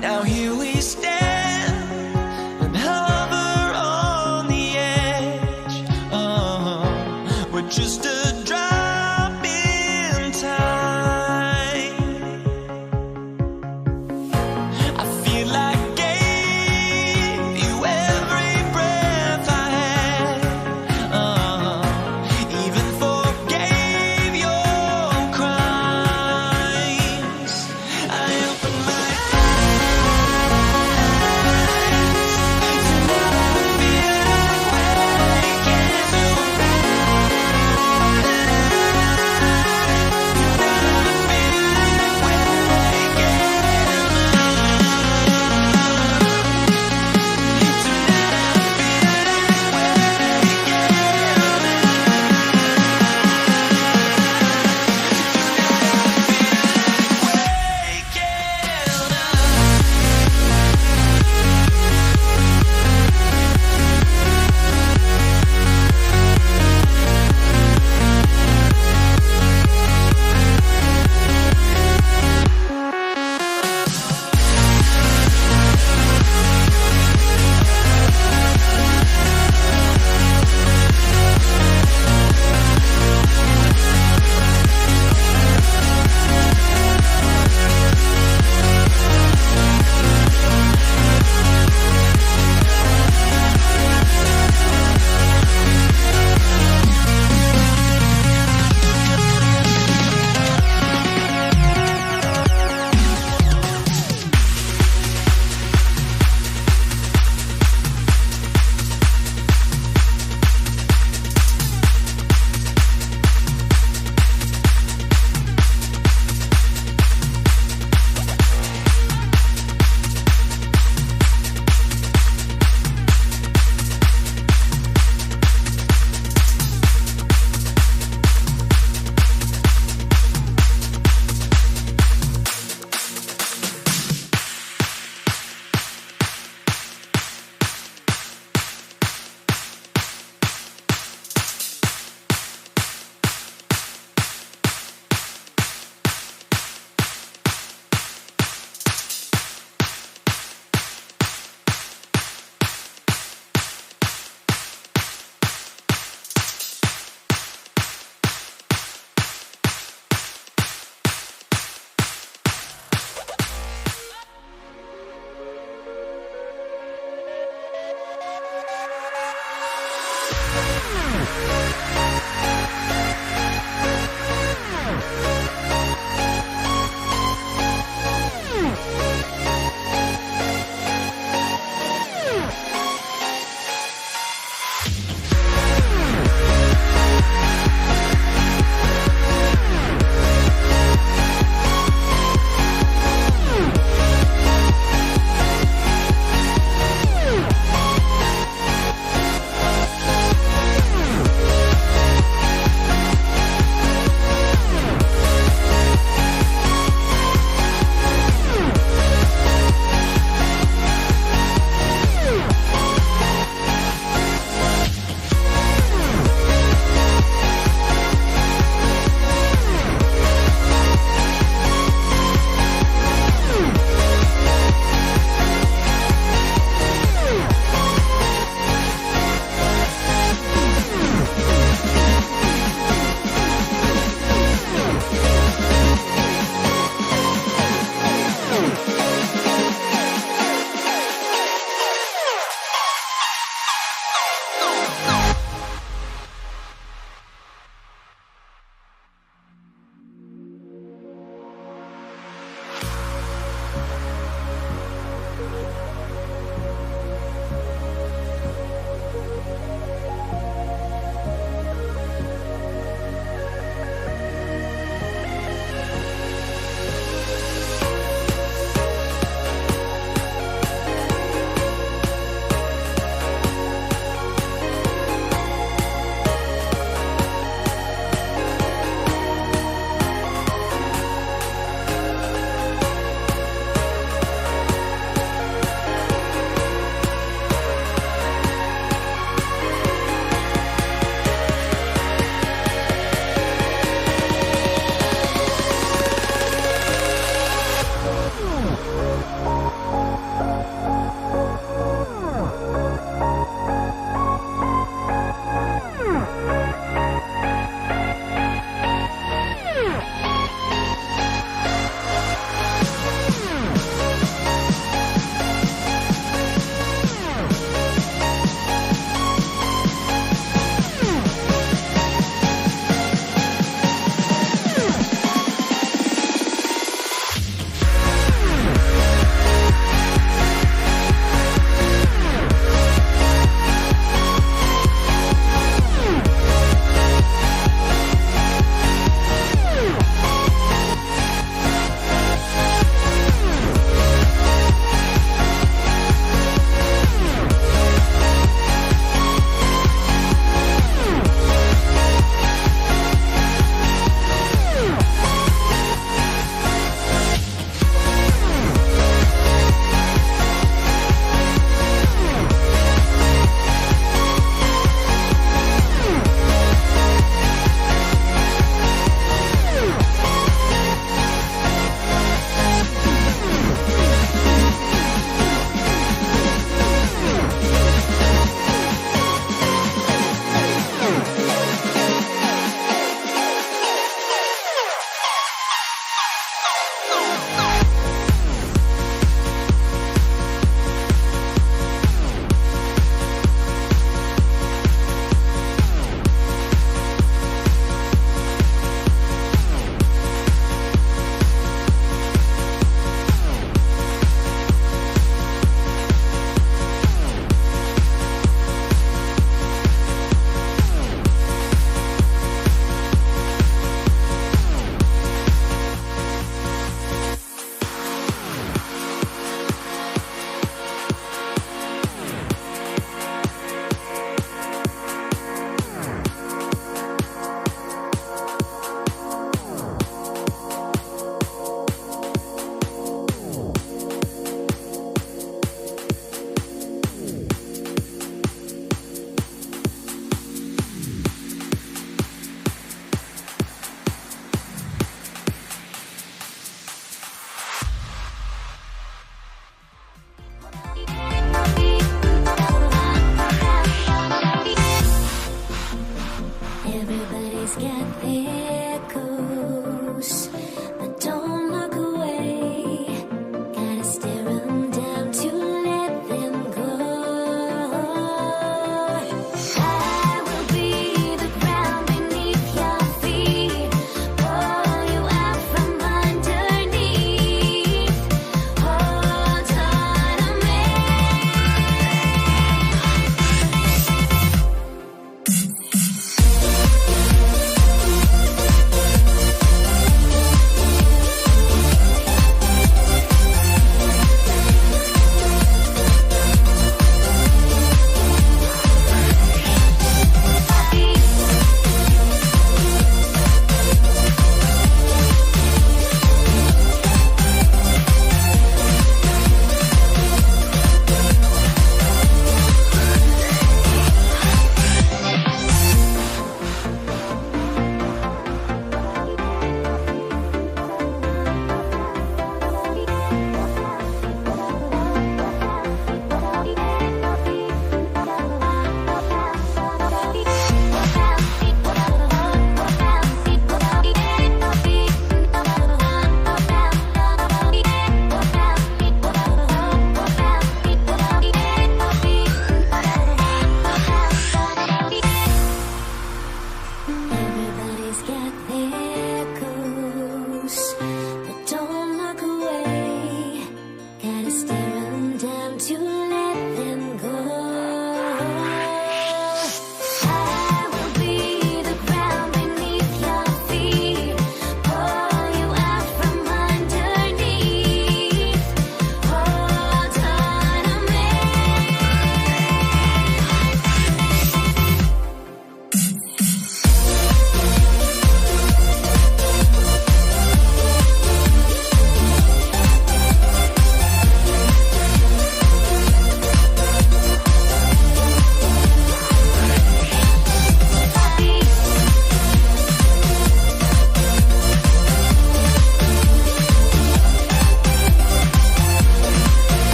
Now here we stand and hover on the edge. We're just a drop in time. I feel like gave you every breath I had. Even forgave your crimes. I open my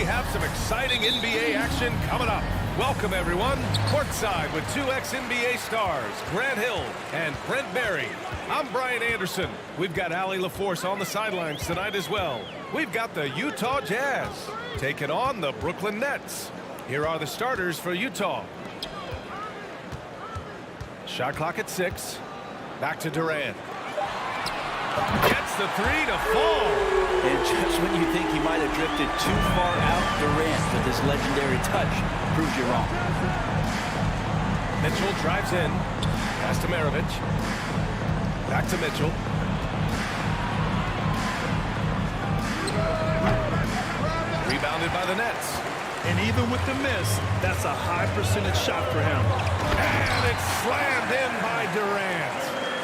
have some exciting NBA action coming up. Welcome, everyone. Courtside with two ex-NBA stars, Grant Hill and Brent Barry. I'm Brian Anderson. We've got Allie LaForce on the sidelines tonight as well. We've got the Utah Jazz taking on the Brooklyn Nets. Here are the starters for Utah. Shot clock at 6. Back to Durant. Gets the three to fall. And just when you think he might have drifted too far out, Durant with his legendary touch proves you wrong. Mitchell drives in. Pass to Maravich. Back to Mitchell. Rebounded by the Nets. And even with the miss, that's a high percentage shot for him. And it's slammed in by Durant.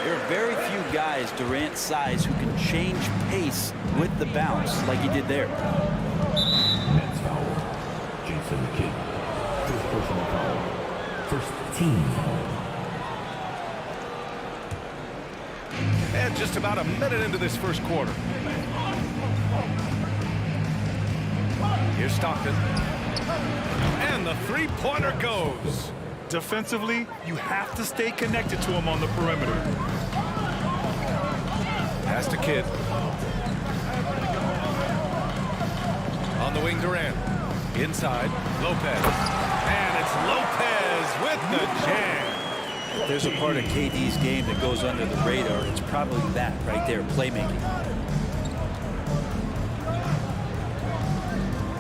There are very few guys Durant's size who can change pace with the bounce like he did there. Nets foul. Jason Kidd. First personal foul. First team foul. And just about a minute into this first quarter. Here's Stockton. And the three-pointer goes. Defensively, you have to stay connected to him on the perimeter. Pass to Kidd. On the wing, Durant. Inside, Lopez. And it's Lopez with the jam. If there's a part of KD's game that goes under the radar, it's probably that right there, playmaking.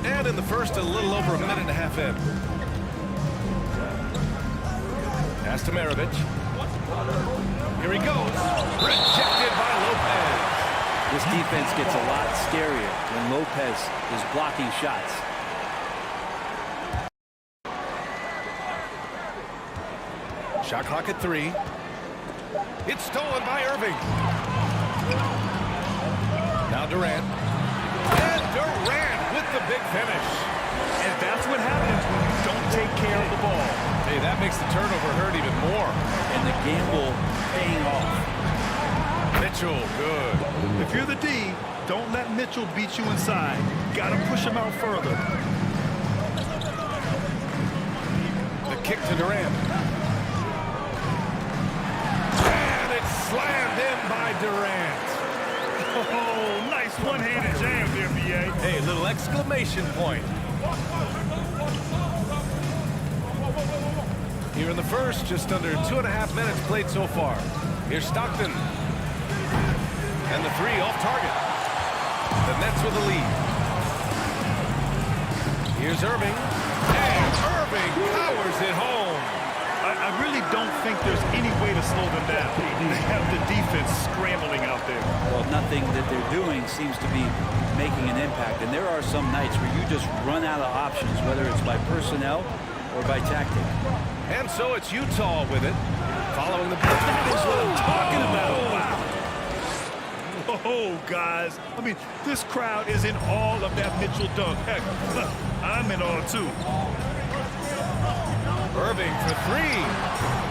And in the first, a little over a minute and a half in. Pass to Maravich. Here he goes. Rejected by Lopez. This defense gets a lot scarier when Lopez is blocking shots. Shot clock at 3. It's stolen by Irving. Now Durant. And Durant with the big finish. And that's what happens when you don't take care of the ball. Hey, that makes the turnover hurt even more. And the gamble paying off. Mitchell, good. If you're the D, don't let Mitchell beat you inside. Gotta push him out further. The kick to Durant. And it's slammed in by Durant. Oh, nice one-handed jam there, B.A. Hey, little exclamation point. Here in the first, just under 2.5 minutes played so far. Here's Stockton. And the three off target. The Nets with the lead. Here's Irving. And Irving powers it home. I really don't think there's any way to slow them down. They have the defense scrambling out there. Well, nothing that they're doing seems to be making an impact. And there are some nights where you just run out of options, whether it's by personnel or by tactic. And so it's Utah with it. Following the... That is what I'm talking about. Wow. Oh, guys. I mean, this crowd is in awe of that Mitchell dunk. Heck, look, I'm in awe, too. Irving for 3.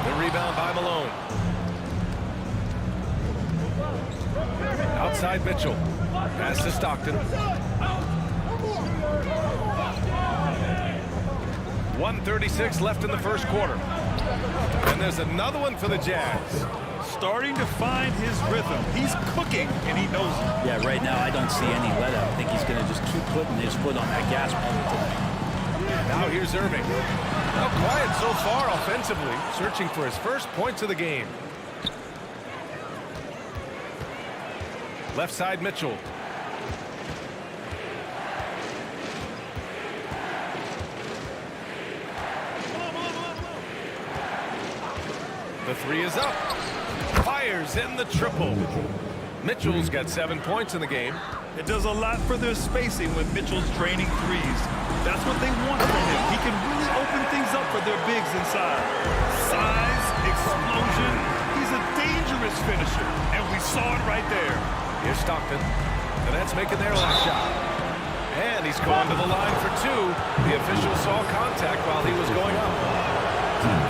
The rebound by Malone. Outside Mitchell. Pass to Stockton. 1:36 left in the first quarter. And there's another one for the Jazz. Starting to find his rhythm. He's cooking, and he knows it. Yeah, right now I don't see any let up. I think he's going to just keep putting his foot on that gas pedal tonight. Now here's Irving. Now quiet so far offensively, searching for his first points of the game. Left side Mitchell. The three is up. Fires in the triple. Mitchell's got 7 points in the game. It does a lot for their spacing when Mitchell's draining threes. That's what they want from him. He can really open things up for their bigs inside. Size, explosion. He's a dangerous finisher, and we saw it right there. Here's Stockton. The Nets making their last shot. And he's going to the line for 2. The official saw contact while he was going up.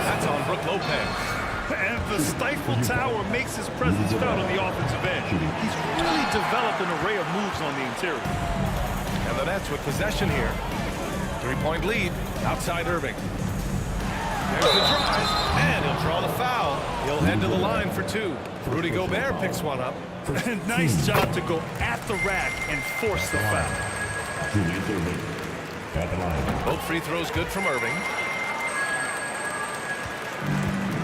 That's on Brook Lopez. And the stifle tower makes his presence felt on the offensive end. He's really developed an array of moves on the interior. And the Nets with possession here. 3-point lead. Outside Irving. There's the drive, and he'll draw the foul. He'll head to the line for 2. Rudy Gobert picks one up. Nice job to go at the rack and force the foul. Julius Irving at the line. Both free throws good from Irving.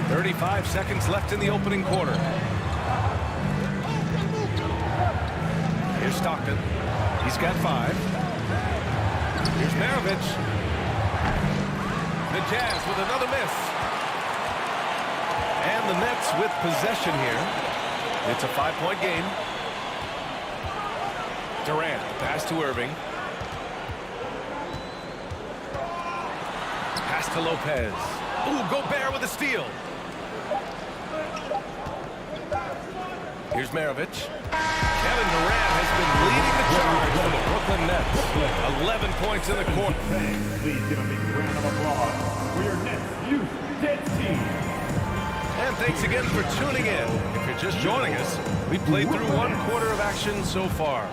35 seconds left in the opening quarter. Here's Stockton. He's got 5. Here's Maravich. The Jazz with another miss. And the Nets with possession here. It's a 5-point game. Durant, pass to Irving. Pass to Lopez. Ooh, Gobert with a steal. Here's Maravich. Kevin Durant has been leading the charge for the Brooklyn Nets. 11 points in the quarter. Please give a big round of applause for your Nets Youth Dead Team. And thanks again for tuning in. If you're just joining us, we played through 1 quarter of action so far.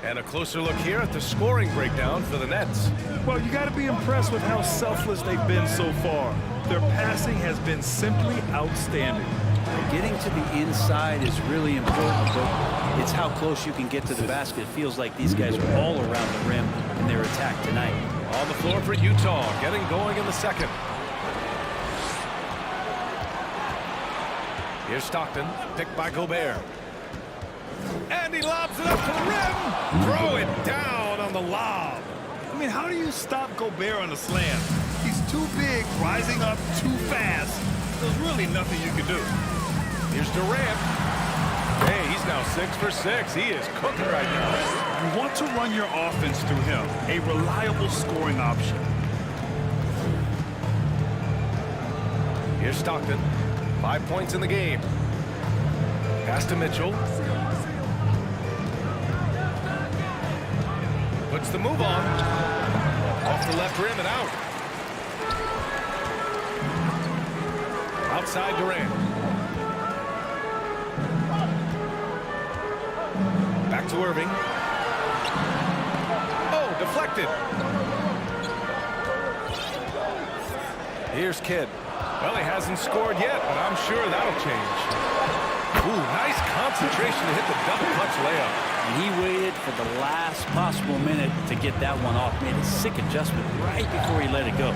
And a closer look here at the scoring breakdown for the Nets. Well, you got to be impressed with how selfless they've been so far. Their passing has been simply outstanding. Getting to the inside is really important, but it's how close you can get to the basket. It feels like these guys are all around the rim in their attack tonight. On the floor for Utah, getting going in the second. Here's Stockton, picked by Gobert. And he lobs it up to the rim. Throw it down on the lob. I mean, how do you stop Gobert on the slam? He's too big, rising up too fast. There's really nothing you can do. Here's Durant. Hey, he's now 6 for 6. He is cooking right now. You want to run your offense through him, a reliable scoring option. Here's Stockton. 5 points in the game. Pass to Mitchell. Puts the move on. Off the left rim and out. Outside Durant. Back to Irving. Oh, deflected. Here's Kidd. Well, he hasn't scored yet, but I'm sure that'll change. Ooh, nice concentration to hit the double clutch layup. And he waited for the last possible minute to get that one off. Made a sick adjustment right before he let it go.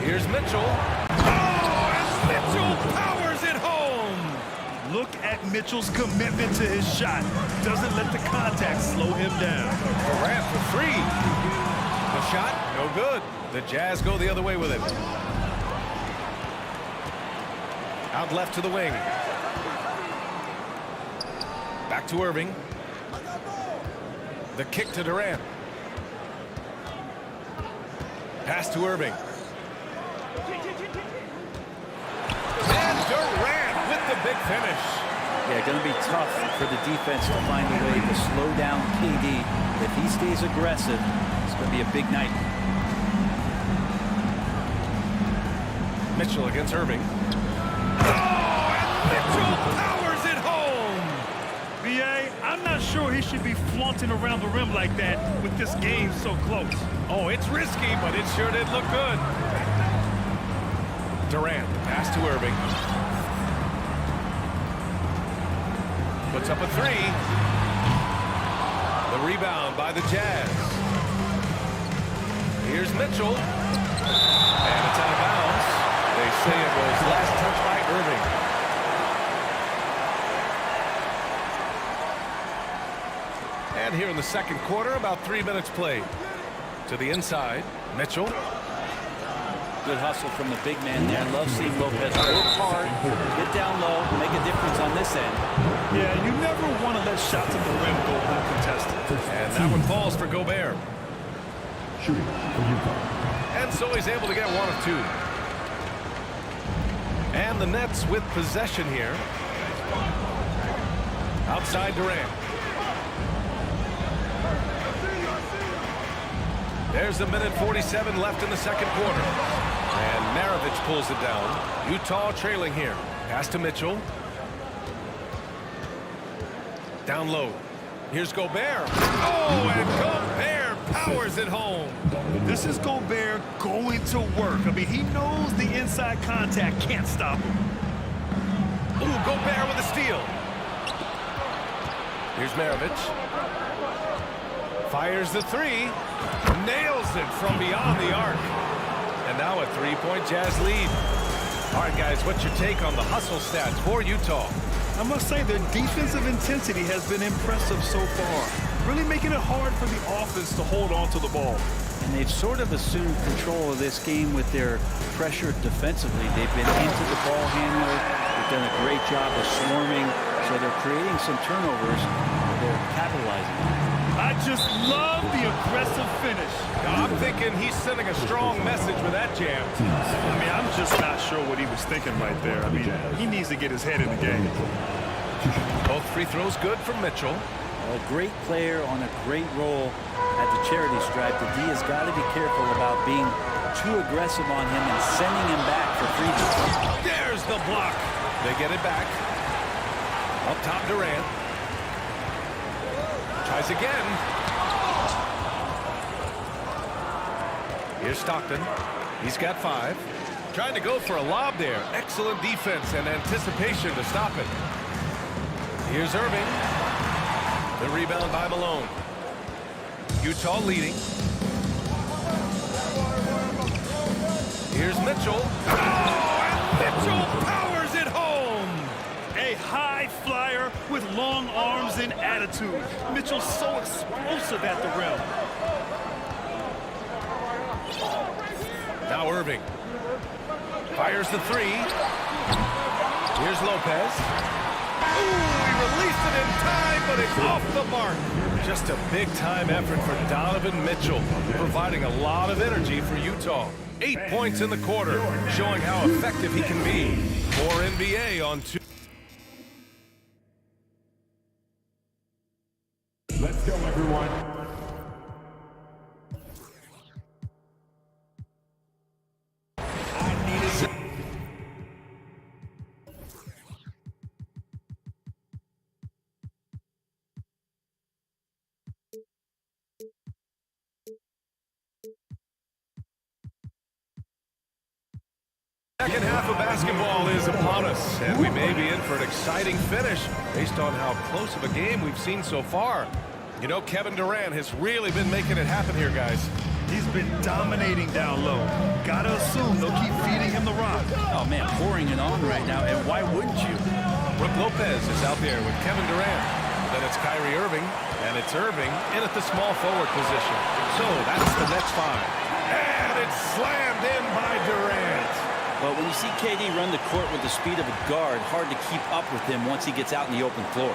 Here's Mitchell. Oh, and Mitchell powers it home. Look at Mitchell's commitment to his shot. Doesn't let the contact slow him down. Durant for 3. The shot, no good. The Jazz go the other way with it. Out left to the wing. Back to Irving. The kick to Durant. Pass to Irving. And Durant with the big finish. Yeah, going to be tough for the defense to find a way to slow down KD. If he stays aggressive, it's going to be a big night. Mitchell against Irving. Oh, and Mitchell powers it home. B.A., I'm not sure he should be flaunting around the rim like that with this game so close. Oh, it's risky, but it sure did look good. Durant, pass to Irving. Puts up a 3. The rebound by the Jazz. Here's Mitchell. And it's out of bounds. They say it was last touch by Irving. And here in the second quarter, about 3 minutes played. To the inside, Mitchell. Good hustle from the big man there. Love seeing Lopez work hard, get down low, make a difference on this end. Yeah, you never want to let shots at the rim go uncontested. And that one falls for Gobert. Shooting for Utah. And so he's able to get 1 of 2. And the Nets with possession here. Outside Durant. There's a minute 47 left in the second quarter. And Maravich pulls it down. Utah trailing here. Pass to Mitchell. Down low. Here's Gobert. Oh, and Gobert powers it home. This is Gobert going to work. I mean, he knows the inside contact can't stop him. Ooh, Gobert with a steal. Here's Maravich. Fires the three. Nails it from beyond the arc. And now a three-point Jazz lead. All right, guys, what's your take on the hustle stats for Utah? I must say their defensive intensity has been impressive so far, really making it hard for the offense to hold on to the ball. And they've sort of assumed control of this game with their pressure defensively. They've been into the ball handler. They've done a great job of swarming. So they're creating some turnovers. They're capitalizing on it. I just love the aggressive finish. I'm thinking he's sending a strong message with that jam. I mean, I'm just not sure what he was thinking right there. I mean, he needs to get his head in the game. Both free throws good from Mitchell. A great player on a great role at the charity stripe. The D has got to be careful about being too aggressive on him and sending him back for free throws. There's the block. They get it back. Up top, Durant. Tries again. Here's Stockton. He's got 5. Trying to go for a lob there. Excellent defense and anticipation to stop it. Here's Irving. The rebound by Malone. Utah leading. Here's Mitchell. Oh, and Mitchell powers it home. A high flyer with long arms and attitude. Mitchell's so explosive at the rim. Now Irving. Fires the 3. Here's Lopez. Ooh, he released it in time, but it's off the mark. Just a big-time effort for Donovan Mitchell, providing a lot of energy for Utah. 8 points in the quarter, showing how effective he can be. More NBA on 2. Let's go, everyone. Second half of basketball is upon us, and we may be in for an exciting finish based on how close of a game we've seen so far. You know, Kevin Durant has really been making it happen here, guys. He's been dominating down low. Gotta assume they'll keep feeding him the rock. Oh, man, pouring it on right now, and why wouldn't you? Brook Lopez is out there with Kevin Durant. Then it's Kyrie Irving, and it's Irving in at the small forward position. So that's the next 5. And it's slammed in by Durant. But when you see KD run the court with the speed of a guard, hard to keep up with him once he gets out in the open floor.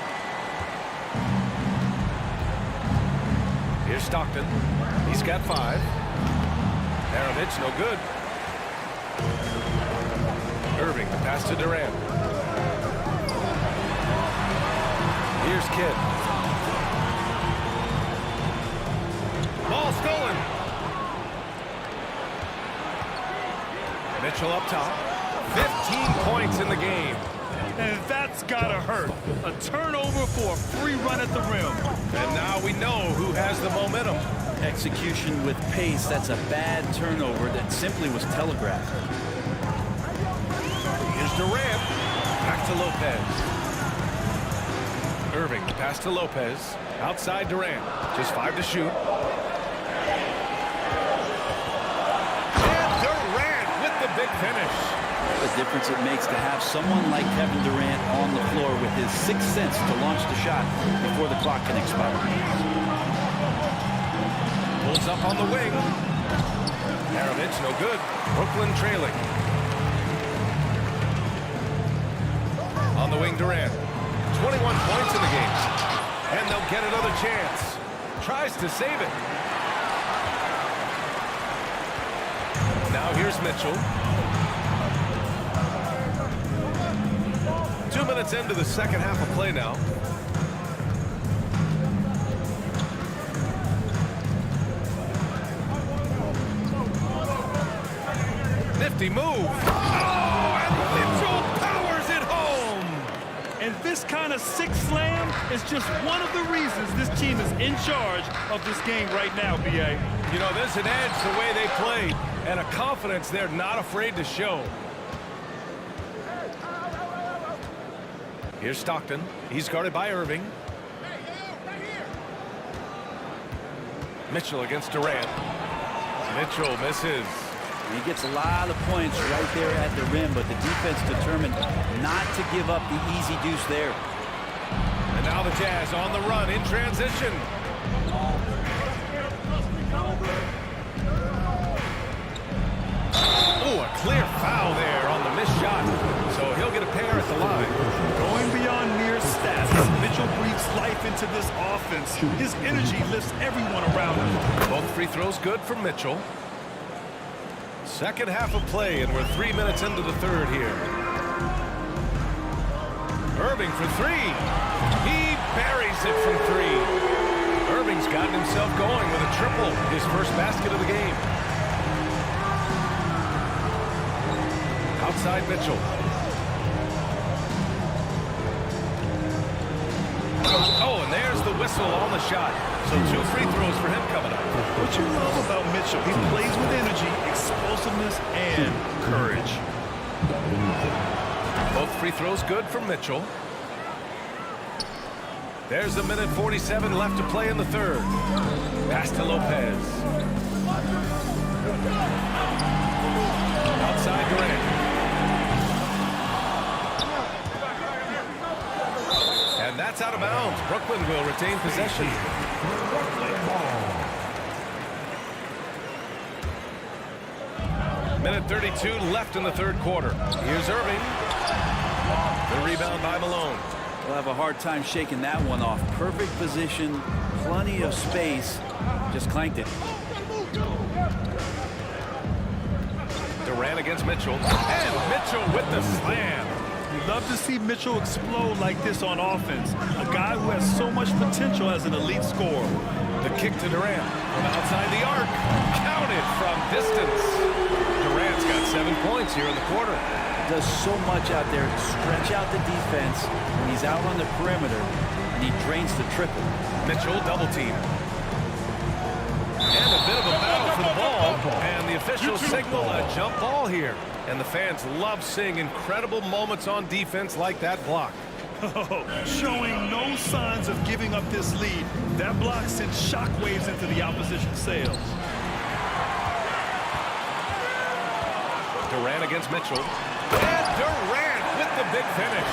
Here's Stockton. He's got 5. Maravich, no good. Irving, the pass to Durant. Here's Kidd. Ball stolen. Mitchell up top. 15 points in the game. And that's gotta hurt. A turnover for a free run at the rim. And now we know who has the momentum. Execution with pace, that's a bad turnover that simply was telegraphed. Here's Durant. Back to Lopez. Irving, the pass to Lopez. Outside Durant. Just 5 to shoot. And Durant with the big finish. The difference it makes to have someone like Kevin Durant on the floor with his sixth sense to launch the shot before the clock can expire. Pulls up on the wing. Maravich, no good. Brooklyn trailing. On the wing, Durant. 21 points in the game. And they'll get another chance. Tries to save it. Now here's Mitchell. 2 minutes into the second half of play now. Nifty move. Oh, and Mitchell powers it home. And this kind of six slam is just one of the reasons this team is in charge of this game right now, B.A. You know, there's an edge the way they play and a confidence they're not afraid to show. Here's Stockton. He's guarded by Irving. Mitchell against Durant. Mitchell misses. He gets a lot of points right there at the rim, but the defense determined not to give up the easy deuce there. And now the Jazz on the run in transition. Oh, a clear foul there on the missed shot. So he'll get a pair at the line. Going beyond mere stats, Mitchell breathes life into this offense. His energy lifts everyone around him. Both free throws good for Mitchell. Second half of play, and we're 3 minutes into the third here. Irving for three. He buries it from three. Irving's gotten himself going with a triple, his first basket of the game. Outside Mitchell. Oh, and there's the whistle on the shot. So 2 free throws for him coming up. What you love about Mitchell, he plays with energy, explosiveness, and courage. Both free throws good for Mitchell. There's a minute 47 left to play in the third. Pass to Lopez. Outside Durant. And that's out of bounds. Brooklyn will retain possession. Minute 32 left in the third quarter. Here's Irving. The rebound by Malone. We'll have a hard time shaking that one off. Perfect position, plenty of space. Just clanked it. Durant against Mitchell. And Mitchell with the slam. You love to see Mitchell explode like this on offense. A guy who has so much potential as an elite scorer. The kick to Durant from outside the arc. Counted from distance. Durant's got 7 points here in the quarter. Does so much out there to stretch out the defense when he's out on the perimeter, and he drains the triple. Mitchell double team. And a bit of a battle for the ball. And the officials signal a jump ball here. And the fans love seeing incredible moments on defense like that block. Showing no signs of giving up this lead. That block sends shockwaves into the opposition sails. Durant against Mitchell. And Durant with the big finish.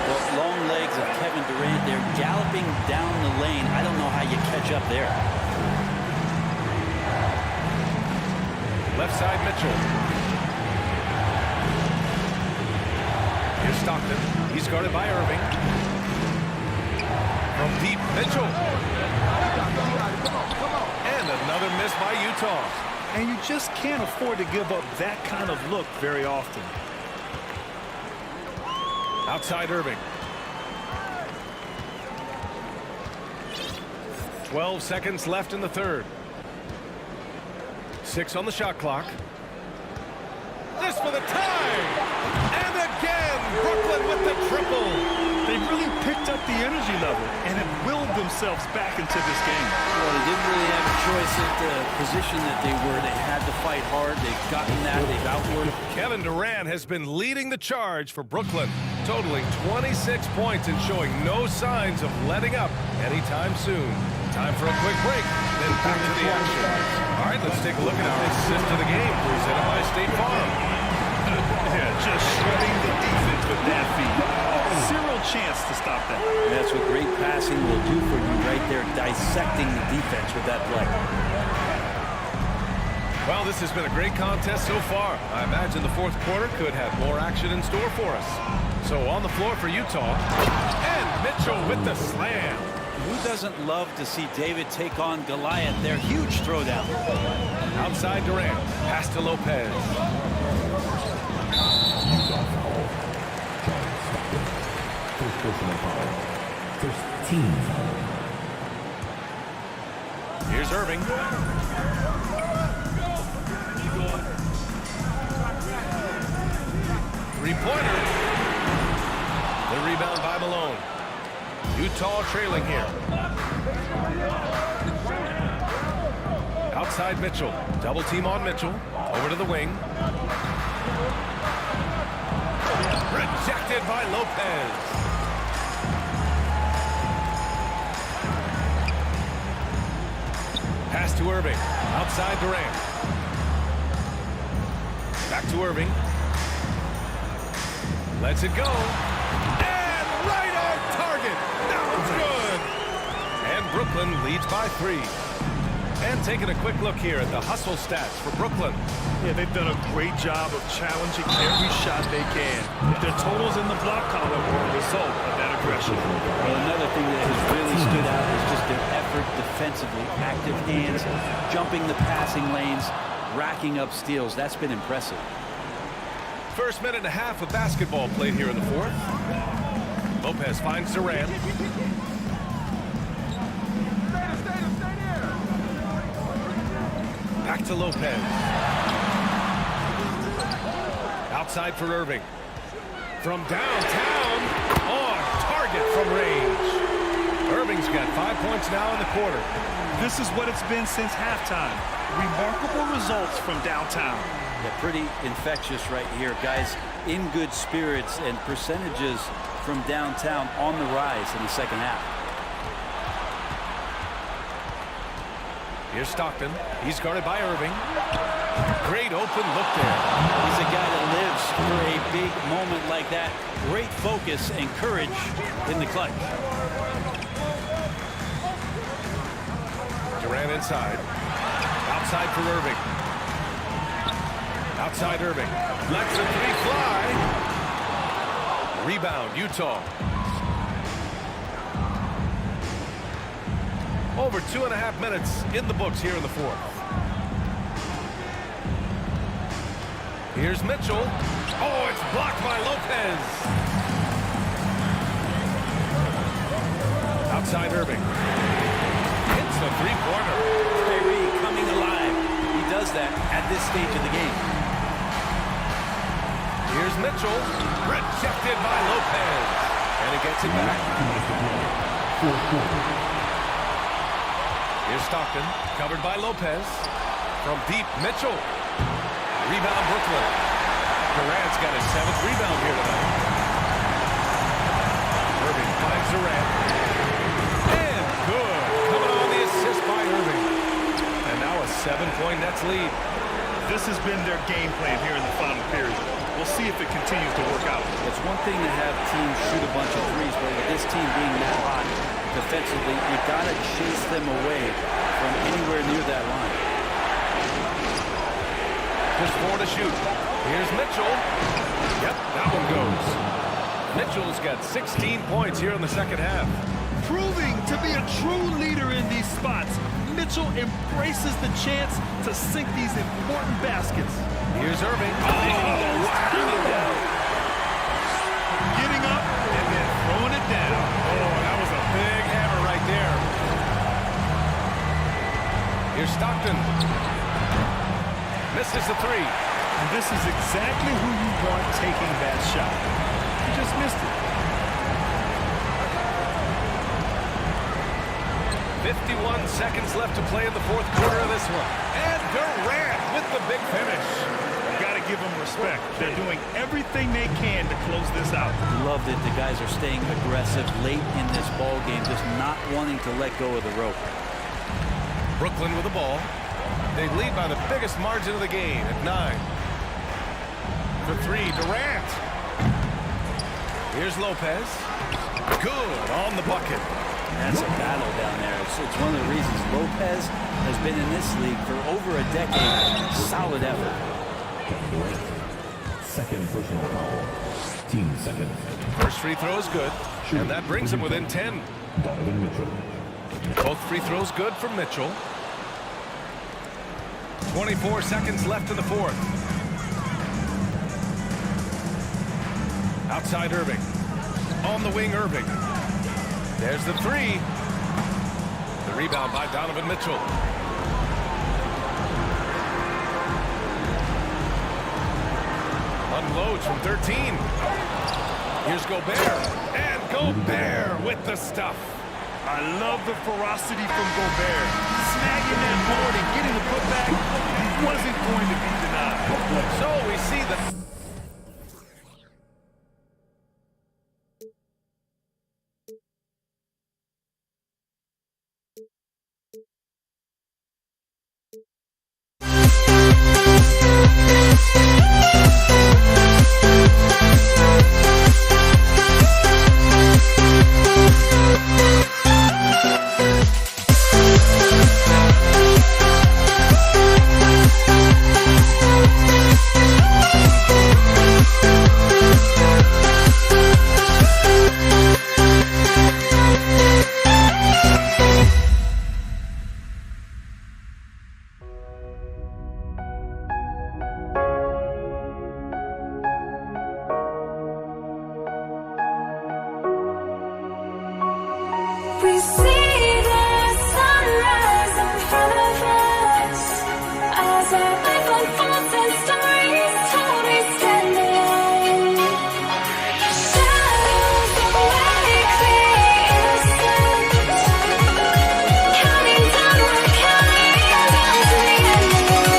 The long legs of Kevin Durant, they're galloping down the lane. I don't know how you catch up there. Left side Mitchell. Here's Stockton. He's guarded by Irving. From deep, Mitchell. And another miss by Utah. And you just can't afford to give up that kind of look very often. Outside Irving. 12 seconds left in the third. 6 on the shot clock. This for the tie! And again, Brooklyn with the triple. They really picked up the energy level and have willed themselves back into this game. Well, they didn't really have a choice at the position that they were. They had to fight hard. They've gotten that. They've outworked. Kevin Durant has been leading the charge for Brooklyn, totaling 26 points and showing no signs of letting up anytime soon. Time for a quick break, then back to the action. All right, let's take a look at our assist of the game presented by State Farm. Yeah, just shredding the defense with that feed. Zero chance to stop that. That's what great passing will do for you right there, dissecting the defense with that play. Well, this has been a great contest so far. I imagine the fourth quarter could have more action in store for us. So on the floor for Utah, and Mitchell with the slam. Who doesn't love to see David take on Goliath? Their huge throwdown. Outside Durant, pass to Lopez. First personal foul. First team foul. Here's Irving. Three-pointer. The rebound by Malone. Utah trailing here. Outside Mitchell. Double team on Mitchell. Over to the wing. Rejected by Lopez. Pass to Irving. Outside Durant. Back to Irving. Lets it go. And right on target. That one's good. And Brooklyn leads by 3. And taking a quick look here at the hustle stats for Brooklyn. Yeah, they've done a great job of challenging every shot they can. Their totals in the block column were a result of that aggression. Well, another thing that has really stood out is just their effort defensively. Active hands, jumping the passing lanes, racking up steals. That's been impressive. First minute and a half of basketball played here in the fourth. Lopez finds Durant. Back to Lopez. Outside for Irving. From downtown. On target from range. Irving's got 5 points now in the quarter. This is what it's been since halftime. Remarkable results from downtown. Yeah, pretty infectious right here. Guys in good spirits and percentages from downtown on the rise in the second half. Here's Stockton. He's guarded by Irving. Great open look there. He's a guy that lives for a big moment like that. Great focus and courage in the clutch. Durant inside. Outside for Irving. Outside Irving. Lets the 3 fly. Rebound, Utah. Over 2.5 minutes in the books here in the fourth. Here's Mitchell. Oh, it's blocked by Lopez. Outside Irving. Hits the 3-pointer. Kyrie coming alive. He does that at this stage of the game. Here's Mitchell. Rejected by Lopez. And he gets it back. Here's Stockton, covered by Lopez. From deep, Mitchell. Rebound, Brooklyn. Durant's got his 7th rebound here tonight. Irving finds Durant. And good. Coming on the assist by Irving. And now a 7-point Nets lead. This has been their game plan here in the final period. We'll see if it continues to work out. It's one thing to have teams shoot a bunch of threes, but with this team being that hot defensively, you got to chase them away from anywhere near that line. Just 4 to shoot. Here's Mitchell. Yep, that one goes. Mitchell's got 16 points here in the second half. Proving to be a true leader in these spots, Mitchell embraces the chance to sink these important baskets. Here's Irving. Oh, wow. Getting up and then throwing it down. Oh, that was a big hammer right there. Here's Stockton. Misses the 3. And this is exactly who you want taking that shot. He just missed it. 51 seconds left to play in the fourth quarter of this one. And Durant with the big finish. You got to give them respect. They're doing everything they can to close this out. Love that the guys are staying aggressive late in this ball game, just not wanting to let go of the rope. Brooklyn with the ball. They lead by the biggest margin of the game at 9. For 3, Durant. Here's Lopez. Good on the bucket. That's a battle down there. It's one of the reasons Lopez has been in this league for over a decade. Solid effort. Second personal foul. Team second. First free throw is good, and that brings him within 10. Donovan Mitchell. Both free throws good from Mitchell. 24 seconds left in the fourth. Outside Irving. On the wing, Irving. There's the 3. The rebound by Donovan Mitchell. Unloads from 13. Here's Gobert. And Gobert with the stuff. I love the ferocity from Gobert. Snagging that board and getting the putback wasn't going to be denied. So we see the... We see the sunrise in front of us as our life unfolds and stories told. We stand alone. Shadows awake the innocent, counting down, we're counting down to the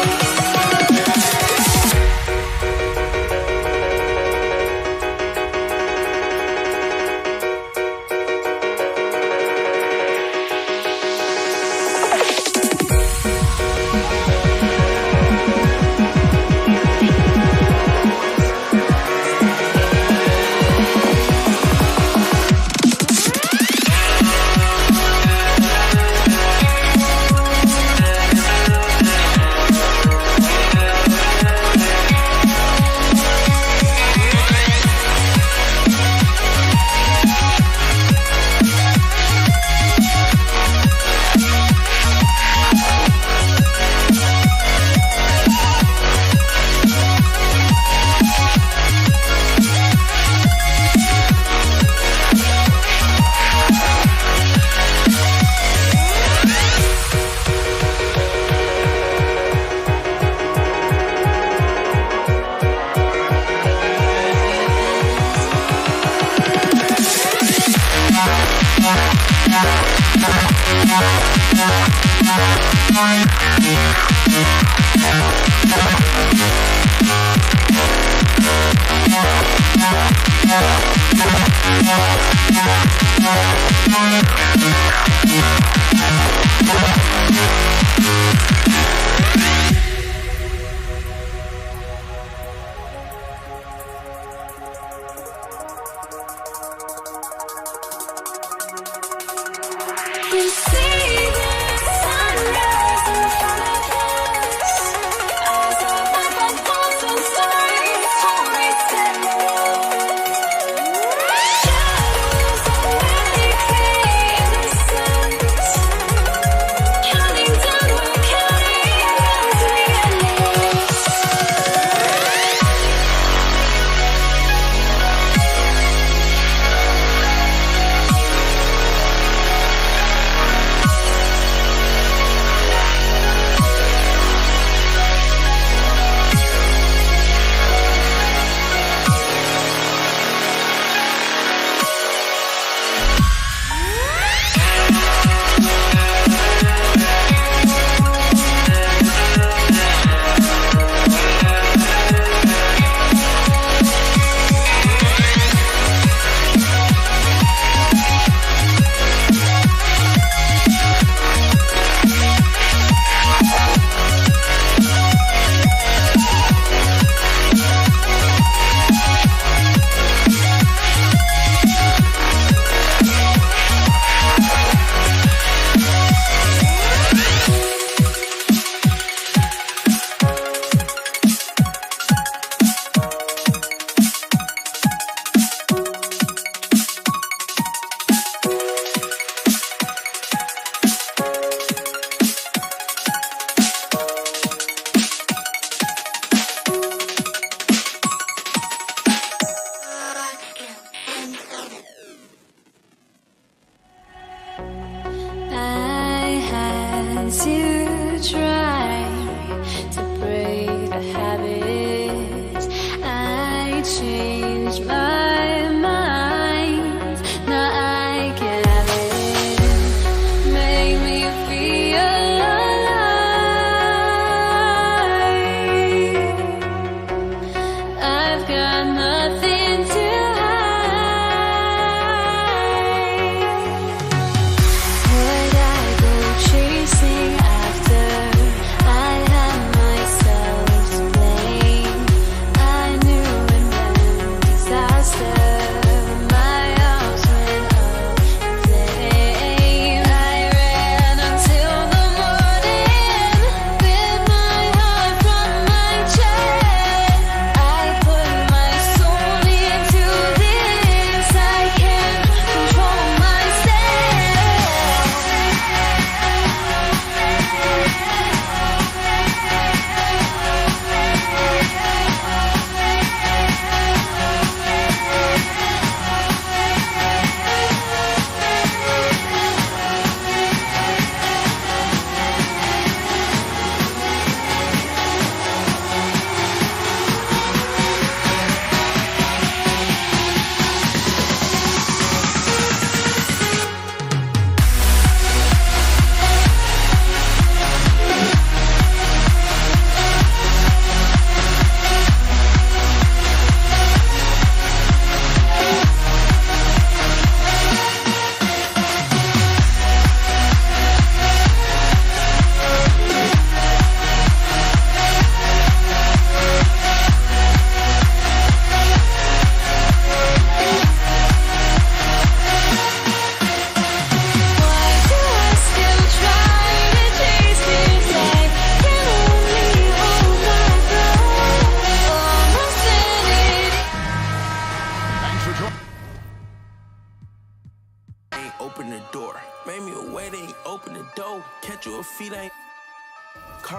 We see the sunrise in front of us as our life unfolds and stories told. We stand alone. Shadows awake the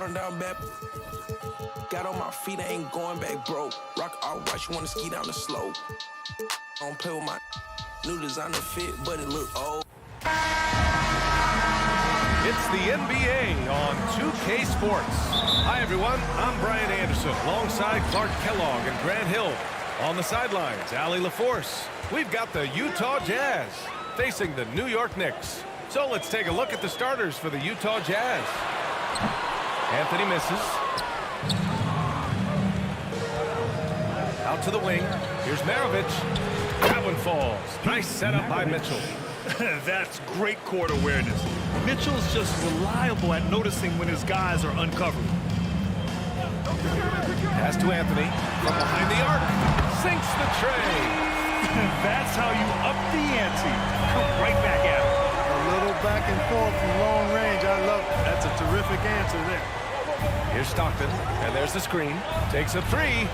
run down back. Got on my feet, I ain't going back, bro. Rock all white, you wanna ski down the slope. I don't play with my new designer fit, but it look old. It's the NBA on 2K Sports. Hi, everyone. I'm Brian Anderson, alongside Clark Kellogg and Grant Hill. On the sidelines, Allie LaForce. We've got the Utah Jazz facing the New York Knicks. So let's take a look at the starters for the Utah Jazz. Anthony misses. Out to the wing. Here's Maravich. That one falls. Nice setup by Mitchell. That's great court awareness. Mitchell's just reliable at noticing when his guys are uncovered. Pass to Anthony from behind the arc. Sinks the tray. That's how you up the ante. Come right back at him. A little back and forth from long range. I love it. That's a terrific answer there. Here's Stockton, and there's the screen. Takes a three.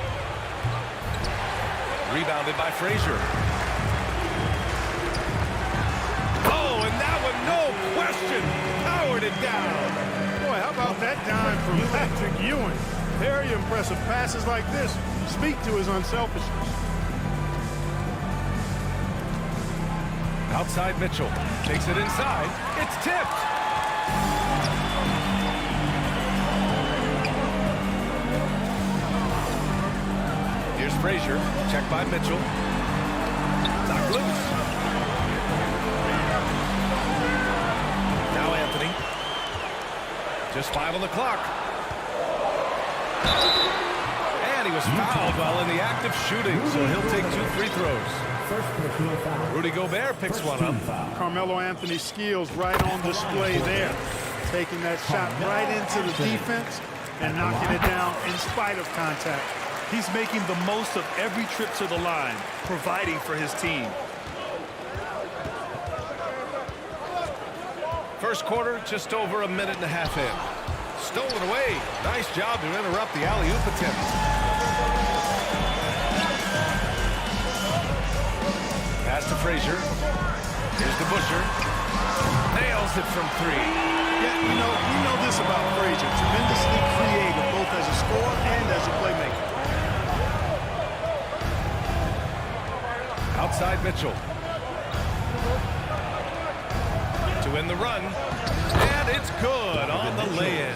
Rebounded by Frazier. Oh, and that one, no question, powered it down. Boy, how about that dime from Patrick Ewing? Very impressive. Passes like this speak to his unselfishness. Outside Mitchell, takes it inside. It's tipped. Here's Frazier, checked by Mitchell. Knocked loose. Now Anthony. Just 5 on the clock. And he was fouled while in the act of shooting, so he'll take 2 free throws. Rudy Gobert picks one up. Carmelo Anthony's skills right on display there. Taking that shot right into the defense and knocking it down in spite of contact. He's making the most of every trip to the line, providing for his team. First quarter, just over a minute and a half in. Stolen away. Nice job to interrupt the alley-oop attempt. Pass to Frazier. Here's the Busher. Nails it from 3. Yeah, we know this about Frazier. Tremendously creative, both as a scorer and as a playmaker. Outside Mitchell. To win the run. And it's good on the lay-in.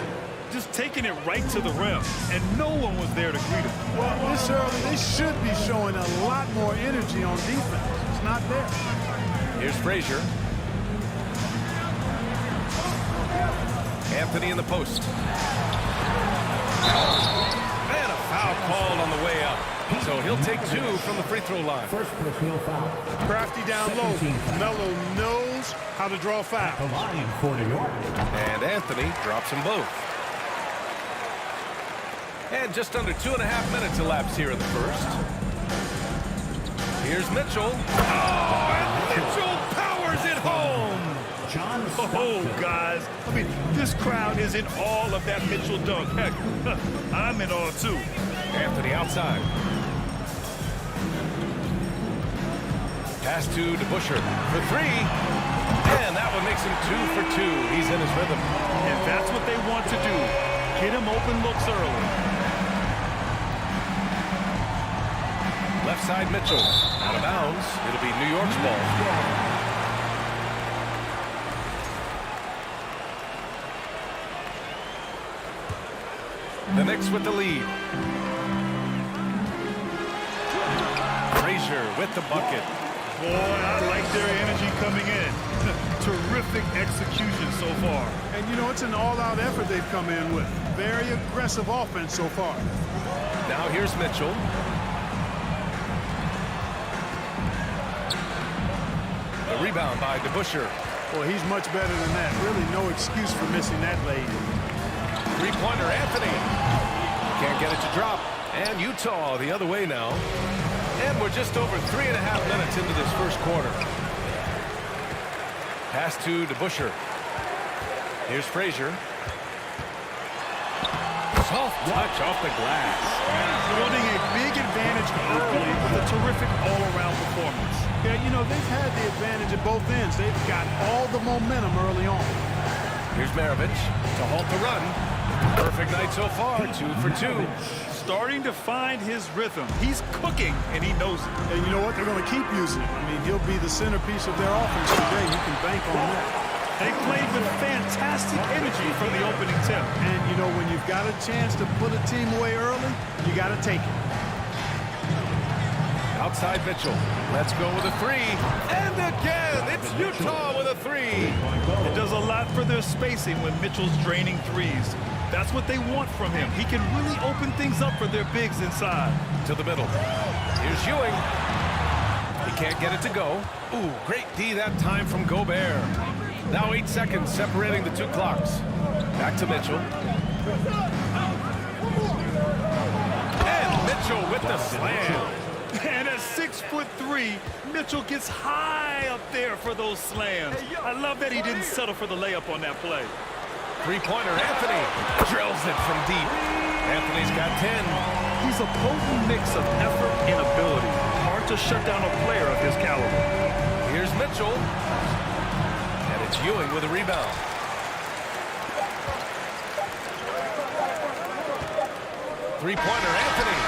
Just taking it right to the rim, and no one was there to greet him. Well, this early, they should be showing a lot more energy on defense. It's not there. Here's Frazier. Anthony in the post. And a foul called on the way up. So he'll take 2 from the free throw line. Crafty down low. Melo knows how to draw fouls. And Anthony drops them both. And just under 2.5 minutes elapsed here in the first. Here's Mitchell. Oh, and Mitchell powers it home. Oh, guys. I mean, this crowd is in awe of that Mitchell dunk. Heck, I'm in awe, too. Anthony outside. Pass to DeBuscher for 3. And that one makes him 2 for 2. He's in his rhythm. And that's what they want to do. Get him open looks early. Left side Mitchell. Out of bounds. It'll be New York's ball. The Knicks with the lead. Frazier with the bucket. Boy, I like their energy coming in. Terrific execution so far. And, it's an all-out effort they've come in with. Very aggressive offense so far. Now here's Mitchell. The rebound by DeBuscher. Well, he's much better than that. Really no excuse for missing that lay. Three-pointer, Anthony. Can't get it to drop. And Utah the other way now. And we're just over 3.5 minutes into this first quarter. Pass to DeBuscher. Here's Frazier. Soft touch off the glass. Building a big advantage early with a terrific all-around performance. Yeah, they've had the advantage at both ends. They've got all the momentum early on. Here's Maravich to halt the run. Perfect night so far, 2 for 2. Starting to find his rhythm. He's cooking, and he knows it. And you know what? They're going to keep using him. I mean, he'll be the centerpiece of their offense today. You can bank on that. They played with fantastic energy from the opening tip. And, you know, when you've got a chance to put a team away early, you got to take it. Outside Mitchell. Let's go with a 3. And again, it's Utah with a 3. It does a lot for their spacing when Mitchell's draining threes. That's what they want from him. He can really open things up for their bigs inside. To the middle. Here's Ewing. He can't get it to go. Ooh, great D that time from Gobert. Now 8 seconds separating the two clocks. Back to Mitchell. And Mitchell with the slam. And at 6'3", Mitchell gets high up there for those slams. I love that he didn't settle for the layup on that play. Three-pointer, Anthony drills it from deep. Anthony's got 10. He's a potent mix of effort and ability. Hard to shut down a player of his caliber. Here's Mitchell. And it's Ewing with a rebound. Three-pointer, Anthony.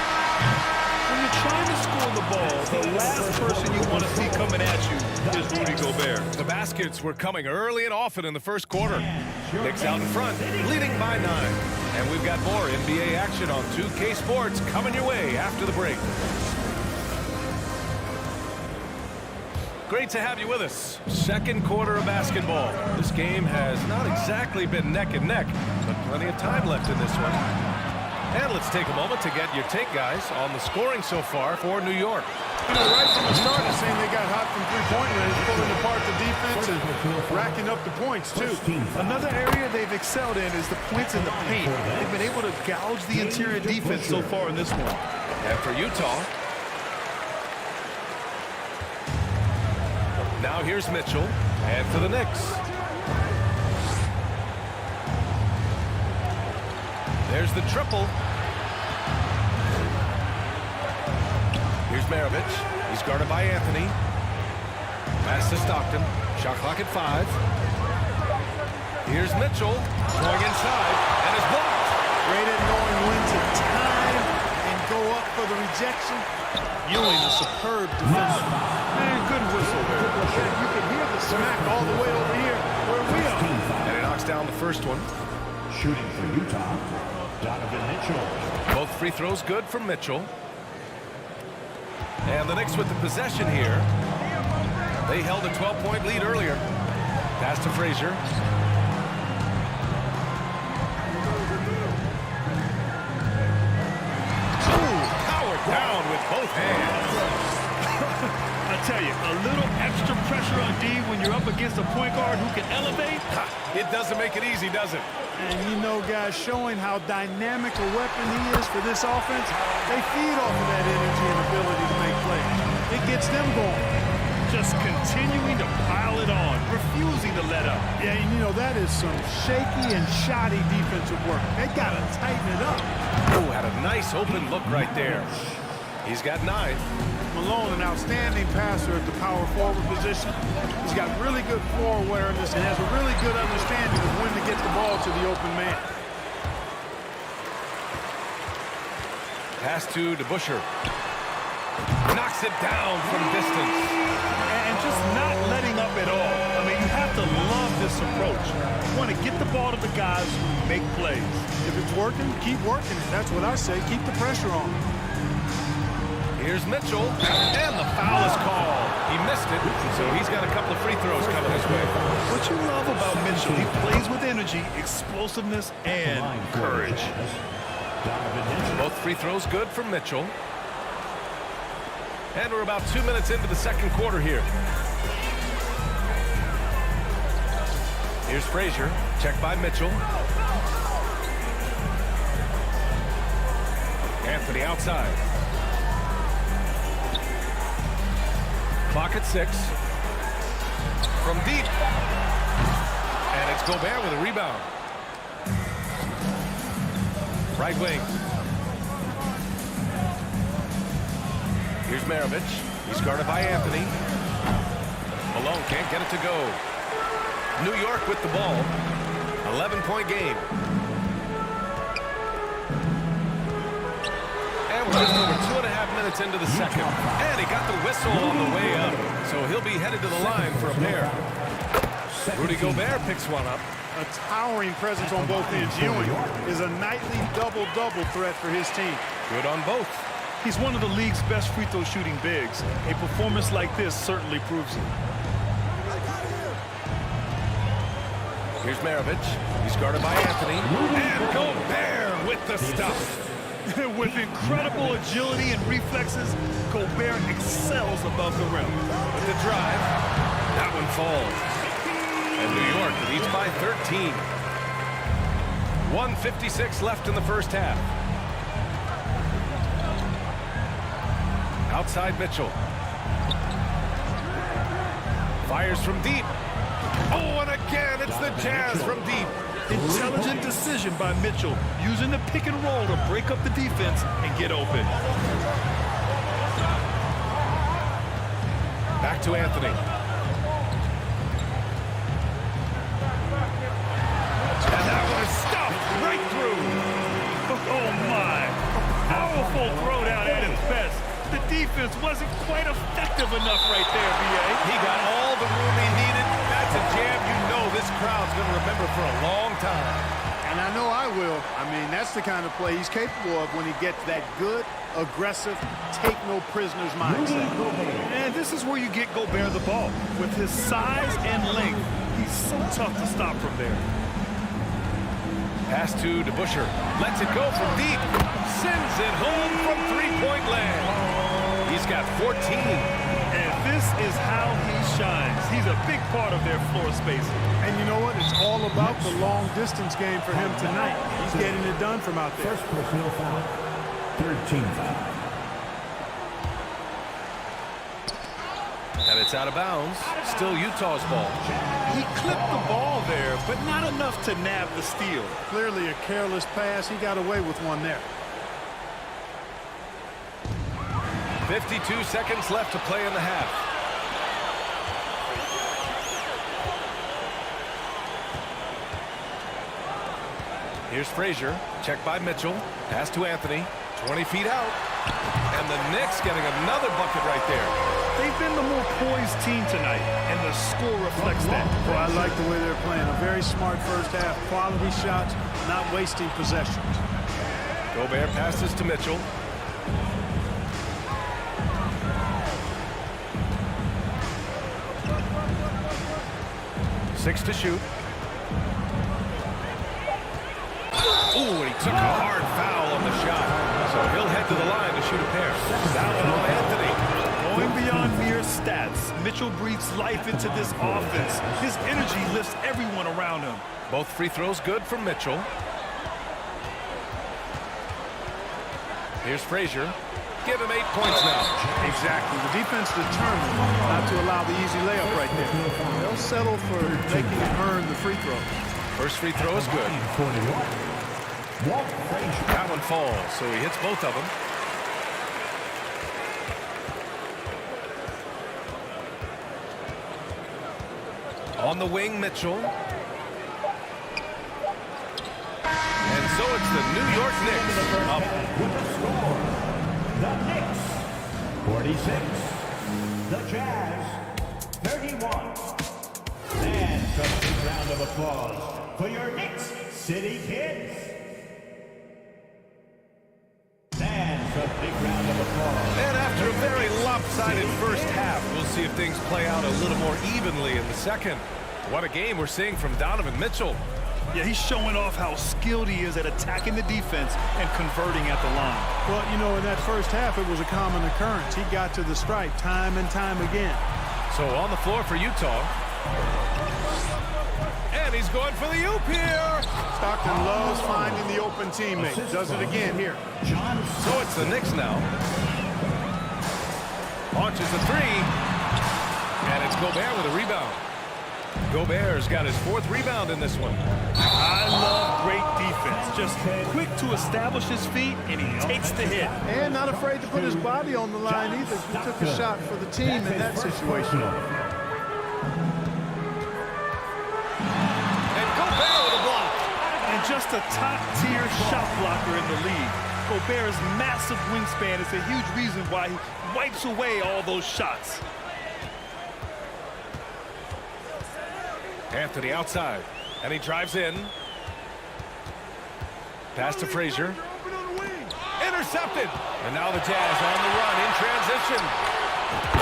When you're trying to score the ball, the last person you want to see coming at you is Rudy Gobert. The baskets were coming early and often in the first quarter. Knicks out in front, leading by 9. And we've got more NBA action on 2K Sports coming your way after the break. Great to have you with us. Second quarter of basketball. This game has not exactly been neck and neck, but plenty of time left in this one. And let's take a moment to get your take, guys, on the scoring so far for New York. You know, right from the start, they're saying they got hot from three-point range, pulling apart the defense and racking up the points, too. Another area they've excelled in is the points in the paint. They've been able to gouge the interior defense so far in this one. And for Utah, now here's Mitchell, and for the Knicks. There's the triple. Here's Maravich. He's guarded by Anthony. Pass to Stockton. Shot clock at 5. Here's Mitchell going inside, and is blocked. Great at knowing when to time and go up for the rejection. Ewing, a superb defender. Man, good whistle there. You can hear the smack all the way over here where we are. And he knocks down the first one. Shooting for Utah, Donovan Mitchell. Both free throws good from Mitchell. And the Knicks with the possession here. They held a 12-point lead earlier. Pass to Frazier. Ooh, powered down with both hands. I tell you, a little extra pressure on D when you're up against a point guard who can elevate. It doesn't make it easy, does it? And you know, guys, showing how dynamic a weapon he is for this offense, they feed off of that energy and ability to make plays. It gets them going. Just continuing to pile it on, refusing to let up. Yeah, and you know, that is some shaky and shoddy defensive work. They got to tighten it up. Oh, had a nice open look right there. He's got 9. Malone, an outstanding passer at the power forward position. He's got really good floor awareness and has a really good understanding of when to get the ball to the open man. Pass to DeBusschere. Knocks it down from distance. And just not letting up at all. I mean, you have to love this approach. You want to get the ball to the guys who make plays. If it's working, keep working it. That's what I say. Keep the pressure on. Here's Mitchell, and the foul is called. He missed it, so he's got a couple of free throws coming his way. What you love about Mitchell, he plays with energy, explosiveness, and courage. Both free throws good from Mitchell. And we're about 2 minutes into the second quarter here. Here's Frazier, checked by Mitchell. Anthony outside. Clock at 6. From deep. And it's Gobert with a rebound. Right wing. Here's Maravich. He's guarded by Anthony. Malone can't get it to go. New York with the ball. 11-point game. minutes into the second. And he got the whistle on the way up. So he'll be headed to the line for a pair. Rudy Gobert picks one up. A towering presence on both ends. Ewing is a nightly double-double threat for his team. Good on both. He's one of the league's best free throw shooting bigs. A performance like this certainly proves it. Here's Maravich. He's guarded by Anthony. And Gobert with the stuff. With incredible agility and reflexes, Gobert excels above the rim. With the drive. That one falls. And New York leads by 13. 1:56 left in the first half. Outside Mitchell. Fires from deep. Oh, and again, it's the Jazz from deep. Intelligent decision by Mitchell, using the pick and roll to break up the defense and get open. Back to Anthony. And that one is stuffed right through. Oh my! Powerful throwdown at its best. The defense wasn't quite effective enough right there, B.A. He got all the room he needed. That's a jam you know this crowd's going to remember for a long time. And I know I will. I mean, that's the kind of play he's capable of when he gets that good, aggressive, take-no-prisoners mindset. And this is where you get Gobert the ball. With his size and length, he's so tough to stop from there. Pass to DeBusschere. Lets it go from deep. Sends it home from three-point land. He's got 14. And this is how he shines. He's a big part of their floor spacing. And you know what? It's all about the long-distance game for him tonight. He's getting it done from out there. First personal foul. 13 foul. And it's out of bounds. Still Utah's ball. He clipped the ball there, but not enough to nab the steal. Clearly a careless pass. He got away with one there. 52 seconds left to play in the half. Here's Frazier. Checked by Mitchell. Pass to Anthony. 20 feet out. And the Knicks getting another bucket right there. They've been the more poised team tonight, and the score reflects that. Well, I like the way they're playing. A very smart first half. Quality shots, not wasting possessions. Gobert passes to Mitchell. Six to shoot. Ooh, and he took a hard foul on the shot. So he'll head to the line to shoot a pair. That one on Anthony. Going beyond mere stats, Mitchell breathes life into this offense. His energy lifts everyone around him. Both free throws good from Mitchell. Here's Frazier. Give him 8 points now. Exactly. The defense determined not to allow the easy layup right there. They'll settle for making it earn the free throw. First free throw is good. 41. Walt Frazier. That one falls, so he hits both of them. On the wing, Mitchell. And so it's the New York Knicks up. With the score, the Knicks 46, the Jazz 31. And a big round of applause for your Knicks City Kids. And a big round of applause. And after a very lopsided first half, we'll see if things play out a little more evenly in the second. What a game we're seeing from Donovan Mitchell. Yeah, he's showing off how skilled he is at attacking the defense and converting at the line. Well, you know, in that first half, it was a common occurrence. He got to the stripe time and time again. So on the floor for Utah. And he's going for the oop here. Stockton loves finding the open teammate. Does it again here. So it's the Knicks now. Launches a three. And it's Gobert with a rebound. Gobert's got his 4th rebound in this one. I love great defense. Just quick to establish his feet, and he takes the hit. And not afraid to put his body on the line either. He took a shot for the team in that situation. And Gobert with a block. And just a top-tier shot blocker in the league. Gobert's massive wingspan is a huge reason why he wipes away all those shots. Anthony outside, and he drives in. Pass to Frazier. Intercepted. And now the Jazz on the run in transition.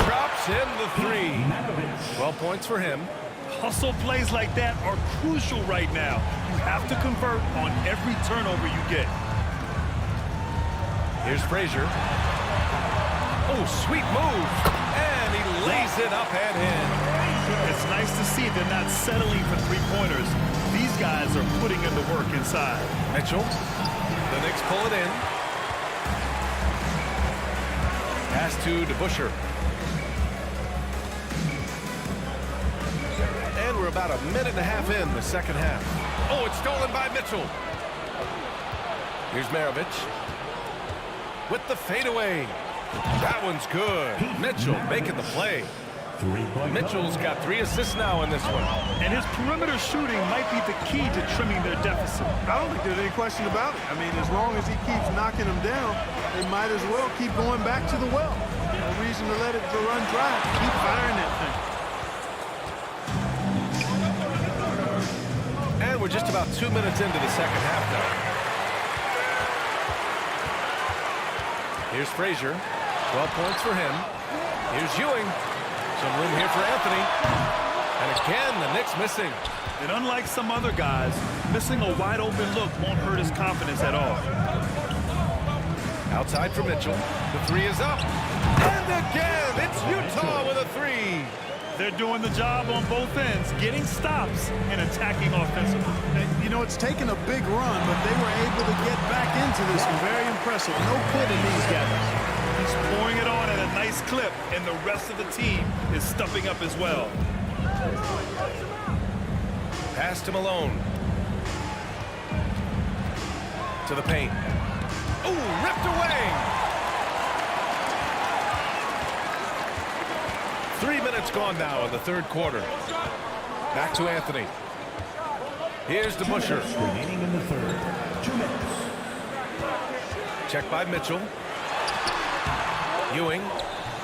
Drops in the three. 12 points for him. Hustle plays like that are crucial right now. You have to convert on every turnover you get. Here's Frazier. Oh, sweet move. And he lays it up and in. It's nice to see they're not settling for three-pointers. These guys are putting in the work inside. Mitchell. The Knicks pull it in. Pass to DeBusschere. And we're about a minute and a half in the second half. Oh, it's stolen by Mitchell. Here's Maravich. With the fadeaway. That one's good. Mitchell making the play. Mitchell's got 3 assists now in this one. And his perimeter shooting might be the key to trimming their deficit. I don't think there's any question about it. I mean, as long as he keeps knocking them down, they might as well keep going back to the well. No reason to let it run dry. Keep firing that thing. And we're just about 2 minutes into the second half now. Here's Frazier. 12 points for him. Here's Ewing. Some room here for Anthony. And again, the Knicks missing. And unlike some other guys, missing a wide-open look won't hurt his confidence at all. Outside for Mitchell. The three is up. And again, it's Utah with a three. They're doing the job on both ends, getting stops and attacking offensively. And, you know, it's taken a big run, but they were able to get back into this one. Very impressive. No quitting these guys. He's pouring it on at a nice clip, and the rest of the team is stepping up as well. Pass to Malone. To the paint. Ooh, ripped away. 3 minutes gone now in the third quarter. Back to Anthony. Here's DeBusschere. Remaining in the third. 2 minutes. Check by Mitchell. Ewing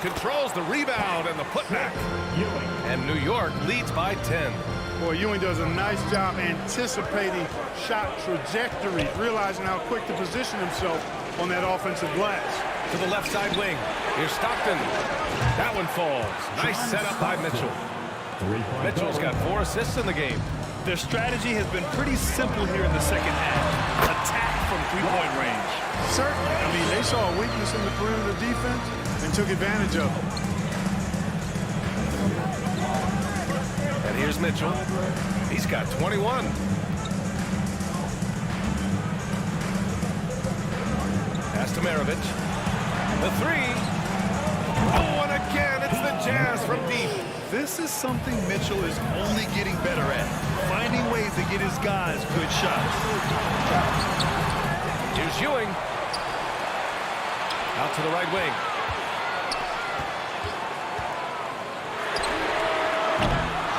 controls the rebound and the putback. Ewing. And New York leads by 10. Boy, Ewing does a nice job anticipating shot trajectory, realizing how quick to position himself on that offensive glass. To the left side wing. Here's Stockton. That one falls. Nice setup by Mitchell. Mitchell's got 4 assists in the game. Their strategy has been pretty simple here in the second half. Attack from three-point range. Certainly. I mean, they saw a weakness in the perimeter defense and took advantage of it. And here's Mitchell. He's got 21. Pass to Maravich. The three. Oh, and again, it's the Jazz from deep. This is something Mitchell is only getting better at, finding ways to get his guys good shots. Here's Ewing. Out to the right wing.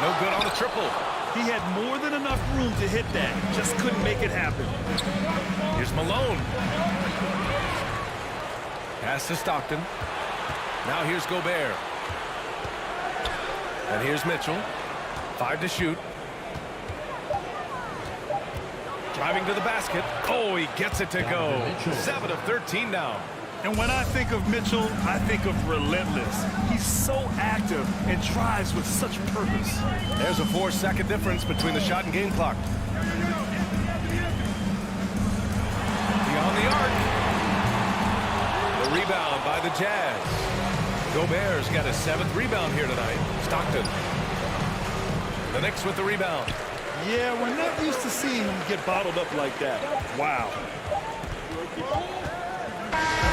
No good on the triple. He had more than enough room to hit that, just couldn't make it happen. Here's Malone. Pass to Stockton. Now here's Gobert. And here's Mitchell. 5 to shoot. Driving to the basket. Oh, he gets it to go. 7 of 13 now. And when I think of Mitchell, I think of relentless. He's so active and drives with such purpose. There's a 4-second difference between the shot and game clock. Beyond the arc. The rebound by the Jazz. Gobert's got his 7th rebound here tonight. Stockton. The Knicks with the rebound. Yeah, we're not used to seeing him get bottled up like that. Wow.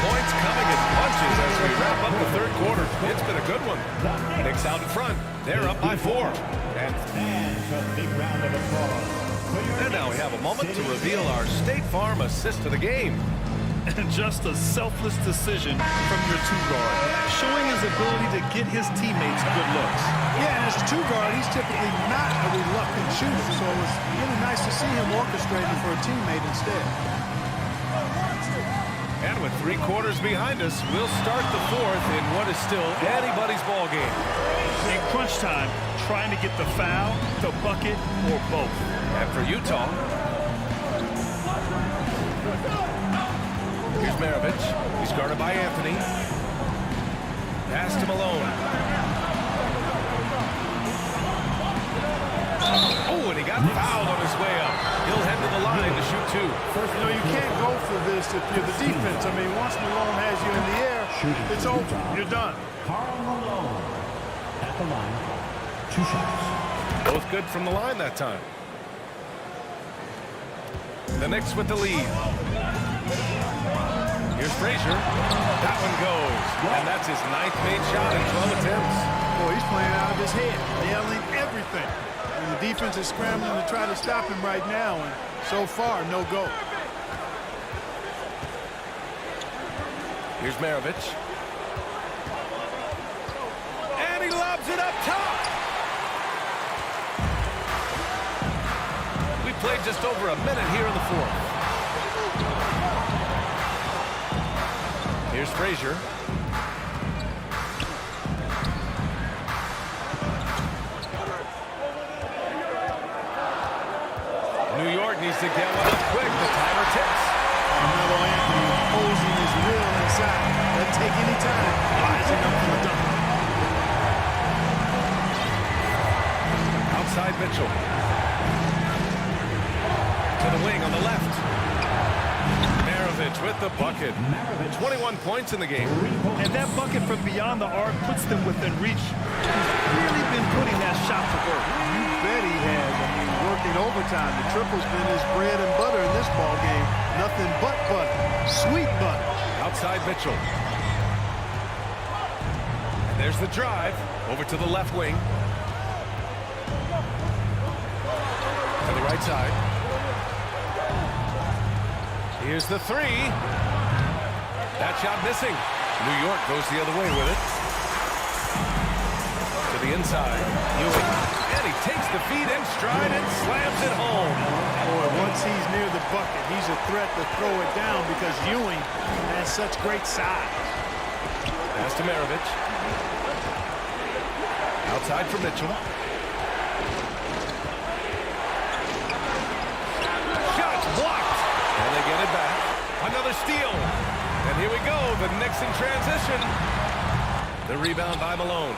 Points coming in bunches as we wrap up the third quarter. It's been a good one. Knicks out in front. They're up by 4. And a big round of applause. And now we have a moment to reveal our State Farm assist to the game. And just a selfless decision from your two-guard, showing his ability to get his teammates good looks. Yeah, and as a two-guard, he's typically not a reluctant shooter, so it was really nice to see him orchestrating for a teammate instead. with 3 quarters behind us, we'll start the 4th in what is still anybody's ball game. In crunch time, trying to get the foul, the bucket, or both. And for Utah, here's Maravich. He's guarded by Anthony. Pass to Malone. Oh, and he got fouled on his way up. He'll head to the line to shoot 2. You know, you can't go for this if you're the defense. I mean, once Malone has you in the air, it's over. You're done. Karl Malone at the line. 2 shots. Both good from the line that time. The Knicks with the lead. Here's Frazier. That one goes. And that's his 9th made shot in 12 attempts. Boy, he's playing out of his head, nailing everything. And the defense is scrambling to try to stop him right now, and so far, no go. Here's Maravich. And he lobs it up top. We played just over a minute here in the 4th. Here's Frazier. New York needs to get one up quick. The timer ticks. Carmelo Anthony imposing his will inside. Doesn't take any time. Rising up for the dunk. Outside Mitchell. To the wing on the left. Maravich with the bucket. 21 points in the game. And that bucket from beyond the arc puts them within reach. He's really been putting that shot to work. You bet he has. I mean, working overtime. The triple's been his bread and butter in this ball game. Nothing but butter. Sweet butter. Outside Mitchell. And there's the drive. Over to the left wing. To the right side. Here's the 3. That shot missing. New York goes the other way with it. To the inside. Ewing. And he takes the feed in stride and slams it home. Boy, once he's near the bucket, he's a threat to throw it down because Ewing has such great size. Pass to Maravich. Outside for Mitchell. Shots blocked. And they get it back. Another steal. And here we go. The Knicks in transition. The rebound by Malone.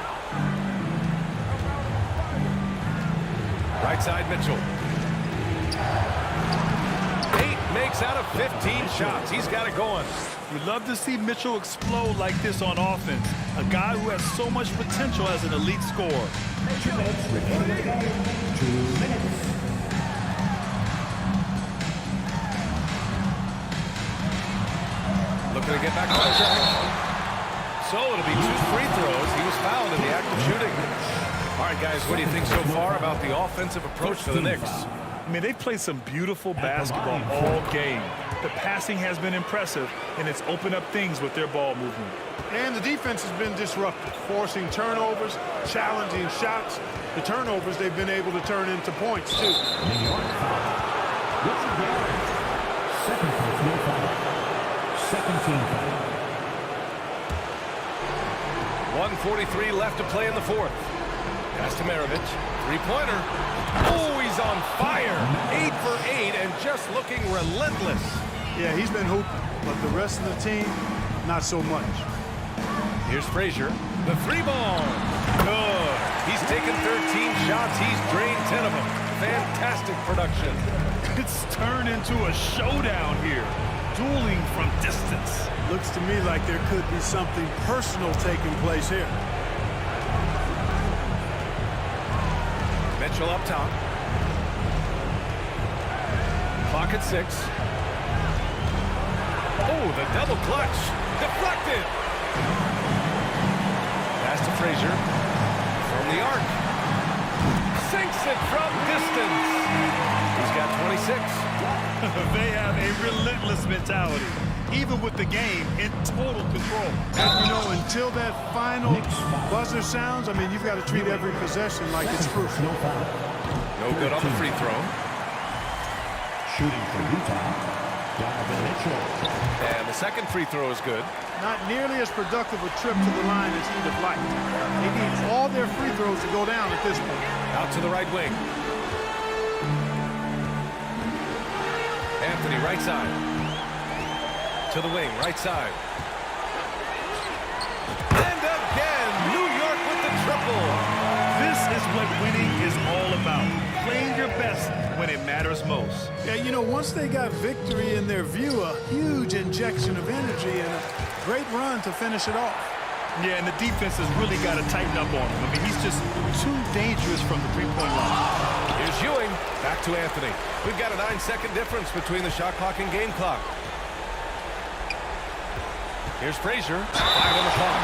Right side Mitchell. 8 makes out of 15 shots. He's got it going. We'd love to see Mitchell explode like this on offense. A guy who has so much potential as an elite scorer. 2 minutes remaining in the game. 2 minutes. Looking to get back on track. So it'll be 2 free throws. He was fouled in the act of shooting. All right, guys, what do you think so far about the offensive approach to the Knicks? I mean, they've played some beautiful basketball all game. The passing has been impressive, and it's opened up things with their ball movement. And the defense has been disruptive, forcing turnovers, challenging shots. The turnovers they've been able to turn into points, too. New York foul. Richard Garrett. Second personal foul. Second team foul. 1:43 left to play in the 4th. Pass to Maravich. 3-pointer. Oh, he's on fire. 8 for 8 and just looking relentless. Yeah, he's been hooping, but the rest of the team, not so much. Here's Frazier. The 3-ball. Good. He's taken 13 shots. He's drained 10 of them. Fantastic production. It's turned into a showdown here. Dueling from distance. Looks to me like there could be something personal taking place here. Mitchell up top. Clock at 6. Oh, the double clutch. Deflected. Pass to Frazier. From the arc. Sinks it from distance. He's got 26. They have a relentless mentality, even with the game in total control. And, you know, until that final buzzer sounds, I mean, you've got to treat every possession like it's crucial. No foul. No good on the free throw. Shooting for Utah. Donovan Mitchell. And the second free throw is good. Not nearly as productive a trip to the line as he'd have liked. They need all their free throws to go down at this point. Out to the right wing. Anthony, right side. To the wing, right side. And again, New York with the triple. This is what winning is all about. Playing your best when it matters most. Yeah, you know, once they got victory in their view, a huge injection of energy and a great run to finish it off. Yeah, and the defense has really got to tighten up on him. I mean, he's just too dangerous from the three-point line. Here's Ewing. Back to Anthony. We've got a 9-second difference between the shot clock and game clock. Here's Frazier. 5 on the clock.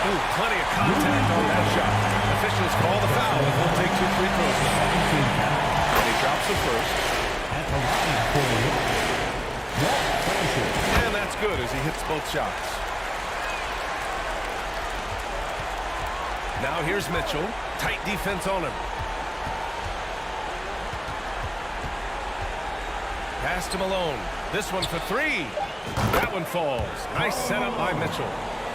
Ooh, plenty of contact on that shot. Officials call the foul, and he'll take 2 free throws now. And he drops the first. And that's good as he hits both shots. Now here's Mitchell. Tight defense on him. Pass to Malone. This one for 3. That one falls. Nice setup by Mitchell.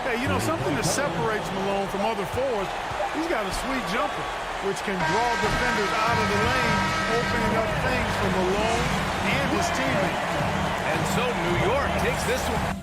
Hey, you know, something that separates Malone from other forwards, he's got a sweet jumper, which can draw defenders out of the lane, opening up things for Malone and his teammates. And so New York takes this one.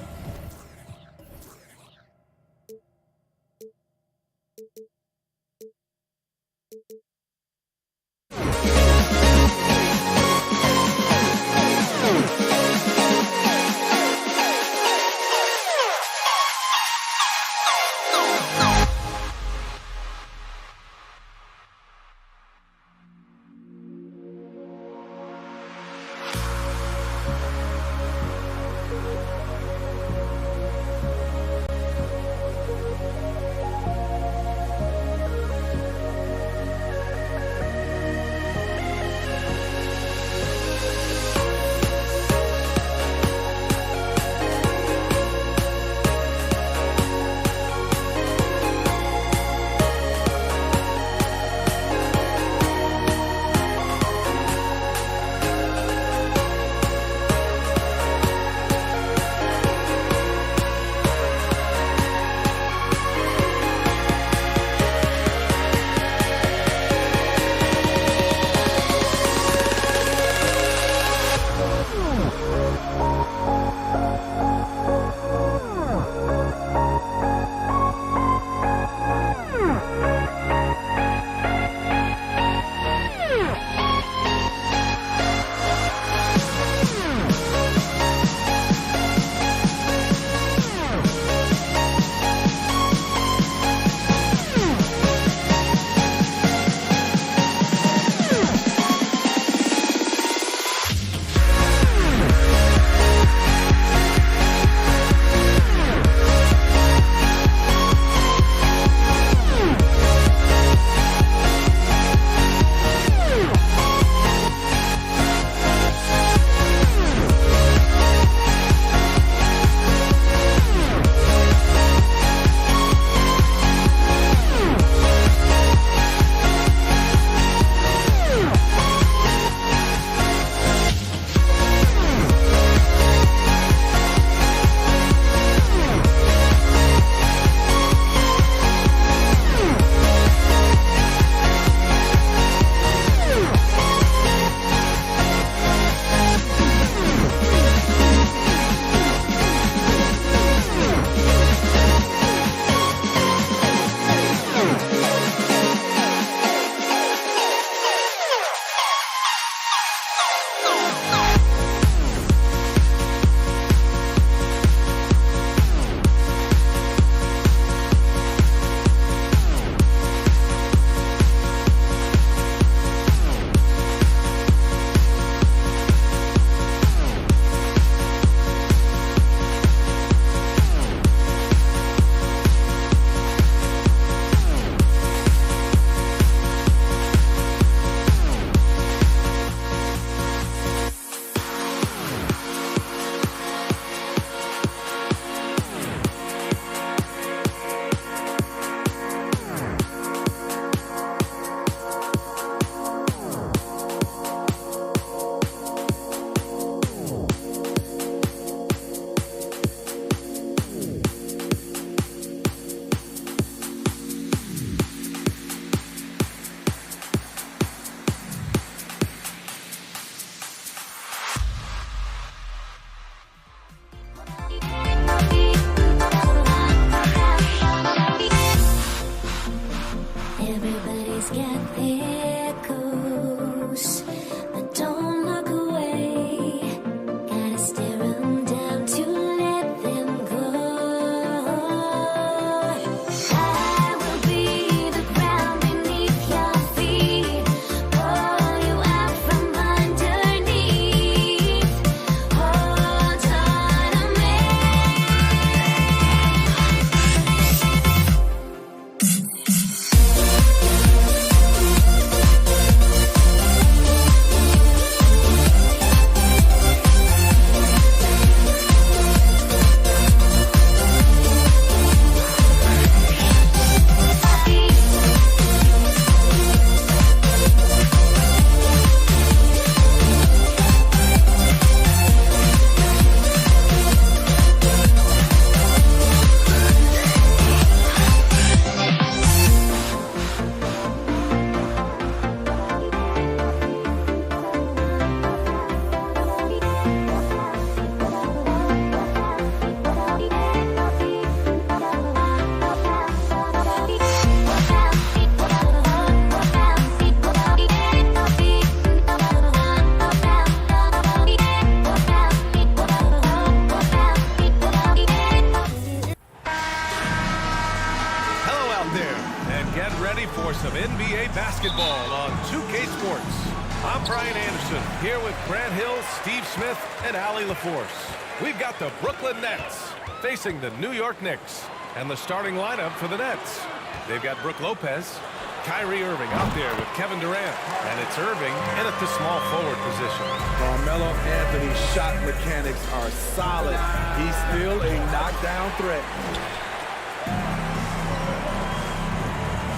some NBA basketball on 2K Sports. I'm Brian Anderson, here with Grant Hill, Steve Smith, and Allie LaForce. We've got the Brooklyn Nets facing the New York Knicks, and the starting lineup for the Nets. They've got Brook Lopez, Kyrie Irving out there with Kevin Durant, and it's Irving in at the small forward position. Carmelo Anthony's shot mechanics are solid. He's still a knockdown threat.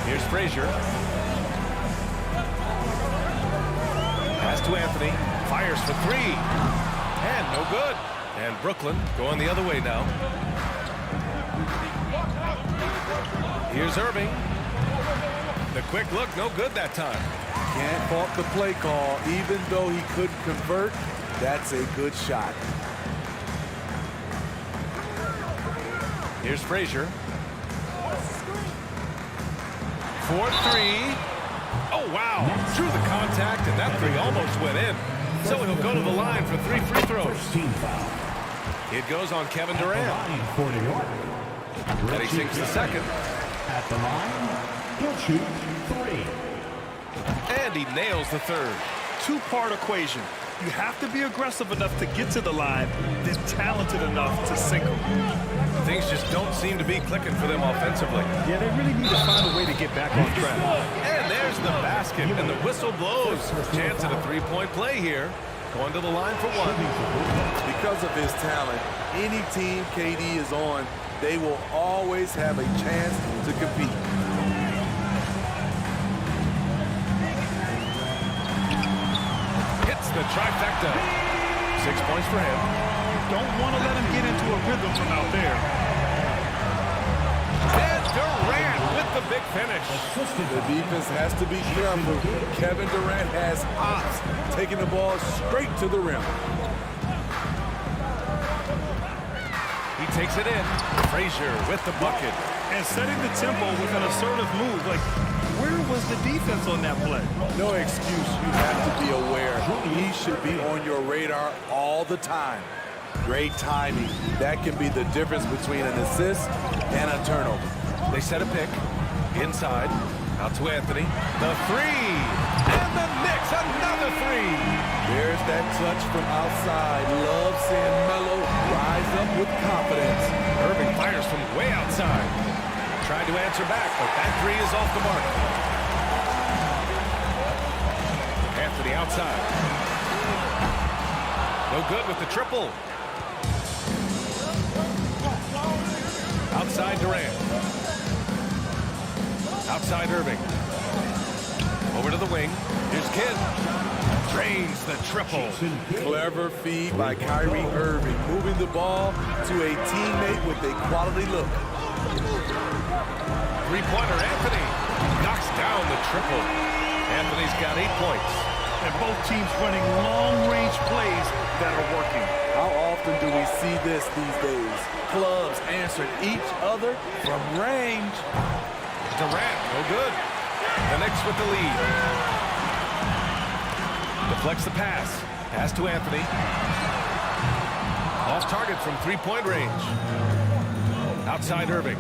Here's Frazier. Pass to Anthony. Fires for three. And no good. And Brooklyn going the other way now. Here's Irving. The quick look, no good that time. Can't fault the play call. Even though he couldn't convert, that's a good shot. Here's Frazier. 4-3. Oh, wow. Through the contact, and that three almost went in. So he'll go to the line for 3 free throws. It goes on Kevin Durant. For New York. And he sinks the second. At the line, he'll shoot 3. And he nails the third. Two-part equation. You have to be aggressive enough to get to the line, then talented enough to sink them. Things just don't seem to be clicking for them offensively. Yeah, they really need to find a way to get back on track. And there's the basket, and the whistle blows. Chance at a three-point play here. Going to the line for one. Because of his talent, any team KD is on, they will always have a chance to compete. Hits the trifecta. 6 points for him. Don't want to let him get into a rhythm from out there. And Durant with the big finish. The defense has to be careful. Kevin Durant has hops, taking the ball straight to the rim. He takes it in. Frazier with the bucket. And setting the tempo with an assertive move. Like, where was the defense on that play? No excuse. You have to be aware. He should be on your radar all the time. Great timing. That can be the difference between an assist and a turnover. They set a pick. Inside. Out to Anthony. The three. And the Knicks, another three. There's that touch from outside. Love seeing Melo rise up with confidence. Irving fires from way outside. Tried to answer back, but that three is off the mark. Anthony outside. No good with the triple. Outside Durant. Outside Irving. Over to the wing. Here's Kidd. Drains the triple. Clever feed by Kyrie Irving, moving the ball to a teammate with a quality look. Three-pointer, Anthony. Knocks down the triple. Anthony's got 8 points. And both teams running long-range plays that are working. How often do we see this these days? Clubs answering each other from range. Durant, no good. The Knicks with the lead. Deflects the pass. Pass to Anthony. Off target from three-point range. Outside Irving.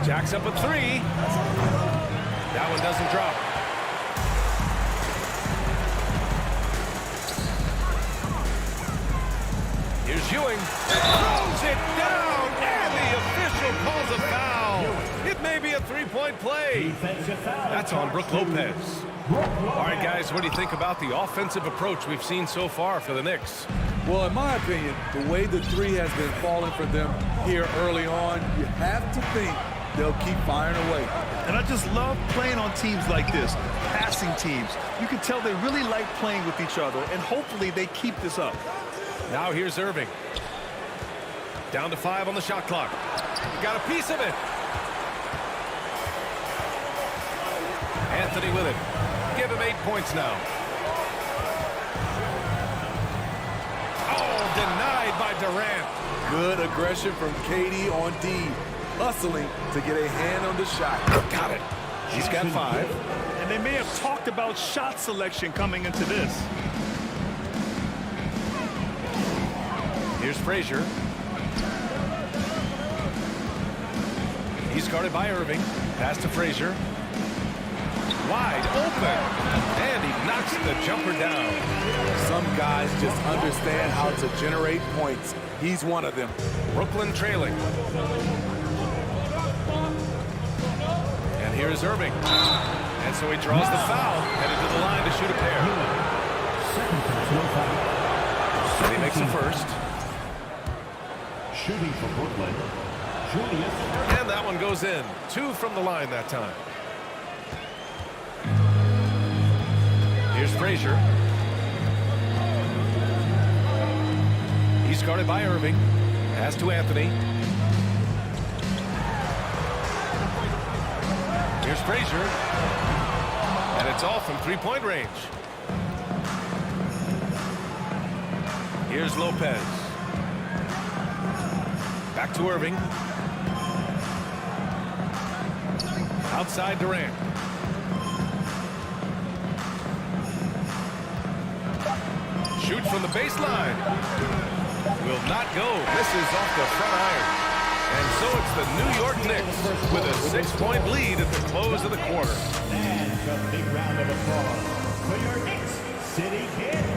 Jacks up a three. That one doesn't drop. Here's Ewing. Throws it down, and the official calls a foul. It may be a three-point play. That's on Brook Lopez. All right, guys, what do you think about the offensive approach we've seen so far for the Knicks? Well, in my opinion, the way the three has been falling for them here early on, you have to think they'll keep firing away. And I just love playing on teams like this, passing teams. You can tell they really like playing with each other, and hopefully they keep this up. Now here's Irving. Down to 5 on the shot clock. Got a piece of it. Anthony with it. Give him 8 points now. Oh, denied by Durant. Good aggression from KD on D, hustling to get a hand on the shot. Got it. He's got 5. And they may have talked about shot selection coming into this. Here's Frazier. He's guarded by Irving. Pass to Frazier. wide open. And he knocks the jumper down. Some guys just understand how to generate points. He's one of them. Brooklyn trailing. And here's Irving. And so he draws the foul, headed to the line to shoot a pair. Second personal foul. And he makes the first. Shooting for Brooklyn, Julius. And that one goes in. 2 from the line that time. Here's Frazier. He's guarded by Irving. Pass to Anthony. Here's Frazier. And it's off from three-point range. Here's Lopez. Back to Irving. Outside Durant. Shoots from the baseline. Will not go. Misses off the front iron. And so it's the New York Knicks with a 6-point lead at the close of the quarter. And a big round of applause for your Knicks City Kids.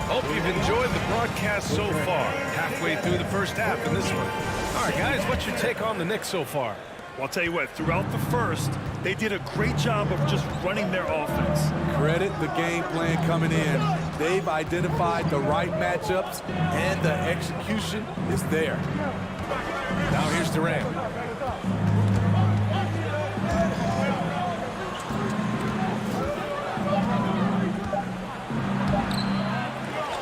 Hope you've enjoyed the broadcast so far. Halfway through the first half in this one. All right, guys, what's your take on the Knicks so far? Well, I'll tell you what, throughout the first, they did a great job of just running their offense. Credit the game plan coming in. They've identified the right matchups, and the execution is there. Now here's Durant.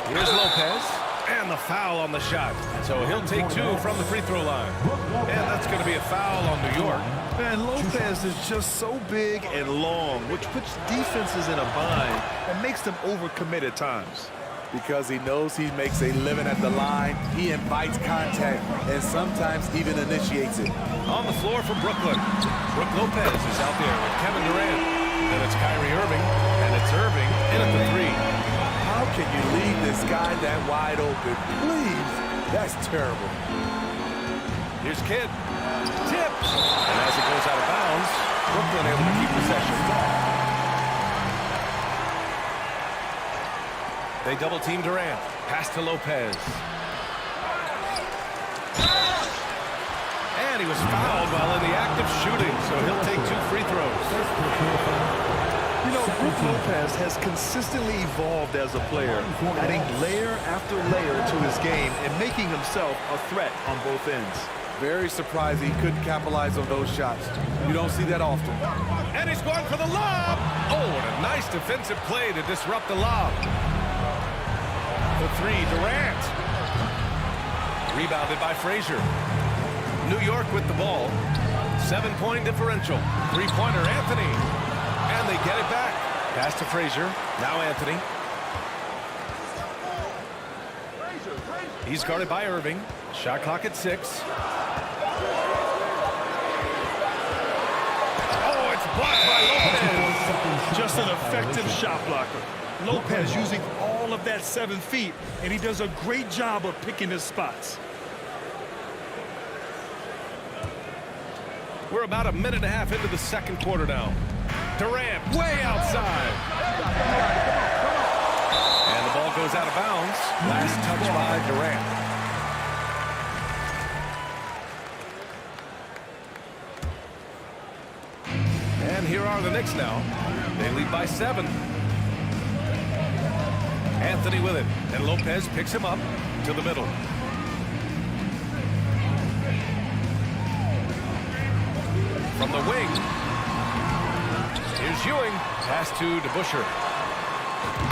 Here's Lopez. And the foul on the shot. So he'll take 2 from the free throw line. And that's going to be a foul on New York. Man, Lopez is just so big and long, which puts defenses in a bind and makes them overcommit at times. Because he knows he makes a living at the line, he invites contact and sometimes even initiates it. On the floor for Brooklyn. Brook Lopez is out there with Kevin Durant. Then it's Kyrie Irving. And it's Irving in at the 3. How can you leave this guy that wide open? Please. That's terrible. Here's Kidd. Tips. And as it goes out of bounds, Brooklyn able to keep possession. They double team Durant. Pass to Lopez. And he was fouled while in the act of shooting, so he'll take 2 free throws. You know, Brook Lopez has consistently evolved as a player, adding layer after layer to his game and making himself a threat on both ends. Very surprising he couldn't capitalize on those shots. You don't see that often. And he's going for the lob. Oh, and a nice defensive play to disrupt the lob. The 3, Durant. Rebounded by Frazier. New York with the ball. 7-point differential. 3-pointer, Anthony. And they get it back. Pass to Frazier. Now Anthony. He's guarded by Irving. Shot clock at 6. Oh, it's blocked by Lopez. Just an effective shot blocker. Lopez using all of that 7 feet, and he does a great job of picking his spots. We're about a minute and a half into the second quarter now. Durant way outside. And the ball goes out of bounds. Last touch by Durant. And here are the Knicks now. They lead by 7. Anthony with it. And Lopez picks him up to the middle. From the wing. Here's Ewing. Pass to DeBusschere.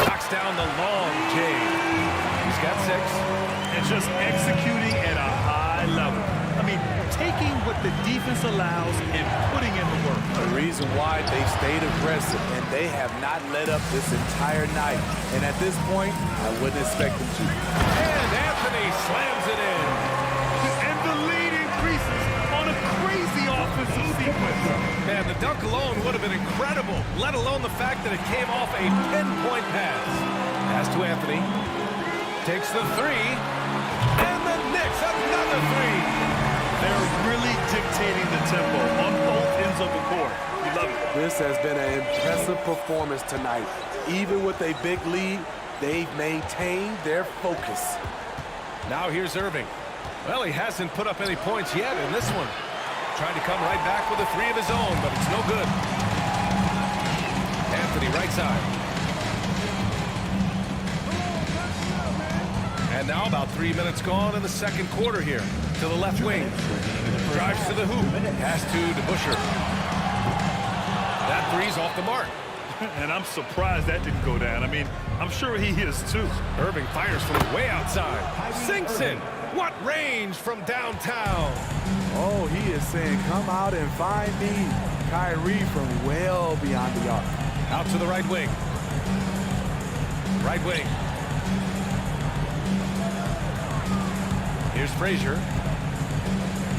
Knocks down the long J. He's got 6. And just executing at a high level. I mean, taking what the defense allows and putting in the work. The reason why they stayed aggressive, and they have not let up this entire night. And at this point, I wouldn't expect them to. And Anthony slams it in. And the lead increases on a crazy offensive sequence. Man, the dunk alone would have been incredible, let alone the fact that it came off a pinpoint pass. Pass to Anthony. Takes the 3. And the Knicks, another 3. They're really dictating the tempo on both ends of the court. We love it. This has been an impressive performance tonight. Even with a big lead, they've maintained their focus. Now here's Irving. Well, he hasn't put up any points yet in this one. Trying to come right back with a three of his own, but it's no good. Anthony, right side. And now about 3 minutes gone in the second quarter here. To the left wing. Drives to the hoop. Pass to DeBusschere. That three's off the mark. And I'm surprised that didn't go down. I mean, I'm sure he is too. Irving fires from way outside. Sinks in. What range from downtown. Oh, he is saying, come out and find me. Kyrie from well beyond the arc. Out to the right wing. Right wing. Here's Frazier.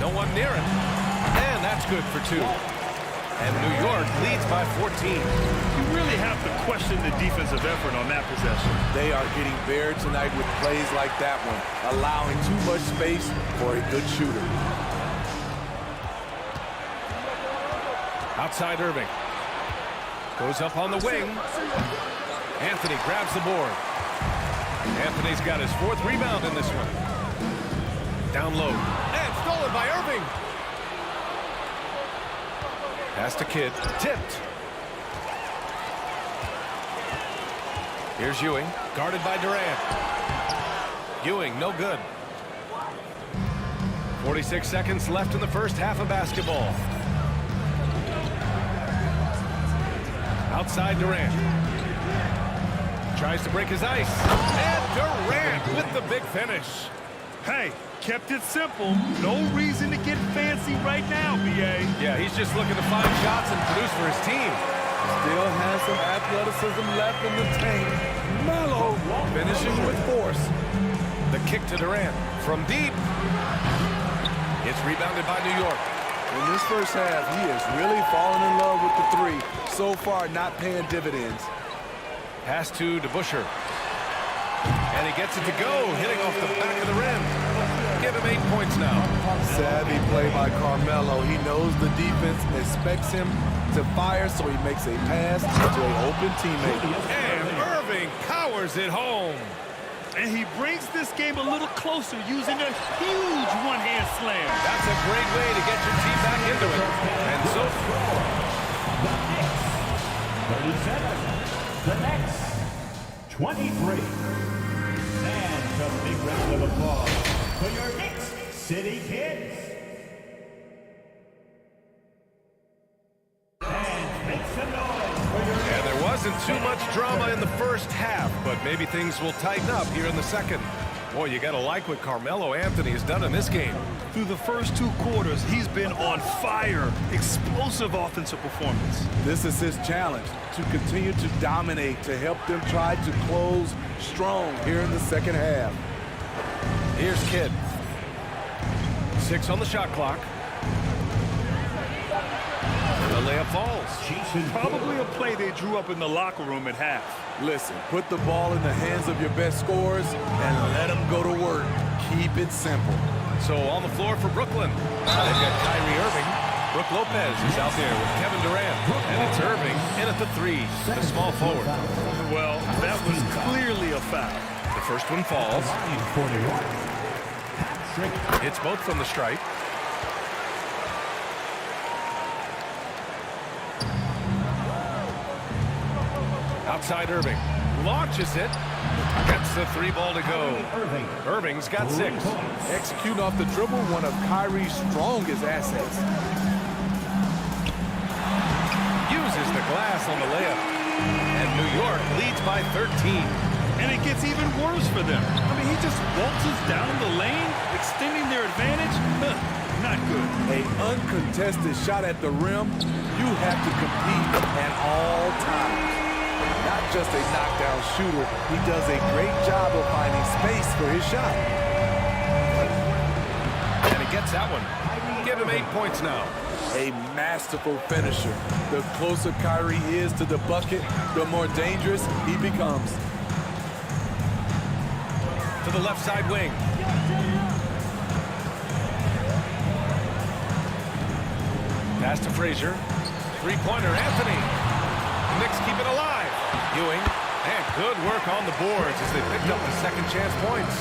No one near him. And that's good for two. And New York leads by 14. You really have to question the defensive effort on that possession. They are getting buried tonight with plays like that one, allowing too much space for a good shooter. Outside Irving. Goes up on the wing. Anthony grabs the board. Anthony's got his fourth rebound in this one. Down low. And stolen by Irving. Pass to Kidd. Tipped. Here's Ewing. Guarded by Durant. Ewing, no good. 46 seconds left in the first half of basketball. Outside Durant. Tries to break his ice. And Durant with the big finish. Hey, kept it simple. No reason to get fancy right now, B.A. Yeah, he's just looking to find shots and produce for his team. Still has some athleticism left in the tank. Melo finishing with force. The kick to Durant from deep. It's rebounded by New York. In this first half, he is really falling in love with the three. So far, not paying dividends. Pass to DeBusschere. And he gets it to go, hitting off the back of the rim. Give him 8 points now. Savvy play by Carmelo. He knows the defense expects him to fire, so he makes a pass to an open teammate. And Irving powers it home. And he brings this game a little closer using a huge one-hand slam. That's a great way to get your team back into it. And so... The Knicks, 23. And a big round of applause for your Knicks City Kids. And make some noise for your... And there wasn't too much drama in the first half, but maybe things will tighten up here in the second. Boy, you gotta like what Carmelo Anthony has done in this game. Through the first 2 quarters, he's been on fire. Explosive offensive performance. This is his challenge, to continue to dominate, to help them try to close strong here in the second half. Here's Kidd. 6 on the shot clock. The layup falls. Probably a play they drew up in the locker room at half. Listen, put the ball in the hands of your best scorers and let them go to work. Keep it simple. So on the floor for Brooklyn. They've got Kyrie Irving. Brook Lopez is out there with Kevin Durant. And it's Irving in at the 3, the small forward. Well, that was clearly a foul. The first one falls. 41. Hits both from the stripe. Outside Irving. Launches it. Gets the 3 ball to go. Irving's got 6. Executing off the dribble, one of Kyrie's strongest assets. Uses the glass on the layup. And New York leads by 13. And it gets even worse for them. I mean, he just waltzes down the lane, extending their advantage. Not good. An uncontested shot at the rim, you have to compete at all times. Not just a knockdown shooter, he does a great job of finding space for his shot. And he gets that one. Give him 8 points now. A masterful finisher. The closer Kyrie is to the bucket, the more dangerous he becomes. To the left side wing. Pass to Frazier. Three-pointer, Anthony. Knicks keep it alive. Ewing, and good work on the boards as they picked up the second chance points.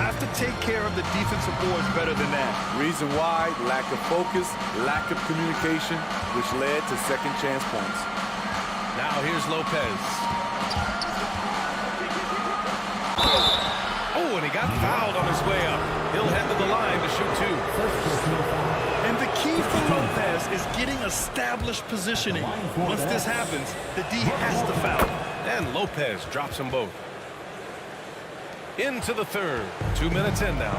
Have to take care of the defensive boards better than that. Reason why, lack of focus, lack of communication, which led to second chance points. Now here's Lopez. Oh, and he got fouled on his way up. He'll head to the line to shoot two. And the key for Lopez is getting established positioning. Once this happens, the D has to foul. And Lopez drops them both. Into the third. 2 minutes in now.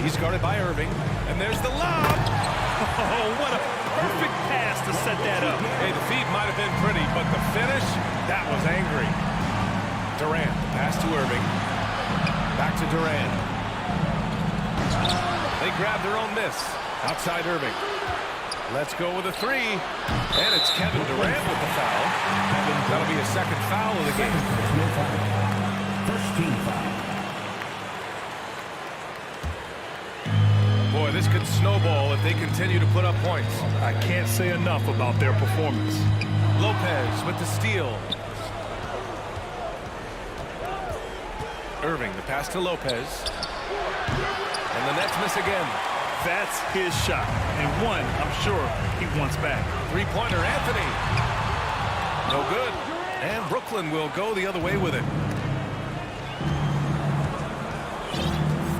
He's guarded by Irving. And there's the lob. Oh, what a perfect pass to set that up. Hey, the feed might have been pretty, but the finish, that was angry. Durant, pass to Irving. Back to Durant. They grab their own miss. Outside Irving. Let's go with a three. And it's Kevin Durant with the foul. That'll be a second foul of the game. First team foul. Boy, this could snowball if they continue to put up points. I can't say enough about their performance. Lopez with the steal. Irving, the pass to Lopez. And the Nets miss again. That's his shot, and one I'm sure he wants back. Three-pointer, Anthony. No good. And Brooklyn will go the other way with it.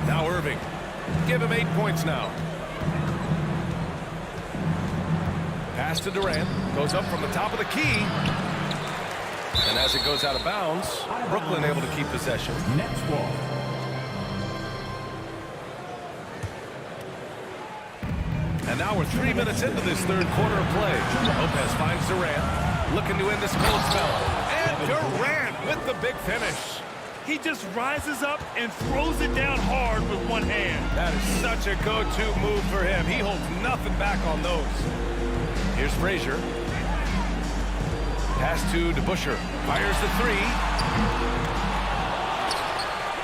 Now Irving. Give him 8 points now. Pass to Durant. Goes up from the top of the key. And as it goes out of bounds, Brooklyn able to keep possession. Nets ball. And now we're 3 minutes into this third quarter of play. Lopez finds Durant, looking to end this cold spell. And Durant with the big finish. He just rises up and throws it down hard with one hand. That is such a go-to move for him. He holds nothing back on those. Here's Frazier. Pass to DeBusschere. Fires the three.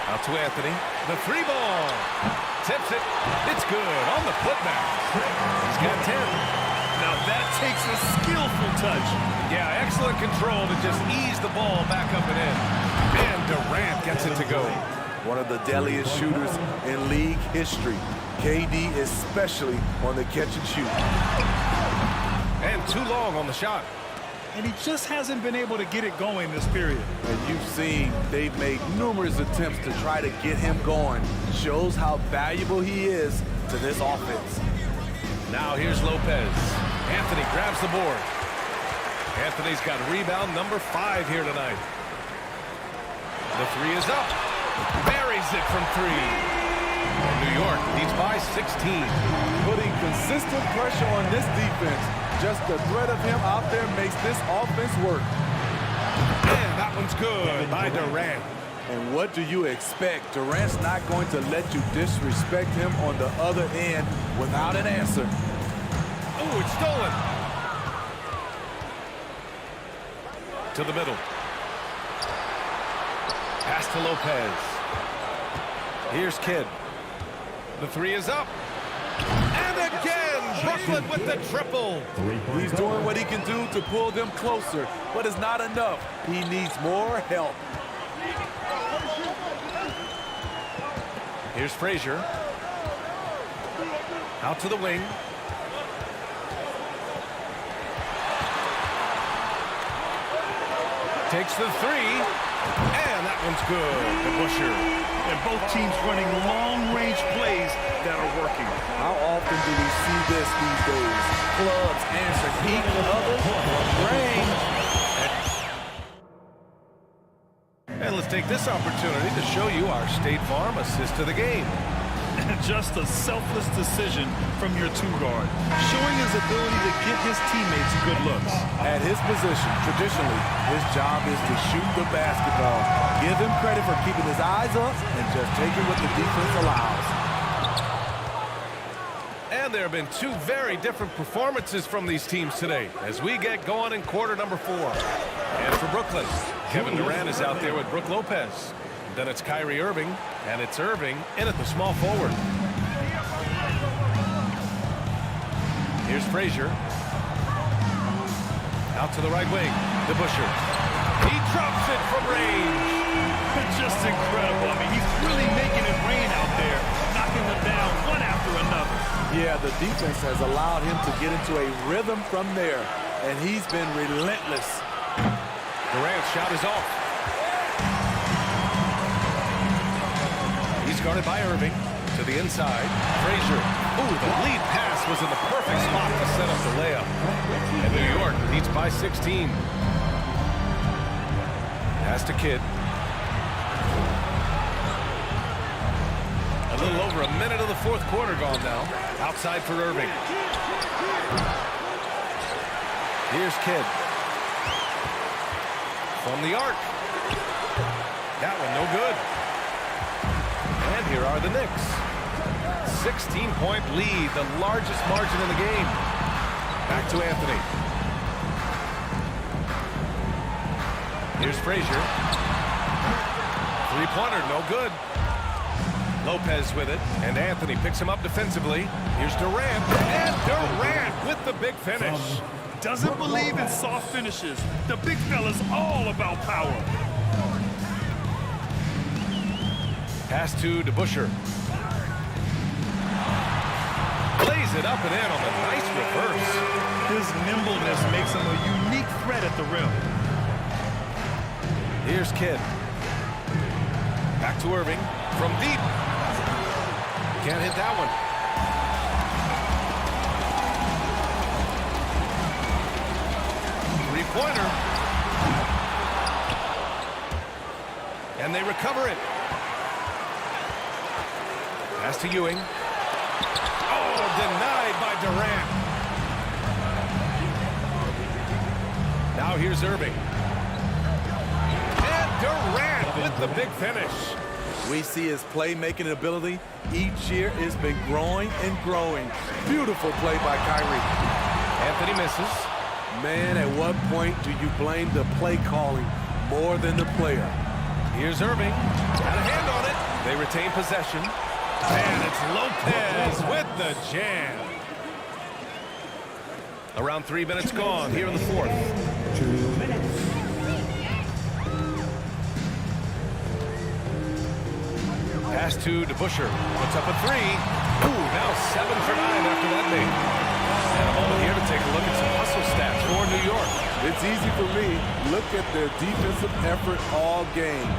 Out to Anthony. The three ball. Tips it. It's good on the putback. He's got 10. Now that takes a skillful touch. Yeah, excellent control to just ease the ball back up and in. And Durant gets it to go. One of the deadliest shooters in league history. KD especially on the catch and shoot. And too long on the shot. And he just hasn't been able to get it going this period. And you've seen they've made numerous attempts to try to get him going. Shows how valuable he is to this offense. Now here's Lopez. Anthony grabs the board. Anthony's got rebound number 5 here tonight. The three is up. Buries it from 3. And New York leads by 16. Putting consistent pressure on this defense. Just the threat of him out there makes this offense work. And that one's good by Durant. And what do you expect? Durant's not going to let you disrespect him on the other end without an answer. Oh, it's stolen. To the middle. Pass to Lopez. Here's Kidd. The three is up. And again, Brooklyn with the triple. He's doing what he can do to pull them closer, but it's not enough. He needs more help. Here's Frazier. Out to the wing. Takes the three. And that one's good. DeBusschere. And both teams running long-range plays that are working. How often do we see this these days? Clubs answer each other from range. And let's take this opportunity to show you our State Farm assist to the game. Just a selfless decision from your two-guard, showing his ability to get his teammates good looks. At his position, traditionally, his job is to shoot the basketball. Give him credit for keeping his eyes up and just taking what the defense allows. And there have been 2 very different performances from these teams today as we get going in quarter number 4. And for Brooklyn, Kevin Durant is out there with Brook Lopez. Then it's Kyrie Irving, and it's Irving in at the small forward. Here's Frazier. Out to the right wing. DeBusschere. He drops it from range. Just incredible. I mean, he's really making it rain out there, knocking them down one after another. Yeah, the defense has allowed him to get into a rhythm from there, and he's been relentless. Durant's shot is off. He's guarded by Irving. To the inside. Frazier. Ooh, the lead pass was in the perfect spot to set up the layup. And New York leads by 16. Pass to Kidd. A little over a minute of the fourth quarter gone now. Outside for Irving. Here's Kidd. From the arc. That one no good. And here are the Knicks. 16-point lead, the largest margin in the game. Back to Anthony. Here's Frazier. Three-pointer, no good. Lopez with it, and Anthony picks him up defensively. Here's Durant, and Durant with the big finish. Doesn't believe in soft finishes. The big fella's all about power. Pass to DeBusschere. Lays it up and in on the nice reverse. His nimbleness makes him a unique threat at the rim. Here's Kidd. Back to Irving from deep. Can't hit that one. Three-pointer. And they recover it. Pass to Ewing. Oh, denied by Durant. Now here's Irving. And Durant with the big finish. We see his playmaking ability each year has been growing and growing. Beautiful play by Kyrie. Anthony misses. Man, at what point do you blame the play calling more than the player? Here's Irving. Got a hand on it. They retain possession. And it's Lopez with the jam. Around 3 minutes gone here in the fourth. 2 minutes. Pass to DeBusschere. Puts up a three. Ooh, now 7 for 9 after that made. And a moment here to take a look at some hustle stats for New York. It's easy for me. Look at their defensive effort all game.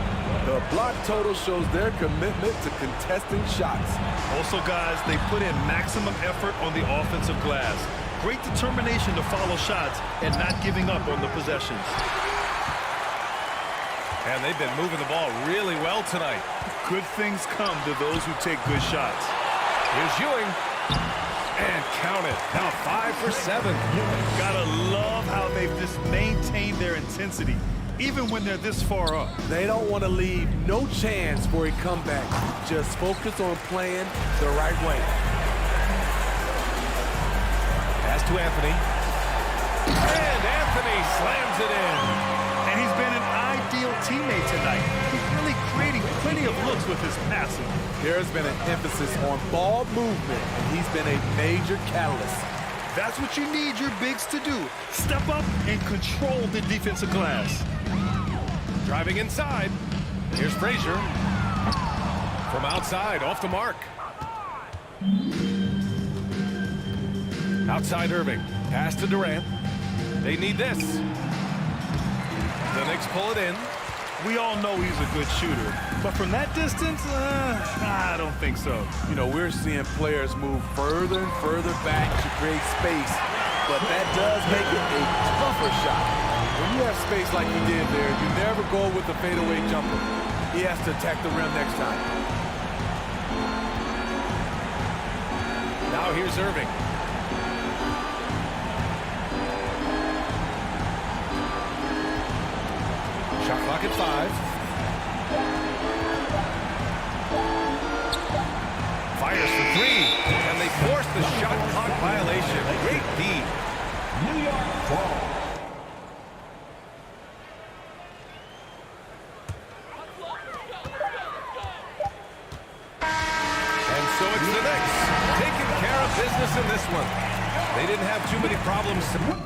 The block total shows their commitment to contesting shots. Also, guys, they put in maximum effort on the offensive glass. Great determination to follow shots and not giving up on the possessions. And they've been moving the ball really well tonight. Good things come to those who take good shots. Here's Ewing. And count it. Now 5 for 7. Gotta love how they've just maintained their intensity, even when they're this far up. They don't want to leave no chance for a comeback. Just focus on playing the right way. Pass to Anthony. And Anthony slams it in. And he's been an ideal teammate tonight. He's really creating plenty of looks with his passing. There's been an emphasis on ball movement, and he's been a major catalyst. That's what you need your bigs to do. Step up and control the defensive glass. Driving inside. Here's Frazier. From outside, off the mark. Outside Irving. Pass to Durant. They need this. The Knicks pull it in. We all know he's a good shooter, but from that distance, I don't think so. You know, we're seeing players move further and further back to create space, but that does make it a tougher shot. When you have space like he did there, you never go with the fadeaway jumper. He has to attack the rim next time. Now here's Irving. Shot clock at 5. Fires for 3. And they force the shot clock violation. Great D. New York ball. And so it's the Knicks taking care of business in this one. They didn't have too many problems.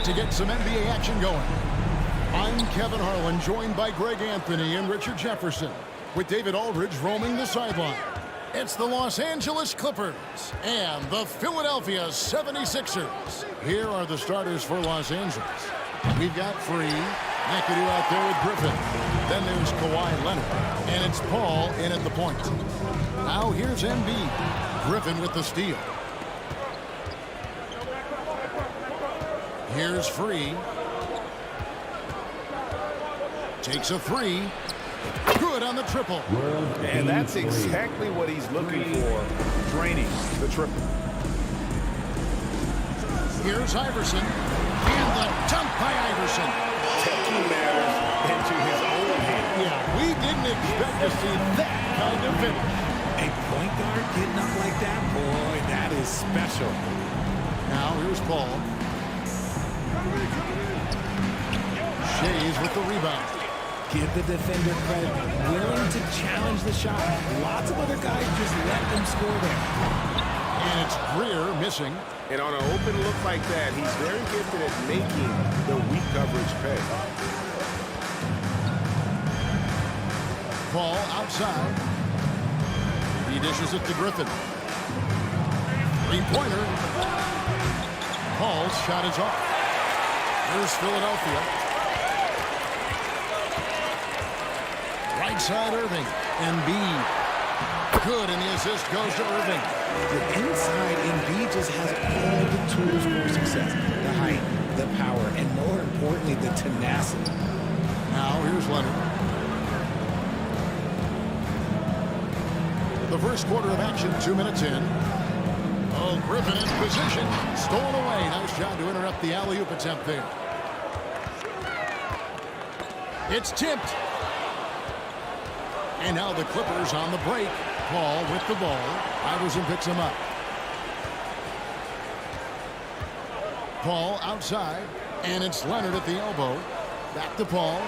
to get some NBA action going. I'm Kevin Harlan, joined by Greg Anthony and Richard Jefferson, with David Aldridge roaming the sideline. It's the Los Angeles Clippers and the Philadelphia 76ers. Here are the starters for Los Angeles. We've got Free, McAdoo out there with Griffin. Then there's Kawhi Leonard, and it's Paul in at the point. Now here's Embiid. Griffin with the steal. Here's Free. Takes a three. Good on the triple. And that's exactly what he's looking for, draining the triple. Here's Iverson. And the dunk by Iverson. Taking matters into his own hands. Yeah, we didn't expect to see that kind of finish. A point guard getting up like that, boy, that is special. Now here's Paul. Shays with the rebound. Give the defender credit, willing to challenge the shot. Lots of other guys just let them score there. And it's Greer missing. And on an open look like that, he's very gifted at making the weak coverage pay. Paul outside. He dishes it to Griffin. Three-pointer. Paul's shot is off. Here's Philadelphia. Right side Irving. Embiid. Good, and the assist goes to Irving. The inside, Embiid just has all the tools for success. The height, the power, and more importantly, the tenacity. Now here's Leonard. The first quarter of action, 2 minutes in. Oh, Griffin in position. Stolen away. Nice job to interrupt the alley-oop attempt there. It's tipped. And now the Clippers on the break. Paul with the ball. Iverson picks him up. Paul outside. And it's Leonard at the elbow. Back to Paul.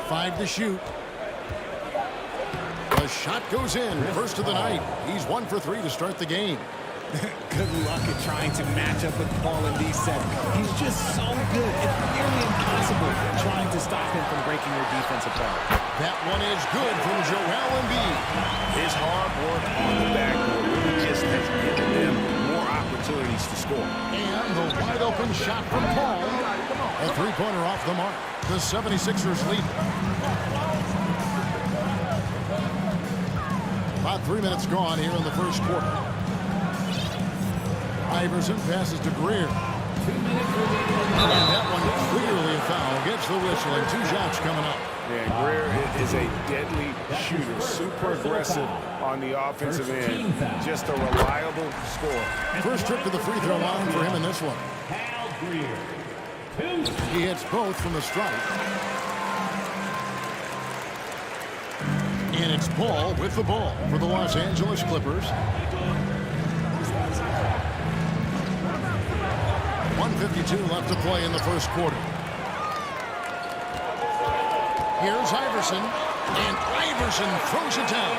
5 to shoot. The shot goes in. First of the night. He's 1 for 3 to start the game. Good luck at trying to match up with Paul in these sets. He's just so good. It's nearly impossible trying to stop him from breaking your defense apart. That one is good from Joel Embiid. His hard work on the backboard really just has given them more opportunities to score. And the wide open shot from Paul. A three-pointer off the mark. The 76ers lead. About 3 minutes gone here in the first quarter. Iverson passes to Greer. And that one clearly a foul. Gets the whistle and 2 shots coming up. And Greer is a deadly shooter. Super aggressive on the offensive end. Just a reliable scorer. First trip to the free throw line for him in this one. He hits both from the stripe. And it's Paul with the ball for the Los Angeles Clippers. 1:52 left to play in the first quarter. Here's Iverson, and Iverson throws it down.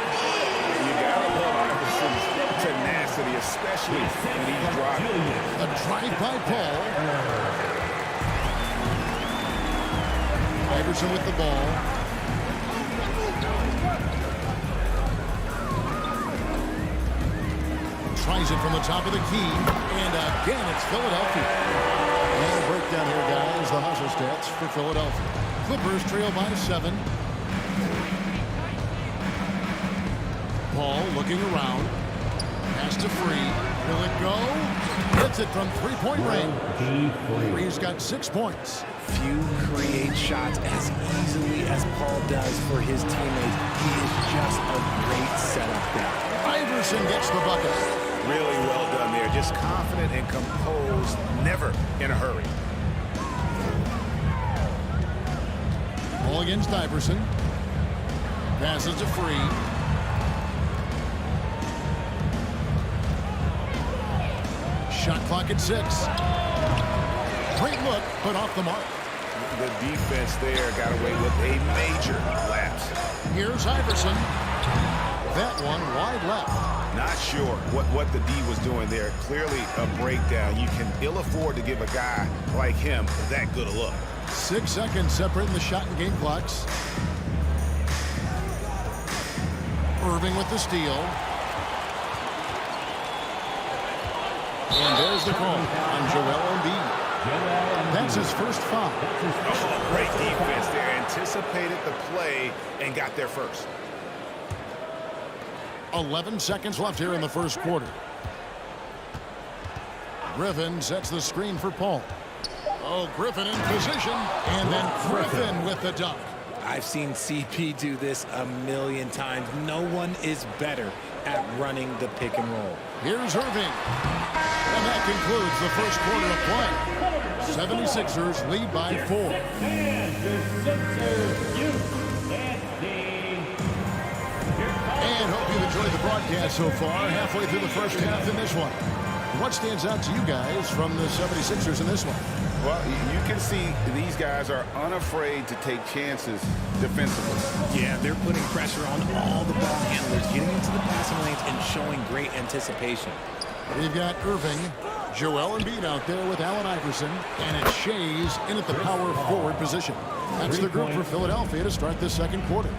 You gotta love Iverson's tenacity, especially when he's driving. A drive by Paul. Iverson with the ball. Tries it from the top of the key. And again, it's Philadelphia. And a breakdown here, guys. The hustle stats for Philadelphia. Clippers trail by 7. Paul looking around. Pass to Free. Will it go? Hits it from three-point range. Free's got 6 points. Few create shots as easily as Paul does for his teammates. He is just a great setup there. Iverson gets the bucket. Really well done there. Just confident and composed. Never in a hurry. Ball against Iverson. Passes to Free. Shot clock at 6. Great look, but off the mark. The defense there got away with a major lapse. Here's Iverson. That one wide left. Not sure what the D was doing there. Clearly a breakdown. You can ill afford to give a guy like him that good a look. 6 seconds separating the shot and game clocks. Irving with the steal. And there's the call on Joel Embiid. That's his first foul. Oh, great defense there. Anticipated the play and got there first. 11 seconds left here in the first quarter. Griffin sets the screen for Paul. Oh, Griffin in position. And then Griffin with the dunk. I've seen CP do this a million times. No one is better at running the pick and roll. Here's Irving. And that concludes the first quarter of play. 76ers lead by 4. And hope you've enjoyed the broadcast so far. Halfway through the first half in this one. What stands out to you guys from the 76ers in this one? Well, you can see these guys are unafraid to take chances defensively. Yeah, they're putting pressure on all the ball handlers, getting into the passing lanes and showing great anticipation. We've got Irving, Joel Embiid out there with Allen Iverson, and it's Shays in at the power forward position. That's the group for Philadelphia to start this second quarter.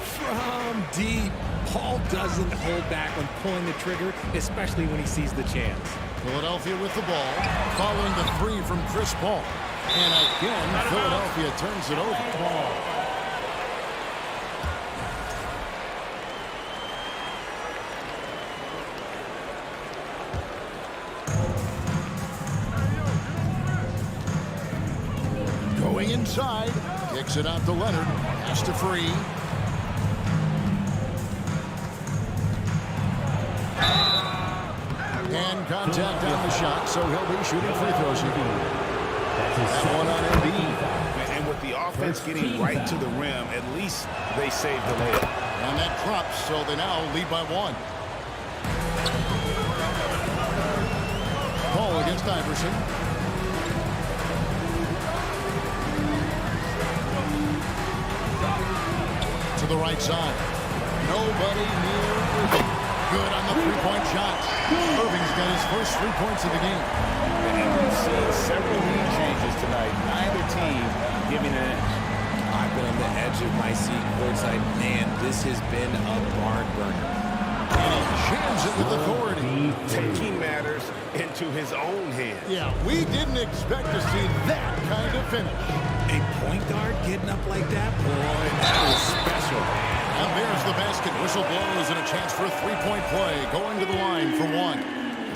From deep, Paul doesn't hold back when pulling the trigger, especially when he sees the chance. Philadelphia with the ball, following the three from Chris Paul. And again, Philadelphia turns it over. Going inside, kicks it out to Leonard, has to free. And contact on the shot, so he'll be shooting free throws here. That one on Embiid. And with the offense getting right to the rim, at least they saved the layup. And that drops, so they now lead by 1. Paul against Iverson. To the right side. Nobody near Irving. Good on the three-point shot. Irving's got his first 3 points of the game. And we've seen several lead changes tonight. Neither team giving an edge. I've been on the edge of my seat courtside. Man, this has been a barn burner. And he jams it with authority. Taking matters into his own hands. Yeah, we didn't expect to see that kind of finish. A point guard getting up like that? Boy, that was special. And there's the basket. Whistle blows and a chance for a three-point play. Going to the line for 1.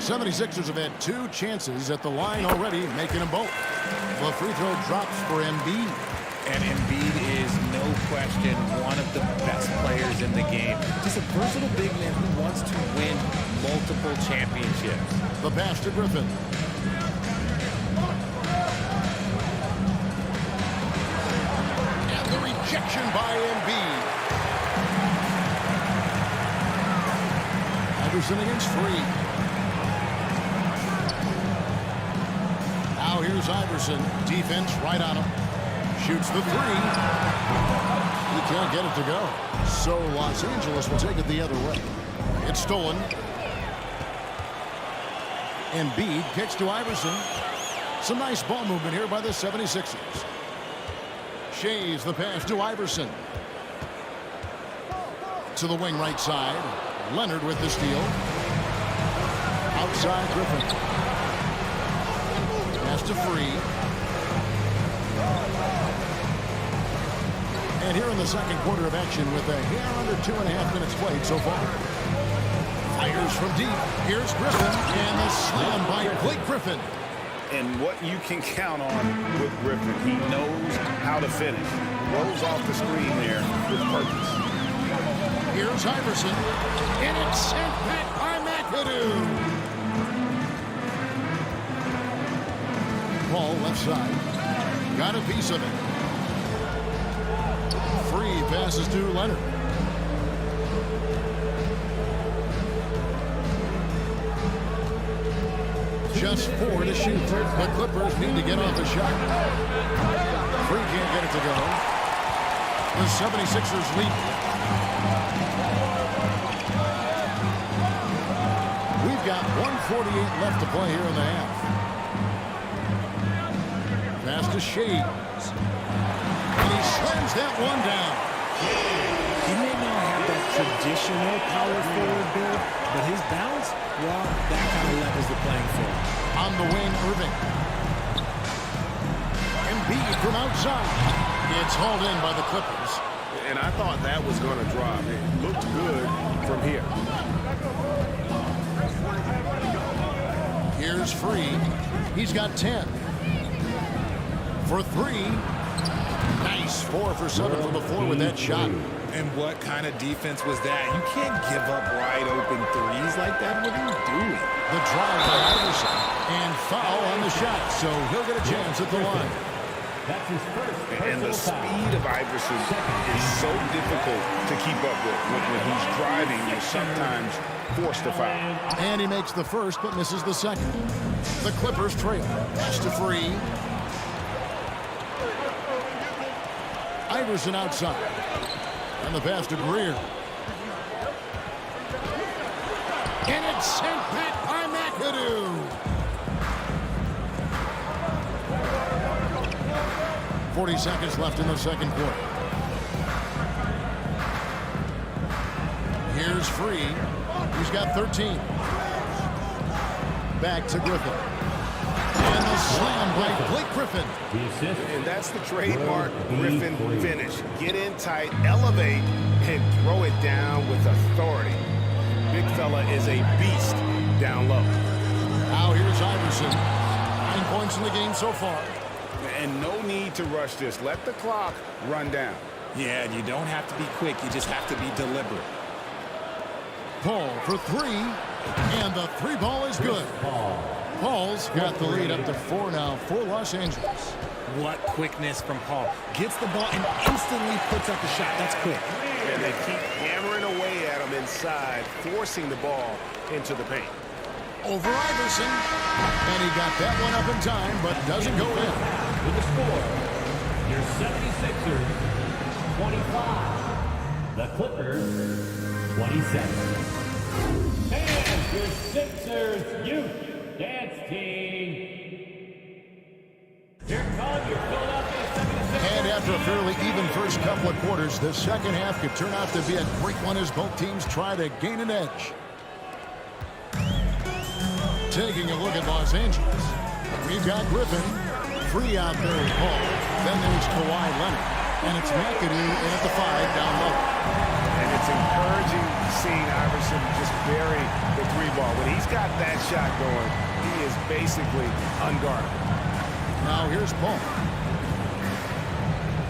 The 76ers have had 2 chances at the line already, making them both. The free throw drops for Embiid. And Embiid is, no question, one of the best players in the game. Just a versatile big man who wants to win multiple championships. The pass to Griffin. And the rejection by Embiid. Iverson against 3. Now here's Iverson. Defense right on him. Shoots the 3. He can't get it to go. So Los Angeles will take it the other way. It's stolen. Embiid kicks to Iverson. Some nice ball movement here by the 76ers. Shays the pass to Iverson. To the wing right side. Leonard with the steal. Outside Griffin. Pass to Free. And here in the second quarter of action with a hair under 2.5 minutes played so far. Fires from deep. Here's Griffin. And the slam by Blake Griffin. And what you can count on with Griffin, he knows how to finish. Rolls off the screen there with purpose. Here's Iverson. And it's sent back by McAdoo. Paul left side. Got a piece of it. Free passes to Leonard. Just 4 to shoot. The Clippers need to get off a shot. Free can't get it to go. The 76ers lead. got 1:48 left to play here in the half. Pass to Shades. And he slams that one down. He may not have that traditional power forward build, but his balance, well, that kind of levels the playing field. On the wing, Irving. Embiid from outside. It's hauled in by the Clippers. And I thought that was going to drop. It looked good from here. Here's Free. He's got 10. For 3. Nice. 4 for 7 from the floor with that shot. And what kind of defense was that? You can't give up wide open threes like that. What are you doing? The drive by Iverson. And foul on the shot, so he'll get a chance at the line. That's his first And the personal foul. speed of Iverson is so difficult to keep up with. When he's driving, you're sometimes forced to foul. And he makes the first, but misses the second. The Clippers trail. Pass to Free. Iverson outside. And the pass to Greer. And it's sent back by McAdoo. 40 seconds left in the second quarter. Here's Free. He's got 13. Back to Griffin. And the slam by Blake Griffin. And that's the trademark Griffin finish. Get in tight, elevate, and throw it down with authority. Big fella is a beast down low. Now here's Iverson. 9 points in the game so far. And no need to rush this. Let the clock run down. Yeah, you don't have to be quick. You just have to be deliberate. Paul for 3. And the 3 ball is good. Paul's got the lead up to 4 now for Los Angeles. What quickness from Paul. Gets the ball and instantly puts up a shot. That's quick. And they keep hammering away at him inside, forcing the ball into the paint. Over Iverson. And he got that one up in time, but doesn't go in. With the score, your 76ers, 25. The Clippers, 27. And your Sixers Youth Dance Team. Here come your Philadelphia 76ers. And after a fairly even first couple of quarters, the second half could turn out to be a great one as both teams try to gain an edge. Taking a look at Los Angeles, we've got Griffin. Free out there with Paul. Then there's Kawhi Leonard. And it's McAdoo in at the 5 down low. And it's encouraging seeing Iverson just bury the 3 ball. When he's got that shot going, he is basically unguardable. Now here's Paul.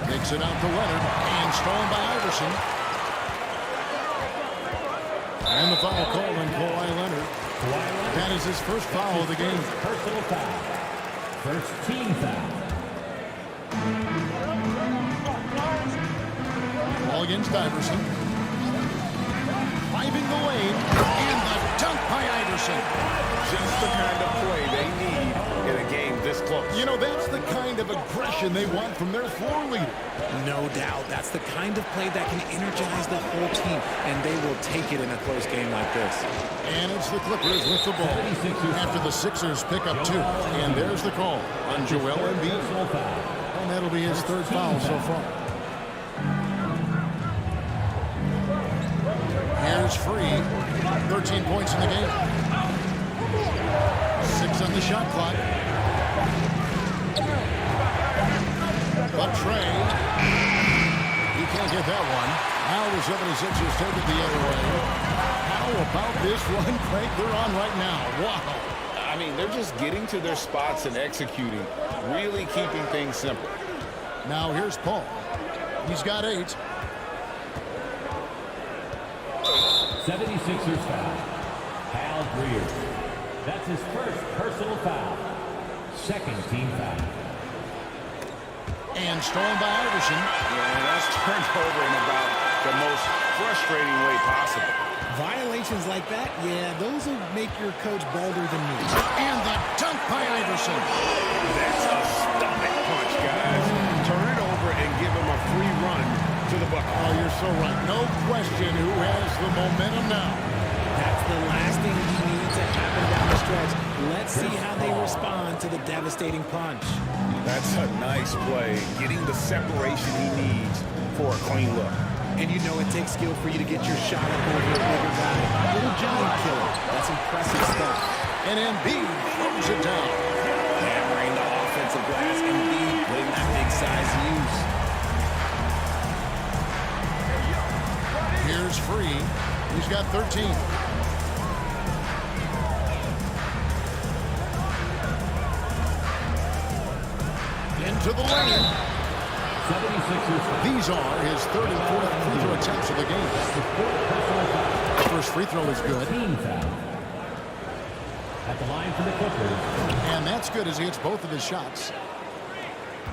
Takes it out to Leonard. And stolen by Iverson. And the foul called on Kawhi Leonard. That is his first foul of the game. Personal foul. First team foul. Ball against Iverson. Driving the lane. And the dunk by Iverson. Just the kind of play they need in a game this close. You know, that's the kind of aggression they want from their floor leader. No doubt. That's the kind of play that can energize the whole team, and they will take it in a close game like this. And it's the Clippers with the ball after the Sixers pick up 2. And there's the call on Joel Embiid. And that'll be his 3rd foul so far. Here's Free. 13 points in the game. 6 on the shot clock. But Trey, he can't get that one. Now the 76ers take it the other way. How about this one, Craig? They're on right now. Wow. I mean, they're just getting to their spots and executing, really keeping things simple. Now here's Paul. He's got 8. 76ers foul. Hal Greer. That's his first personal foul. Second team foul. And stolen by Iverson. Yeah, that's turned over in about the most frustrating way possible. Violations like that, yeah, those will make your coach bolder than me. And the dunk by Iverson. That's a stomach punch, guys. Turn it over and give him a free run to the bucket. Oh, you're so right. No question who has the momentum now. That's the last thing he needs to happen down the stretch. Let's see how they respond to the devastating punch. That's a nice play, getting the separation he needs for a clean look. And you know it takes skill for you to get your shot up over a bigger guy. Little giant killer. That's impressive stuff. And Embiid throws it down. Hammering the offensive glass. Embiid putting that big size to use. Here's Free. He's got 13. Into the lane. 76ers. These are his third and fourth free throw attempts of the game. First free throw is good. Team foul. At the line for the Clippers. And that's good as he hits both of his shots.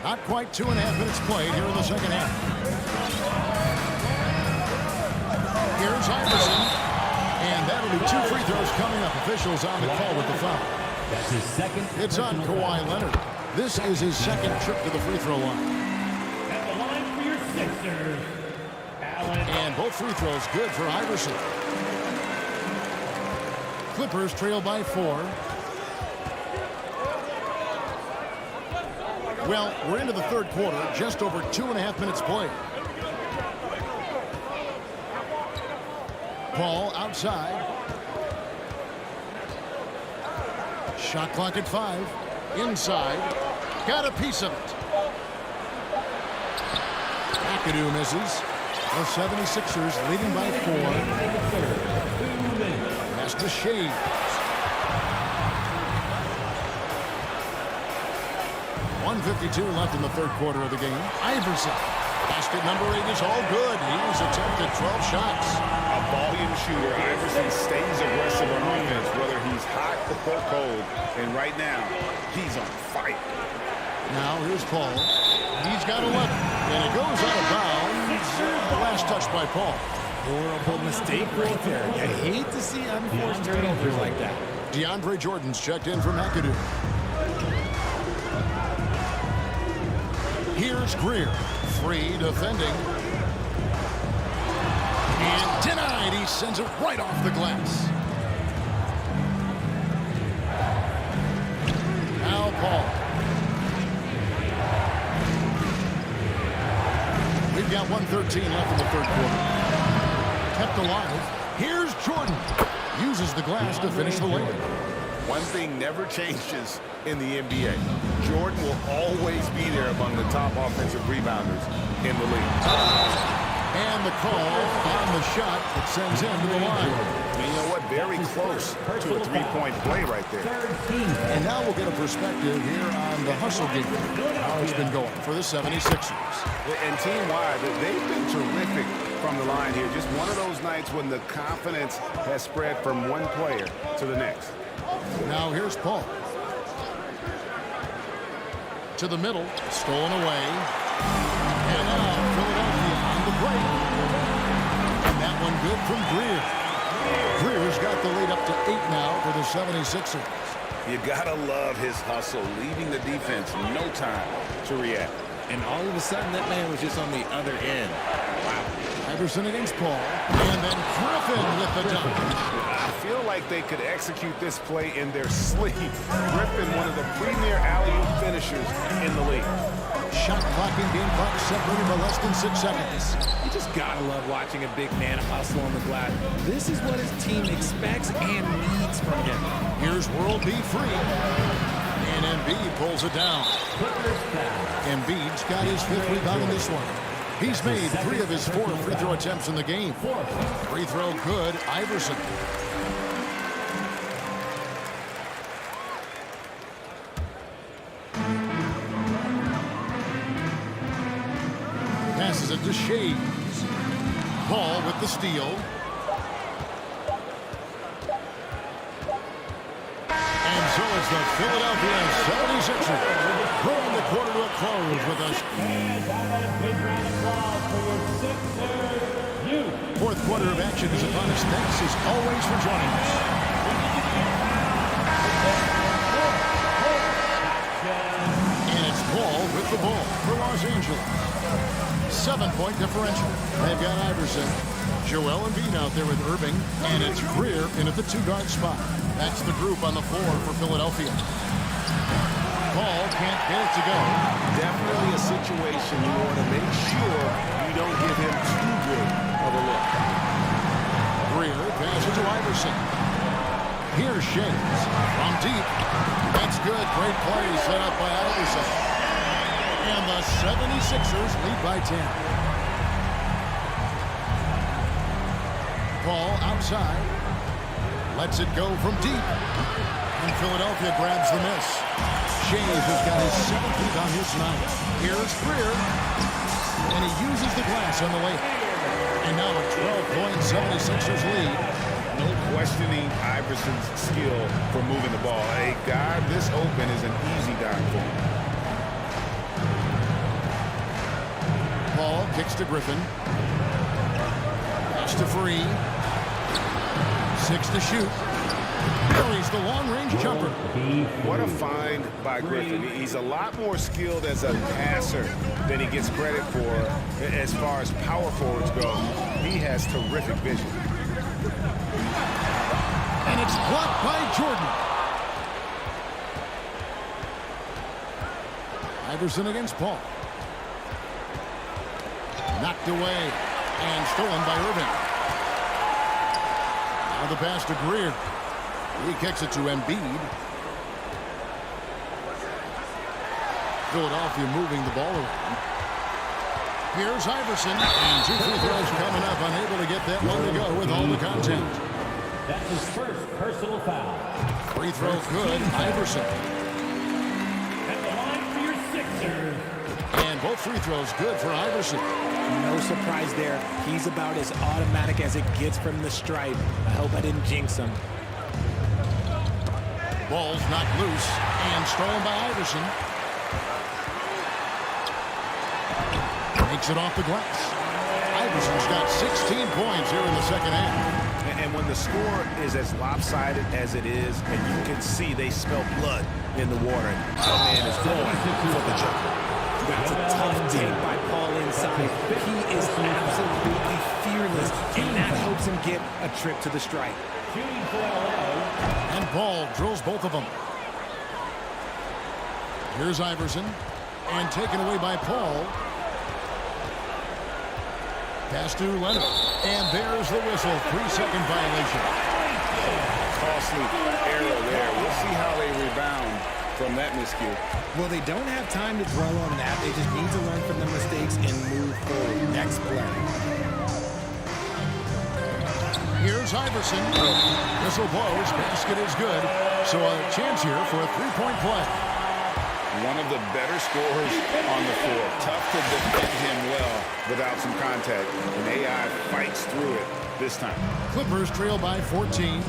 Not quite 2.5 minutes played here in the second half. Here's Iverson. And that'll be 2 free throws coming up. Officials on the call with the foul. That's his second. It's on Kawhi Leonard. This is his second trip to the free throw line. At the line for your Sixers. Allen. And both free throws good for Iverson. Clippers trail by 4. Well, we're into the third quarter, just over 2.5 minutes played. Paul outside. Shot clock at 5. Inside. Got a piece of it. McAdoo misses. The 76ers leading by 4. Pass to Shea. .152 left in the third quarter of the game. Iverson. Basket number 8 is all good. He's attempted 12 shots. A volume shooter, Iverson stays aggressive on offense, whether he's hot or cold. And right now, he's on fire. Now here's Paul. He's got 11. And it goes out of bounds. Last touch by Paul. Horrible mistake right there. I hate to see unforced turnovers like that. DeAndre Jordan's checked in for McAdoo. Here's Greer. Free defending. And denied. He sends it right off the glass. Now Paul. We've got 1:13 left in the third quarter. Kept alive. Here's Jordan. Uses the glass to finish the layup. One thing never changes in the NBA. Jordan will always be there among the top offensive rebounders in the league. And the call on the shot that sends him to the line. And you know what? Very close to a three-point play right there. And now we'll get a perspective here on the hustle game. How it's been going for the 76ers. And team-wide, they've been terrific from the line here. Just one of those nights when the confidence has spread from one player to the next. Now here's Paul. To the middle. Stolen away. And now Philadelphia on the break. And that one good from Greer. Greer's got the lead up to 8 now for the 76ers. You gotta love his hustle, leaving the defense no time to react. And all of a sudden, that man was just on the other end. Wow. Iverson against Paul. And then Griffin with the dunk. I feel like they could execute this play in their sleep. Griffin, one of the premier alley-oop finishers in the league. Shot clock and game clock separated by less than 6 seconds. You just gotta love watching a big man hustle on the glass. This is what his team expects and needs from him. Here's World B free. And Embiid pulls it down. Embiid's got his 5th rebound in this one. He's made 3 of his 4 free throw attempts in the game. Free throw good, Iverson. Passes it to Shades. Paul with the steal. And so it's the Philadelphia 76ers. Bringing the quarter to a close with us. Fourth quarter of action is upon us. Thanks as always for joining us. And it's Paul with the ball for Los Angeles. 7-point differential. They've got Iverson, Joel Embiid out there with Irving, and it's Greer in at the 2-guard spot. That's the group on the floor for Philadelphia. Paul can't get it to go. Definitely a situation you want to make sure you don't give him too good of a look. Greer passes to Iverson. Here's Shades from deep. That's good. Great play set up by Iverson. And the 76ers lead by 10. Paul outside. Lets it go from deep. And Philadelphia grabs the miss. Shades has got his 7th lead on his 9th. Here's Greer. And he uses the glass on the layup. And now a 12-point 76ers lead. No questioning Iverson's skill for moving the ball. A guy this open is an easy dime for him. Paul kicks to Griffin. Pass to Free. 6 to shoot. Carries the long-range jumper. What a find by Griffin. He's a lot more skilled as a passer than he gets credit for as far as power forwards go. He has terrific vision. And it's blocked by Jordan. Iverson against Paul. Knocked away and stolen by Irving. Now the pass to Greer. He kicks it to Embiid. Philadelphia moving the ball around. Here's Iverson. And 2 free throws coming up. Unable to get that one to go with all the contact. That's his first personal foul. Free throw good. Iverson. At the line for your Sixers. And both free throws good for Iverson. No surprise there. He's about as automatic as it gets from the stripe. I hope I didn't jinx him. Ball's knocked loose and stolen by Iverson. Makes it off the glass. Iverson's got 16 points here in the second half. And when the score is as lopsided as it is, and you can see they smell blood in the water, and the man is going for the jumper. That's a tough take by Paul inside. He is absolutely fearless, and that helps him get a trip to the stripe. Shooting for LA. And Paul drills both of them. Here's Iverson. And taken away by Paul. Pass to Leonard. And there's the whistle. 3-second violation. Costly error there. We'll see how they rebound from that miscue. Well, they don't have time to dwell on that. They just need to learn from the mistakes and move forward. Next play. Here's Iverson. Whistle blows. Basket is good. So a chance here for a 3-point play. One of the better scorers on the floor. Tough to defend him well without some contact. And AI fights through it this time. Clippers trail by 14.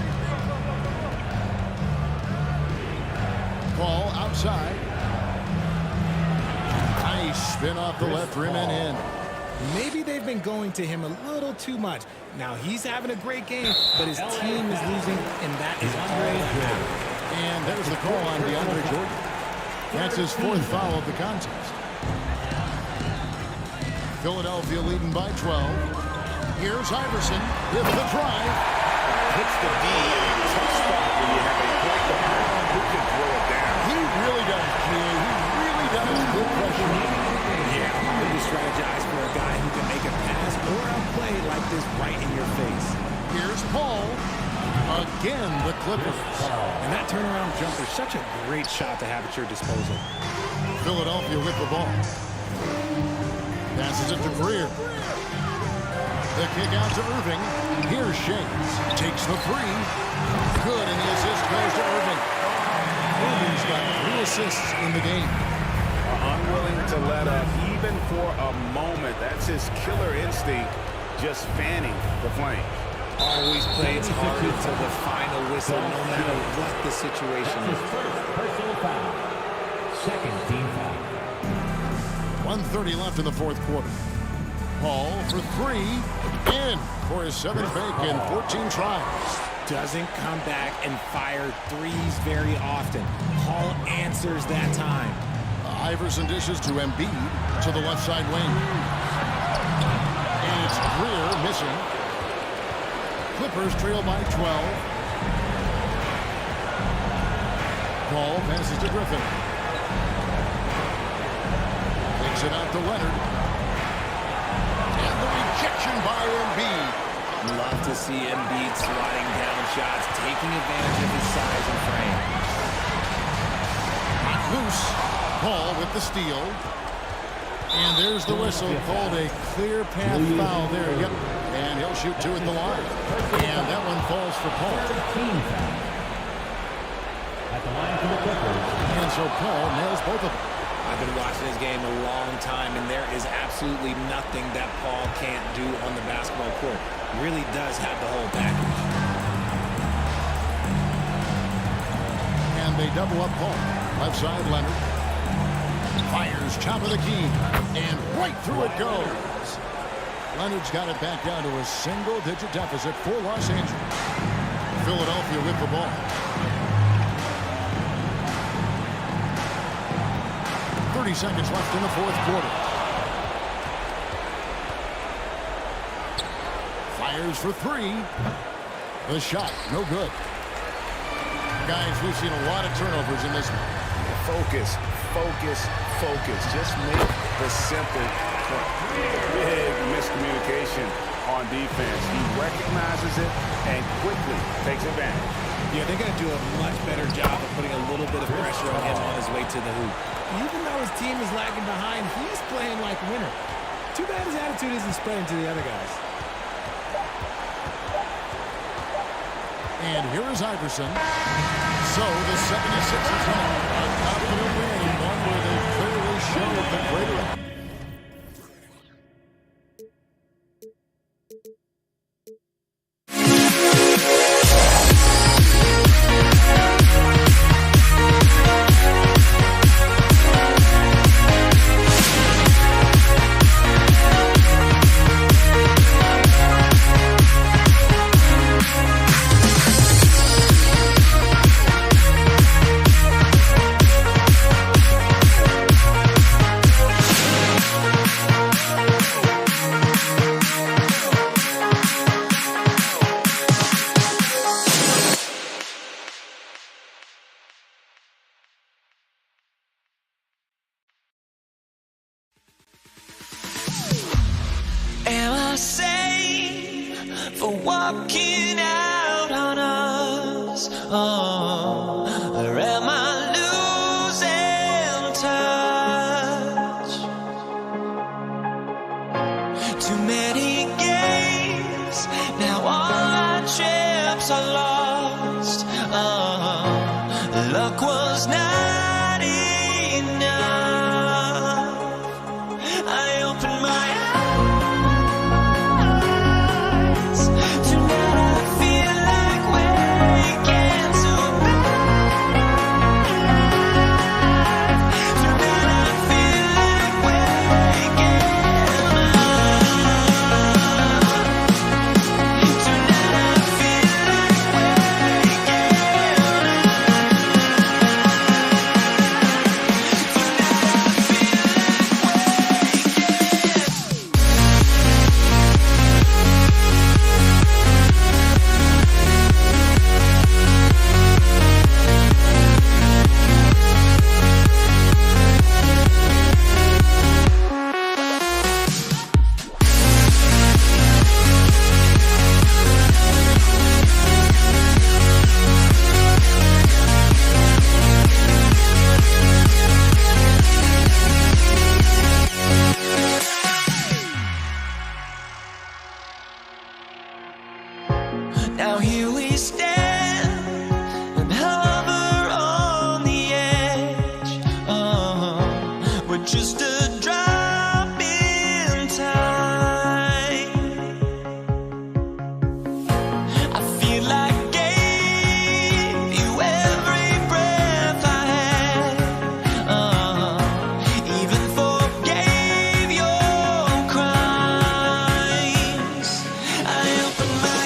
Paul outside. Nice spin off the left rim and in. Maybe they've been going to him a little too much. Now, he's having a great game, but his team is losing, and that is all that matters. And there's the call on DeAndre Jordan. That's his 4th foul of the contest. Philadelphia leading by 12. Here's Iverson with the drive. Hits the D in a tough spot when you have a point guard who can throw it down. He really does, Jay. He really does. Good pressure. Yeah, hard to strategize for a guy who can make a pass or a play like this right in your face. Here's Paul. Again, the Clippers. And that turnaround jumper, such a great shot to have at your disposal. Philadelphia with the ball. Passes it to Greer. The kick out to Irving. Here's Shades. Takes the 3. Good, and the assist goes to Irving. Irving's got 3 assists in the game. Unwilling to let up even for a moment. That's his killer instinct, just fanning the flame. Always plays hard until the final whistle, no matter what the situation is. Personal foul. Second team foul. 1:30 left in the 4th quarter. Paul for 3. In for his 7th make in 14 tries. Doesn't come back and fire threes very often. Paul answers that time. Iverson dishes to Embiid to the left side wing. missing. Clippers trail by 12. Paul passes to Griffin. Takes it out to Leonard. And the rejection by Embiid. Love to see Embiid sliding down shots, taking advantage of his size and frame. Not loose. Paul with the steal. And there's the whistle, called a clear path foul there. Yep. And he'll shoot two at the line. And that one falls for Paul. At the line for the Clippers. And so Paul nails both of them. I've been watching this game a long time, and there is absolutely nothing that Paul can't do on the basketball court. Really does have the whole package. And they double up Paul. Left side, Leonard. Fires, top of the key. And right through it goes. Leonard's got it back down to a single-digit deficit for Los Angeles. Philadelphia with the ball. 30 seconds left in the fourth quarter. Fires for three. The shot, no good. Guys, we've seen a lot of turnovers in this one. Focus, focus, focus. Just make the simple point. Big miscommunication on defense. He recognizes it and quickly takes advantage. Yeah, they're going to do a much better job of putting a little bit of pressure on him on his way to the hoop. Even though his team is lagging behind, he's playing like a winner. Too bad his attitude isn't spreading to the other guys. And here is Iverson. So the 76ers win a confident win, one where they clearly showed the greater. Am I sane for walking out on us? Oh, or am I losing touch? Too many games, now all our chips are lost. Oh, luck was not enough. I opened my eyes. Now here we stand and hover on the edge. Oh, we're just a drop in time. I feel like I gave you every breath I had. Even forgave your crimes. I opened my eyes.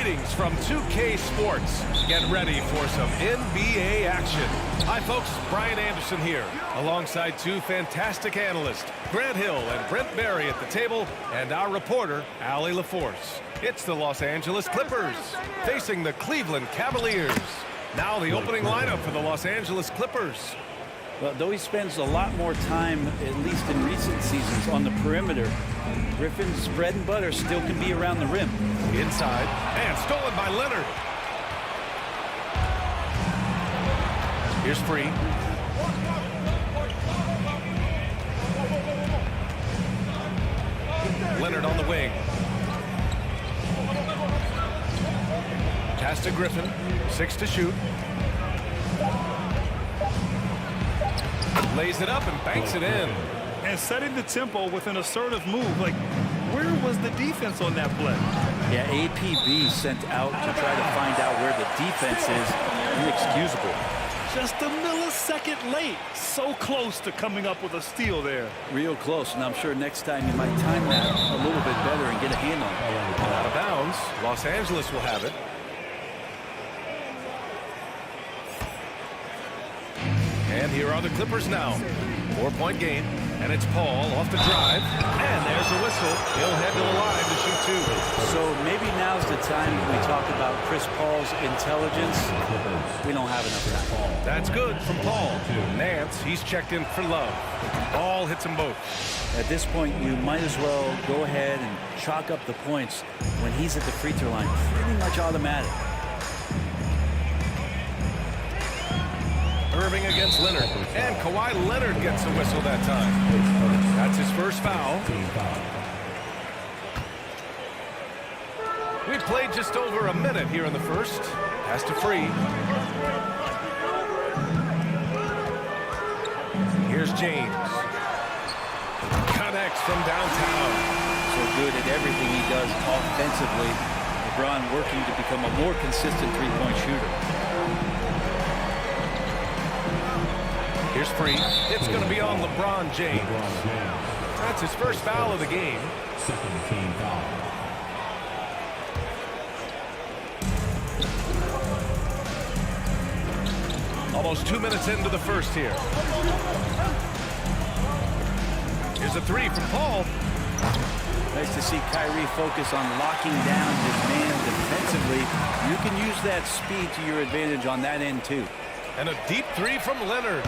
Greetings from 2K Sports. Get ready for some NBA action. Hi folks, Brian Anderson here, alongside two fantastic analysts, Grant Hill and Brent Barry at the table, and our reporter, Allie LaForce. It's the Los Angeles Clippers facing the Cleveland Cavaliers. Now the opening lineup for the Los Angeles Clippers. Well, though he spends a lot more time, at least in recent seasons, on the perimeter, Griffin's bread and butter still can be around the rim. Inside, and stolen by Leonard. Here's Free. Leonard on the wing. Pass to Griffin. 6 to shoot. Lays it up and banks it in. And setting the tempo with an assertive move. Like, where was the defense on that play? Yeah, APB sent out to try to find out where the defense is. Inexcusable. Just a millisecond late. So close to coming up with a steal there. Real close, and I'm sure next time you might time that a little bit better and get a hand on it. Out of bounds. Los Angeles will have it. And here are the Clippers now. 4-point game. And it's Paul off the drive. And there's a whistle. He'll head to the line to shoot two. So maybe now's the time we talk about Chris Paul's intelligence. We don't have enough time. That's good from Paul. Nance, he's checked in for Love. Ball hits them both. At this point, you might as well go ahead and chalk up the points when he's at the free throw line. Pretty much automatic. Irving against Leonard. And Kawhi Leonard gets a whistle that time. That's his first foul. We've played just over a minute here in the first. Pass to Free. Here's James. Connects from downtown. So good at everything he does offensively. LeBron working to become a more consistent three-point shooter. Here's Free. It's going to be on LeBron James. That's his first foul of the game. Second team foul. Almost 2 minutes into the first here. Here's a three from Paul. Nice to see Kyrie focus on locking down his man defensively. You can use that speed to your advantage on that end, too. And a deep three from Leonard.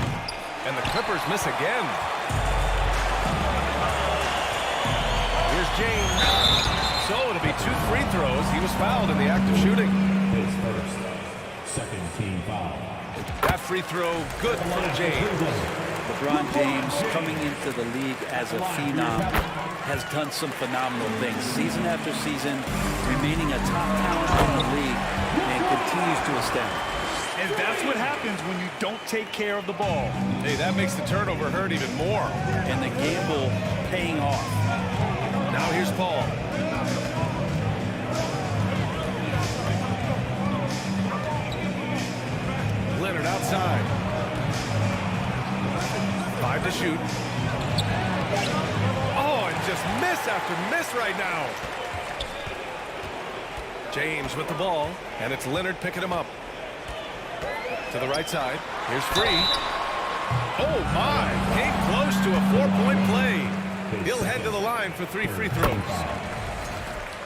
And the Clippers miss again. Here's James. So it'll be 2 free throws. He was fouled in the act of shooting. His first. Second team foul. That free throw good from James. LeBron James, coming into the league as a phenom, has done some phenomenal things. Season after season, remaining a top talent in the league, and continues to astound. And that's what happens when you don't take care of the ball. Hey, that makes the turnover hurt even more. And the gamble paying off. Now here's Paul. Leonard outside. 5 to shoot. Oh, and just miss after miss right now. James with the ball, and it's Leonard picking him up. To the right side. Here's Free. Oh, my. Came close to a 4-point play. He'll head to the line for 3 free throws.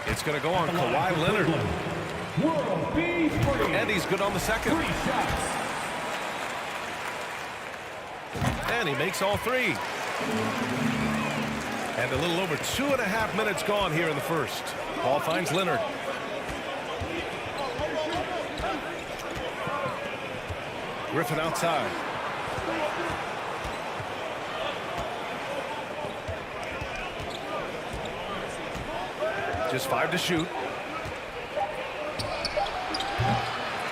It's going to go on Kawhi Leonard. And he's good on the second. And he makes all 3. And a little over 2.5 minutes gone here in the first. Paul finds Leonard. Griffin outside. Just 5 to shoot.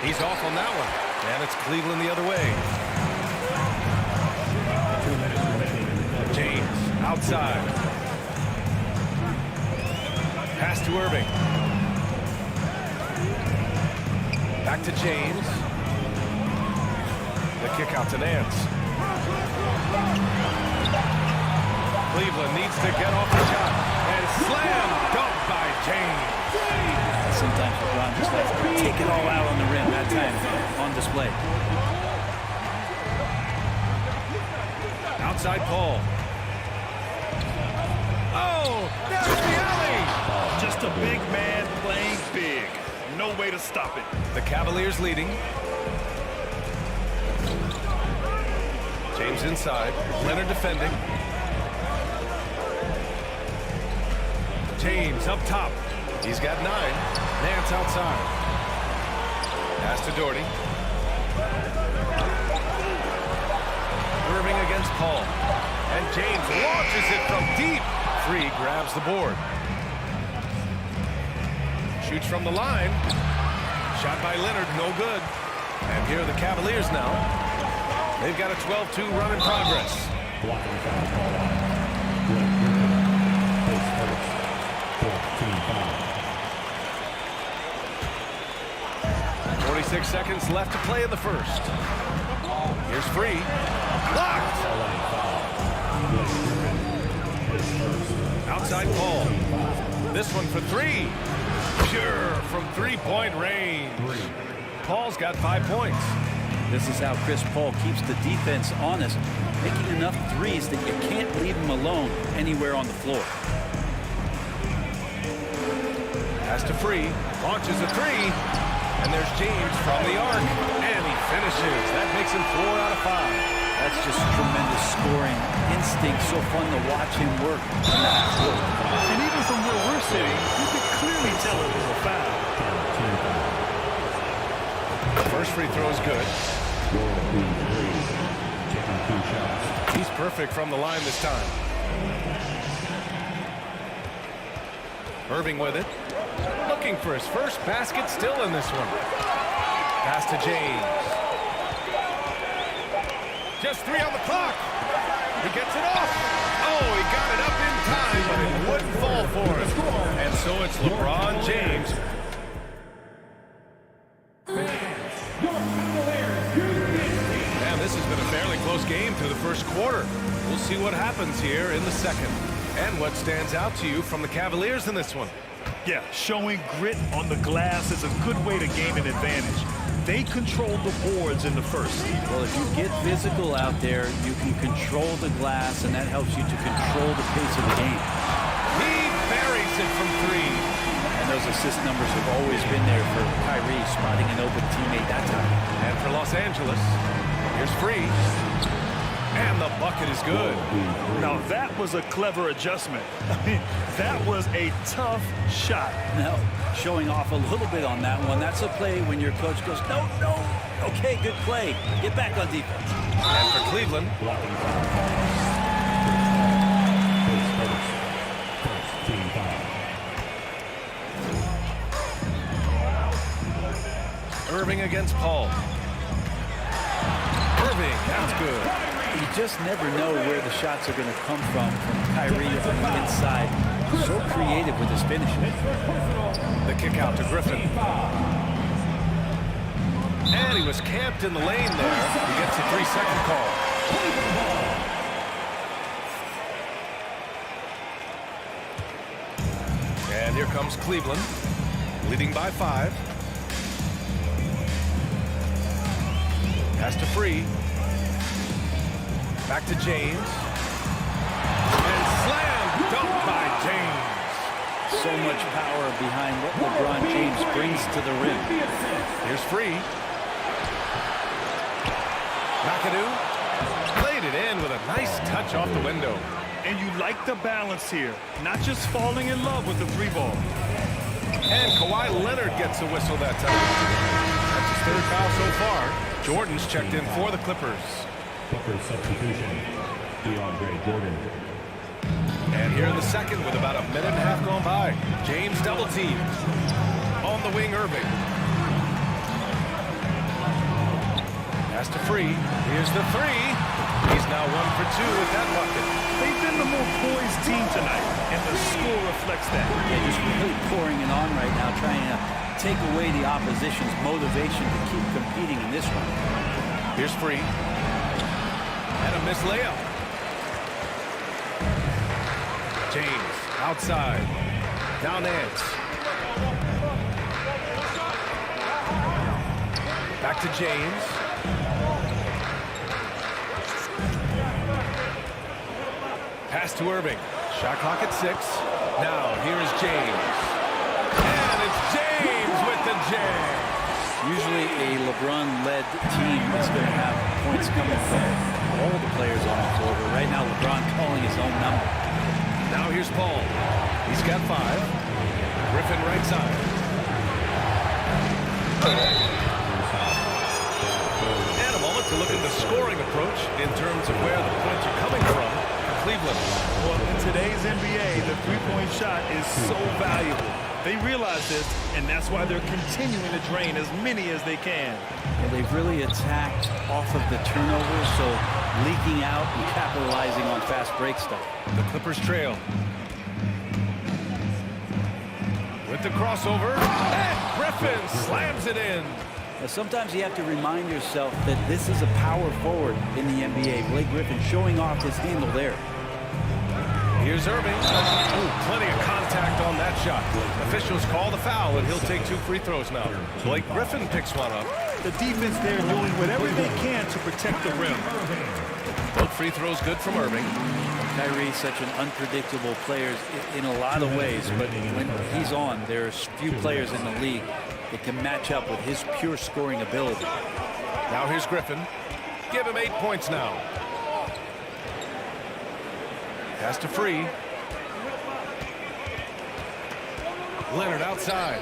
He's off on that one. And it's Cleveland the other way. James outside. Pass to Irving. Back to James. The kick out to Nance. Cleveland needs to get off the shot. And slam dunk by James. sometimes LeBron just likes to take it all out on the rim. That time on display. Outside Paul. Oh, there's the alley. Just a big man playing big. No way to stop it. The Cavaliers leading. James inside. Leonard defending. James up top. He's got 9. Nance outside. Pass to Doherty. Irving against Paul. And James launches it from deep. Free grabs the board. Shoots from the line. Shot by Leonard, no good. And here are the Cavaliers now. They've got a 12-2 run in progress. Blocking foul call on Blake Griffin. Takes first. 14 foul. 46 seconds left to play in the first. Here's free. Blocked! Outside Paul. This one for 3. Pure from three-point range. Paul's got 5 points. This is how Chris Paul keeps the defense honest, making enough threes that you can't leave him alone anywhere on the floor. Pass to Free, launches a 3, and there's James from the arc, and he finishes. That makes him 4 out of 5. That's just tremendous scoring instinct. So fun to watch him work in the half court. And even from where we're sitting, you can clearly tell it was a foul. First free throw is good. He's perfect from the line this time. Irving with it. Looking for his first basket still in this one. Pass to James. Just 3 on the clock. He gets it off. Oh, he got it up in time, but it wouldn't fall for him. And so it's LeBron James. Man, this has been a fairly close game through the first quarter. We'll see what happens here in the second. And what stands out to you from the Cavaliers in this one? Yeah, showing grit on the glass is a good way to gain an advantage. They control the boards in the first. Well, if you get physical out there, you can control the glass, and that helps you to control the pace of the game. He buries it from 3. And those assist numbers have always been there for Kyrie, spotting an open teammate that time. And for Los Angeles, here's Free. And the bucket is good. Now that was a clever adjustment. I mean, that was a tough shot. Now, showing off a little bit on that one. That's a play when your coach goes, no, no. Okay, good play. Get back on defense. And for Cleveland. Irving against Paul. Irving, that's good. You just never know where the shots are going to come from Kyrie on the inside. So creative with his finishing. The kick out to Griffin. And he was camped in the lane there. He gets a 3-second call. And here comes Cleveland, leading by 5. Pass to Free. Back to James. And slam dunk by James. So much power behind what LeBron James brings to the rim. Here's Free. McAdoo played it in with a nice touch off the window. And you like the balance here. Not just falling in love with the 3-ball. And Kawhi Leonard gets a whistle that time. That's his 3rd foul so far. Jordan's checked in for the Clippers. Clippers substitution, DeAndre Jordan. And here in the second with about a minute and a half gone by. James double team. On the wing, Irving. Pass to Free. Here's the 3. He's now 1 for 2 with that bucket. They've been the more poised team tonight, and the score reflects that. Yeah, just really pouring it on right now, trying to take away the opposition's motivation to keep competing in this one. Here's Free. And a missed layup. James outside. Now Nance. Back to James. Pass to Irving. Shot clock at 6. Now, here's James. And it's James with the jam. Usually a LeBron-led team is going to have points coming from all the players on the floor, but right now LeBron calling his own number. Now here's Paul. He's got 5. Griffin right side. And a moment to look at the scoring approach in terms of where the points are coming from. Cleveland. Well, in today's NBA, the three-point shot is so valuable. They realize this, and that's why they're continuing to drain as many as they can. Well, they've really attacked off of the turnovers, so leaking out and capitalizing on fast break stuff. The Clippers trail. With the crossover, and Griffin slams it in. Now, sometimes you have to remind yourself that this is a power forward in the NBA. Blake Griffin showing off his handle there. Here's Irving. Ooh, plenty of contact on that shot. Officials call the foul, and he'll take 2 free throws now. Blake Griffin picks one up. The defense there doing whatever they can to protect the rim. Both free throws good from Irving. Kyrie's such an unpredictable player in a lot of ways, but when he's on, there's few players in the league that can match up with his pure scoring ability. Now here's Griffin. Give him 8 points now. Pass to Free. Leonard outside.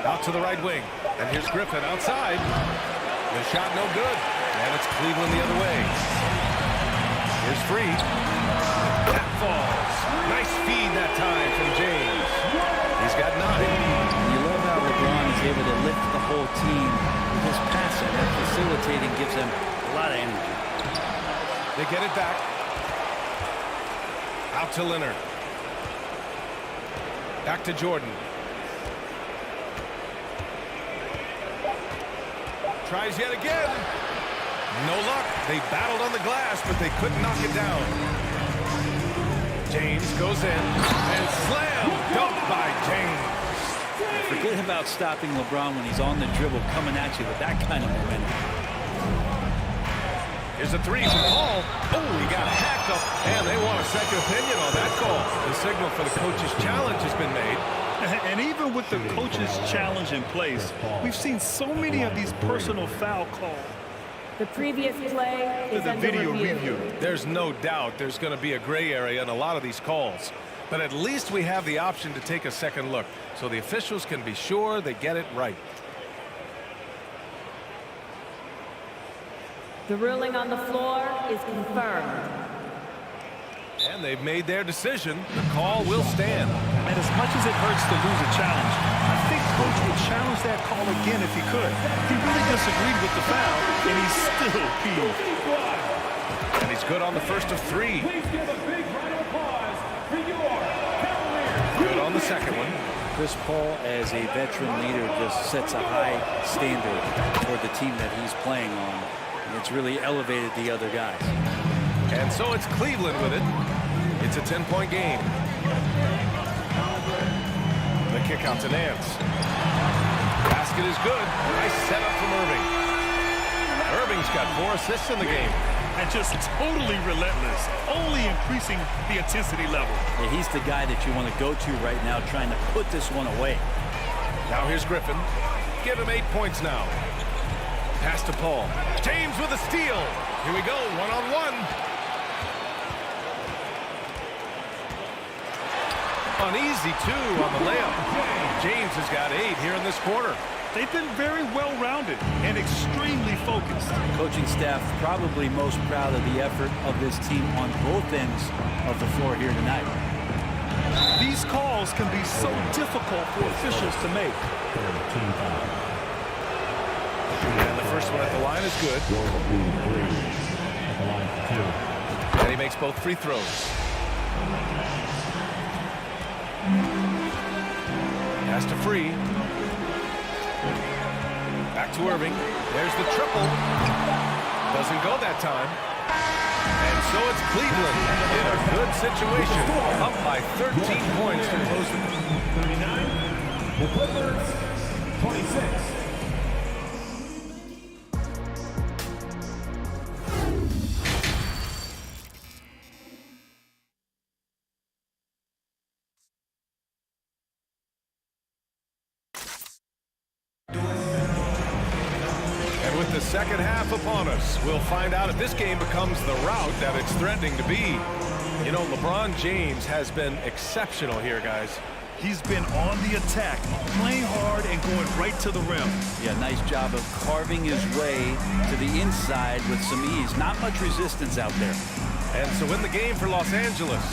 Out to the right wing. And here's Griffin outside. The shot no good. And it's Cleveland the other way. Here's Free. That falls. Nice feed that time from James. He's got 9. You love how LeBron is able to lift the whole team with his passing. That facilitating gives them a lot of energy. They get it back. Out to Leonard. Back to Jordan. Tries yet again. No luck. They battled on the glass, but they couldn't knock it down. James goes in and slam dunk by James. Forget about stopping LeBron when he's on the dribble coming at you with that kind of momentum. Here's a 3 from Paul. Oh, he got hacked up, and they want a second opinion on that call. The signal for the coach's challenge has been made. And even with the coach's challenge in place, we've seen so many of these personal foul calls. The previous play is The under video review. There's no doubt there's going to be a gray area in a lot of these calls. But at least we have the option to take a second look, so the officials can be sure they get it right. The ruling on the floor is confirmed. And they've made their decision. The call will stand. And as much as it hurts to lose a challenge, I think Coach would challenge that call again if he could. He really disagreed with the foul, and he's still peeved. And he's good on the first of 3. Good on the second one. Chris Paul, as a veteran leader, just sets a high standard for the team that he's playing on. And it's really elevated the other guys. And so it's Cleveland with it. It's a 10-point game. The kick out to Nance. Basket is good. Nice setup from Irving. Irving's got 4 assists in the game. And just totally relentless, only increasing the intensity level. Yeah, he's the guy that you want to go to right now, trying to put this one away. Now here's Griffin. Give him 8 points now. Pass to Paul. James with a steal. Here we go, one-on-one. Uneasy, too, on the layup. James has got 8 here in this quarter. They've been very well-rounded and extremely focused. Coaching staff probably most proud of the effort of this team on both ends of the floor here tonight. These calls can be so difficult for officials to make. And the first one at the line is good. And he makes both free throws. Pass to Free. Back to Irving. There's the triple. Doesn't go that time. And so it's Cleveland in a good situation. Up by 13 points to close the 39. The Clippers, 26. second half upon us. We'll find out if this game becomes the rout that it's threatening to be. You know, LeBron James has been exceptional here, guys. He's been on the attack, playing hard and going right to the rim. Yeah, nice job of carving his way to the inside with some ease. Not much resistance out there. And so in the game for Los Angeles,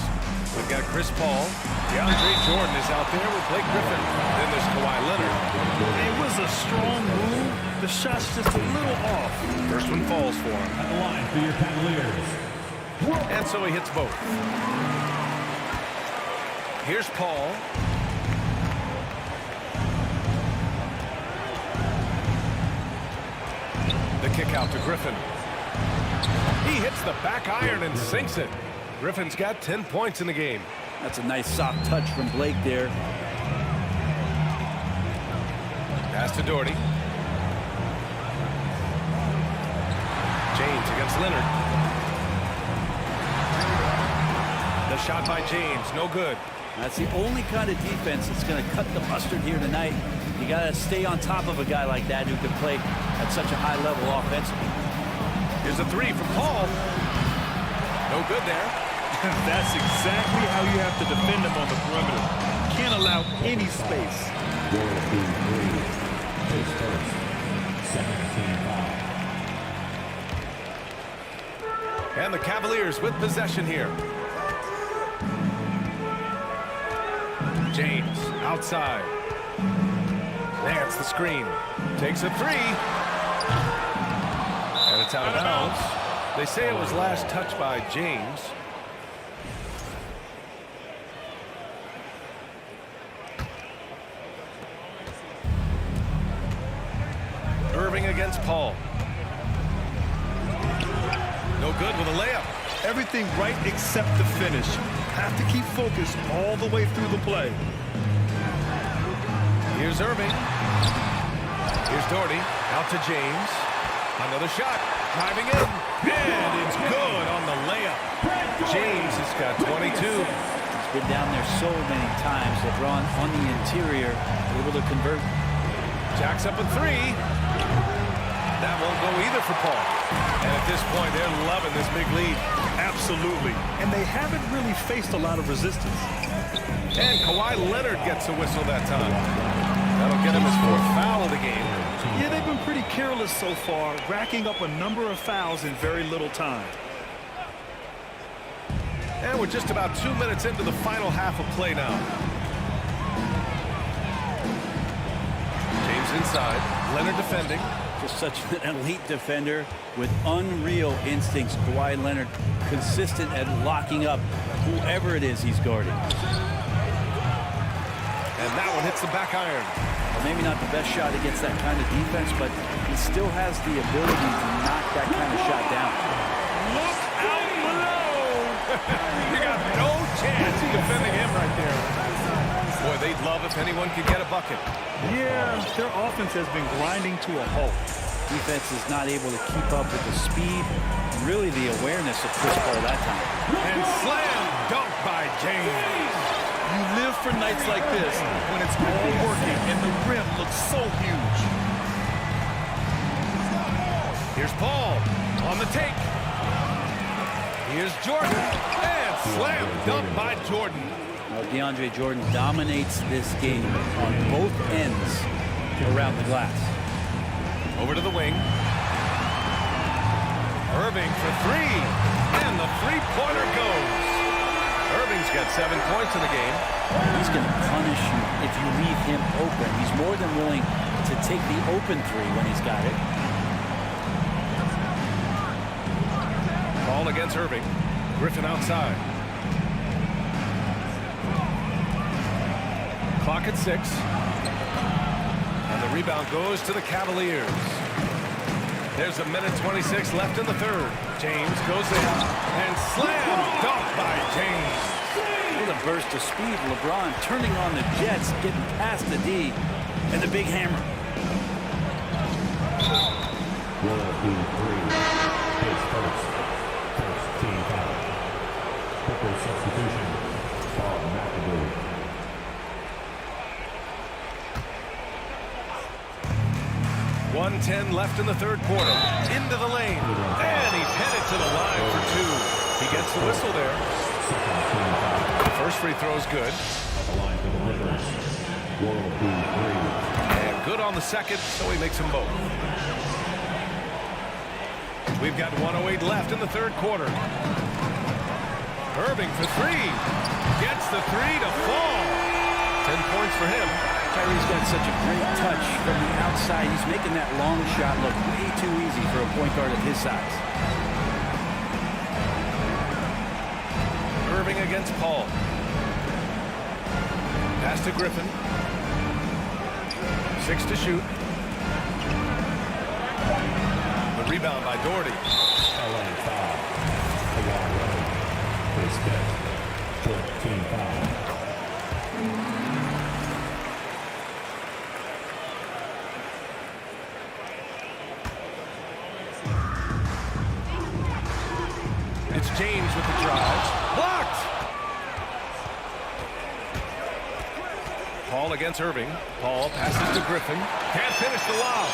we've got Chris Paul. DeAndre Jordan is out there with Blake Griffin. Then there's Kawhi Leonard. It was a strong move. The shot's just a little off. First one falls for him. At the line for your Cavaliers. And so he hits both. Here's Paul. The kick out to Griffin. He hits the back iron and sinks it. Griffin's got 10 points in the game. That's a nice soft touch from Blake there. Pass to Doherty. James against Leonard. The shot by James, no good. That's the only kind of defense that's going to cut the mustard here tonight. You got to stay on top of a guy like that who can play at such a high level offensively. Here's a three from Paul. No good there. That's exactly how you have to defend him on the perimeter. Can't allow any space. His first, second team foul. And the Cavaliers with possession here. James outside. Nance the screen. Takes a three. And it's out of bounds. They say it was last touched by James. Irving against Paul. No good with a layup. Everything right except the finish. Have to keep focused all the way through the play. Here's Irving. Here's Doherty. Out to James. Another shot. Driving in. And it's good on the layup. James has got 22. He's been down there so many times. LeBron on the interior, able to convert. Jacks up a three. That won't go either for Paul. And at this point, they're loving this big lead. Absolutely. And they haven't really faced a lot of resistance. And Kawhi Leonard gets a whistle that time. That'll get him his fourth foul of the game. Yeah, they've been pretty careless so far, racking up a number of fouls in very little time. And we're just about 2 minutes into the final half of play now. James inside. Leonard defending. Just such an elite defender with unreal instincts. Kawhi Leonard consistent at locking up whoever it is he's guarding. And that one hits the back iron. Well, maybe not the best shot against that kind of defense, but he still has the ability to knock that kind of shot down. Look out below! You got no chance of defending him right there. Boy, they'd love if anyone could get a bucket. Yeah, their offense has been grinding to a halt. Defense is not able to keep up with the speed and really the awareness of Chris Paul that time. And slam dunk by James. You live for nights like this when it's all working and the rim looks so huge. Here's Paul on the take. Here's Jordan. And slam dunk by Jordan. Well, DeAndre Jordan dominates this game on both ends around the glass. Over to the wing. Irving for three. And the three-pointer goes. Irving's got 7 points in the game. He's going to punish you if you leave him open. He's more than willing to take the open three when he's got it. Ball against Irving. Griffin outside. Clock at 6. And the rebound goes to the Cavaliers. There's a minute 26 left in the third. James goes in and slam dunk by James. With a burst of speed, LeBron turning on the Jets, getting past the D, and the big hammer. Will be three. His first team foul. Clippers substitution. Bob McAdoo. 1:10 left in the third quarter. Into the lane. And he's headed to the line for two. He gets the whistle there. First free throw is good. And good on the second, so he makes them both. We've got 1:08 left in the third quarter. Irving for three. Gets the three to fall. 10 points for him. Kyrie's got such a great touch from the outside. He's making that long shot look way too easy for a point guard of his size. Irving against Paul. Pass to Griffin. 6 to shoot. The rebound by Doherty. LA foul. His fifth. 14 foul. It's James with the drive. Blocked! Paul against Irving. Paul passes to Griffin. Can't finish the lob.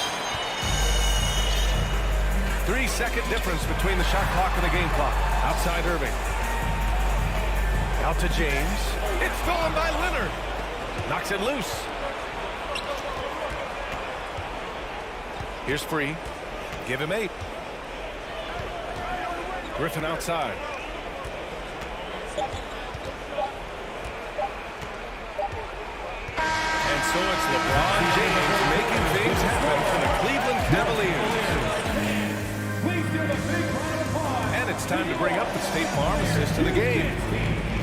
3-second difference between the shot clock and the game clock. Outside Irving. Out to James. It's stolen by Leonard. Knocks it loose. Here's Free. Give him 8. Griffin outside. And so it's LeBron James making things happen for the Cleveland Cavaliers. And it's time to bring up the State Farm assist to the game.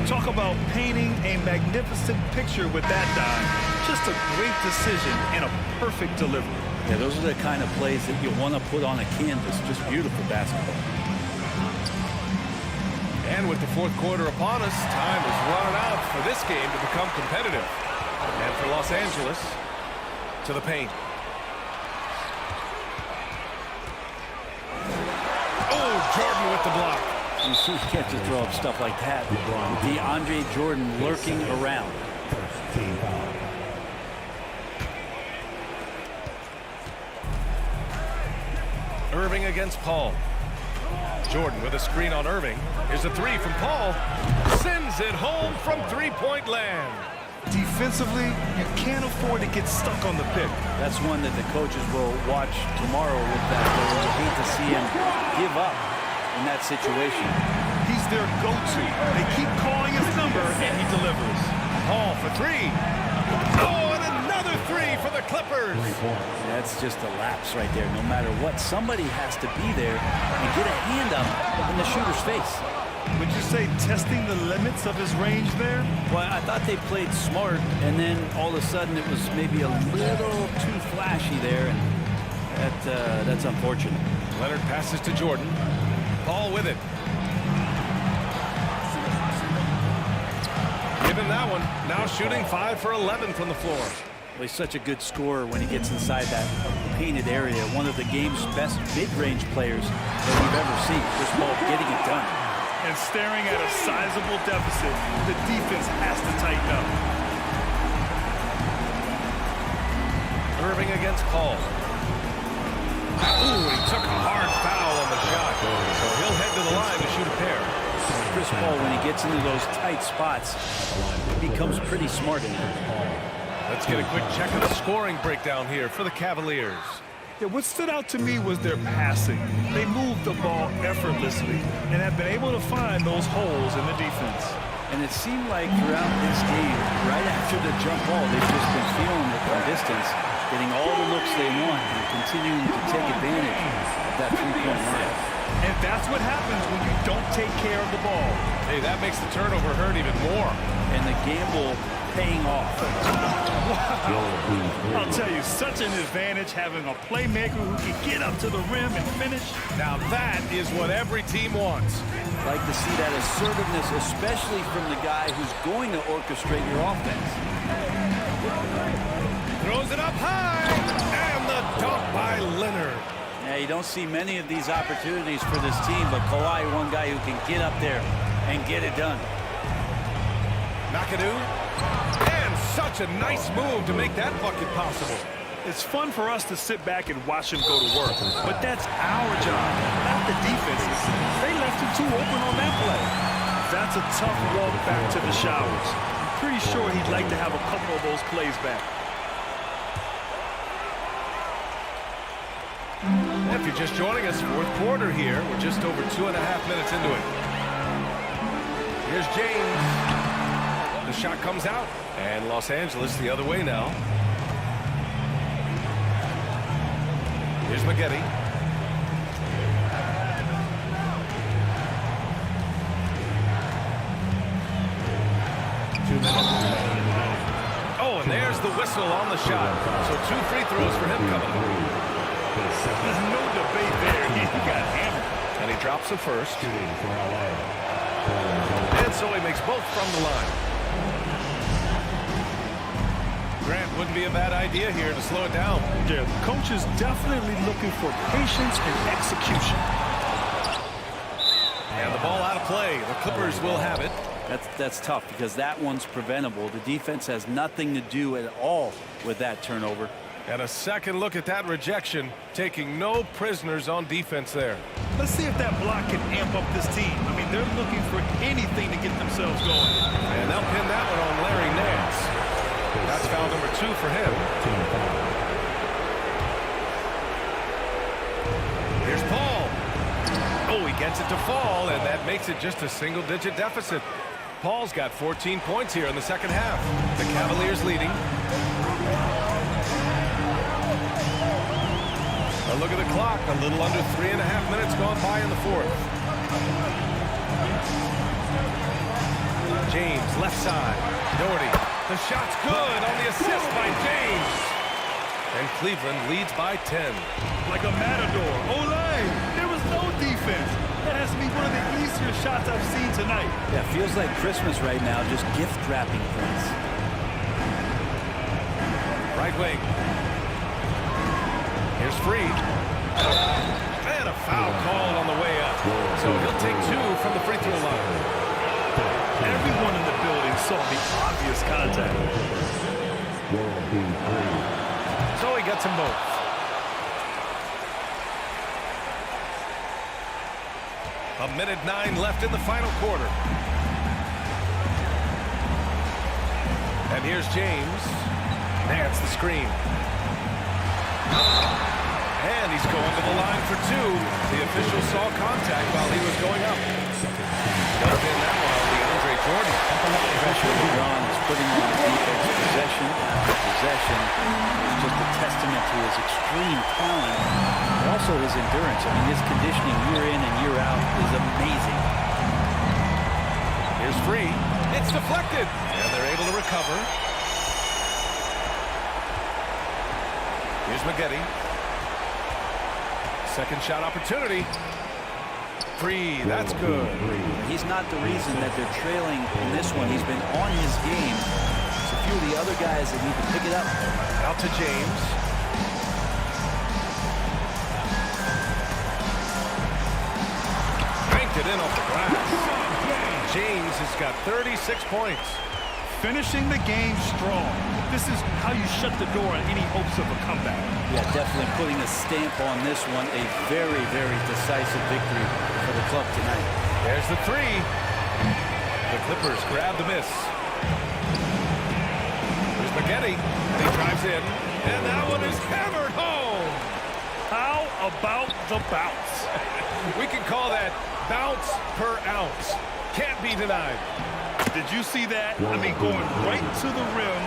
Talk about painting a magnificent picture with that dive. Just a great decision and a perfect delivery. Yeah, those are the kind of plays that you want to put on a canvas. Just beautiful basketball. And with the fourth quarter upon us, time is running out for this game to become competitive. And for Los Angeles, to the paint. Oh, Jordan with the block. You can't just throw up stuff like that. DeAndre Jordan lurking around. Irving against Paul. Jordan with a screen on Irving. Here's a three from Paul. Sends it home from three-point land. Defensively, you can't afford to get stuck on the pick. That's one that the coaches will watch tomorrow with that. They'll hate to see him give up in that situation. He's their go-to. They keep calling his number, and he delivers. Paul for three. Oh, and another three for the Clippers. That's just a lapse right there. No matter what, somebody has to be there and get a hand up in the shooter's face. Would you say testing the limits of his range there? Well, I thought they played smart, and then all of a sudden it was maybe a little too flashy there, and that's unfortunate. Leonard passes to Jordan. Paul with it. Give him that one. Now shooting 5 for 11 from the floor. Well, he's such a good scorer when he gets inside that painted area. One of the game's best mid-range players that we've ever seen. Chris Paul getting it done. And staring at a sizable deficit, the defense has to tighten up. Irving against Paul. Ooh, he took a hard foul on the shot. So he'll head to the line to shoot a pair. Chris Paul, when he gets into those tight spots, becomes pretty smart in there. Let's get a quick check of the scoring breakdown here for the Cavaliers. Yeah, what stood out to me was their passing. They moved the ball effortlessly and have been able to find those holes in the defense. And it seemed like throughout this game, right after the jump ball, they've just been feeling it from distance, getting all the looks they want and continuing to take advantage of that three-point line. And that's what happens when you don't take care of the ball. Hey, that makes the turnover hurt even more. And the gamble paying off. I'll tell you, such an advantage having a playmaker who can get up to the rim and finish. Now that is what every team wants. Like to see that assertiveness, especially from the guy who's going to orchestrate your offense. Throws it up high, and the dunk by Leonard. Yeah, you don't see many of these opportunities for this team, but Kawhi, one guy who can get up there and get it done. McAdoo, and such a nice move to make that bucket possible. It's fun for us to sit back and watch him go to work, but that's our job, not the defense's. They left him too open on that play. That's a tough walk back to the showers. I'm pretty sure he'd like to have a couple of those plays back. If you're just joining us, fourth quarter here. We're just over 2.5 minutes into it. Here's James. The shot comes out, and Los Angeles the other way now. Here's Maggette. Oh, and there's the whistle on the shot. So 2 free throws for him coming up. There's no debate there. He got hammered. And he drops the first. And so he makes both from the line. Grant, wouldn't be a bad idea here to slow it down. Yeah, the coach is definitely looking for patience and execution. And the ball out of play. The Clippers will have it. That's tough because that one's preventable. The defense has nothing to do at all with that turnover. And a second look at that rejection, taking no prisoners on defense there. Let's see if that block can amp up this team. I mean, they're looking for anything to get themselves going. And they'll pin that one on Larry Nance. That's foul number 2 for him. Here's Paul. Oh, he gets it to fall, and that makes it just a single-digit deficit. Paul's got 14 points here in the second half. The Cavaliers leading. A look at the clock. A little under 3.5 minutes gone by in the fourth. James, left side. Doherty. The shot's good on the assist by James. And Cleveland leads by 10. Like a matador. Olay! There was no defense. That has to be one of the easier shots I've seen tonight. Yeah, feels like Christmas right now, just gift wrapping Prince. Right wing. Here's Freed. And a foul called on the way up. So he'll take 2 from the free throw line. Everyone in the building saw the obvious contact. So he gets them both. A minute 9 left in the final quarter. And here's James. Nance the screen. And he's going to the line for 2. The official saw contact while he was going up. Got in that one on DeAndre Jordan. Pressure LeBron is putting on defense possession after possession. It's just a testament to his extreme talent, but also his endurance. I mean, his conditioning year in and year out is amazing. Here's Free. It's deflected. And they're able to recover. Here's Maggette. Second shot opportunity. Free, that's good. He's not the reason that they're trailing in this one. He's been on his game. It's a few of the other guys that need to pick it up. Out to James. Banked it in off the glass. James has got 36 points. Finishing the game strong. This is how you shut the door on any hopes of a comeback. Yeah, definitely putting a stamp on this one. A very, very decisive victory for the club tonight. There's the 3. The Clippers grab the miss. There's Maggette. He drives in. And that one is hammered home. How about the bounce? We can call that bounce per ounce. Can't be denied. Did you see that? I mean, going right to the rim.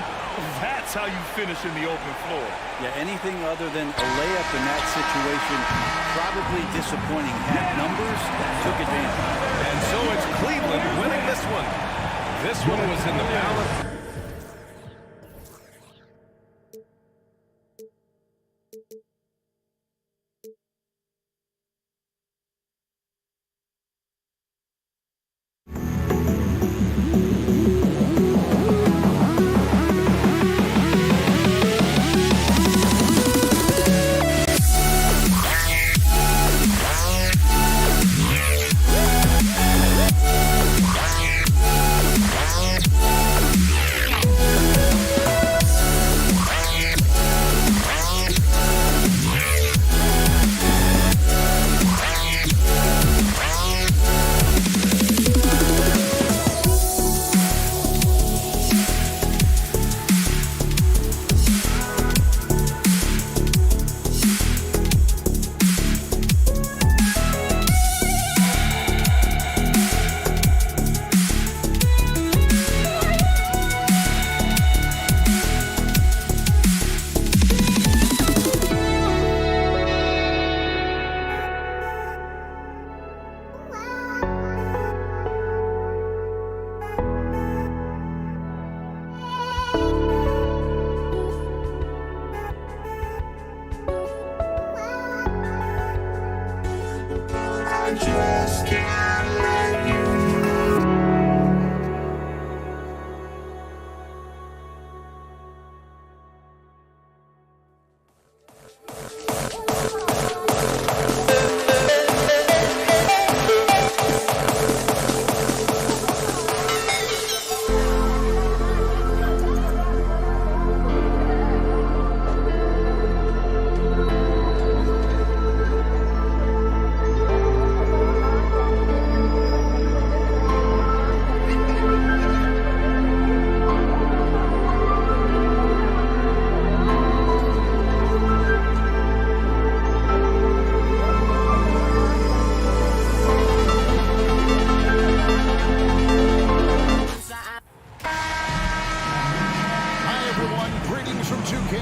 That's how you finish in the open floor. Yeah, anything other than a layup in that situation, probably disappointing. Had numbers, took advantage. And so it's Cleveland winning this one. This one was in the balance.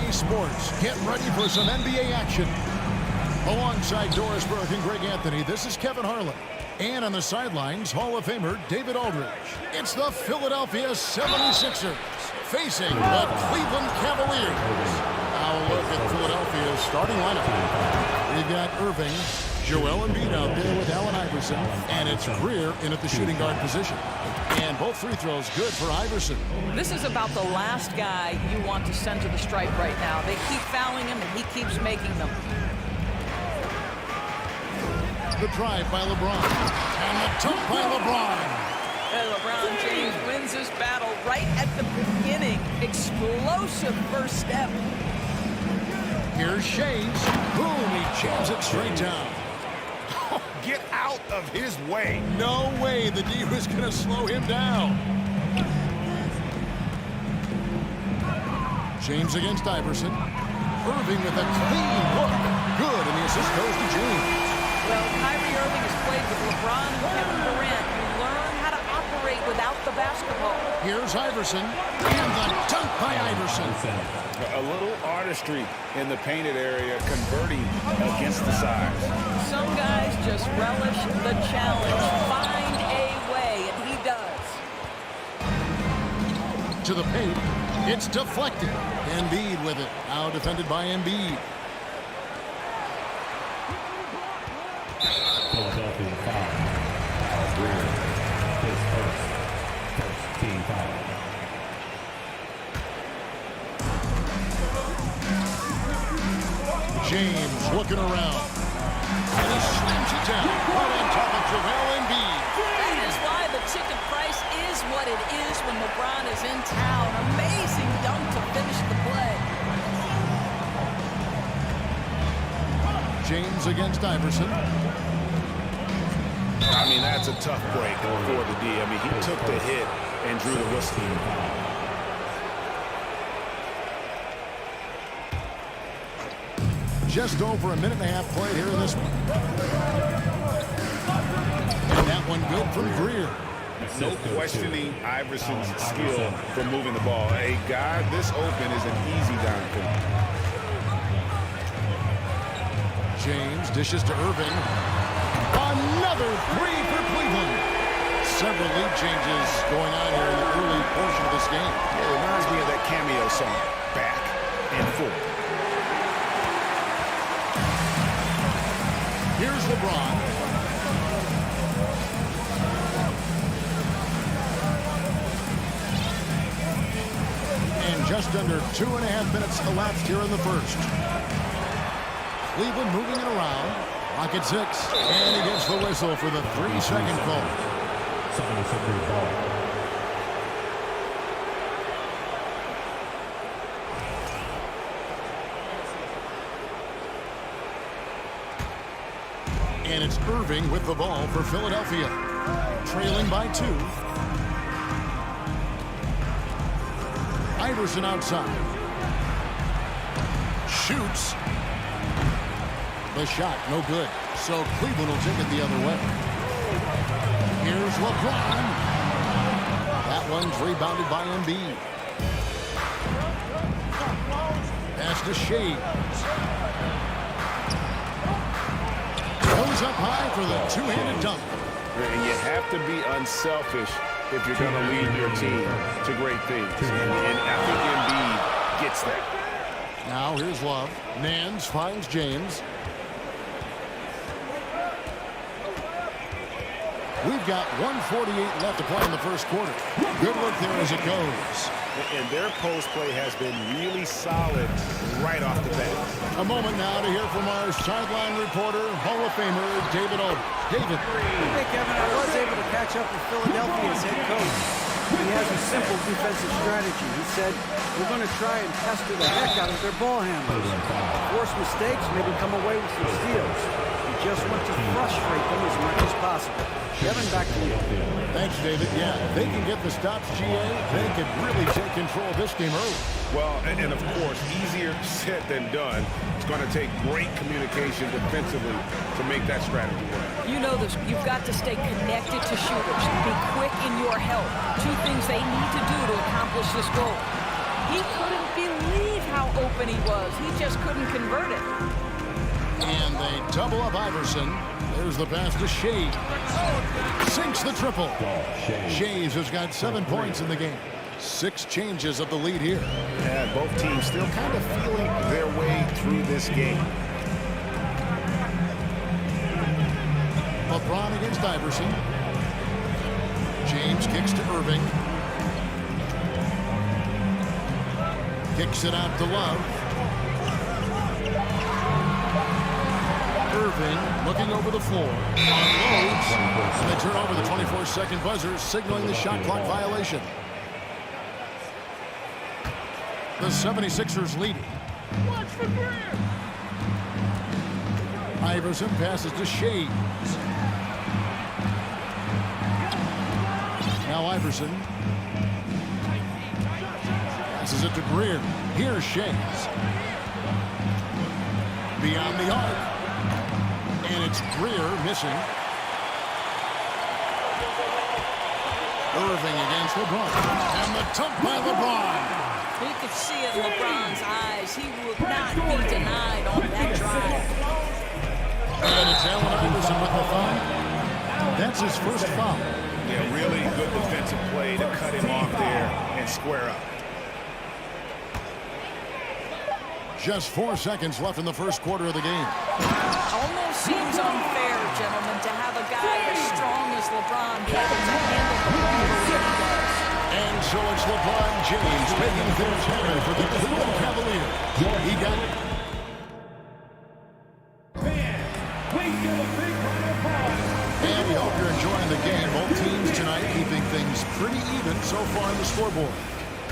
EA Sports. Get ready for some NBA action. Alongside Doris Burke and Greg Anthony, this is Kevin Harlan. And on the sidelines, Hall of Famer David Aldridge. It's the Philadelphia 76ers facing the Cleveland Cavaliers. Now a look at Philadelphia's starting lineup. We've got Irving, Joel Embiid out there with Allen Iverson, and it's Greer in at the shooting guard position. And both free throws good for Iverson. This is about the last guy you want to send to the stripe right now. They keep fouling him, and he keeps making them. The drive by LeBron. And the dunk by LeBron. And LeBron James wins this battle right at the beginning. Explosive first step. Here's Shades. Boom, he jams it straight down. Get out of his way. No way the D was going to slow him down. James against Iverson. Irving with a clean look. Good, and the assist goes to James. Well, Kyrie Irving has played with LeBron and Kevin Durant. You learn how to operate without the basketball. Here's Iverson, and the dunk by Iverson. A little artistry in the painted area, converting against the size. Some guys just relish the challenge. Find a way, and he does. To the paint, it's deflected. Embiid with it. Now defended by Embiid. Philadelphia foul. Greer, his first team foul. James looking around. And he slams it down. Right on top of Joel Embiid. That is why the ticket price is what it is when LeBron is in town. Amazing dunk to finish the play. James against Iverson. I mean, that's a tough break for the D. I mean, he took the hit and drew the whistle. Just over a minute and a half played here in this one. And that one good from Greer. No questioning Iverson's skill for moving the ball. A guy this open is an easy dime for him. James dishes to Irving. Another three for Cleveland. Several lead changes going on here in the early portion of this game. It reminds me of that cameo song, Back and Forth. Here's LeBron. And just under 2.5 minutes elapsed here in the first. Cleveland moving it around. Rocket 6. And he gets the whistle for the 3-second call. 76ers ball. And it's Irving with the ball for Philadelphia. Trailing by 2. Iverson outside. Shoots. The shot, no good. So Cleveland will take it the other way. Here's LeBron. That one's rebounded by Embiid. Pass to Shades. Goes up high for the two-handed dunk. And you have to be unselfish if you're going to lead your team to great things. And I think Embiid gets that. Now here's Love. Nance finds James. We've got 1:48 left to play in the first quarter. Good work there as it goes. And their post play has been really solid right off the bat. A moment now to hear from our sideline reporter, Hall of Famer David Aldridge. David. Hey, Kevin, I was able to catch up with Philadelphia's head coach. He has a simple defensive strategy. He said, we're going to try and pester the heck out of their ball handlers. Force mistakes, maybe come away with some steals. We just want to frustrate them as much as possible. Kevin, back to you. Thanks, David. Yeah, they can get the stops, GA. They could really take control of this game early. Well, and of course, easier said than done. It's going to take great communication defensively to make that strategy work. You know this. You've got to stay connected to shooters. Be quick in your help. Two things they need to do to accomplish this goal. He couldn't believe how open he was. He just couldn't convert it. And they double up Iverson. There's the pass to Shea. Sinks the triple. Shays has got 7 points in the game. 6 changes of the lead here. Yeah, both teams still kind of feeling their way through this game. LeBron against Iverson. James kicks to Irving. Kicks it out to Love. Irving looking over the floor. Unloads. And they turn over the 24-second buzzer, signaling the shot clock violation. The 76ers lead. Watch for Greer. Iverson passes to Shea. Now Iverson. Passes it to Greer. Here's Shays. Beyond the arc. And it's Greer missing. Irving against LeBron. And the dunk by LeBron. You could see it in LeBron's eyes. He would not be denied on that drive. And it's Allen Iverson with the foul. That's his first foul. Yeah, really good defensive play to cut him off there and square up. Just 4 seconds left in the first quarter of the game. Almost seems unfair, gentlemen, to have a guy as strong as LeBron be able to handle the ball the way he does. And so it's LeBron James making things happen for the Cleveland Cavaliers. He got it. And we hope you're enjoying the game. Both teams tonight keeping things pretty even so far on the scoreboard.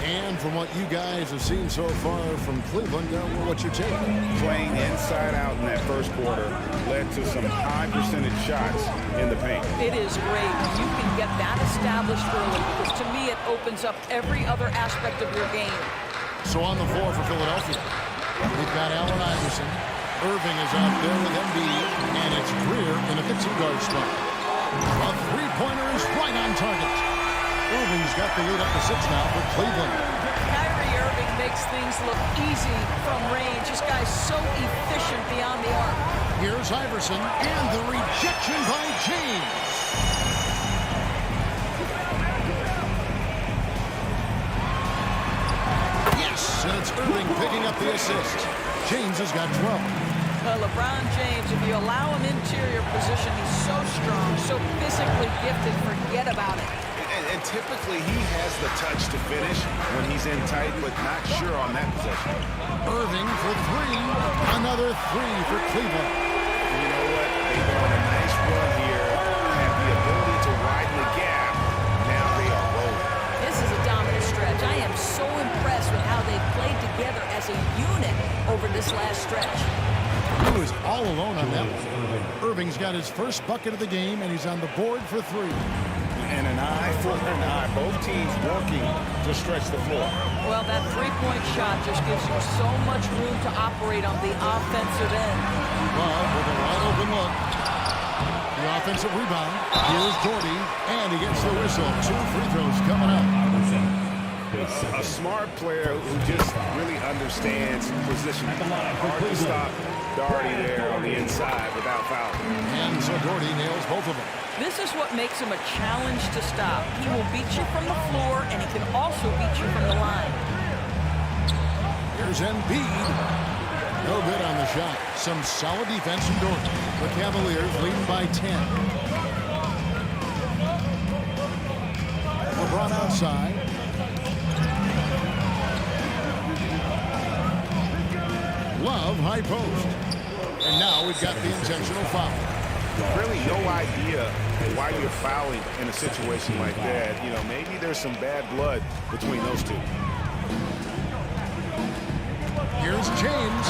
And from what you guys have seen so far from Cleveland, what's your take? Playing inside out in that first quarter led to some high percentage shots in the paint. It is great when you can get that established early, because to me it opens up every other aspect of your game. So on the floor for Philadelphia, we've got Allen Iverson. Irving is out there with Embiid, and it's Greer in a 15-guard spot. A three-pointer is right on target. Irving's got the lead up to 6 now for Cleveland. Kyrie Irving makes things look easy from range. This guy's so efficient beyond the arc. Here's Iverson, and the rejection by James. Yes, and it's Irving picking up the assist. James has got 12. LeBron James, if you allow him interior position, he's so strong, so physically gifted, forget about it. And typically he has the touch to finish when he's in tight, but not sure on that possession. Irving for 3. Another 3 for Cleveland. You know what? They've been on a nice run here, have the ability to widen the gap. Now they are rolling. This is a dominant stretch. I am so impressed with how they played together as a unit over this last stretch. He was all alone on that one. Irving's got his first bucket of the game, and he's on the board for 3. And an eye for an eye. Both teams working to stretch the floor. Well, that three-point shot just gives you so much room to operate on the offensive end. Love with a wide open look. The offensive rebound. Here's Doherty, and he gets the whistle. 2 free throws coming up. A smart player who just really understands positioning. Hard to stop Doherty there on the inside without fouling. And so Doherty nails both of them. This is what makes him a challenge to stop. He will beat you from the floor, and he can also beat you from the line. Here's Embiid. No good on the shot. Some solid defense from Doherty. The Cavaliers leading by 10. LeBron outside. Love high post. And now we've got the intentional foul. Really no idea why you're fouling in a situation like that. You know, maybe there's some bad blood between those two. Here's James.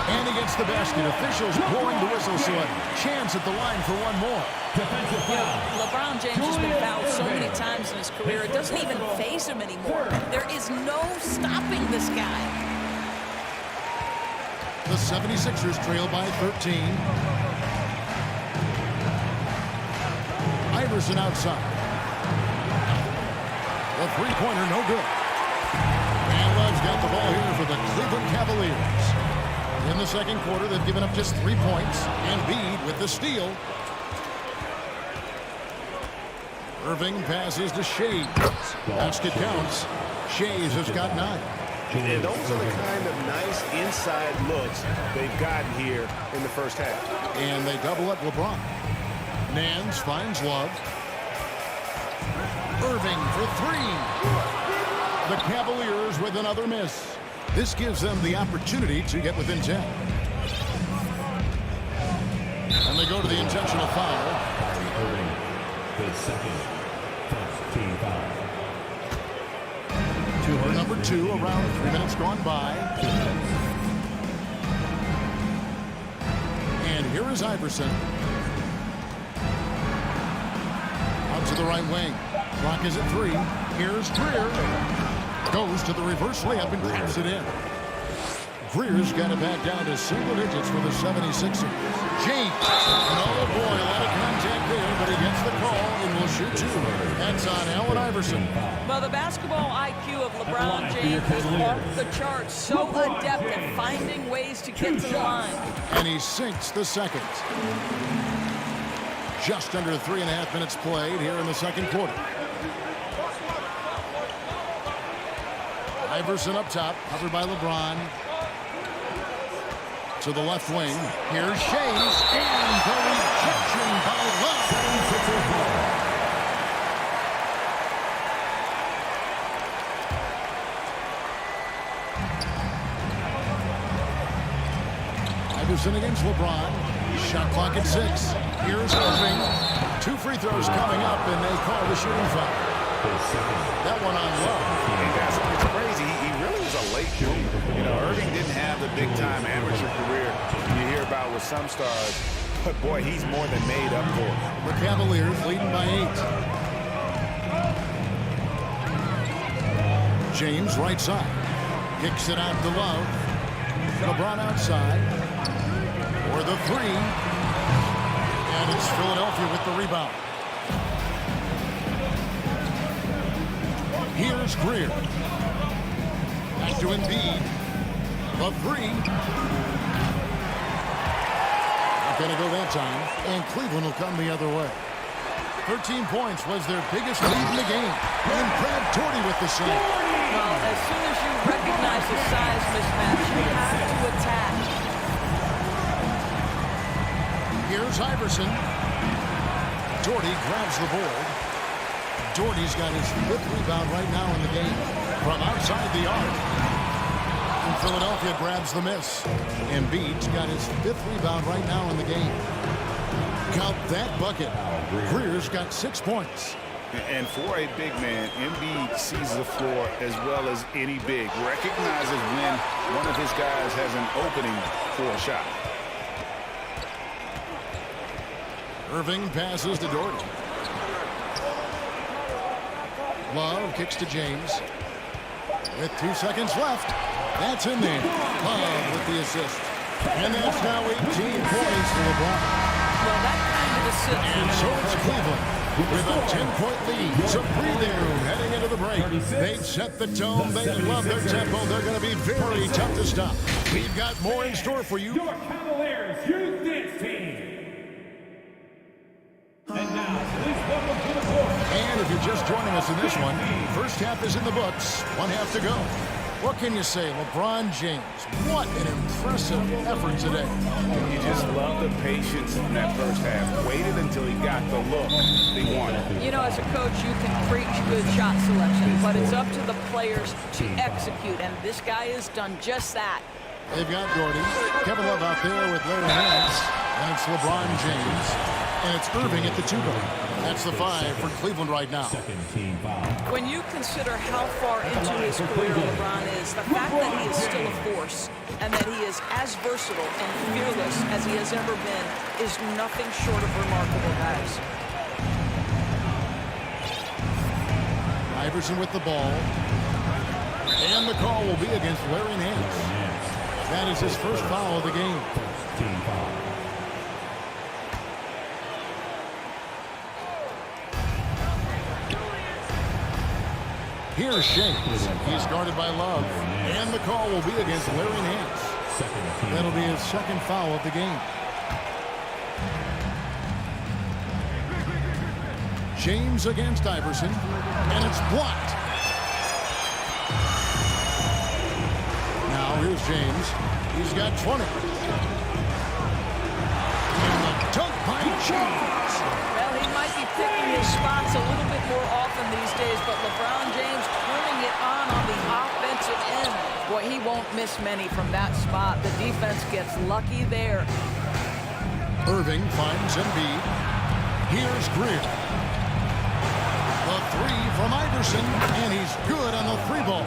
And he gets the basket. Officials blowing the whistle, so a chance at the line for one more. LeBron James has been fouled so many times in his career, it doesn't even faze him anymore. There is no stopping this guy. The 76ers trail by 13. Iverson outside. The three-pointer, no good. And Love has got the ball here for the Cleveland Cavaliers. In the second quarter, they've given up just 3 points. Embiid with the steal. Irving passes to Shays. Basket counts. Shays has got 9. And those are the kind of nice inside looks they've gotten here in the first half. And they double up LeBron. Nance finds Love. Irving for 3. The Cavaliers with another miss. This gives them the opportunity to get within 10. And they go to the intentional foul. Irving, the second. First team foul. Quarter number 2, around 3 minutes gone by. And here is Iverson. Out to the right wing. Clock is at 3. Here's Greer. Goes to the reverse layup and claps it in. Greer's got it back down to single digits for the 76ers. James. Oh boy, a lot of contact there, but he gets the call and will shoot 2. That's on Allen Iverson. Well, the basketball IQ of LeBron James is off the charts. So adept at finding ways to get to the line. And he sinks the second. Just under 3.5 minutes played here in the second quarter. Iverson up top, covered by LeBron. To the left wing. Here's Shays. And the rejection by Love. Iverson against LeBron. Shot clock at 6. Here's Irving. 2 free throws coming up, and they call the shooting foul. That one on Love. And guys, it's crazy. He really was a late bloomer. You know, Irving didn't have the big-time amateur career you hear about with some stars. But, boy, he's more than made up for it. The Cavaliers leading by 8. James right side. Kicks it out to Love. LeBron outside. For the 3. And it's Philadelphia with the rebound. Here's Greer. Back to Embiid. The 3. Not going to go that time. And Cleveland will come the other way. 13 points was their biggest lead in the game. And Brad Torrey with the save. Well, as soon as you recognize the size mismatch, you have to attack. Here's Iverson. Doherty grabs the board. Doherty's got his 5th rebound right now in the game. From outside the arc. And Philadelphia grabs the miss. Embiid's got his 5th rebound right now in the game. Count that bucket. Greer's got 6 points. And for a big man, Embiid sees the floor as well as any big. Recognizes when one of his guys has an opening for a shot. Irving passes to Doherty. Love kicks to James. With 2 seconds left. That's in there. Love with the assist. And that's now 18 points to LeBron. Well, that kind of assist. And so it's Cleveland with a 10-point lead. So preview heading into the break. They've set the tone. They love their tempo. They're going to be very tough to stop. We've got more in store for you. Your Cavaliers Youth Dance Team. And now, please welcome to the court. And if you're just joining us in this one, first half is in the books. 1 half to go. What can you say? LeBron James, what an impressive effort today. You just love the patience in that first half. Waited until he got the look he wanted. You know, as a coach, you can preach good shot selection, but it's up to the players to execute, and this guy has done just that. They've got Doherty. Kevin Love out there with Larry Nance. And it's LeBron James. And it's Irving at the 2 guard. That's the 5 for Cleveland right now. When you consider how far into his career LeBron is, the fact that he is still a force and that he is as versatile and fearless as he has ever been is nothing short of remarkable, guys. Iverson with the ball. And the call will be against Larry Nance. That is his first foul of the game. Team foul. Here's James. He's guarded by Love. And the call will be against Larry Nance. That'll be his second foul of the game. James against Iverson. And it's blocked. Now here's James. He's got 20. And the dunk by James. Well, he might be picking his spots a little bit more often these days, but LeBron James turning it on the offensive end. Boy, he won't miss many from that spot. The defense gets lucky there. Irving finds Embiid. Here's Greer. The three from Iverson, and he's good on the three ball.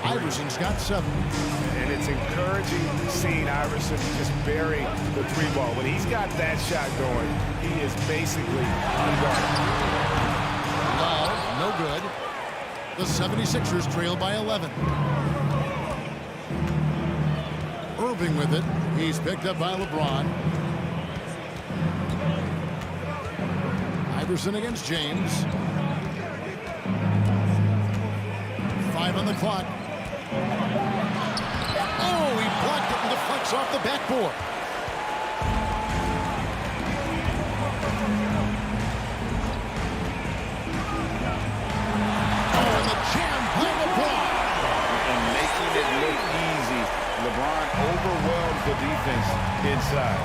Iverson's got 7. And it's encouraging seeing Iverson just bury the three ball. When he's got that shot going, he is basically unguarded. Love, no good. The 76ers trail by 11. Irving with it. He's picked up by LeBron. Iverson against James. 5 on the clock. Oh, he blocked it and deflects off the backboard. Oh, and the jam by LeBron. And making it look easy. LeBron overwhelms the defense inside.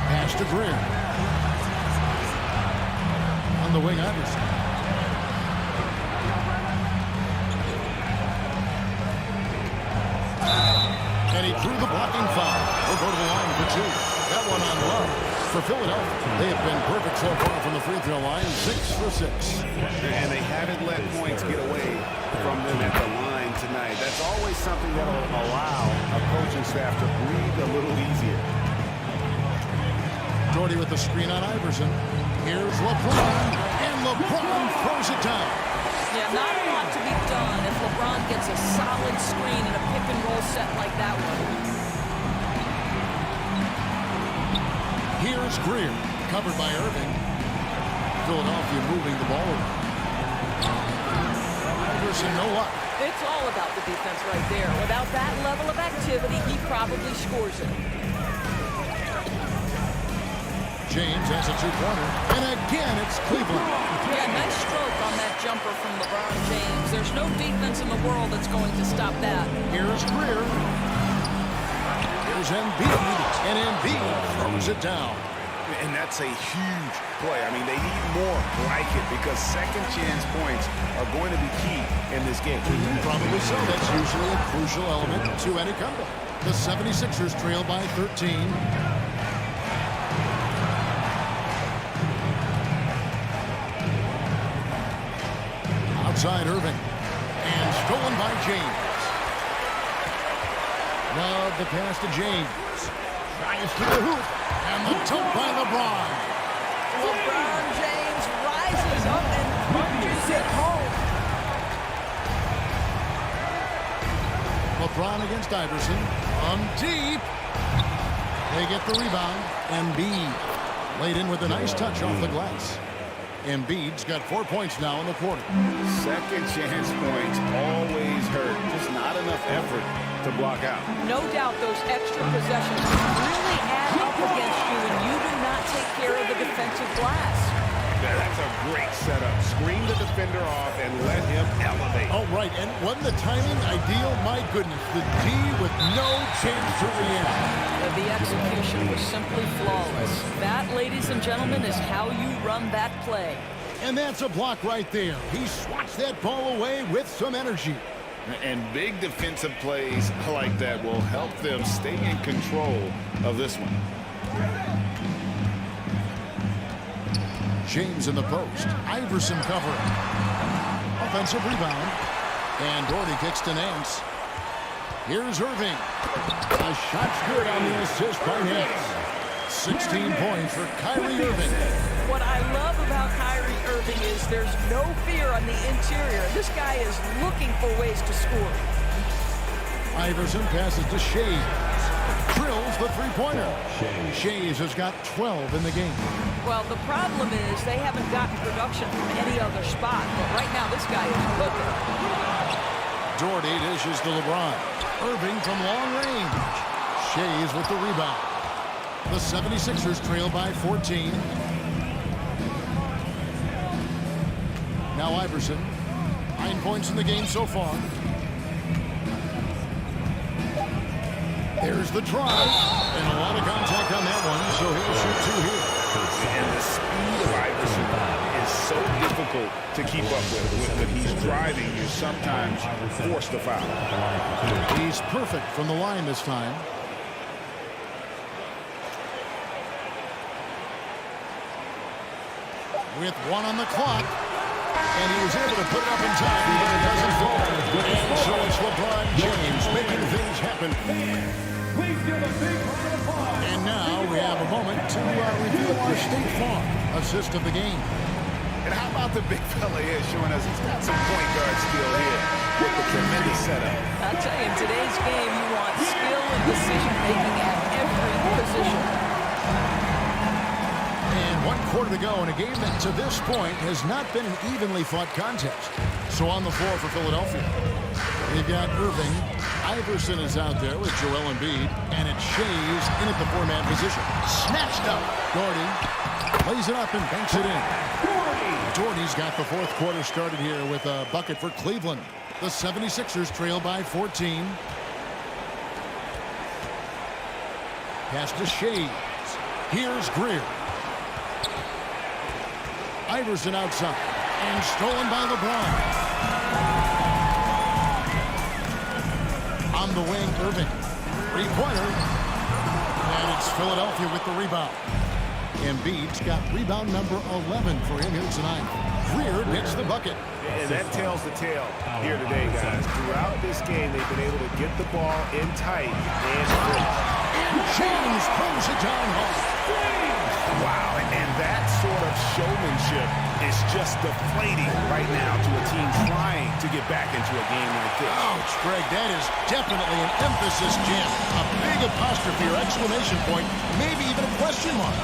Pass to Greer. On the wing, Iverson. And he drew the blocking foul. He'll go to the line for 2. That one on Love. For Philadelphia, they have been perfect so far from the free throw line, 6 for 6. And they haven't let points get away from them at the line tonight. That's always something that will allow a coaching staff to breathe a little easier. Doherty with the screen on Iverson. Here's LeBron, and LeBron throws it down. Yeah, not a lot to be done if LeBron gets a solid screen in a pick-and-roll set like that one. Here's Greer, covered by Irving. Philadelphia moving the ball around. Iverson, no luck. It's all about the defense right there. Without that level of activity, he probably scores it. James has a two-pointer, and again it's Cleveland. Yeah, nice stroke on that jumper from LeBron James. There's no defense in the world that's going to stop that. Here's Greer. Here's Embiid, and Embiid throws it down. And that's a huge play. I mean, they need more like it because second chance points are going to be key in this game. Probably so. That's usually a crucial element to any comeback. The 76ers trail by 13. Outside Irving. And stolen by James. Love the pass to James. Drives to the hoop. And the dunk by LeBron. LeBron James rises up and punches it home. LeBron against Iverson. On deep. They get the rebound. Embiid laid in with a nice touch off the glass. Embiid's got 4 points now in the quarter. Second chance points always hurt. Just not enough effort to block out. No doubt those extra possessions really add up against you when you do not take care of the defensive glass. That's a great setup. Screen the defender off and let him elevate. Oh, right. And wasn't the timing ideal? My goodness. The D with no chance to react. The execution was simply flawless. That, ladies and gentlemen, is how you run that play. And that's a block right there. He swats that ball away with some energy. And big defensive plays like that will help them stay in control of this one. James in the post. Iverson covering. Offensive rebound. And Doherty kicks to Nance. Here's Irving. The shot's good on the assist by Nance. 16 points for Kyrie Irving. What I love about Kyrie Irving is there's no fear on the interior. This guy is looking for ways to score. Iverson passes to Shades. drills the three-pointer. Shays has got 12 in the game. Well, the problem is they haven't gotten production from any other spot. But right now, this guy is cooking. Doherty dishes to LeBron. Irving from long range. Shays with the rebound. The 76ers trail by 14. Now Iverson. 9 points in the game so far. There's the drive. And a lot of contact on that one, so he'll shoot two here. And the speed of Iverson is so difficult to keep up with. When he's driving, you're sometimes forced to foul. He's perfect from the line this time. With 1 on the clock. And he was able to put it up in time, but it doesn't fall. And so it's LeBron James making things happen. And now we have a moment to review our State Farm assist of the game. And how about the big fella here showing us he's got some point guard skill here with the tremendous setup. I'll tell you, in today's game, you want skill and decision-making at every position. And 1 quarter to go in a game that to this point has not been an evenly fought contest. So on the floor for Philadelphia, they've got Irving. Iverson is out there with Joel Embiid, and it's Shays in at the 4-man position. Snatched up. Doherty plays it up and banks it in. Doherty's got the 4th quarter started here with a bucket for Cleveland. The 76ers trail by 14. Pass to Shays. Here's Greer. Iverson outside and stolen by LeBron. On the wing, Irving. 3-pointer. And it's Philadelphia with the rebound. Embiid's got rebound number 11 for him here tonight. Greer gets the bucket. And that tells the tale here today, guys. Throughout this game, they've been able to get the ball in tight and finish. And James pulls it down home. Wow, and that sort of showmanship is just deflating right now to a team trying to get back into a game like this. Ouch, Greg, that is definitely an emphasis jam. A big apostrophe or exclamation point, maybe even a question mark.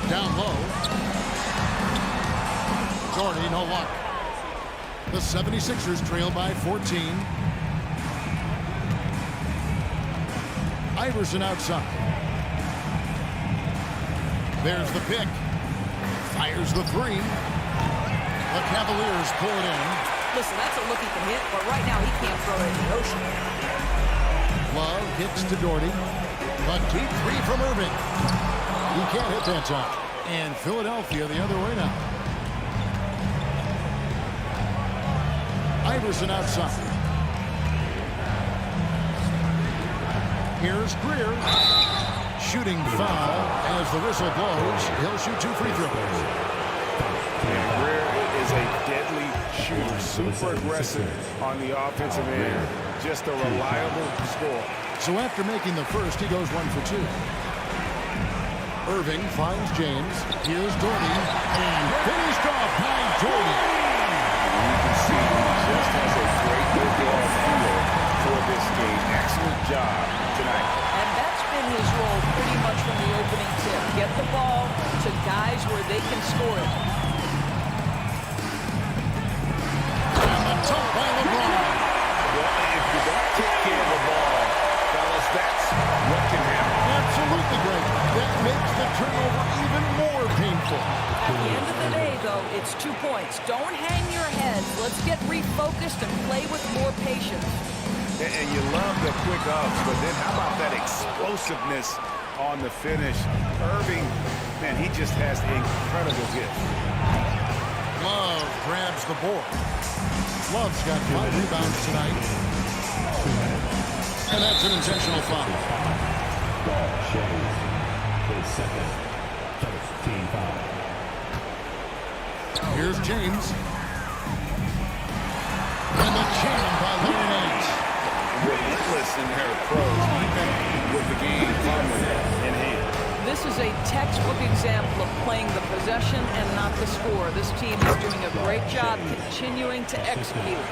Down low. Doherty, no luck. The 76ers trail by 14. Iverson outside. There's the pick. Fires the 3. The Cavaliers pull it in. Listen, that's a look he can hit, but right now he can't throw it in the ocean. Love hits to Doherty. A deep 3 from Irving. He can't hit that time. And Philadelphia the other way now. Iverson outside. Here's Greer. Shooting foul as the whistle blows. He'll shoot 2 free throws. And Greer is a deadly shooter. Super aggressive on the offensive end. Just a reliable scorer. So after making the first, he goes 1 for 2. Irving finds James. Here's Doherty. And finished off by Doherty. You can see he just has a great overall feel for this game. Excellent job tonight. And that's been his role pretty much from the opening tip. Get the ball to guys where they can score it. And the top by LeBron. Well, if you don't take care of the ball, fellas, that's what can happen. Absolutely great. That makes the turnover even more painful. At the end of the day, though, it's 2 points. Don't hang your head. Let's get refocused and play with more patience. And you love the quick ups, but then how about that explosiveness on the finish? Irving, man, he just has incredible gift. Love grabs the board. Love's got 5 rebounds tonight. And that's an intentional foul. Here's James. And the jam by Larry Nance. Relentless in their approach, even with the game firmly in hand. This is a textbook example of playing the possession and not the score. This team is doing a great job continuing to execute.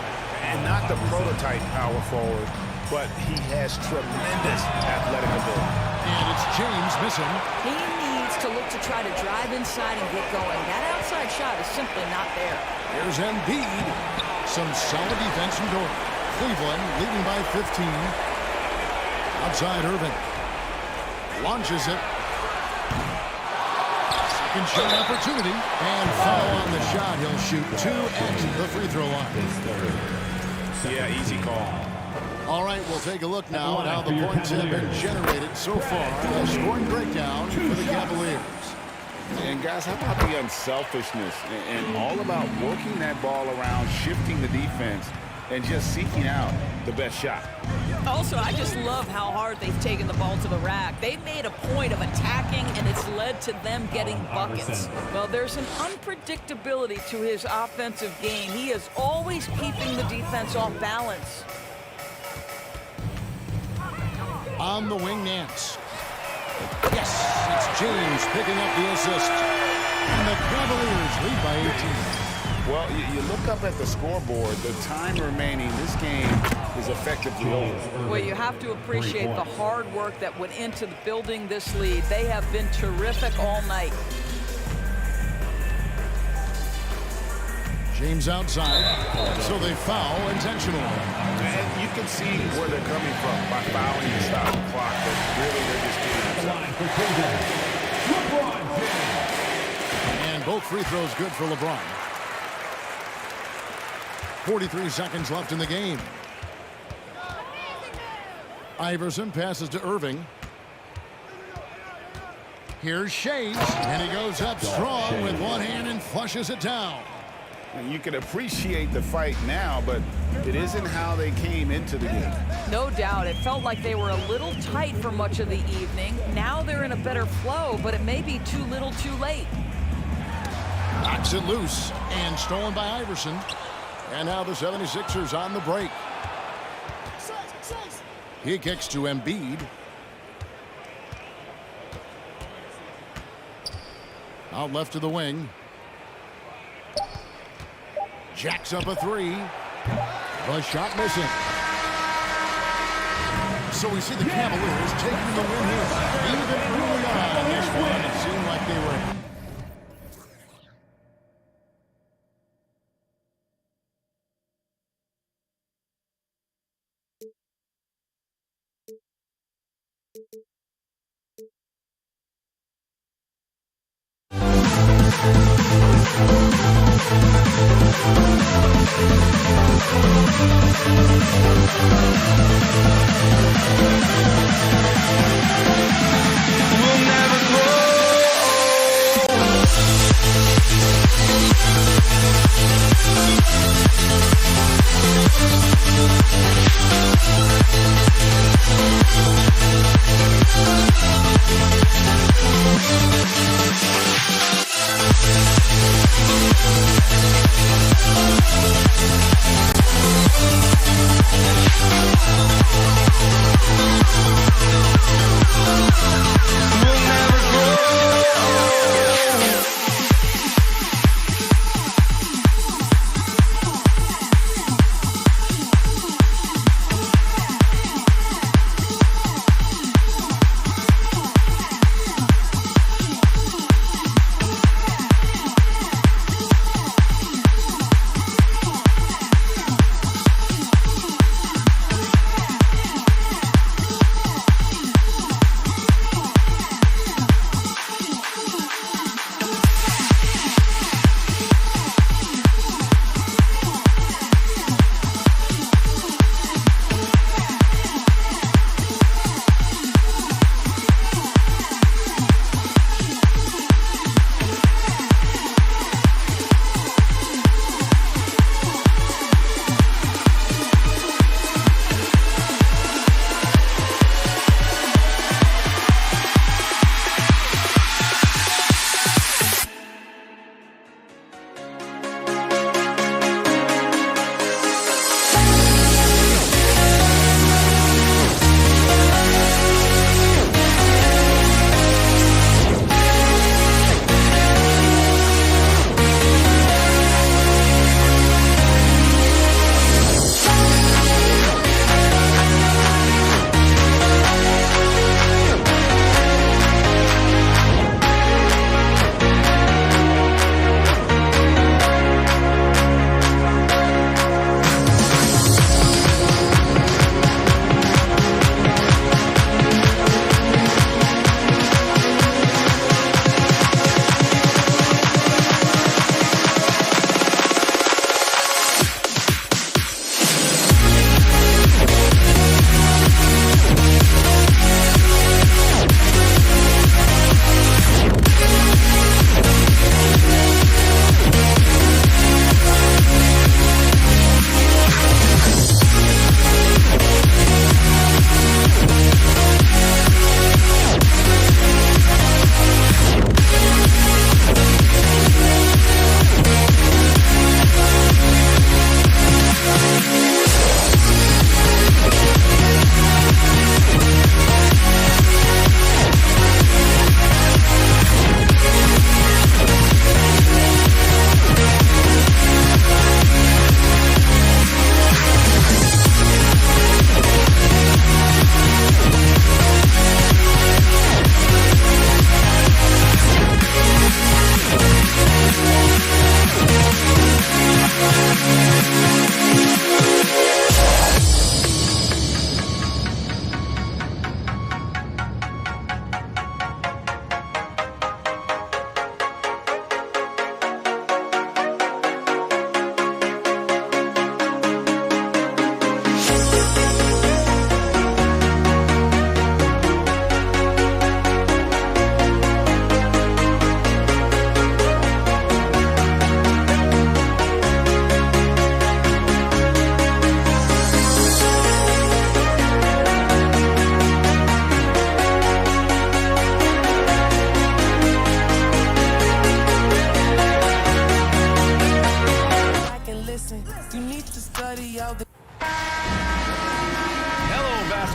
And not the prototype power forward, but he has tremendous athletic ability. And it's James missing. He needs to look to try to drive inside and get going. That outside shot is simply not there. Here's Embiid. Some solid defense from Dort. Cleveland leading by 15. Outside Irving. Launches it. Second shot opportunity. And foul on the shot. He'll shoot 2 at the free throw line. Yeah, easy call. All right, we'll take a look now at how the points have been generated so far. A scoring breakdown for the Cavaliers. And guys, how about the unselfishness and all about working that ball around, shifting the defense, and just seeking out the best shot. Also, I just love how hard they've taken the ball to the rack. They've made a point of attacking, and it's led to them getting buckets. Well, there's an unpredictability to his offensive game. He is always keeping the defense off balance. On the wing, Nance. Yes, it's James picking up the assist. And the Cavaliers lead by 18. Well, you look up at the scoreboard, the time remaining, this game is effectively over. Well, you have to appreciate the hard work that went into building this lead. They have been terrific all night. James outside, so they foul intentionally. And you can see where they're coming from by fouling to stop the clock, but really they're just getting And both free throws good for LeBron. 43 seconds left in the game. Iverson passes to Irving. Here's Shades, and he goes up strong with one hand and flushes it down. And you can appreciate the fight now, but it isn't how they came into the game. No doubt. It felt like they were a little tight for much of the evening. Now they're in a better flow, but it may be too little too late. Knocks it loose and stolen by Iverson. And now the 76ers on the break. He kicks to Embiid. Out left to the wing. Jacks up a three. The shot missing. So we see the Cavaliers taking the win here. Even early on in this one, it seemed like they were... We'll never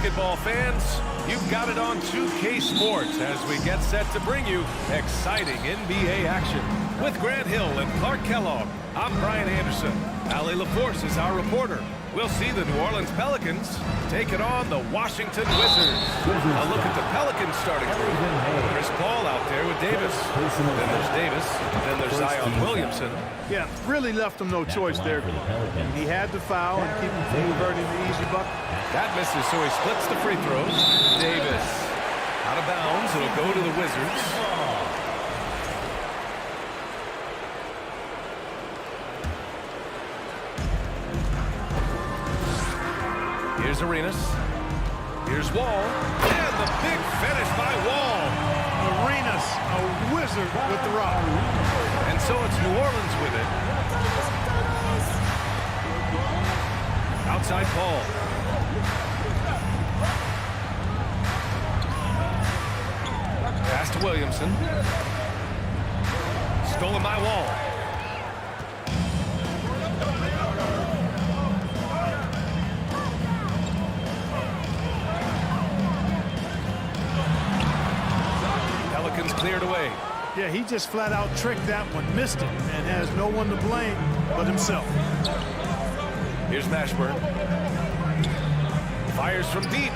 basketball fans, you've got it on 2K Sports as we get set to bring you exciting NBA action. With Grant Hill and Clark Kellogg, I'm Brian Anderson. Allie LaForce is our reporter. We'll see the New Orleans Pelicans take it on the Washington Wizards. A look at the Pelicans starting group. Chris Paul out there with Davis. Then there's Davis. Then there's Zion Williamson. Yeah, really left him no choice there. He had to foul and keep him from reverting the easy bucket. That misses, so he splits the free throws. Davis out of bounds. It'll go to the Wizards. Here's Arenas. Here's Wall. And the big finish by Wall. Arenas, a wizard with the rock. And so it's New Orleans with it. Outside Paul. Pass to Williamson. Stolen by Wall. Pelicans cleared away. Yeah, he just flat out tricked that one, missed it, and has no one to blame but himself. Here's Mashburn. Fires from deep.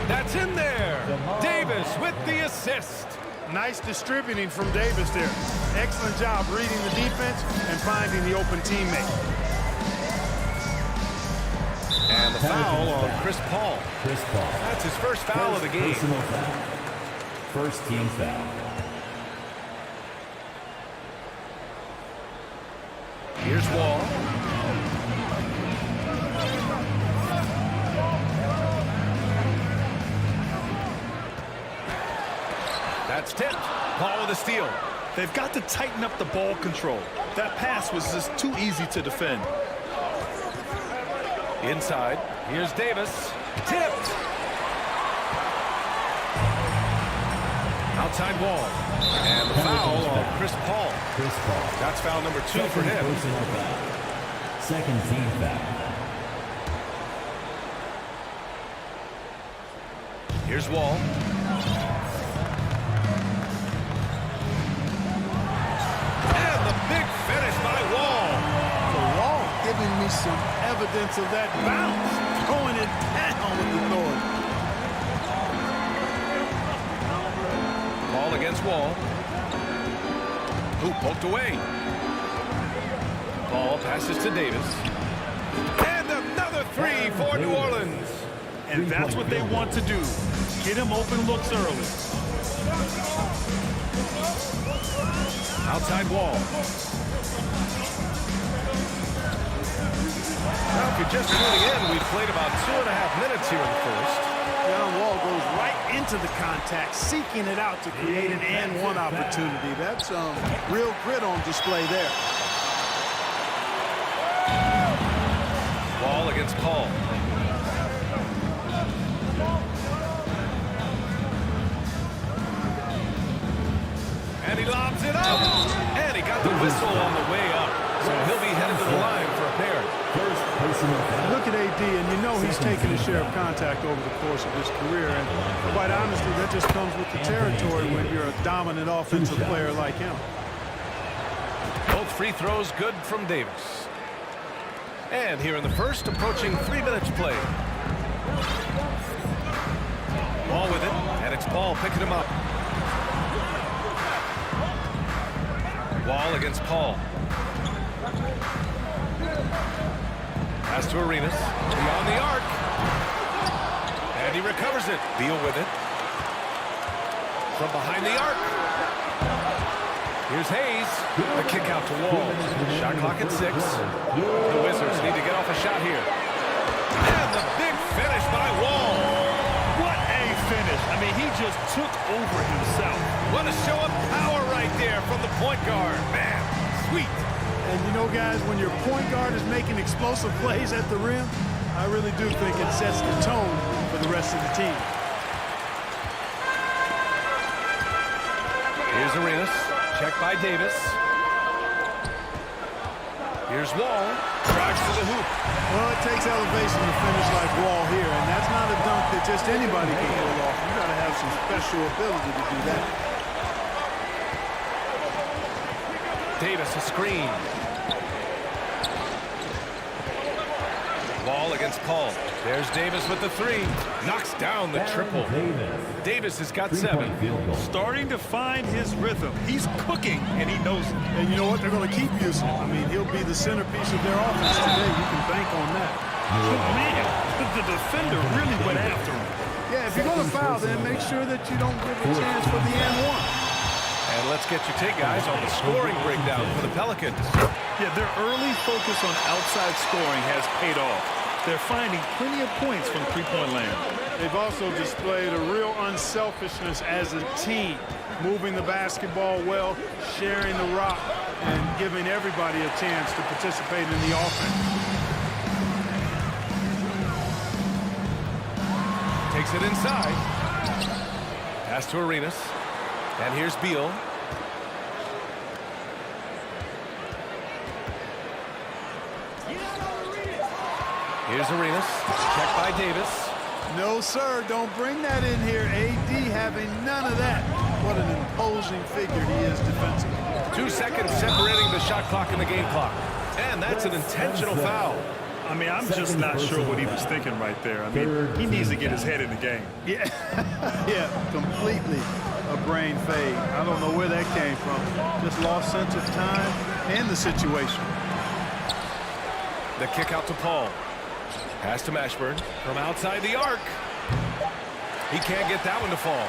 That's in there. Davis with the assist. Nice distributing from Davis there. Excellent job reading the defense and finding the open teammate. And the foul on Chris Paul. That's his first foul of the game. First team foul. Here's Wall. That's tipped. Paul with a steal. They've got to tighten up the ball control. That pass was just too easy to defend. Inside. Here's Davis. Tipped. Outside Wall. And the foul on Chris Paul. That's foul number 2 for him. Second team foul. Here's Wall. And the big finish by Wall. The Wall giving me some evidence of that bounce. Throwing it down with authority. Ball against Wall. Who poked away. Ball passes to Davis. And another three for New Orleans. And that's what they want to do. Get him open looks early. Outside Wall. Now, if you're just tuning in, we've played about 2.5 minutes here in the first. John Wall goes right into the contact, seeking it out to create an and-one opportunity. That's real grit on display there. Wall against Paul. And he lobs it up. And he got the whistle on the way up. So he'll be headed to the line for a pair. Look at AD, and you know he's taken his share of contact over the course of his career. And quite honestly, that just comes with the territory when you're a dominant offensive player like him. Both free throws good from Davis. And here in the first, approaching 3 minutes play. Ball with it, and it's Paul picking him up. Wall against Paul. Pass to Arenas. Beyond the arc. And he recovers it. Beal with it. From behind the arc. Here's Hayes. The kick out to Wall. Shot clock at 6. The Wizards need to get off a shot here. And the big finish by Wall. What a finish. I mean, he just took over himself. What a show of power right there from the point guard. Man, sweet. And you know, guys, when your point guard is making explosive plays at the rim, I really do think it sets the tone for the rest of the team. Here's Arenas. Check by Davis. Here's Here's Wall. Drives to the hoop. Well, it takes elevation to finish like Wall here, and that's not a dunk that just anybody can pull off. You got to have some special ability to do that. Davis, a screen. Wall against Paul. There's Davis with the three. Knocks down the triple. Davis has got 7. Starting to find his rhythm. He's cooking, and he knows it. And you know what? They're going to keep using him. I mean, he'll be the centerpiece of their offense today. You can bank on that. Man, the defender really went after him. Yeah, if you're going to foul, then make sure that you don't give a chance for the and one. And let's get your take, guys, on the scoring breakdown for the Pelicans. Yeah, their early focus on outside scoring has paid off. They're finding plenty of points from three-point land. They've also displayed a real unselfishness as a team, moving the basketball well, sharing the rock, and giving everybody a chance to participate in the offense. Takes it inside. Pass to Arenas. And here's Beal. Here's Arenas. Checked by Davis. No, sir. Don't bring that in here. AD having none of that. What an imposing figure he is defensively. 2 seconds separating the shot clock and the game clock. And that's an intentional foul. I mean, I'm just not sure what he was thinking right there. I mean, he needs to get his head in the game. Yeah, yeah, completely a brain fade. I don't know where that came from. Just lost sense of time and the situation. The kick out to Paul. Pass to Mashburn from outside the arc. He can't get that one to fall.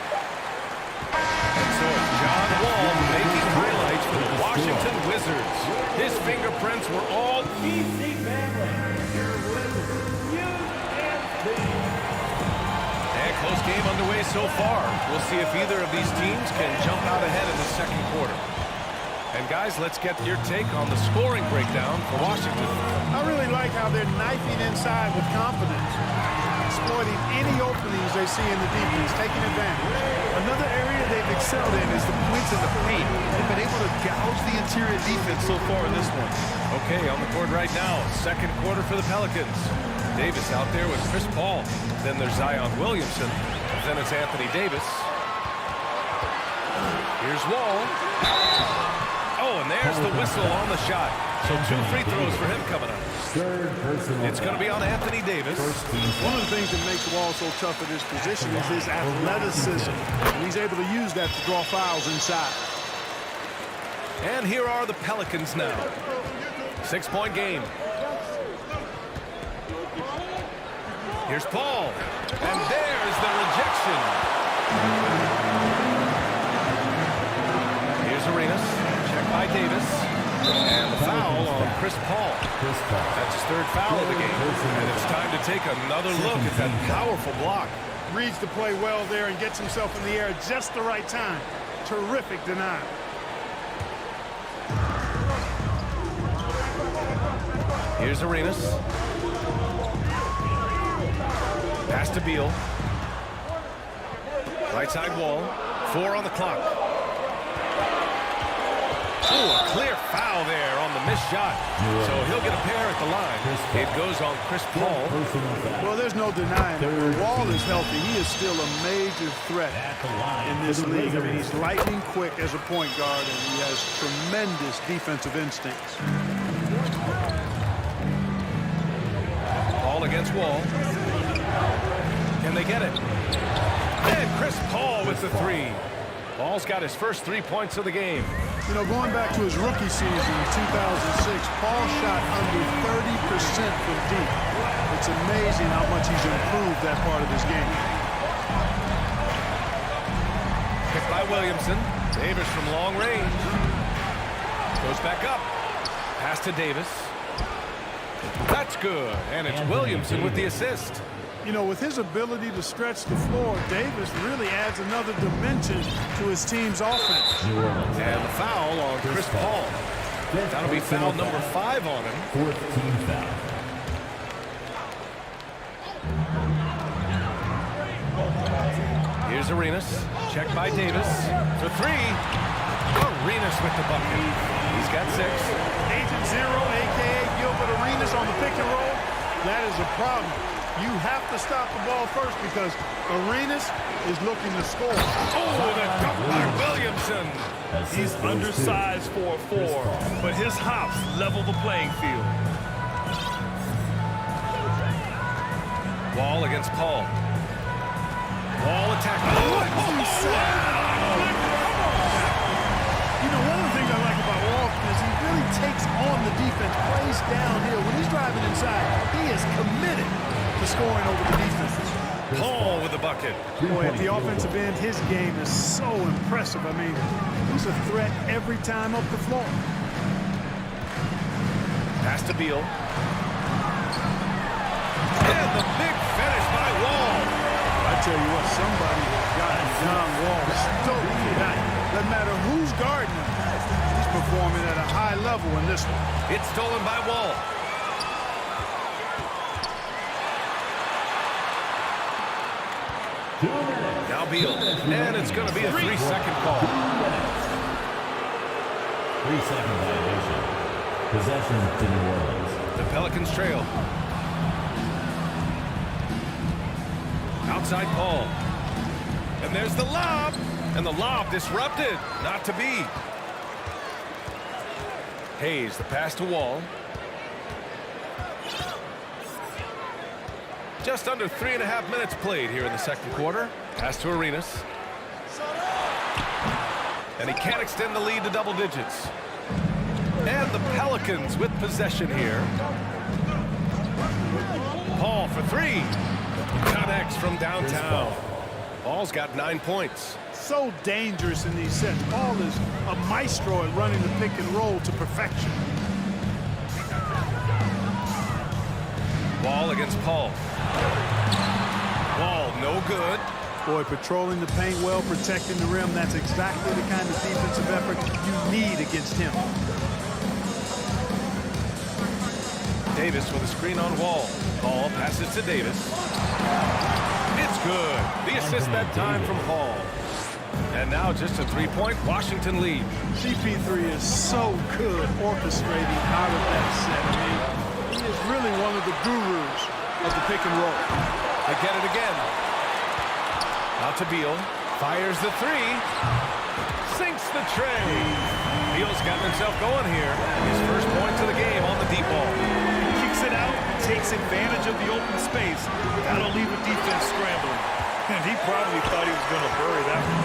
And so it's John Wall making highlights for the Washington Wizards. His fingerprints were all BC family. And close game underway so far. We'll see if either of these teams can jump out ahead in the second quarter. And guys, let's get your take on the scoring breakdown for Washington. I really like how they're knifing inside with confidence, exploiting any openings they see in the defense, taking advantage. Another area they've excelled in is the points in the paint. They've been able to gouge the interior defense so far in this one. Okay, on the court right now, second quarter for the Pelicans. Davis out there with Chris Paul. Then there's Zion Williamson. Then it's Anthony Davis. Here's Wall. Oh, and there's the whistle on the shot. So 2 free throws for him coming up. It's going to be on Anthony Davis. One of the things that makes Wall so tough at his position is his athleticism. And he's able to use that to draw fouls inside. And here are the Pelicans now. 6-point game. Here's Paul. And there's the rejection. Here's Arenas. Checked by Davis. And the foul on Chris Paul. That's his 3rd foul of the game. And it's time to take another look at that powerful block. Reads the play well there and gets himself in the air at just the right time. Terrific denial. Here's Arenas. Pass to Beal. Right side Wall. 4 on the clock. Oh, a clear foul there on the missed shot. So he'll get a pair at the line. It goes on Chris Paul. Well, there's no denying it. When Wall is healthy, he is still a major threat in this league. I mean, he's lightning quick as a point guard, and he has tremendous defensive instincts. Paul against Wall. Can they get it? And Chris Paul with the 3. Paul's got his first 3 points of the game. You know, going back to his rookie season in 2006, Paul shot under 30% from deep. It's amazing how much he's improved that part of his game. Picked by Williamson. Davis from long range. Goes back up. Pass to Davis. That's good. And it's Williamson with the assist. You know, with his ability to stretch the floor, Davis really adds another dimension to his team's offense. And the foul on Chris Paul. That'll be foul number 5 on him. 14th foul. Here's Arenas. Checked by Davis. For 3. Arenas with the bucket. He's got 6. Agent Zero, a.k.a. is a problem. You have to stop the ball first because Arenas is looking to score. Oh, and a dunk by Williamson. He's undersized for a 4, but his hops level the playing field. Wall against Paul. Wall attacking. You know, one of the things I like about Walton is he really takes on the defense, plays downhill. When he's driving inside, he is committed to scoring over the defense. Paul with the bucket. Boy, at the offensive end, his game is so impressive. I mean, he's a threat every time up the floor. Pass to Beal. And the big finish by Wall. I tell you what, somebody got John Wall stoked tonight. Doesn't matter who's guarding him. He's performing at a high level in this one. It's stolen by Wall. Now Beal. And it's going to be a 3-second call. 3-second violation. Possession to New Orleans. The Pelicans trail. Outside Paul. And there's the lob. And the lob disrupted. Not to be. Hayes, the pass to Wall. Just under 3.5 minutes played here in the second quarter. Pass to Arenas. And he can't extend the lead to double digits. And the Pelicans with possession here. Paul for 3. Connects from downtown. Paul's got 9 points. So dangerous in these sets. Paul is a maestro at running the pick and roll to perfection. Wall against Paul. Wall no good. Boy, patrolling the paint well, protecting the rim. That's exactly the kind of defensive effort you need against him. Davis with a screen on Wall. Paul passes to Davis. It's good. The assist that time from Paul. And now just a 3-point Washington lead. CP3 is so good orchestrating out of that set. I mean, he is really one of the gurus of the pick and roll. They get it again. Out to Beal. Fires the 3. Sinks the tray. Beal's gotten himself going here. His first points of the game on the deep ball. Kicks it out, takes advantage of the open space. That'll leave a defense scrambling. And he probably thought he was going to bury that one.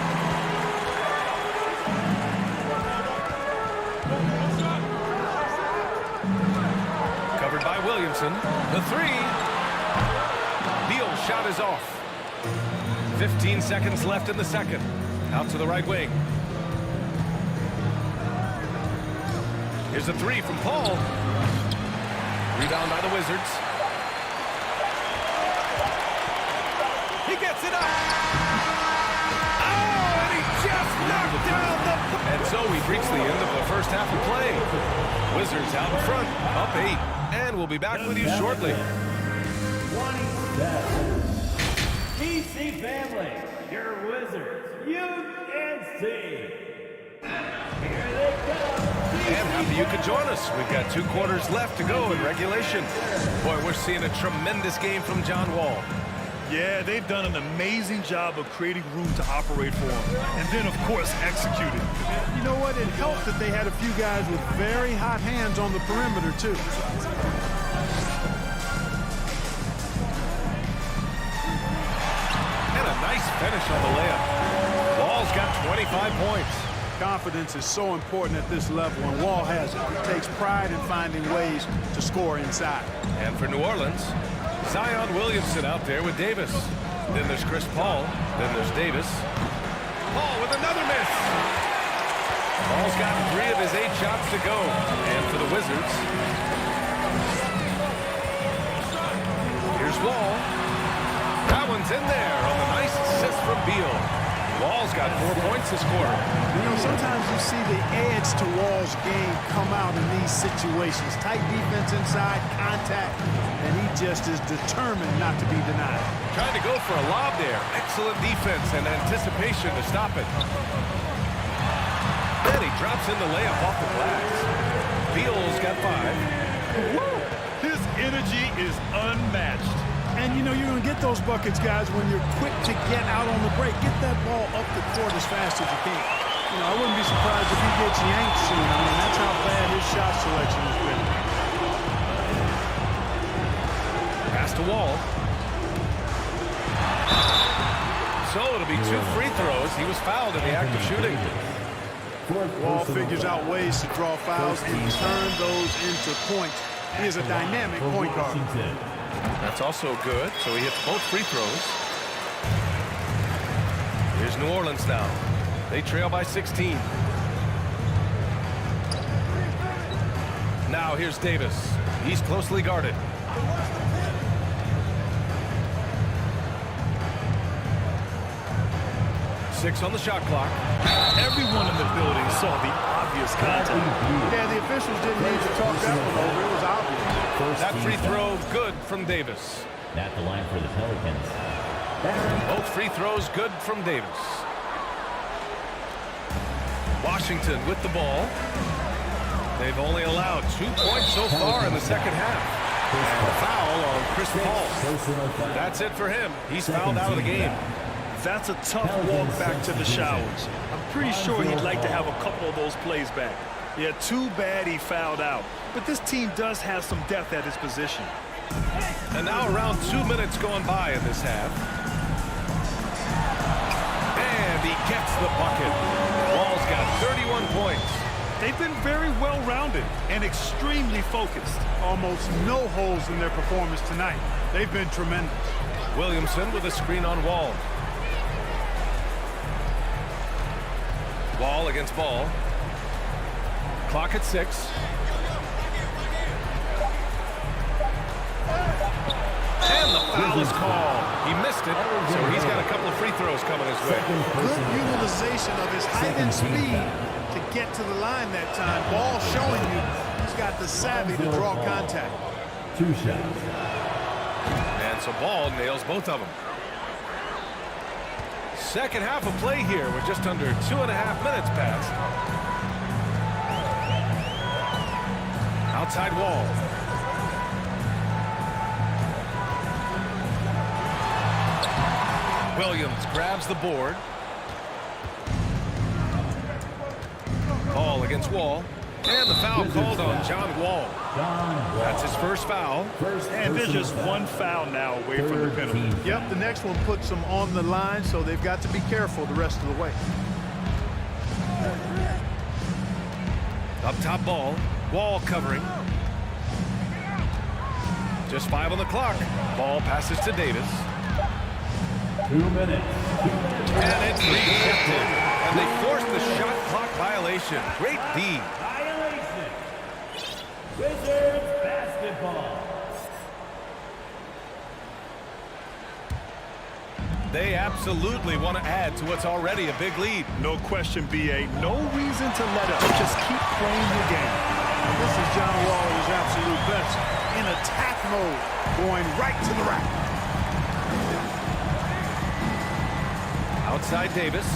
Covered by Williamson. The 3. Beal's shot is off. 15 seconds left in the second. Out to the right wing. Here's a 3 from Paul. Rebound by the Wizards. He gets it up. Oh, and he just knocked down the... And so we've reached the end of the first half of play. Wizards out in front, up 8. And we'll be back with you shortly. DC family, your Wizards, UNC. Here they come. And happy you could join us. We've got 2 quarters left to go in regulation. Boy, we're seeing a tremendous game from John Wall. Yeah, they've done an amazing job of creating room to operate for him. And then, of course, executing. You know what? It helped that they had a few guys with very hot hands on the perimeter, too. And a nice finish on the layup. Wall's got 25 points. Confidence is so important at this level, and Wall has it. He takes pride in finding ways to score inside. And for New Orleans, Zion Williamson out there with Davis. Then there's Chris Paul. Then there's Davis. Paul with another miss. Paul's got 3 of his 8 shots to go. And for the Wizards, here's Wall. That one's in there on the nice assist from Beal. Wall's got 4 points this quarter. You know, sometimes you see the edge to Wall's game come out in these situations. Tight defense inside, contact, and he just is determined not to be denied. Trying to go for a lob there. Excellent defense and anticipation to stop it. Then he drops in the layup off the glass. Beal's got 5. His energy energy is unmatched. And, you know, you're going to get those buckets, guys, when you're quick to get out on the break. Get that ball up the court as fast as you can. You know, I wouldn't be surprised if he gets yanked soon. I mean, that's how bad his shot selection has been. Pass to Wall. So it'll be 2 free throws. He was fouled in the act of shooting. Wall figures out ways to draw fouls and turn those into points. He is a dynamic point guard. That's also good. So he hits both free throws. Here's New Orleans now. They trail by 16. Now here's Davis. He's closely guarded. Six on the shot clock. Everyone in the building saw the obvious contact. Yeah, the officials didn't need to talk that one over. It was obvious. That free throw good from Davis. At the line for the Pelicans. Both free throws good from Davis. Washington with the ball. They've only allowed 2 points so far in the second half. And a foul on Chris Paul. That's it for him. He's fouled out of the game. That's a tough walk back to the showers. I'm pretty sure he'd like to have a couple of those plays back. Yeah, too bad he fouled out. But this team does have some depth at his position. And now around 2 minutes going by in this half. And he gets the bucket. Wall's got 31 points. They've been very well-rounded and extremely focused. Almost no holes in their performance tonight. They've been tremendous. Williamson with a screen on Wall. Wall against Ball. Clock at 6. And the foul is called. He missed it, so he's got a couple of free throws coming his way. Good utilization of his height and speed to get to the line that time. Ball showing you he's got the savvy to draw contact. 2 shots. And so Ball nails both of them. Second half of play here with just under 2.5 minutes passed. Outside Wall. Williams grabs the board. Ball against Wall. And the foul called on John Wall. That's his first foul. And there's just one foul now away from the penalty. Yep, the next one puts them on the line, so they've got to be careful the rest of the way. Up top Ball. Wall covering. Just 5 on the clock. Ball passes to Davis. 2 minutes. And it's rejected. And they force the shot clock violation. Great D. Wizards basketball. They absolutely want to add to what's already a big lead. No question, B.A. No reason to let up. Just keep playing your game. This is John Wall at his absolute best. In attack mode, going right to the rack. Outside Davis.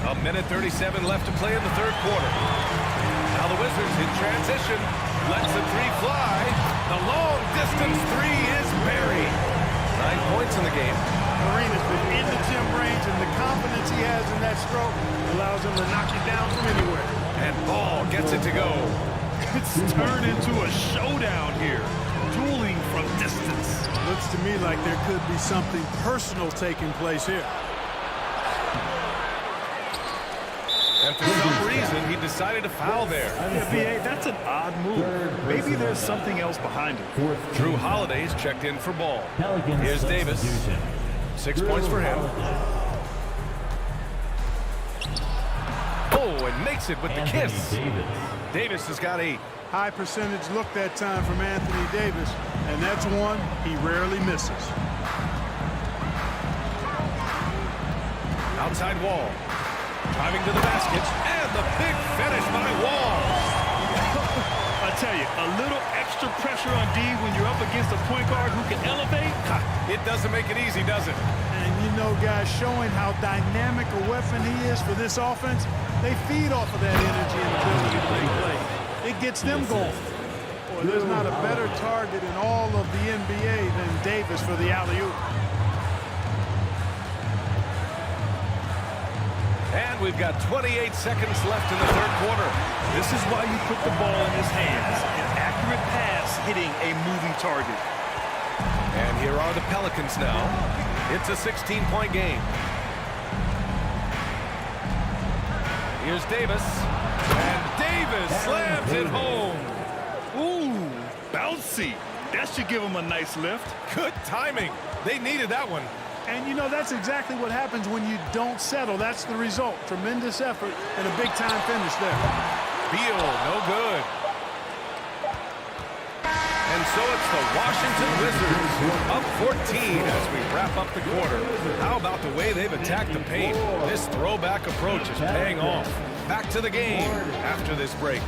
A minute 37 left to play in the third quarter. Now the Wizards in transition. Lets the three fly. The long distance three is buried. 9 points in the game. Arena's been in the gym range, and the confidence he has in that stroke allows him to knock it down from anywhere. And Ball gets it to go. It's turned into a showdown here. Dueling from distance. Looks to me like there could be something personal taking place here. And for some reason, he decided to foul there. Yeah, B.A., that's an odd move. Maybe there's something else behind it. Drew Holiday's checked in for Ball. Here's Davis. 6 points for him. Oh, and makes it with the kiss. Davis has got a high percentage look that time from Anthony Davis, and that's one he rarely misses. Outside Wall. Driving to the basket, and the big finish by Wall. I tell you, a little extra pressure on D when you're up against a point guard who can elevate. It doesn't make it easy, does it? And you know, guys, showing how dynamic a weapon he is for this offense, they feed off of that energy and ability to make plays. it gets them going. Boy, there's not a better target in all of the NBA than Davis for the alley-oop. And we've got 28 seconds left in the third quarter. This is why you put the ball in his hands. An accurate pass hitting a moving target. And here are the Pelicans now. It's a 16-point game. Here's Davis. And Davis slams it home. Ooh, bouncy. That should give him a nice lift. Good timing. They needed that one. And, you know, that's exactly what happens when you don't settle. That's the result. Tremendous effort and a big-time finish there. Beal, no good. And so it's the Washington Wizards up 14 as we wrap up the quarter. How about the way they've attacked the paint? This throwback approach is paying off. Back to the game after this break.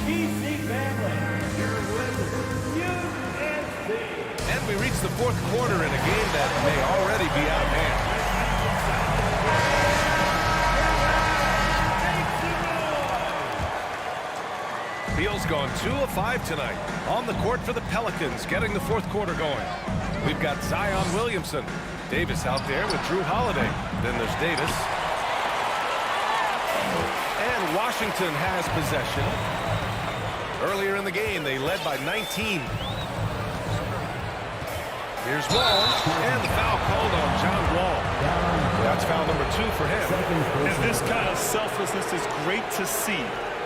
DC family, your Wizards, USA. And we reach the fourth quarter in a game that may already be out of hand. Beal's gone 2 of 5 tonight. On the court for the Pelicans, getting the fourth quarter going. We've got Zion Williamson. Davis out there with Drew Holiday. Then there's Davis. And Washington has possession. Earlier in the game, they led by 19. Here's Wall, and the foul called on John Wall. That's foul number 2 for him. And this kind of selflessness is great to see.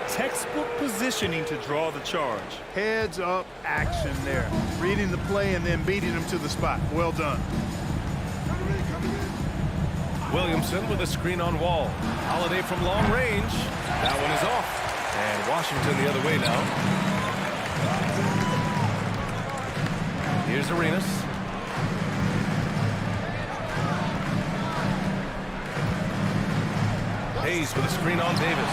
Textbook positioning to draw the charge. Heads up action there. Reading the play and then beating him to the spot. Well done. Williamson with a screen on Wall. Holiday from long range. That one is off. And Washington the other way now. Here's Arenas. Hayes with a screen on Davis.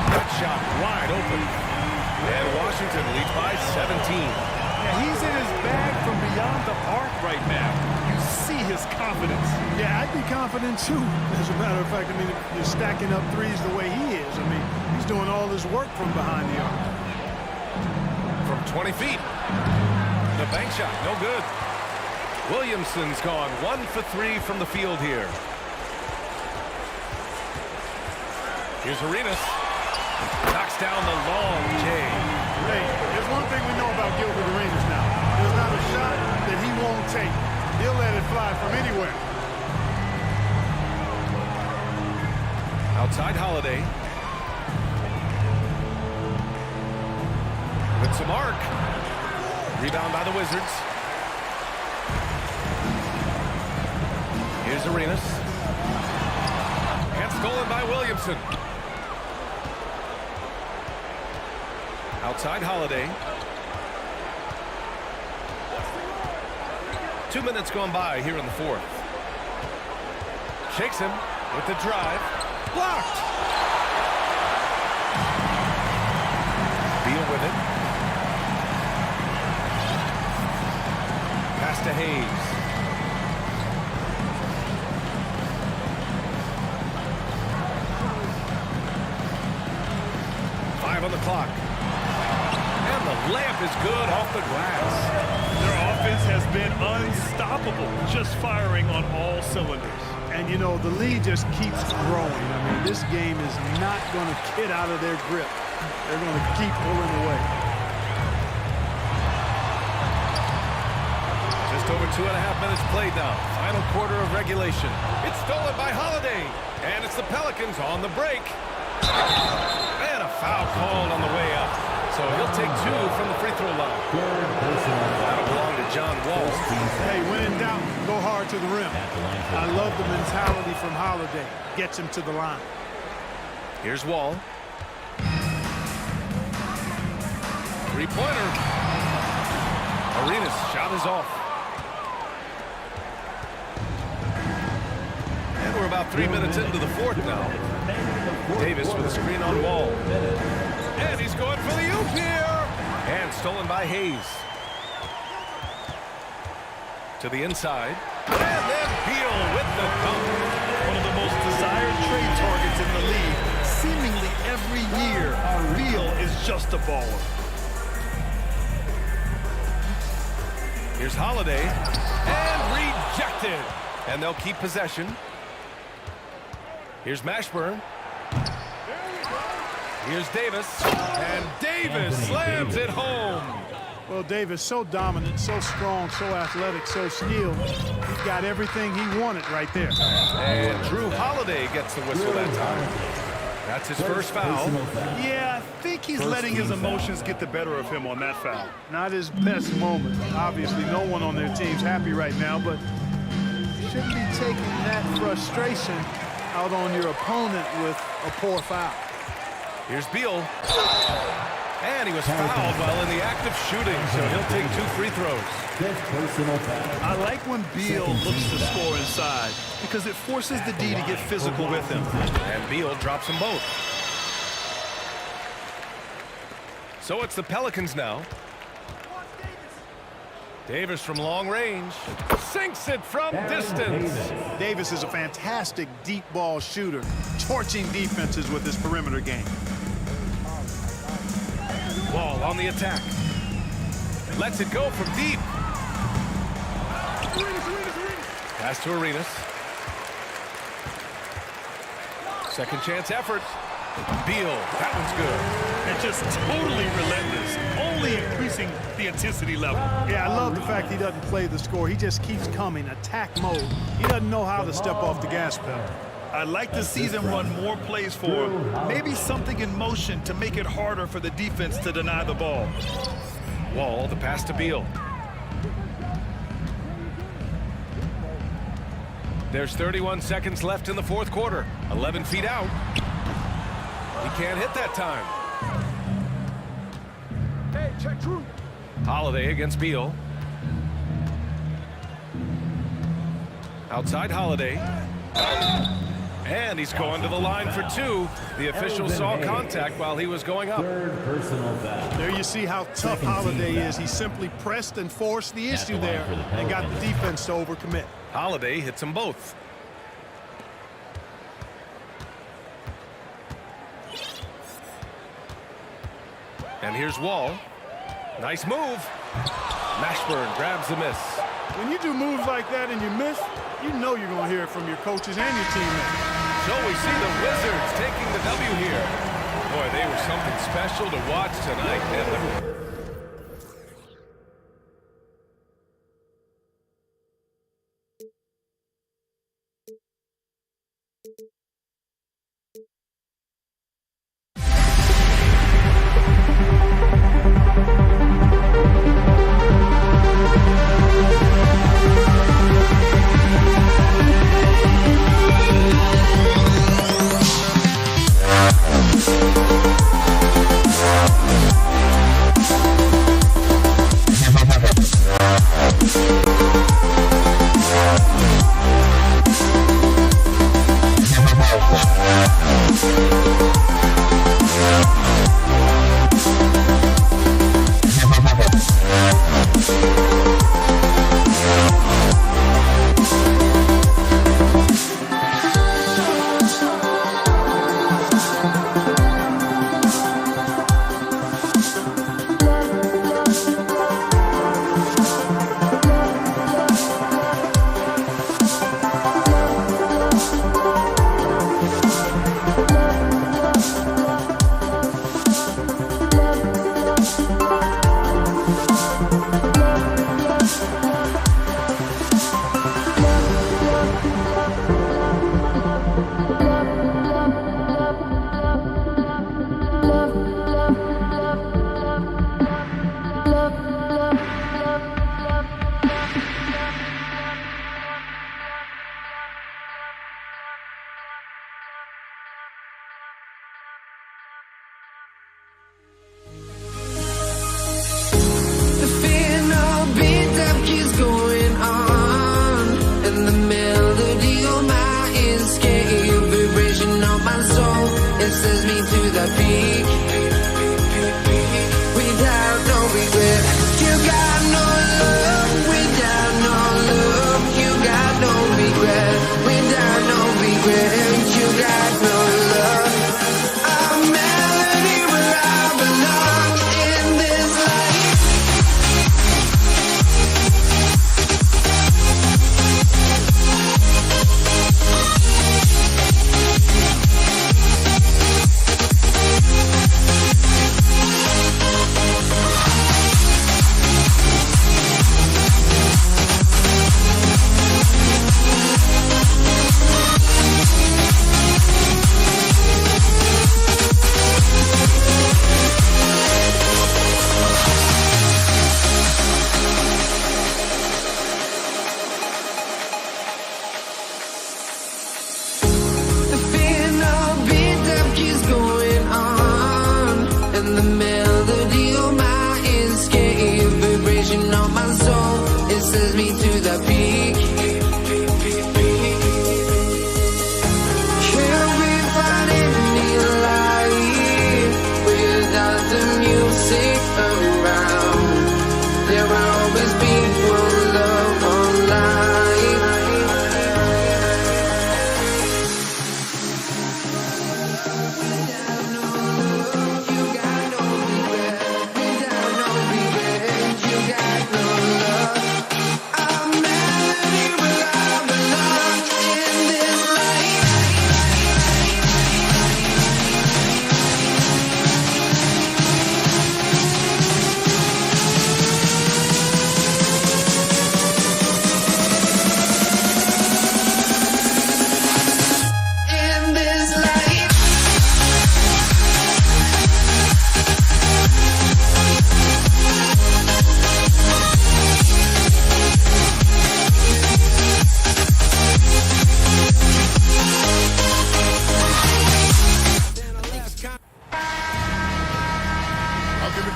That shot wide open. And Washington leads by 17. Yeah, he's in his bag from beyond the arc right now. You see his confidence. Yeah, I'd be confident too. As a matter of fact, I mean, if you're stacking up threes the way he is, I mean, he's doing all his work from behind the arc. From 20 feet. The bank shot, no good. Williamson's gone 1 for 3 from the field here. Here's Arenas. Knocks down the long J. Hey, there's one thing we know about Gilbert Arenas now. There's not a shot that he won't take. He'll let it fly from anywhere. Outside Holiday. With some arc. Rebound by the Wizards. Here's Arenas. And stolen by Williamson. Outside Holiday. 2 minutes gone by here in the fourth. Shakes him with the drive. Blocked. Beal with it. Pass to Hayes. On the clock. And the layup is good off the glass. Their offense has been unstoppable, just firing on all cylinders. And, you know, the lead just keeps growing. I mean, this game is not going to get out of their grip. They're going to keep pulling away. Just over 2.5 minutes played now. Final quarter of regulation. It's stolen by Holiday. And it's the Pelicans on the break. And a foul called on the way up. So he'll take 2 from the free throw line. That'll belong to John Wall. Hey, when in doubt, go hard to the rim. I love the mentality from Holiday. Gets him to the line. Here's Wall. Three-pointer. Arenas' shot is off. And we're about 3 minutes into the fourth now. Davis with a screen on Wall. And he's going for the oop here. And stolen by Hayes. To the inside. And then Beal with the dunk. One of the most desired trade targets in the league. Seemingly every year, Beal is just a baller. Here's Holiday, and rejected. And they'll keep possession. Here's Mashburn. Here's Davis, and Davis slams it home. Well, Davis, so dominant, so strong, so athletic, so skilled. He's got everything he wanted right there. And Drew Holiday gets the whistle that time. That's his first foul. Yeah, I think he's letting his emotions get the better of him on that foul. Not his best moment. Obviously, no one on their team's happy right now, but you shouldn't be taking that frustration out on your opponent with a poor foul. Here's Beal. And he was fouled while in the act of shooting, so he'll take 2 free throws. I like when Beal looks to score inside because it forces the D to get physical with him. And Beal drops them both. So it's the Pelicans now. Davis from long range sinks it from distance. Davis is a fantastic deep ball shooter, torching defenses with his perimeter game. Wall on the attack. Lets it go from deep. Pass to Arenas. Second chance effort. Beal, that one's good. And just totally relentless, only increasing the intensity level. Yeah, I love the fact he doesn't play the score. He just keeps coming, attack mode. He doesn't know how to step off the gas pedal. I'd like to see them run more plays for him. Maybe something in motion to make it harder for the defense to deny the ball. Wall, the pass to Beal. There's 31 seconds left in the fourth quarter. 11 feet out. He can't hit that time. Hey, check Drew. Holiday against Beal. Outside Holiday. And he's going to the line for 2. The official saw contact while he was going up. There you see how tough Holiday is. He simply pressed and forced the issue there and got the defense to overcommit. Holiday hits them both. And here's Wall. Nice move. Mashburn grabs the miss. When you do moves like that and you miss, you know you're going to hear it from your coaches and your teammates. So we see the Wizards taking the W here. Boy, they were something special to watch tonight. Without no regret, you got no love. I'm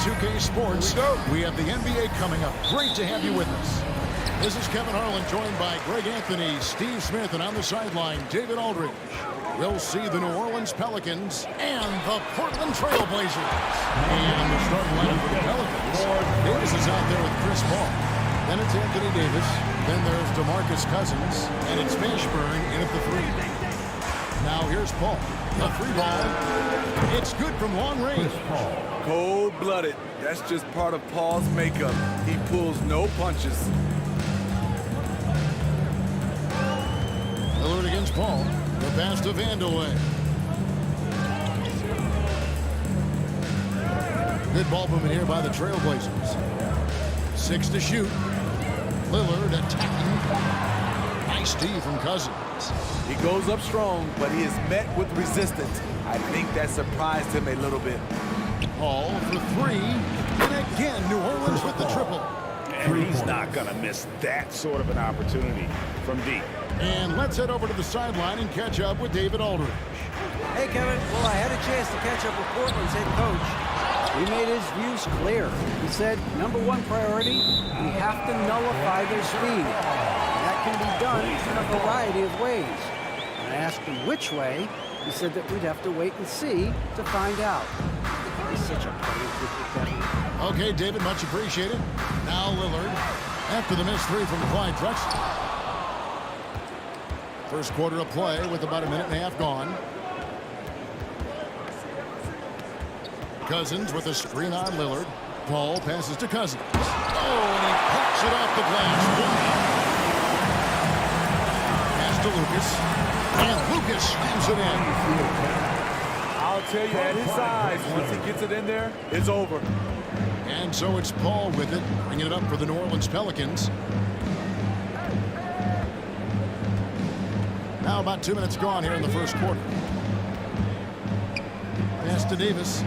2K Sports. We have the NBA coming up. Great to have you with us. This is Kevin Harlan, joined by Greg Anthony, Steve Smith, and on the sideline, David Aldridge. We'll see the New Orleans Pelicans and the Portland Trail Blazers. And the starting lineup for the Pelicans. Davis is out there with Chris Paul. Then it's Anthony Davis. Then there's DeMarcus Cousins. And it's Mashburn in at the 3. Now here's Paul. The 3 ball. It's good from long range. Cold-blooded. That's just part of Paul's makeup. He pulls no punches. Lillard against Paul. The pass to Vandeweghe. Good ball movement here by the Trailblazers. 6 to shoot. Lillard attacking. Nice D from Cousins. He goes up strong, but he is met with resistance. I think that surprised him a little bit. Paul for 3. And again, New Orleans with the triple. And he's not going to miss that sort of an opportunity from deep. And let's head over to the sideline and catch up with David Aldridge. Hey, Kevin. Well, I had a chance to catch up with Portland's head coach. He made his views clear. He said, #1 priority, we have to nullify their speed. And that can be done in a variety of ways. And I asked him which way. He said that we'd have to wait and see to find out. He's such a Kevin. Okay, David, much appreciated. Now Lillard, after the missed 3 from Clyde Drexler. First quarter of play with about a minute and a half gone. Cousins with a screen on Lillard. Paul passes to Cousins. Oh, and he pops it off the glass. Pass to Lucas. And Lucas slams it in. I'll tell you, at his size, once he gets it in there, it's over. And so it's Paul with it, bringing it up for the New Orleans Pelicans. Now about 2 minutes gone here in the first quarter. Pass to Davis.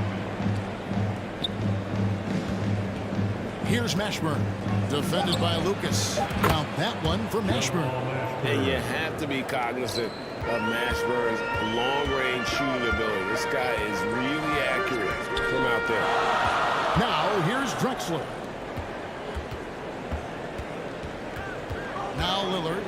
Here's Mashburn, defended by Lucas. Now that one for Mashburn. And you have to be cognizant of Mashburn's long-range shooting ability. This guy is really accurate from out there. Now here's Drexler. Now Lillard.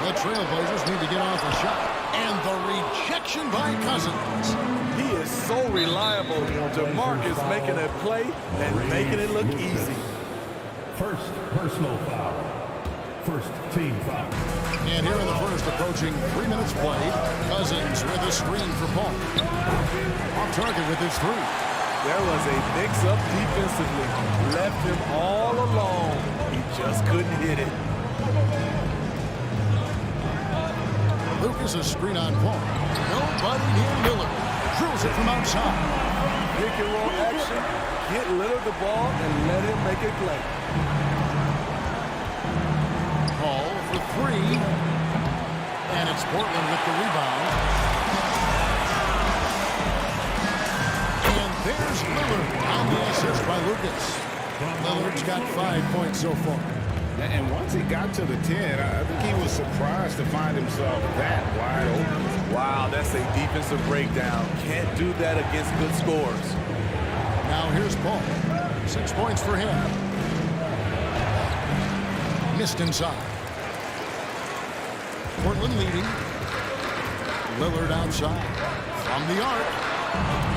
The Trailblazers need to get off a shot. And the rejection by Cousins. He is so reliable. DeMarcus making a play and making it look easy. First personal foul. First team foul. And here in the first, approaching 3 minutes played, Cousins with a screen for Paul. Off target with his 3. There was a mix-up defensively. Left him all alone. He just couldn't hit it. Lucas a screen on Paul. Nobody near Miller. Drills it from outside. Pick and roll action. Get Lillard the ball and let him make a play. Paul for 3. And it's Portland with the rebound. And there's Lillard on the assist by Lucas. Lillard's got 5 points so far. And once he got to the 10, I think he was surprised to find himself that wide open. Wow, that's a defensive breakdown. Can't do that against good scores. Now here's Paul. 6 points for him. Missed inside. Portland leading. Lillard outside. From the arc.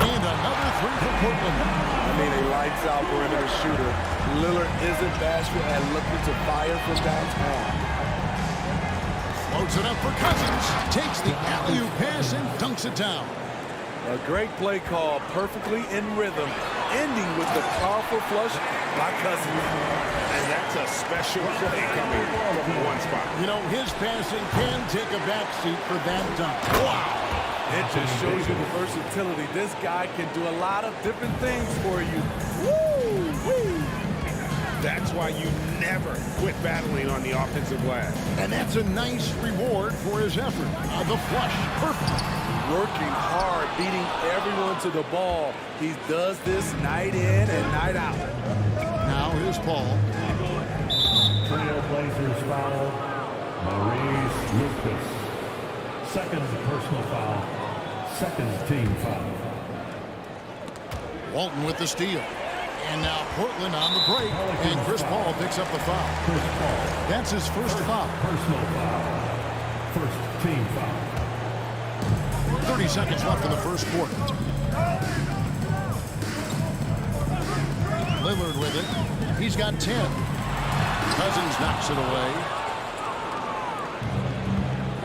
And another 3 for Portland. I mean, a lights-out perimeter shooter. Lillard isn't bashful and looking to fire from downtown. Floats it up for Cousins. Takes the alley-oop pass and dunks it down. A great play call, perfectly in rhythm, ending with the powerful flush by Cousins. And that's a special play coming from one spot. You know, his passing can take a backseat for that dunk. Wow! It just shows you the versatility. This guy can do a lot of different things for you. Woo! Woo! That's why you never quit battling on the offensive glass. And that's a nice reward for his effort. The flush, perfect. Working hard, beating everyone to the ball. He does this night in and night out. Now here's Paul. Trailblazers foul. Maurice Lucas. second personal foul. Second team foul. Walton with the steal. And now Portland on the break. And Chris Paul picks up the foul. That's his first foul. Personal foul. First team foul. 30 seconds left in the first quarter. Lillard with it. He's got 10. Cousins knocks it away.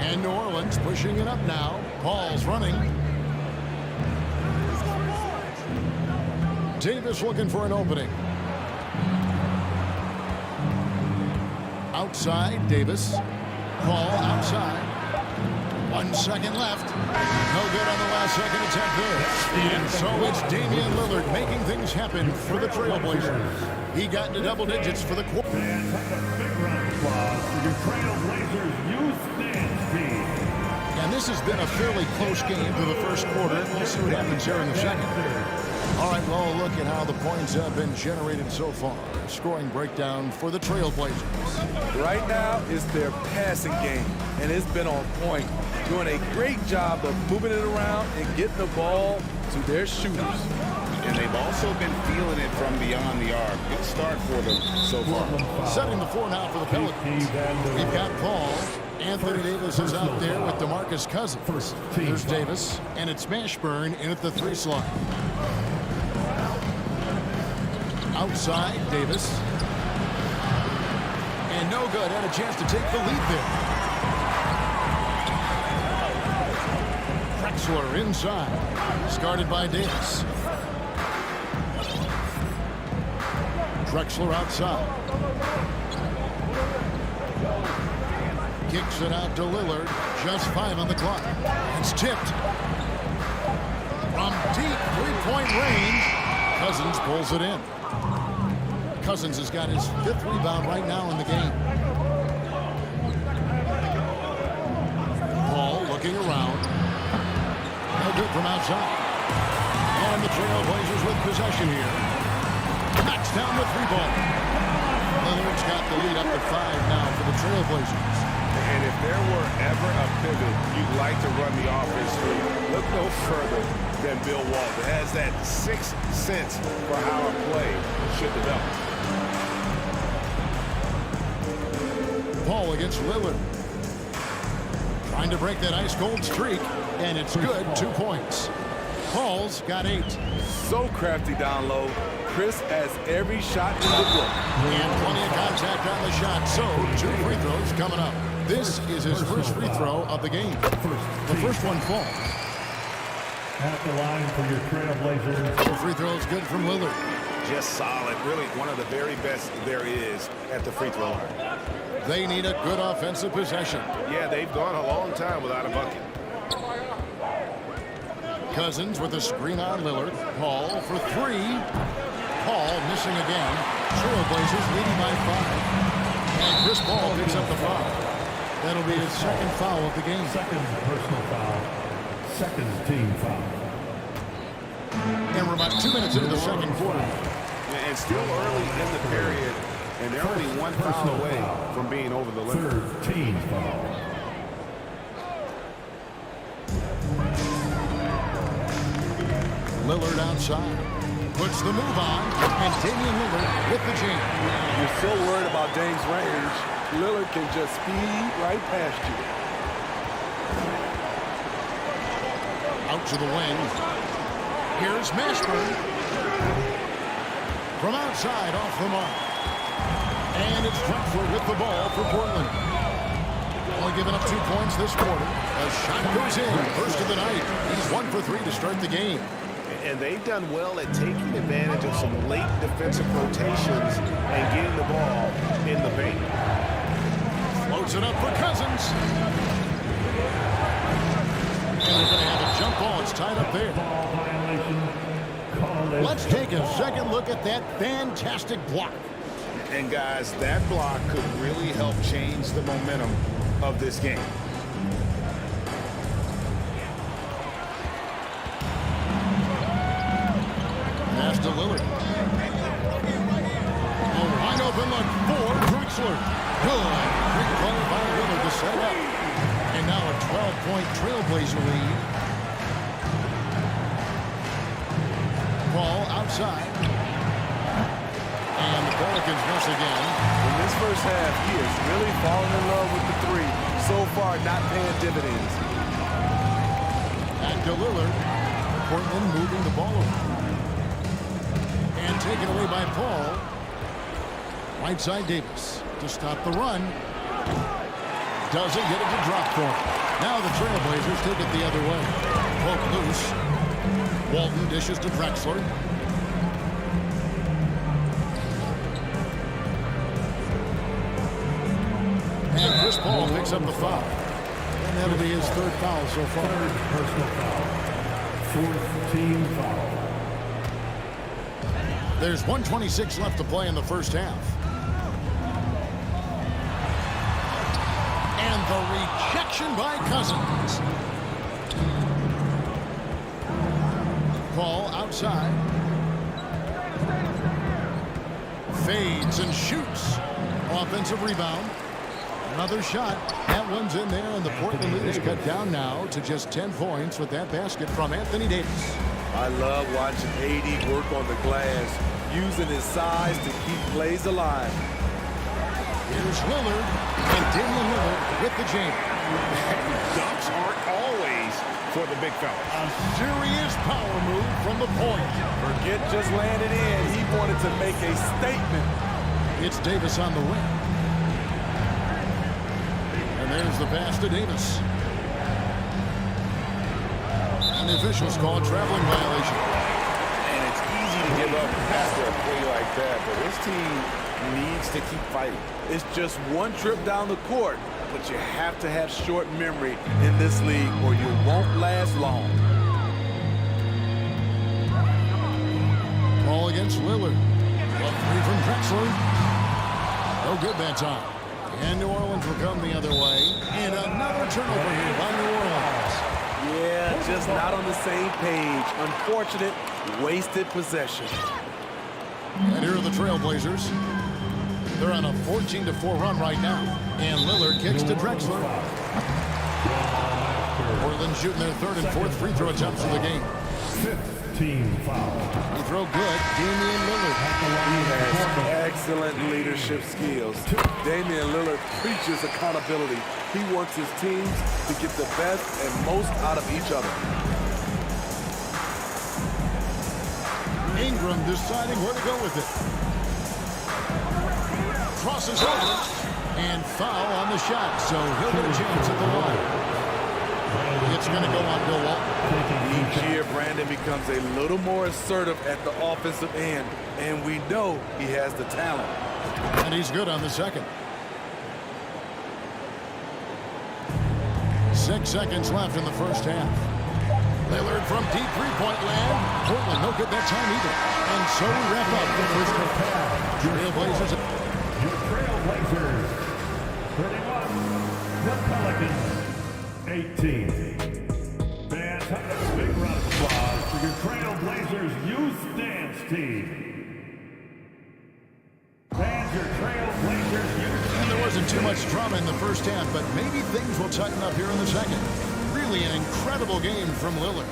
And New Orleans pushing it up now. Paul's running. Davis looking for an opening. Outside, Davis. Paul outside. 1 second left. No good on the last second attempt there. And so it's Damian Lillard making things happen for the Trailblazers. He got into double digits for the quarter. And a big round of applause for your Trailblazers youth dance team. And this has been a fairly close game through the first quarter. We'll see what happens here in the second. All right, well, look at how the points have been generated so far. Scoring breakdown for the Trailblazers. Right now, it's their passing game, and it's been on point. Doing a great job of moving it around and getting the ball to their shooters. And they've also been feeling it from beyond the arc. Good start for them so far. Setting the floor now for the Pelicans. We've got Paul. Anthony Davis is out there with DeMarcus Cousins. There's Davis, and it's Mashburn in at the 3 slot. Outside, Davis. And no good. Had a chance to take the lead there. Drexler inside. Started by Davis. Drexler outside. Kicks it out to Lillard. Just 5 on the clock. It's tipped. From deep three-point range, Cousins pulls it in. Cousins has got his 5th rebound right now in the game. Paul looking around. No good from outside. And the Trailblazers with possession here. Knocks down the 3-ball. Lillard's got the lead up to 5 now for the Trailblazers. And if there were ever a pivot you'd like to run the offense through, look no further than Bill Walton. Has that 6th sense for how a play should develop. Paul against Lillard. Trying to break that ice-cold streak, and it's good. 2 points. Paul's got 8. So crafty down low. Chris has every shot in the book. And plenty of contact on the shot, so 2 free throws coming up. This is his first free throw of the game. The first one falls. At the line for your Trailblazers. 2 free throws good from Lillard. Just solid. Really one of the very best there is at the free throw line. They need a good offensive possession. Yeah, they've gone a long time without a bucket. Cousins with a screen on Lillard. Paul for 3. Paul missing again. Trailblazers leading by 5. And Chris Paul picks up the foul. That'll be his 2nd foul of the game. Second personal foul. Second team foul. And we're about 2 minutes into the second quarter. And still early in the period, and they're only 1 foul away from being over the limit. Third team foul. Lillard outside. Puts the move on. And Damian Lillard with the jam. You're so worried about Dame's range. Lillard can just speed right past you. Out to the wing. Here's Mashburn. From outside, off the mark. And it's Drexler with the ball for Portland. Only giving up 2 points this quarter. A shot goes in. First of the night. He's 1 for 3 to start the game. And they've done well at taking advantage of some late defensive rotations and getting the ball in the paint. Floats it up for Cousins. And they're going to have a jump ball. It's tied up there. Let's take a second look at that fantastic block. And guys, that block could really help change the momentum of this game. Pass to Lillard. A wide open look for Drexler. Good. Great play by Lillard to set up. And now a 3-point Trailblazer lead. Paul outside. And the Pelicans miss again. In this first half, he is really falling in love with the three. So far, not paying dividends. Back to Lillard. Portland moving the ball over. And taken away by Paul. Right side Davis to stop the run. Doesn't get it to drop for him. Now the Trailblazers take it the other way. Poke loose. Walton dishes to Drexler. And Chris Paul picks up the foul. And that'll be his third foul so far. Third personal foul. Fourth team foul. There's 1:26 left to play in the first half. And the rejection by Cousins. Paul outside. Fades and shoots. Offensive rebound. Another shot. That one's in there, and the Portland lead is cut down now to just 10 points with that basket from Anthony Davis. I love watching AD work on the glass, using his size to keep plays alive. Here's Lillard, and Damian Lillard with the jam. Dunks aren't always for the big fella. A serious power move from the point. Forget just landing in. He wanted to make a statement. It's Davis on the wing. And there's the pass to Davis. And the officials call a traveling violation. And it's easy to give up after a play like that, but this team needs to keep fighting. It's just one trip down the court, but you have to have short memory in this league or you won't last long. Ball against Lillard. A three from Drexler. No good that time. And New Orleans will come the other way. And another turnover here by New Orleans. Yeah, just not on the same page. Unfortunate, wasted possession. And here are the Trailblazers. They're on a 14-4 run right now. And Lillard kicks to Drexler. Portland shooting their third and fourth free throw attempts of the game. Fifth team foul. Free throw good. Damian Lillard. He has excellent leadership skills. Damian Lillard preaches accountability. He wants his teams to get the best and most out of each other. Ingram deciding where to go with it. Crosses over and foul on the shot, so he'll get a chance at the line. It's going to go on Bill Walton. Each year, Brandon becomes a little more assertive at the offensive end, and we know he has the talent. And he's good on the second. 6 seconds left in the first half. Lillard from deep three-point land. Portland no good that time either. And so we wrap up the first half. Trailblazers. Your Trailblazers, 31. The Pelicans, 18. Fans, have a big round of applause for your Trailblazers Youth Dance Team. Fans, your Trailblazers Youth. And there wasn't too much drama in the first half, but maybe things will tighten up here in the second. Really an incredible game from Lillard.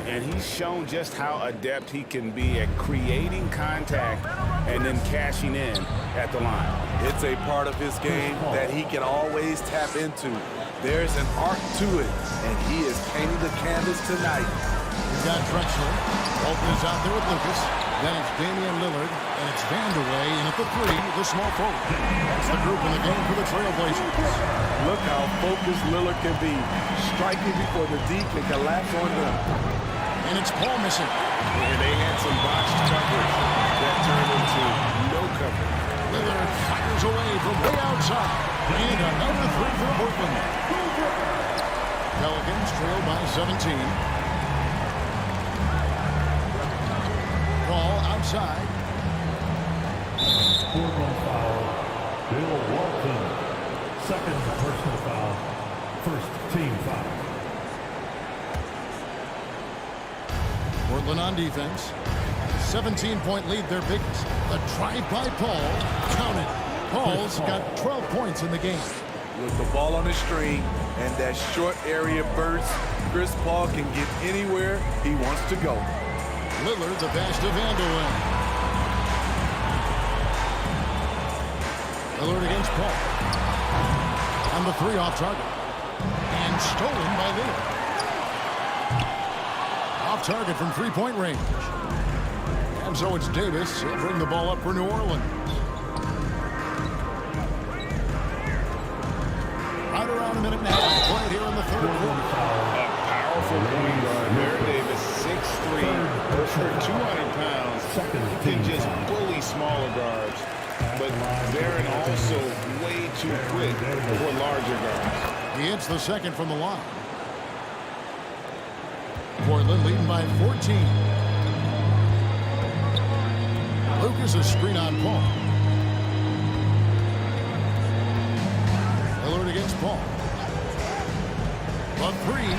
And he's shown just how adept he can be at creating contact and then cashing in at the line. It's a part of his game that he can always tap into. There's an art to it, and he is painting the canvas tonight. We've got Drexler. Walton is out there with Lucas. Then it's Damian Lillard, and it's Vanderway in at the three, the small forward. That's the group in the game for the Trailblazers. Look how focused Lillard can be, striking before the D can collapse on him. And it's Paul missing. And they had some botched coverage that turned into no coverage. Lillard fires away from way outside. And another three for Portland. Pelicans trail by 17. Ball outside. Portland foul. Bill Walton. Second personal foul. First team foul. Portland on defense. 17-point lead, their biggest. The drive by Paul. Count it. Paul's got 12 points in the game. With the ball on the string and that short area burst, Chris Paul can get anywhere he wants to go. Lillard, the pass to Vanderbilt. Lillard against Paul. And the three off target. And stolen by Lillard. Off target from three-point range. And so it's Davis. He'll bring the ball up for New Orleans. Right around a minute now. Played here in the third quarter. A powerful point guard. Baron Davis, 6'3", over 200 pounds. He can just bully smaller guards. But Baron also way too quick for larger guards. He hits the second from the line. Portland leading by 14. Lucas a screen on Paul. Lillard against Paul. A three.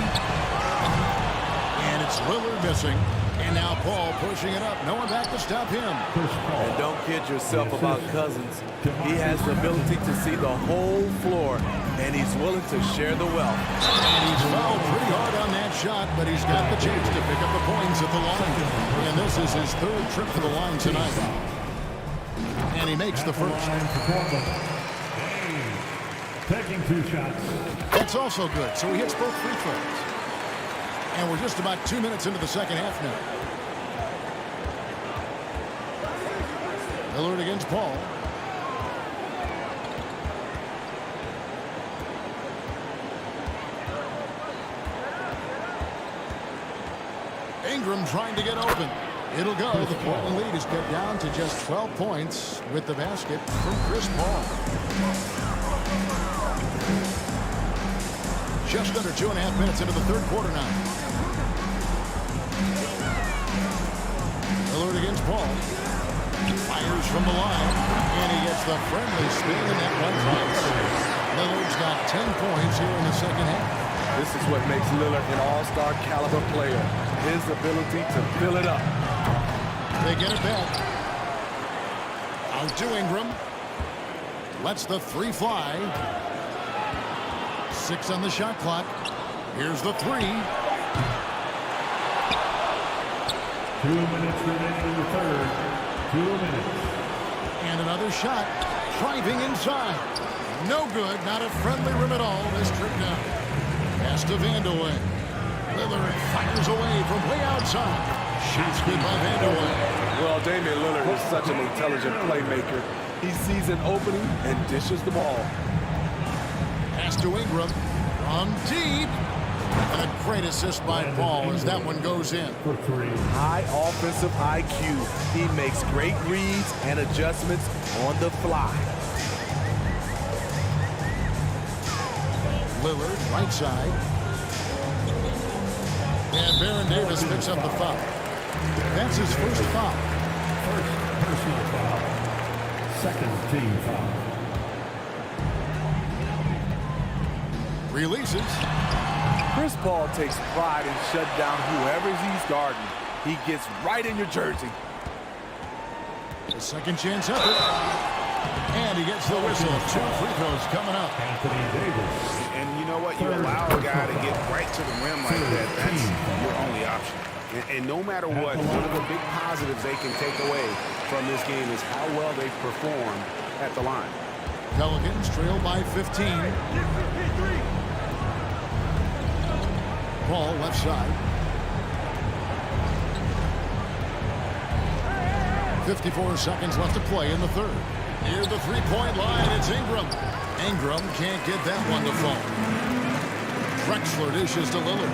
And it's Lillard missing. And now Paul pushing it up. No one back to stop him. And don't kid yourself about Cousins. He has the ability to see the whole floor, and he's willing to share the wealth. And he's fouled pretty hard on that shot, but he's got the chance to pick up the points at the line. And this is his third trip to the line tonight. And he makes the first. Taking 2 shots. That's also good. So he hits both free throws. And we're just about 2 minutes into the second half now. Lillard against Paul. Ingram trying to get open. It'll go. The Portland lead is cut down to just 12 points with the basket from Chris Paul. Just under 2.5 minutes into the third quarter now. Lillard against Paul. Fires from the line. And he gets the friendly spin, and that one counts. Lillard's got 10 points here in the second half. This is what makes Lillard an all-star caliber player. His ability to fill it up. They get it back. Out to Ingram. Lets the three fly. 6 on the shot clock. Here's the three. 2 minutes remaining in the third. 2 minutes. And another shot. Driving inside. No good. Not a friendly rim at all this trip down. Pass to Vanderbilt. Lillard fires away from way outside. Shoots good by Vanderbilt. Well, Damian Lillard is such an intelligent playmaker. He sees an opening and dishes the ball. Pass to Ingram. From deep. And a great assist by Paul as that one goes in. High offensive IQ. He makes great reads and adjustments on the fly. Lillard, right side. And Baron Davis picks up the foul. That's his first foul. First personal foul. Second team foul. Releases. Chris Paul takes pride in shut down whoever he's guarding. He gets right in your jersey. The second chance effort. And he gets the whistle. 2 free throws coming up. Anthony Davis. And you know what? You allow a guy to get right to the rim like that. That's your only option. And no matter what, one of the big positives they can take away from this game is how well they've performed at the line. Pelicans trail by 15. Paul left side. 54 seconds left to play in the third. Near the three-point line, it's Ingram. Ingram can't get that one to fall. Drexler dishes to Lillard.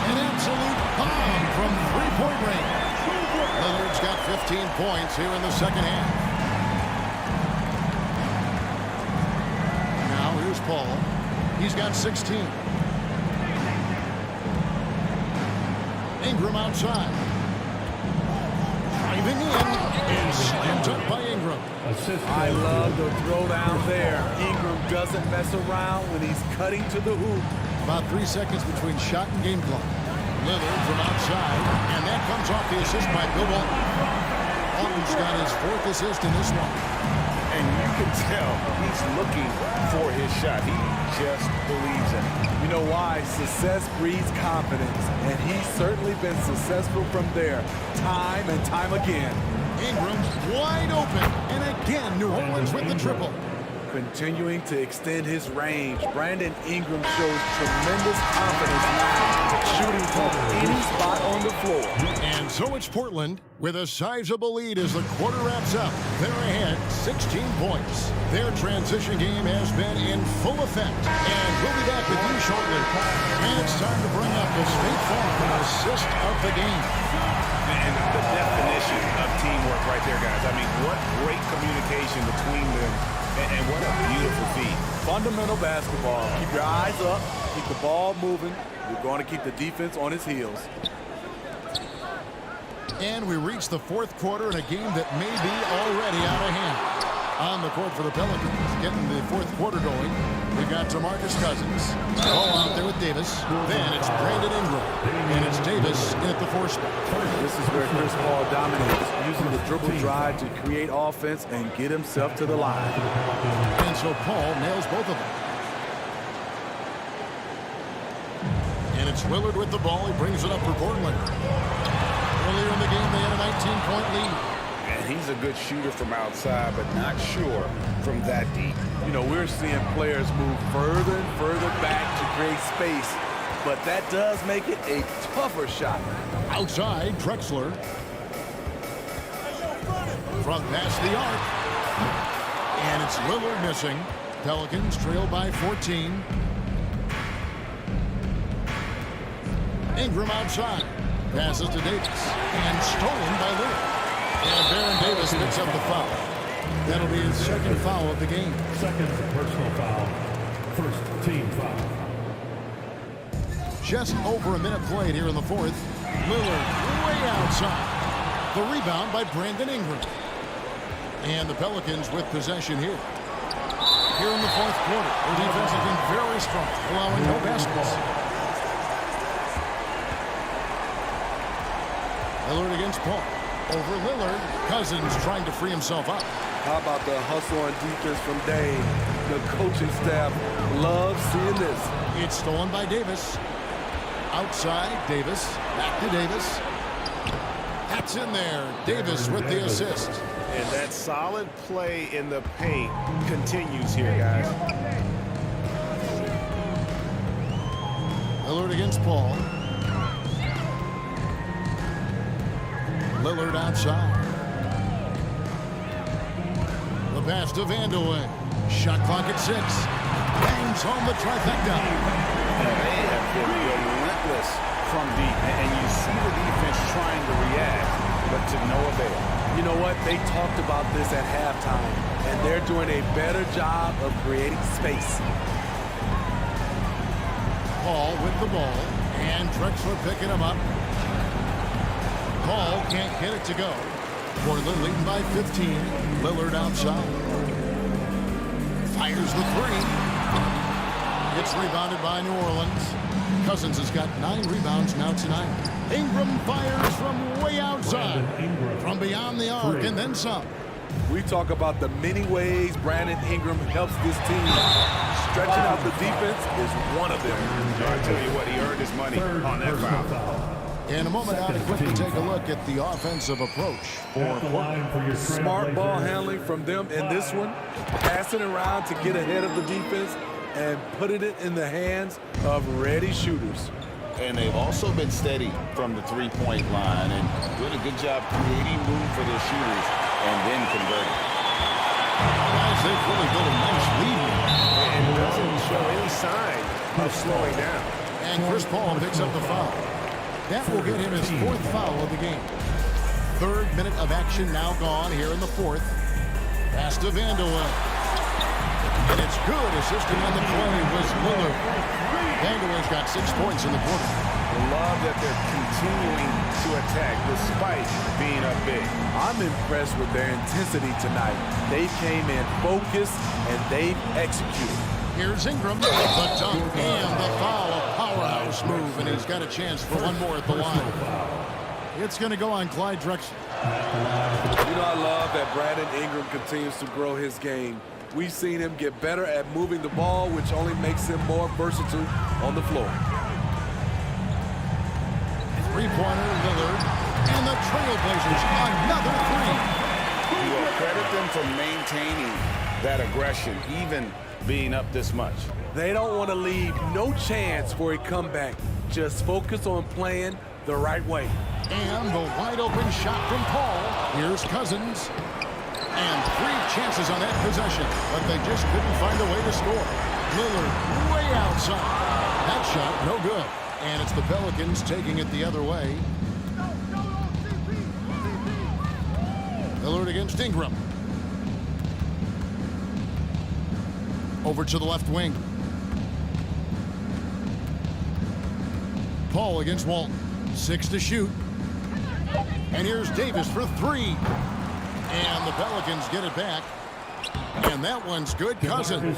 An absolute bomb from three-point range. Lillard's got 15 points here in the second half. Now here's Paul. He's got 16. Ingram outside. Driving in and slammed up by Ingram. I love the throw down there. Ingram doesn't mess around when he's cutting to the hoop. About 3 seconds between shot and game clock. Lillard from outside, and that comes off the assist by Bill Walton. Walton's got his 4th assist in this one. And you can tell he's looking for his shot. He just believes in it. You know why? Success breeds confidence, and he's certainly been successful from there, time and time again. Ingram's wide open, and again, New Orleans with the triple. Continuing to extend his range, Brandon Ingram shows tremendous confidence now, shooting from any spot on the floor. And so it's Portland with a sizable lead as the quarter wraps up. They're ahead 16 points. Their transition game has been in full effect. And we'll be back with you shortly. And it's time to bring up the State Farm assist of the game. And the definition of teamwork right there, guys. I mean, what great communication between them, and what a beautiful feed. Fundamental basketball. Keep your eyes up, keep the ball moving. You're going to keep the defense on its heels. And we reach the fourth quarter in a game that may be already out of hand. On the court for the Pelicans, getting the fourth quarter going. We've got DeMarcus Cousins. Ball out there with Davis. Then it's Brandon Ingram. And it's Davis in at the 4 spot. This is where Chris Paul dominates, using the dribble drive to create offense and get himself to the line. And so Paul nails both of them. And it's Lillard with the ball. He brings it up for Portland. Earlier in the game, they had a 19-point lead. And he's a good shooter from outside, but not sure from that deep. You know, we're seeing players move further and further back to create space, but that does make it a tougher shot. Outside, Drexler. From past the arc. And it's Lillard missing. Pelicans trail by 14. Ingram outside. Passes to Davis. And stolen by Lillard. And Baron Davis picks up the foul. That'll be his second foul of the game. Second personal foul. First team foul. Just over a minute played here in the fourth. Lillard way outside. The rebound by Brandon Ingram. And the Pelicans with possession here. Here in the fourth quarter, their defense has been very strong, allowing no baskets. Lillard against Paul. Over Lillard. Cousins trying to free himself up. How about the hustle on defense from Dame? The coaching staff loves seeing this. It's stolen by Davis. Outside, Davis. Back to Davis. That's in there. Davis with the assist. And that solid play in the paint continues here, guys. Lillard against Paul. Lillard outside. The pass to Vandeweghe. Shot clock at 6. Bangs home the trifecta. They have been relentless from deep, and you see the defense trying to react, but to no avail. You know what? They talked about this at halftime, and they're doing a better job of creating space. Paul with the ball, and Drexler picking him up. Paul can't get it to go. Portland leading by 15. Lillard outside. Fires the 3. It's rebounded by New Orleans. Cousins has got 9 rebounds now tonight. Ingram fires from way outside. From beyond the arc and then some. We talk about the many ways Brandon Ingram helps this team. Stretching out the defense is one of them. I tell you what, he earned his money on that foul. In a moment, I'll quickly take a look at the offensive approach for Portland. Smart ball handling from them in this one. Passing around to get ahead of the defense and putting it in the hands of ready shooters. And they've also been steady from the three-point line and doing a good job creating room for their shooters and then converting. Guys, they've really built a nice lead here. And it doesn't show any sign of slowing down. And Chris Paul picks up the foul. That will get him his 4th foul of the game. 3rd minute of action now gone here in the 4th. Pass to Vandeweghe. And it's good. Assisting on the play was Lillard. Vandeweghe's got 6 points in the quarter. I love that they're continuing to attack despite being up big. I'm impressed with their intensity tonight. They came in focused and they've executed. Here's Ingram, the dunk and the foul, a powerhouse move, and he's got a chance for one more at the line. It's going to go on Clyde Drexler. You know, I love that Brandon Ingram continues to grow his game. We've seen him get better at moving the ball, which only makes him more versatile on the floor. Three-pointer, Lillard, and the Trailblazers another three. You will credit them for maintaining that aggression, even being up this much. They don't want to leave no chance for a comeback. Just focus on playing the right way. And the wide-open shot from Paul. Here's Cousins. And 3 chances on that possession, but they just couldn't find a way to score. Lillard way outside. That shot no good. And it's the Pelicans taking it the other way. Lillard against Ingram. Over to the left wing. Paul against Walton. 6 to shoot. And here's Davis for 3. And the Pelicans get it back. And that one's good. Cousins.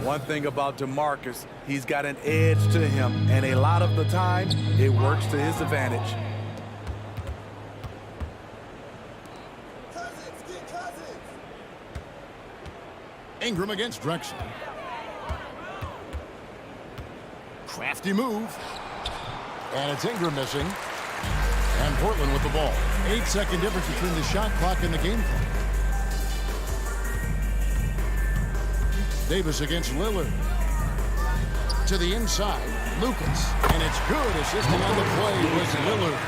One thing about DeMarcus, he's got an edge to him, and a lot of the time, it works to his advantage. Ingram against Drexler. Crafty move. And it's Ingram missing. And Portland with the ball. 8-second difference between the shot clock and the game clock. Davis against Lillard. To the inside, Lucas. And it's good. Assisting on the play was Lillard.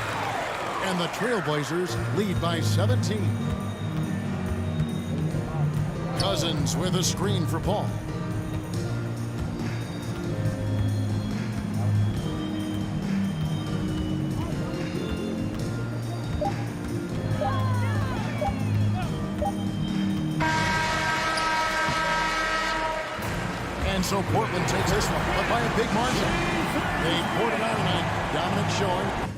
And the Trailblazers lead by 17. Cousins with a screen for Paul. And so Portland takes this one, but by a big margin. They poured it out tonight. Dominant showing.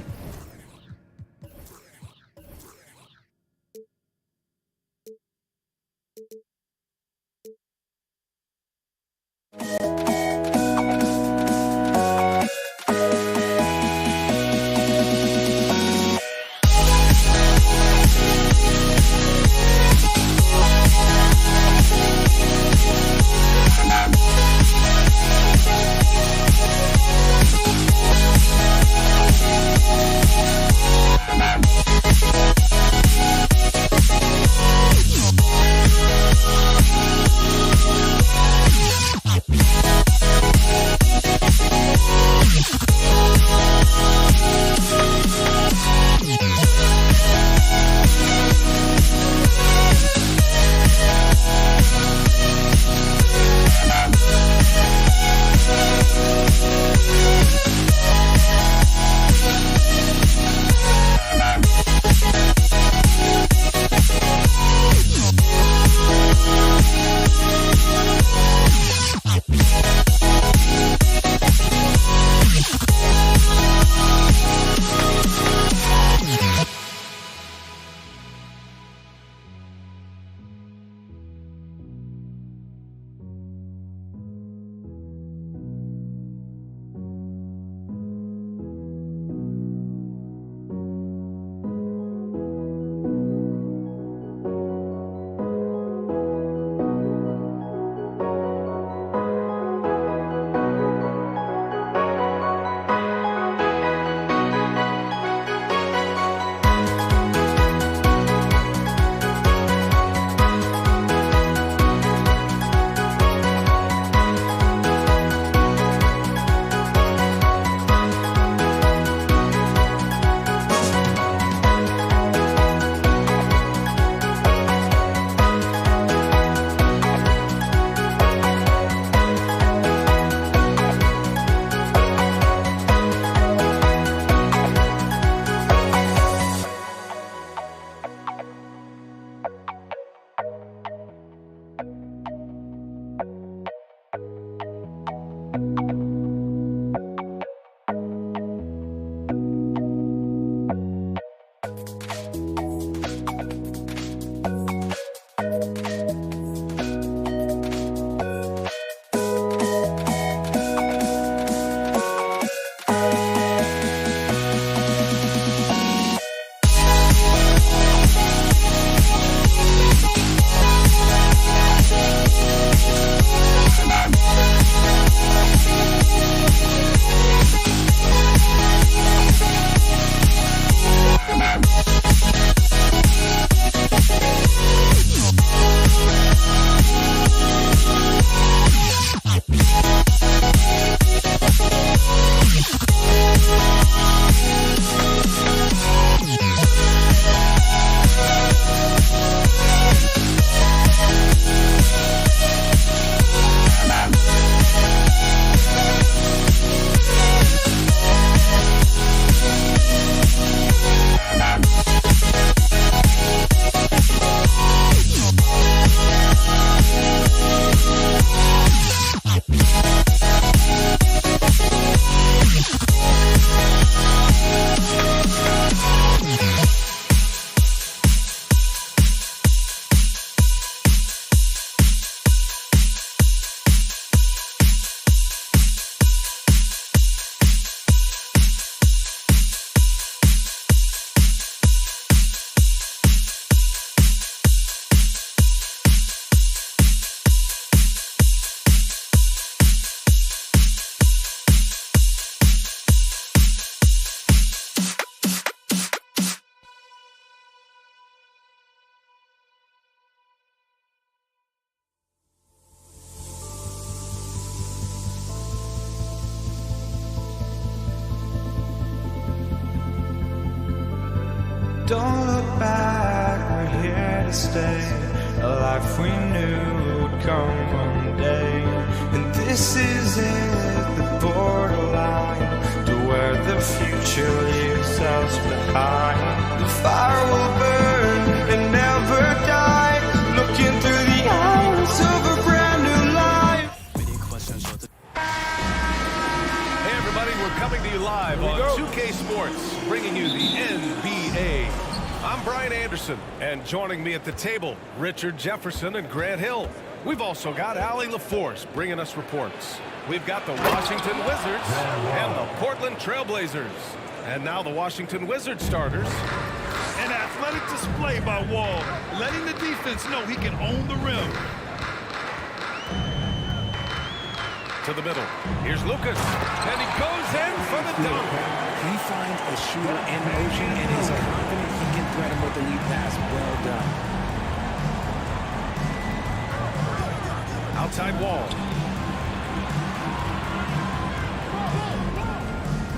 stay, a life we knew would come one day. And this is it, the borderline to where the future leaves us behind. The fire will burn and never die, looking through the eyes of a brand new life. Hey everybody, we're coming to you live on 2K Sports, bringing you the NBA. I'm Brian Anderson, and joining me at the table, Richard Jefferson and Grant Hill. We've also got Allie LaForce bringing us reports. We've got the Washington Wizards and the Portland Trailblazers. And now the Washington Wizards starters. An athletic display by Wall, letting the defense know he can own the rim. To the middle. Here's Lucas. And he goes in for the dunk. He finds a shooter in motion and is confident he can thread him with the lead pass. Well done. Outside Wall.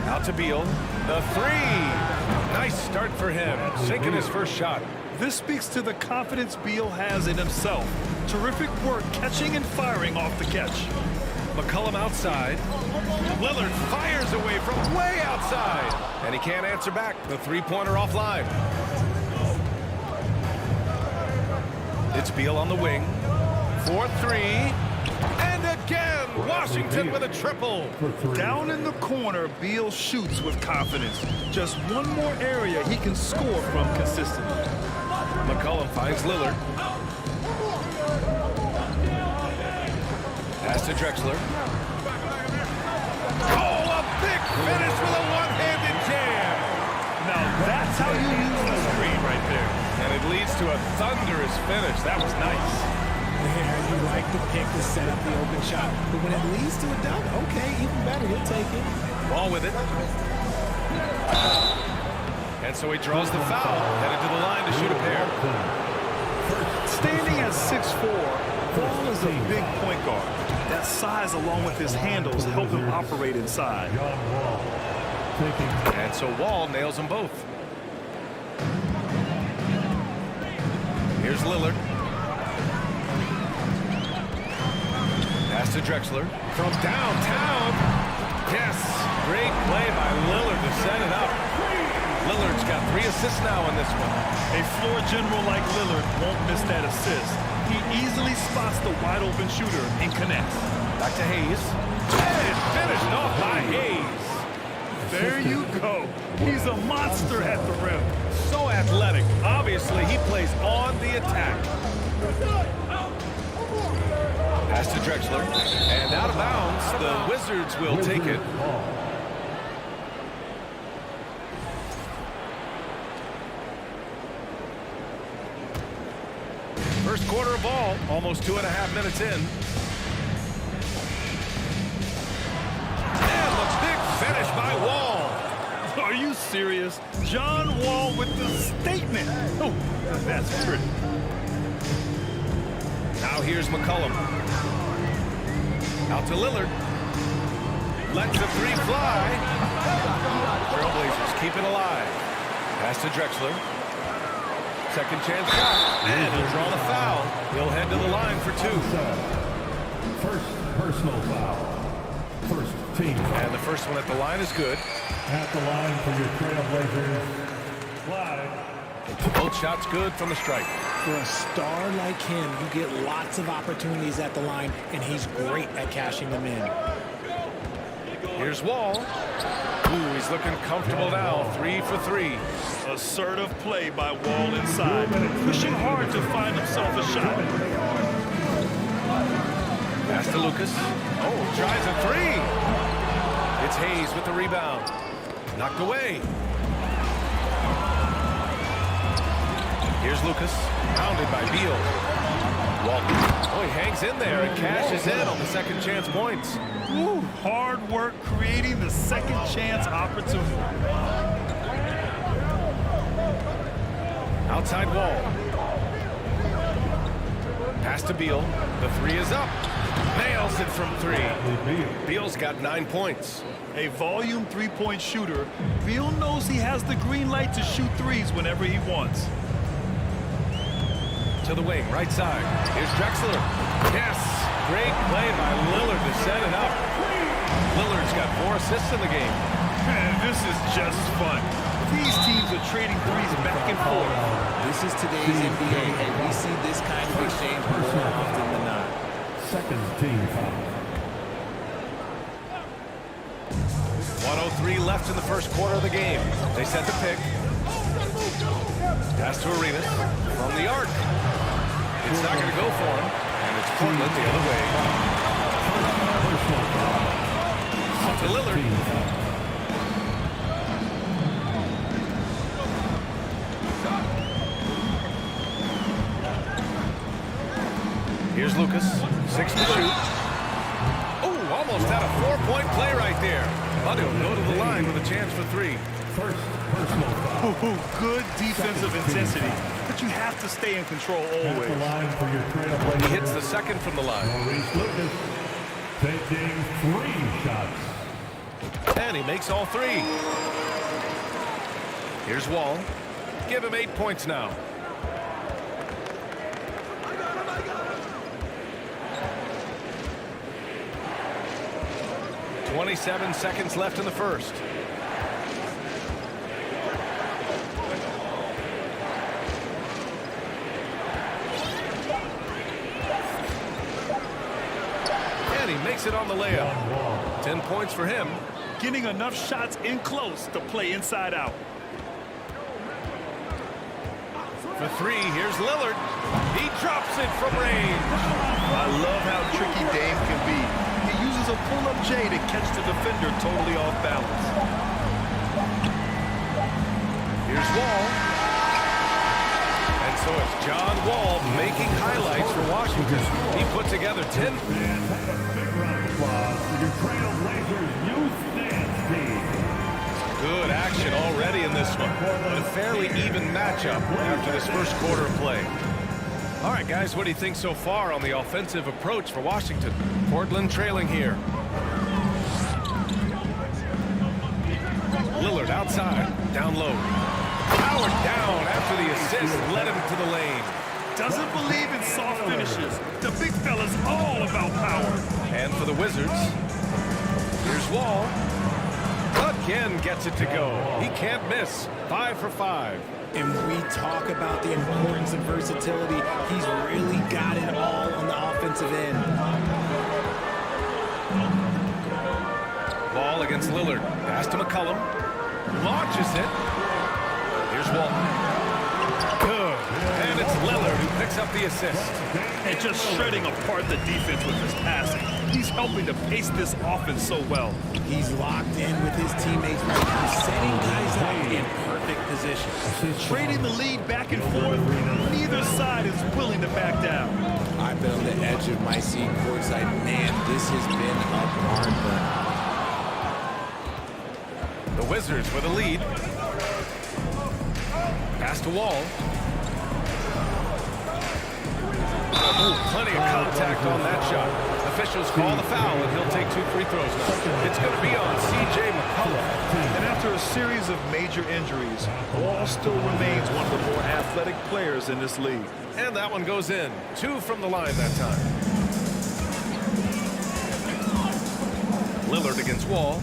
Out to Beal. The three. Nice start for him. Sinking his first shot. This speaks to the confidence Beal has in himself. Terrific work catching and firing off the catch. McCollum outside. Lillard fires away from way outside. And he can't answer back. The three-pointer offline. It's Beal on the wing. 4-3. And again, Washington with a triple. Down in the corner, Beal shoots with confidence. Just one more area he can score from consistently. McCollum finds Lillard. Pass to Drexler. Oh, a big finish with a one-handed jam. Now that's how you use the screen right there. And it leads to a thunderous finish. That was nice. Yeah, you like the pick to set up the open shot. But when it leads to a dunk, okay, even better, he'll take it. Ball with it. And so he draws the foul, headed to the line to shoot a pair. Standing at 6'4", Wall is a big point guard. That size along with his handles help him operate inside. And so Wall nails them both. Here's Lillard. Pass to Drexler. From downtown. Yes, great play by Lillard to set it up. Lillard's got 3 assists now in this one. A floor general like Lillard won't miss that assist. He easily spots the wide open shooter and connects. Back to Hayes. And finished off by Hayes. There you go. He's a monster at the rim. So athletic. Obviously, he plays on the attack. Pass to Drexler. And out of bounds, the Wizards will take it. First quarter of ball, almost 2.5 minutes in. And the big finish by Wall. Are you serious? John Wall with the statement. Oh, that's pretty. Now here's McCollum. Out to Lillard. Lets the three fly. Trailblazers keep it alive. Pass to Drexler. Second chance shot. And he'll draw the foul. He'll head to the line for 2. First personal foul. First team. And the first one at the line is good. At the line for your Trailblazers. Live. Both shots good from the strike. For a star like him, you get lots of opportunities at the line, and he's great at cashing them in. Here's Wall. Ooh, he's looking comfortable now. 3 for 3. Assertive play by Wall inside, pushing hard to find himself a shot. Pass to Lucas. Oh, tries a 3. It's Hayes with the rebound. Knocked away. Here's Lucas, pounded by Beal. Walton. Oh, he hangs in there and cashes in on the second chance points. Ooh, hard work creating the second chance opportunity. Outside Wall. Pass to Beal. The 3 is up. Nails it from 3. Beal's got 9 points. A volume three-point shooter, Beal knows he has the green light to shoot threes whenever he wants. to the wing, right side. Here's Drexler. Yes, great play by Lillard to set it up. Lillard's got 4 assists in the game. Man, this is just fun. These teams are trading threes back and forth. This is today's NBA, and we see this kind of exchange more often than not. Second team foul. 1:03 left in the first quarter of the game. They set the pick. Pass to Arenas from the arc. It's not going to go for him, and it's Portland the other way. Out to Lillard. Here's Lucas, 6 to shoot. Oh, almost had a 4-point play right there. But he'll go to the line with a chance for 3. Good defensive intensity, but you have to stay in control always. He hits the second from the line. Maurice Lucas taking 3 shots. And he makes all 3. Here's Wall. Give him 8 points now. 27 seconds left in the first. And he makes it on the layup. 10 points for him. Getting enough shots in close to play inside out. For 3, here's Lillard. He drops it from range. I love how tricky Dame can be. He uses a pull-up J to catch the defender totally off balance. Here's Wall. And so it's John Wall making highlights for Washington. He put together 10. And have a big round of applause for your Trailblazers youth dance team. Good action already in this one. But a fairly even matchup after this first quarter of play. All right, guys, what do you think so far on the offensive approach for Washington? Portland trailing here. Lillard outside, down low. Powered down after the assist, led him to the lane. Doesn't believe in soft finishes. The big fella's all about power. And for the Wizards, here's Wall. Again gets it to go. He can't miss. 5 for 5. And we talk about the importance of versatility. He's really got it all on the offensive end. Ball against Lillard. Pass to McCollum. Launches it. Here's Wall. Good. And it's Lillard who picks up the assist. And just shredding apart the defense with his passing. He's helping to pace this offense so well. He's locked in with his teammates right now, setting guys up in perfect position. Trading the lead back and forth. Neither side is willing to back down. I've been on the edge of my seat courtside. Man, this has been a barn burner. The Wizards with a lead. Pass to Wall. Oh, plenty of contact on that shot. Officials call the foul, and he'll take 2 free throws now. It's going to be on C.J. McCollum. And after a series of major injuries, Wall still remains one of the more athletic players in this league. And that one goes in. 2 from the line that time. Lillard against Wall.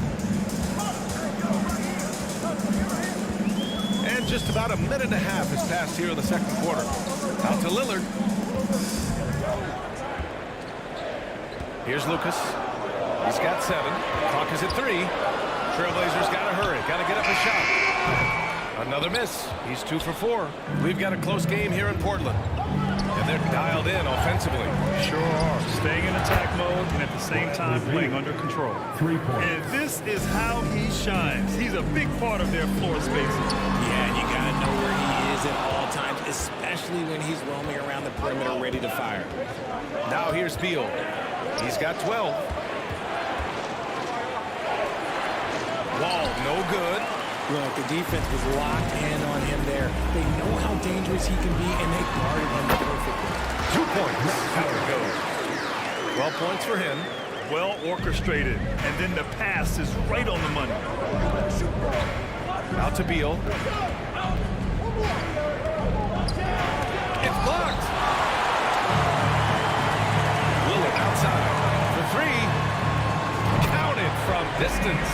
And just about a minute and a half has passed here in the second quarter. Out to Lillard. Here's Lucas. He's got 7. Clock is at 3. Trailblazers got to hurry. Got to get up a shot. Another miss. He's 2 for 4. We've got a close game here in Portland. And they're dialed in offensively. Sure are. Staying in attack mode and at the same time playing under control. 3 points. And this is how he shines. He's a big part of their floor spacing. Yeah, you got to know where he is at all times, especially when he's roaming around the perimeter ready to fire. Now here's Beal. He's got 12. Wall, no good. Look, the defense was locked in on him there. They know how dangerous he can be, and they guarded him perfectly. 2 points. How it goes. 12 points for him. Well orchestrated. And then the pass is right on the money. Out to Beal. It's blocked. outside. For three. Counted from distance.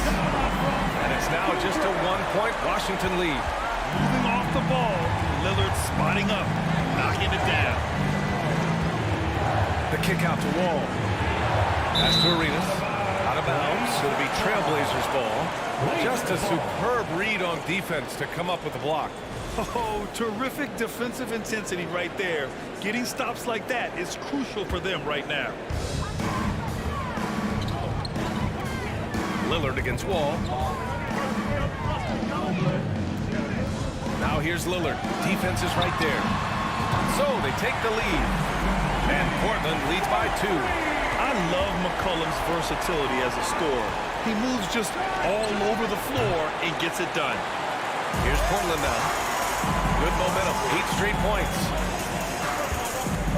And it's now just a 1-point Washington lead. Moving off the ball. Lillard spotting up, knocking it down. The kick out to Wall. Pass to Arenas. Out of bounds. It'll be Trailblazers ball. Just a superb read on defense to come up with the block. Oh, terrific defensive intensity right there. Getting stops like that is crucial for them right now. Lillard against Wall. Now here's Lillard. Defense is right there. So they take the lead. And Portland leads by 2. I love McCollum's versatility as a scorer. He moves just all over the floor and gets it done. Here's Portland now. Good momentum. 8 straight points.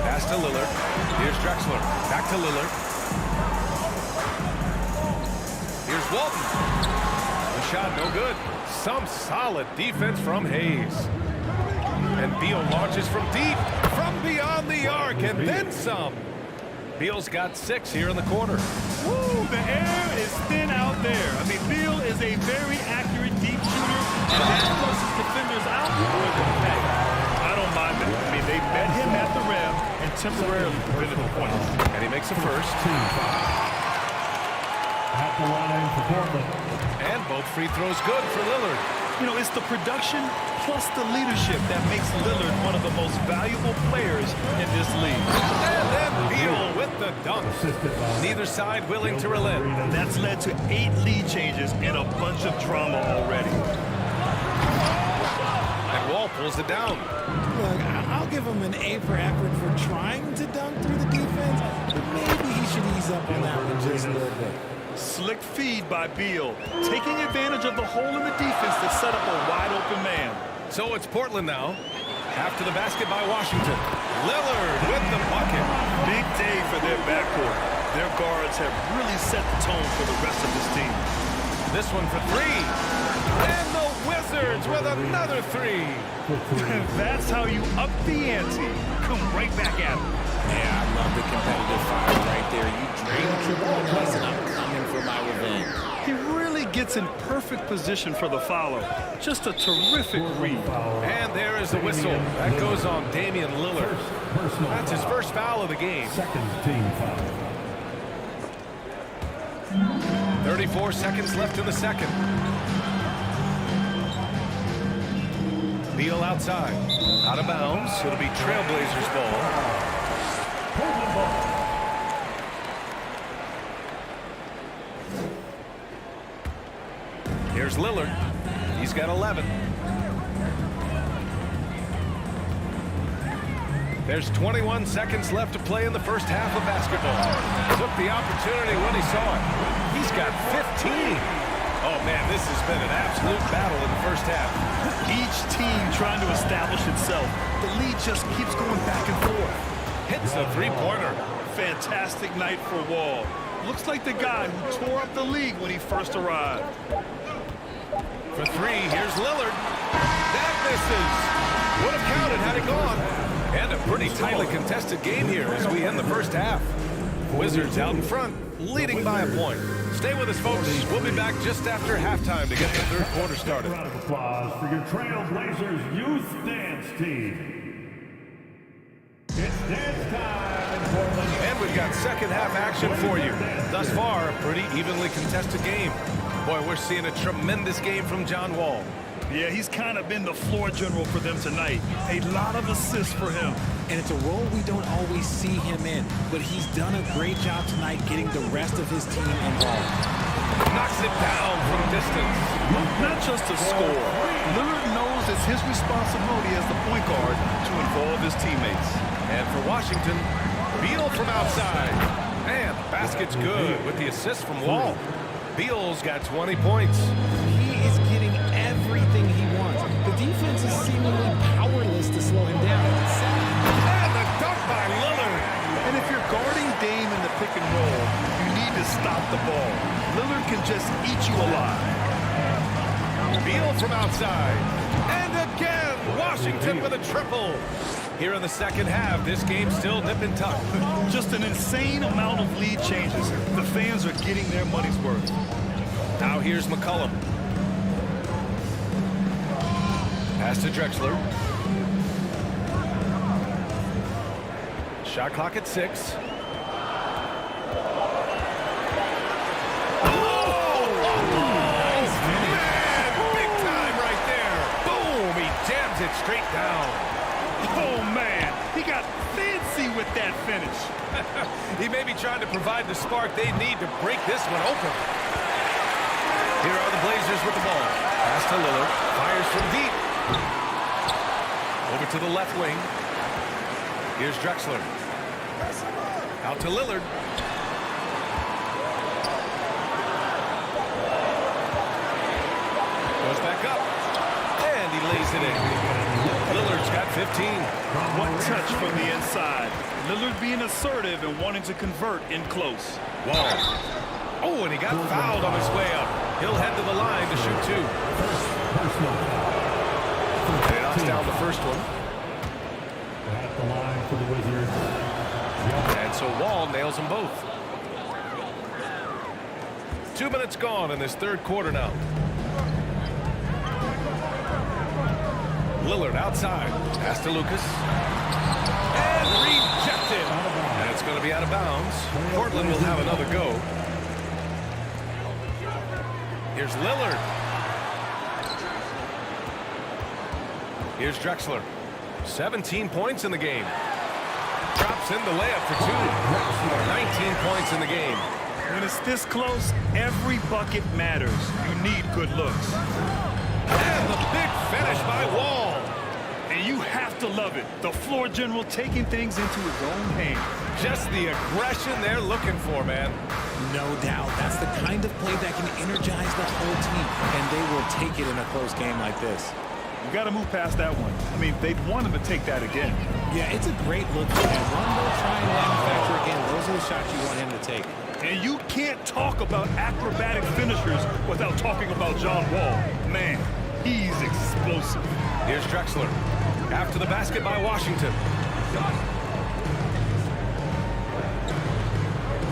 Pass to Lillard. Here's Drexler. Back to Lillard. Here's Walton. The shot no good. Some solid defense from Hayes. And Beal launches from deep, from beyond the arc, and then some. Beal's got 6 here in the quarter. Woo, the air is thin out there. I mean, Beal is a very accurate deep shooter, and that forces defenders out. Hey, I don't mind that. I mean, they met him at the rim and temporarily prevented the points. And he makes a first. At the line for Portland. And both free throws good for Lillard. You know, it's the production plus the leadership that makes Lillard one of the most valuable players in this league. And then Beal with the dunk. Neither side willing to relent. That's led to 8 lead changes and a bunch of drama already. And Wall pulls it down. Look, I'll give him an A for effort for trying to dunk through the defense, but maybe he should ease up on that one just a little bit. Slick feed by Beal, taking advantage of the hole in the defense to set up a wide-open man. So it's Portland now. After the basket by Washington. Lillard with the bucket. Big day for their backcourt. Their guards have really set the tone for the rest of this team. This one for 3. And the Wizards with another 3. That's how you up the ante. Come right back at them. Yeah, I love the competitive fire right there. You drain the triple twice, and I'm coming for my revenge. He really gets in perfect position for the follow. Just a terrific read. And there is the whistle. That goes on Damian Lillard. That's his first foul of the game. Second team foul. 34 seconds left in the second. Beal outside. Out of bounds. It'll be Trailblazers ball. Here's Lillard. He's got 11. There's 21 seconds left to play in the first half of basketball. Took the opportunity when he saw it. He's got 15. Oh, man, this has been an absolute battle in the first half. Each team trying to establish itself. The lead just keeps going back and forth. Hits the three-pointer. Fantastic night for Wall. Looks like the guy who tore up the league when he first arrived. For 3, here's Lillard. That misses. Would have counted had it gone. And a pretty tightly contested game here as we end the first half. Wizards out in front, leading by a point. Stay with us, folks. We'll be back just after halftime to get the third quarter started. Round of applause for your Trailblazers youth dance team. It's dance time in Portland. And we've got second half action for you. Thus far, a pretty evenly contested game. Boy, we're seeing a tremendous game from John Wall. Yeah, he's kind of been the floor general for them tonight. A lot of assists for him. And it's a role we don't always see him in, but he's done a great job tonight getting the rest of his team involved. Knocks it down from distance. Not just a score. Lillard knows it's his responsibility as the point guard to involve his teammates. And for Washington, Beal from outside. And the basket's good with the assist from Wall. Beal's got 20 points. He is getting everything he wants. The defense is seemingly powerless to slow him down. And the dunk by Lillard. And if you're guarding Dame in the pick and roll, you need to stop the ball. Lillard can just eat you alive. Beal from outside. And again, Washington with a triple. Here in the second half, this game's still nip and tuck. Just an insane amount of lead changes. The fans are getting their money's worth. Now here's McCollum. Pass to Drexler. Shot clock at 6. It straight down. Oh, man. He got fancy with that finish. He may be trying to provide the spark they need to break this one open. Here are the Blazers with the ball. Pass to Lillard. Fires from deep. Over to the left wing. Here's Drexler. Out to Lillard. Goes back up. And he lays it in. Lillard's got 15. One touch from the inside. Lillard being assertive and wanting to convert in close. Wall. Oh, and he got fouled on his way up. He'll head to the line to shoot 2. And he knocks down the first one. At the line for the Wizards. And so Wall nails them both. 2 minutes gone in this third quarter now. Lillard outside. Pass to Lucas. And rejected. And it's going to be out of bounds. Portland will have another go. Here's Lillard. Here's Drexler. 17 points in the game. Drops in the layup for 2. 19 points in the game. When it's this close, every bucket matters. You need good looks. And the big finish by Wall. And you have to love it. The floor general taking things into his own hands. Just the aggression they're looking for, man. No doubt. That's the kind of play that can energize the whole team, and they will take it in a close game like this. You got to move past that one. I mean, they'd want him to take that again. Yeah, it's a great look for him. One more try and manufacture again. Those are the shots you want him to take. And you can't talk about acrobatic finishers without talking about John Wall. Man, he's explosive. Here's Drexler. After the basket by Washington.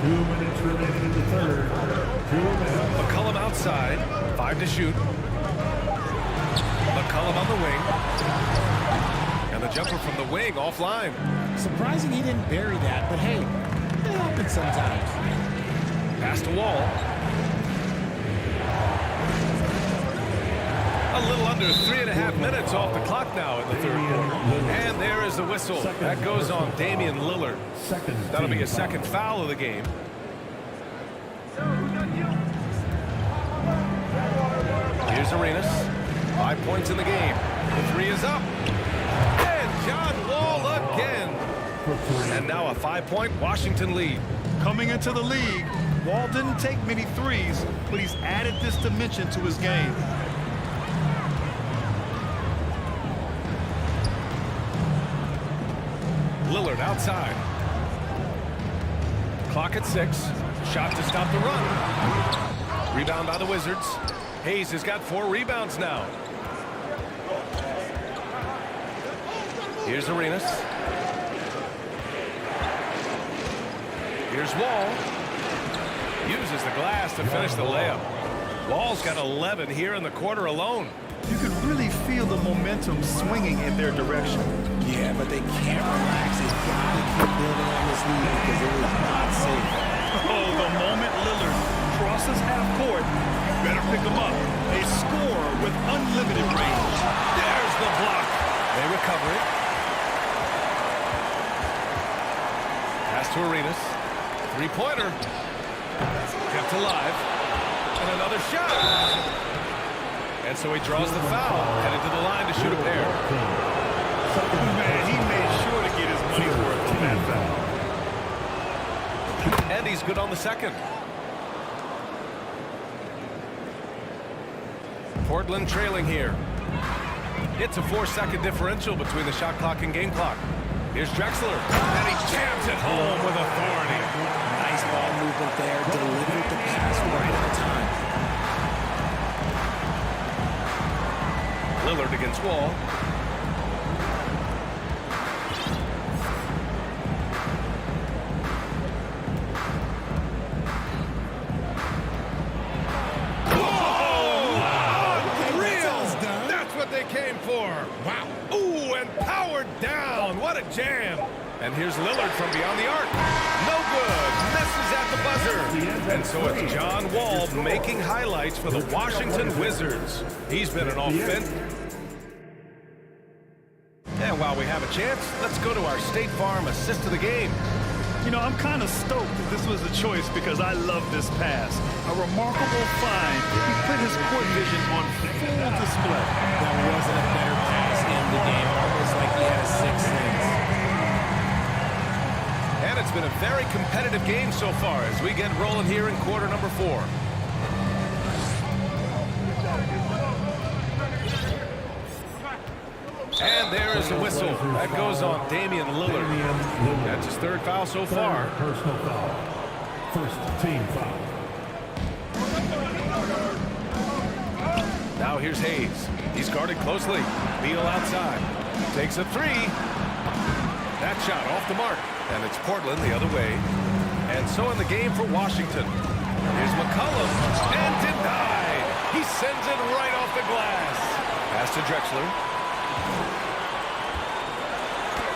2 minutes remaining in the third. 2 minutes. McCollum outside. 5 to shoot. McCollum on the wing. And the jumper from the wing offline. Surprising he didn't bury that, but hey, it happens sometimes. Pass to Wall. A little under 3.5 minutes off the clock now in the third quarter. And there is the whistle. That goes on Damian Lillard. That'll be his second foul of the game. Here's Arenas. 5 points in the game. The 3 is up. And John Wall again. And now a 5-point Washington lead. Coming into the league, Wall didn't take many threes, but he's added this dimension to his game. Lillard outside. Clock at 6. Shot to stop the run. Rebound by the Wizards. Hayes has got 4 rebounds now. Here's Arenas. Here's Wall. Uses the glass to finish the layup. Wall's got 11 here in the quarter alone. You can really feel the momentum swinging in their direction. Yeah, but they can't relax. They've got to keep building on this lead because it is not safe. Oh, the moment Lillard crosses half court, you better pick him up. They score with unlimited range. There's the block. They recover it. Pass to Arenas. 3-pointer. Kept alive. And another shot. And so he draws the foul. Headed to the line to shoot a pair. Man, he made sure to get his money's worth on that foul. And he's good on the second. Portland trailing here. It's a 4-second differential between the shot clock and game clock. Here's Drexler. And he jams it home with authority. Nice ball movement there. Delivered the pass right on time. Lillard against Wall. jam. And here's Lillard from beyond the arc. No good. Misses at the buzzer. And so it's John Wall making highlights for the Washington Wizards. He's been an offense. And while we have a chance, let's go to our State Farm assist of the game. You know, I'm kind of stoked that this was a choice because I love this pass. A remarkable find. He put his court vision on full display. That wasn't a better pass in the game. Almost like he has 6 things. And it's been a very competitive game so far as we get rolling here in quarter number 4. And there is the whistle. That goes on Damian Lillard. That's his 3rd foul so far. Personal foul. First team foul. Now here's Hayes. He's guarded closely. Beal outside. Takes a 3. That shot off the mark. And it's Portland the other way. And so in the game for Washington. Here's McCollum. And denied. He sends it right off the glass. Pass to Drexler.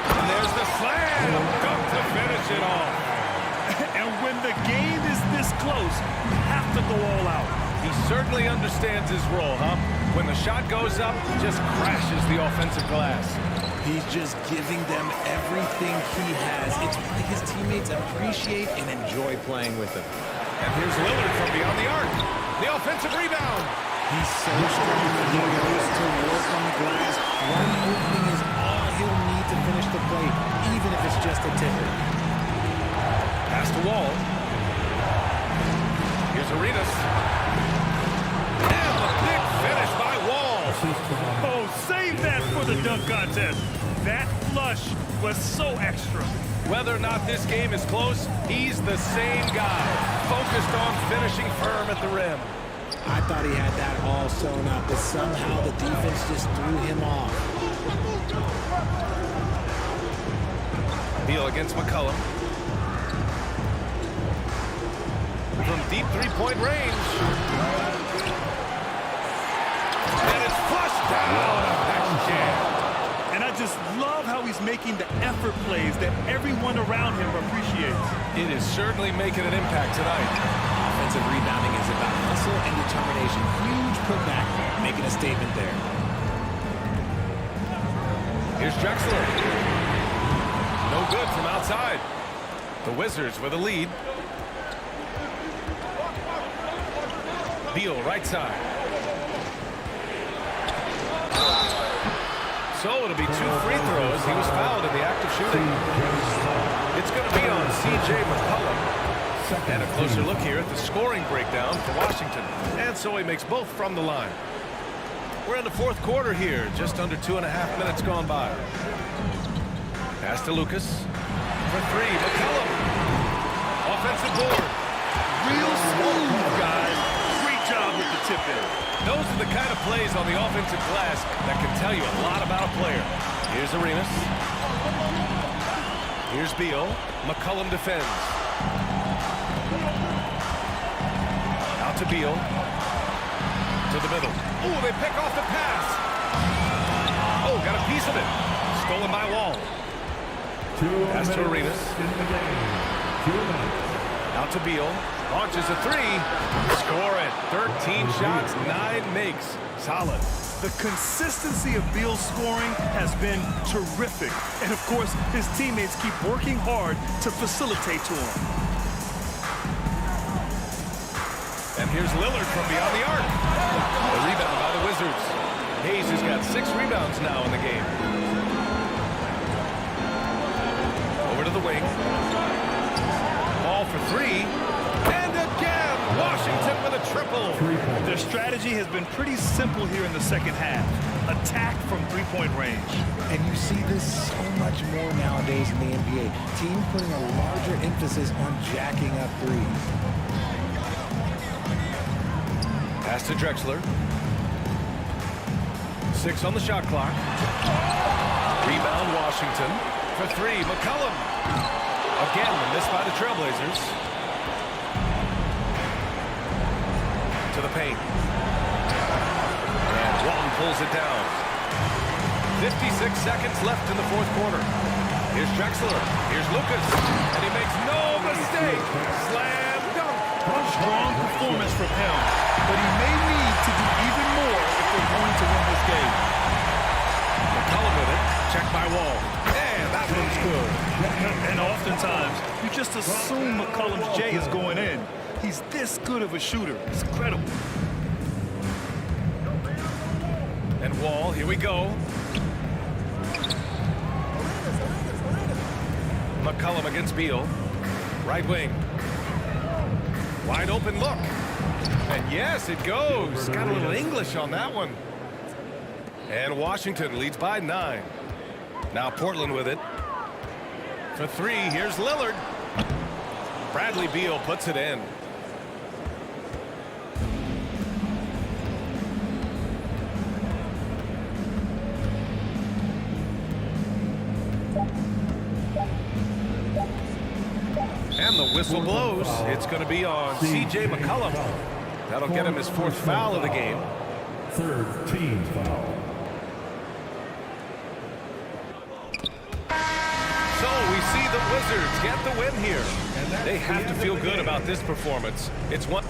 And there's the slam. Dunk to finish it off. And when the game is this close, you have to go all out. He certainly understands his role, huh? When the shot goes up, just crashes the offensive glass. He's just giving them everything he has. It's why his teammates appreciate and enjoy playing with him. And here's Lillard from beyond the arc. The offensive rebound. He's so strong. He goes to work on the glass. One opening is all he'll need to finish the play, even if it's just a ticker. Pass to Wall. Here's Arenas. And the big finish by Wall. Oh, save that for the dunk contest. That flush was so extra. Whether or not this game is close, he's the same guy, focused on finishing firm at the rim. I thought he had that all sewn up, but somehow the defense just threw him off. Beal against McCollum. From deep three-point range. And it's flushed down. That's jam. And I just love how he's making the effort plays that everyone around him appreciates. It is certainly making an impact tonight. Offensive rebounding is about hustle and determination. Huge putback, making a statement there. Here's Drexler. No good from outside. The Wizards with a lead. Beal right side. So it'll be 2 free throws. He was fouled in the act of shooting. It's going to be on C.J. McCollum. And a closer look here at the scoring breakdown for Washington. And so he makes both from the line. We're in the 4th quarter here. Just under 2.5 minutes gone by. Pass to Lucas. For 3, McCollum. Offensive board. Real smooth, guys. Great job with the tip-in. Those are the kind of plays on the offensive glass that can tell you a lot about a player. Here's Arenas. Here's Beal. McCollum defends. Out to Beal. To the middle. Oh, they pick off the pass. Oh, got a piece of it. Stolen by Wall. Pass to Arenas. Out to Beal. Launches a 3. Score it. 13 shots, 9 makes. Solid. The consistency of Beal's scoring has been terrific. And, of course, his teammates keep working hard to facilitate to him. And here's Lillard from beyond the arc. The rebound by the Wizards. Hayes has got 6 rebounds now in the game. Over to the wing. Ball for 3. And again, Washington with a triple. Their strategy has been pretty simple here in the second half. Attack from three-point range. And you see this so much more nowadays in the NBA. Teams putting a larger emphasis on jacking up threes. Pass to Drexler. 6 on the shot clock. Rebound Washington. For 3, McCollum. Again, the miss by the Trailblazers. To the paint. And Walton pulls it down. 56 seconds left in the 4th quarter. Here's Drexler. Here's Lucas. And he makes no mistake. Slam dunk. Strong performance from him, but he may need to do even more if they're going to win this game. McCollum with it. Check by Wall. And that one's good. And oftentimes, you just assume McCollum's J is going in. He's this good of a shooter. It's incredible. And Wall, here we go. McCollum against Beal. Right wing. Wide open look. And yes, it goes. Got a little English on that one. And Washington leads by 9. Now Portland with it. For 3, here's Lillard. Bradley Beal puts it in. And the whistle blows. It's going to be on C.J. McCollum. That'll get him his 4th foul of the game. 3rd team foul. So we see the Wizards get the win here. They have to feel good about this performance. It's one.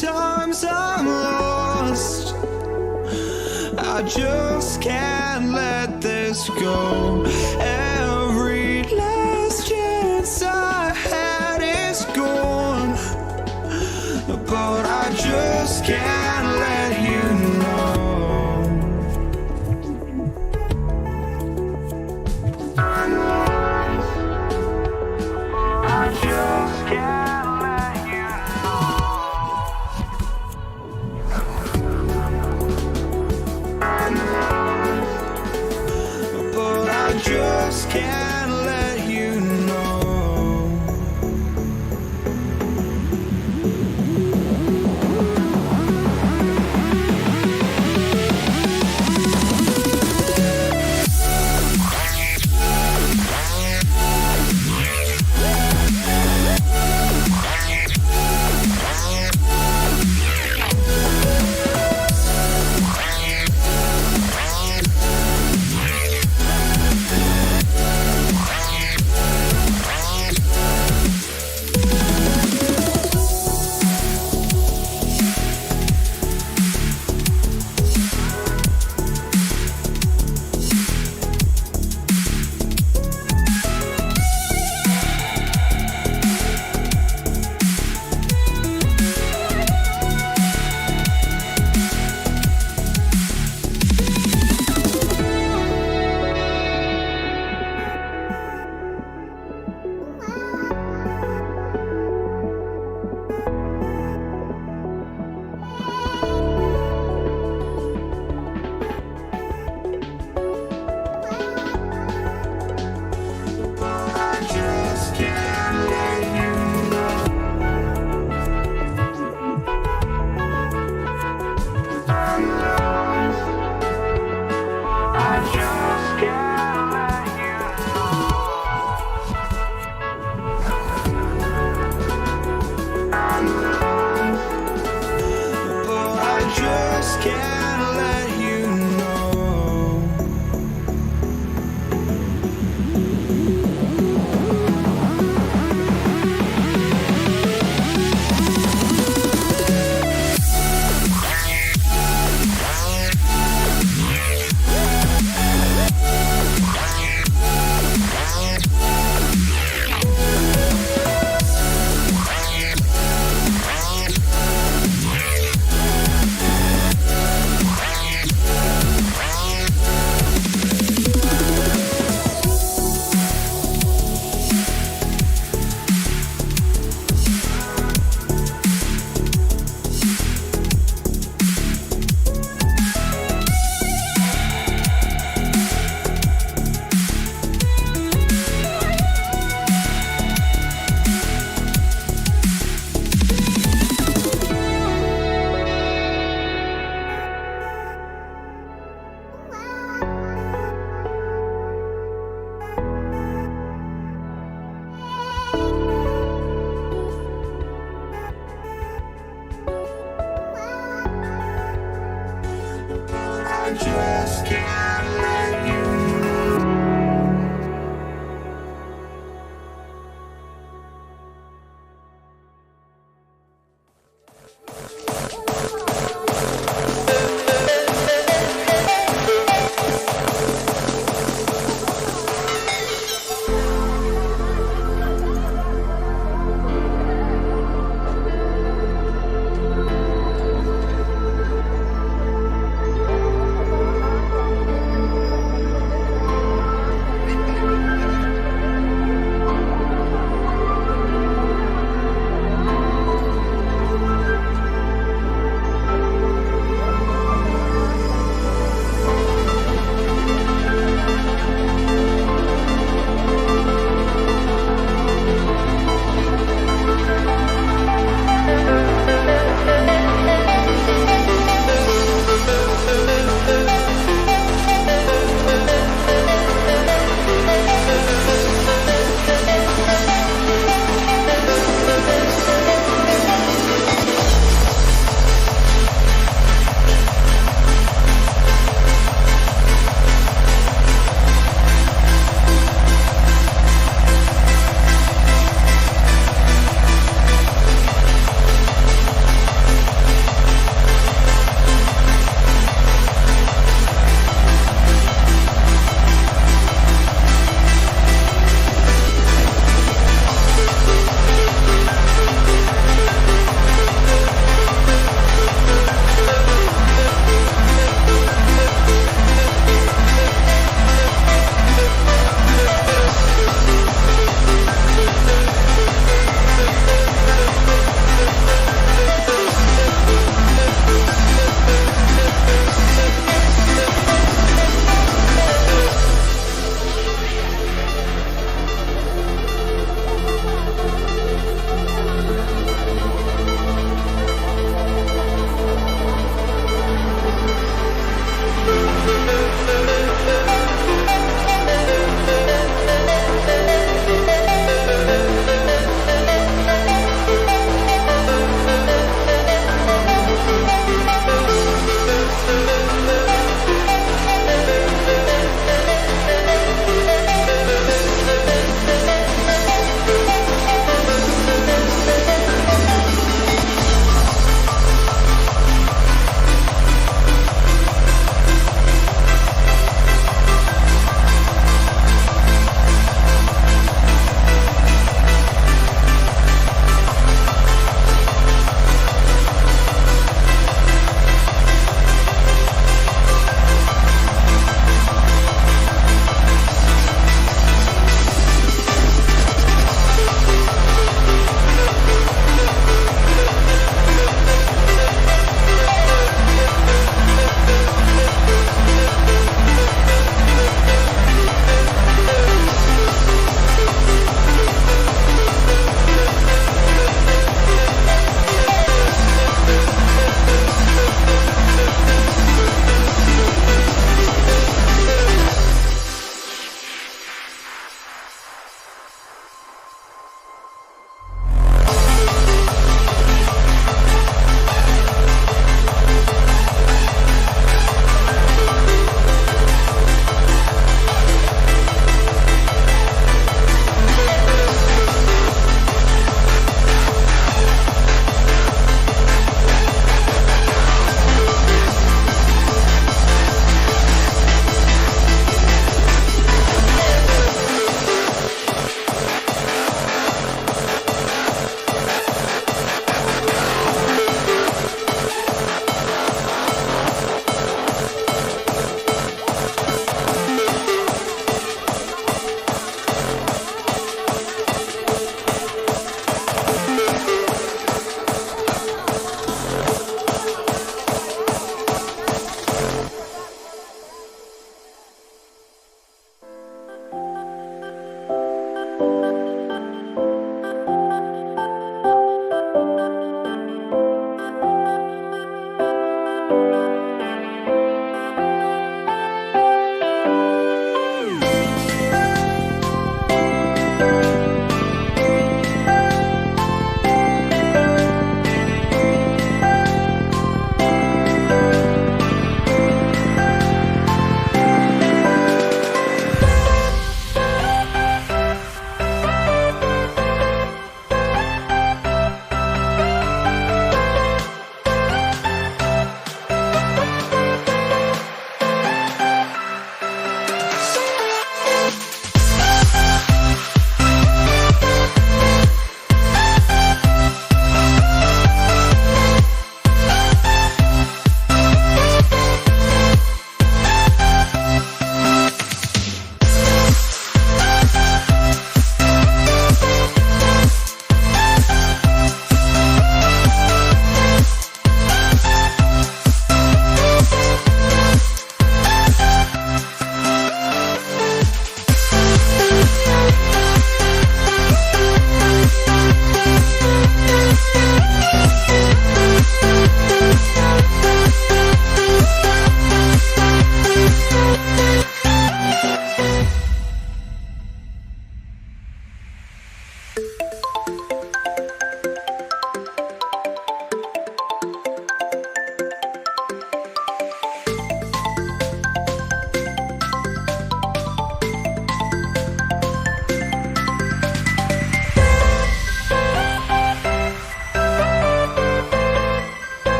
times I'm lost. lost. I just can't let this go. Every last chance I had is gone, but I just can't let you know. I just can't let you know. But I just can't let you know.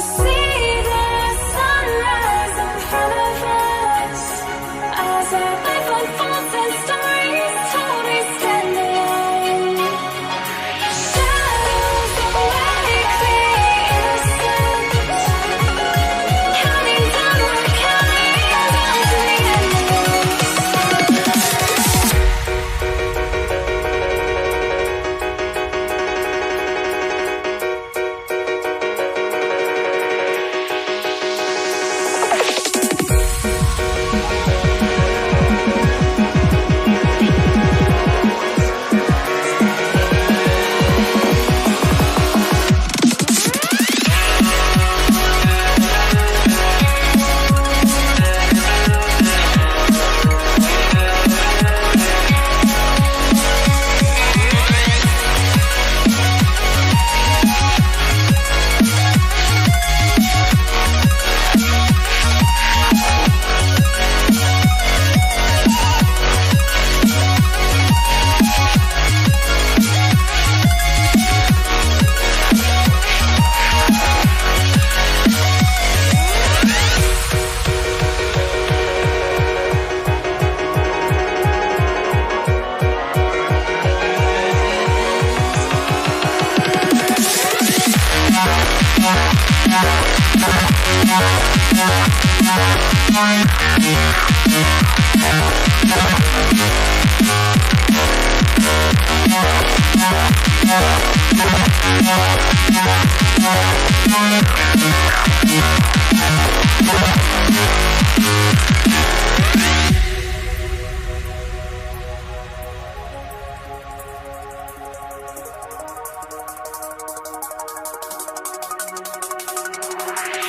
see the sunrise in front of us as our life unfolds and stories told we stand alone. Shadows awake the innocent, counting down, we're counting down to the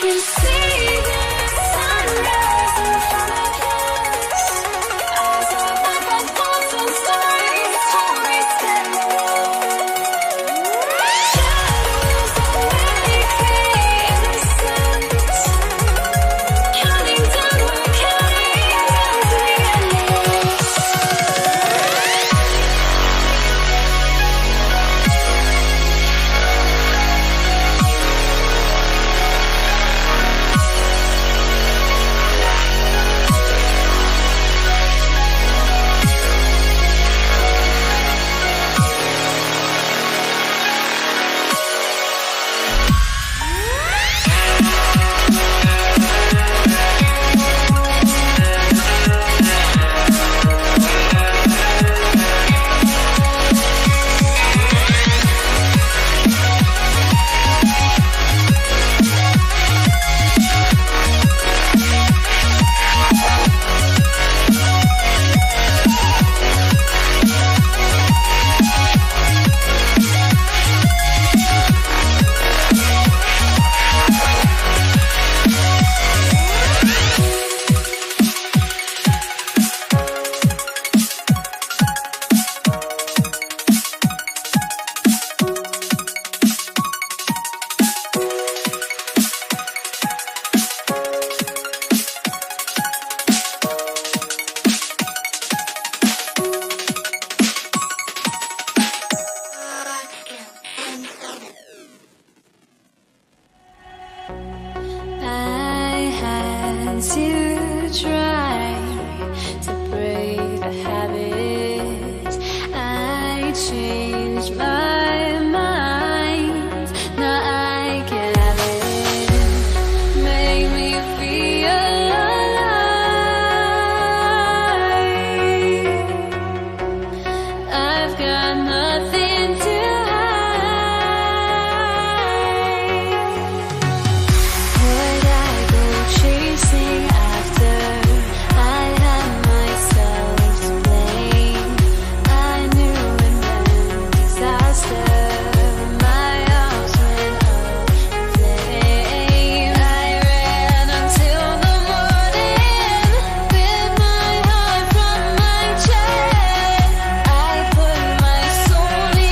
You see the sunrise in front of us as our life unfolds and stories told we stand alone. Shadows awake the innocent, counting down, we're counting down to the endless. I had to try to break the habit. I changed my mind. Now I can have it. Make me feel alive. I've got nothing to would I go chasing after? I had myself to blame. I knew it meant disaster. My arms went up in flames. I ran until the morning, with my heart from my chest. I put my soul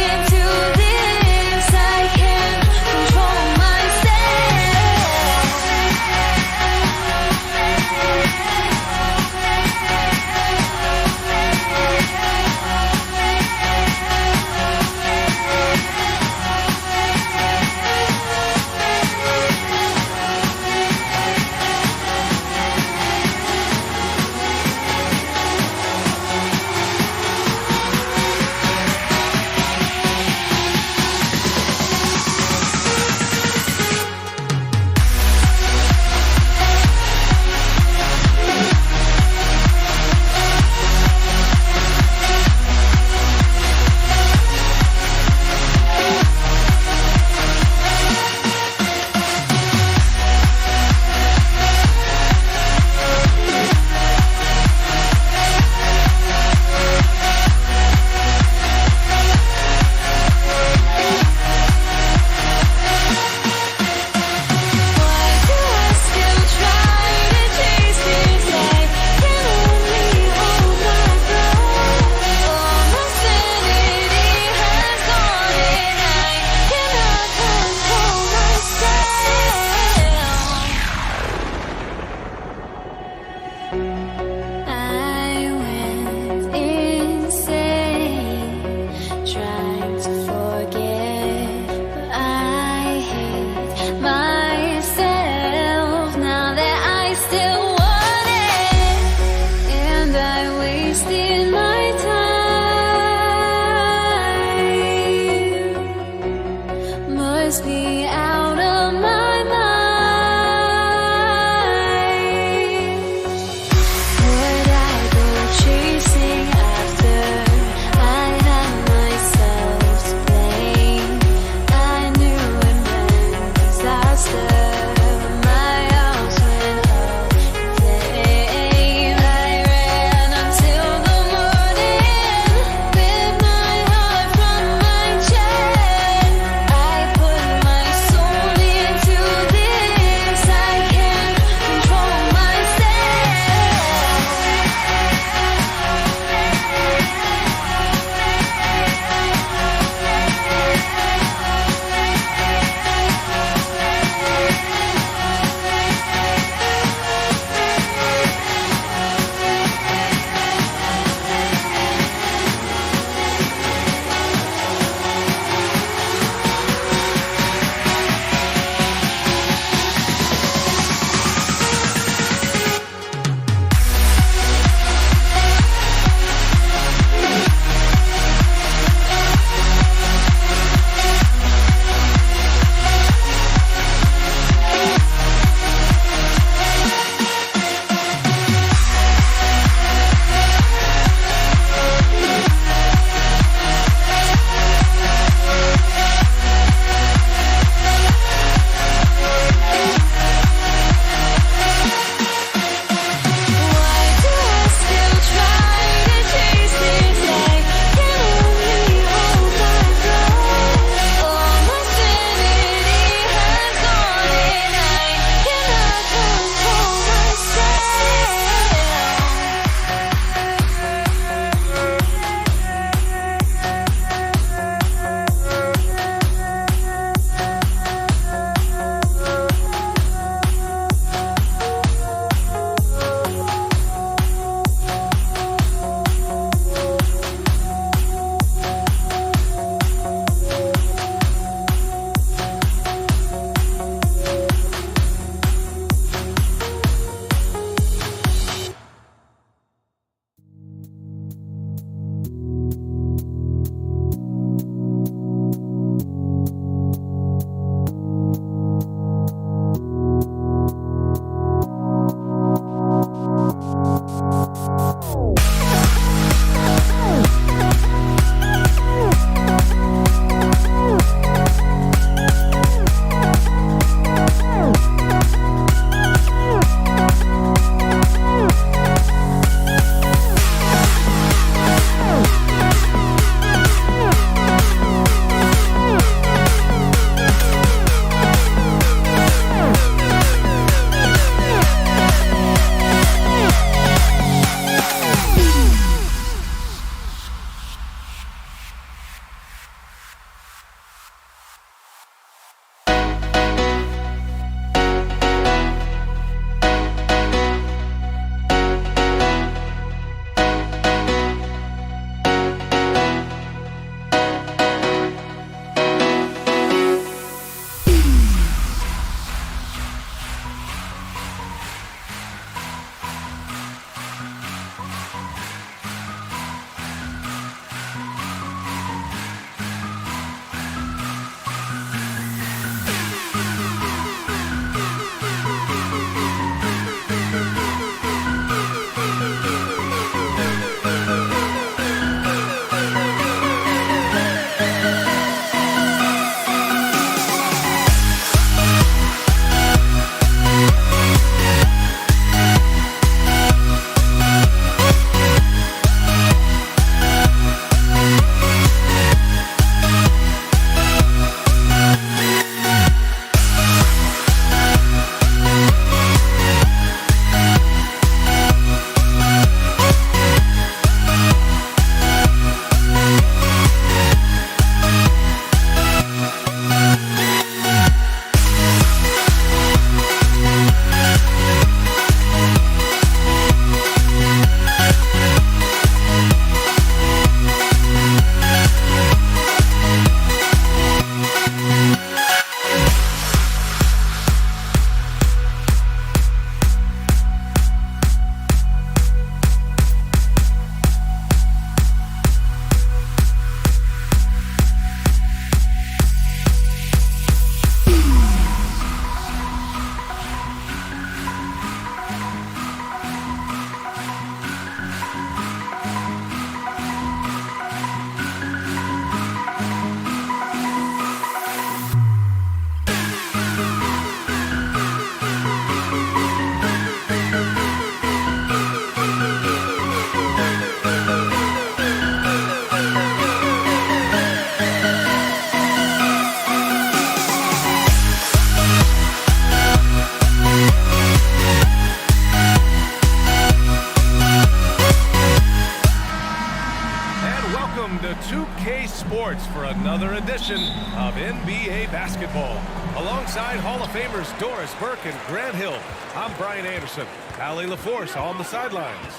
2K Sports for another edition of NBA basketball. Alongside Hall of Famers Doris Burke and Grant Hill, I'm Brian Anderson. Allie LaForce on the sidelines.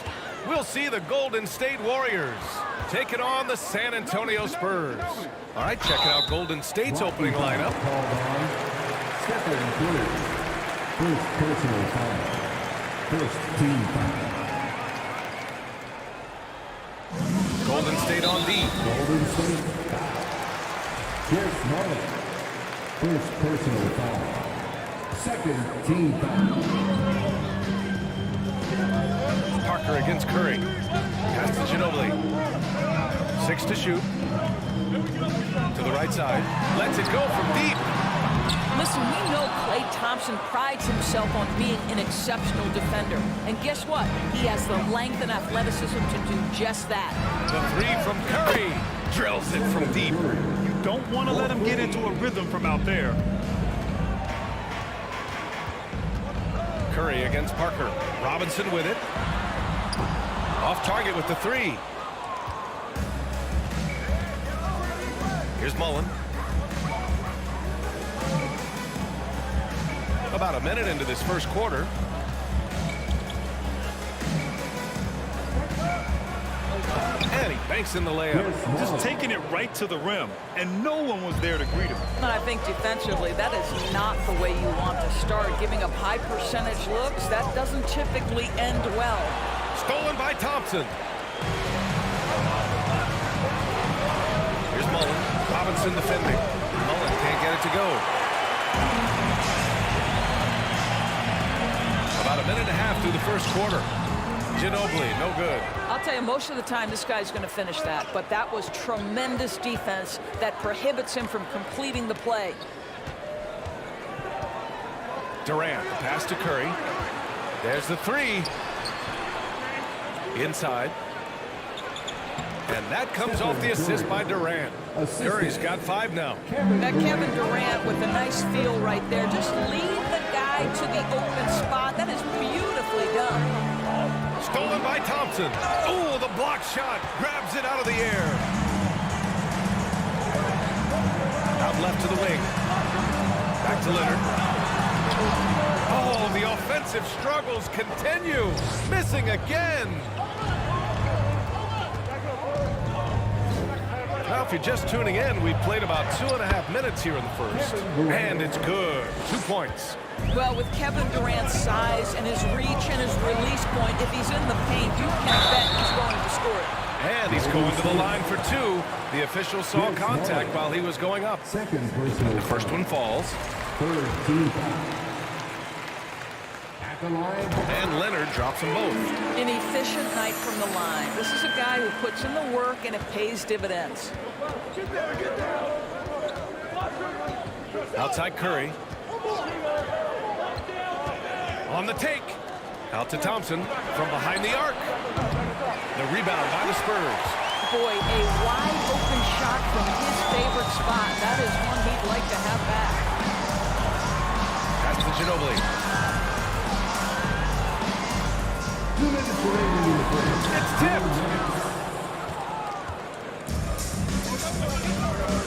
We'll see the Golden State Warriors taking on the San Antonio Spurs. All right, checking out Golden State's opening lineup. First personal foul. First team foul. Golden State on D. Golden State. Chris Mullin. First personal foul. Second team foul. Parker against Curry. Pass to Ginobili. 6 to shoot. To the right side. Lets it go from deep. Listen, we know Klay Thompson prides himself on being an exceptional defender. And guess what? He has the length and athleticism to do just that. The three from Curry. Drills it from deep. You don't want to let him get into a rhythm from out there. Curry against Parker. Robinson with it. Off target with the three. Here's Mullin. About a minute into this first quarter. And he banks in the layup. Just taking it right to the rim, and no one was there to greet him. And I think defensively, that is not the way you want to start. Giving up high percentage looks, that doesn't typically end well. Stolen by Thompson. Here's Mullin. Robinson defending. Mullin can't get it to go. About a minute and a half through the first quarter. Ginobili, no good. I'll tell you, most of the time this guy's going to finish that, but that was tremendous defense that prohibits him from completing the play. Durant, the pass to Curry. There's the three. Inside. And that comes off the assist by Durant. Curry's got 5 now. That Kevin Durant with a nice feel right there. Just lead the guy to the open spot. That is beautifully done. Stolen by Thompson. Oh, the block shot. Grabs it out of the air. Out left to the wing. Back to Leonard. Oh, the offensive struggles continue. Missing again. Now, if you're just tuning in, we've played about 2.5 minutes here in the first. And it's good. 2 points. Well, with Kevin Durant's size and his reach and his release point, if he's in the paint, you can bet he's going to score it. And he's going to the line for 2. The official saw contact while he was going up. The first one falls. Third team foul. At the line. And Leonard drops them both. An efficient night from the line. This is a guy who puts in the work and it pays dividends. Outside Curry. On the take. Out to Thompson from behind the arc. The rebound by the Spurs. Boy, a wide open shot from his favorite spot. That is one he'd like to have back. Pass to Ginobili. It's tipped.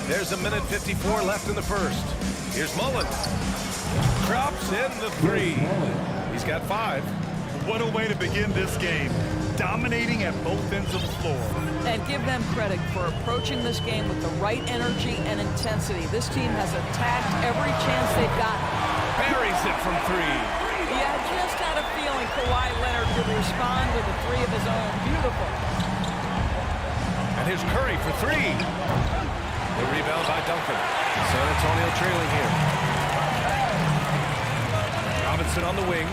There's a minute 54 left in the first. Here's Mullin. Drops in the three. He's got 5. What a way to begin this game. Dominating at both ends of the floor. And give them credit for approaching this game with the right energy and intensity. This team has attacked every chance they've gotten. Buries it from 3. Yeah, I just had a feeling Kawhi Leonard would respond with a 3 of his own. Beautiful. And here's Curry for 3. The rebound by Duncan. San Antonio trailing here. Robinson on the wing.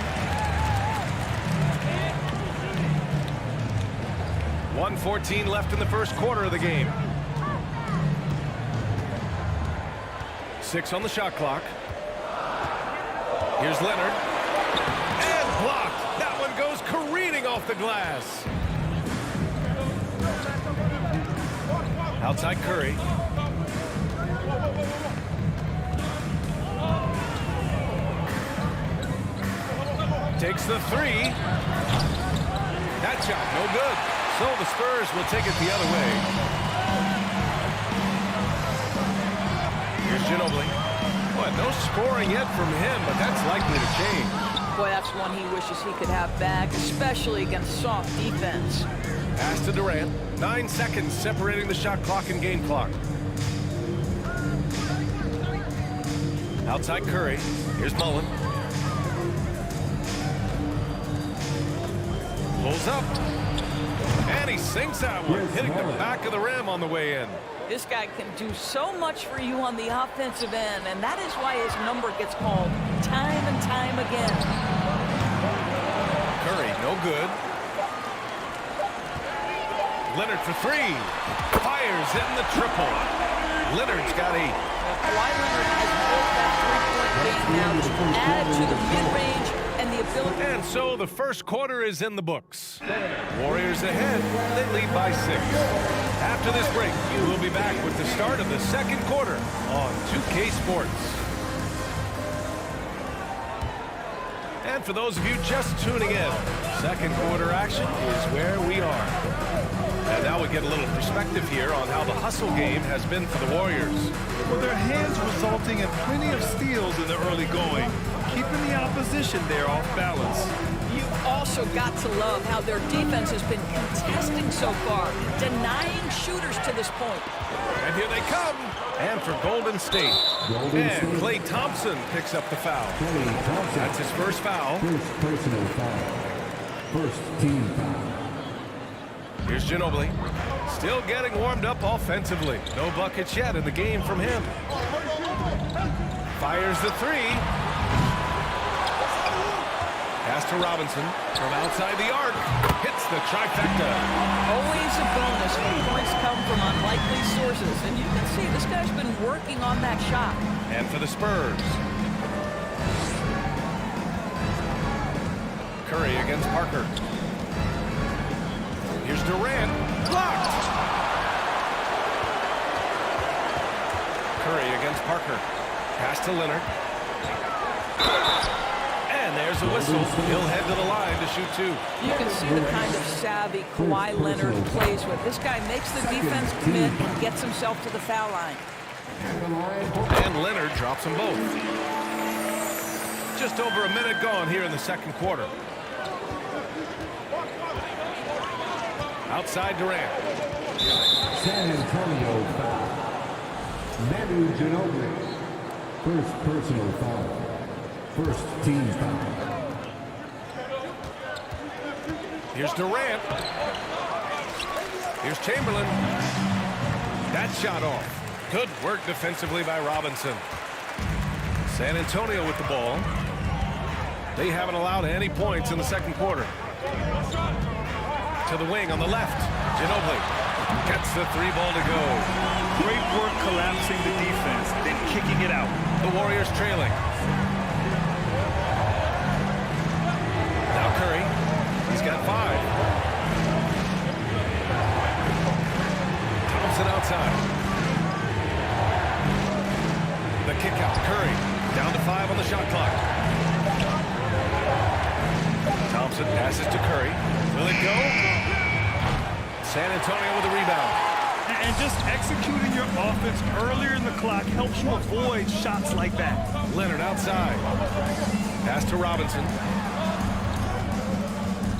1:14 left in the first quarter of the game. 6 on the shot clock. Here's Leonard. And blocked. That one goes careening off the glass. Outside Curry. Takes the 3. That shot, no good. So the Spurs will take it the other way. Ginobili. Boy, no scoring yet from him, but that's likely to change. Boy, that's one he wishes he could have back, especially against soft defense. Pass to Durant. 9 seconds separating the shot clock and game clock. Outside Curry. Here's Mullen. Pulls up. And he sinks that one, hitting the back of the rim on the way in. This guy can do so much for you on the offensive end, and that is why his number gets called time and time again. Curry, no good. Leonard for three. Fires in the triple. Leonard's got 8. Kawhi Leonard has built that three-point game now to add to the mid-range and the ability. And so the first quarter is in the books. Warriors ahead. They lead by 6. After this break, we'll be back with the start of the second quarter on 2K Sports. And for those of you just tuning in, second quarter action is where we are. And now we get a little perspective here on how the hustle game has been for the Warriors. Well, their hands resulting in plenty of steals in the early going, keeping the opposition there off balance. You also got to love how their defense has been contesting so far, denying shooters to this point. And here they come. And for Golden State. And Klay Thompson picks up the foul. That's his first foul. First personal foul. First team foul. Here's Ginobili. Still getting warmed up offensively. No buckets yet in the game from him. Fires the three. Pass to Robinson from outside the arc. Hits the trifecta. Always a bonus when points come from unlikely sources. And you can see this guy's been working on that shot. And for the Spurs. Curry against Parker. Here's Durant. Blocked. Curry against Parker. Pass to Leonard. And there's a whistle. He'll head to the line to shoot 2. You can see the kind of savvy Kawhi Leonard plays with. This guy makes the defense commit and gets himself to the foul line. And Leonard drops them both. Just over a minute gone here in the second quarter. Outside Durant. San Antonio foul. Manu Ginobili. First personal foul. First team foul. Here's Durant. Here's Chamberlain. That shot off. Good work defensively by Robinson. San Antonio with the ball. They haven't allowed any points in the second quarter. To the wing on the left. Ginobili gets the 3 ball to go. Great work collapsing the defense, then kicking it out. The Warriors trailing. Now Curry. He's got 5. Thompson outside. The kick out. Curry down to 5 on the shot clock. Thompson passes to Curry. Will it go? San Antonio with a rebound. And just executing your offense earlier in the clock helps you avoid shots like that. Leonard outside. Pass to Robinson.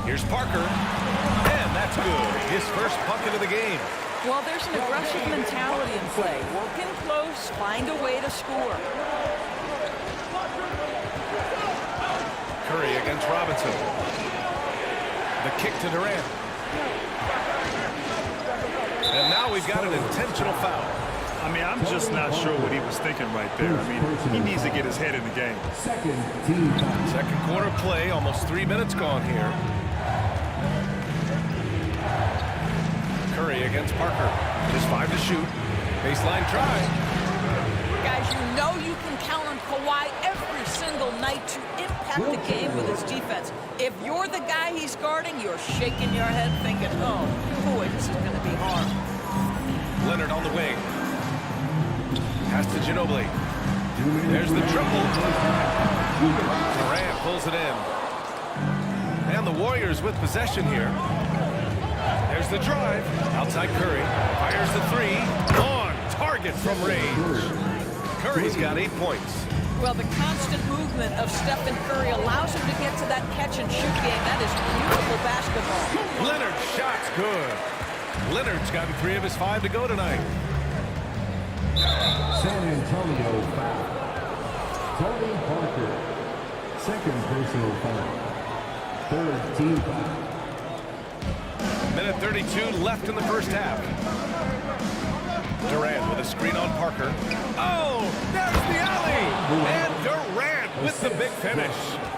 Here's Parker. And that's good. His first bucket of the game. Well, there's an aggressive mentality in play. Work in close, find a way to score. Curry against Robinson. The kick to Durant. And now we've got an intentional foul. I mean, I'm just not sure what he was thinking right there. I mean, he needs to get his head in the game. Second team foul. Second quarter play, almost 3 minutes gone here. Curry against Parker. Just 5 to shoot. Baseline try. Guys, you know you can count on Kawhi every single night to impact the game with his defense. If you're the guy he's guarding, you're shaking your head thinking, oh, boy, this is going to be hard. Leonard on the wing. Pass to Ginobili. There's the triple. Durant pulls it in. And the Warriors with possession here. There's the drive. Outside Curry. Fires the 3. On target from range. Curry's got 8 points. Well, the constant movement of Stephen Curry allows him to get to that catch-and-shoot game. That is beautiful basketball. Leonard's shot's good. Leonard's gotten 3 of his 5 to go tonight. San Antonio foul. Tony Parker. Second personal foul. Third team foul. Minute 32 left in the first half. Durant with a screen on Parker. Oh, there's the alley! And Durant with the big finish.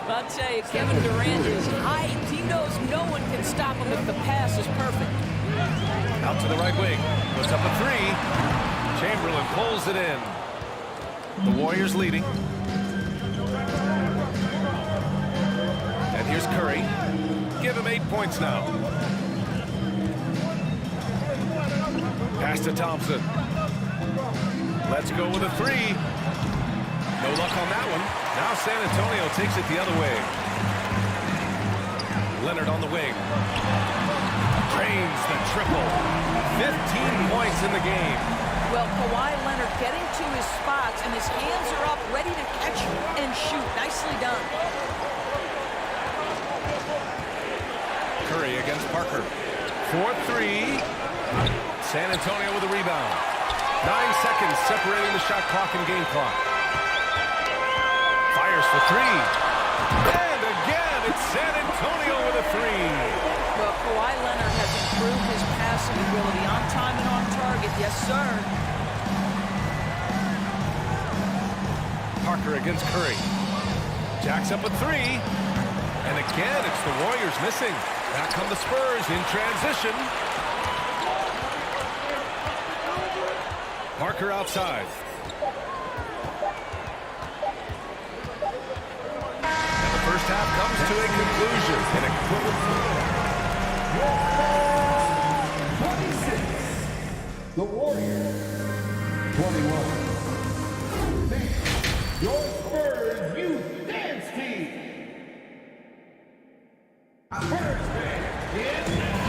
I'll tell you, Kevin Durant is hyped. He knows no one can stop him if the pass is perfect. Out to the right wing. Puts up a 3. Chamberlain pulls it in. The Warriors leading. And here's Curry. Give him 8 points now. Pass to Thompson. Let's go with a 3. No luck on that one. Now San Antonio takes it the other way. Leonard on the wing. Drains the triple. 15 points in the game. Well, Kawhi Leonard getting to his spots, and his hands are up, ready to catch and shoot. Nicely done. Curry against Parker. 4-3. San Antonio with a rebound. 9 seconds separating the shot clock and game clock. Fires for 3. And again, it's San Antonio with a 3. Well, Kawhi Leonard has improved his passing ability on time and on target. Yes, sir. Parker against Curry. Jacks up a 3. And again, it's the Warriors missing. Back come the Spurs in transition. Parker outside. And the first half comes to a conclusion. And a 26. The Warriors. 21. Your Spurs Youth Dance Team.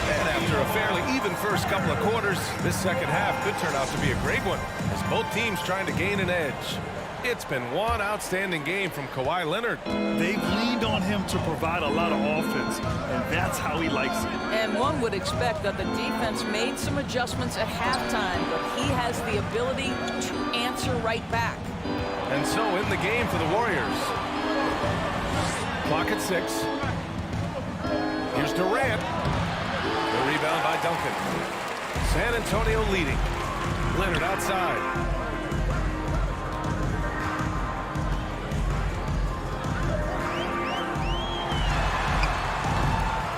And after a fairly even first couple of quarters, this second half could turn out to be a great one, as both teams trying to gain an edge. It's been one outstanding game from Kawhi Leonard. They've leaned on him to provide a lot of offense, and that's how he likes it. And one would expect that the defense made some adjustments at halftime, but he has the ability to answer right back. And so in the game for the Warriors. Clock at 6. Here's Durant. The rebound by Duncan. San Antonio leading. Leonard outside.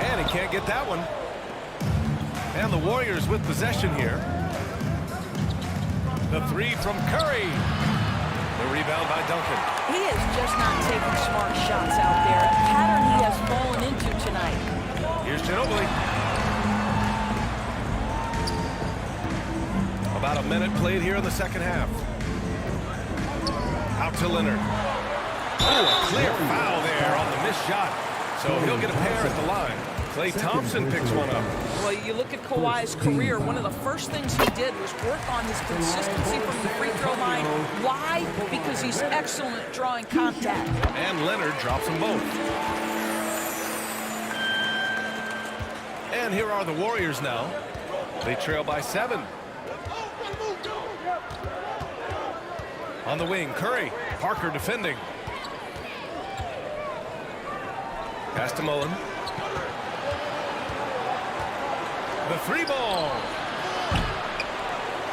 And he can't get that one. And the Warriors with possession here. The 3 from Curry. The rebound by Duncan. He is just not taking smart shots out there. A pattern he has fallen into tonight. Here's Ginobili. About a minute played here in the second half. Out to Leonard. Oh, a clear foul there on the missed shot. So he'll get a pair at the line. Klay Thompson picks one up. Well, you look at Kawhi's career, one of the first things he did was work on his consistency from the free throw line. Why? Because he's excellent at drawing contact. And Leonard drops them both. And here are the Warriors now. They trail by 7. On the wing, Curry. Parker defending. Pass to Mullen. The 3 ball.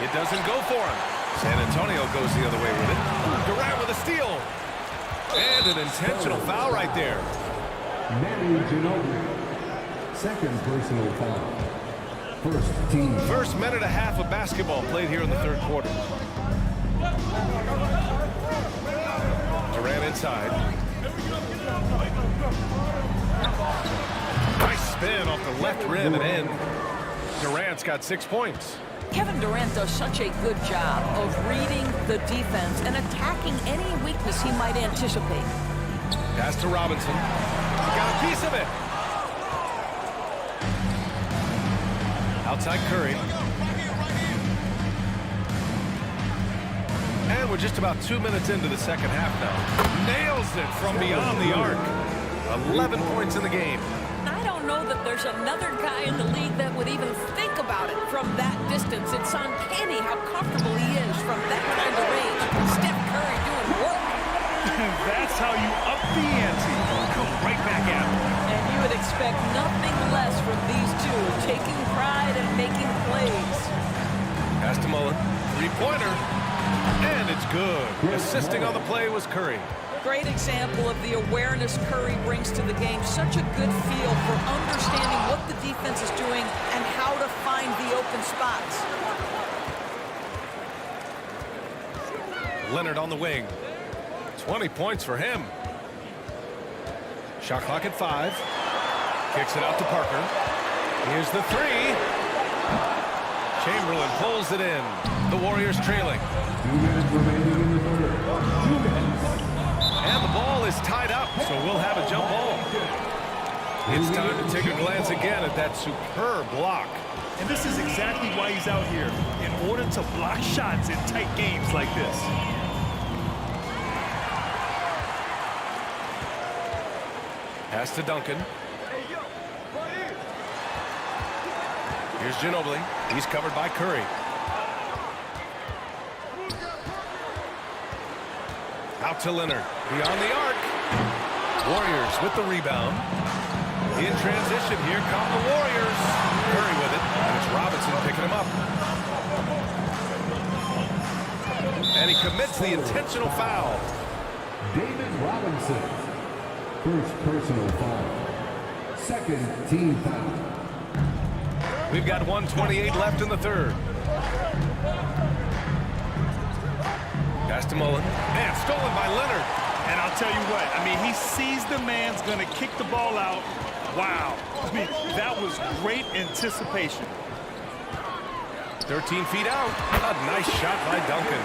It doesn't go for him. San Antonio goes the other way with it. Durant with a steal. And an intentional foul right there. Manu Ginobili. Second personal foul. First team. First minute and a half of basketball played here in the third quarter. Durant inside. Nice spin off the left rim and in. Durant's got 6 points. Kevin Durant does such a good job of reading the defense and attacking any weakness he might anticipate. Pass to Robinson. Got a piece of it. Outside Curry. And we're just about 2 minutes into the second half now. Nails it from beyond the arc. 11 points in the game. I don't know that there's another guy in the league that would even think about it from that distance. It's uncanny how comfortable he is from that kind of range. Steph Curry doing work. That's how you up the ante. Come right back at him. And you would expect nothing less from these two, taking pride and making plays. Pass to Mullen. Three-pointer. And it's good. Assisting on the play was Curry. Great example of the awareness Curry brings to the game. Such a good feel for understanding what the defense is doing and how to find the open spots. Leonard on the wing. 20 points for him. Shot clock at 5. Kicks it out to Parker. Here's the three. Chamberlain pulls it in. The Warriors trailing. 2 minutes remaining in the third. 2 minutes. And the ball is tied up, so we'll have a jump ball. It's time to take a glance again at that superb block. And this is exactly why he's out here, in order to block shots in tight games like this. Pass to Duncan. Here's Ginobili. He's covered by Curry. Out to Leonard. Beyond the arc. Warriors with the rebound. In transition, here come the Warriors. Curry with it, and it's Robinson picking him up. And he commits the intentional foul. David Robinson. First personal foul. Second team foul. We've got 1:28 left in the third. Pass to Mullen. And stolen by Leonard. And I'll tell you what, I mean, he sees the man's going to kick the ball out. Wow. I mean, that was great anticipation. 13 feet out. A nice shot by Duncan.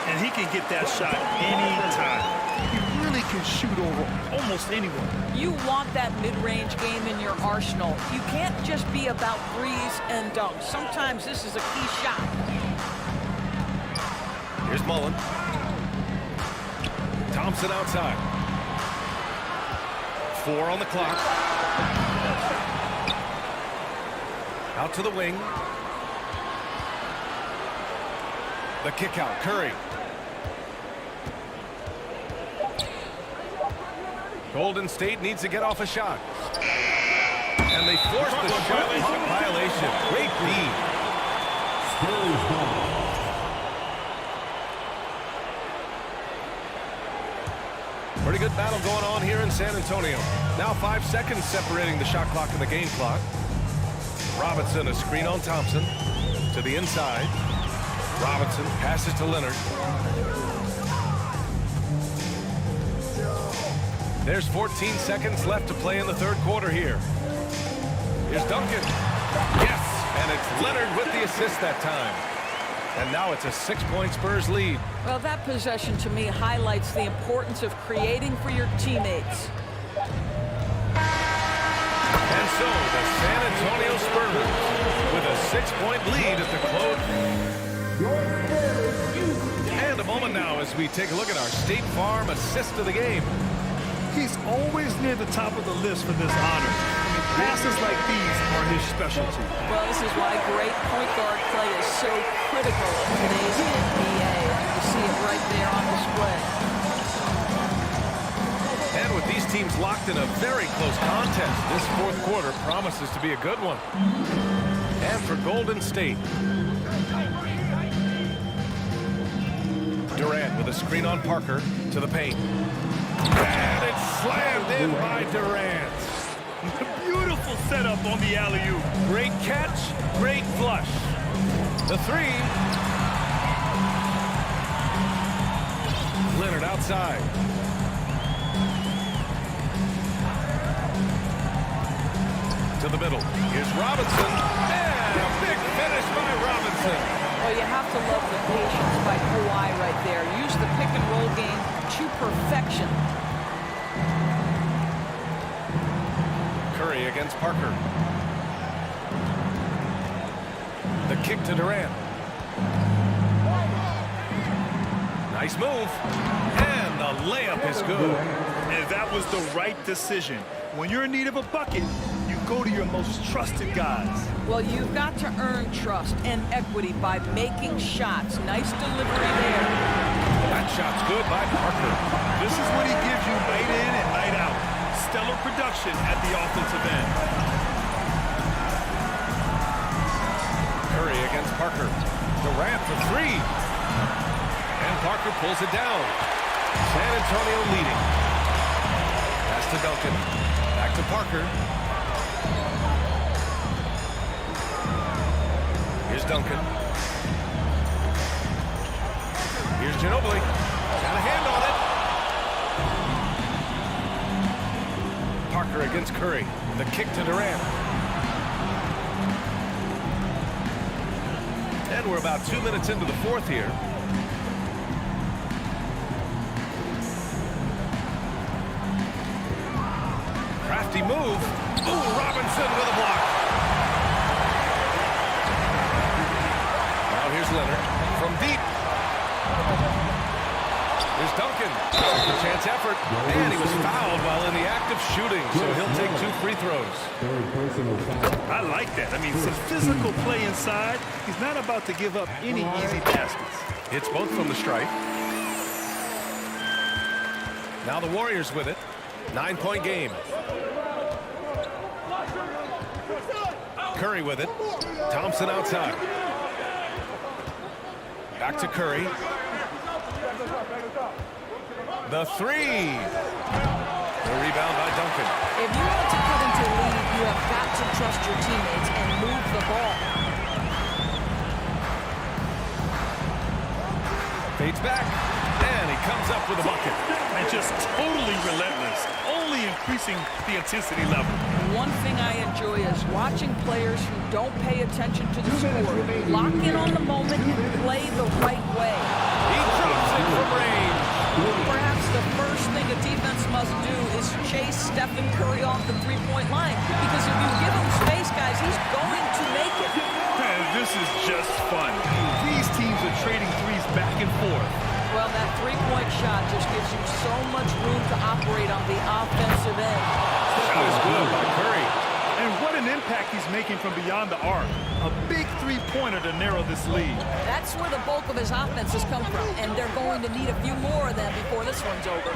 And he can get that shot anytime. He really can shoot over almost anyone. You want that mid-range game in your arsenal. You can't just be about threes and dunks. Sometimes this is a key shot. Here's Mullen. Thompson outside. 4 on the clock. Out to the wing. The kick out. Curry. Golden State needs to get off a shot. And they force the shot clock violation. Great lead. Spurs ball. Pretty good battle going on here in San Antonio. Now 5 seconds separating the shot clock and the game clock. Robinson, a screen on Thompson. To the inside. Robinson passes to Leonard. There's 14 seconds left to play in the third quarter here. Here's Duncan. Yes, and it's Leonard with the assist that time. And now it's a 6-point Spurs lead. Well, that possession to me highlights the importance of creating for your teammates. And so the San Antonio Spurs with a 6-point lead at the close. And a moment now as we take a look at our State Farm assist of the game. He's always near the top of the list for this honor. Passes like these are his specialty. Well, this is why great point guard play is so critical in today's NBA. You see it right there on display. And with these teams locked in a very close contest, this fourth quarter promises to be a good one. And for Golden State, Durant with a screen on Parker to the paint. And it's slammed in by Durant. Beautiful setup on the alley-oop. Great catch, great flush. The three. Leonard outside. To the middle. Here's Robinson. And a big finish by Robinson. Well, you have to love the patience by Kawhi right there. Use the pick-and-roll game to perfection. Curry against Parker. The kick to Durant. Nice move. And the layup is good. And that was the right decision. When you're in need of a bucket, you go to your most trusted guys. Well, you've got to earn trust and equity by making shots. Nice delivery there. That shot's good by Parker. This is what he gives you night in and night out. Stellar production at the offensive end. Curry against Parker. Durant for three. And Parker pulls it down. San Antonio leading. Pass to Duncan. Back to Parker. Here's Duncan. Here's Ginobili. Got a hand on it. Parker against Curry. The kick to Durant. And we're about 2 minutes into the fourth here. Crafty move. Ooh, Robinson with a block. Now here's Leonard from deep. Here's Duncan. A chance effort. And he was fouled while in the act of shooting, so he'll take 2 free throws. I like that. I mean, some physical play inside. He's not about to give up any easy baskets. Hits both from the stripe. Now the Warriors with it. 9-point game. Curry with it. Thompson outside. Back to Curry. The three. The rebound by Duncan. If you want to cut into a lead, you have got to trust your teammates and move the ball. Fades back. And he comes up with a bucket. And just totally relentless. Only increasing the intensity level. One thing I enjoy is watching players who don't pay attention to the score. Lock in on the moment and play the right way. He drops it from range. Perhaps the first thing a defense must do is chase Stephen Curry off the three-point line. Because if you give him space, guys, he's going to make it. Man, this is just fun. These teams are trading threes back and forth. Well, that three-point shot just gives you so much room to operate on the offensive end. That was good by Curry. And what an impact he's making from beyond the arc. A big three-pointer to narrow this lead. That's where the bulk of his offense has come from, and they're going to need a few more of them before this one's over.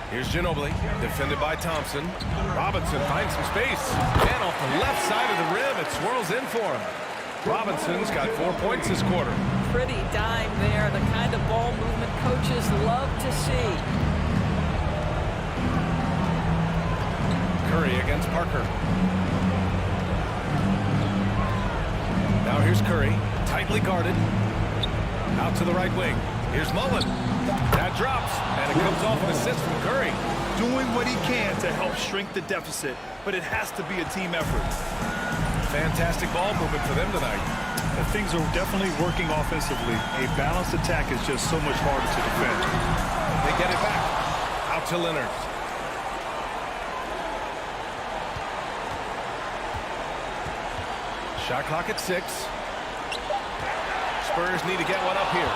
Here's Ginobili, defended by Thompson. Robinson finds some space. And off the left side of the rim, it swirls in for him. Robinson's got 4 points this quarter. Pretty dime there, the kind of ball movement coaches love to see. Curry against Parker. Now here's Curry, tightly guarded. Out to the right wing. Here's Mullen. That drops, and it comes off an assist from Curry. Doing what he can to help shrink the deficit, but it has to be a team effort. Fantastic ball movement for them tonight. And things are definitely working offensively. A balanced attack is just so much harder to defend. They get it back. Out to Leonard. Shot clock at 6. Spurs need to get one up here.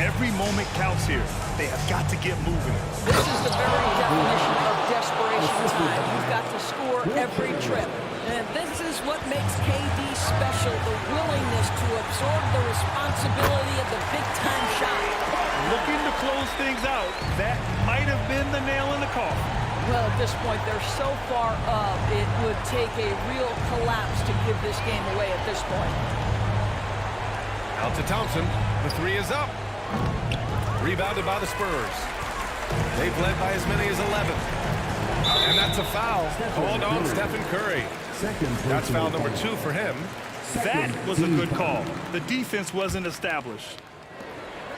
Every moment counts here. They have got to get moving. This is the very definition of desperation time. You've got to score every trip. And this is what makes KD special, the willingness to absorb the responsibility of the big-time shot. Looking to close things out. That might have been the nail in the coffin. Well, at this point, they're so far up, it would take a real collapse to give this game away at this point. Out to Thompson. The three is up. Rebounded by the Spurs. They've led by as many as 11. And that's a foul. Called on Stephen Curry. That's foul number 2 for him. That was a good call. The defense wasn't established.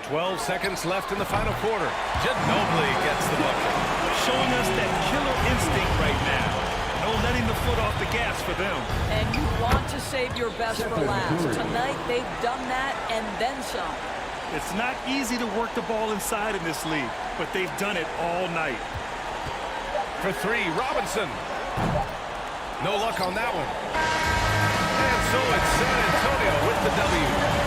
12 seconds left in the final quarter. Ginobili gets the bucket. Showing us that killer instinct right now. No letting the foot off the gas for them. And you want to save your best for last. Tonight, they've done that and then some. It's not easy to work the ball inside in this league, but they've done it all night. For 3, Robinson. No luck on that one. And so it's San Antonio with the W.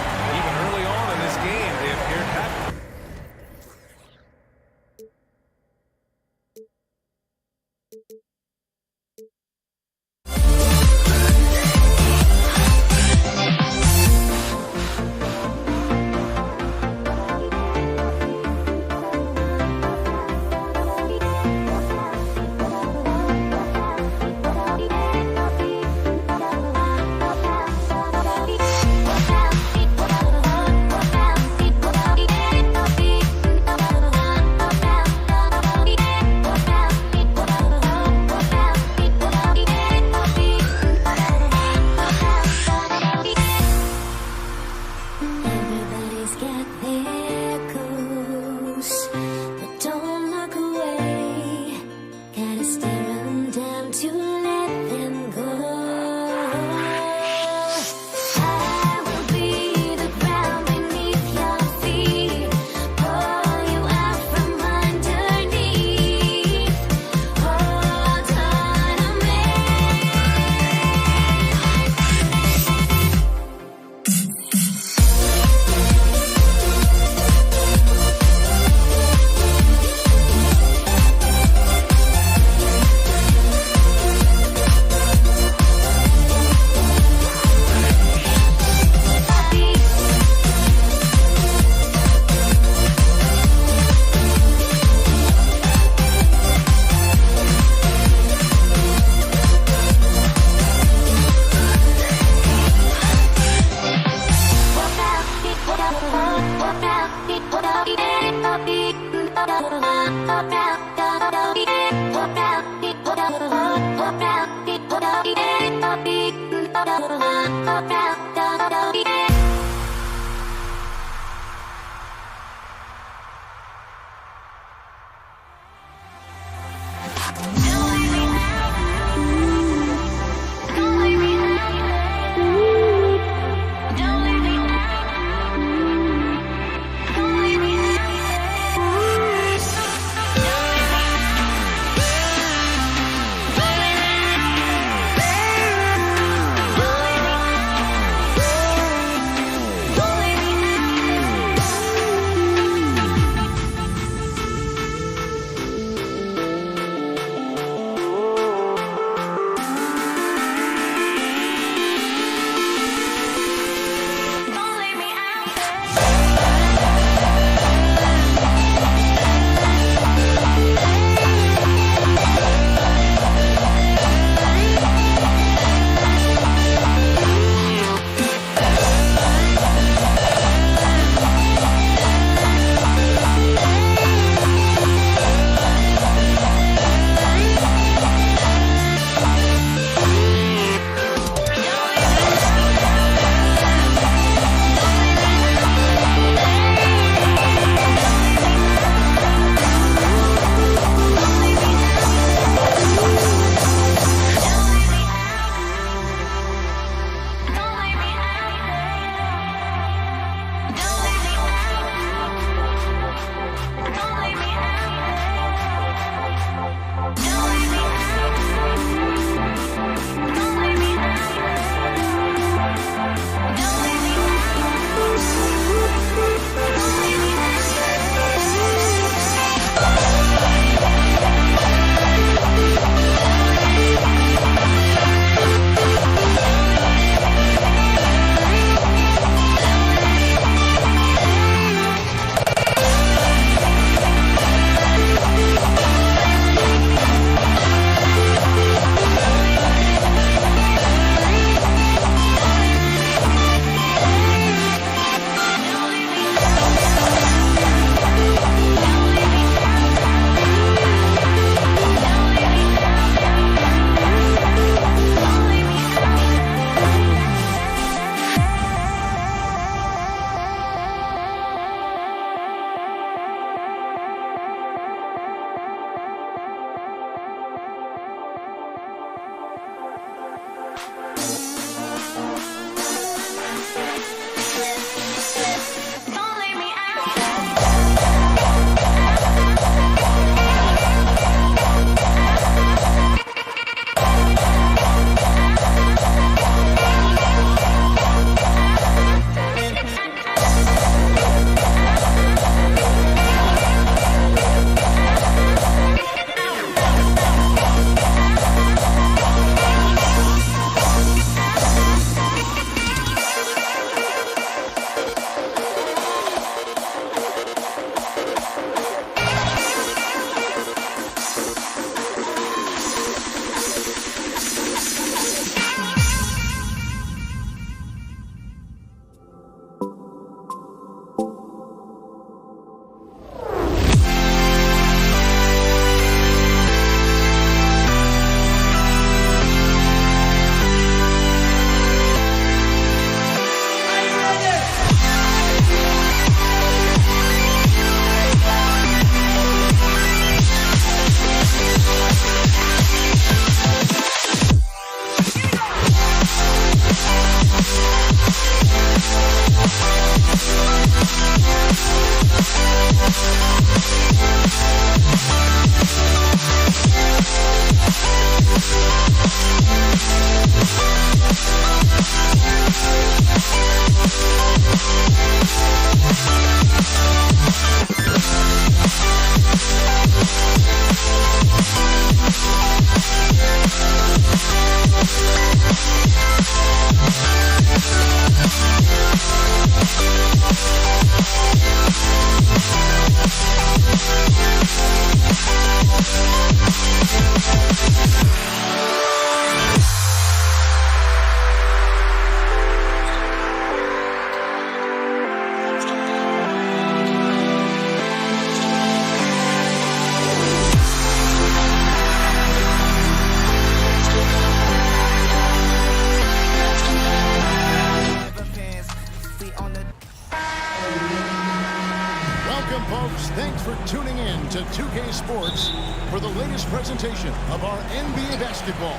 folks, thanks for tuning in to 2K Sports for the latest presentation of our NBA basketball.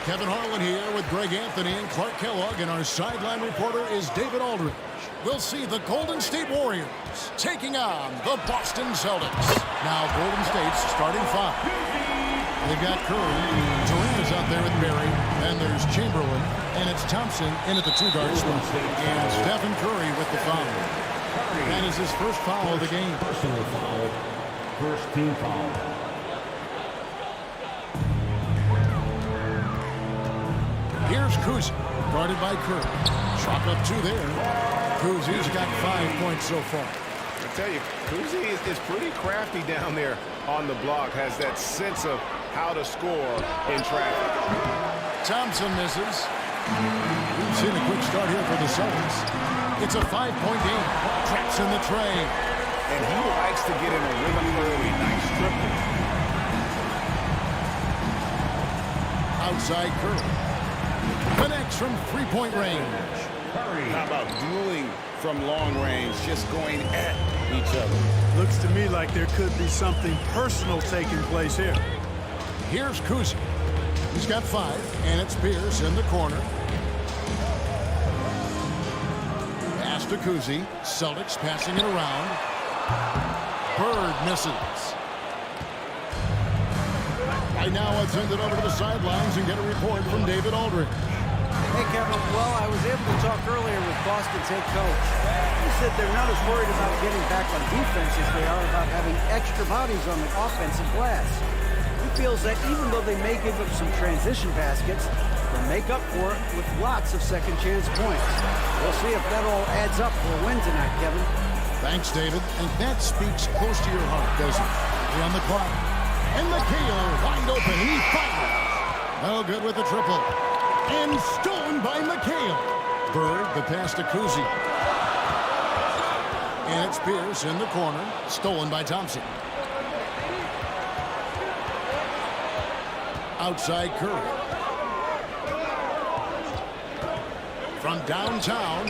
Kevin Harlan here with Greg Anthony and Clark Kellogg, and our sideline reporter is David Aldridge. We'll see the Golden State Warriors taking on the Boston Celtics. Now Golden State's starting five. They've got Curry, Durant is out there with Barry, then there's Chamberlain, and it's Thompson in at the two-guard spot. And Stephen Curry with the foul. That is his first foul of the game. Personal foul. First team foul. Here's Kuzi, guarded by Curry. Chalk up two there. Kuzi's got 5 points so far. I tell you, Kuzi is pretty crafty down there on the block. Has that sense of how to score in traffic. Thompson misses. We've seen a quick start here for the Celtics. It's a 5-point game. Traps in the tray. And he likes to get in a rhythm early. Nice triple. Outside Curry. Connects from three-point range. How about dueling from long range, just going at each other? Looks to me like there could be something personal taking place here. Here's Kuzi. He's got 5, and it's Pierce in the corner. Pass to Kuzi. Celtics passing it around. Bird misses. Right now, let's send it over to the sidelines and get a report from David Aldridge. Hey, Kevin. Well, I was able to talk earlier with Boston's head coach. He said they're not as worried about getting back on defense as they are about having extra bodies on the offensive glass. He feels that even though they may give up some transition baskets, they'll make up for it with lots of second-chance points. We'll see if that all adds up for a win tonight, Kevin. Thanks, David. And that speaks close to your heart, doesn't it? We're on the clock. And McHale wide open. He fires. No good with the triple. And stolen by McHale. Bird, the pass to Kuzi. And it's Pierce in the corner. Stolen by Thompson. Outside Curry. From downtown,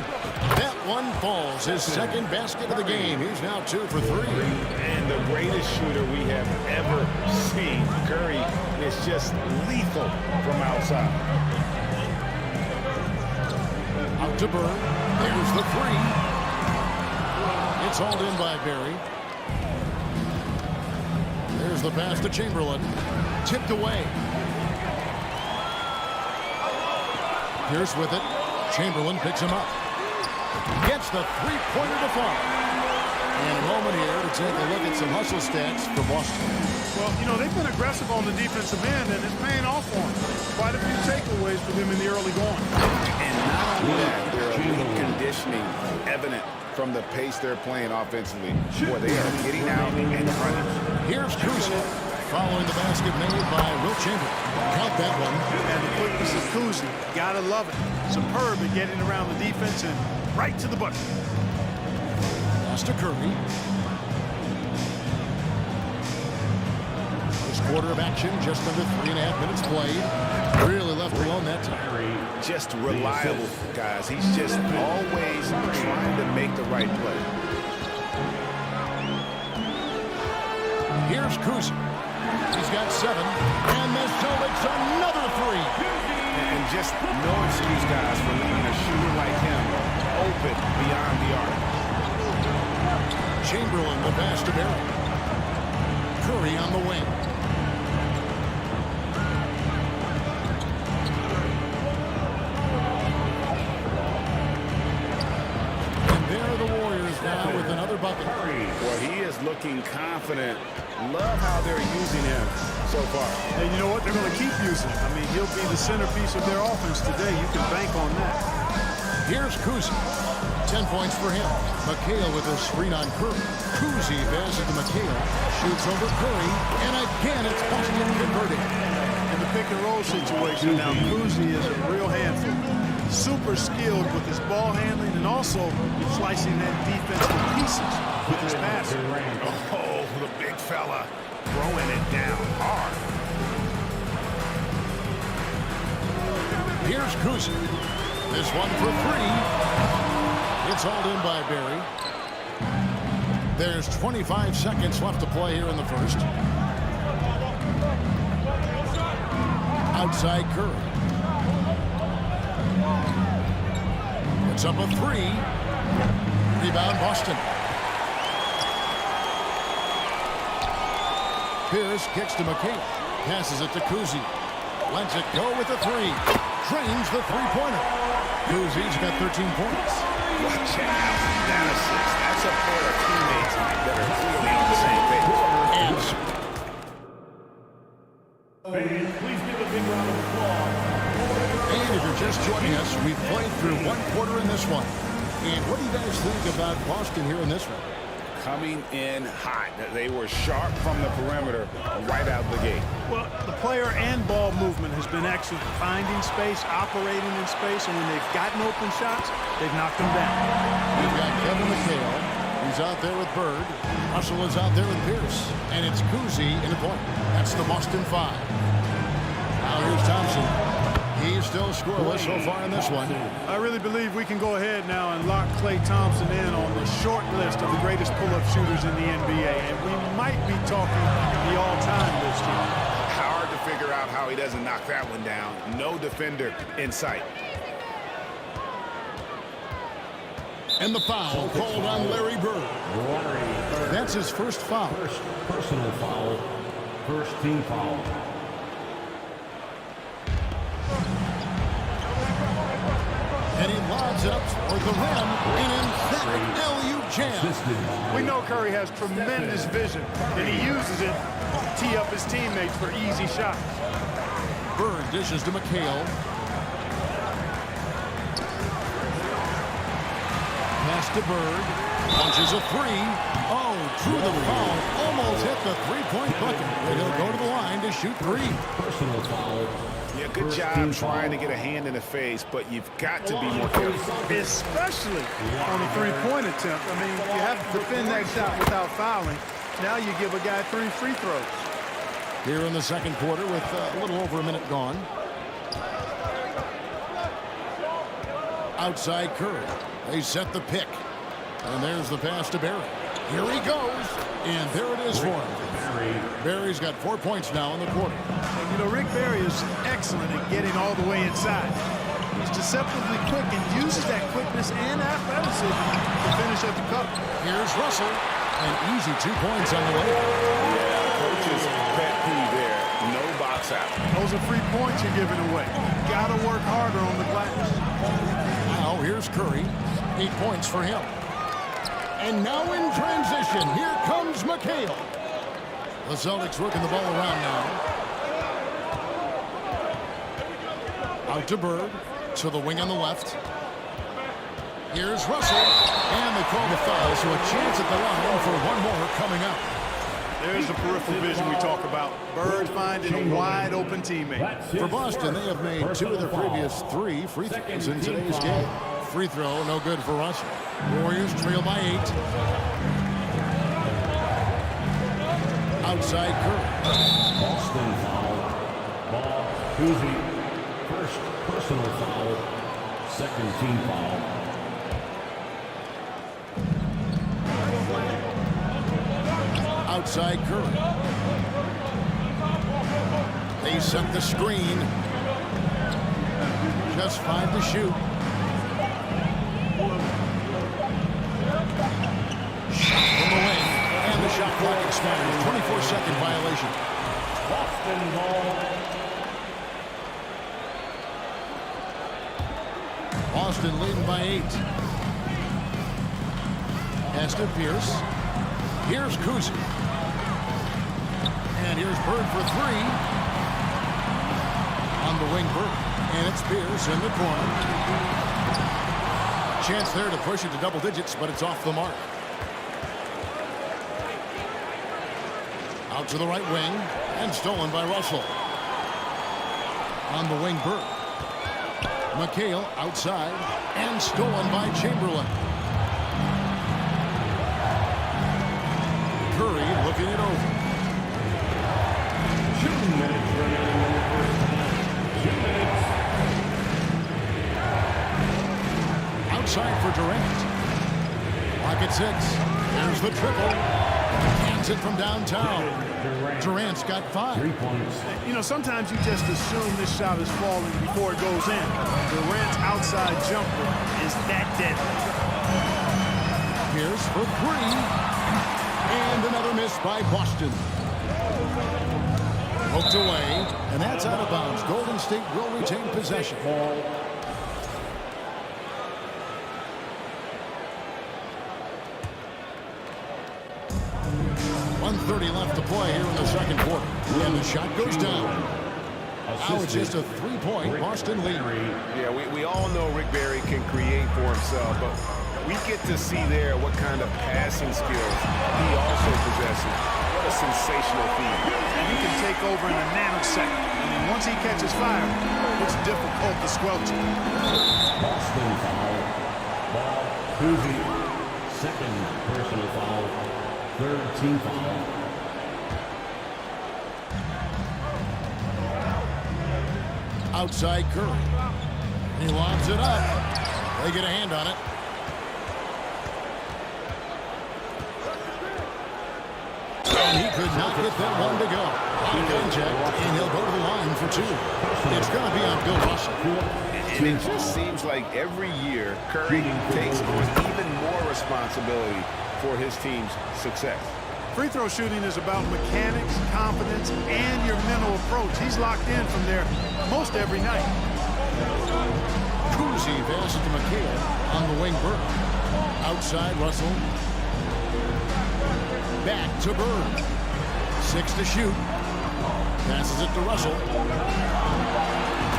that one falls. His second basket of the game. He's now 2 for 3. And the greatest shooter we have ever seen. Curry is just lethal from outside. Out to Bird. There's the 3. It's hauled in by Barry. There's the pass to Chamberlain. Tipped away. Pierce with it. Chamberlain picks him up. Gets the three-pointer to fall. And a moment here to take a look at some hustle stats for Boston. Well, you know, they've been aggressive on the defensive end, and it's paying off for them. Quite a few takeaways for them in the early going. And not only that, their elite conditioning evident from the pace they're playing offensively, where they are getting out and running. Here's Kuzi, following the basket made by Will Chamberlain. Count that one. And the quickness of Kuzi, gotta love it. Superb at getting around the defense and right to the bucket. Pass to Curry. First quarter of action, just under 3.5 minutes played. Really left alone that time. Just reliable, guys. He's just always trying to make the right play. Here's Kuzi. He's got 7. And the Celtics another 3. And just no excuse, guys, for leaving a shooter like him open beyond the arc. Chamberlain, the pass to Barry. Curry on the wing. And there are the Warriors now with another bucket. Well, he is looking confident. Love how they're using him so far. And you know what? They're going to keep using him. I mean, he'll be the centerpiece of their offense today. You can bank on that. Here's Kuzi. 10 points for him. McHale with a screen on Curry. Kuzi passes to McHale. Shoots over Curry. And again, it's Boston converting. In the pick-and-roll situation now, Kuzi is a real handful. Super skilled with his ball handling and also slicing that defense to pieces with his passing. Oh, the big fella throwing it down hard. Here's Kuzi. This one for 3. It's hauled in by Barry. There's 25 seconds left to play here in the first. Outside Curry. It's up a three. Rebound Boston. Pierce kicks to McKay. Passes it to Kuzi. Lets it go with the three. Drains the three-pointer. Kuzi's got 13 points. Watch out. That assist. That's a pair of teammates that are clearly on the same page. Please give a big round of applause. And if you're just joining us, we've played through one quarter in this one. And what do you guys think about Boston here in this one? Coming in hot. They were sharp from the perimeter right out the gate. Well, the player and ball movement has been excellent. Finding space, operating in space, and when they've gotten open shots, they've knocked them down. We've got Kevin McHale. He's out there with Bird. Russell is out there with Pierce. And it's Kuzi in the point. That's the Boston 5. Now here's Thompson. He's still scoreless so far in this one. I really believe we can go ahead now and lock Klay Thompson in on the short list of the greatest pull-up shooters in the NBA. And we might be talking the all-time list here. Hard to figure out how he doesn't knock that one down. No defender in sight. And the foul called on Larry Bird. That's his first foul. First personal foul. First team foul. And he lobs it up toward the rim. An emphatic alley-oop jam. We know Curry has tremendous vision, and he uses it to tee up his teammates for easy shots. Bird dishes to McHale. Pass to Bird. Punches a three. Oh, through the foul. Almost hit the three-point bucket. But he'll go to the line to shoot three. Personal foul. Yeah, good job trying to get a hand in the face, but you've got to be more careful. Especially on a three-point attempt. I mean, you have to defend that shot without fouling. Now you give a guy 3 free throws. Here in the second quarter with a little over a minute gone. Outside Curry. They set the pick. And there's the pass to Barry. Here he goes. And there it is for him. Barry's got 4 points now in the quarter. And, you know, Rick Barry is excellent at getting all the way inside. He's deceptively quick and uses that quickness and athleticism to finish at the cup. Here's Russell. An easy 2 points on the way. Yeah, coach's pet peeve there. No box out. Those are 3 points you're giving away. Got to work harder on the glass. Now here's Curry. 8 points for him. And now in transition, here comes McHale. The Celtics working the ball around now. Out to Bird. To the wing on the left. Here's Russell. And they call the foul, so a chance at the line for one more coming up. There's the peripheral vision we talk about. Bird finding a wide open teammate. For Boston, they have made 2 of their previous 3 free throws in today's game. Free throw, no good for Russell. Warriors trail by 8. Outside Curry. Boston foul. Ball. Kuzi. First personal foul. Second team foul. Outside Curry. They set the screen. Just 5 to shoot. Shot from the wing. And the shot clock expires. 24-second violation. Boston ball. Boston leading by 8. Pass to Pierce. Here's Kuzi. And here's Bird for 3. On the wing, Bird. And it's Pierce in the corner. Chance there to push it to double digits, but it's off the mark. Out to the right wing. And stolen by Russell. On the wing, Bird. McHale outside. And stolen by Chamberlain. Curry looking it over. 2 minutes remaining in the first half. 2 minutes. Outside for Durant. Pocket 6. There's the triple. Hands it from downtown. Durant's got 5. 3 points. You know, sometimes you just assume this shot is falling before it goes in. Durant's outside jumper is that deadly. Here's for 3. And another miss by Boston. Poked away, and that's out of bounds. Golden State will retain possession. 1:30 left to play here in the second quarter. And the shot goes down. Now it's just a 3-point Boston lead. Yeah, we all know Rick Barry can create for himself, but we get to see there what kind of passing skills he also possesses. What a sensational feat. He can take over in a nanosecond. I mean, once he catches fire, it's difficult to squelch it. Boston foul. Ball, Cousy. Second personal foul. Third team foul. Outside Curry. He lobs it up. They get a hand on it. And he could not get that one to go. On contact, and he'll go to the line for 2. It's going to be on Bill Russell. And it just seems like every year Curry takes on even more responsibility for his team's success. Free throw shooting is about mechanics, confidence, and your mental approach. He's locked in from there most every night. Cousy passes to McHale on the wing. Bird. Outside Russell. Back to Bird. 6 to shoot. Passes it to Russell.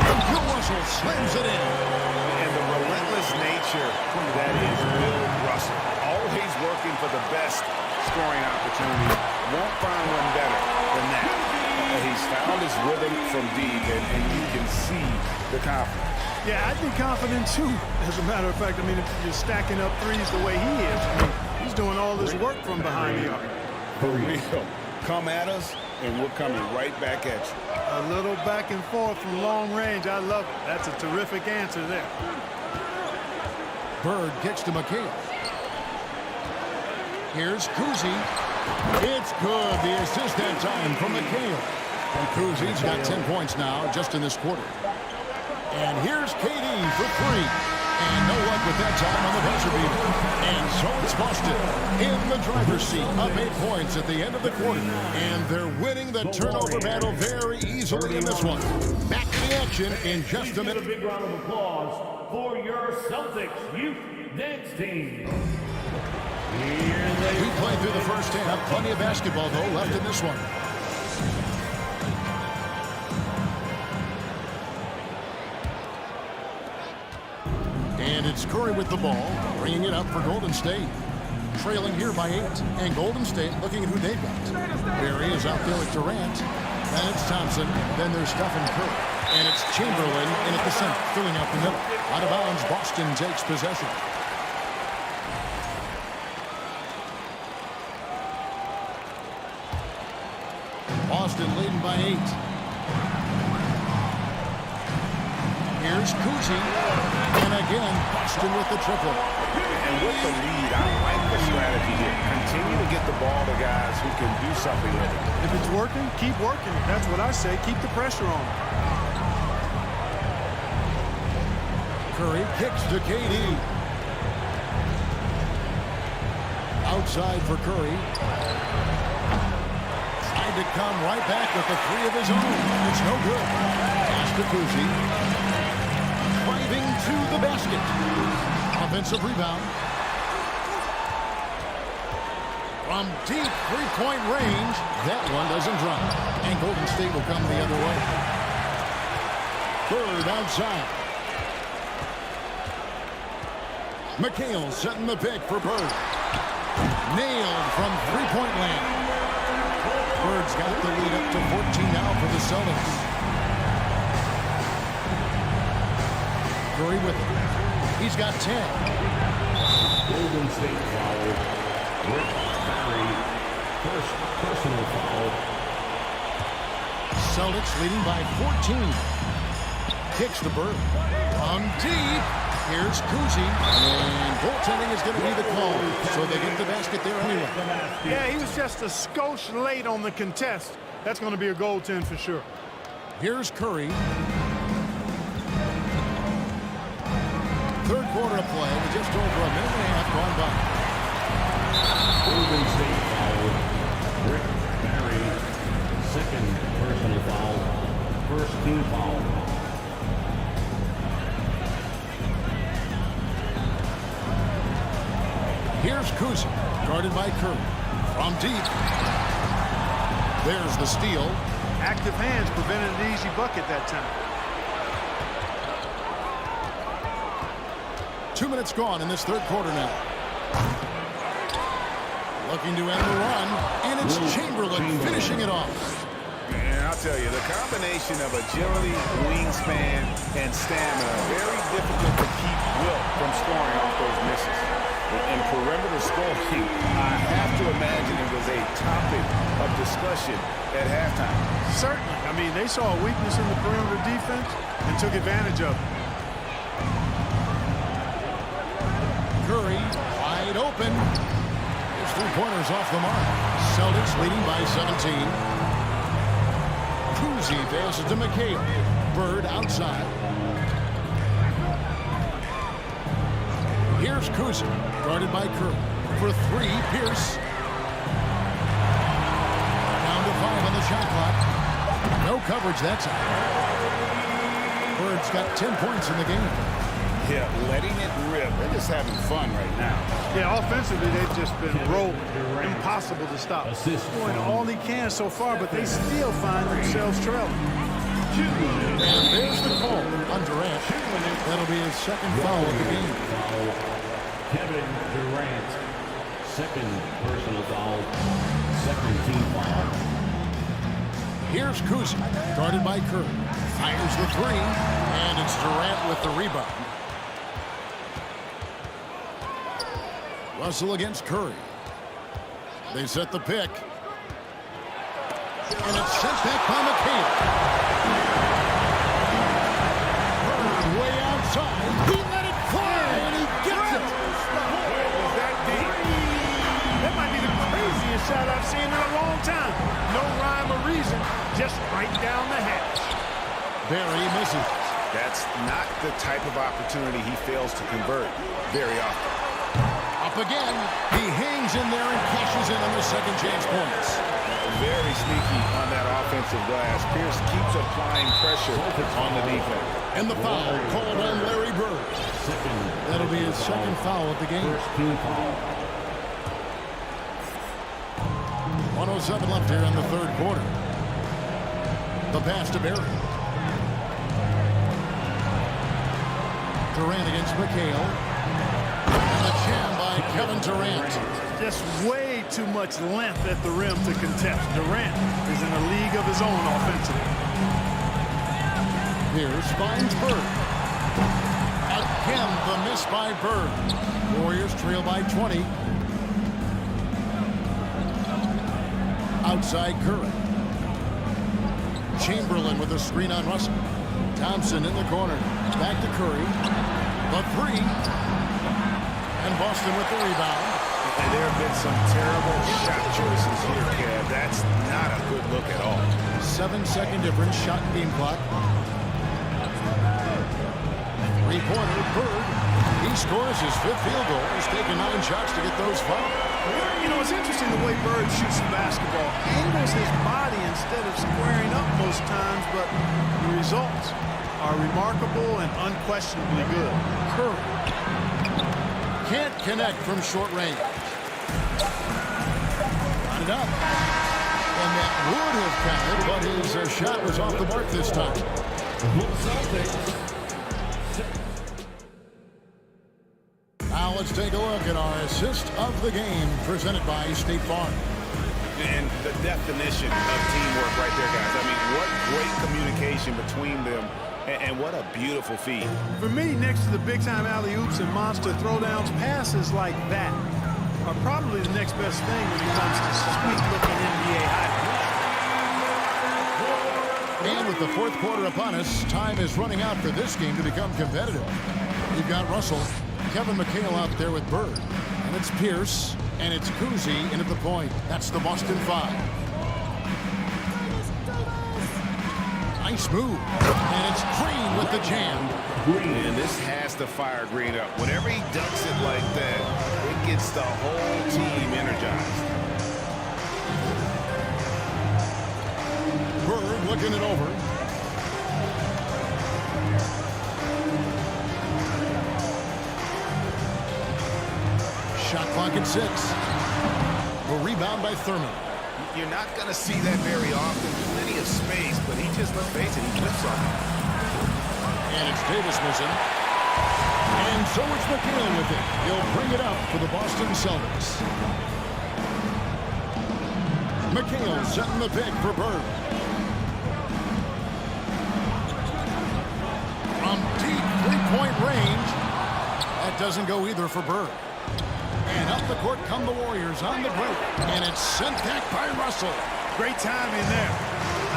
And Bill Russell slams it in. And the relentless nature that is Bill Russell. Always working for the best scoring opportunity. Won't find one better than that. He's found his rhythm from deep, and you can see the confidence. Yeah, I'd be confident too. As a matter of fact, I mean, if you're stacking up threes the way he is, I mean, he's doing all this work from behind the arc. For real. Come at us, and we're coming right back at you. A little back and forth from long range. I love it. That's a terrific answer there. Bird kicks to McHale. Here's Cousy. It's good. The assist that time from McHale. And Cousy's got 10 points now just in this quarter. And here's KD for 3. And no luck with that time on the buzzer beater. And so it's Boston in the driver's seat, up 8 points at the end of the quarter. And they're winning the turnover battle very easily in this one. Back to the action in just a minute. A big round of applause for your Celtics youth dance team. We played through the first half. Plenty of basketball, though, left in this one. And it's Curry with the ball, bringing it up for Golden State. Trailing here by 8. And Golden State looking at who they've got. Barry is out there with Durant. Then it's Thompson. Then there's Stephen Curry. And it's Chamberlain in at the center, filling out the middle. Out of bounds, Boston takes possession. Boston leading by 8. Here's Cousy. And again, Boston with the triple. And with the lead, I like the strategy here. Continue to get the ball to guys who can do something with it. If it's working, keep working it. That's what I say. Keep the pressure on. Curry kicks to KD. Outside for Curry. Tried to come right back with the 3 of his own. It's no good. Pass to Cousy. Driving to the basket. Offensive rebound. From deep three-point range, that one doesn't drop. And Golden State will come the other way. Bird outside. McHale setting the pick for Bird. Nailed from three-point land. Bird's got the lead up to 14 now for the Celtics. Curry with it. He's got 10. Golden State foul. Rick Barry. First personal foul. Celtics leading by 14. Kicks to Bird. From deep. Here's Cousy. And goaltending is going to be the call, so they get the basket there anyway. Yeah, he was just a skosh late on the contest. That's going to be a goaltend for sure. Here's Curry. Third quarter of play with just over a minute and a half gone by. Golden State foul. Rick Barry, second personal foul. First team foul. Here's Kuzic, guarded by Curry. From deep. There's the steal. Active hands prevented an easy bucket that time. 2 minutes gone in this third quarter now. Looking to end the run, and it's Chamberlain finishing it off. Man, I'll tell you, the combination of agility, wingspan, and stamina, very difficult to keep Wilt from scoring off those misses. In perimeter scoring, I have to imagine it was a topic of discussion at halftime. Certainly. I mean, they saw a weakness in the perimeter defense and took advantage of it. Curry, wide open. His three-pointers off the mark. Celtics leading by 17. Kuzi passes to McHale. Bird outside. Here's Kuzi, guarded by Curry. For three, Pierce. Down to 5 on the shot clock. No coverage that time. Bird's got 10 points in the game. Yeah, letting it rip. They're just having fun right now. Yeah, offensively, they've just been rolling. Impossible to stop. Doing all he can so far, but they still find themselves trailing. And there's the call on Durant. That'll be his second foul of the game. Kevin Durant, second personal foul, second team foul. Here's Kuzi, guarded by Curry. Fires the three, and it's Durant with the rebound. Russell against Curry. They set the pick. And it's sent back by McHale. Way outside. He let it fly, and he gets it. Was that deep? That might be the craziest shot I've seen in a long time. No rhyme or reason, just right down the hatch. Barry misses. That's not the type of opportunity he fails to convert very often. Up again. He hangs in there and cashes in on the second chance points. Very sneaky on that offensive glass. Pierce keeps applying pressure on the defense. And the foul called on Larry Bird. That'll be his second foul of the game. 1:07 left here in the third quarter. The pass to Barry. Durant against McHale. And the jam by Kevin Durant. Just way too much length at the rim to contest. Durant is in a league of his own offensively. Pierce finds Bird. Again, the miss by Bird. Warriors trail by 20. Outside Curry. Chamberlain with a screen on Russell. Thompson in the corner. Back to Curry. The three. And Boston with the rebound. And there have been some terrible shot choices here, Kev. That's not a good look at all. 7-second difference, shot and game clock. Three-pointer, Bird. He scores his fifth field goal. He's taken 9 shots to get those 5. You know, it's interesting the way Bird shoots the basketball. Angles his body instead of squaring up most times, but the results are remarkable and unquestionably good. Curry can't connect from short range. Got it up. And that would have counted, but his shot was off the mark this time. Now let's take a look at our assist of the game presented by State Farm. And the definition of teamwork right there, guys. I mean, what great communication between them, and what a beautiful feed. For me, next to the big-time alley-oops and monster throwdowns, passes like that are probably the next best thing when it comes to sweet-looking NBA highlights. And with the fourth quarter upon us, time is running out for this game to become competitive. You've got Russell. Kevin McHale out there with Bird. And it's Pierce. And it's Kuzi in at the point. That's the Boston 5. Nice move. And it's Green with the jam. And this has to fire Green up. Whenever he ducks it like that, it gets the whole team energized. Bird looking it over. Shot clock at 6. A rebound by Thurman. You're not going to see that very often. Plenty of space, but he just, let's face it, he whips on it. And it's Davis missing. And so it's McHale with it. He'll bring it up for the Boston Celtics. McHale setting the pick for Bird. From deep three-point range. That doesn't go either for Bird. And up the court come the Warriors on the break. And it's sent back by Russell. Great timing there.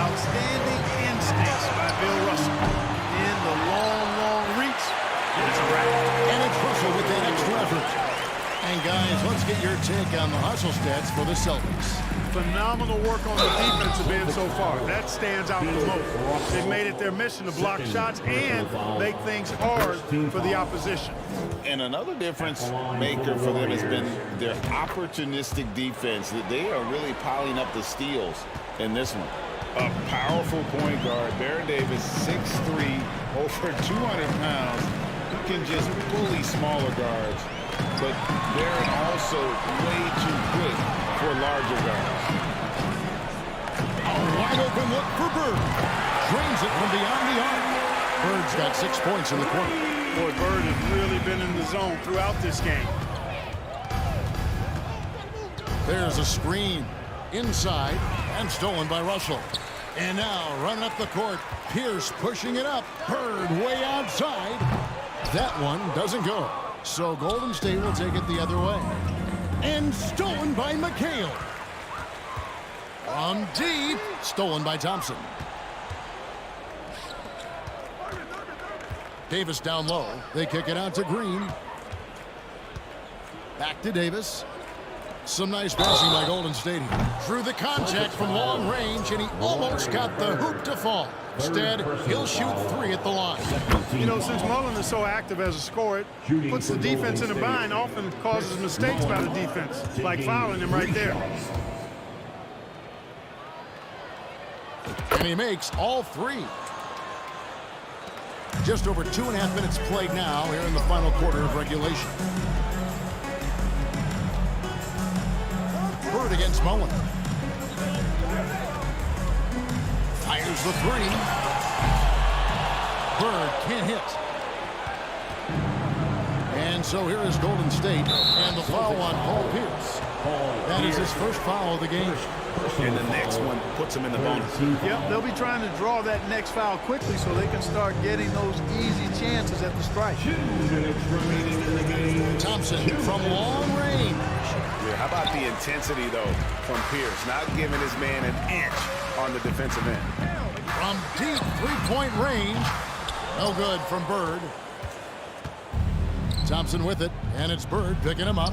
Outstanding instincts by Bill Russell. In the long reach. And it's a wrap. And it's Russell with that extra effort. And guys, let's get your take on the hustle stats for the Celtics. Phenomenal work on the defensive end so far. That stands out the most. They've made it their mission to block shots and make things hard for the opposition. And another difference maker for them has been their opportunistic defense. That they are really piling up the steals in this one. A powerful point guard, Baron Davis, 6'3", over 200 pounds, who can just bully smaller guards. But Baron also way too quick for larger guys. A wide open look for Bird. Drains it from beyond the arc. Bird's got 6 points in the quarter. Boy, Bird has really been in the zone throughout this game. There's a screen inside and stolen by Russell. And now running up the court, Pierce pushing it up. Bird way outside. That one doesn't go. So Golden State will take it the other way. And stolen by McHale. From deep, stolen by Thompson. Davis down low. They kick it out to Green. Back to Davis. Some nice passing by Golden State. Drew the contact from long range, and he almost got the hoop to fall. Instead, he'll shoot 3 at the line. You know, since Mullen is so active as a scorer, it puts the defense in a bind, often causes mistakes by the defense, like fouling him right there. And he makes all 3. Just over 2.5 minutes played now here in the final quarter of regulation. Bird against Mullen. Fires the 3. Bird can't hit. And so here is Golden State. And the foul on Paul Pierce. That is his first foul of the game. And the next one puts him in the bonus. Yep, they'll be trying to draw that next foul quickly so they can start getting those easy chances at the strike. 2 minutes remaining in the game. Thompson from long range. Yeah, how about the intensity, though, from Pierce? Not giving his man an inch on the defensive end. From deep three-point range. No good from Bird. Thompson with it, and it's Bird picking him up.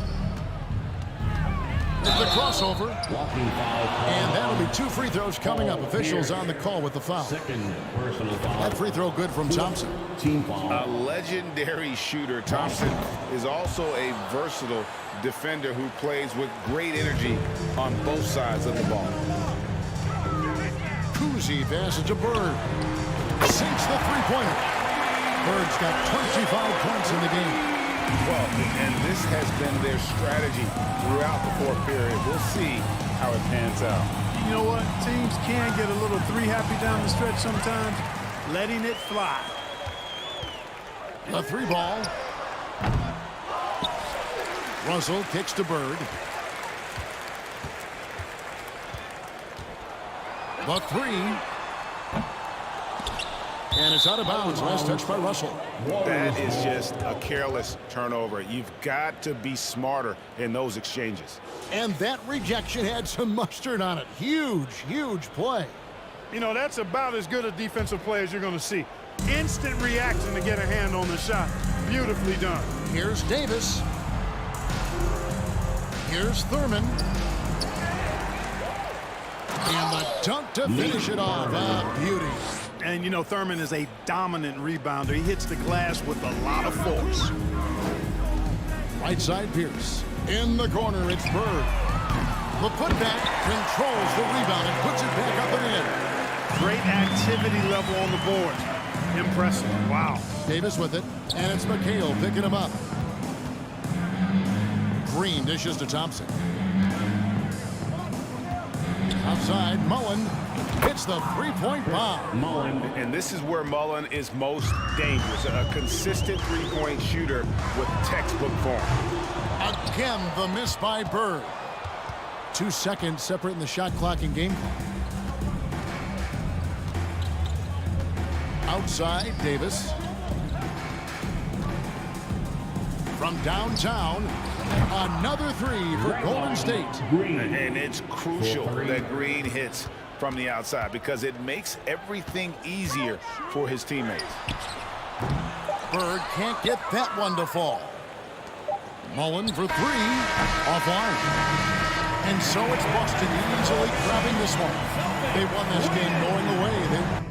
It's the crossover. And that'll be 2 free throws coming up. Officials on the call with the foul. Second personal foul. That free throw good from Thompson. Team foul. A legendary shooter, Thompson is also a versatile defender who plays with great energy on both sides of the ball. Kuzi passes to Bird. Sinks the three-pointer. Bird's got 25 points in the game. Well, and this has been their strategy throughout the fourth period. We'll see how it pans out. You know what? Teams can get a little 3-happy down the stretch sometimes. Letting it fly. A 3-ball. Russell kicks to Bird. The 3. And it's out of bounds. Last touch by Russell. That is just a careless turnover. You've got to be smarter in those exchanges. And that rejection had some mustard on it. Huge, huge play. You know, that's about as good a defensive play as you're going to see. Instant reaction to get a hand on the shot. Beautifully done. Here's Davis. Here's Thurman. And the dunk to finish it off. A beauty. And, you know, Thurman is a dominant rebounder. He hits the glass with a lot of force. Right side, Pierce. In the corner, it's Bird. The putback controls the rebound and puts it back up and in. Great activity level on the board. Impressive. Wow. Davis with it, and it's McHale picking him up. Green dishes to Thompson. Outside, Mullen hits the three-point bomb. Mullen, and this is where Mullen is most dangerous. A consistent three-point shooter with textbook form. Again, the miss by Bird. 2 seconds separating the shot clock and game clock. Outside, Davis. From downtown, another three for Golden State. And it's crucial that Green hits from the outside because it makes everything easier for his teammates. Bird can't get that one to fall. Mullen for three, offline. And so it's Boston easily grabbing this one. They won this game going away.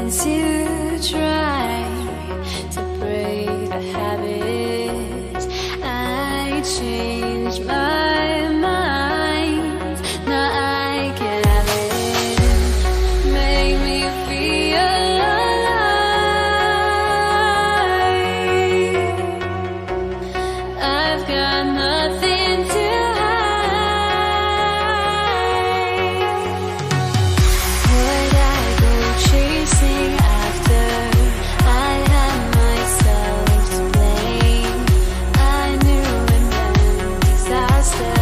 As you try to break the habits, I change my mind. Now I can have it. Make me feel alive. I've got nothing to chasing after. I had myself to blame. I knew it meant disaster.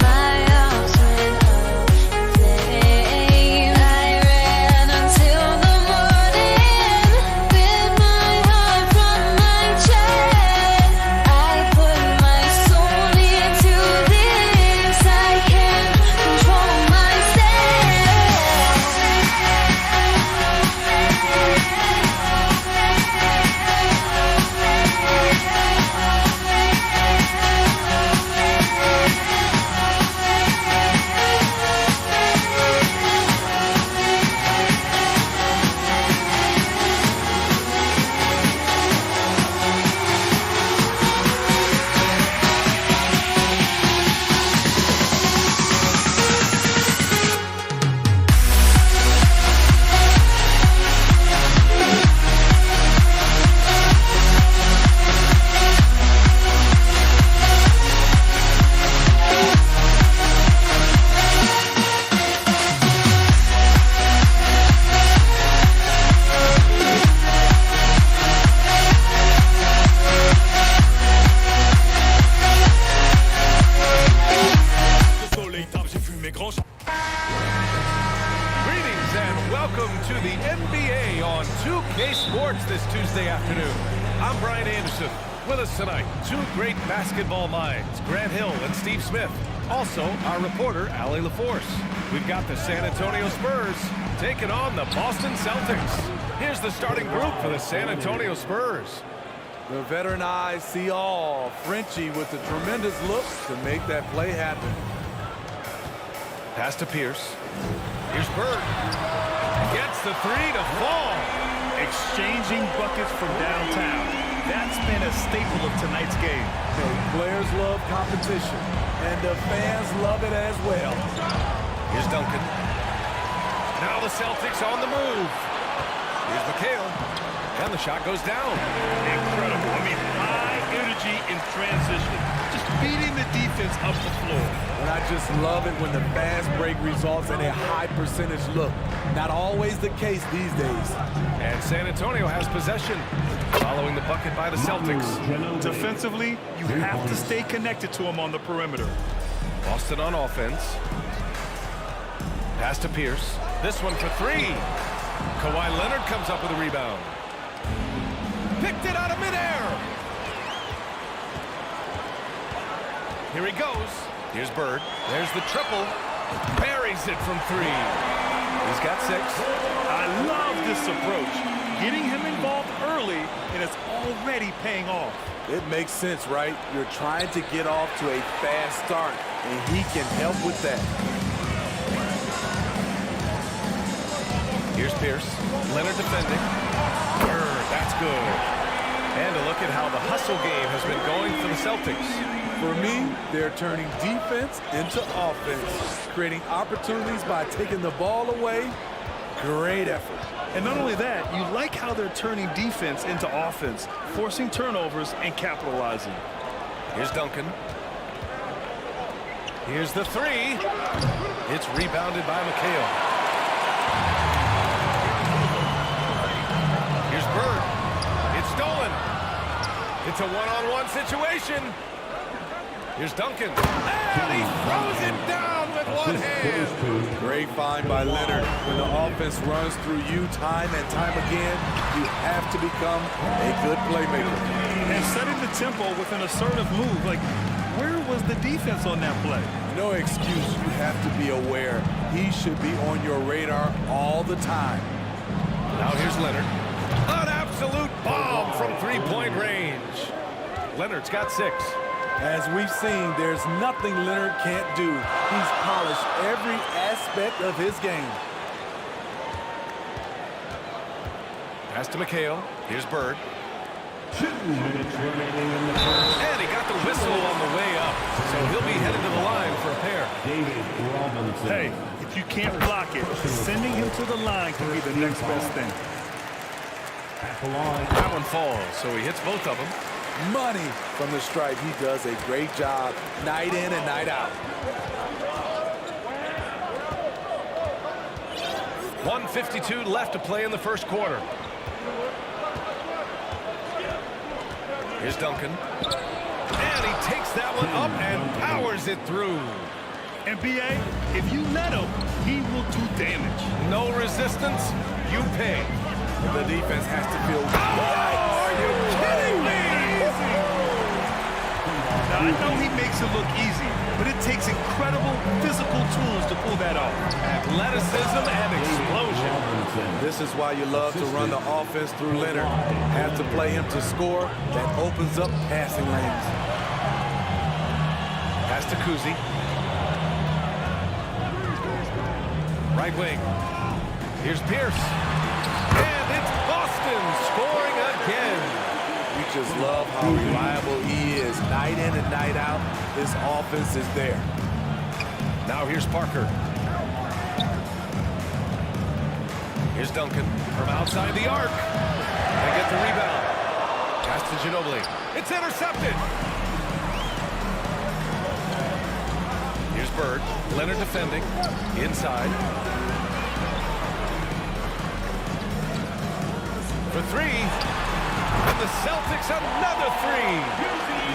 My arms went up in flame. I ran until the morning with my heart from my chest. I put my soul into this. I can't control myself. Greetings and welcome to the NBA on 2K Sports this Tuesday afternoon. I'm Brian Anderson. With us tonight, two great basketball minds, Grant Hill and Steve Smith. Also, our reporter, Allie LaForce. We've got the San Antonio Spurs taking on the Boston Celtics. Here's the starting group for the San Antonio Spurs. The veteran eyes see all. Frenchie with a tremendous look to make that play happen. Pass to Pierce. Here's Bird. Gets the three to fall. Exchanging buckets from downtown. That's been a staple of tonight's game. Players love competition, and the fans love it as well. Here's Duncan. Now the Celtics on the move. Here's McHale. And the shot goes down. Incredible. I mean, high energy in transition. Just beating the defense up the floor. And I just love it when the fast break results in a high percentage look. Not always the case these days. And San Antonio has possession following the bucket by the Celtics. Defensively, you have to stay connected to him on the perimeter. Boston on offense. Pass to Pierce. This one for three. Kawhi Leonard comes up with a rebound. Picked it out of midair. Here he goes. Here's Bird. There's the triple. Buries it from three. He's got six. I love this approach. Getting him involved early, and it's already paying off. It makes sense, right? You're trying to get off to a fast start, and he can help with that. Here's Pierce. Leonard defending. Bird, that's good. And a look at how the hustle game has been going for the Celtics. For me, they're turning defense into offense, creating opportunities by taking the ball away. Great effort. And not only that, you like how they're turning defense into offense, forcing turnovers and capitalizing. Here's Duncan. Here's the three. It's rebounded by McHale. Here's Bird. It's stolen. It's a one-on-one situation. Here's Duncan. And he throws it down with one hand. Great find by Leonard. When the offense runs through you time and time again, you have to become a good playmaker. And setting the tempo with an assertive move. Like, where was the defense on that play? No excuse. You have to be aware. He should be on your radar all the time. Now here's Leonard. An absolute bomb from three-point range. Leonard's got six. As we've seen, there's nothing Leonard can't do. He's polished every aspect of his game. Pass to McHale. Here's Bird. 2 minutes remaining in the first. And he got the whistle on the way up. So he'll be headed to the line for a pair. David Robinson. Hey, if you can't block it, sending him to the line can be the next best thing. At the line. That one falls, so he hits both of them. Money from the stripe. He does a great job night in and night out. 1:52 left to play in the first quarter. Here's Duncan. And he takes that one up and powers it through. And B.A., if you let him, he will do damage. No resistance, you pay. The defense has to feel. Are you kidding me? Now, I know he makes it look easy, but it takes incredible physical tools to pull that off. Athleticism and explosion. This is why you love to run the offense through Leonard. Have to play him to score. That opens up passing lanes. Pass to Kuzi. Right wing. Here's Pierce. And it's Boston scoring again. We just love how reliable he is. Night in and night out, this offense is there. Now here's Parker. Here's Duncan from outside the arc. They get the rebound. Pass to Ginobili. It's intercepted. Here's Bird. Leonard defending. Inside. For three. And the Celtics another three.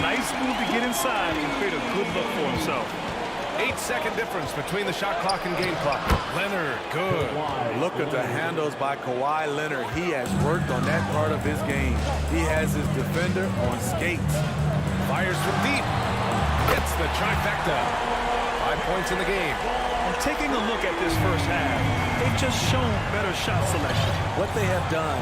Nice move to get inside and create a good look for himself. 8-second difference between the shot clock and game clock. Leonard, good. Look at the handles by Kawhi Leonard. He has worked on that part of his game. He has his defender on skates. Fires from deep. Hits the trifecta. 5 points in the game. And taking a look at this first half, they've just shown better shot selection. What they have done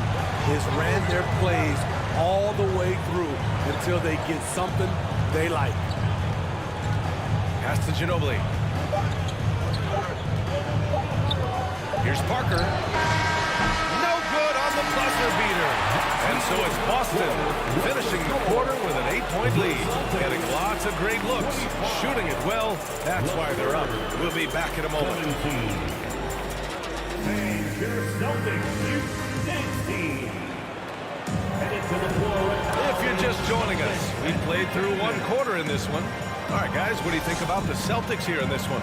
is ran their plays all the way through until they get something they like. Pass to Ginobili. Here's Parker. No good on the buzzer beater. And so it's Boston finishing the quarter with an 8-point lead. Getting lots of great looks. Shooting it well. That's why they're up. We'll be back in a moment. If you're just joining us, we played through one quarter in this one. All right, guys, what do you think about the Celtics here in this one?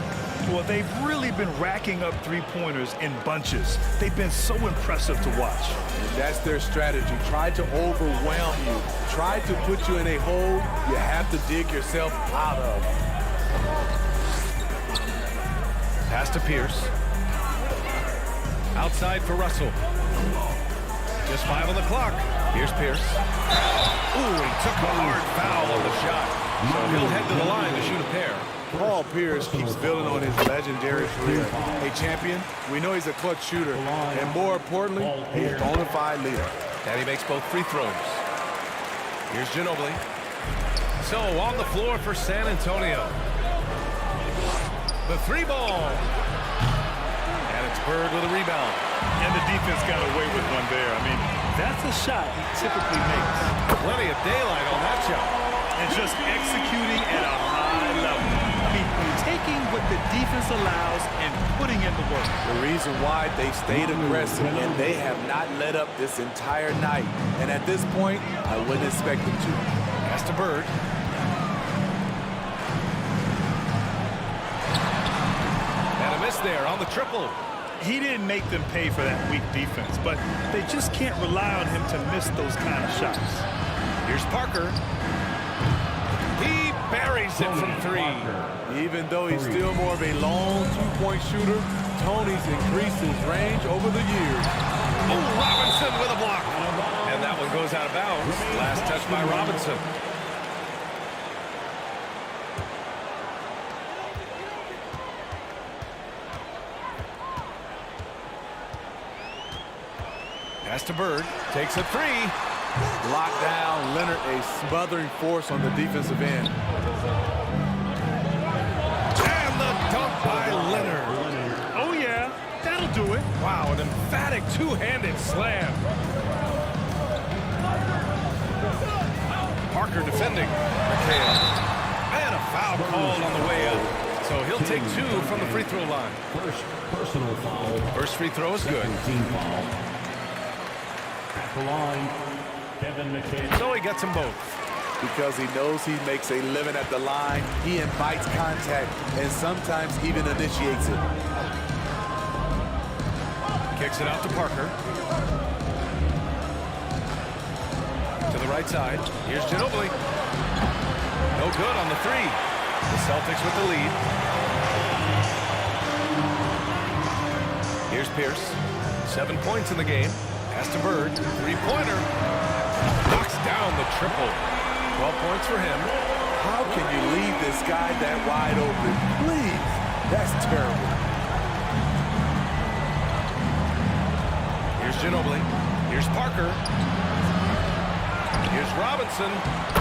Well, they've really been racking up three-pointers in bunches. They've been so impressive to watch. And that's their strategy. Try to overwhelm you. Try to put you in a hole you have to dig yourself out of. Pass to Pierce. Outside for Russell. Just 5 on the clock. Here's Pierce. Ooh, he took a hard foul on the shot. So he'll head to the line to shoot a pair. Paul Pierce keeps building on his legendary career. A champion, we know he's a clutch shooter, and more importantly, he's a bona fide leader. And he makes both free throws. Here's Ginobili. So on the floor for San Antonio. The three ball. And it's Bird with a rebound. And the defense got away with one there. I mean, that's a shot he typically makes. Plenty of daylight on that shot. And just executing at a high level. I mean, taking what the defense allows and putting in the work. The reason why they stayed aggressive and they have not let up this entire night. And at this point, I wouldn't expect them to. Pass to Bird. And a miss there on the triple. He didn't make them pay for that weak defense, but they just can't rely on him to miss those kind of shots. Here's Parker. He buries it from three. Even though he's still more of a long two-point shooter, Tony's increased his range over the years. Oh, Robinson with a block. And that one goes out of bounds. Last touch by Robinson. Pass to Bird. Takes a three. Locked down. Leonard, a smothering force on the defensive end. And the dunk by Leonard. Oh, yeah. That'll do it. Wow, an emphatic two-handed slam. Parker defending. McHale. And a foul called on the way up. So he'll take 2 from the free throw line. First personal foul. First free throw is good. Team foul. At the line, Kevin McHale. So he gets them both. Because he knows he makes a living at the line, he invites contact and sometimes even initiates it. Kicks it out to Parker. To the right side. Here's Ginobili. No good on the 3. The Celtics with the lead. Here's Pierce. 7 points in the game. Pass to Bird. 3-pointer. Knocks down the triple. 12 points for him. How can you leave this guy that wide open? Please. That's terrible. Here's Ginobili. Here's Parker. Here's Robinson.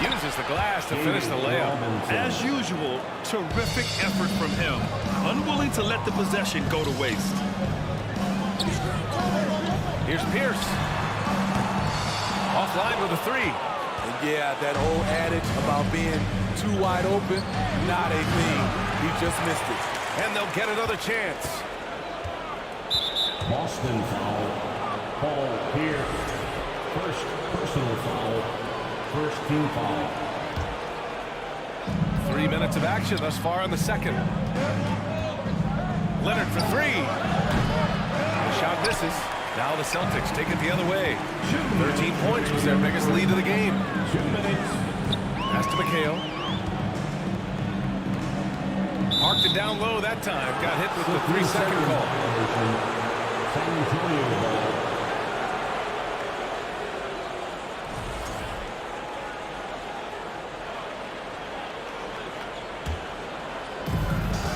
Uses the glass to finish the layup. As usual, terrific effort from him. Unwilling to let the possession go to waste. Here's Pierce. Offline with a 3. And yeah, that old adage about being too wide open, not a thing. He just missed it. And they'll get another chance. Boston foul. Paul Pierce. First personal foul. First team foul. 3 minutes of action thus far in the second. Leonard for 3. The shot misses. Now the Celtics take it the other way. 13 points was their biggest lead of the game. 2 minutes. Pass to McHale. Marked it down low that time. Got hit with the 3-second call. San Antonio ball.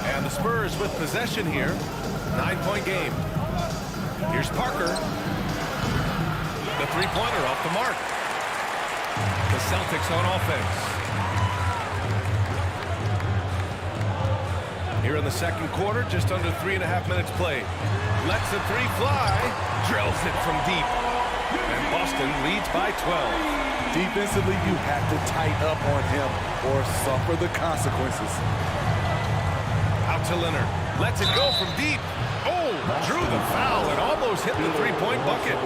And the Spurs with possession here. 9-point game. Here's Parker. The 3-pointer off the mark. The Celtics on offense. Here in the second quarter, just under 3.5 minutes played. Lets the 3 fly. Drills it from deep. And Boston leads by 12. Defensively, you have to tighten up on him or suffer the consequences. Out to Leonard. Lets it go from deep. Oh, drew the foul and almost hit the 3-point bucket.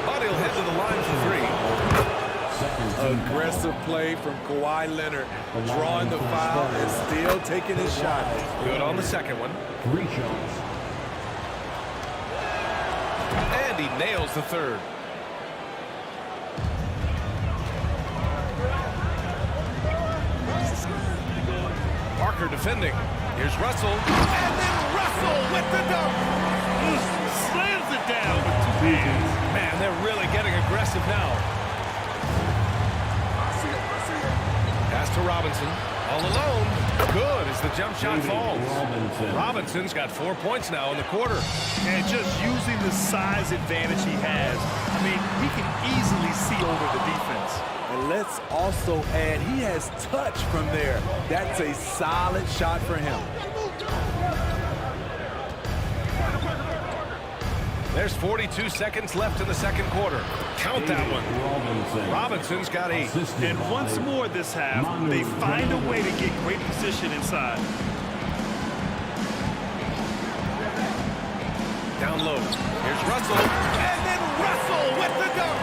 But he'll head to the line for 3. Aggressive play from Kawhi Leonard, drawing the foul and still taking his shot. Good on the second one. 3 shots. And he nails the third. Parker defending. Here's Russell. And then Russell with the dunk. Slams it down with 2 hands. Man, they're really getting aggressive now. Pass to Robinson. All alone. Good as the jump shot falls. Robinson's got 4 points now in the quarter. And just using the size advantage he has. I mean, he can easily see over the defense. And let's also add, he has touch from there. That's a solid shot for him. There's 42 seconds left in the second quarter. Count that one. Robinson's got 8. And once more this half, they find a way to get great position inside. Down low. Here's Russell. And then Russell with the dunk.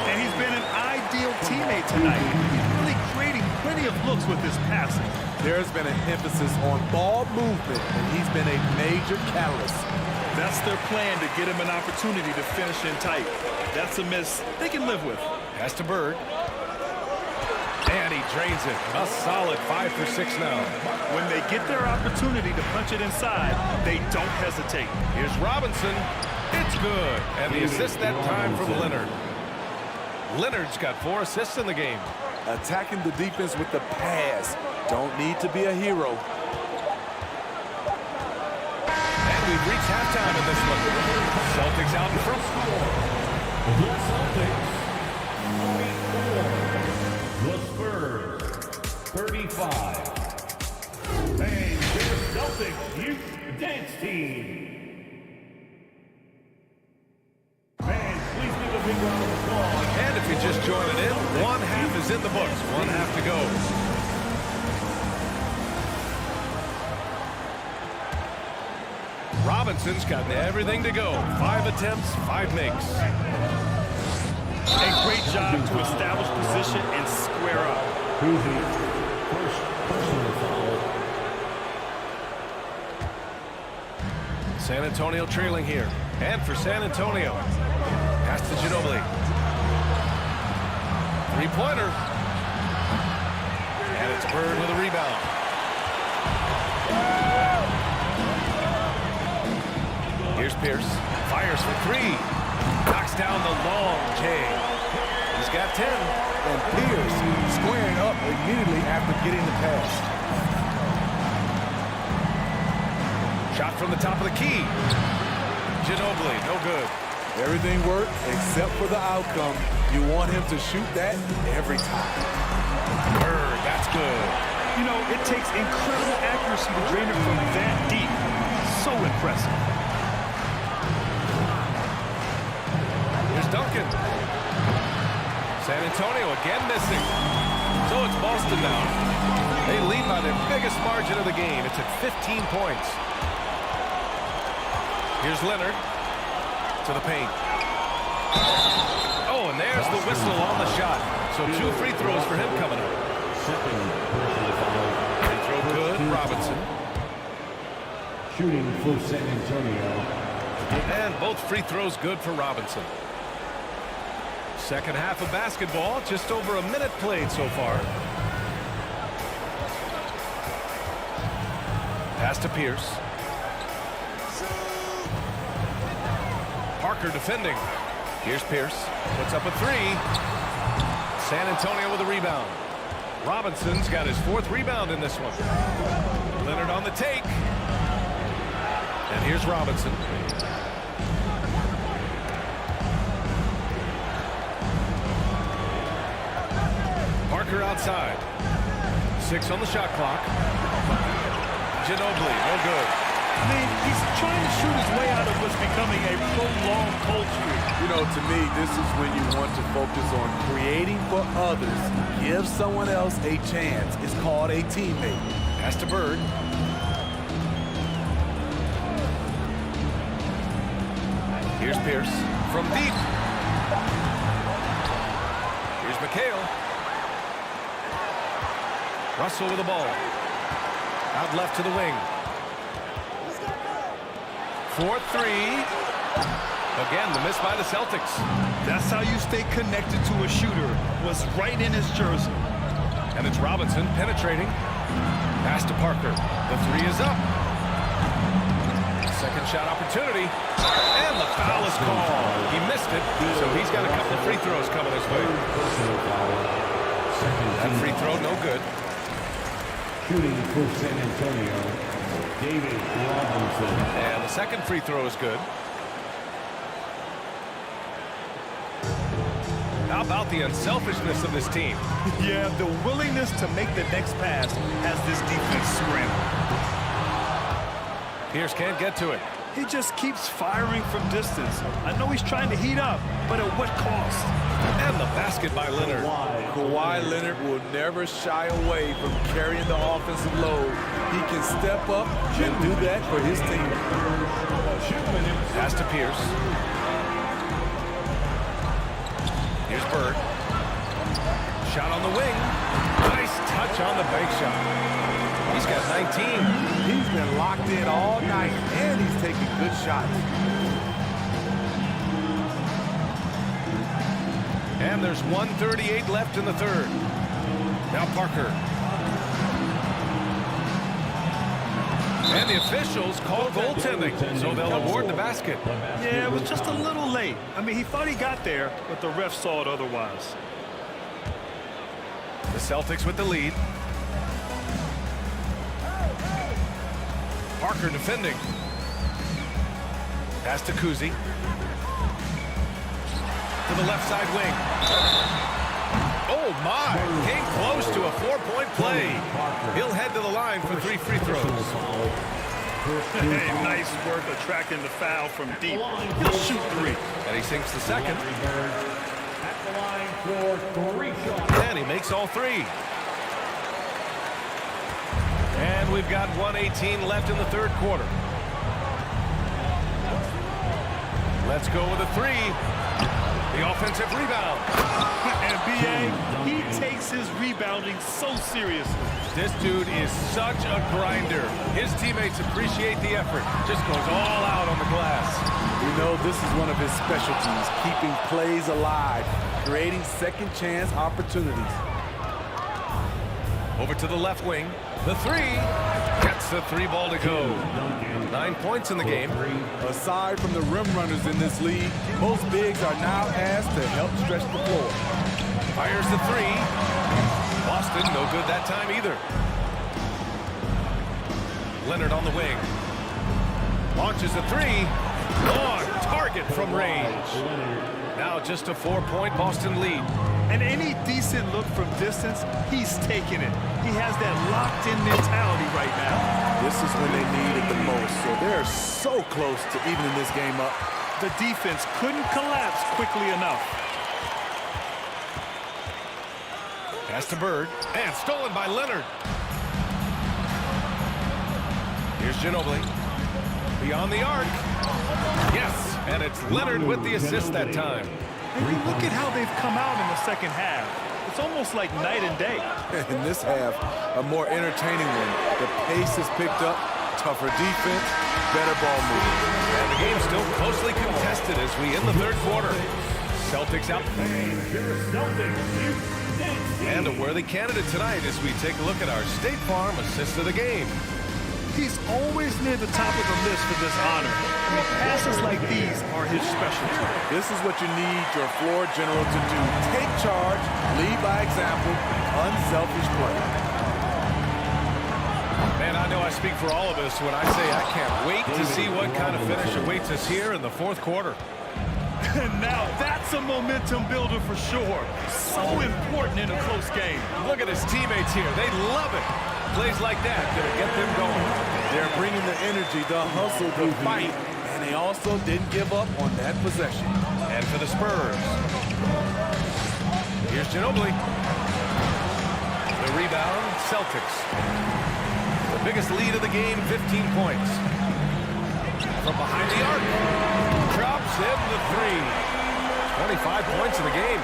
And he's been an ideal teammate tonight. He's really creating plenty of looks with his passing. There's been an emphasis on ball movement, and he's been a major catalyst. That's their plan, to get him an opportunity to finish in tight. That's a miss they can live with. Pass to Bird. And he drains it. A solid 5 for 6 now. When they get their opportunity to punch it inside, they don't hesitate. Here's Robinson. It's good. And the assist that time from Leonard. Leonard's got 4 assists in the game. Attacking the defense with the pass. Don't need to be a hero. And we've reached halftime in this one. Celtics out in front. The Celtics 44. The Spurs 35. And your Celtics Youth Dance Team. Fans, please give a big round of applause. And And if you're just joining in, one half is in the books. One half to go. Robinson's gotten everything to go. 5 attempts, 5 makes. A great job to establish position and square up. First personal foul. San Antonio trailing here. And for San Antonio, pass to Ginobili. Three-pointer. And it's Bird with a rebound. Here's Pierce. Fires for 3. Knocks down the long J. He's got 10. And Pierce squaring up immediately after getting the pass. Shot from the top of the key. Ginobili, no good. Everything worked except for the outcome. You want him to shoot that every time. Bird, that's good. You know, it takes incredible accuracy to drain it from that deep. So impressive. Here's Duncan. San Antonio again missing. So it's Boston now. They lead by their biggest margin of the game. It's at 15 points. Here's Leonard to the paint. Oh, and there's the whistle on the shot. So 2 free throws for him coming up. Free throw good, Robinson. Shooting for San Antonio. And both free throws good for Robinson. Second half of basketball, just over a minute played so far. Pass to Pierce. Parker defending. Here's Pierce. Puts up a 3. San Antonio with a rebound. Robinson's got his 4th rebound in this one. Leonard on the take. And here's Robinson. Parker outside. 6 on the shot clock. Ginobili, no good. I mean, he's trying to shoot his way out of what's becoming a prolonged culture. You know, to me, this is when you want to focus on creating for others. Give someone else a chance. It's called a teammate. Pass to Bird. Here's Pierce from deep. Here's McHale. Russell with the ball. Out left to the wing. 4-3. Again, the miss by the Celtics. That's how you stay connected to a shooter. Was right in his jersey. And it's Robinson penetrating. Pass to Parker. The 3 is up. Second shot opportunity. And the foul is called. He missed it, so he's got a couple of free throws coming his way. That free throw, no good. Shooting for San Antonio, David Robinson. And the second free throw is good. How about the unselfishness of this team? Yeah, the willingness to make the next pass has this defense scrambled. Pierce can't get to it. He just keeps firing from distance. I know he's trying to heat up, but at what cost? And the basket by Leonard. Kawhi Leonard will never shy away from carrying the offensive load. He can step up and do that for his team. Pass to Pierce. Here's Bird. Shot on the wing. Nice touch on the bank shot. He's got 19. He's been locked in all night, and he's taking good shots. And there's 1:38 left in the third. Now Parker. And the officials call goaltending, so they'll award the basket. Yeah, it was just a little late. I mean, he thought he got there, but the ref saw it otherwise. The Celtics with the lead. Parker defending. Pass to Kuzi. To the left side wing. Oh my! Came close to a 4-point play. He'll head to the line for 3 free throws. Hey, nice work attracting the foul from deep. He'll shoot 3. And he sinks the second. the line for 3 shots. And he makes all 3. And we've got 1:18 left in the third quarter. Let's go with a 3. The offensive rebound. And B.A., he takes his rebounding so seriously. This dude is such a grinder. His teammates appreciate the effort. Just goes all out on the glass. You know, this is one of his specialties, keeping plays alive, creating second chance opportunities. Over to the left wing. The 3. Gets the 3 ball to go. 9 points in the game. Aside from the rim runners in this league, most bigs are now asked to help stretch the floor. Fires the 3. Boston, no good that time either. Leonard on the wing. Launches a 3. On target from range. Now just a 4-point Boston lead. And any decent look from distance, he's taking it. He has that locked-in mentality right now. This is when they need it the most, so they're so close to evening this game up. The defense couldn't collapse quickly enough. Pass to Bird, and stolen by Leonard. Here's Ginobili. Beyond the arc. Yes, and it's Leonard with the assist that time. And you look at how they've come out in the second half. It's almost like night and day. In this half, a more entertaining one. The pace has picked up, tougher defense, better ball movement. And the game's still closely contested as we end the third quarter. Celtics out. And a worthy candidate tonight as we take a look at our State Farm assist of the game. He's always near the top of the list for this honor. I mean, passes like these are his specialty. This is what you need your floor general to do. Take charge, lead by example, unselfish play. Man, I know I speak for all of us when I say I can't wait to see what kind of finish awaits us here in the fourth quarter. And now that's a momentum builder for sure. So important in a close game. Look at his teammates here. They love it. Plays like that gonna get them going. They're bringing the energy, the hustle, the fight, and they also didn't give up on that possession. And for the Spurs. Here's Ginobili. The rebound, Celtics. The biggest lead of the game, 15 points. From behind the arc. Drops in the 3. 25 points in the game.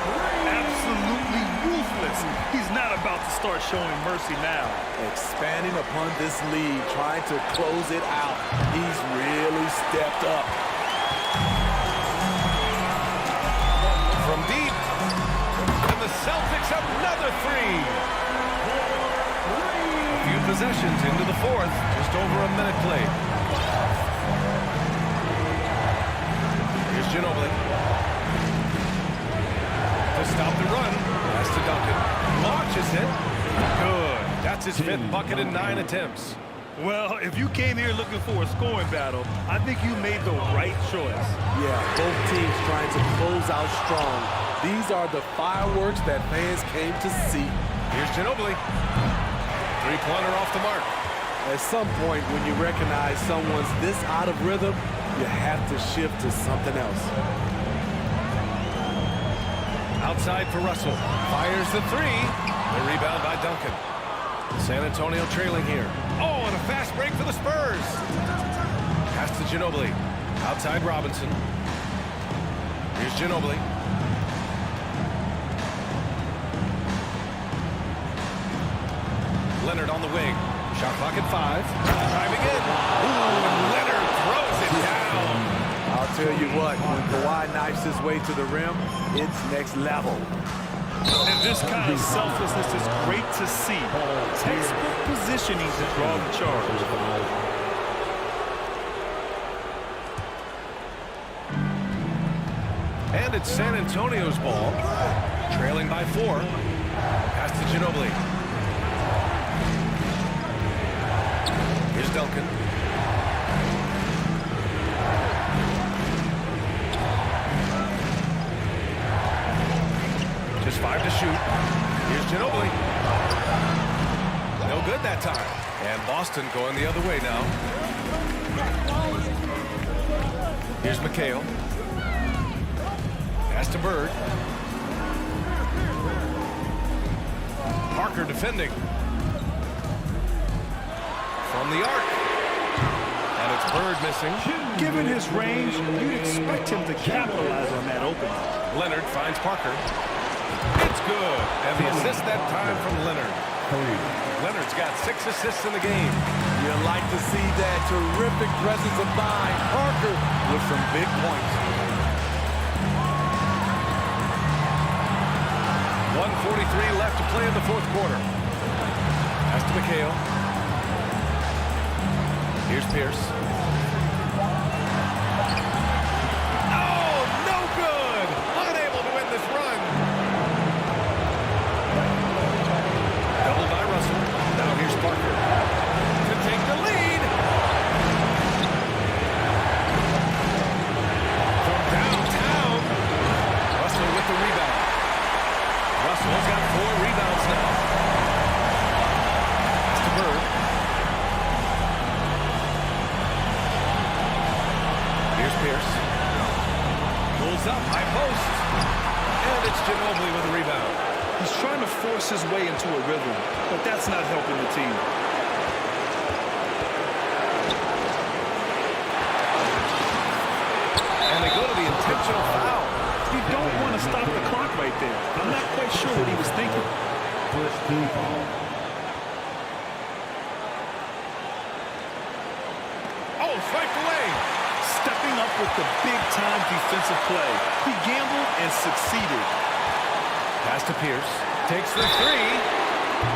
Absolutely ruthless. He's not about to start showing mercy now. Expanding upon this lead, trying to close it out. He's really stepped up. From deep. And the Celtics have another 3. A few possessions into the fourth. Just over a minute played. Here's Ginobili. To stop the run. Pass to Duncan. Launches it. Good. That's his 5th bucket in 9 attempts. Well, if you came here looking for a scoring battle, I think you made the right choice. Yeah, both teams trying to close out strong. These are the fireworks that fans came to see. Here's Ginobili. 3-pointer off the mark. At some point, when you recognize someone's this out of rhythm, you have to shift to something else. Outside for Russell. Fires the 3. The rebound by Duncan. San Antonio trailing here. Oh, and a fast break for the Spurs. Pass to Ginobili. Outside Robinson. Here's Ginobili. Leonard on the wing. Shot clock at 5. Driving in. Ooh, and Leonard throws it down. I'll tell you what, when Kawhi knifes his way to the rim, it's next level. And this kind of selflessness is great to see. Textbook positioning to draw the charge. And it's San Antonio's ball. Trailing by 4. Pass to Ginobili. Here's Duncan. Just 5 to shoot. Here's Ginobili. No good that time. And Boston going the other way now. Here's McHale. Pass to Bird. Parker defending. From the arc. And it's Bird missing. Given his range, you'd expect him to capitalize on that opening. Leonard finds Parker. It's good. And the assist that time from Leonard. Leonard's got 6 assists in the game. You like to see that terrific presence of mind. Parker with some big points. 1:43 left to play in the fourth quarter. Pass to McHale. Here's Pierce. Oh, no good! Unable to win this run. Doubled by Russell. Now here's Parker to take the lead. From downtown. Russell with the rebound. Russell's got 4 rebounds now. Pass to Bird. Here's Pierce. Pulls up, high post. And it's Ginobili with a rebound. He's trying to force his way into a rhythm, but that's not helping the team. And they go to the intentional foul. You don't want to stop the clock right there. I'm not quite sure what he was thinking. First team foul. Oh, strike away. Stepping up with the big-time defensive play. He gambled and succeeded. Pass to Pierce. Takes the 3.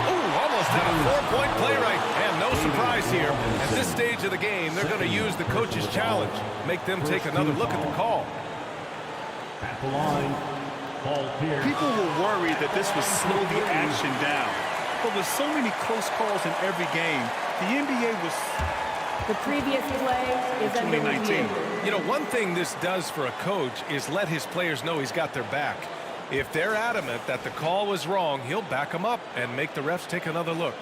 Ooh, almost had a 4-point play right. And no surprise here. At this stage of the game, they're going to use the coach's challenge. Make them take another look at the call. At the line, Paul Pierce. People were worried that this would slow the action down. But with so many close calls in every game, the NBA was... The previous play is under review. You know, one thing this does for a coach is let his players know he's got their back. If they're adamant that the call was wrong, he'll back them up and make the refs take another look.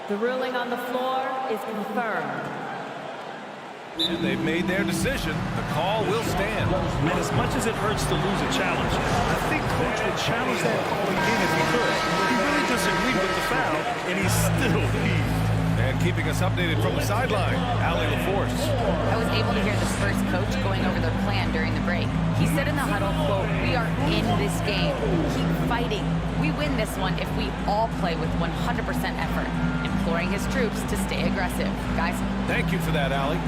The ruling on the floor is confirmed. And they've made their decision. The call will stand. And as much as it hurts to lose a challenge, I think Coach would challenge that call again if he could. He really disagreed with the foul, and he's still peeved. And keeping us updated from the sideline, Allie LaForce. I was able to hear the Spurs coach going over their plan during the break. He said in the huddle, quote, "We are in this game. Keep fighting. We win this one if we all play with 100% effort," imploring his troops to stay aggressive. Guys. Thank you for that, Allie.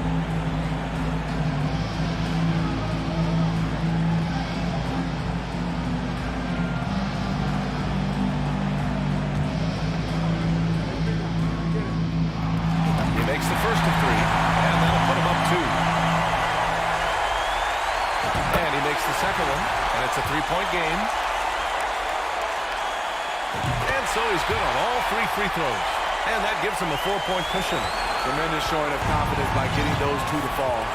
Makes the first of 3, and that'll put him up 2. And he makes the second one, and it's a 3-point game. And so he's good on all 3 free throws. And that gives him a 4-point cushion. Tremendous showing of confidence by getting those 2 to fall.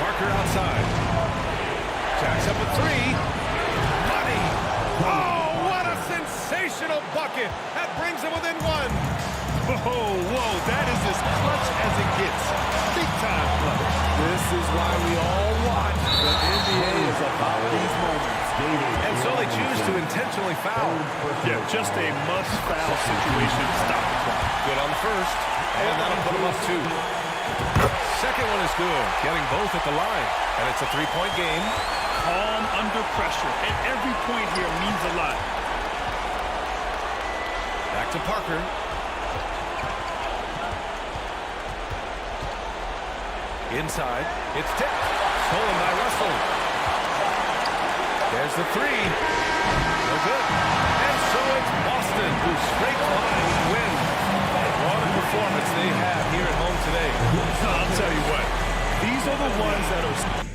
Parker outside. Jacks up a 3. Money! Oh, what a sensational bucket! That brings him within 1. Whoa, that is as clutch as it gets. Big time clutch. This is why we all watch. The NBA is about these moments. And so they choose to intentionally foul. Yeah, just a must-foul situation to stop the clock. Good on the first, and that'll put him up 2. Second one is good, getting both at the line. And it's a 3-point game. Calm under pressure, and every point here means a lot. Back to Parker. Inside, it's tipped. Stolen by Russell. There's the 3. No good. And so it's Boston who straight line win. What a performance they have here at home today. I'll tell you what, these are the ones that are...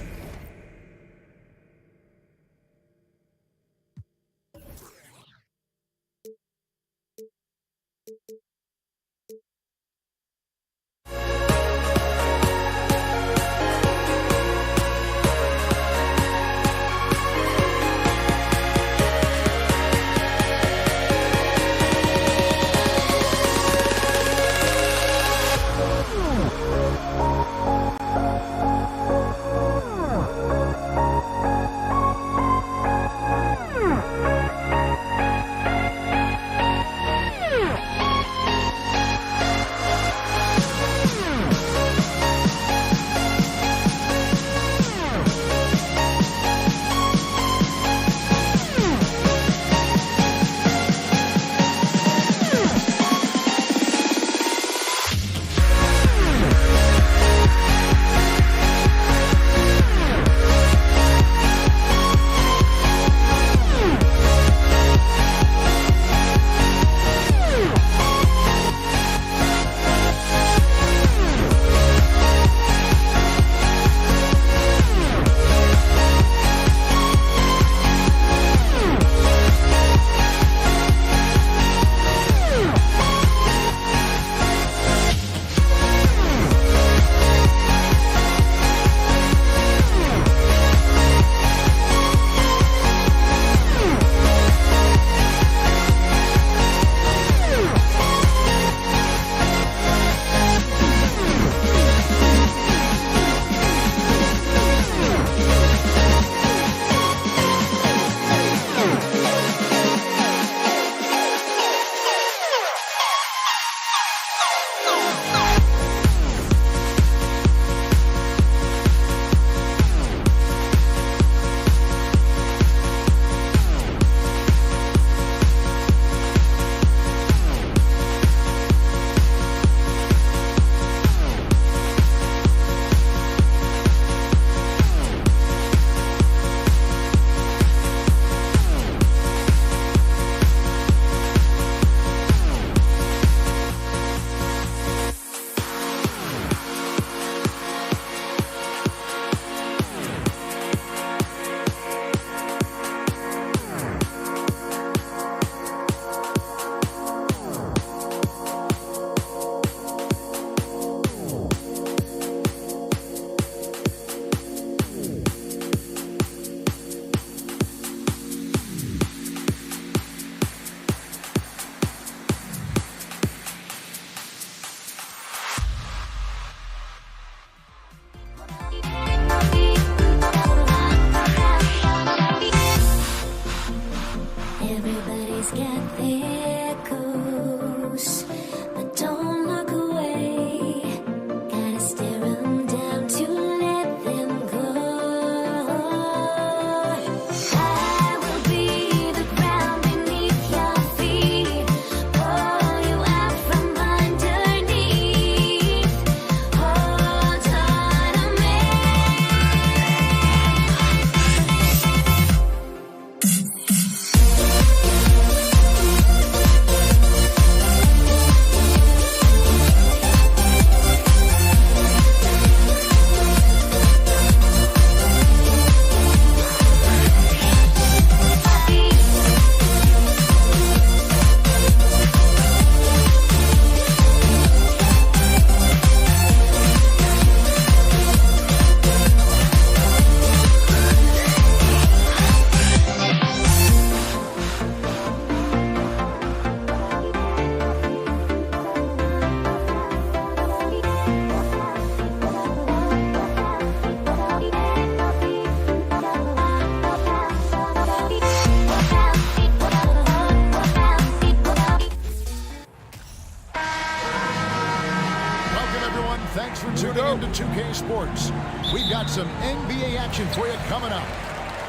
thanks for tuning in to 2K Sports. We've got some NBA action for you coming up.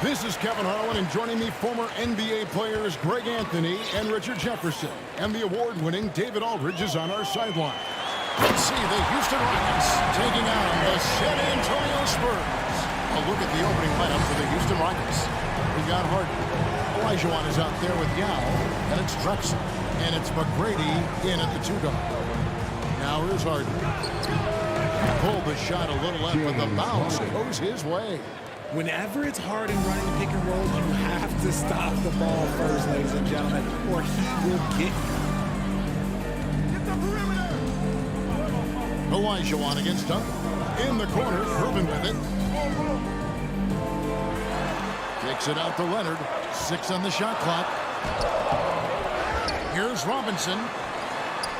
This is Kevin Harlan, and joining me, former NBA players Greg Anthony and Richard Jefferson. And the award-winning David Aldridge is on our sideline. Let's see the Houston Rockets taking on the San Antonio Spurs. A look at the opening lineup for the Houston Rockets. We've got Harden. Olajuwon is out there with Yao, and it's Drexler. And it's McGrady in at the 2-guard. Now here's Harden. Pulled the shot a little left, but the bounce goes his way. Whenever it's Harden running the pick and roll, you have to stop the ball first, ladies and gentlemen, or he will get you. Olajuwon against Duncan. In the corner, Irvin with it. Kicks it out to Leonard. 6 on the shot clock. Here's Robinson.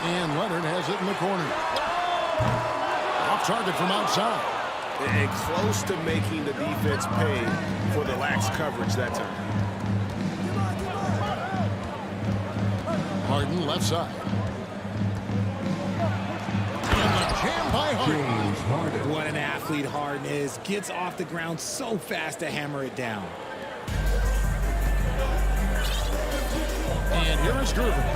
And Leonard has it in the corner. Off target from outside. And close to making the defense pay for the lax coverage that time. Harden left side. And the jam by Harden. What an athlete Harden is. Gets off the ground so fast to hammer it down. And here is Gervin.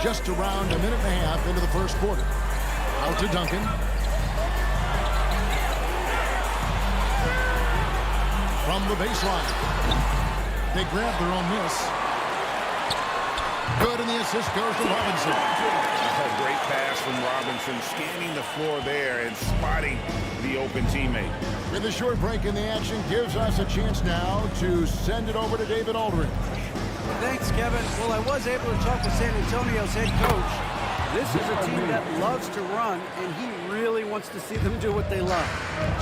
Just around a minute and a half into the first quarter. Out to Duncan. From the baseline. They grab their own miss. Good, and the assist goes to Robinson. A great pass from Robinson, scanning the floor there and spotting the open teammate. With a short break in the action, gives us a chance now to send it over to David Aldridge. Thanks, Kevin. Well, I was able to talk to San Antonio's head coach. This is a team that loves to run, and he really wants to see them do what they love.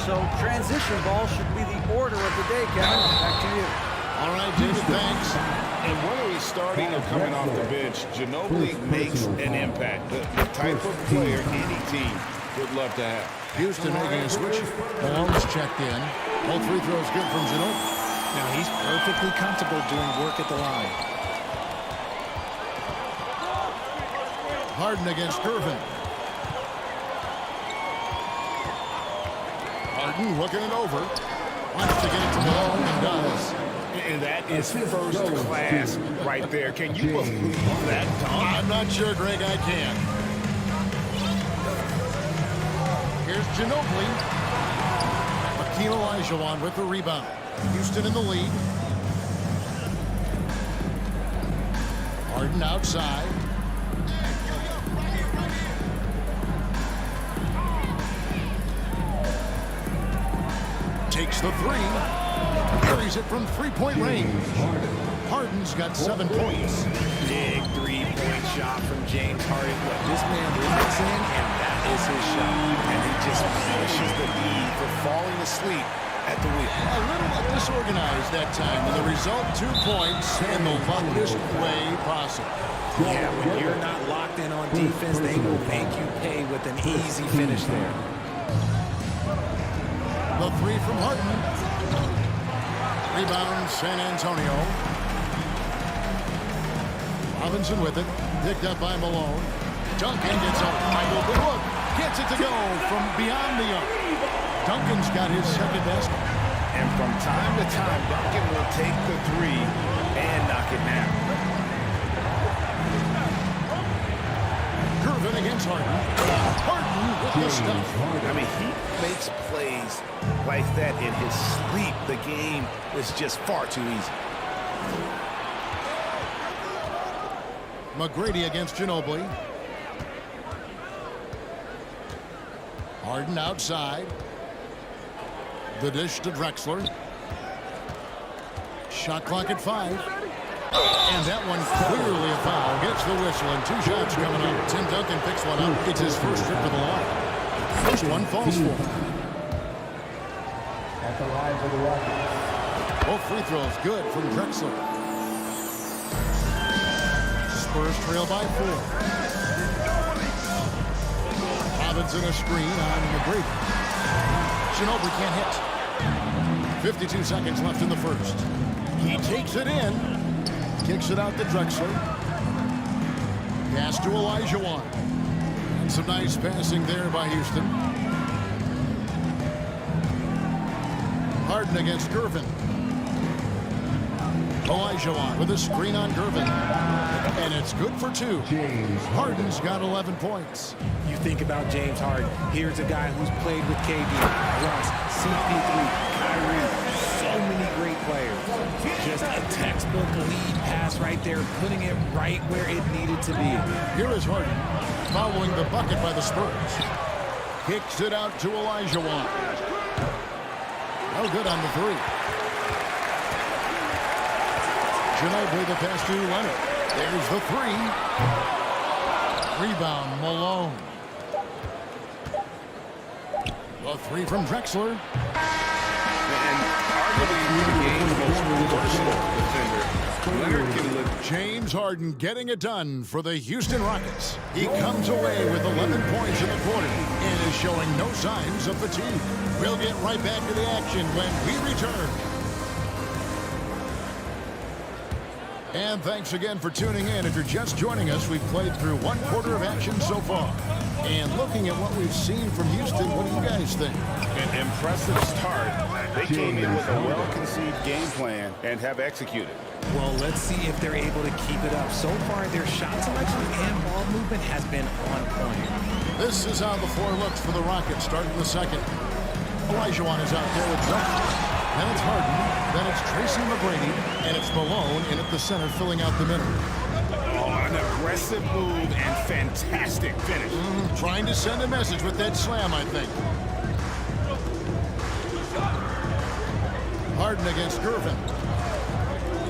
So transition ball should be the order of the day, Kevin. Back to you. All right, David, thanks. And whether he's starting or coming off the bench, Ginobili makes an impact. The type of player any team would love to have. Houston making a switch. Malone's checked in. All free throws good from Ginobili. Now he's perfectly comfortable doing work at the line. Harden against Irvin. Harden looking it over. Wants to get it to Malone and does. And that is first class right there. Can you believe that dunk? I'm not sure, Greg, I can. Here's Ginobili. Hakeem Olajuwon with the rebound. Houston in the lead. Harden outside. Takes the three. Carries it from three-point range. Harden's got 7 points. Big three-point shot from James Harden. What this man looks in, and that is his shot. And he just punishes the need for falling asleep at the wheel. A little disorganized that time, and the result 2 points in the luckiest way possible. Yeah, when you're not locked in on defense, they will make you pay with an easy finish there. The three from Harden. Rebound, San Antonio. Robinson with it. Picked up by Malone. Duncan gets a wide open look. Gets it to go from beyond the arc. Duncan's got his second basket. And from time to time, Duncan will take the three and knock it down. Irvin against Harden. Harden with the stuff. I mean, he makes plays like that in his sleep. The game is just far too easy. McGrady against Ginobili. Harden outside. The dish to Drexler. Shot clock at 5. And that one clearly a foul. Gets the whistle, and 2 shots coming up. Tim Duncan picks one up. It's his first trip to the line. First one falls for him. At the line for the Rockets. Both free throws good from Drexler. Spurs trail by 4. Robinson a screen on McGrady. Ginobili can't hit. 52 seconds left in the first. He takes it in. Kicks it out to Drexler. Pass to Olajuwon. And some nice passing there by Houston. Harden against Gervin. Olajuwon with a screen on Gervin. And it's good for 2. Harden's got 11 points. You think about James Harden. Here's a guy who's played with KD, Russ, CP3, Kyrie, so many great players. Just a textbook lead pass right there, putting it right where it needed to be. Here is Harden following the bucket by the Spurs. Kicks it out to Olajuwon. No good on the 3. Ginobili the pass to Leonard. There's the 3. Rebound, Malone. The 3 from Drexler. And arguably the game's most versatile defender. Leonard can look. James Harden getting it done for the Houston Rockets. He comes away with 11 points in the quarter and is showing no signs of fatigue. We'll get right back to the action when we return. And thanks again for tuning in. If you're just joining us, we've played through 1 quarter of action so far. And looking at what we've seen from Houston, what do you guys think? An impressive start. They came in with a well-conceived game plan and have executed. Well, let's see if they're able to keep it up. So far, their shot selection and ball movement has been on point. This is how the floor looks for the Rockets starting the second. Olajuwon is out there with Duncan. Then it's Harden. Then it's Tracy McGrady. And it's Malone in at the center filling out the middle. Oh, an aggressive move and fantastic finish. Trying to send a message with that slam, I think. Harden against Gervin.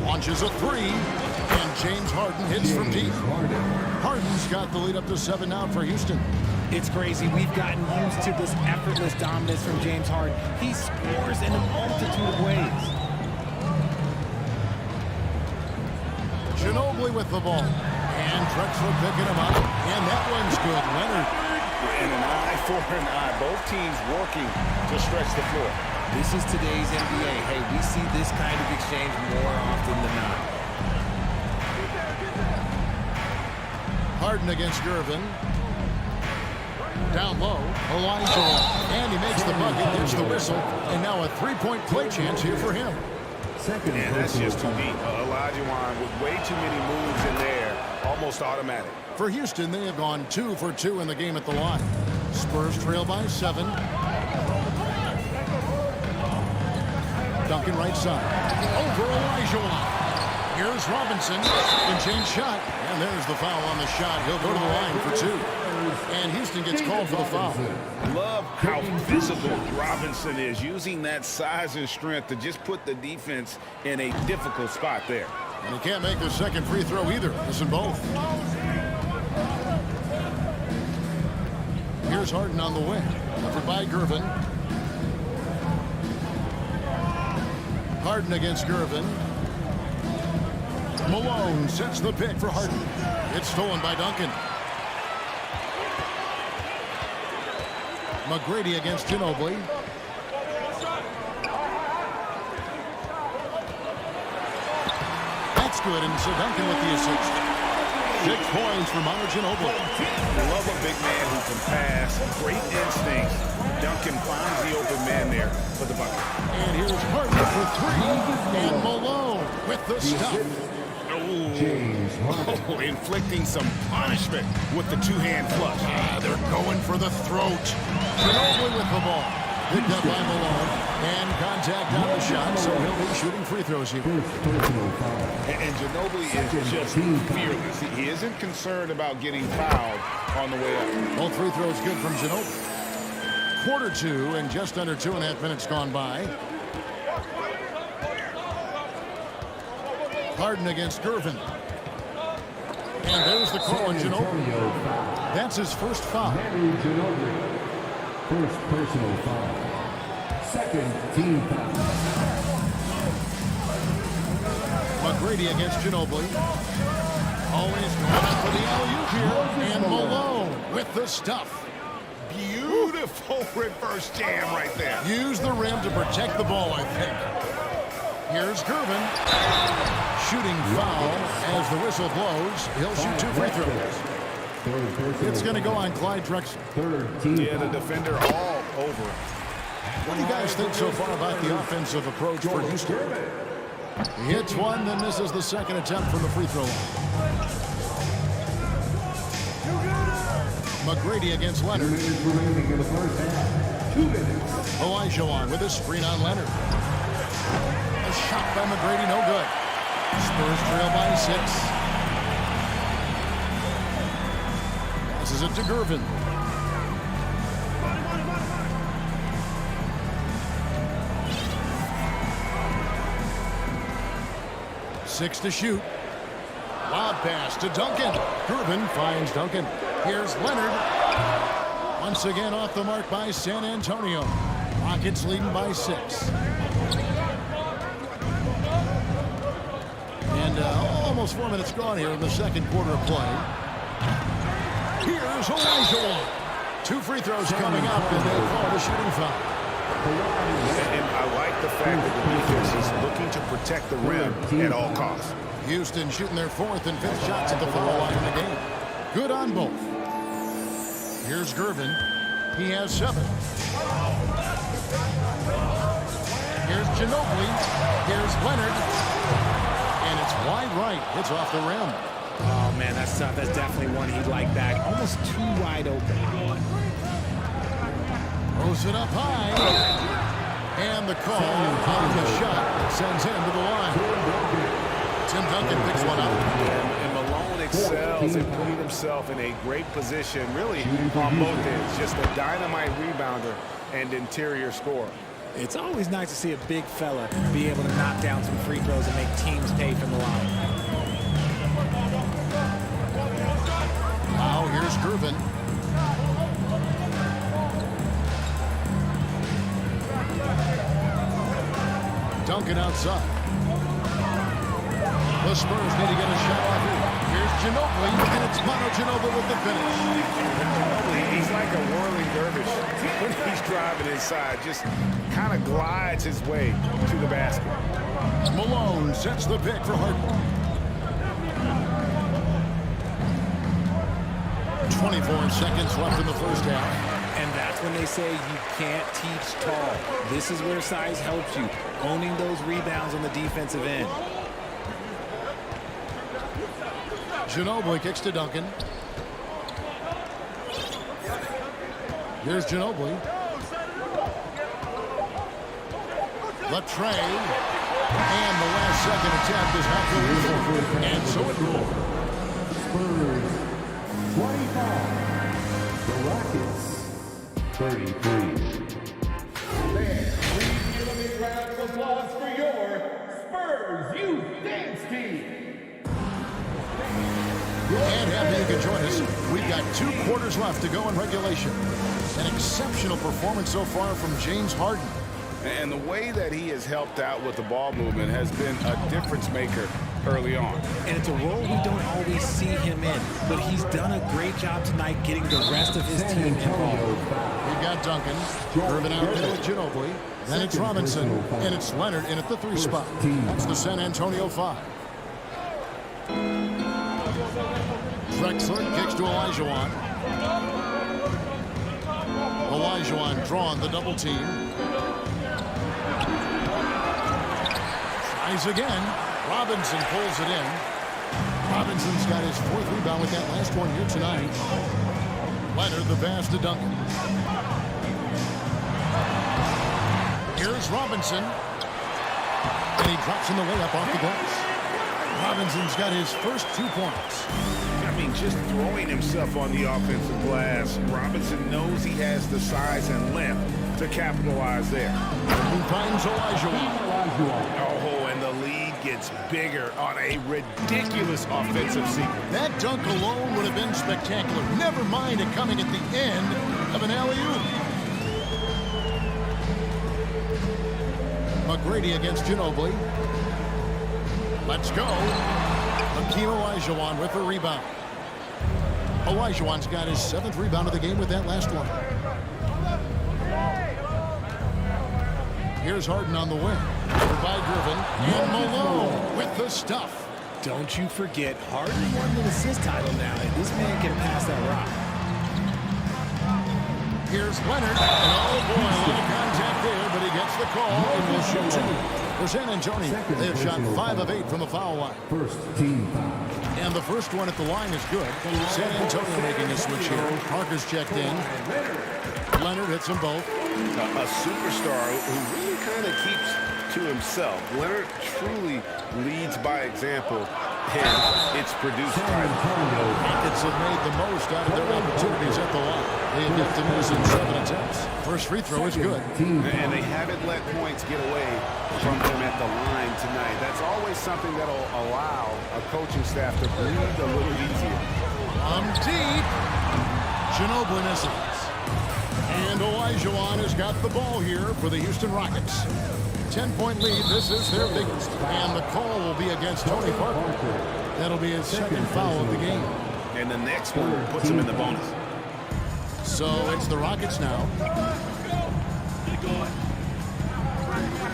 Launches a 3. And James Harden hits from deep. Harden's got the lead up to 7 now for Houston. It's crazy. We've gotten used to this effortless dominance from James Harden. He scores in a multitude of ways. Ginobili with the ball. And Drexler picking him up. And that one's good. Leonard. And an eye for an eye. Both teams working to stretch the floor. This is today's NBA. Hey, we see this kind of exchange more often than not. Harden against Gervin. Down low, Olajuwon, and he makes the bucket, gets the whistle, and now a 3-point play chance here for him. And that's just too deep. Olajuwon with way too many moves in there, almost automatic. For Houston, they have gone 2 for 2 in the game at the line. Spurs trail by 7. Duncan right side. Over Olajuwon. Here's Robinson. And change shot. And there's the foul on the shot. He'll go to the line for 2. And Houston gets called for the foul. Love how physical Robinson is, using that size and strength to just put the defense in a difficult spot there. And he can't make the second free throw either. Listen both. Here's Harden on the wing. Covered by Gervin. Harden against Gervin. Malone sets the pick for Harden. It's stolen by Duncan. McGrady against Ginobili. That's good, and so Duncan with the assist. 6 points for Manu Ginobili. Love a big man who can pass. Great instincts. Duncan finds the open man there for the bucket. And here's Harden for 3. And Malone with the stop. Oh, inflicting some punishment with the 2-hand flush. They're going for the throat. Ginobili with the ball. Picked up by Malone. And contact on the shot, so he'll be shooting free throws here. And Ginobili is just fearless. He isn't concerned about getting fouled on the way up. All free throws good from Ginobili. Quarter 2 and just under 2.5 minutes gone by. Harden against Gervin. And there's the call on Ginobili. That's his first foul. First personal foul. Second team foul. McGrady against Ginobili. Always going up for the alley-oop here. And Malone with the stuff. Beautiful reverse jam right there. Use the rim to protect the ball, I think. Here's Gervin. Shooting foul as the whistle blows. He'll shoot 2 free throws. It's going to go on Clyde Drexler. Yeah, the defender all over. What do you guys think so far about the offensive approach for Houston? He hits one, then misses the second attempt from the free throw line. McGrady against Leonard. Olajuwon with a screen on Leonard. A shot by McGrady, no good. Spurs trail by 6. Passes it to Gervin. Six to shoot. Lob pass to Duncan. Gervin finds Duncan. Here's Leonard. Once again off the mark by San Antonio. Rockets leading by 6. And almost 4 minutes gone here in the second quarter of play. Here's Olajuwon. 2 free throws coming up, and they call the shooting foul. And I like the fact that the defense is looking to protect the rim at all costs. Houston shooting their 4th and 5th shots at the foul line in the game. Good on both. Here's Gervin. He has 7. Here's Ginobili. Here's Leonard. And it's wide right. It's off the rim. Oh, man, that's tough. That's definitely one he'd like back. Almost too wide open. Throws it up high. And the call on the shot sends him to the line. Tim Duncan picks one up. And Malone excels in putting himself in a great position, really, on both ends. Just a dynamite rebounder and interior scorer. It's always nice to see a big fella be able to knock down some free throws and make teams pay from the line. Now here's Gervin. Duncan outside. The Spurs need to get a shot off here. Here's Ginobili, and it's Manu Ginobili with the finish. He's like a whirling dervish when he's driving inside. Just kind of glides his way to the basket. Malone sets the pick for Harden. 24 seconds left in the first half. And that's when they say you can't teach tall. This is where size helps you, owning those rebounds on the defensive end. Ginobili kicks to Duncan. Here's Ginobili. Latrey. And the last second attempt is not going for. And so it goes. Spurs 25. The Rockets 33. Fans, please give a big round of applause for your Spurs Youth Dance Team. And happy you could join us. We've got 2 quarters left to go in regulation. An exceptional performance so far from James Harden. And the way that he has helped out with the ball movement has been a difference maker early on. And it's a role we don't always see him in, but he's done a great job tonight getting the rest of his team involved. We've got Duncan, Gervin out there with Ginobili. Then it's Robinson, and it's Leonard in at the 3 spot. That's the San Antonio 5. Drexler kicks to Olajuwon. Olajuwon drawing the double team. Tries again. Robinson pulls it in. Robinson's got his 4th rebound with that last one here tonight. Leonard the pass to Duncan. Here's Robinson. And he drops in the layup off the glass. Robinson's got his first 2 points. I mean, just throwing himself on the offensive glass. Robinson knows he has the size and length to capitalize there. He finds Olajuwon. Oh, and the lead gets bigger on a ridiculous offensive sequence. That dunk alone would have been spectacular. Never mind it coming at the end of an alley-oop. McGrady against Ginobili. Let's go. Hakeem Olajuwon with the rebound. Olajuwon's got his 7th rebound of the game with that last one. Here's Harden on the wing. Over by Gervin. And Malone with the stuff. Don't you forget, Harden won the assist title now, and this man can pass that rock. Here's Leonard, and oh boy, a lot of contact there, but he gets the call and will shoot 2. For San Antonio, they have shot 5 of 8 from the foul line. First team foul. And the first one at the line is good. San Antonio making a switch here. Parker's checked in. Leonard hits them both. A superstar who really kind of keeps to himself. Leonard truly leads by example, and it's produced by Rockets have made the most out of their opportunities at the line. They have yet to miss in 7 attempts. First free throw is good. And they haven't let points get away from them at the line tonight. That's always something that'll allow a coaching staff to breathe a little easier. Deep. Ginobili misses. And Olajuwon has got the ball here for the Houston Rockets. 10-point lead. This is their biggest. And the call will be against Tony Parker. That'll be his second foul of the game. And the next one puts him in the bonus. So it's the Rockets now.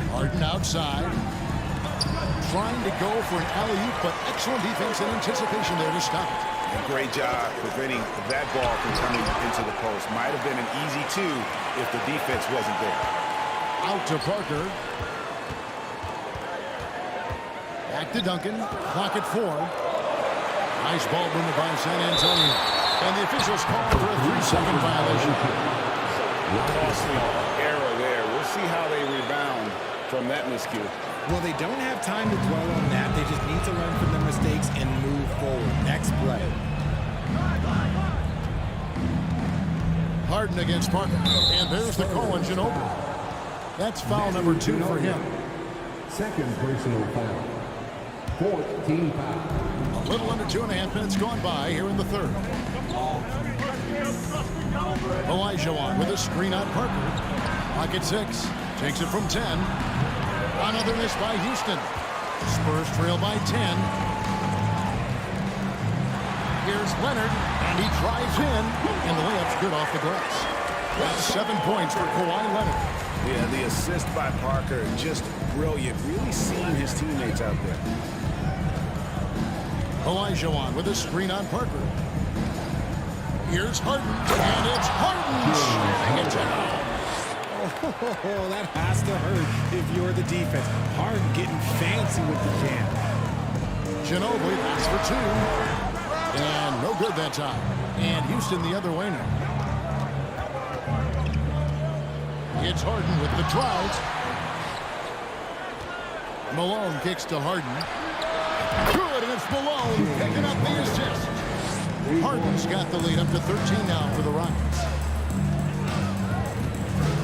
Harden outside. Trying to go for an alley-oop, but excellent defense and anticipation there to stop it. A great job preventing that ball from coming into the post. Might have been an easy 2 if the defense wasn't there. Out to Parker. Back to Duncan. Clock at 4. Nice ball movement by San Antonio. And the officials call for a 3-second violation. Costly error there. We'll see how they rebound from that miscue. Well, they don't have time to dwell on that. They just need to learn from their mistakes and move forward. Next play. Harden against Parker. And there's the call on Ginobili. That's foul number 2 for him. Second personal foul. 4th team foul. A little under 2.5 minutes gone by here in the third. Olajuwon with a screen on Parker. Pocket 6. Takes it from 10. Another miss by Houston. Spurs trail by 10. Here's Leonard, and he drives in, and the layup's good off the glass. That's 7 points for Kawhi Leonard. Yeah, the assist by Parker, just brilliant. Really seeing his teammates out there. Olajuwon with a screen on Parker. Here's Harden, and it's Harden shooting it down. Oh, that has to hurt if you're the defense. Harden getting fancy with the jam. Ginobili that's for 2. And no good that time. And Houston the other way now. It's Harden with the drive. Malone kicks to Harden. Good, and it's Malone picking up the assist. Harden's got the lead up to 13 now for the Rockets.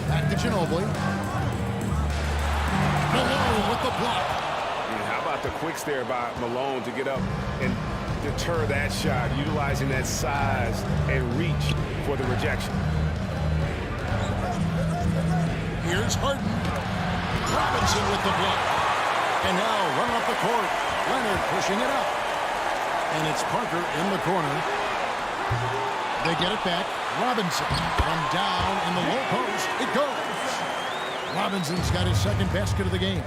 Back to Ginobili. Malone with the block. And how about the quicks there by Malone to get up and deter that shot, utilizing that size and reach for the rejection. Here's Harden. Robinson with the block. And now running up the court. Leonard pushing it up. And it's Parker in the corner. They get it back. Robinson. And down in the low post. It goes. Robinson's got his second basket of the game.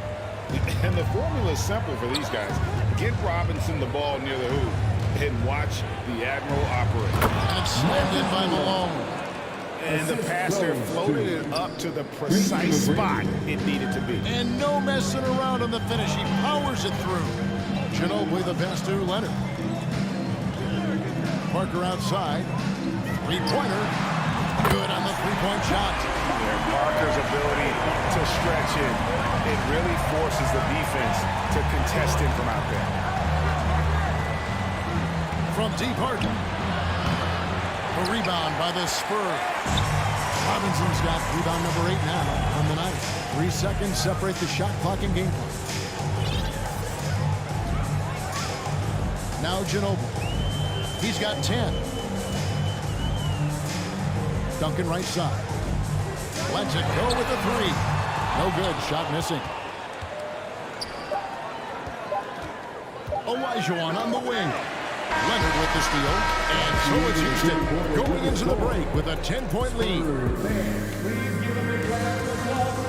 And the formula is simple for these guys. Get Robinson the ball near the hoop and watch the Admiral operate. And it's slammed in by Malone. And the pass there floated it up to the precise spot it needed to be. And no messing around on the finish. He powers it through. Ginobili the pass to Leonard. Parker outside. Three-pointer. Good on the three-point shot. Parker's ability to stretch it, it really forces the defense to contest him from out there. From deep Harden. A rebound by the Spurs. Robinson's got rebound number 8 now on the night. 3 seconds separate the shot clock and game clock. Now Ginobili. He's got 10. Duncan right side. Lets it go with the 3. No good. Shot missing. Olajuwon on the wing. Leonard with the steal. And so it's Houston going into the break with a 10-point lead.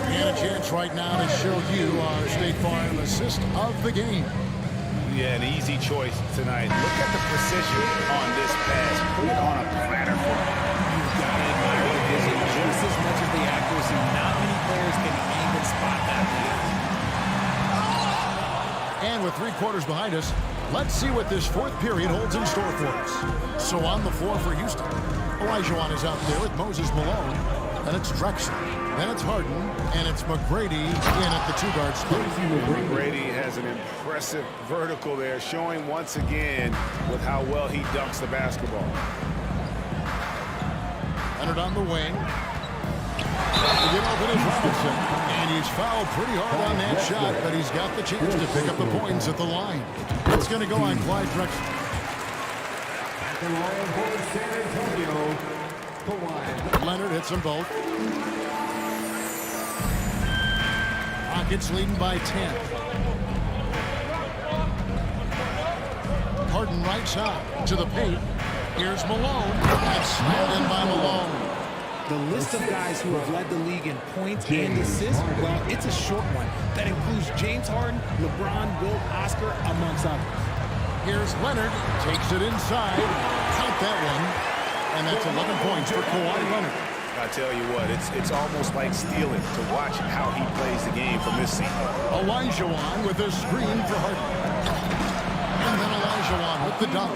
And a chance right now to show you our State Farm assist of the game. Yeah, an easy choice tonight. Look at the precision on this pass. Put it on a platter for him. You've got to admire the vision just as much as the accuracy. Not many players can aim and spot that pass. And with 3 quarters behind us, let's see what this 4th period holds in store for us. So on the floor for Houston, Olajuwon is out there with Moses Malone. Then it's Drexler. Then it's Harden. And it's McGrady in at the 2-guard spot. McGrady has an impressive vertical there, showing once again with how well he dunks the basketball. Leonard on the wing. To get open is Robinson. And he's fouled pretty hard on that shot, but he's got the chance to pick up the points at the line. It's going to go on Clyde Drexler. The line for San Antonio, Kawhi. Leonard hits them both. Rockets leading by 10. Harden right side to the paint. Here's Malone. That's slammed in by Malone. The list of guys who have led the league in points and assists, well, it's a short one. That includes James Harden, LeBron, Wilt, Oscar, amongst others. Here's Leonard. Takes it inside. Count that one. And that's 11 points for Kawhi Leonard. I tell you what, it's almost like stealing to watch how he plays the game from this scene. Olajuwon with a screen for Harden. And then Olajuwon with the dunk.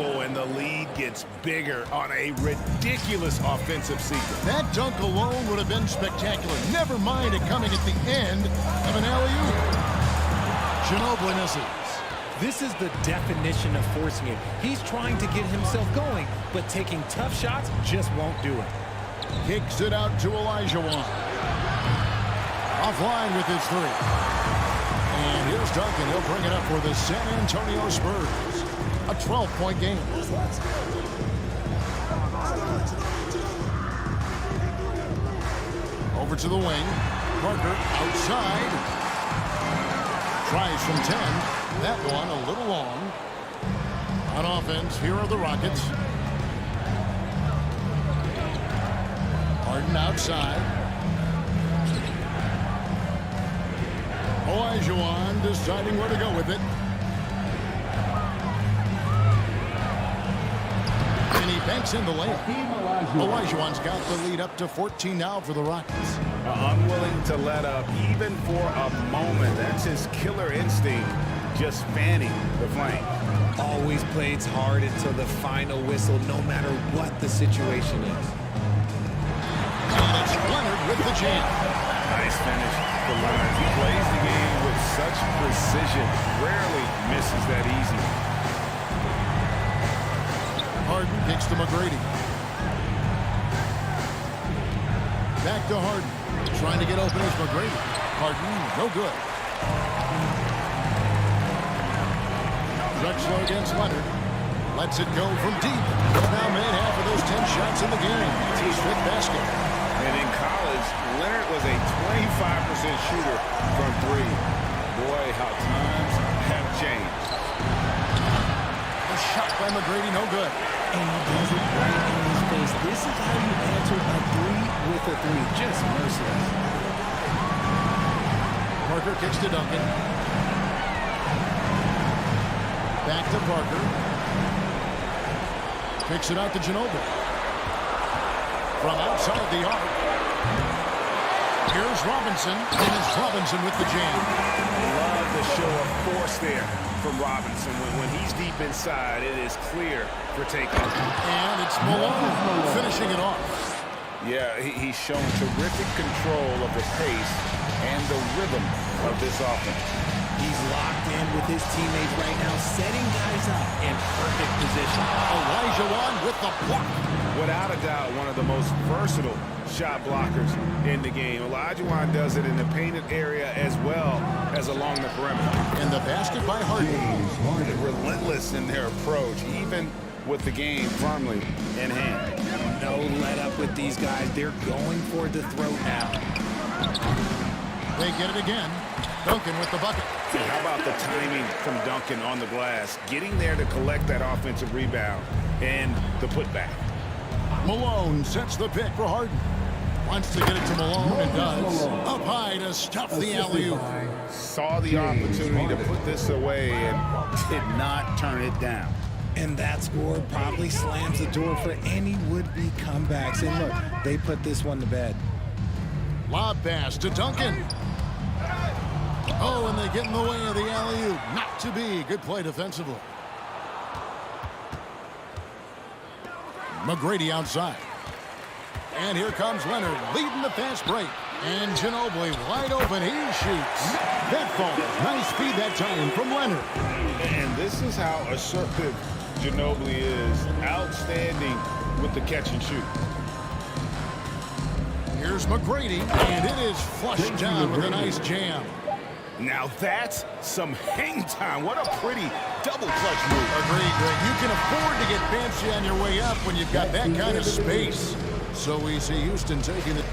Oh, and the lead gets bigger on a ridiculous offensive sequence. That dunk alone would have been spectacular. Never mind it coming at the end of an alley-oop. Ginobili misses. This is the definition of forcing it. He's trying to get himself going, but taking tough shots just won't do it. Kicks it out to Olajuwon. Offline with his 3. And here's Duncan. He'll bring it up for the San Antonio Spurs. A 12-point game. Over to the wing. Parker outside. Tries from 10. That one a little long. On offense, here are the Rockets. Harden outside. Olajuwon deciding where to go with it. And he banks in the layup. Olajuwon's got the lead up to 14 now for the Rockets. Unwilling to let up even for a moment. That's his killer instinct, just fanning the flame. Always plays hard until the final whistle, no matter what the situation is. And it's Leonard with the jam. Nice finish for Leonard. He plays the game with such precision. Rarely misses that easy. Harden kicks to McGrady. Back to Harden. Trying to get open is McGrady. Harden, no good. Drexler against Leonard. Lets it go from deep. Now made half of those 10 shots in the game. It's his 5th basket. And in college, Leonard was a 25% shooter from 3. Boy, how times have changed. A shot by McGrady, no good. And he does it right in his face. This is how you answer a 3 with a 3. Just merciless. Parker kicks to Duncan. Back to Parker. Kicks it out to Ginobili. From outside the arc. Here's Robinson. And it's Robinson with the jam. Love the show of force there from Robinson. When he's deep inside, it is clear for takeoff. And it's Malone finishing it off. Yeah, he's shown terrific control of the pace and the rhythm of this offense. He's locked in with his teammates right now, setting guys up in perfect position. Olajuwon with the block. Without a doubt, one of the most versatile shot blockers in the game. Olajuwon does it in the painted area as well as along the perimeter. And the basket by Harden. Relentless in their approach, even with the game firmly in hand. No let up with these guys. They're going for the throat now. They get it again. Duncan with the bucket. How about the timing from Duncan on the glass? Getting there to collect that offensive rebound and the putback. Malone sets the pick for Harden. Wants to get it to Malone and does. Up high to stuff the alley-oop. Saw the opportunity to put this away and did not turn it down. And that score probably slams the door for any would-be comebacks. And look, they put this one to bed. Lob pass to Duncan. Oh, and they get in the way of the alley-oop. Not to be. Good play defensively. McGrady outside. And here comes Leonard leading the fast break. And Ginobili wide open. He shoots. That falls. Nice feed that time from Leonard. And this is how assertive Ginobili is. Outstanding with the catch and shoot. Here's McGrady. And it is flushed down with a nice jam. Now that's some hang time. What a pretty double clutch move. Agreed, Greg. You can afford to get fancy on your way up when you've got that kind of space. So we see Houston taking it.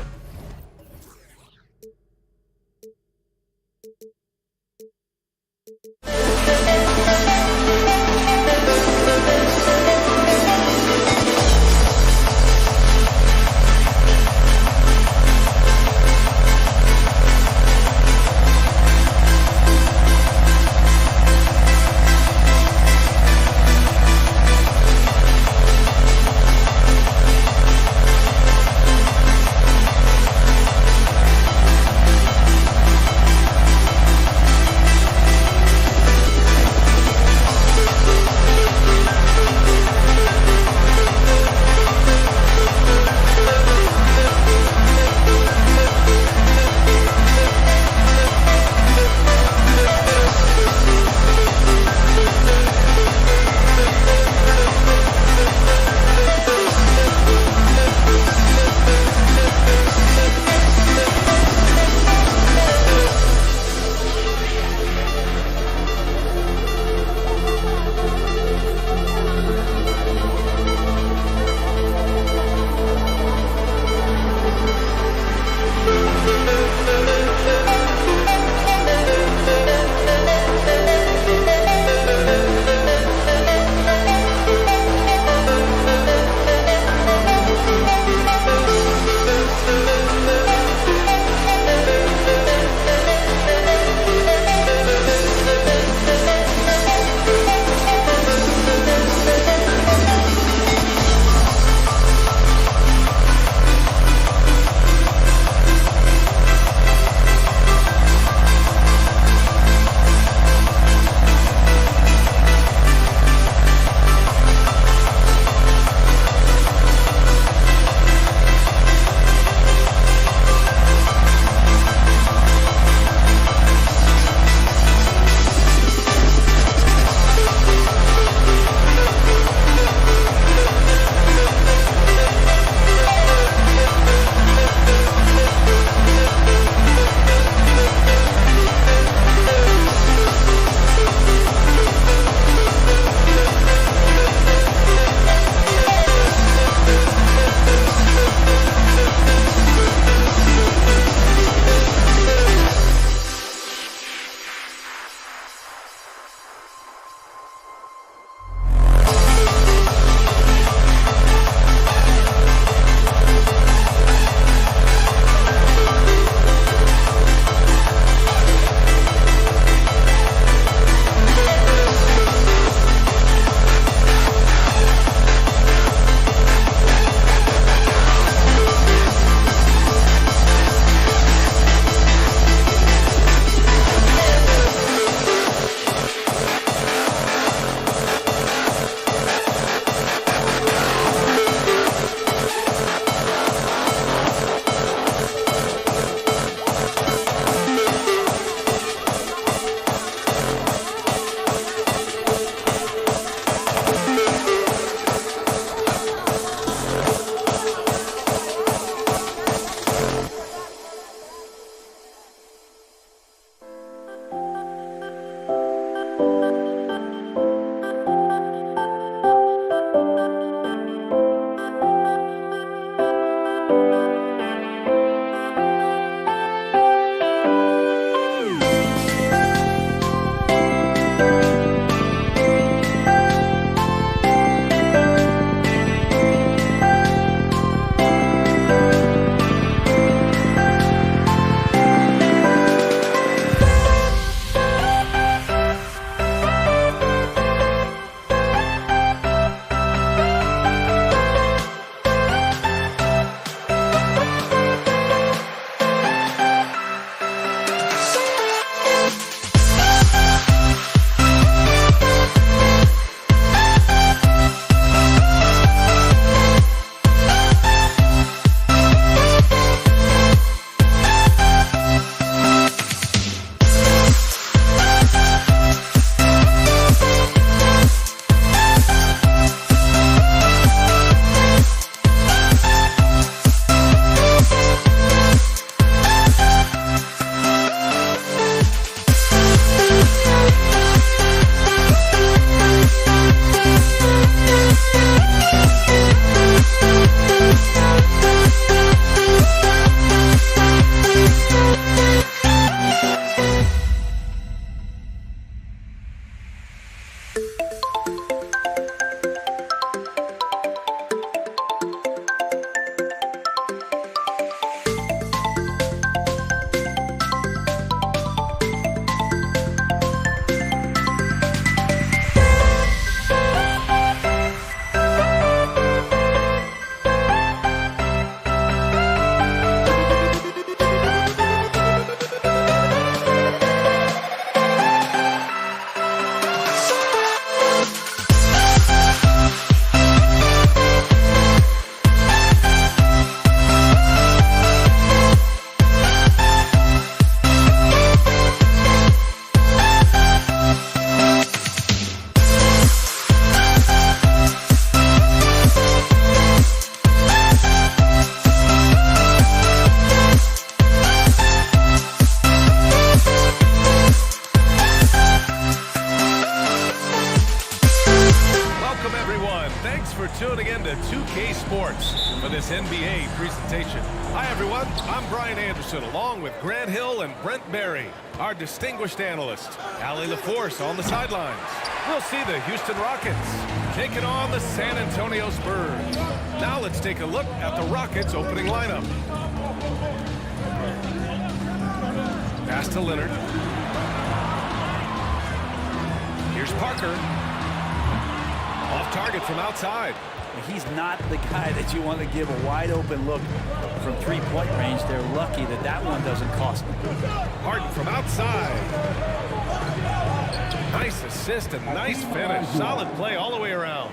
Welcome, everyone. Thanks for tuning in to 2K Sports for this NBA presentation. Hi, everyone. I'm Brian Anderson, along with Grant Hill and Brent Barry, our distinguished analyst. Allie LaForce on the sidelines. We'll see the Houston Rockets taking on the San Antonio Spurs. Now let's take a look at the Rockets' opening lineup. Pass to Leonard. Here's Parker. Off target from outside. He's not the guy that you want to give a wide open look from three-point range. They're lucky that that one doesn't cost them. Harden from outside. Nice assist and nice finish. Solid play all the way around.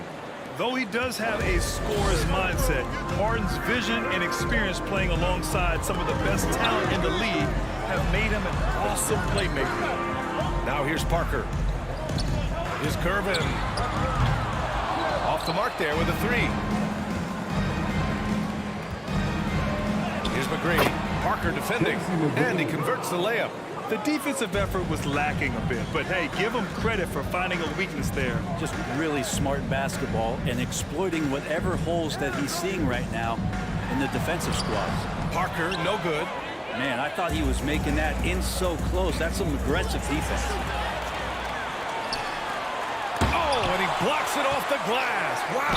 Though he does have a scorer's mindset, Harden's vision and experience playing alongside some of the best talent in the league have made him an awesome playmaker. Now here's Parker. Here's Curvin. Off the mark there with a three. Here's McGrady. Parker defending, and he converts the layup. The defensive effort was lacking a bit, but hey, give him credit for finding a weakness there. Just really smart basketball and exploiting whatever holes that he's seeing right now in the defensive squads. Parker, no good. Man, I thought he was making that in so close. That's some aggressive defense. Oh, and he blocks it off the glass. Wow.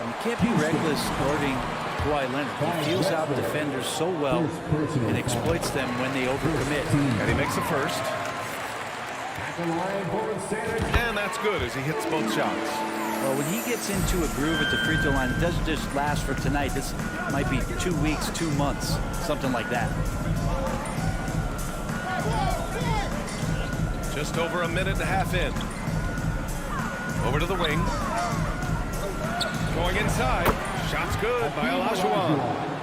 You can't be reckless guarding Kawhi Leonard. He feels out defenders so well and exploits them when they overcommit. And he makes the first. And that's good as he hits both shots. Well, when he gets into a groove at the free throw line, it doesn't just last for tonight. This might be 2 weeks, 2 months, something like that. Just over a minute and a half in. Over to the wing. Going inside. Shots good by Olajuwon.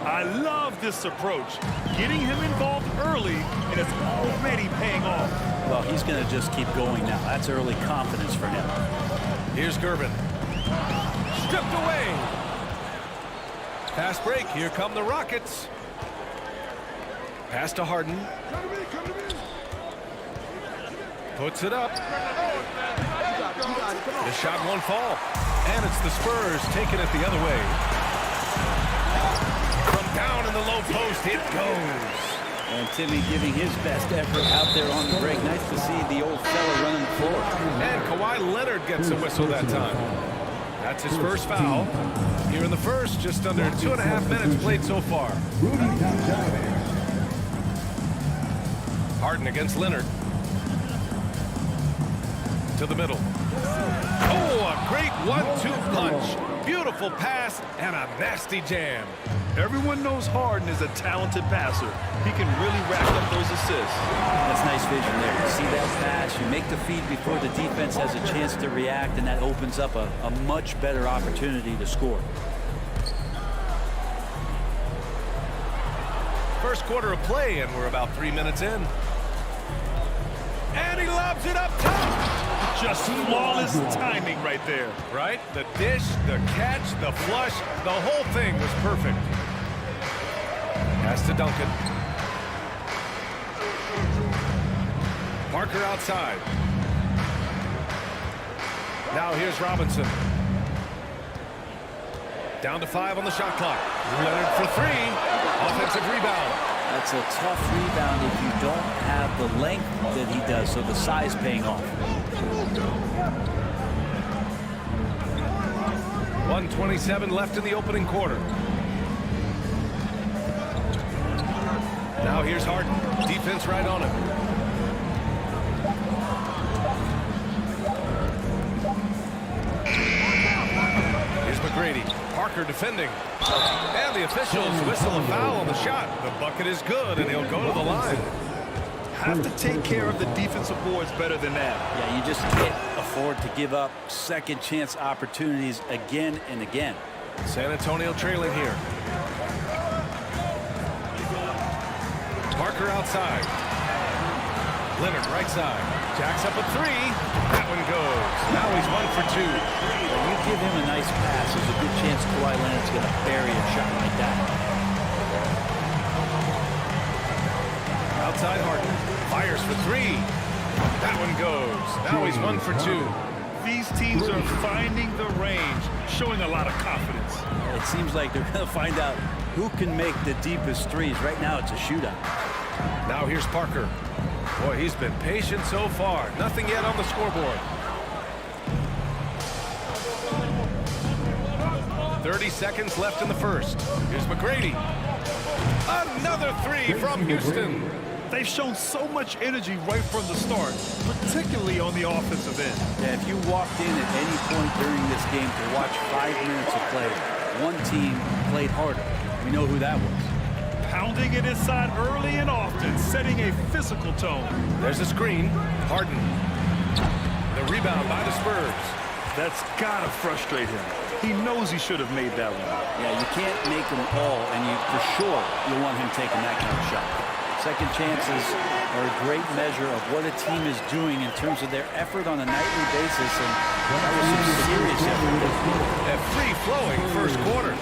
I love this approach. Getting him involved early, and it's already paying off. Well, he's going to just keep going now. That's early confidence for him. Here's Gervin. Stripped away. Fast break. Here come the Rockets. Pass to Harden. Puts it up. The shot won't fall. And it's the Spurs taking it the other way. From down in the low post, it goes. And Timmy giving his best effort out there on the break. Nice to see the old fella running the floor. And Kawhi Leonard gets a whistle that time. That's his first foul. Here in the first, just under 2.5 minutes played so far. Harden against Leonard. To the middle. Oh, a great 1-2 punch. Beautiful pass and a nasty jam. Everyone knows Harden is a talented passer. He can really rack up those assists. That's nice vision there. You see that pass, you make the feed before the defense has a chance to react, and that opens up a much better opportunity to score. First quarter of play, and we're about 3 minutes in. And he lobs it up top. Just flawless timing right there. Right? The dish, the catch, the flush, the whole thing was perfect. Pass to Duncan. Parker outside. Now here's Robinson. Down to 5 on the shot clock. Leonard for 3. Offensive rebound. That's a tough rebound if you don't have the length that he does, so the size paying off. 1:27 left in the opening quarter. Now here's Harden. Defense right on him. Here's McGrady. Parker defending. And the officials whistle a foul on the shot. The bucket is good, and he'll go to the line. Have to take care of the defensive boards better than that. Yeah, you just can't afford to give up second chance opportunities again and again. San Antonio trailing here. Parker outside. Leonard right side. Jacks up a 3. That one goes. Now he's 1 for 2. When you give him a nice pass, there's a good chance Kawhi Leonard's going to bury a shot like that. Outside Harden. Fires for 3. That one goes. Now he's 1 for 2. These teams are finding the range, showing a lot of confidence. It seems like they're going to find out who can make the deepest threes. Right now, it's a shootout. Now here's Parker. Boy, he's been patient so far. Nothing yet on the scoreboard. 30 seconds left in the first. Here's McGrady. Another three from Houston. They've shown so much energy right from the start, particularly on the offensive end. Yeah, if you walked in at any point during this game to watch 5 minutes of play, one team played harder. We know who that was. Pounding it inside early and often, setting a physical tone. There's a screen. Harden. The rebound by the Spurs. That's gotta frustrate him. He knows he should have made that one. Yeah, you can't make them all, and for sure you want him taking that kind of shot. Second chances are a great measure of what a team is doing in terms of their effort on a nightly basis, and that was some serious effort. A free-flowing first quarter.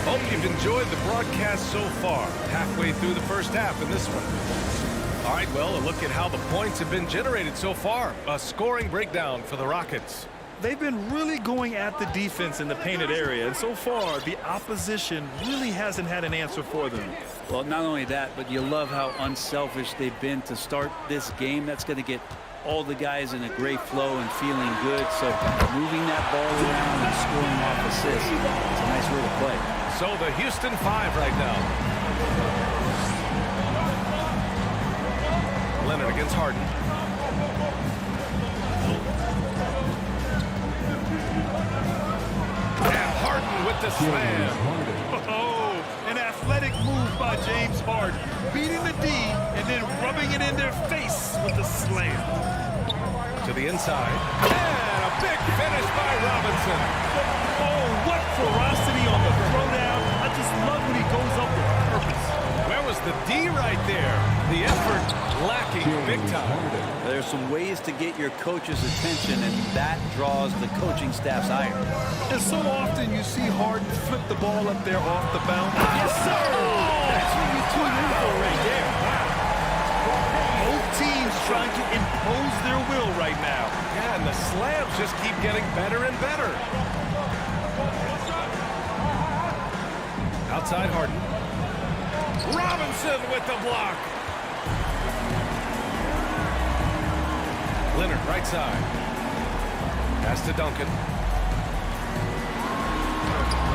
Hope you've enjoyed the broadcast so far. Halfway through the first half in this one. All right, well, a look at how the points have been generated so far. A scoring breakdown for the Rockets. They've been really going at the defense in the painted area, and so far, the opposition really hasn't had an answer for them. Well, not only that, but you love how unselfish they've been to start this game. That's going to get all the guys in a great flow and feeling good. So moving that ball around and scoring off assists, it's a nice way to play. So the Houston 5 right now. Leonard against Harden. And Harden with the slam. Oh, an athletic move by James Harden, beating the D and then rubbing it in their face with the slam. To the inside. And a big finish by Robinson. Oh, what ferocity on the throwdown. I just love when he goes up with purpose. Where was the D right there? The effort lacking big time. There's some ways to get your coach's attention, and that draws the coaching staff's ire. And so often you see Harden flip the ball up there off the bounce. Yes, sir! That's what you tune in for right there. Both teams trying to impose their will right now. Yeah, and the slams just keep getting better and better. Outside Harden. Robinson with the block. Leonard, right side. Pass to Duncan.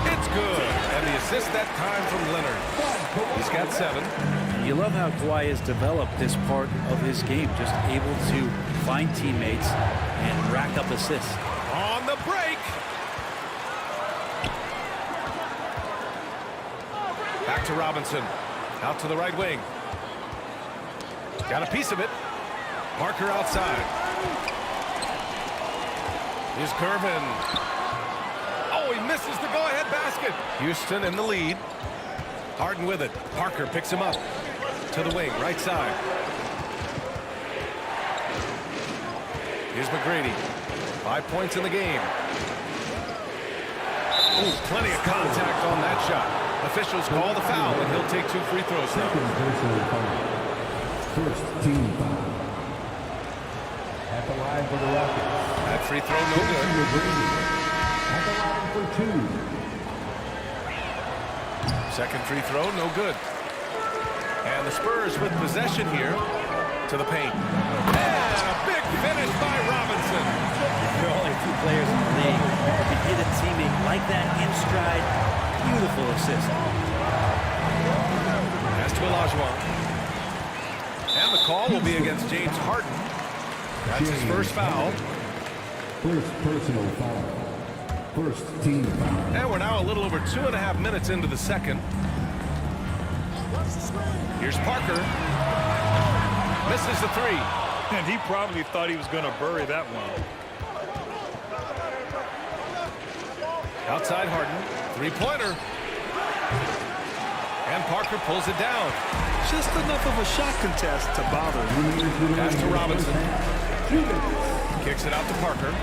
It's good. And the assist that time from Leonard. He's got 7. You love how Kawhi has developed this part of his game, just able to find teammates and rack up assists. On the break. Back to Robinson. Out to the right wing. Got a piece of it. Parker outside. Here's Kervin. Oh, he misses the go-ahead basket. Houston in the lead. Harden with it. Parker picks him up. To the wing, right side. Here's McGrady. 5 points in the game. Ooh, plenty of contact on that shot. Officials call the foul, and he'll take 2 free throws now. First team foul. At the line for the Rockets. That free throw no good. At the line for 2. Second free throw no good. And the Spurs with possession here to the paint. And a big finish by Robinson. There are only 2 players in the league who can hit a teammate like that in stride. Beautiful assist. Pass to Olajuwon. And the call will be against James Harden. That's his first foul. First personal foul. First team foul. And we're now a little over 2.5 minutes into the second. Here's Parker. Misses the 3. And he probably thought he was going to bury that one. Outside Harden. 3-pointer. And Parker pulls it down. Just enough of a shot contest to bother. Pass to Robinson. Kicks it out to Parker.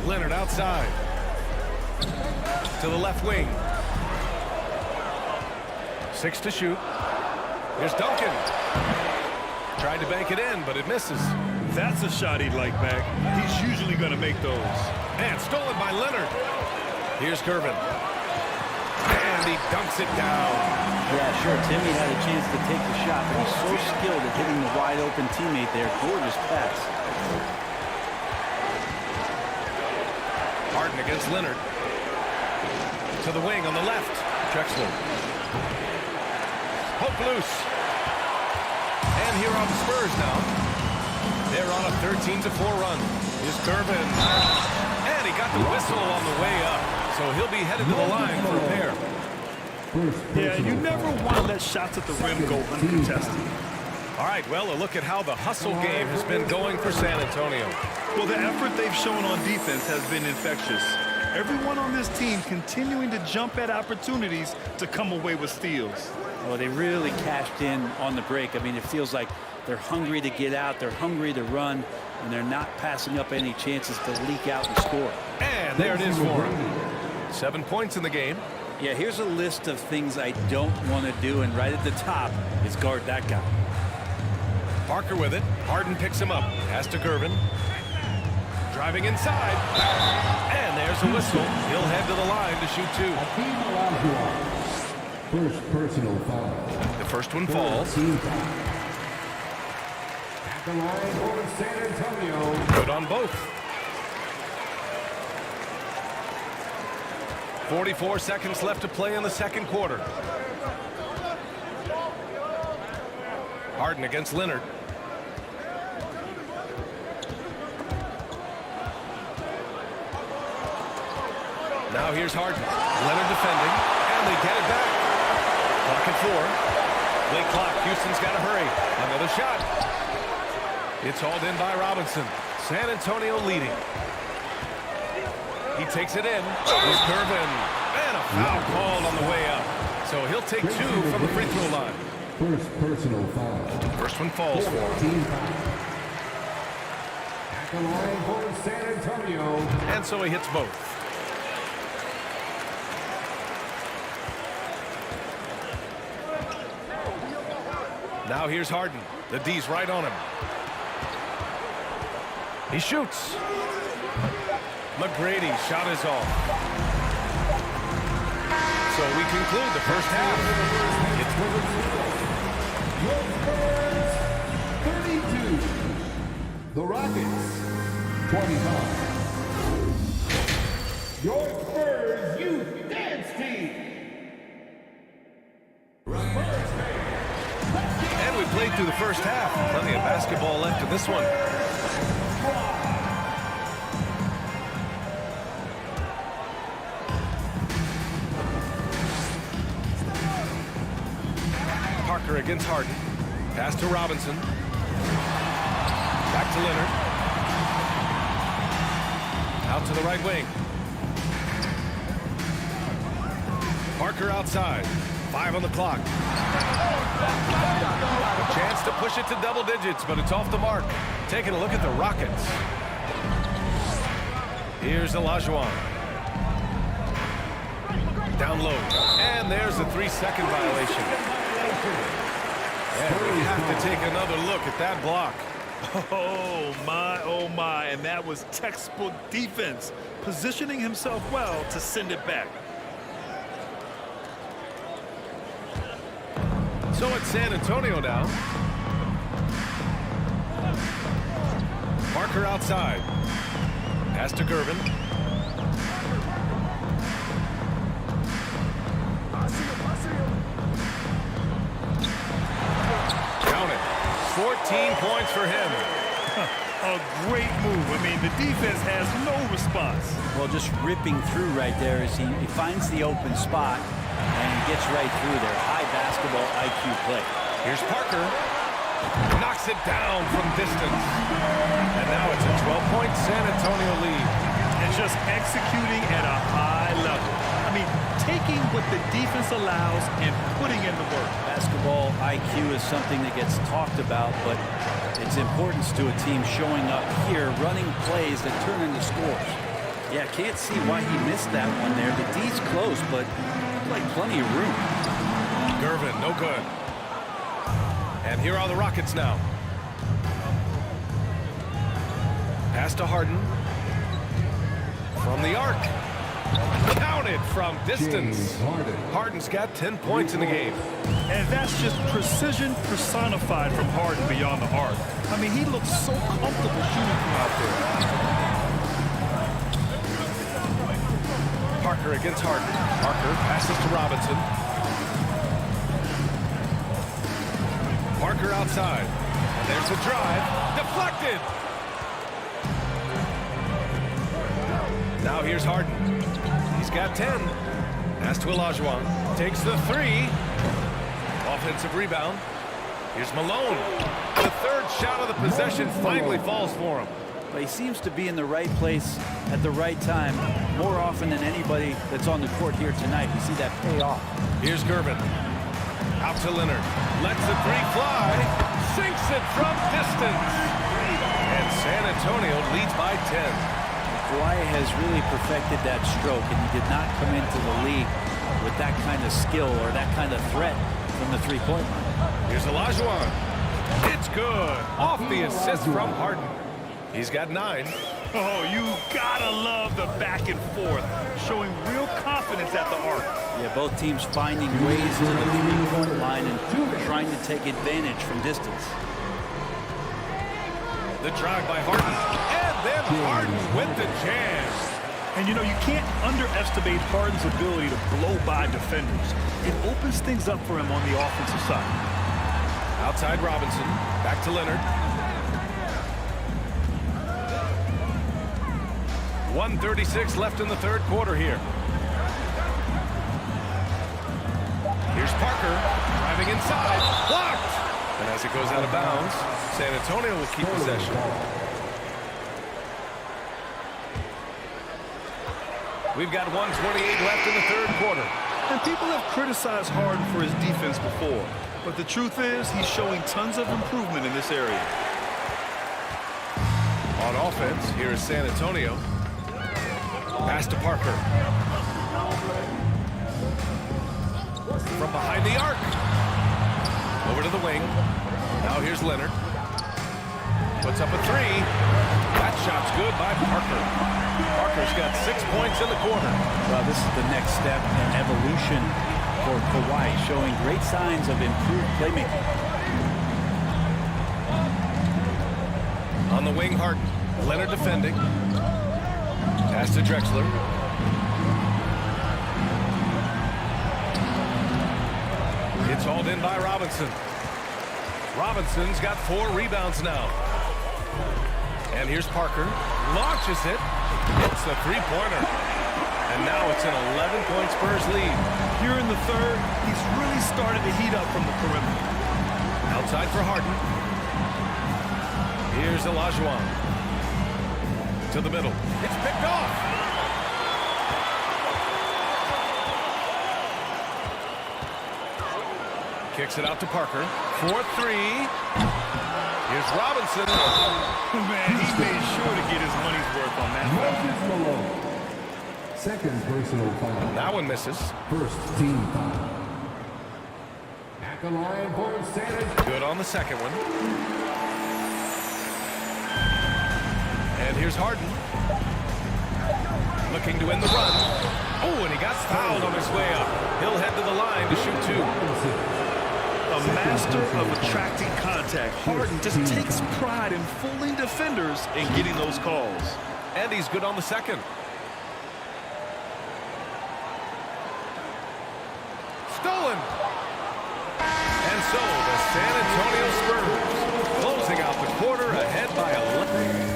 Leonard outside. To the left wing. 6 to shoot. Here's Duncan. Tried to bank it in, but it misses. That's a shot he'd like back. He's usually going to make those. And stolen by Leonard. Here's Gervin. And he dunks it down. Yeah, sure, Timmy had a chance to take the shot, but he's so skilled at hitting the wide-open teammate there. Gorgeous pass. Harden against Leonard. To the wing on the left. Drexler. Hook loose. And here are the Spurs now. They're on a 13-4 run. Here's Gervin. And he got the whistle on the way up. So he'll be headed to the line for a pair. Yeah, you never want to let shots at the rim go uncontested. All right, well, a look at how the hustle game has been going for San Antonio. Well, the effort they've shown on defense has been infectious. Everyone on this team continuing to jump at opportunities to come away with steals. Well, they really cashed in on the break. I mean, it feels like they're hungry to get out, they're hungry to run, and they're not passing up any chances to leak out and score. And there it is for him. 7 points in the game. Yeah, here's a list of things I don't want to do, and right at the top is guard that guy. Parker with it. Harden picks him up. Pass to Gervin. Driving inside. And there's a whistle. He'll head to the line to shoot 2. First personal foul. The first one falls. At the line for San Antonio. Good on both. 44 seconds left to play in the second quarter. Harden against Leonard. Now here's Harden. Leonard defending, and they get it back. Clock at 4. Late clock. Houston's got to hurry. Another shot. It's hauled in by Robinson. San Antonio leading. He takes it in. Here's Gervin. And a foul called on the way up. So he'll take 2 from the free throw line. First personal foul. First one falls for him. At the line for San Antonio. And so he hits both. Now here's Harden. The D's right on him. He shoots. McGrady shot is off. So we conclude the first half. Your Spurs, 32. The Rockets, 25. Your Spurs Youth Dance Team. And we played through the first half. Plenty of basketball left in this one. Parker against Harden. Pass to Robinson. Back to Leonard. Out to the right wing. Parker outside. 5 on the clock. A chance to push it to double digits, but it's off the mark. Taking a look at the Rockets. Here's Olajuwon. Down low. And there's a 3-second violation. And we have to take another look at that block. Oh my, and that was textbook defense, positioning himself well to send it back. So it's San Antonio now. Parker outside. Pass to Gervin. Count it. 14 points for him. A great move. I mean, the defense has no response. Well, just ripping through right there as he finds the open spot and he gets right through there. High basketball IQ play. Here's Parker. Knocks it down from distance. And now it's a 12-point San Antonio lead. And just executing at a high level. I mean, taking what the defense allows and putting in the work. Basketball IQ is something that gets talked about, but its importance to a team showing up here, running plays that turn into scores. Yeah, can't see why he missed that one there. The D's close, but like plenty of room. Gervin, no good. And here are the Rockets now. Pass to Harden. From the arc. Counted from distance. Harden's got 10 points in the game. And that's just precision personified from Harden beyond the arc. I mean, he looks so comfortable shooting from out there. Parker against Harden. Parker passes to Robinson. Parker outside. And there's the drive. Deflected. Now here's Harden. He's got 10. Pass to Olajuwon. Takes the three. Offensive rebound. Here's Malone. The third shot of the possession finally falls for him. But he seems to be in the right place at the right time more often than anybody that's on the court here tonight. You see that pay off. Here's Gervin. Out to Leonard. Lets the three fly. Sinks it from distance. And San Antonio leads by 10. Kawhi has really perfected that stroke, and he did not come into the league with that kind of skill or that kind of threat from the three-point line. Here's Olajuwon. It's good. Off the assist from Harden. He's got 9. Oh, you gotta love the back and forth, showing real confidence at the arc. Yeah, both teams finding ways to the three-point line and trying to take advantage from distance. The drive by Harden. And then Harden with the jam. And you know, you can't underestimate Harden's ability to blow by defenders. It opens things up for him on the offensive side. Outside Robinson. Back to Leonard. 1:36 left in the third quarter here. Here's Parker driving inside. Blocked! And as it goes out of bounds, San Antonio will keep possession. We've got 1:28 left in the third quarter. And people have criticized Harden for his defense before. But the truth is, he's showing tons of improvement in this area. On offense, here is San Antonio. Pass to Parker. From behind the arc. Over to the wing. Now here's Leonard. Puts up a three. That shot's good by Parker. Parker's got 6 points in the quarter. Well, this is the next step in evolution for Kawhi, showing great signs of improved playmaking. On the wing, Harden. Leonard defending. Pass to Drexler. It's hauled in by Robinson. Robinson's got 4 rebounds now. And here's Parker. Launches it. It's the three-pointer. And now it's an 11-point Spurs lead. Here in the third, he's really started to heat up from the perimeter. Outside for Harden. Here's Olajuwon. To the middle. It's picked off. Kicks it out to Parker. 4-3. Here's Robinson. Man, he made sure to get his money's worth on that one. Second personal foul. That one misses. First team foul. At the line for San Antonio. Good on the second one. And here's Harden. Looking to end the run. Oh, and he got fouled on his way up. He'll head to the line to shoot 2. A master of attracting contact. Harden just takes pride in fooling defenders and getting those calls. And he's good on the second. Stolen. And so the San Antonio Spurs closing out the quarter ahead by 11.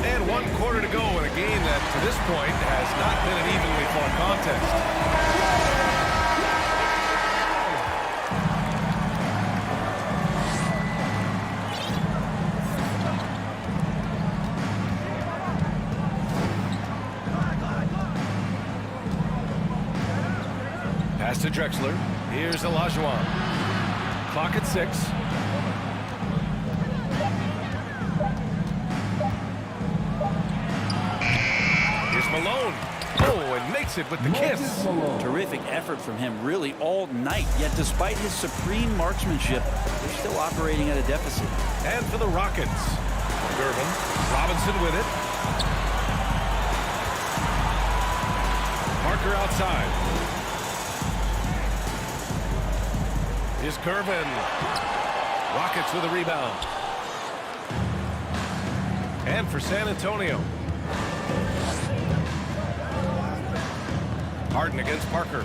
And 1 quarter to go in a game that to this point has not been an evenly fought contest. Pass to Drexler. Here's Olajuwon. Clock at 6. Here's Malone. Oh, and and makes it with the kiss. Terrific effort from him really all night. Yet despite his supreme marksmanship, they're still operating at a deficit. And for the Rockets, Gervin, Robinson with it. Parker outside. Here's Gervin. Rockets with a rebound. And for San Antonio. Harden against Parker.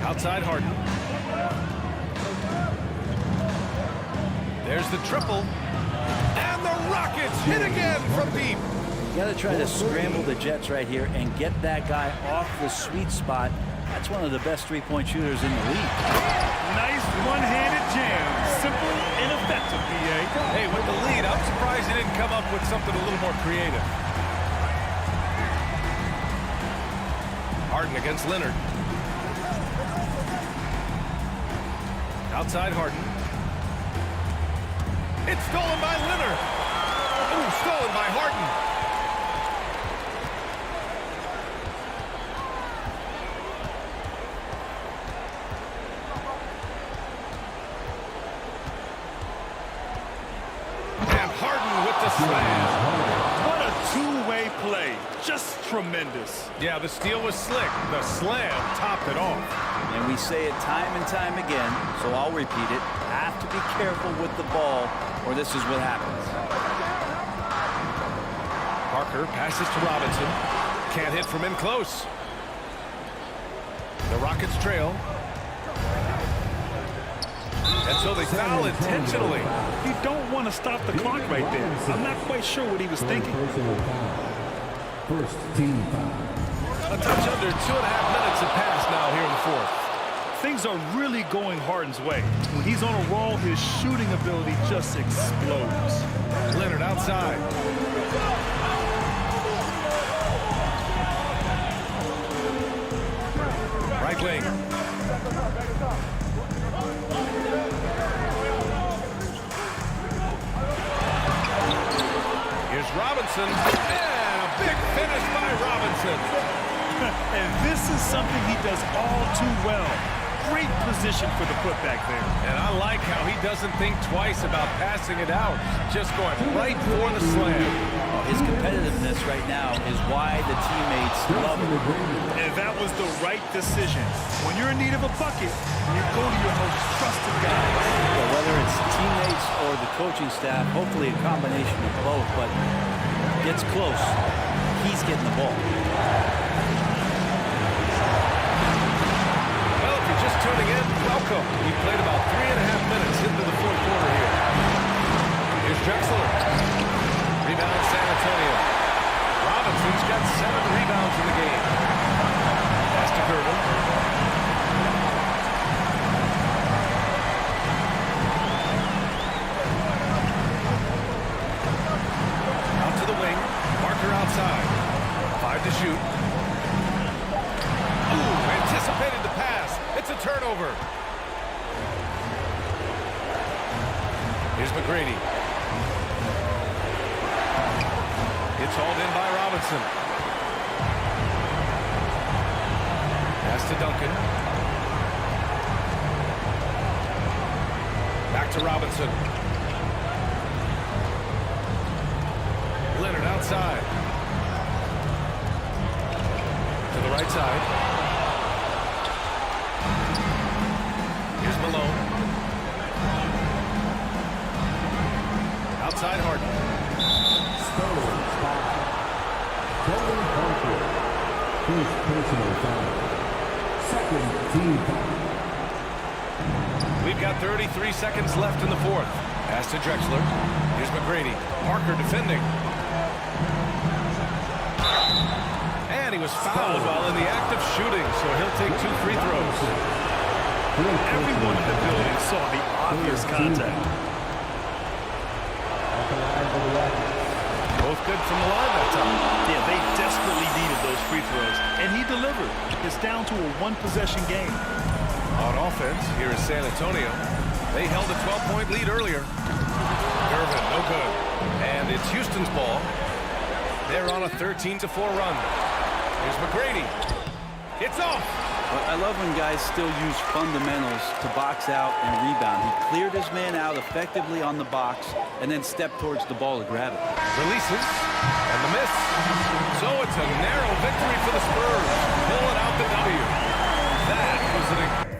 Outside Harden. There's the triple. And the Rockets hit again from deep. You got to try to scramble the Jets right here and get that guy off the sweet spot. That's one of the best three-point shooters in the league. Nice one-handed jam. Simple and effective, B.A. Hey, with the lead, I'm surprised he didn't come up with something a little more creative. Harden against Leonard. Outside Harden. It's stolen by Leonard. Ooh, stolen by Harden. What a two-way play. Just tremendous. Yeah, the steal was slick. The slam topped it off. And we say it time and time again, so I'll repeat it. Have to be careful with the ball, or this is what happens. Parker passes to Robinson. Can't hit from in close. The Rockets trail. And so they foul intentionally. You don't want to stop the clock right there. I'm not quite sure what he was thinking. First team foul. A touch under 2.5 minutes have passed now here in the fourth. Things are really going Harden's way. When he's on a roll, his shooting ability just explodes. Leonard outside. Right wing. Here's Robinson, and a big finish by Robinson. And this is something he does all too well. Great position for the putback there. And I like how he doesn't think twice about passing it out, just going right for the slam. His competitiveness right now is why the teammates love him. And that was the right decision. When you're in need of a bucket, you go to your most trusted guy. Well, whether it's teammates or the coaching staff, hopefully a combination of both, but gets close, he's getting the ball. Well, if you're just tuning in, welcome. We played about 3.5 minutes into the fourth quarter here. Here's Drexler. Rebound San Antonio. Robinson's got 7 rebounds in the game. Pass to Gervin. Out to the wing. Parker outside. 5 to shoot. Ooh, anticipated the pass. It's a turnover. Here's McGrady. It's hauled in by Robinson. Pass to Duncan. Back to Robinson. Leonard outside. To the right side. Here's Malone. Outside Harden. Kevin Parker. First personal foul. Second team foul. We've got 33 seconds left in the fourth. Pass to Drexler. Here's McGrady. Parker defending. And he was fouled while in the act of shooting, so he'll take 2 free throws. Everyone in the building saw the obvious contact. Both good from the line that time. Yeah, they desperately needed those free throws, and he delivered. It's down to a one-possession game. On offense, here is San Antonio. They held a 12-point lead earlier. Gervin, no good. And it's Houston's ball. They're on a 13-4 run. Here's McGrady. It's off. Well, I love when guys still use fundamentals to box out and rebound. He cleared his man out effectively on the box and then stepped towards the ball to grab it. Releases, and the miss. So it's a narrow victory for the Spurs, pulling out the W. That was an...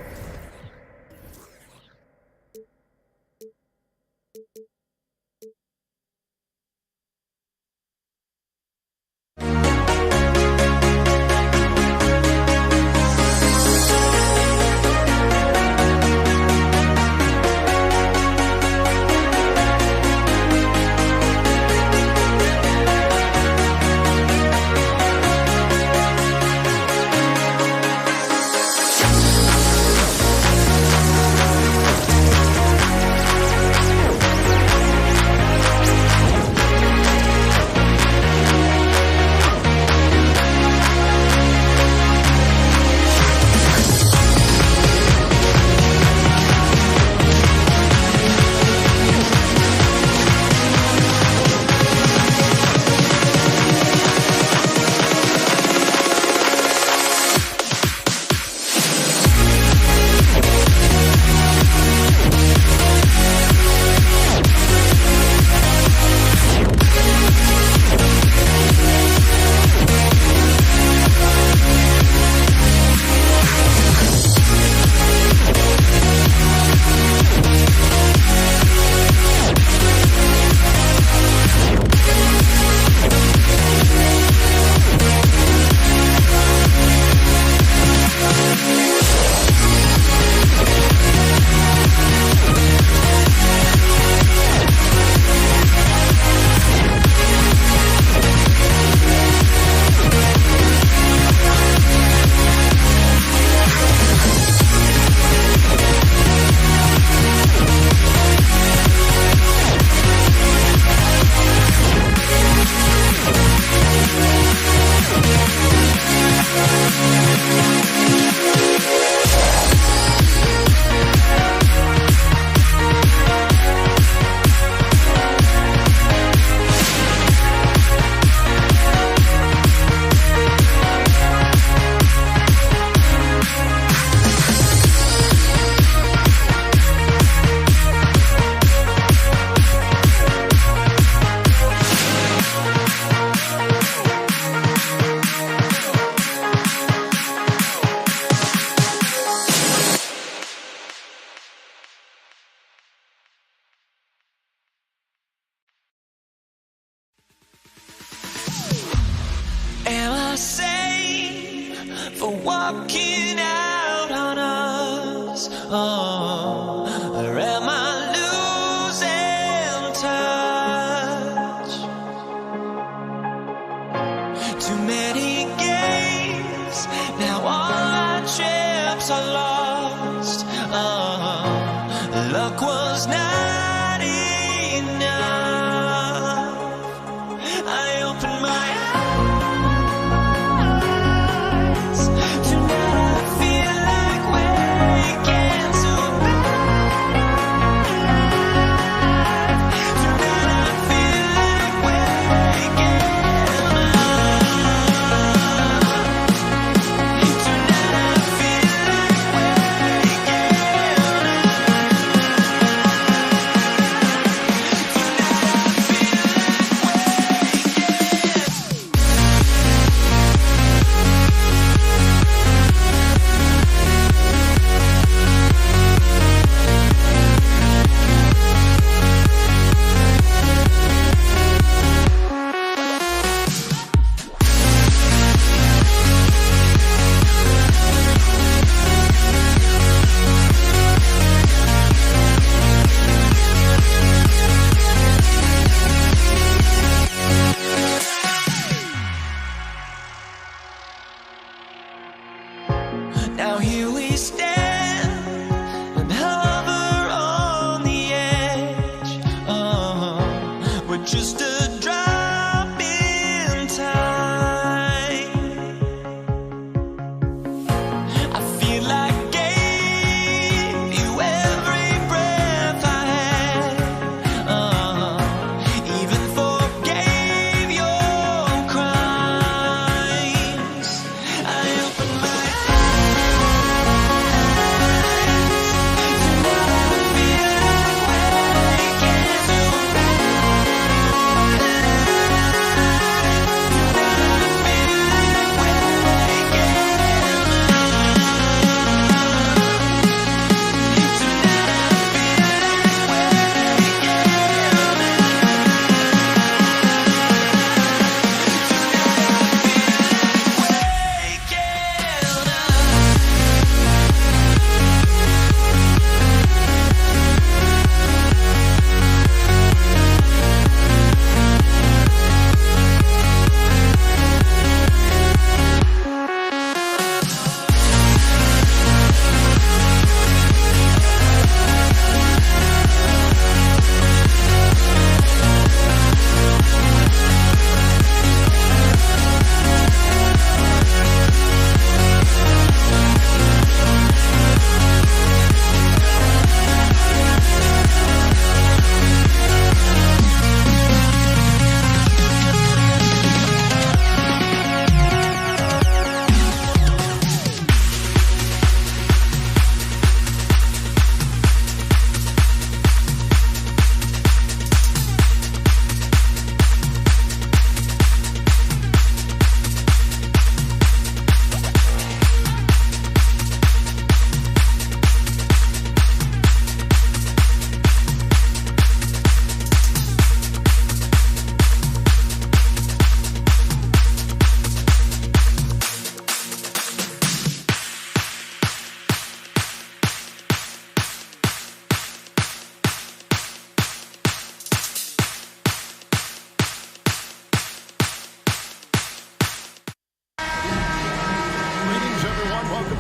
Am I sane for walking out on us? Oh, or am I losing touch? Too many games, now all our chips are lost. Oh, luck was not enough. I opened my eyes.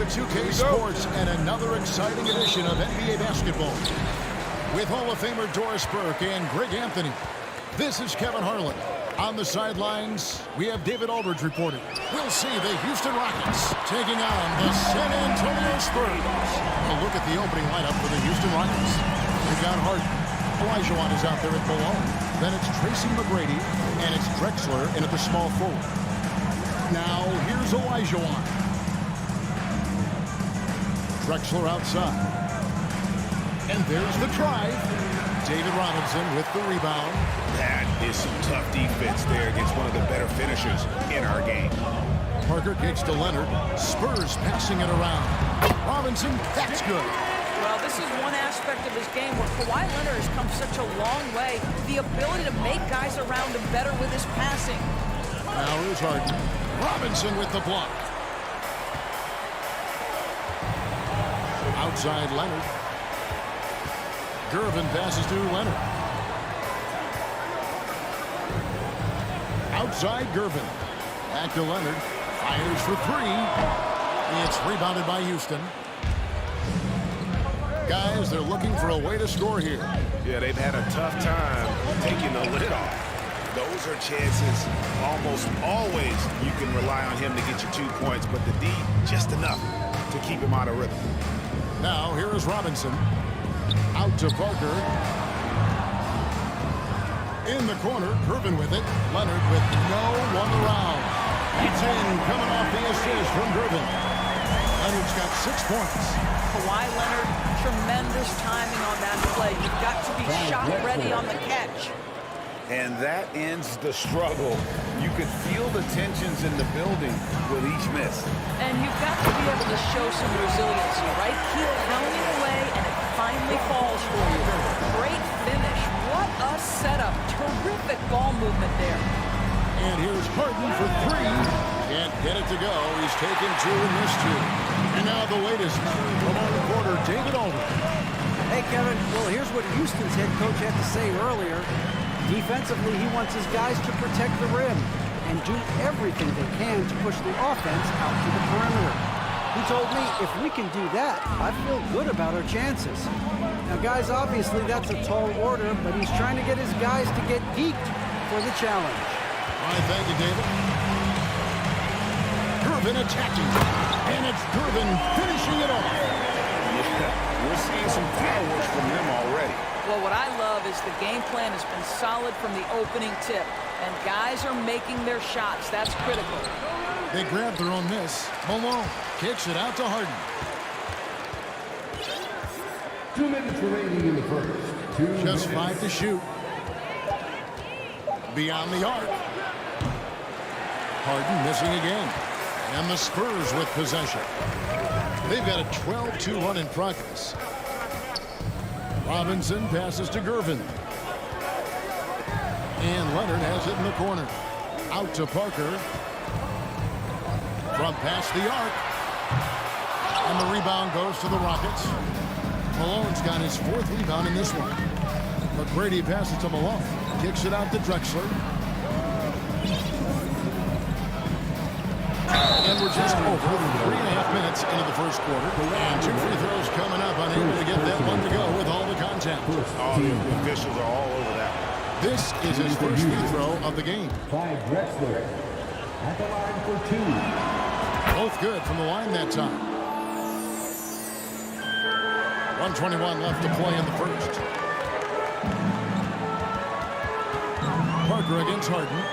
to 2K Sports and another exciting edition of NBA basketball. With Hall of Famer Doris Burke and Greg Anthony, this is Kevin Harlan. On the sidelines, we have David Aldridge reporting. We'll see the Houston Rockets taking on the San Antonio Spurs. A look at the opening lineup for the Houston Rockets. We've got Harden. Olajuwon is out there at Malone. Then it's Tracy McGrady, and it's Drexler in at the small forward. Now, here's Olajuwon. Drexler outside. And there's the drive. David Robinson with the rebound. That is some tough defense there against one of the better finishers in our game. Parker kicks to Leonard. Spurs passing it around. Robinson, that's good. Well, this is one aspect of his game where Kawhi Leonard has come such a long way. The ability to make guys around him better with his passing. Now here's Harden. Robinson with the block. Outside Leonard. Gervin passes to Leonard. Outside Gervin. Back to Leonard. Fires for three. It's rebounded by Houston. Guys, they're looking for a way to score here. Yeah, they've had a tough time taking the lid off. Those are chances almost always you can rely on him to get you 2 points, but the D, just enough to keep him out of rhythm. Now, here is Robinson. Out to Parker. In the corner, Gervin with it. Leonard with no one around. It's in, coming off the assist from Gervin. Leonard's got 6 points. Kawhi Leonard, tremendous timing on that play. You've got to be shot ready on the catch. And that ends the struggle. You could feel the tensions in the building with each miss. And you've got to be able to show some resiliency, right? Keep pounding away, and it finally falls for you. Great finish. What a setup. Terrific ball movement there. And here's Harden for three. Can't get it to go. He's taken 2 and missed 2. And now the latest from on the quarter, David Aldridge. Hey, Kevin. Well, here's what Houston's head coach had to say earlier. Defensively, he wants his guys to protect the rim and do everything they can to push the offense out to the perimeter. He told me if we can do that, I feel good about our chances. Now, guys, obviously that's a tall order, but he's trying to get his guys to get geeked for the challenge. All right, thank you, David. Gervin attacking, and it's Gervin finishing it off. Yeah, we're seeing some fireworks from him already. Well, what I love is the game plan has been solid from the opening tip, and guys are making their shots. That's critical. They grab their own miss. Malone kicks it out to Harden. 2 minutes remaining in the first. Just 5 to shoot. Beyond the arc. Harden missing again. And the Spurs with possession. They've got a 12-2 run in progress. Robinson passes to Gervin. And Leonard has it in the corner. Out to Parker. From past the arc. And the rebound goes to the Rockets. Malone's got his 4th rebound in this one. McGrady passes to Malone. Kicks it out to Drexler. And we're just over 3.5 minutes into the first quarter. And 2 free throws coming up. Unable to get that one to go with all the contact. Oh, the officials are all over that. This is his first free throw of the game. Clyde Drexler at the line for 2. Both good from the line that time. 1:21 left to play in the first. Parker against Harden.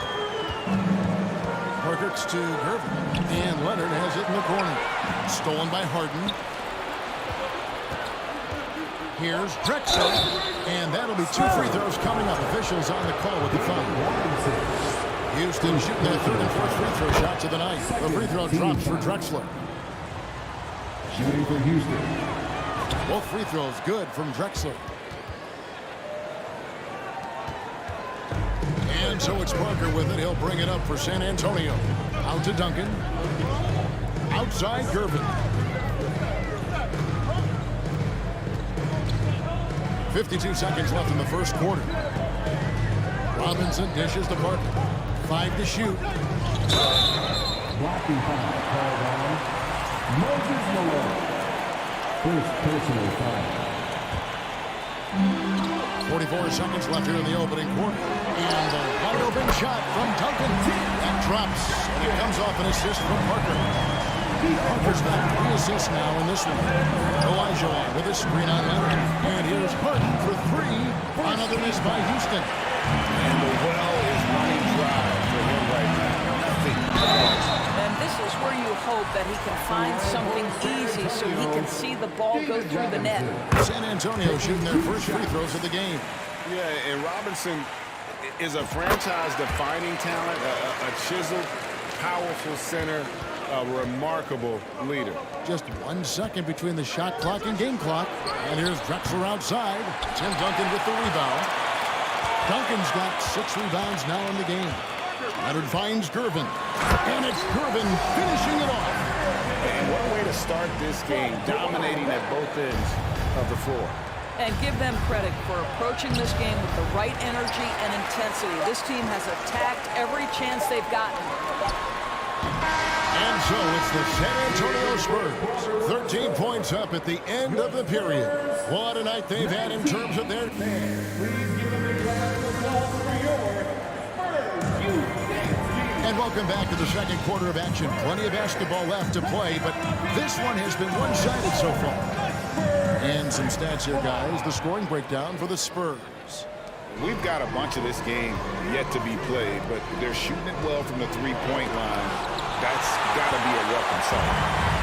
Parker to Gervin. And Leonard has it in the corner. Stolen by Harden. Here's Drexler. And that'll be 2 free throws coming up. Officials on the call with the foul. Houston shooting their 3rd and 4th free throw shots of the night. The free throw drops for Drexler. Shooting for Houston. Both free throws good from Drexler. And so it's Parker with it. He'll bring it up for San Antonio. Out to Duncan. Outside Gervin. 52 seconds left in the first quarter. Robinson dishes to Parker. 5 to shoot. Blocking foul called on Moses Malone. First personal foul. 44 seconds left here in the opening quarter. And the wide open shot from Duncan. That drops, and it comes off an assist from Parker. Parker's got 3 assists now in this one. Elijah with a screen on Leonard. And here's Harden for 3. Another miss by Houston. And the well is running dry for him right now. Nothing. And this is where you hope that he can find something easy so he can see the ball go through the net. San Antonio shooting their first free throws of the game. Yeah, and Robinson is a franchise-defining talent, a chiseled, powerful center, a remarkable leader. Just 1 second between the shot clock and game clock. And here's Drexler outside. Tim Duncan with the rebound. Duncan's got 6 rebounds now in the game. Leonard finds Gervin. And it's Gervin finishing it off. And what a way to start this game, dominating at both ends of the floor. And give them credit for approaching this game with the right energy and intensity. This team has attacked every chance they've gotten. And so it's the San Antonio Spurs. 13 points up at the end of the period. What a night they've had in terms of their... And welcome back to the second quarter of action. Plenty of basketball left to play, but this one has been one-sided so far. And some stats here, guys. The scoring breakdown for the Spurs. We've got a bunch of this game yet to be played, but they're shooting it well from the three-point line. That's got to be a welcome sight.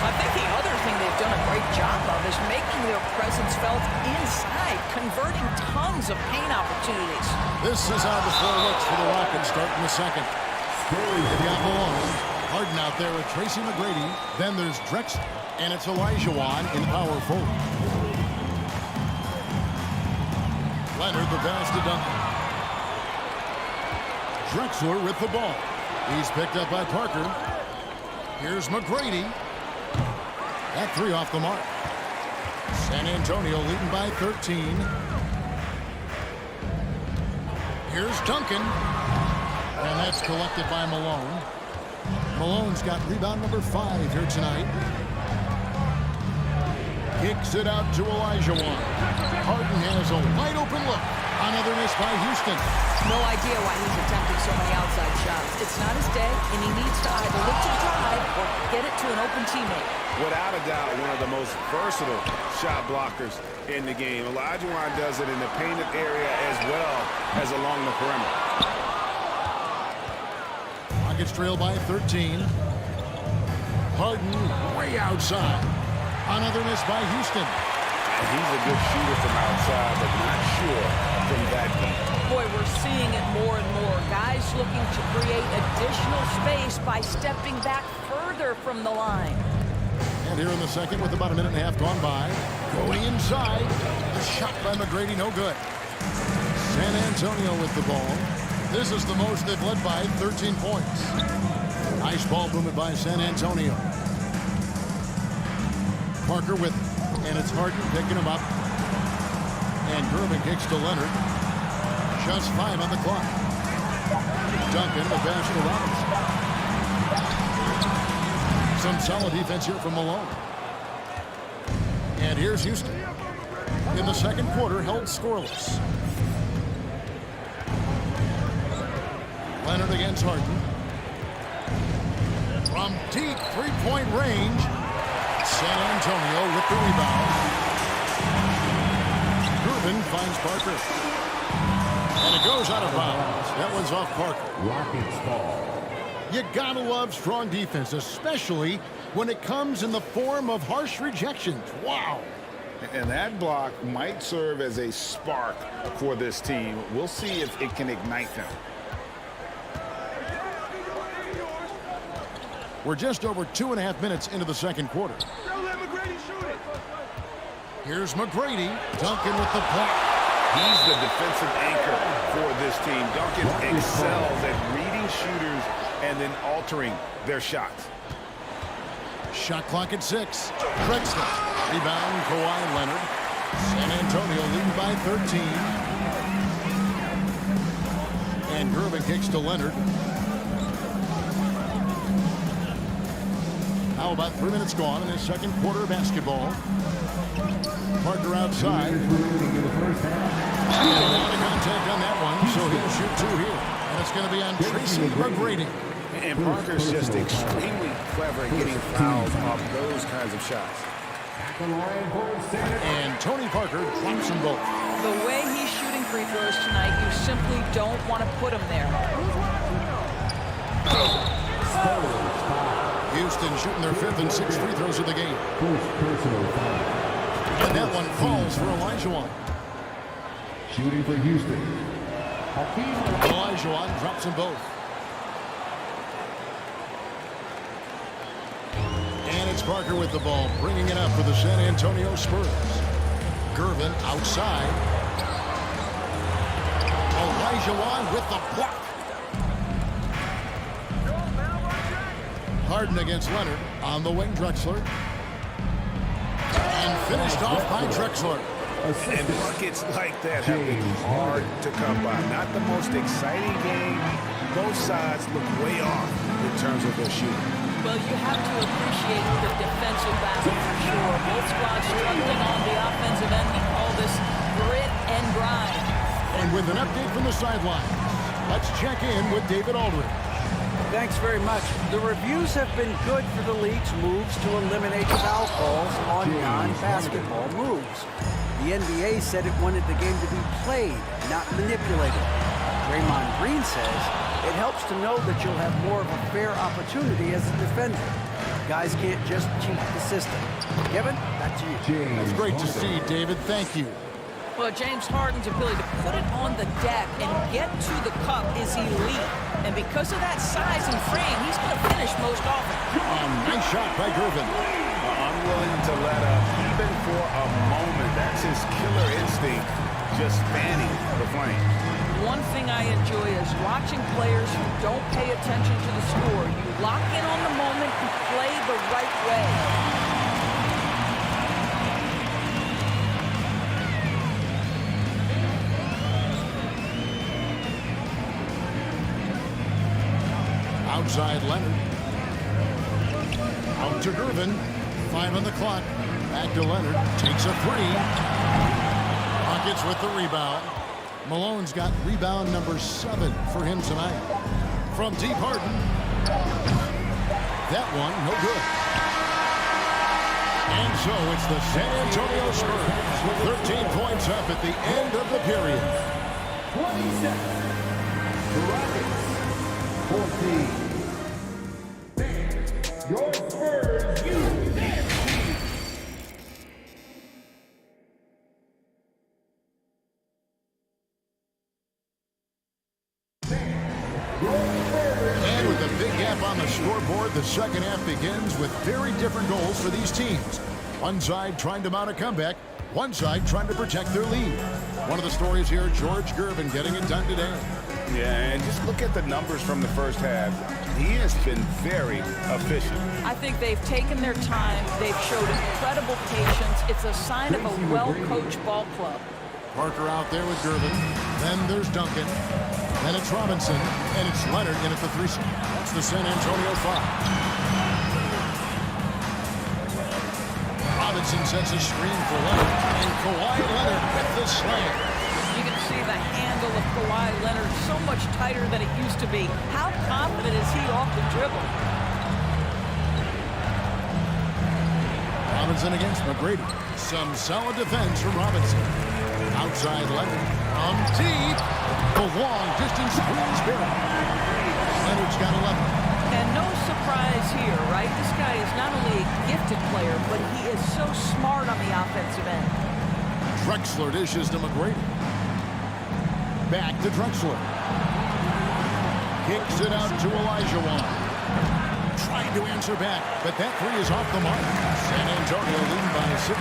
I think the other thing they've done a great job of is making their presence felt inside, converting tons of paint opportunities. This is how the floor looks for the Rockets starting the second. They've got Malone. Harden out there with Tracy McGrady. Then there's Drexler, and it's Elijah in power forward. Leonard the pass to Duncan. Drexler with the ball. He's picked up by Parker. Here's McGrady. That 3 off the mark. San Antonio leading by 13. Here's Duncan. And that's collected by Malone. Malone's got rebound number 5 here tonight. Kicks it out to Elijah. Harden has a wide open look. Another miss by Houston. No idea why he's attempting so many outside shots. It's not his day, and he needs to either look to drive or get it to an open teammate. Without a doubt, one of the most versatile shot blockers in the game. Elijah does it in the painted area as well as along the perimeter. Rockets trail by 13. Harden way outside. Another miss by Houston. And he's a good shooter from outside, but not sure from that deep. Boy, we're seeing it more and more. Guys looking to create additional space by stepping back further from the line. And here in the second with about a minute and a half gone by. Going inside. The shot by McGrady, no good. San Antonio with the ball. This is the most they've led by, 13 points. Nice ball movement by San Antonio. Parker with it. And it's Harden picking him up. And Gervin kicks to Leonard. Just 5 on the clock. Duncan with pass to Robinson. Some solid defense here from Malone. And here's Houston. In the second quarter, held scoreless. Leonard against Harden. From deep three-point range. San Antonio with the rebound. Gervin finds Parker. And it goes out of bounds. That one's off Parker. Rockets ball. You gotta love strong defense, especially when it comes in the form of harsh rejections. Wow. And that block might serve as a spark for this team. We'll see if it can ignite them. We're just over 2.5 minutes into the second quarter. Here's McGrady. Duncan with the block. He's the defensive anchor for this team. Duncan excels at reading shooters and then altering their shots. Shot clock at 6. Drexler. Rebound, Kawhi Leonard. San Antonio leading by 13. And Gervin kicks to Leonard. Now about 3 minutes gone in this second quarter of basketball. Parker outside. And a lot of contact on that one, so he'll shoot 2 here. And it's going to be on Tracy McGrady. And Parker's just extremely clever at getting fouls off those kinds of shots. And Tony Parker drops them both. The way he's shooting free throws tonight, you simply don't want to put him there. Houston shooting their 5th and 6th free throws of the game. And that one falls for Olajuwon. Shooting for Houston. Olajuwon drops them both. And it's Parker with the ball, bringing it up for the San Antonio Spurs. Gervin outside. Olajuwon with the block. Harden against Leonard on the wing. Drexler. And finished off by Drexler. And buckets like that have been hard to come by. Not the most exciting game. Both sides look way off in terms of their shooting. Well, you have to appreciate the defensive battle for sure. Both squads struggling on the offensive end. We call this grit and grind. And with an update from the sideline, let's check in with David Aldridge. Thanks very much. The reviews have been good for the league's moves to eliminate foul calls on non-basketball moves. The NBA said it wanted the game to be played, not manipulated. Draymond Green says it helps to know that you'll have more of a fair opportunity as a defender. Guys can't just cheat the system. Kevin, back to you. That's great to see, David. Thank you. Well, James Harden's ability to put it on the deck and get to the cup is elite. And because of that size and frame, he's going to finish most often. Nice shot by Gervin. Unwilling to let up, even for a moment. That's his killer instinct, just fanning the flame. One thing I enjoy is watching players who don't pay attention to the score. You lock in on the moment and play the right way. Outside Leonard. Out to Gervin. 5 on the clock. Back to Leonard. Takes a 3. Rockets with the rebound. Malone's got rebound number 7 for him tonight. From deep, Harden. That one, no good. And so it's the San Antonio Spurs. 13 points up at the end of the period. 27. 14. Your Spurs, you And with a big gap on the scoreboard, the second half begins with very different goals for these teams. One side trying to mount a comeback, one side trying to protect their lead. One of the stories here, George Gervin getting it done today. Yeah, and just look at the numbers from the first half. He has been very efficient. I think they've taken their time. They've showed incredible patience. It's a sign of a well-coached ball club. Parker out there with Gervin. Then there's Duncan. Then it's Robinson. And it's Leonard in at the 3. That's the San Antonio 5. Robinson sets a screen for Leonard. And Kawhi Leonard with the slam. You can see the handle of Kawhi Leonard so much tighter than it used to be. How confident is he off the dribble? Robinson against McGrady. Some solid defense from Robinson. Outside Leonard. From deep. The long distance squeeze barrel. Leonard's got 11. And no surprise here, right? This guy is not only a gifted player, but he is so smart on the offensive end. Drexler dishes to McGrady. Back to Drexler. Kicks it out to Olajuwon. Trying to answer back, but that 3 is off the mark. San Antonio leading by 16.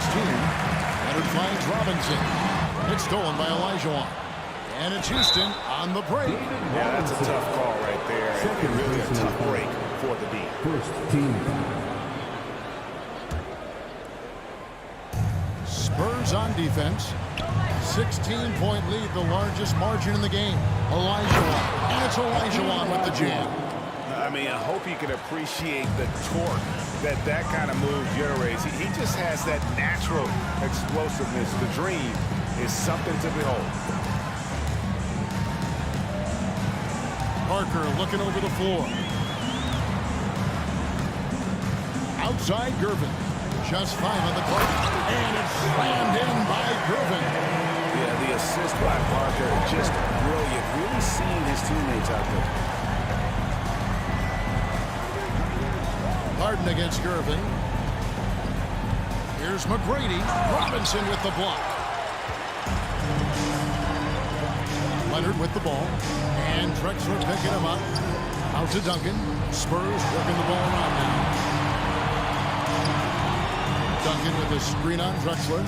Leonard finds Robinson. It's stolen by Olajuwon. And it's Houston on the break. Yeah, that's a tough call right there. And really a tough break for the D. First team. Spurs on defense. 16-point lead, the largest margin in the game. Olajuwon. And it's Olajuwon with the jam. I mean, I hope you can appreciate the torque that kind of move generates. He just has that natural explosiveness. The dream is something to behold. Parker looking over the floor. Outside Gervin. Just 5 on the clock. And it's slammed in by Gervin. Yeah, the assist by Parker, just brilliant. Really seeing his teammates out there. Harden against Gervin. Here's McGrady. Robinson with the block. Leonard with the ball. And Drexler picking him up. Out to Duncan. Spurs working the ball around now. Duncan with a screen on Drexler.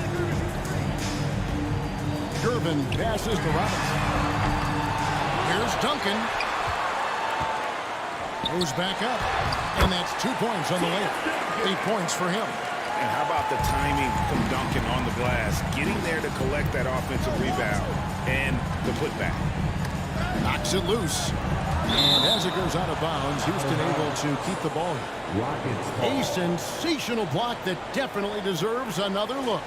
Gervin passes to Robinson. Here's Duncan. Goes back up. And that's 2 points on the layup. 8 points for him. And how about the timing from Duncan on the glass? Getting there to collect that offensive rebound and the putback. Knocks it loose. And as it goes out of bounds, Houston able to keep the ball. A sensational block that definitely deserves another look.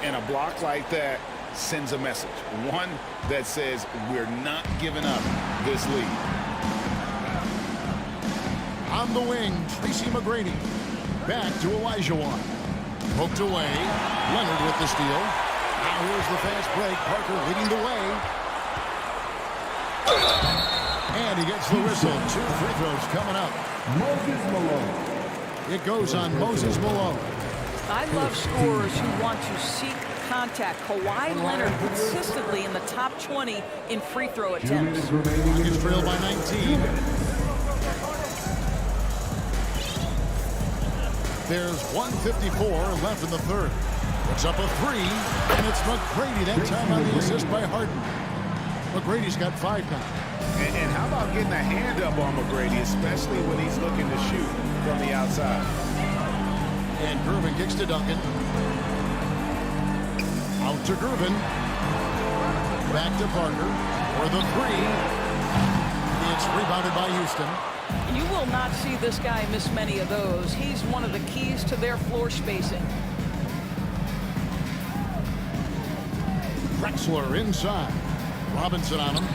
And a block like that sends a message. One that says we're not giving up this lead. On the wing, Tracy McGrady. Back to Olajuwon. Poked away. Leonard with the steal. Now here's the fast break. Parker leading the way. And he gets the whistle. 2 free throws coming up. Moses Malone. It goes on Moses Malone. I love scorers who want to seek contact. Kawhi Leonard consistently in the top 20 in free throw attempts. Rockets trail by 19. There's 1:54 left in the third. It's up a 3, and it's McGrady that time on the assist by Harden. McGrady's got 5 now. And how about getting a hand up on McGrady, especially when he's looking to shoot from the outside. And Gervin kicks to Duncan. Out to Gervin. Back to Parker for the 3. It's rebounded by Houston. You will not see this guy miss many of those. He's one of the keys to their floor spacing. Drexler inside. Robinson on him.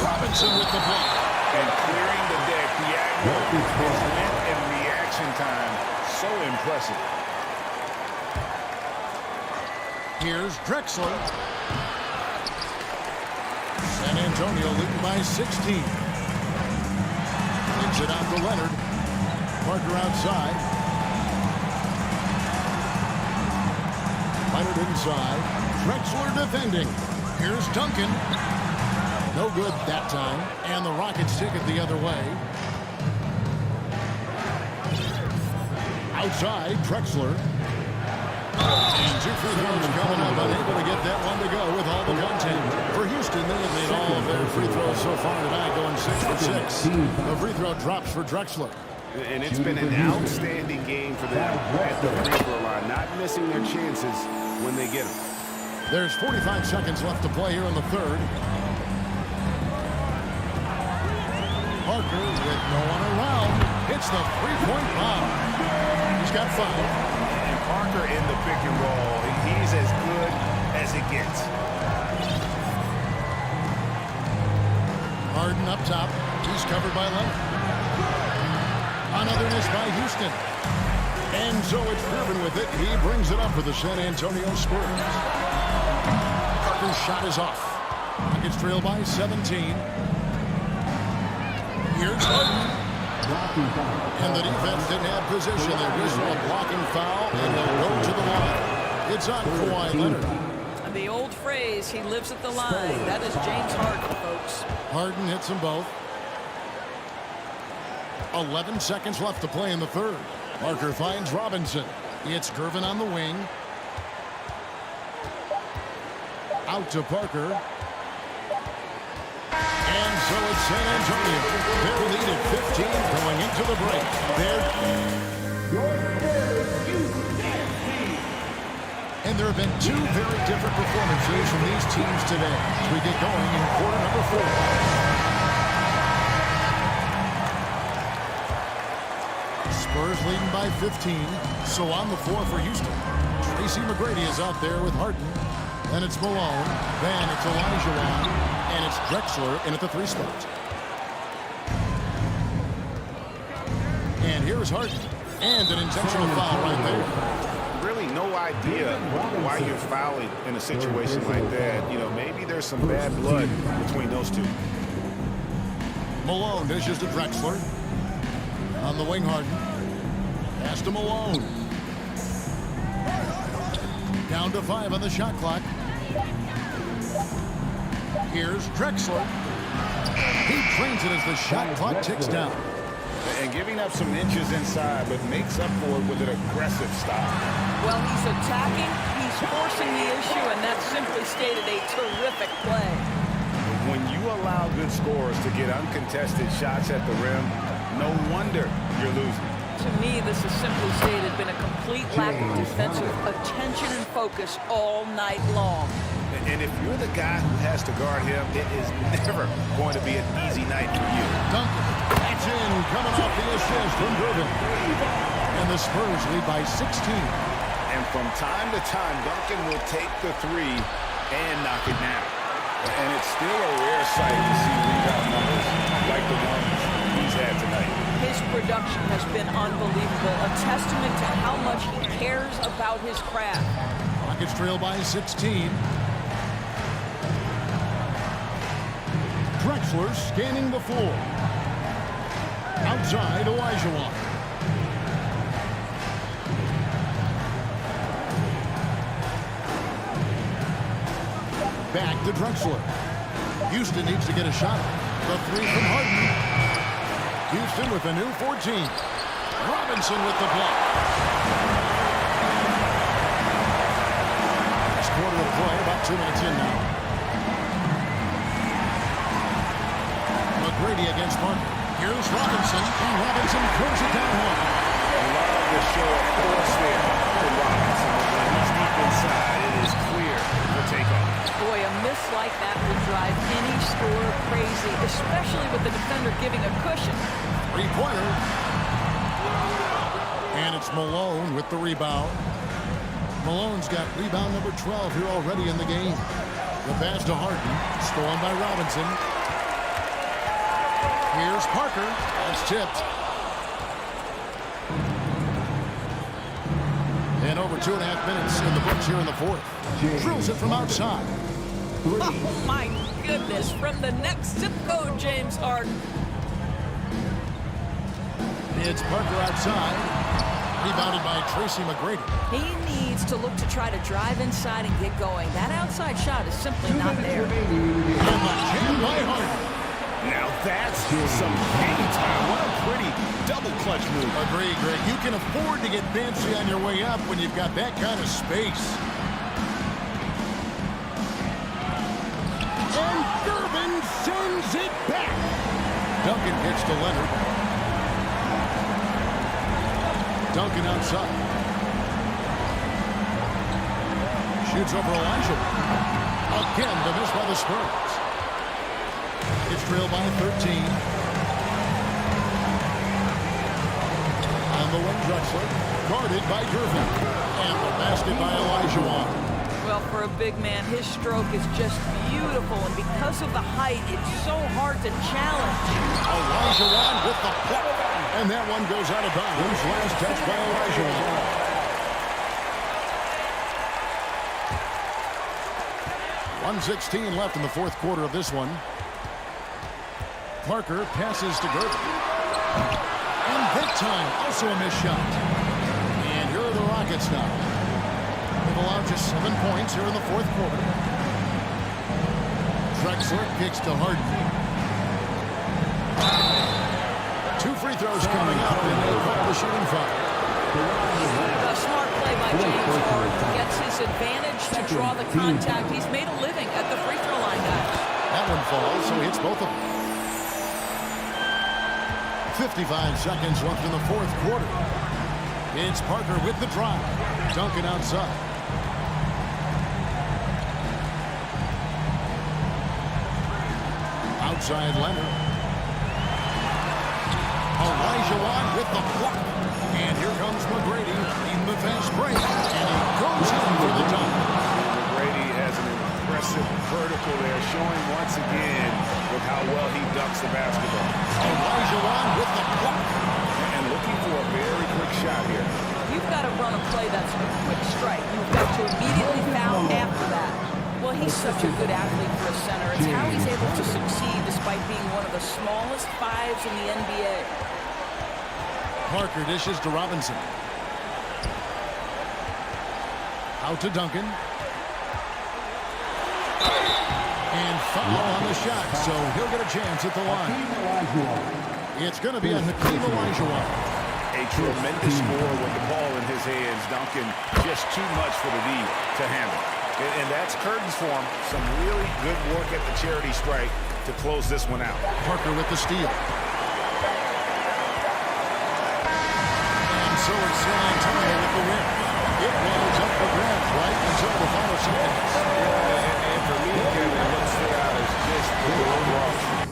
Robinson with the block. And clearing the deck. Diagonal. His length and reaction time. So impressive. Here's Drexler. San Antonio leading by 16. Kicks it out to Leonard. Parker outside. Leonard inside. Drexler defending. Here's Duncan. No good that time. And the Rockets take it the other way. Outside, Drexler. And 2 free throws coming up. Unable to get that one to go with all the content. For Houston, they have made all of their free throws so far tonight, going 6 for 6. The free throw drops for Drexler. And it's been an outstanding game for them at the free throw line. Not missing their chances when they get them. There's 45 seconds left to play here in the third. Parker with no one around. Hits the 3-point bomb. He's got 5. And Parker in the pick and roll. He's as good as it gets. Harden up top. He's covered by Leonard. Another miss by Houston. And so it's Gervin with it. He brings it up for the San Antonio Spurs. Parker's shot is off. Rockets trail by 17. Here's Harden. And the defense didn't have position. They whistle a blocking foul, and they'll go to the line. It's on Kawhi Leonard. The old phrase, he lives at the line. That is James Harden, folks. Harden hits them both. 11 seconds left to play in the third. Parker finds Robinson. It's Gervin on the wing. Out to Parker. And so it's San Antonio. Their lead at 15 going into the break. And there have been 2 very different performances from these teams today as we get going in quarter number 4. Spurs leading by 15. So on the floor for Houston, Tracy McGrady is out there with Harden. Then it's Malone. Then it's Olajuwon. And it's Drexler in at the 3 spot. And here's Harden. And an intentional foul right there. Really no idea why you're fouling in a situation like that. You know, maybe there's some bad blood between those two. Malone dishes to Drexler. On the wing, Harden. Pass to Malone. Down to 5 on the shot clock. Here's Drexler. He drains it as the shot clock ticks down. And giving up some inches inside, but makes up for it with an aggressive style. Well, he's attacking, he's forcing the issue, and that's simply stated a terrific play. When you allow good scorers to get uncontested shots at the rim, no wonder you're losing. To me, this has simply stated been a complete lack of defensive attention and focus all night long. And if you're the guy who has to guard him, it is never going to be an easy night for you. Duncan, that's in, coming off the assist from Durbin. And the Spurs lead by 16. And from time to time, Duncan will take the 3 and knock it down. And it's still a rare sight to see rebound numbers like the ones he's had tonight. His production has been unbelievable, a testament to how much he cares about his craft. Rockets trail by 16. Drexler scanning the floor. Outside, Olajuwon. Back to Drexler. Houston needs to get a shot. The 3 from Harden. Houston with a new 14. Robinson with the block. Next quarter of play, about 2 minutes in now. McGrady against Parker. Here's Robinson, and Robinson curves it down one. A lot of the show of force there for Robinson. When he's deep inside, it is clear for takeoff. Boy, a miss like that would drive any scorer crazy, especially with the defender giving a cushion. 3-pointer. And it's Malone with the rebound. Malone's got rebound number 12 here already in the game. The pass to Harden, stolen by Robinson. Here's Parker. That's tipped. And over 2.5 minutes in the books here in the fourth. Drills it from outside. Oh, my goodness. From the next zip code, James Harden. It's Parker outside. Rebounded by Tracy McGrady. He needs to look to try to drive inside and get going. That outside shot is simply not there. And the jam by Harden. Now that's some game time. What a pretty double clutch move. Agree, Greg. You can afford to get fancy on your way up when you've got that kind of space. And Durbin sends it back. Duncan gets to Leonard. Duncan outside. Shoots over Elijah. Again, the miss by the Spurs. It's trailed by 13. On the wing, Drexler. Guarded by Durbin. And the basket by Olajuwon. Well, for a big man, his stroke is just beautiful. And because of the height, it's so hard to challenge. Olajuwon with the puck. And that one goes out of bounds. Last touch by Olajuwon. 1:16 left in the fourth quarter of this one. Parker passes to Durbin. And that time, also a missed shot. And here are the Rockets now. They've allowed just 7 points here in the fourth quarter. Drexler kicks to Harden. 2 free throws coming up, and they call the shooting foul. A smart play by James Harden. Gets his advantage to draw the contact. He's made a living at the free throw line, guys. That one falls, so he hits both of them. 55 seconds left in the fourth quarter. It's Parker with the drive. Duncan outside. Outside Leonard. Olajuwon with the block. And here comes McGrady in the fast break. And he goes in for the dunk. McGrady has an impressive vertical there, showing once again with how well he ducks the basketball. Olajuwon with the block. And looking for a very quick shot here. You've got to run a play that's a quick strike. You've got to immediately foul after that. Well, he's such a good athlete for a center. It's how he's able to succeed despite being one of the smallest fives in the NBA. Parker dishes to Robinson. Out to Duncan. And foul on the shot, so he'll get a chance at the line. It's going to be a Hakeem Olajuwon. A tremendous score with the ball in his hands. Duncan just too much for the D to handle. And that's curtains for him. Some really good work at the charity strike to close this one out. Parker with the steal. And so it's San Antonio with the win. It was up for grabs right until the final seconds. And for me, Kevin, it looks out as just the overall.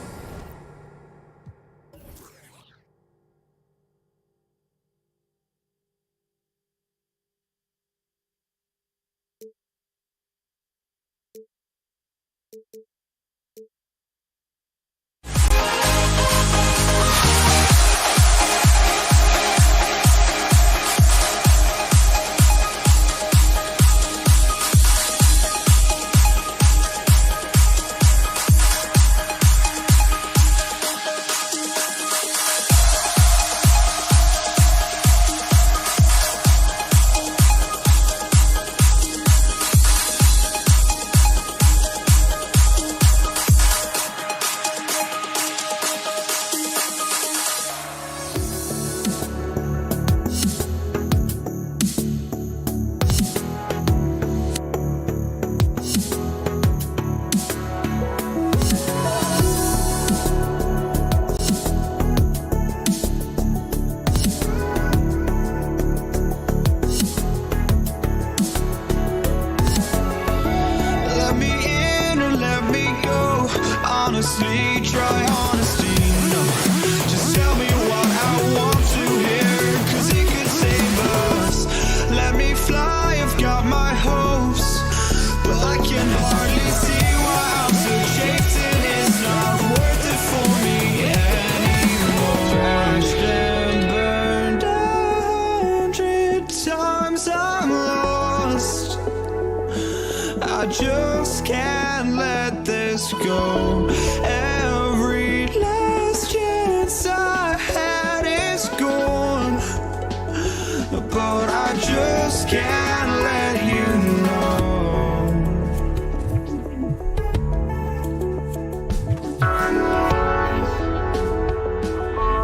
Honestly, try honesty, no. Just tell me what I want to hear, 'cause it could save us. Let me fly, I've got my hopes, but I can hardly see why I'm so chasing. It's not worth it for me anymore. Crashed and burned 100 times, I'm lost. I just can't let this go. Every last chance I had is gone, but I just can't let you know.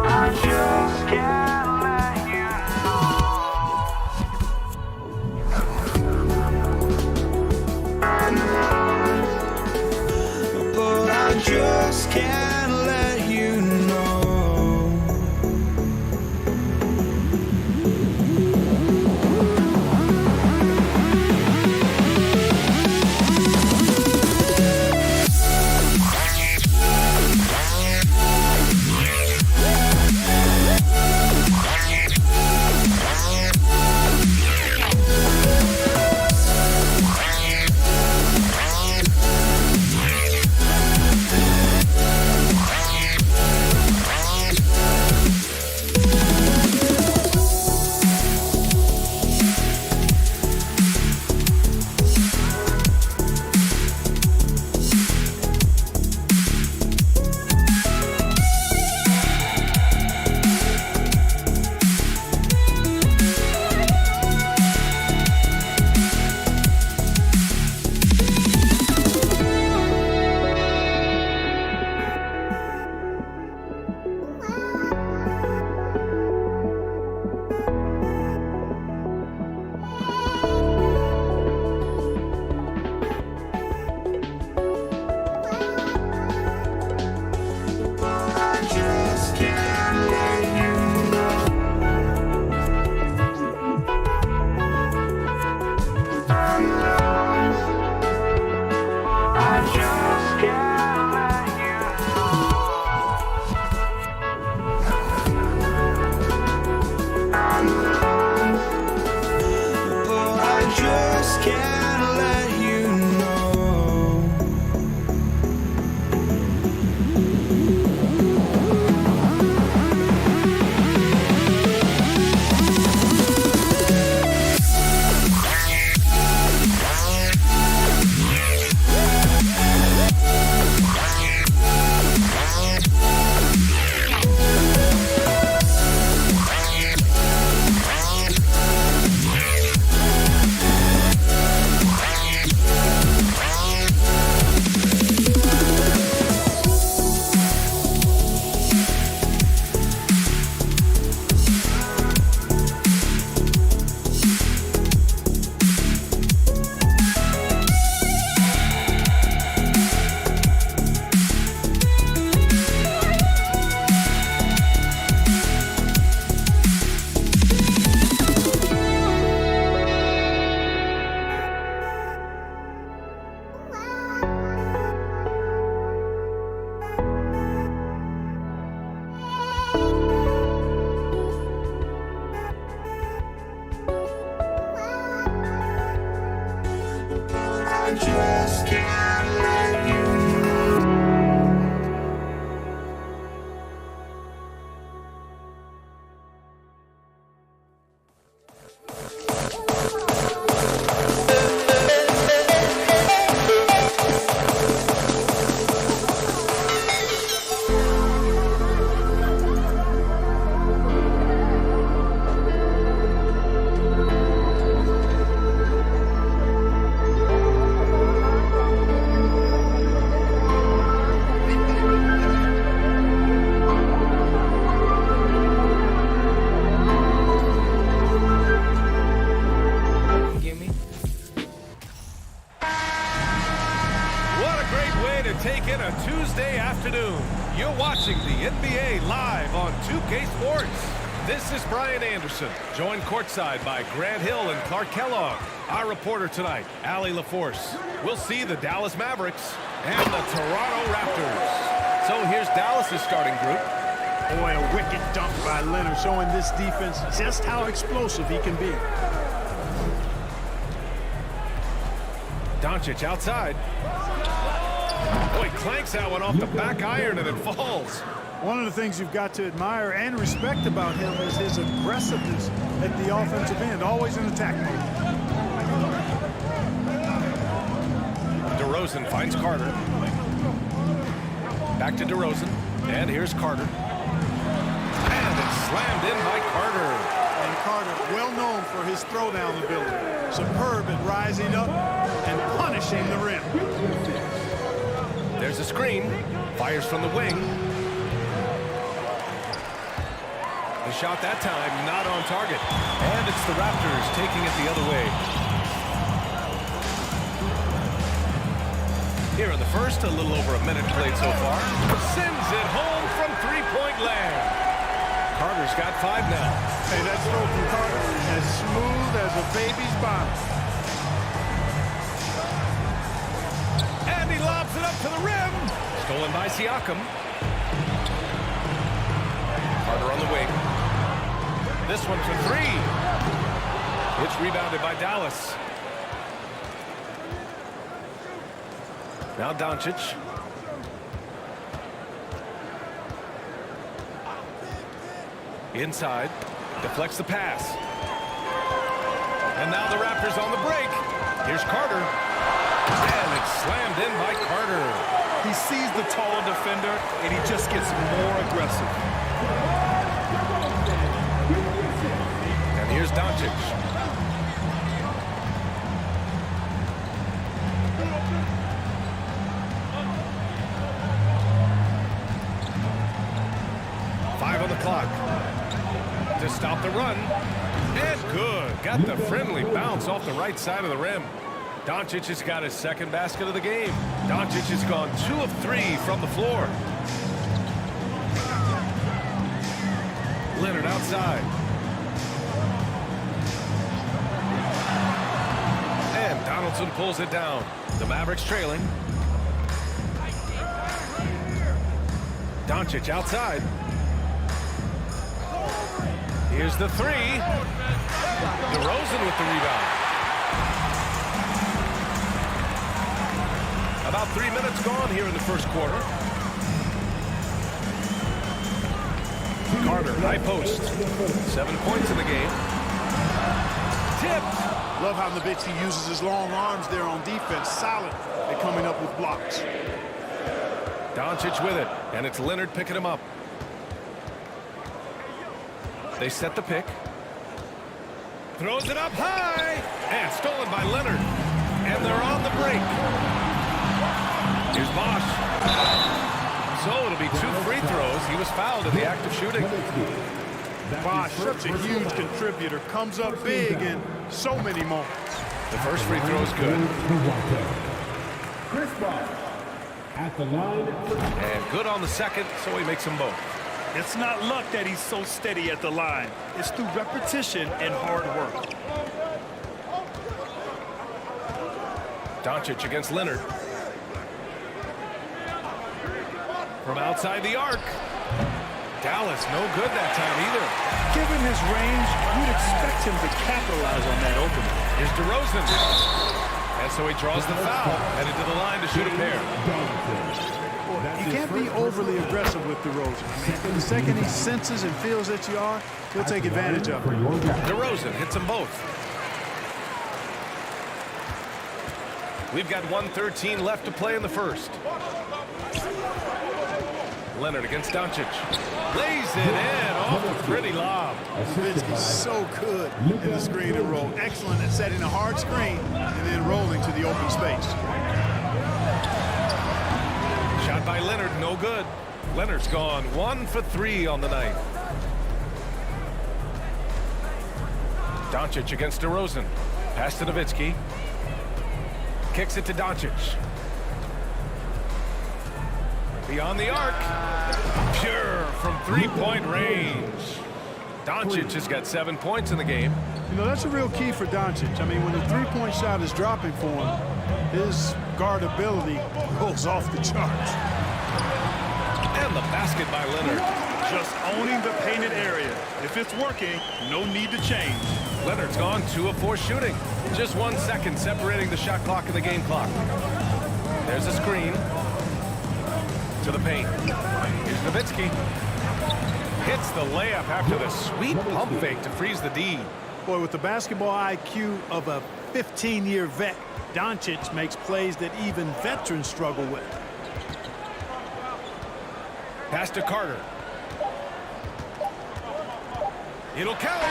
I just can't let you know. But I just can't let you know. just can't let you know. I just can't let you know. Take in a Tuesday afternoon. You're watching the NBA live on 2K Sports. This is Brian Anderson, joined courtside by Grant Hill and Clark Kellogg. Our reporter tonight, Allie LaForce. We'll see the Dallas Mavericks and the Toronto Raptors. So here's Dallas's starting group. Boy, a wicked dunk by Leonard, showing this defense just how explosive he can be. Doncic outside. Boy, clanks that one off the back iron and it falls. One of the things you've got to admire and respect about him is his aggressiveness at the offensive end, always in attack mode. DeRozan finds Carter. Back to DeRozan, and here's Carter. And it's slammed in by Carter. And Carter, well known for his throwdown ability. Superb at rising up and punishing the rim. There's a screen. Fires from the wing. The shot that time not on target. And it's the Raptors taking it the other way. Here in the first, a little over a minute played so far. Sends it home from three-point land. Carter's got 5 now. Hey, that throw from Carter as smooth as a baby's bottom. And he lobs it up to the rim. Stolen by Siakam. Carter on the wing. This one for 3. It's rebounded by Dallas. Now Doncic. Inside. Deflects the pass. And now the Raptors on the break. Here's Carter. And it's slammed in by Carter. He sees the taller defender, and he just gets more aggressive. And here's Doncic. Five on the clock. To stop the run. And good. Got the friendly bounce off the right side of the rim. Doncic has got his second basket of the game. Doncic has gone 2 of 3 from the floor. Leonard outside. And Donaldson pulls it down. The Mavericks trailing. Doncic outside. Here's the 3. DeRozan with the rebound. 3 minutes gone here in the first quarter. Carter, high post. 7 points in the game. Tipped. Love how Nowitzki uses his long arms there on defense. Solid at coming up with blocks. Doncic with it, and it's Leonard picking him up. They set the pick. Throws it up high. And stolen by Leonard. And they're on the break. Here's Bosch. So it'll be 2 free throws. He was fouled in the act of shooting. Bosch, such a huge contributor. Comes up big in so many moments. The first free throw is good. Chris Bosh at the line. And good on the second, so he makes them both. It's not luck that he's so steady at the line. It's through repetition and hard work. Doncic against Leonard. From outside the arc. Dallas, no good that time either. Given his range, you'd expect him to capitalize on that opening. Here's DeRozan. And so he draws the foul. Headed to the line to shoot a pair. You can't be overly aggressive with DeRozan. I mean, the second he senses and feels that you are, he'll take advantage of it. DeRozan hits them both. We've got 1:13 left to play in the first. Leonard against Doncic. Lays it in off a pretty lob. Nowitzki's so good in the screen and roll. Excellent at setting a hard screen and then rolling to the open space. Shot by Leonard, no good. Leonard's gone 1 for 3 on the night. Doncic against DeRozan. Pass to Nowitzki. Kicks it to Doncic. Beyond the arc. Pure from 3-point range. Doncic has got 7 points in the game. You know, that's a real key for Doncic. I mean, when the 3-point shot is dropping for him, his guardability goes off the charts. And the basket by Leonard. Just owning the painted area. If it's working, no need to change. Leonard's gone 2 of 4 shooting. Just 1 second separating the shot clock and the game clock. There's a screen. To the paint. Here's Nowitzki. Hits the layup after the sweet pump fake to freeze the D. Boy, with the basketball IQ of a 15-year vet, Doncic makes plays that even veterans struggle with. Pass to Carter. It'll count.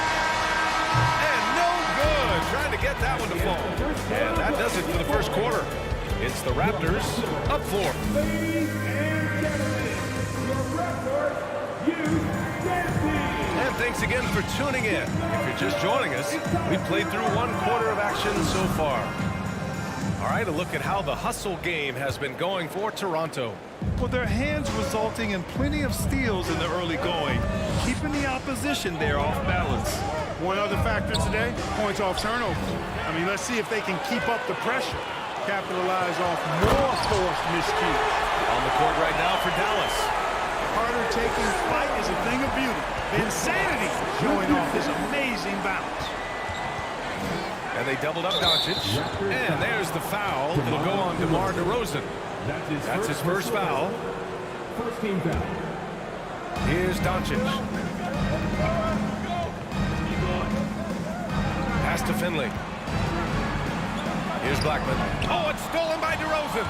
And no good. Trying to get that one to fall. And that does it for the first quarter. It's the Raptors up 4. And thanks again for tuning in. If you're just joining us, we've played through 1 quarter of action so far. All right, a look at how the hustle game has been going for Toronto. Well, their hands resulting in plenty of steals in the early going, keeping the opposition there off balance. One other factor today, points off turnover. I mean, let's see if they can keep up the pressure, capitalize off more forced miscues. On the court right now for Dallas. Carter taking flight is a thing of beauty. Insanity showing off his amazing bounce. And they doubled up Doncic. And there's the foul. It'll go on DeMar DeRozan. That's his first foul. First team foul. Here's Doncic. Pass to Finley. Here's Blackman. Oh, it's stolen by DeRozan.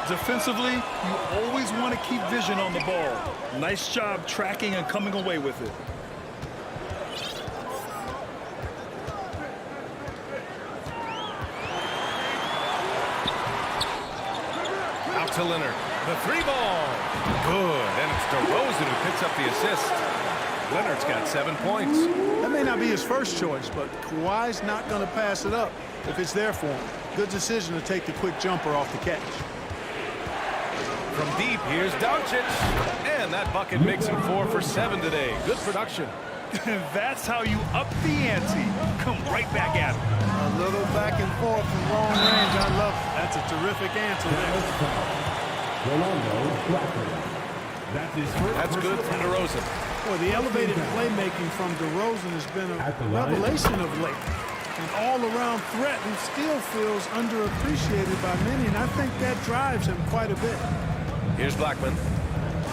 Defensively, you always want to keep vision on the ball. Nice job tracking and coming away with it. Out to Leonard. The 3-ball. Good. And it's DeRozan who picks up the assist. Leonard's got 7 points. That may not be his first choice, but Kawhi's not going to pass it up if it's there for him. Good decision to take the quick jumper off the catch. From deep, here's Doncic. And that bucket makes him 4 for 7 today. Good production. That's how you up the ante. Come right back at him. A little back and forth from long range. I love it. That's a terrific answer there. That's good from DeRozan. Boy, the elevated playmaking from DeRozan has been a revelation of late. and all-around threat who still feels underappreciated by many, and I think that drives him quite a bit. Here's Blackman.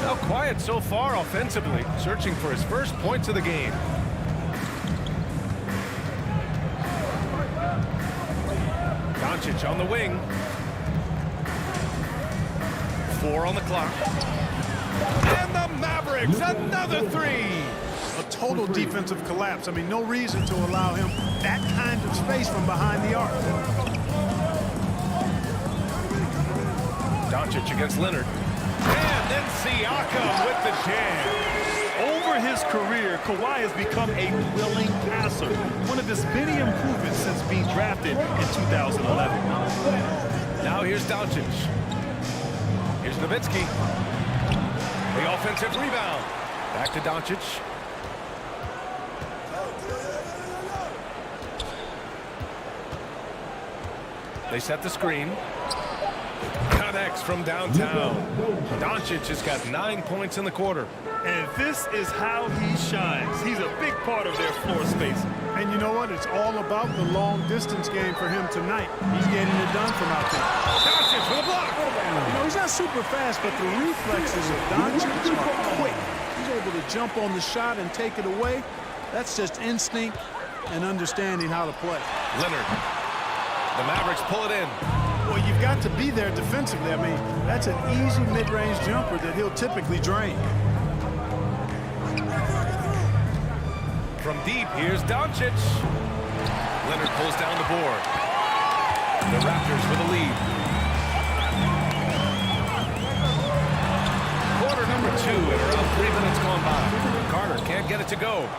Now quiet so far offensively, searching for his first points of the game. Doncic on the wing. 4 on the clock. And the Mavericks, another 3. A total defensive collapse. I mean, no reason to allow him that kind of space from behind the arc. Doncic against Leonard. And then Siakam with the jam. Over his career, Kawhi has become a willing passer. One of his many improvements since being drafted in 2011. Now here's Doncic. Here's Nowitzki. The offensive rebound. Back to Doncic. They set the screen. Connects from downtown. Doncic has got 9 points in the quarter. And this is how he shines. He's a big part of their floor space. And you know what? It's all about the long distance game for him tonight. He's getting it done from out there. Doncic with a block. You know, he's not super fast, but the reflexes of Doncic are quick. He's able to jump on the shot and take it away. That's just instinct and understanding how to play. Leonard. The Mavericks pull it in. Well, you've got to be there defensively. I mean, that's an easy mid-range jumper that he'll typically drain. From deep, here's Doncic. Leonard pulls down the board. The Raptors with a lead. Quarter number 2 and around 3 minutes gone by. Carter can't get it to go.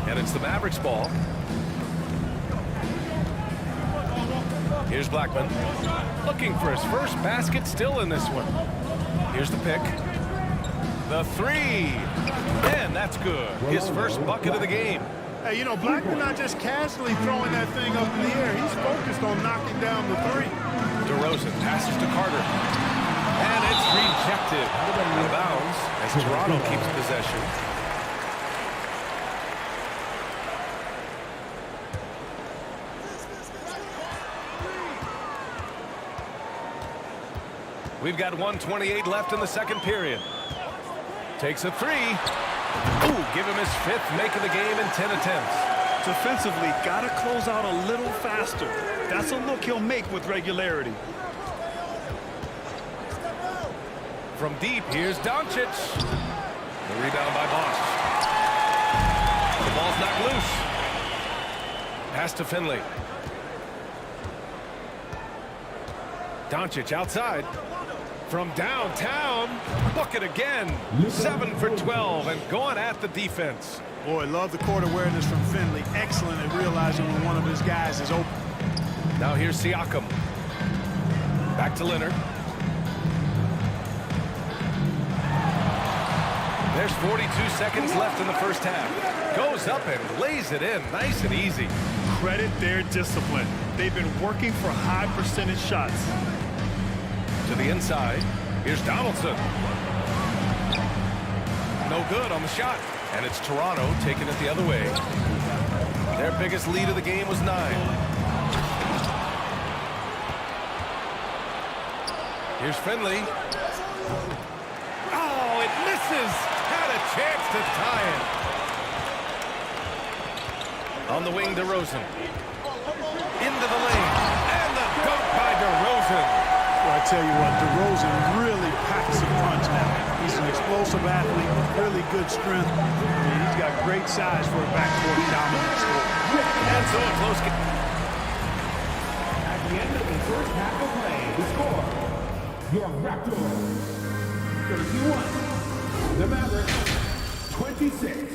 And it's the Mavericks ball. Here's Blackman. Looking for his first basket still in this one. Here's the pick. The 3. And that's good. His first bucket of the game. Hey, you know, Blackman not just casually throwing that thing up in the air. He's focused on knocking down the 3. DeRozan passes to Carter. And it's rejected. Out of bounds as Toronto keeps possession. We've got 1:28 left in the second period. Takes a 3. Ooh, give him his 5th make of the game in 10 attempts. Defensively, got to close out a little faster. That's a look he'll make with regularity. From deep, here's Doncic. The rebound by Bosch. The ball's knocked loose. Pass to Finley. Doncic outside. From downtown, bucket again. 7 for 12 and going at the defense. Boy, love the court awareness from Finley. Excellent at realizing when one of his guys is open. Now here's Siakam. Back to Leonard. There's 42 seconds left in the first half. Goes up and lays it in nice and easy. Credit their discipline. They've been working for high percentage shots. To the inside. Here's Donaldson. No good on the shot. And it's Toronto taking it the other way. Their biggest lead of the game was 9. Here's Finley. Oh, it misses. Had a chance to tie it. On the wing, DeRozan. Into the lane. And the dunk by DeRozan. Well, I tell you what, DeRozan really packs a punch now. He's an explosive athlete with really good strength. I mean, he's got great size for a backcourt dominant scorer. And so a close game. At the end of the first half of play, the score, your Raptors 31, the Mavericks 26.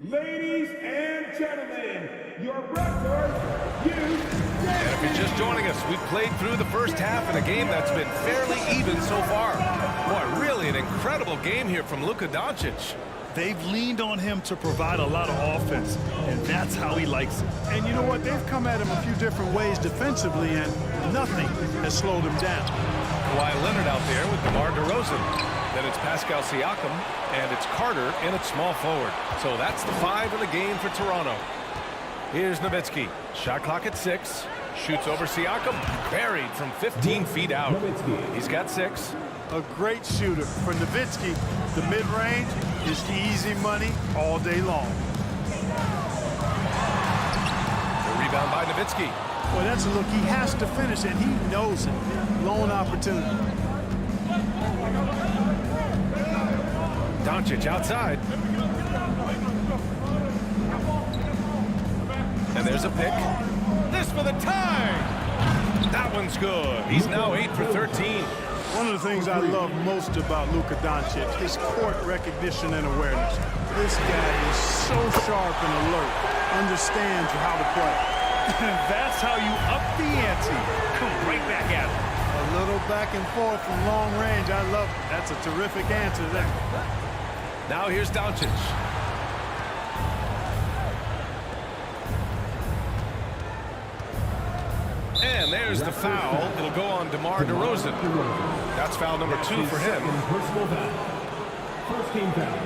Ladies and gentlemen, your Raptors, And if you're just joining us, we've played through the first half in a game that's been fairly even so far. Boy, really an incredible game here from Luka Doncic. They've leaned on him to provide a lot of offense, and that's how he likes it. And you know what? They've come at him a few different ways defensively, and nothing has slowed him down. Kawhi Leonard out there with DeMar DeRozan. Then it's Pascal Siakam, and it's Carter in at small forward. So that's the 5 of the game for Toronto. Here's Nowitzki. Shot clock at 6. Shoots over Siakam. Buried from 15 feet out. He's got 6. A great shooter. For Nowitzki, the mid-range is easy money all day long. The rebound by Nowitzki. Well, that's a look. He has to finish, and he knows it. Lone opportunity. Doncic outside. And there's a pick. This for the tie. That one's good. He's now 8 for 13. One of the things I love most about Luka Doncic, his court recognition and awareness. This guy is so sharp and alert, understands how to play. That's how you up the ante. Come right back at him. A little back and forth from long range. I love it. That's a terrific answer there. Now here's Doncic. And there's the foul. It'll go on DeMar DeRozan. That's foul number 2 for him. Personal foul. First team foul.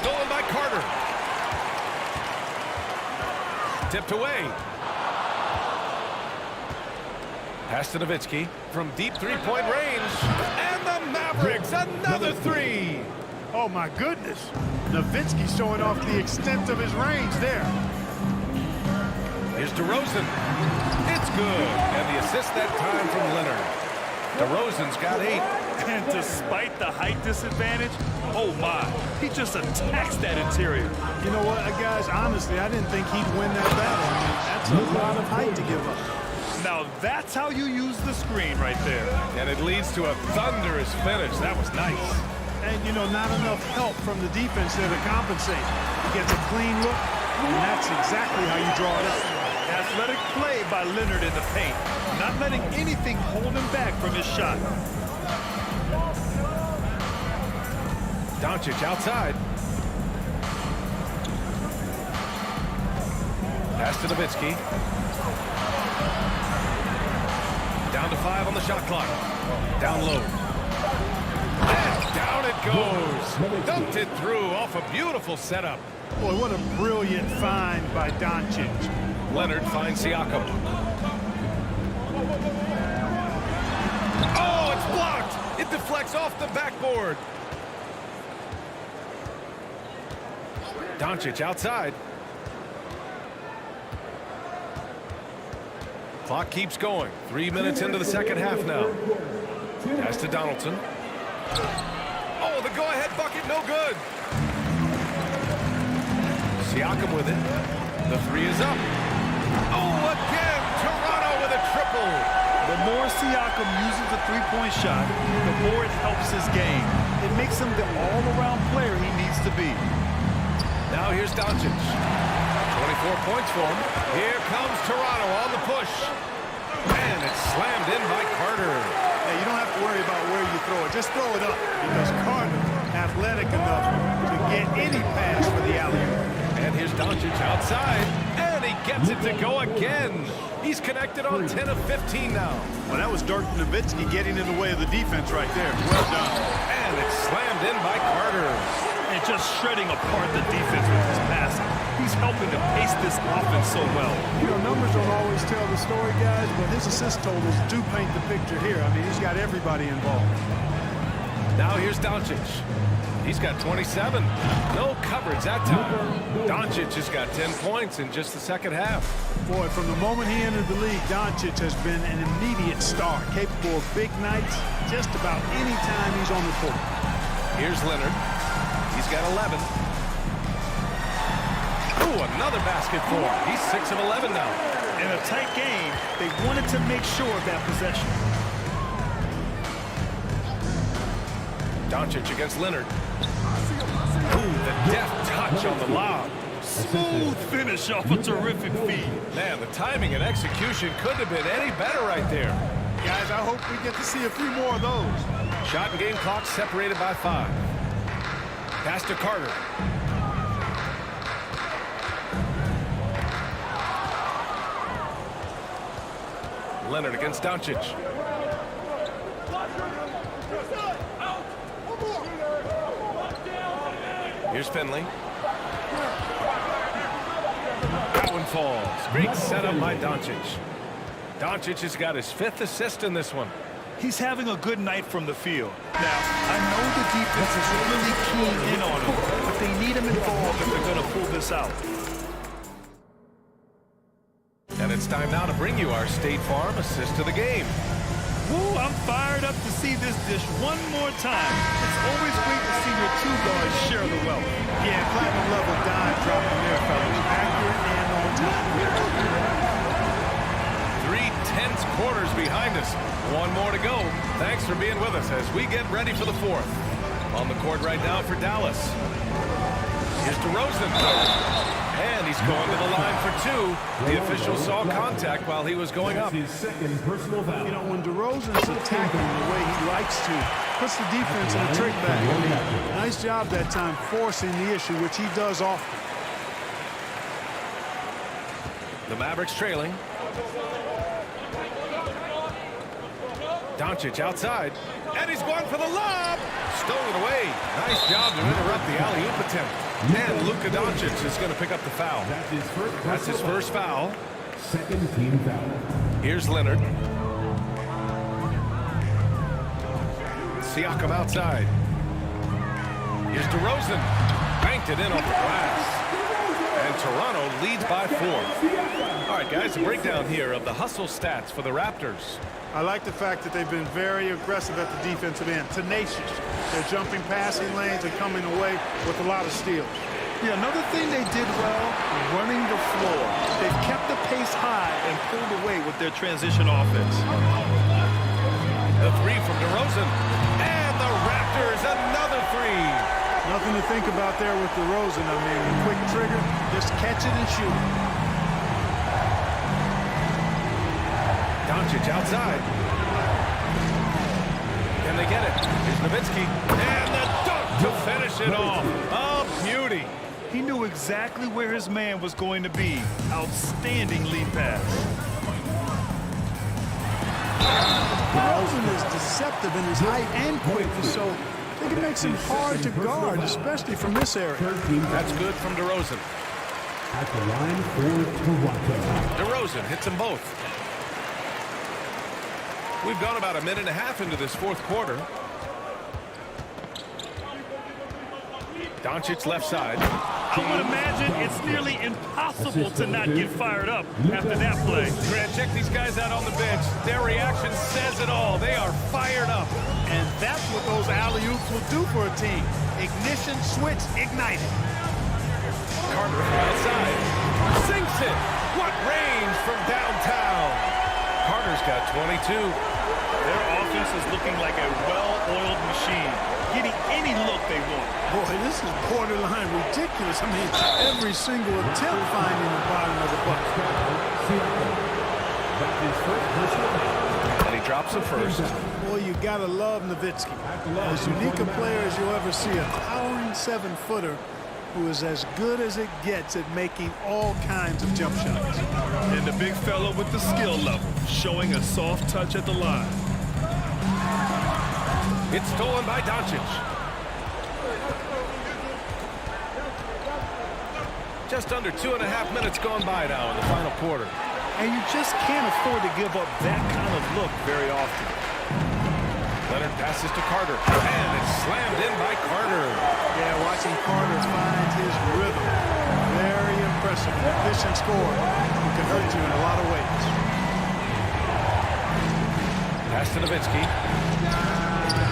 Stolen by Carter. Tipped away. Pass to Nowitzki from deep three-point range. And the Mavericks, another 3. Oh, my goodness. Nowitzki showing off the extent of his range there. Here's DeRozan. It's good. And the assist that time from Leonard. DeRozan's got 8. And despite the height disadvantage, oh my, he just attacks that interior. You know what, guys, honestly, I didn't think he'd win that battle. I mean, that's a lot of height to give up. Now that's how you use the screen right there. And it leads to a thunderous finish. That was nice. And, you know, not enough help from the defense there to compensate. He gets a clean look, and that's exactly how you draw it up. Athletic play by Leonard in the paint, not letting anything hold him back from his shot. Doncic outside. Pass to Nowitzki. Down to 5 on the shot clock. Down low. And down it goes. Dumped it through off a beautiful setup. Boy, what a brilliant find by Doncic. Leonard finds Siakam. Oh, it's blocked. It deflects off the backboard. Doncic outside. Clock keeps going. 3 minutes into the second half now. Pass to Donaldson. Oh, the go-ahead bucket, no good. Siakam with it. The 3 is up. Oh, again, Toronto with a triple. The more Siakam uses the three-point shot, the more it helps his game. It makes him the all-around player he needs to be. Now here's Doncic. 24 points for him. Here comes Toronto on the push. And it's slammed in by Carter. Hey, you don't have to worry about where you throw it. Just throw it up because Carter, athletic enough to get any pass for the alley-oop. And here's Doncic outside. And he gets it to go again. He's connected on 10 of 15 now. Well, that was Dirk Nowitzki getting in the way of the defense right there. Well done. And it's slammed in by Carter. And just shredding apart the defense with his passing. He's helping to pace this offense so well. You know, numbers don't always tell the story, guys, but his assist totals do paint the picture here. I mean, he's got everybody involved. Now here's Doncic. He's got 27. No coverage that time. Doncic has got 10 points in just the second half. Boy, from the moment he entered the league, Doncic has been an immediate star, capable of big nights just about any time he's on the court. Here's Leonard. He's got 11. Ooh, another basket for him. He's 6 of 11 now. In a tight game, they wanted to make sure of that possession. Doncic against Leonard. Ooh, the deft touch on the lob. Smooth finish off a terrific feed. Man, the timing and execution couldn't have been any better right there. Guys, I hope we get to see a few more of those. Shot and game clock separated by 5. Pass to Carter. Leonard against Doncic. Here's Finley. one falls. Great setup by Doncic. Doncic has got his 5th assist in this one. He's having a good night from the field. Now, I know the defense is really keen in on him, but they need him involved if they're going to pull this out. And it's time now to bring you our State Farm assist of the game. Woo, I'm fired up to see this dish one more time. It's always great to see your two guards share the wealth. Yeah, platinum level dime dropping there, fellas. Accurate and on time. 3 tense quarters behind us. One more to go. Thanks for being with us as we get ready for the 4th. On the court right now for Dallas. Here's DeRozan. And he's going to the line for 2. The official saw contact while he was going up. His 2nd personal foul. You know, when DeRozan's attacking the way he likes to, puts the defense in a trick bag. Nice job that time forcing the issue, which he does often. The Mavericks trailing. Doncic outside. And he's going for the lob. Stolen away. Nice job to interrupt the alley-oop attempt. And Luka Doncic is going to pick up the foul. That's his first foul. 2nd team foul. Here's Leonard. Siakam outside. Here's DeRozan. Banked it in off the glass. And Toronto leads by 4. All right, guys, a breakdown here of the hustle stats for the Raptors. I like the fact that they've been very aggressive at the defensive end. Tenacious. They're jumping passing lanes and coming away with a lot of steals. Yeah, another thing they did well, running the floor. They've kept the pace high and pulled away with their transition offense. The 3 from DeRozan. And the Raptors, another 3. Nothing to think about there with DeRozan. I mean, a quick trigger, just catch it and shoot it. Doncic outside. Can they get it? Here's Nowitzki. And the dunk to finish it off. A beauty. He knew exactly where his man was going to be. Outstanding lead pass. DeRozan is deceptive in his height and quickness, so I think it makes him hard to guard, especially from this area. That's good from DeRozan. At the line for Toronto. DeRozan hits them both. We've gone about 1.5 minutes into this 4th quarter. Doncic left side. I would imagine it's nearly impossible to not get fired up after that play. Grant, check these guys out on the bench. Their reaction says it all. They are fired up. And that's what those alley-oops will do for a team. Ignition, switch, ignited. Carter from outside. Sinks it. What range from downtown. Carter's got 22. Their offense is looking like a well-oiled machine, getting any look they want. Boy, this is borderline ridiculous. I mean, every single attempt finding the bottom of the bucket. And he drops the first. Boy, you gotta love Nowitzki. As unique a player as you'll ever see, a towering 7-footer who is as good as it gets at making all kinds of jump shots. And the big fella with the skill level, showing a soft touch at the line. It's stolen by Doncic. Just under 2.5 minutes gone by now in the final quarter. And you just can't afford to give up that kind of look very often. Leonard passes to Carter, and it's slammed in by Carter. Yeah, watching Carter find his rhythm. Very impressive. Efficient score. It can hurt you in a lot of ways. Pass to Nowitzki.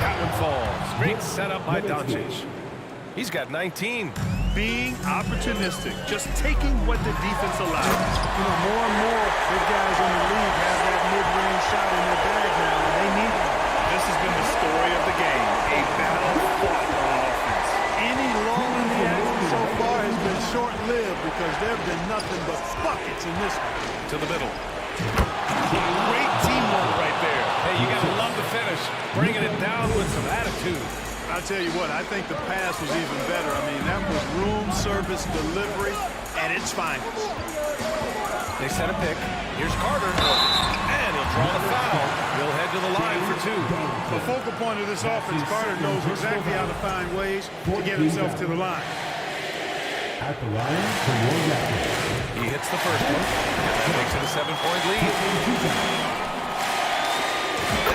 That one falls. Great setup by Doncic. He's got 19. Being opportunistic, just taking what the defense allows. You know, more and more big guys in the league have that mid-range shot in their bag now, and they need it. This has been the story of the game, a battle fought on offense. Any lull in the action so far has been short-lived because there have been nothing but buckets in this one. To the middle. Great teamwork right there. Hey, you got to love the finish. Bringing it down with some attitude. I'll tell you what, I think the pass was even better. I mean, that was room service delivery at its finest. They set a pick. Here's Carter. And he'll draw the foul. He'll head to the line for 2. The focal point of this offense, Carter knows exactly how to find ways to get himself to the line. At the line for your Raptors. He hits the first one, and that makes it a 7-point lead.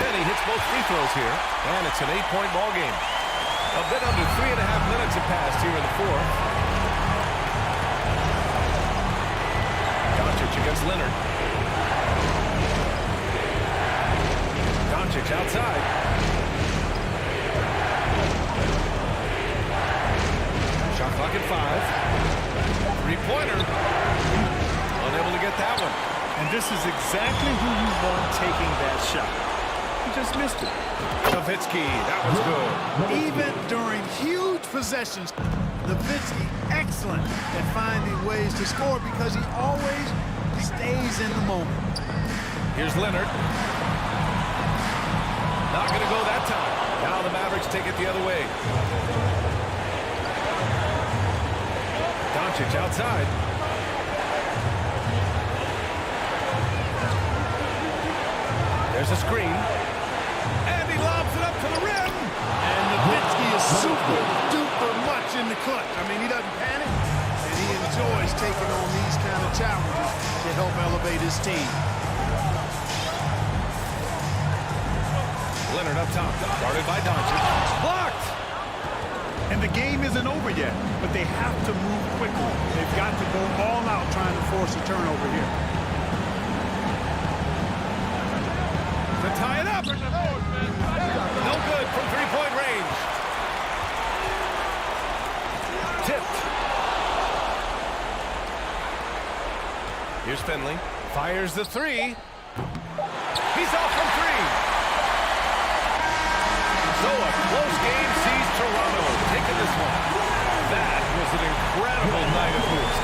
And he hits both free throws here, and it's an 8-point ball game. A bit under 3.5 minutes have passed here in the fourth. Doncic against Leonard. Doncic outside. Shot clock at 5. Three-pointer. Unable to get that one. And this is exactly who you want taking that shot. He just missed it. Nowitzki, that was good. Even during huge possessions, Nowitzki excellent at finding ways to score because he always stays in the moment. Here's Leonard. Not going to go that time. Now the Mavericks take it the other way. Doncic outside. There's a screen. And he lobs it up to the rim. And Nowitzki is super duper much in the clutch. I mean, he doesn't panic, and he enjoys taking on these kind of challenges to help elevate his team. Leonard up top, guarded by Doncic. Blocked! And the game isn't over yet, but they have to move quickly. They've got to go all out trying to force a turnover here. To tie it up. No good from three-point range. Tipped. Here's Finley. Fires the three. He's off from three. So a close game sees Toronto taking this one. That was an incredible night of hoops.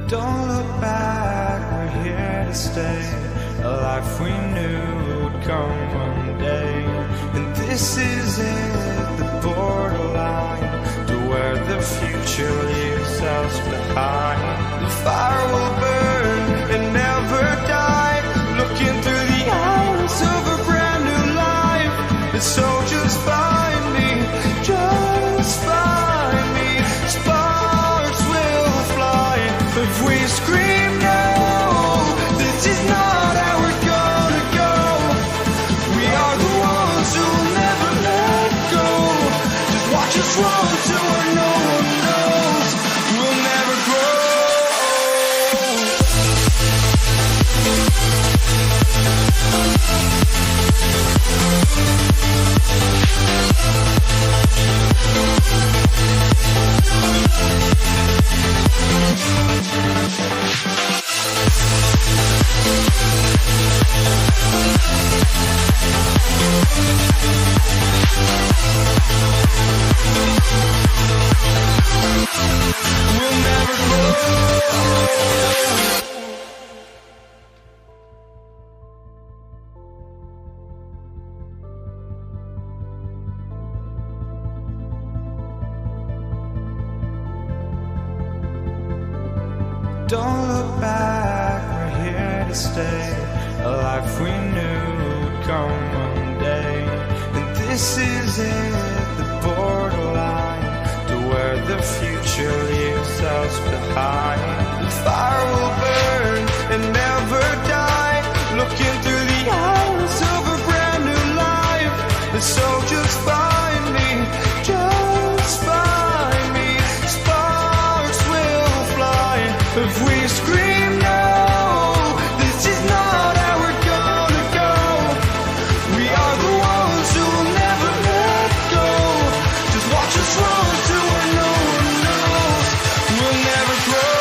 Don't look back, we're here to stay. A life we knew would come one day. And this is it, the borderline to where the future leaves us behind. The fire will burn and never die, looking through the eyes of a brand new life. And so just find me, just find me. Sparks will fly if we scream no. This is not how we're gonna go. We are the ones who'll never let go. Just watch us run to where no one knows. We'll never grow. We'll never grow. Don't look back, we're here to stay. A life we knew would come one day. And this is it, the borderline to where the future leaves us behind. The fire will burn and never die, looking through the eyes of a brand new life. And so just find me, just find me. Sparks will fly if we scream no. This is not how we're gonna go. We are the ones who'll never let go. Just watch us run to where no one knows. We'll never grow.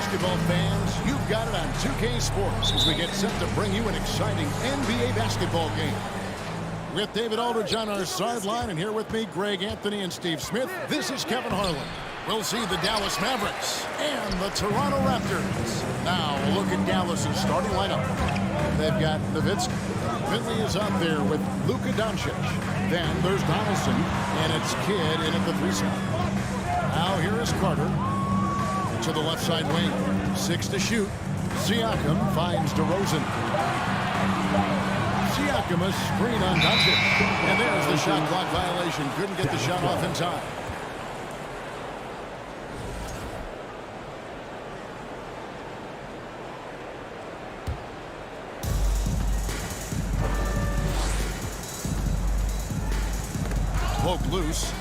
basketball fans, you've got it on 2K Sports as we get set to bring you an exciting NBA basketball game. With David Aldridge on our sideline, and here with me, Greg Anthony and Steve Smith, this is Kevin Harlan. We'll see the Dallas Mavericks and the Toronto Raptors. Now, we'll look at Dallas's starting lineup. They've got Nowitzki. Finley is out there with Luka Doncic. Then there's Donaldson, and it's Kidd in at the 3 spot. Now here is Carter to the left side wing. 6 to shoot. Siakam finds DeRozan. Siakam a screen on Doncic. And there's the shot clock violation. Couldn't get the shot off in time. Poke loose.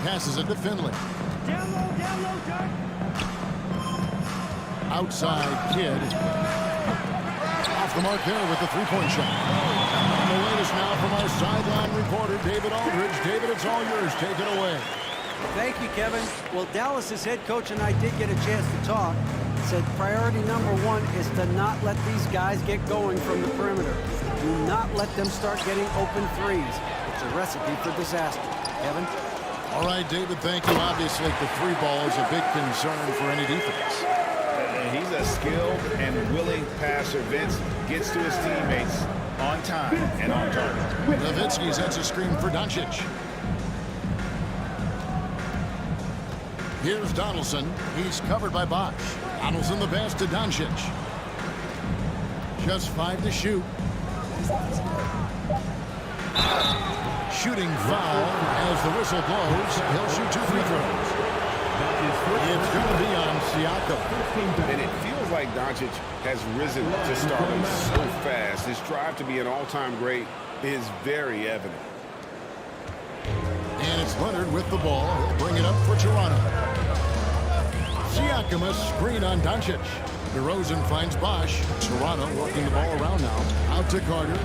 Passes it to Finley. Outside Kidd. Off the mark there with the three-point shot. And the latest now from our sideline reporter, David Aldridge. David, it's all yours. Take it away. Thank you, Kevin. Well, Dallas's head coach and I did get a chance to talk. Said priority number 1 is to not let these guys get going from the perimeter. Do not let them start getting open threes. It's a recipe for disaster. Kevin? All right, David, thank you. Obviously, the 3 ball is a big concern for any defense. He's a skilled and willing passer. Vince gets to his teammates on time and on target. Nowitzki sets a screen for Doncic. Here's Donaldson. He's covered by Bosh. Donaldson the pass to Doncic. Just 5 to shoot. Shooting foul as the whistle blows. He'll shoot 2 free throws. It's going to be on Siakam. And it feels like Doncic has risen to stardom so fast. His drive to be an all-time great is very evident. And it's Leonard with the ball. He'll bring it up for Toronto. Siakam a screen on Doncic. DeRozan finds Bosh. Toronto working the ball around now. Out to Carter.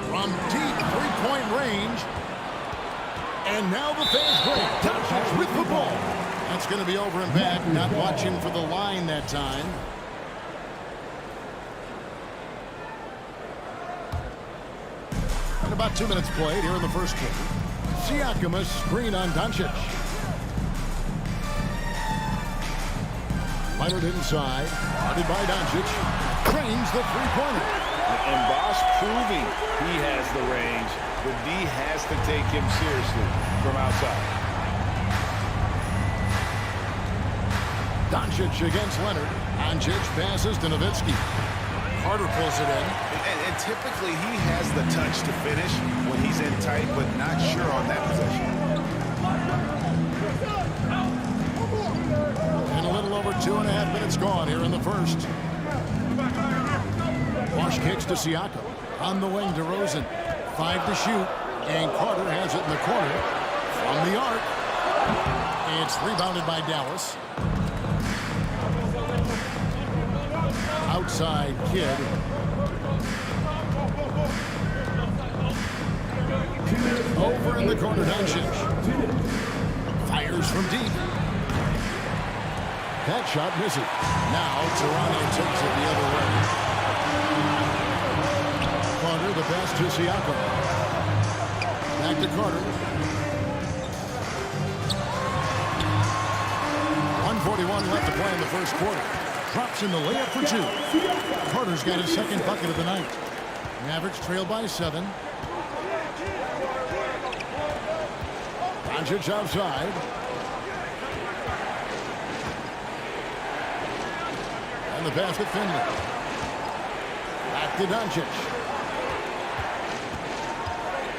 From deep three-point range. And now the fast break. Doncic with the ball. That's going to be over and back. Not watching for the line that time. And about 2 minutes played here in the first quarter. Siakam a screen on Doncic. Leonard inside. Guarded by Doncic. Trains the three-pointer. And Bosh proving he has the range, but D has to take him seriously from outside. Doncic against Leonard. Doncic passes to Nowitzki. Carter pulls it in. And typically he has the touch to finish when he's in tight, but not sure on that possession. And a little over 2.5 minutes gone here in the first. Bosh kicks to Siakam. On the wing, DeRozan. 5 to shoot. And Carter has it in the corner. From the arc. It's rebounded by Dallas. Outside Kidd. Over in the corner, Doncic. Fires from deep. That shot misses. Now Toronto takes it the other way. Carter, the pass to Siakam. Back to Carter. 1:41 left to play in the first quarter. Drops in the layup for 2. Carter's got his second bucket of the night. Mavericks trail by 7. Doncic outside. And the pass to Finley. Back to Doncic.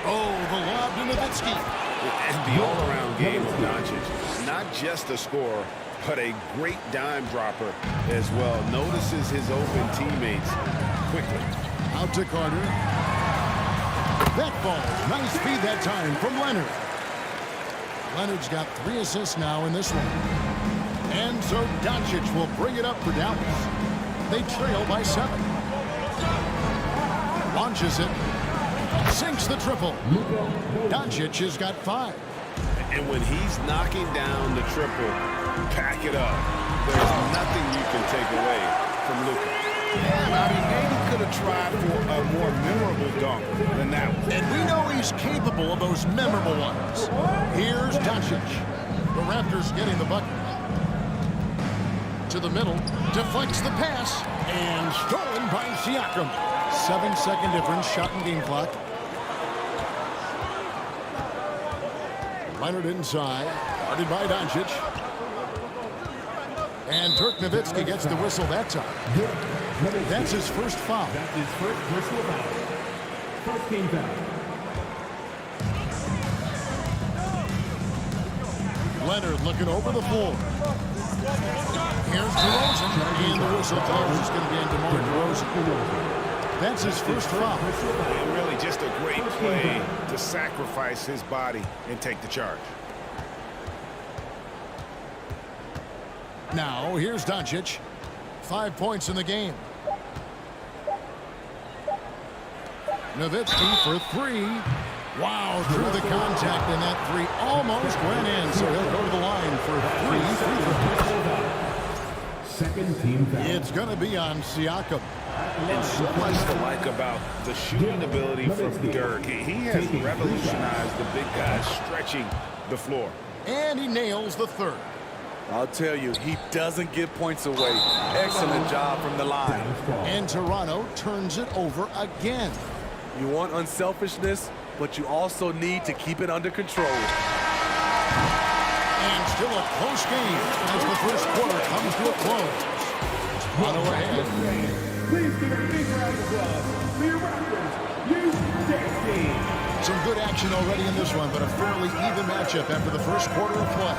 Oh, the lob to Nowitzki. And the all-around game of Doncic. Not just a scorer, but a great dime dropper as well. Notices his open teammates quickly. Out to Carter. That ball. Nice feed that time from Leonard. Leonard's got 3 assists now in this one. And so Doncic will bring it up for Dallas. They trail by 7. Launches it. sinks the triple. Doncic has got 5. And when he's knocking down the triple, pack it up. There's nothing you can take away from Luka. Yeah, I mean, maybe could have tried for a more memorable dunk than that one. And we know he's capable of those memorable ones. Here's Doncic. The Raptors getting the bucket. To the middle, deflects the pass, and stolen by Siakam. 7-second difference, shot and game clock. Leonard inside, guarded by Doncic. And Dirk Nowitzki gets the whistle that time. That's his first foul. That's his first personal foul. First team foul. Leonard looking over the floor. Here's DeRozan, and the whistle blows. It's going to be on DeMar DeRozan. That's his first foul. And really just a great play to sacrifice his body and take the charge. Now, here's Doncic. 5 points in the game. Nowitzki for 3. Wow, through the contact, and that 3 almost went in, so he'll go to the line for 3. Second team foul. It's going to be on Siakam. And so much to like about the shooting ability from Dirk. He has revolutionized the big guys stretching the floor. And he nails the 3rd. I'll tell you, he doesn't give points away. Excellent job from the line. And Toronto turns it over again. You want unselfishness, but you also need to keep it under control. And still a close game as the first quarter comes to a close. Toronto ahead. Please give a big round of applause for your Raptors U16. Some good action already in this one, but a fairly even matchup after the first quarter of play.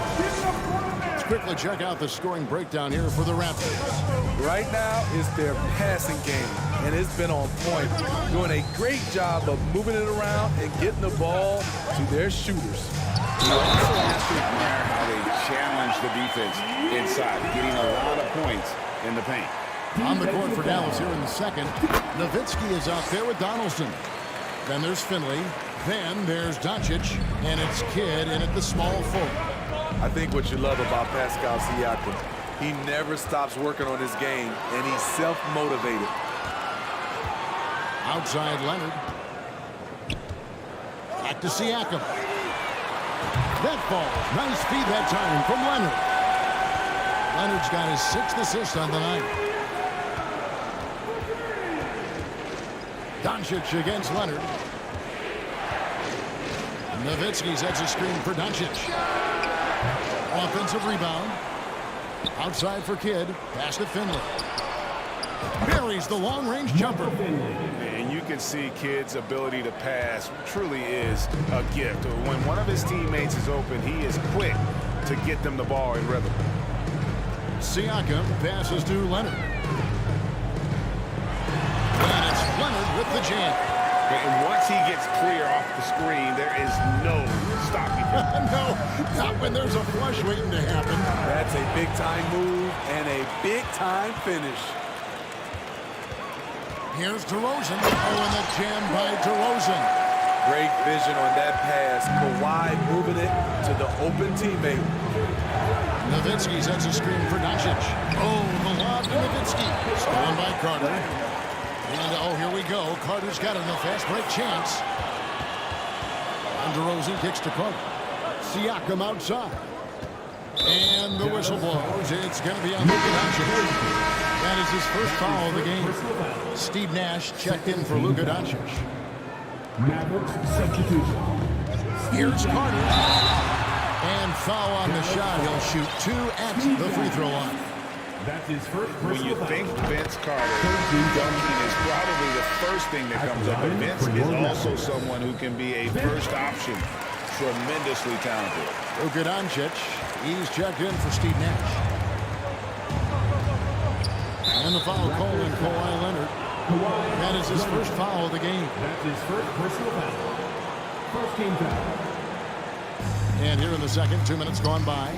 Let's quickly check out the scoring breakdown here for the Raptors. Right now is their passing game, and it's been on point. Doing a great job of moving it around and getting the ball to their shooters. You also have to admire how they challenge the defense inside, getting a lot of points in the paint. On the court for Dallas here in the second, Nowitzki is out there with Donaldson. Then there's Finley. Then there's Doncic, and it's Kidd in at the small forward. I think what you love about Pascal Siakam, he never stops working on his game, and he's self-motivated. Outside Leonard. Back to Siakam. That ball, nice feed that time from Leonard. Leonard's got his 6th assist on the night. Doncic against Leonard. Nowitzki sets a screen for Doncic. Offensive rebound. Outside for Kidd. Pass to Finley. Buries the long-range jumper. And you can see Kidd's ability to pass truly is a gift. When one of his teammates is open, he is quick to get them the ball in rhythm. Siakam passes to Leonard. And it's Leonard with the jam. And once he gets clear off the screen, there is no stopping him. No, not when there's a flush waiting to happen. That's a big-time move and a big-time finish. Here's DeRozan. Oh, and the jam by DeRozan. Great vision on that pass. Kawhi moving it to the open teammate. Nowitzki sets a screen for Doncic. Oh, the lob to Nowitzki. Stolen by Carter. And, oh, here we go. Carter's got a fast break chance. And DeRozan kicks to Carter. Siakam outside. And the whistle blows. It's going to be on Luka Doncic. That is his first foul of the game. Steve Nash checked in for Luka Doncic. Mavericks substitution. Here's Carter. And foul on the shot. He'll shoot 2 at the free throw line. That's his first When you think Vince Carter, dunking is probably the first thing that comes up. But Vince is also someone who can be a first option. Tremendously talented. Luka Doncic. He's checked in for Steve Nash. And the foul call on Kawhi Leonard. That is his first foul of the game. That's his first personal foul. First team foul. And here in the second, 2 minutes gone by.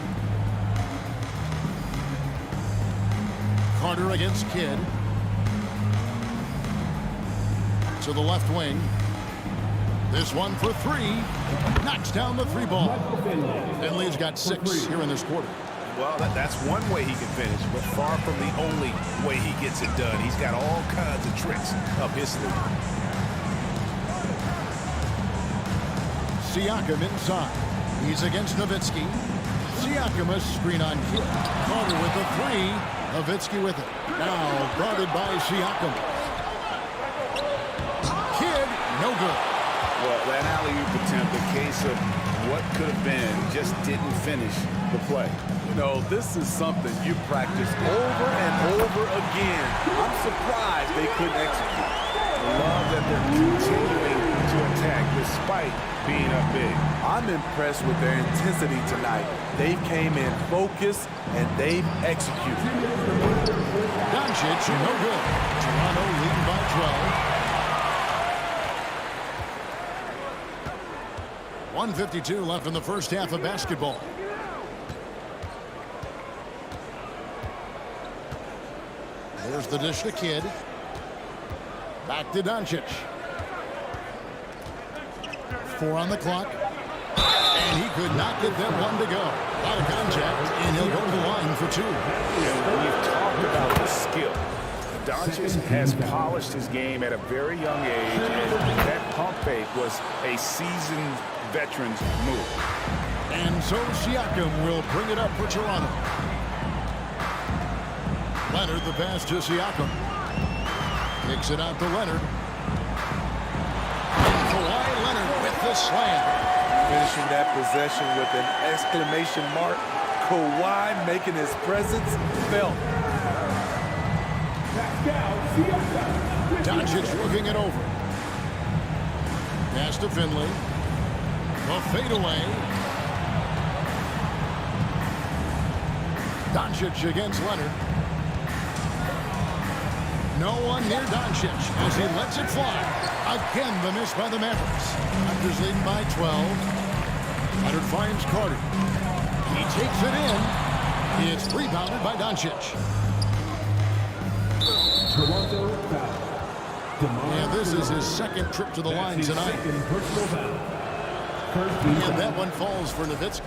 Carter against Kidd. To the left wing. This one for three. Knocks down the three ball. Finley's got 6 here in this quarter. Well, that's one way he can finish, but far from the only way he gets it done. He's got all kinds of tricks up his sleeve. Siakam inside. He's against Nowitzki. Siakam a screen on Kidd. Carter with the 3. Nowitzki with it. Now guarded by Siakam. Kidd, no good. Well, that alley-oop attempt, the case of what could have been, just didn't finish the play. You know, this is something you practice over and over again. I'm surprised they couldn't execute. I love that they're continuing to attack despite being up big. I'm impressed with their intensity tonight. They came in focused and they've executed. Doncic, no good. Toronto leading by 12. 1:52 left in the first half of basketball. There's the dish to Kidd. Back to Doncic. 4 on the clock. And he could not get that one to go. A lot of contact, and he'll go to the line for 2. And we've talked about the skill. Doncic has polished his game at a very young age, and that pump fake was a seasoned veteran's move. And so Siakam will bring it up for Toronto. Leonard the pass to Siakam. Kicks it out to Leonard. And Kawhi Leonard with the slam. Finishing that possession with an exclamation mark. Kawhi making his presence felt. Doncic looking it over. Pass to Finley. A fadeaway. Doncic against Leonard. No one near Doncic as he lets it fly. Again, the miss by the Mavericks. Raptors leading by 12. Leonard finds Carter. He takes it in. It's rebounded by Doncic. And this is his second trip to the line tonight. And that one falls for Nowitzki.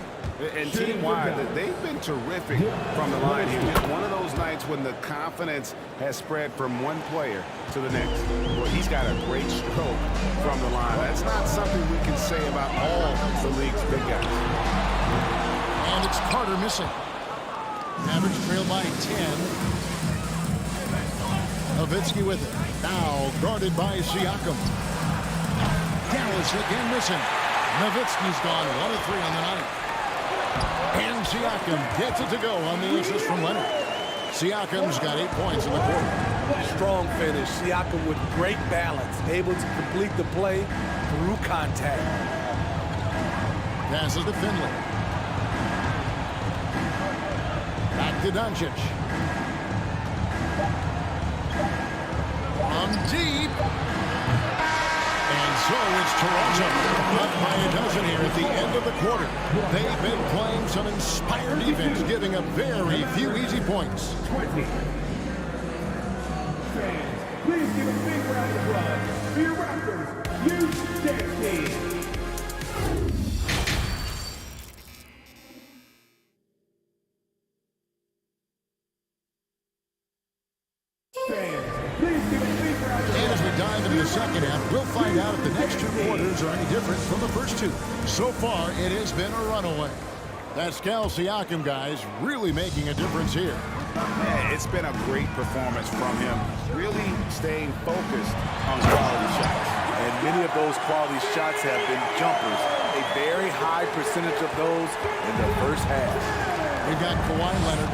And team-wide, they've been terrific from the line here. Just one of those nights when the confidence has spread from one player to the next. Well, he's got a great stroke from the line. That's not something we can say about all the league's big guys. And it's Carter missing. Mavericks trail by 10. Nowitzki with it. Now guarded by Siakam. Dallas again missing. Nowitzki's gone 1 of 3 on the night. And Siakam gets it to go on the assist from Leonard. Siakam's got 8 points in the quarter. Strong finish. Siakam with great balance. Able to complete the play through contact. Passes to Finley. Back to Doncic. From deep. And so it's Toronto up by a dozen here at the end of the quarter. They've been playing some inspired defense, giving up very few easy points. 20. Fans, please give a big round of applause for your Raptors Youth Dance Team. Second half, we'll find out if the next 2 quarters are any different from the first 2. So far, it has been a runaway. Pascal Siakam, guys, really making a difference here. Yeah, it's been a great performance from him, really staying focused on quality shots. And many of those quality shots have been jumpers. A very high percentage of those in the first half. We've got Kawhi Leonard.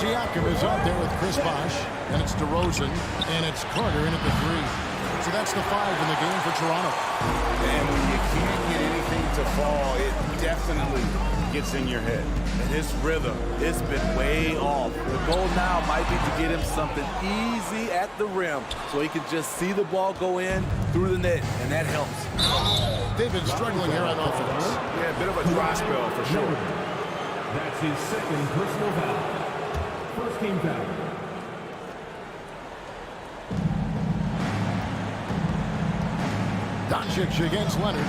Siakam is out there with Chris Bosh, and it's DeRozan, and it's Carter in at the 3. So that's the 5 in the game for Toronto. And when you can't get anything to fall, it definitely gets in your head. And his rhythm, it's been way off. The goal now might be to get him something easy at the rim so he can just see the ball go in through the net, and that helps. They've been struggling here on offense. Yeah, a bit of a dry spell for sure. That's his second personal foul. First team foul. Doncic Doncic against Leonard.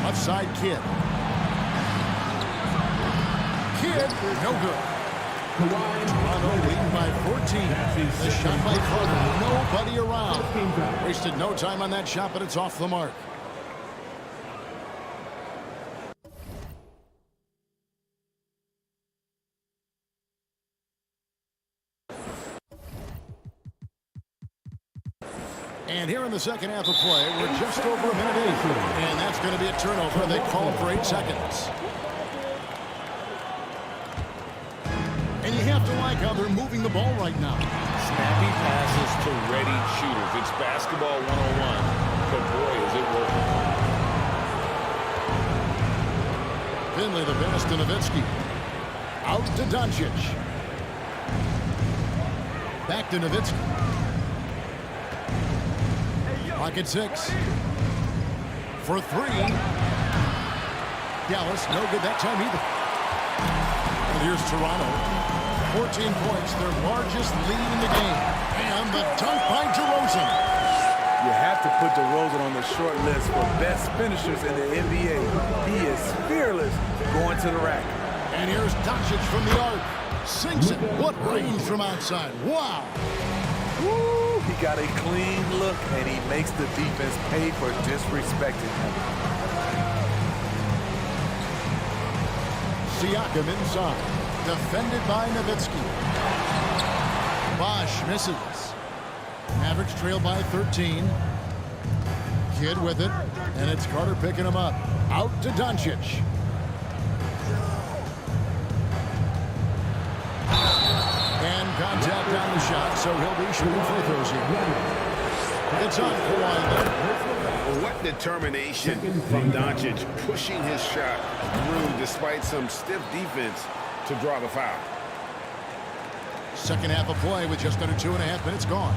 Left side, Kidd. Kidd, no good. Toronto leading by 14. The shot by Carter, nobody around. Wasted no time on that shot, but it's off the mark. And here in the second half of play, we're just over a minute 8. And that's going to be a turnover. They call for 8 seconds. And you have to like how they're moving the ball right now. Snappy passes to ready shooters. It's basketball 101. But boy, is it working. Finley, the pass to Nowitzki. Out to Doncic. Back to Nowitzki. Pocket 6. For 3. Dallas, no good that time either. And here's Toronto. 14 points, their largest lead in the game. And the dunk by DeRozan. You have to put DeRozan on the short list for best finishers in the NBA. He is fearless going to the rack. And here's Doncic from the arc. Sinks it. What range from outside. Wow. Woo! He got a clean look, and he makes the defense pay for disrespecting him. Siakam inside. Defended by Nowitzki. Bosch misses. Mavericks trail by 13. Kidd with it, and it's Carter picking him up. Out to Doncic. And contact on the shot, so he'll be shooting free throws here. It's on Kawhi Leonard. What determination from Doncic, pushing his shot through despite some stiff defense to draw the foul. Second half of play with just under 2.5 minutes gone.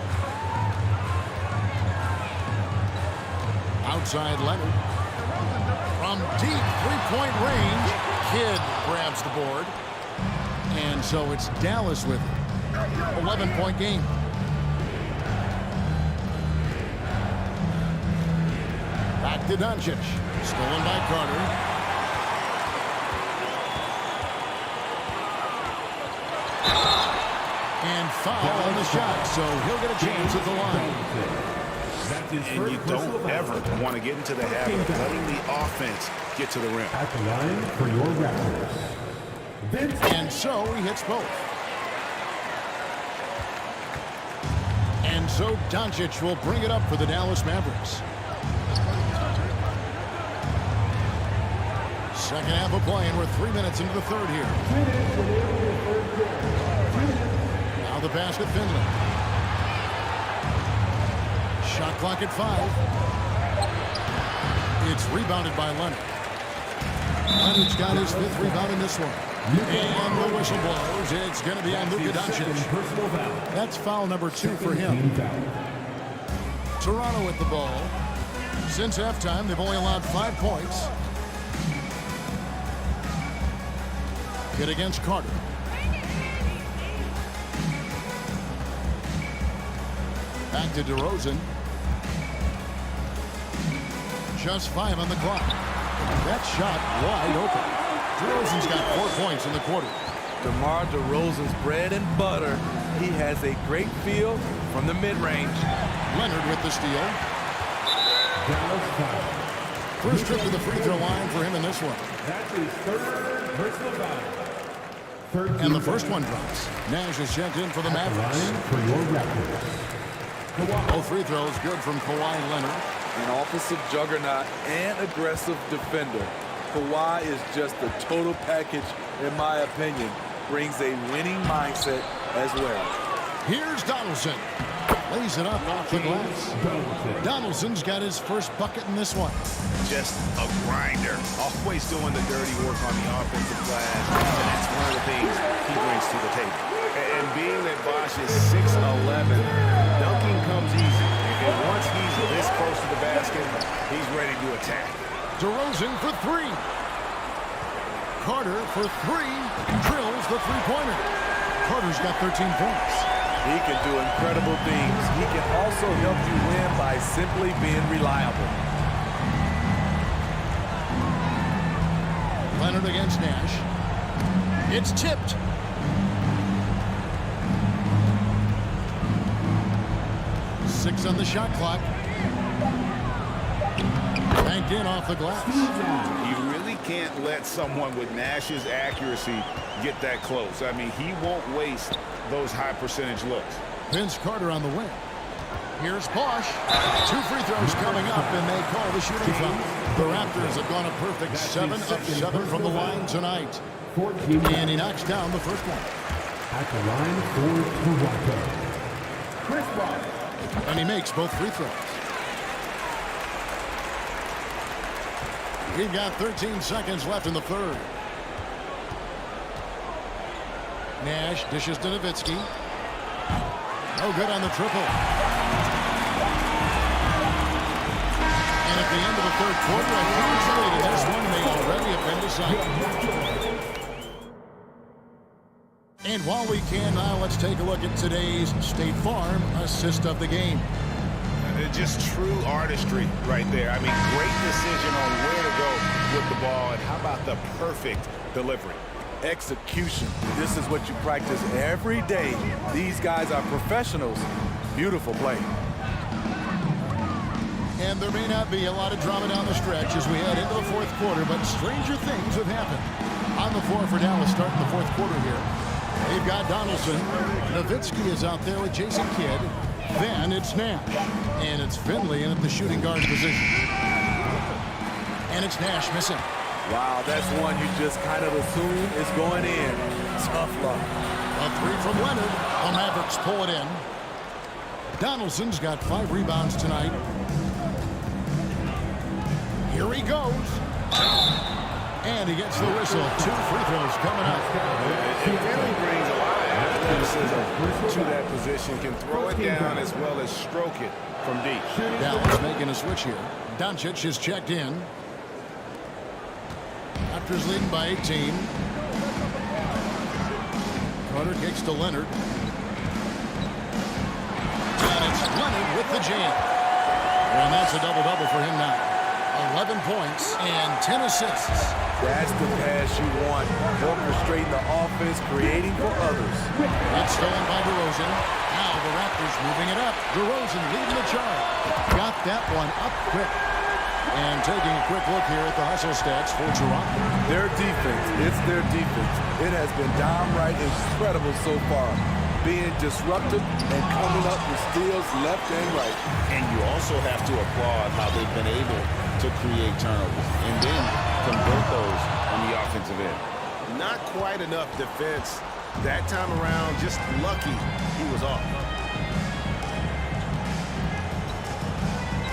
Outside Leonard. From deep three-point range, Kidd grabs the board. And so it's Dallas with it. 11-point game. Back to Doncic. Stolen by Carter. And foul on the shot, so he'll get a chance at the line. And you don't ever want to get into the habit of letting the offense get to the rim. At the line for your Raptors. And so he hits both. And so Doncic will bring it up for the Dallas Mavericks. Second half of play, and we're 3 minutes into the third here. Now the pass to Finley. Shot clock at 5. It's rebounded by Leonard. Leonard's got his 5th rebound in this one. And the whistle blows. It's going to be on Luka Doncic. That's foul number 2 for him. Toronto with the ball. Since halftime, they've only allowed 5 points. Hit against Carter. Back to DeRozan. Just 5 on the clock. That shot wide open. DeRozan's got 4 points in the quarter. DeMar DeRozan's bread and butter. He has a great feel from the mid-range. Leonard with the steal. First trip to the free throw line for him in this one. That's his 3rd personal foul. And the first one drops. Nash is checked in for the Mavericks. For your Raptors. Both free throws good from Kawhi Leonard. An offensive juggernaut and aggressive defender. Kawhi is just a total package, in my opinion. Brings a winning mindset as well. Here's Donaldson. Lays it up off the glass. Donaldson's got his first bucket in this one. Just a grinder. Always doing the dirty work on the offensive glass. And that's one of the things he brings to the table. And being that Bosch is 6'11", dunking comes easy. And once he's this close to the basket, he's ready to attack. DeRozan for 3. Carter for 3. Drills the three-pointer. Carter's got 13 points. He can do incredible things. He can also help you win by simply being reliable. Leonard against Nash. It's tipped. Six on the shot clock. Banked in off the glass. You really can't let someone with Nash's accuracy get that close. I mean, he won't waste those high percentage looks. Vince Carter on the wing. Here's Bosch. 2 free throws coming up, and they call the shooting foul. The Raptors have gone a perfect 7 of 7 from the line tonight. And he knocks down the first one. At the line for Toronto, Chris Bosh. And he makes both free throws. We've got 13 seconds left in the third. Nash dishes to Nowitzki. No good on the triple. And at the end of the third quarter, a huge lead in this one may already have been decided. And while we can now, let's take a look at today's State Farm assist of the game. Just true artistry right there. I mean, great decision on where to go with the ball, and how about the perfect delivery? Execution. This is what you practice every day. These guys are professionals. Beautiful play. And there may not be a lot of drama down the stretch as we head into the fourth quarter, but stranger things have happened. On the floor for Dallas starting the fourth quarter here. They've got Donaldson. Nowitzki is out there with Jason Kidd. Then it's Nash. And it's Finley in at the shooting guard position. And it's Nash missing. Wow, that's one you just kind of assume is going in. Tough luck. A three from Leonard. The Mavericks pull it in. Donaldson's got 5 rebounds tonight. Here he goes. And he gets the whistle. 2 free throws coming up. It really brings a lot of athleticism to that position. Can throw it down as well as stroke it from deep. Dallas making a switch here. Doncic is checked in. Raptors leading by 18. Carter kicks to Leonard. And it's Leonard with the jam. And that's a double-double for him now. 11 points and 10 assists. That's the pass you want. Orchestrating the offense, creating for others. It's stolen by DeRozan. Now the Raptors moving it up. DeRozan leading the charge. Got that one up quick. And taking a quick look here at the hustle stats for Toronto. Their defense, it's their defense. It has been downright incredible so far. Being disruptive and coming up with steals left and right. And you also have to applaud how they've been able to create turnovers and then convert those on the offensive end. Not quite enough defense that time around. Just lucky he was off.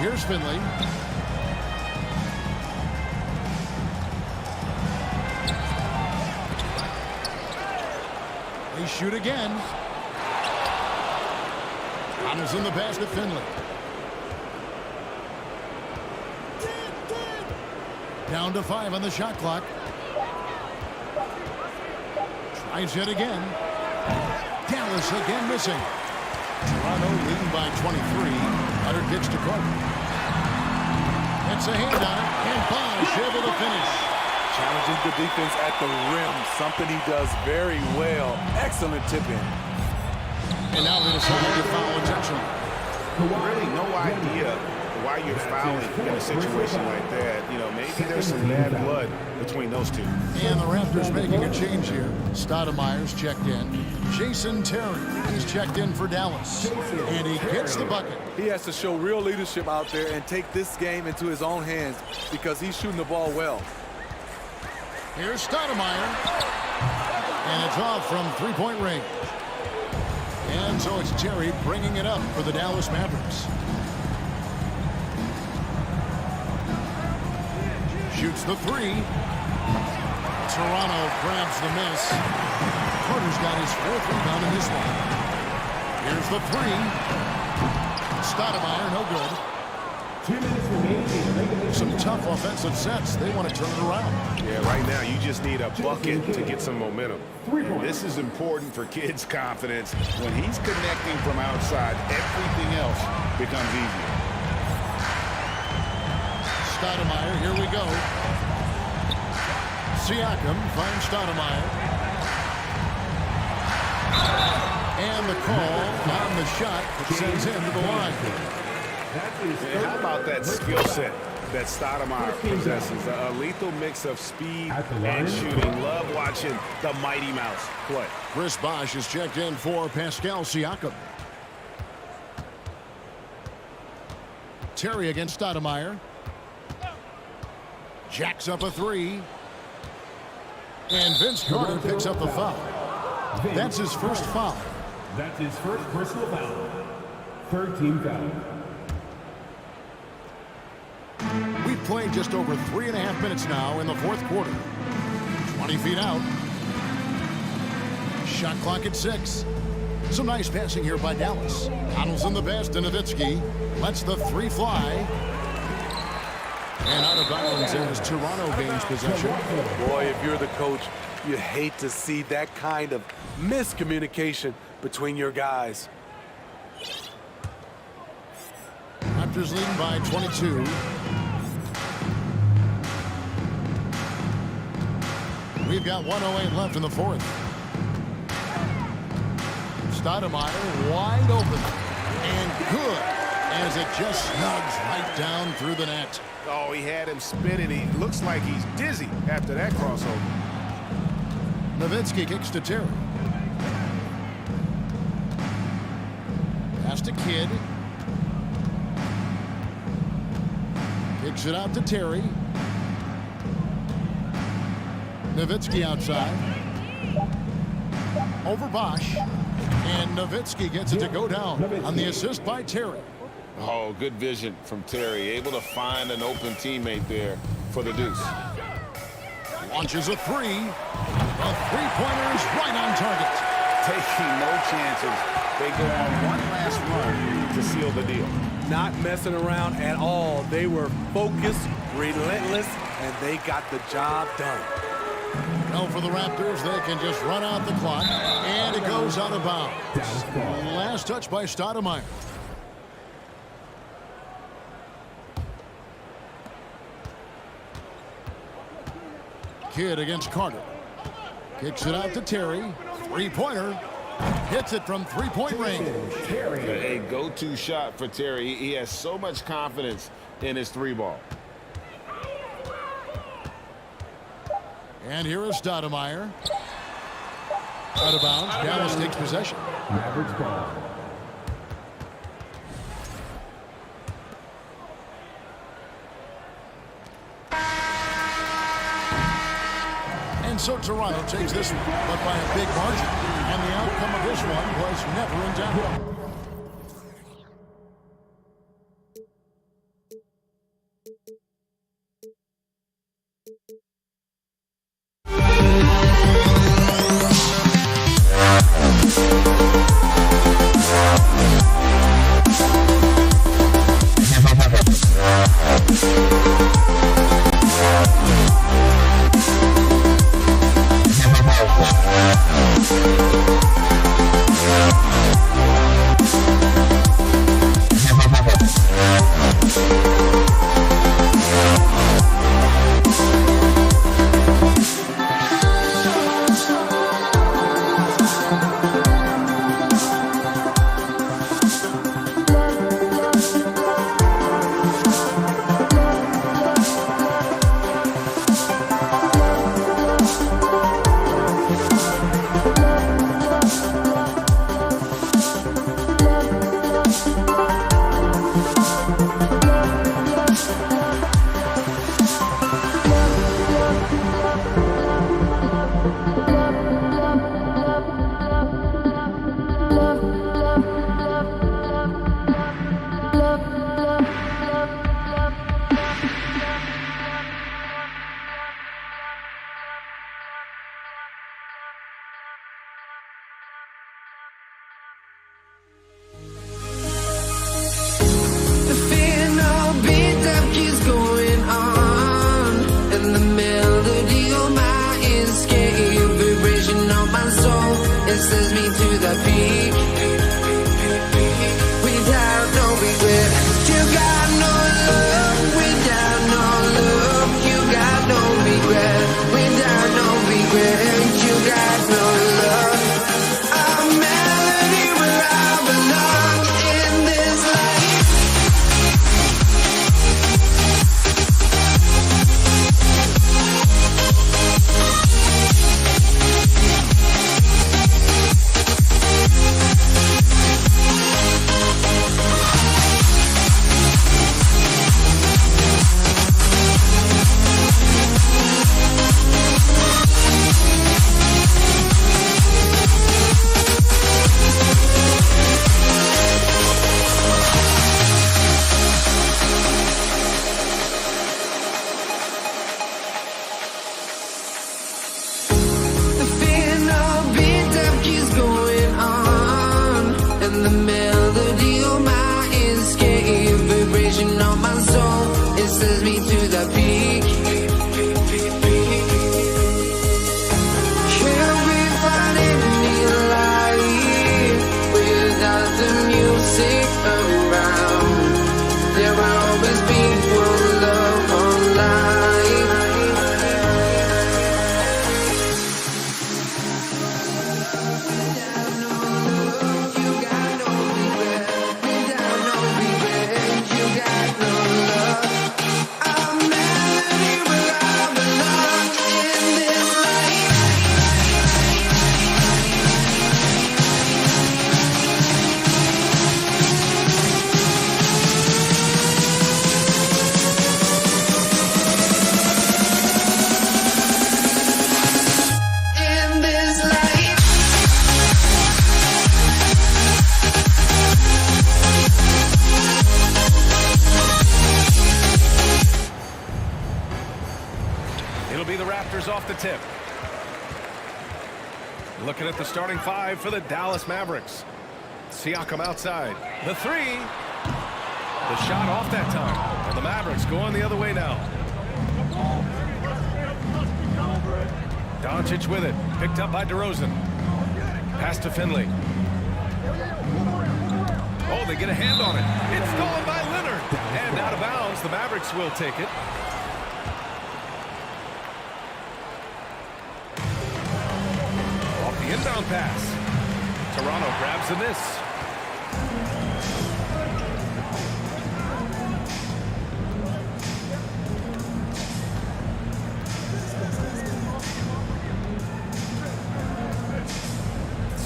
Here's Finley. They shoot again. Donaldson the pass to Finley. Down to 5 on the shot clock. Tries it again. Dallas again missing. Toronto leading by 23. Hunter kicks to Carter. It's a hand on it, and Bosh able to finish. Challenging the defense at the rim, something he does very well. Excellent tip-in. And now they decide to foul intentionally. Really no idea why you're fouling in a situation like that. You know, maybe there's some bad blood between those two. And the Raptors making a change here. Stoudemire's checked in. Jason Terry, he's checked in for Dallas. And he gets the bucket. He has to show real leadership out there and take this game into his own hands because he's shooting the ball well. Here's Stoudemire. And it's off from three-point range. And so it's Terry bringing it up for the Dallas Mavericks. Shoots the 3. Toronto grabs the miss. Carter's got his 4th rebound in this one. Here's the 3. Stoudemire, no good. 2 minutes remaining in regular Some tough offensive sets. They want to turn it around. Yeah, right now you just need a bucket to get some momentum. This is important for kids' confidence. When he's connecting from outside, everything else becomes easier. Stoudemire, here we go. Siakam finds Stoudemire. And the call on the shot sends him to the line. And how about that skill set that Stoudemire possesses? A lethal mix of speed and shooting. Love watching the Mighty Mouse play. Chris Bosh is checked in for Pascal Siakam. Terry against Stoudemire. Jacks up a three. And Vince Carter picks up the foul. That's his first foul. That's his first personal foul. Third team foul. We've played just over 3.5 minutes now in the fourth quarter. 20 feet out. Shot clock at 6. Some nice passing here by Dallas. Donaldson the best, and Nowitzki lets the three fly. And out of bounds as Toronto gains possession. Boy, if you're the coach, you hate to see that kind of miscommunication between your guys. Raptors leading by 22. We've got 1:08 left in the fourth. Stoudemire wide open and good as it just snugs right down through the net. Oh, he had him spinning. He looks like he's dizzy after that crossover. Nowitzki kicks to Terry. Pass to Kidd. Kicks it out to Terry. Nowitzki outside. Over Bosh. And Nowitzki gets it to go down on the assist by Terry. Oh, good vision from Terry. Able to find an open teammate there for the deuce. Launches a three. A three-pointer is right on target. Taking no chances. They go on one last run to seal the deal. Not messing around at all. They were focused, relentless, and they got the job done. Now for the Raptors, they can just run out the clock, and it goes out of bounds. Last touch by Stoudemire. Kidd against Carter. Kicks it out to Terry. Three-pointer. Hits it from three-point range. A go-to shot for Terry. He has so much confidence in his three ball. And here is Stoudemire. Out of bounds. Dallas takes possession. Mavericks ball. And so Toronto takes this one, but by a big margin. And the outcome of this one was never in doubt. it sends me to the peak. Without no regret, you got no love. Without no love, you got no regret. Without no regret, you got no love. A melody where I belong in this life. Off the tip. Looking at the starting five for the Dallas Mavericks. Siakam outside. The three. The shot off that time. And the Mavericks going the other way now. Doncic with it. Picked up by DeRozan. Pass to Finley. Oh, they get a hand on it. It's stolen by Leonard. And out of bounds. The Mavericks will take it. Inbound pass. Toronto grabs the miss.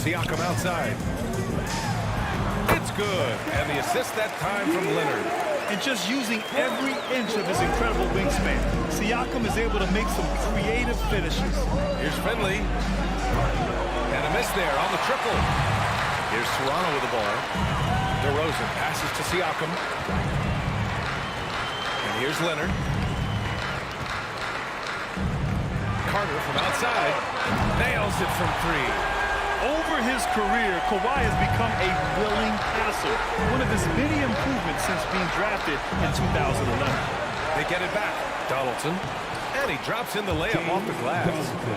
Siakam outside. It's good. And the assist that time from Leonard. And just using every inch of his incredible wingspan, Siakam is able to make some creative finishes. Here's Finley. And a miss there on the triple. Here's Toronto with the ball. DeRozan passes to Siakam. And here's Leonard. Carter from outside. Nails it from three. Over his career, Kawhi has become a willing passer. One of his many improvements since being drafted in 2011. They get it back. Donaldson. And he drops in the layup off the glass.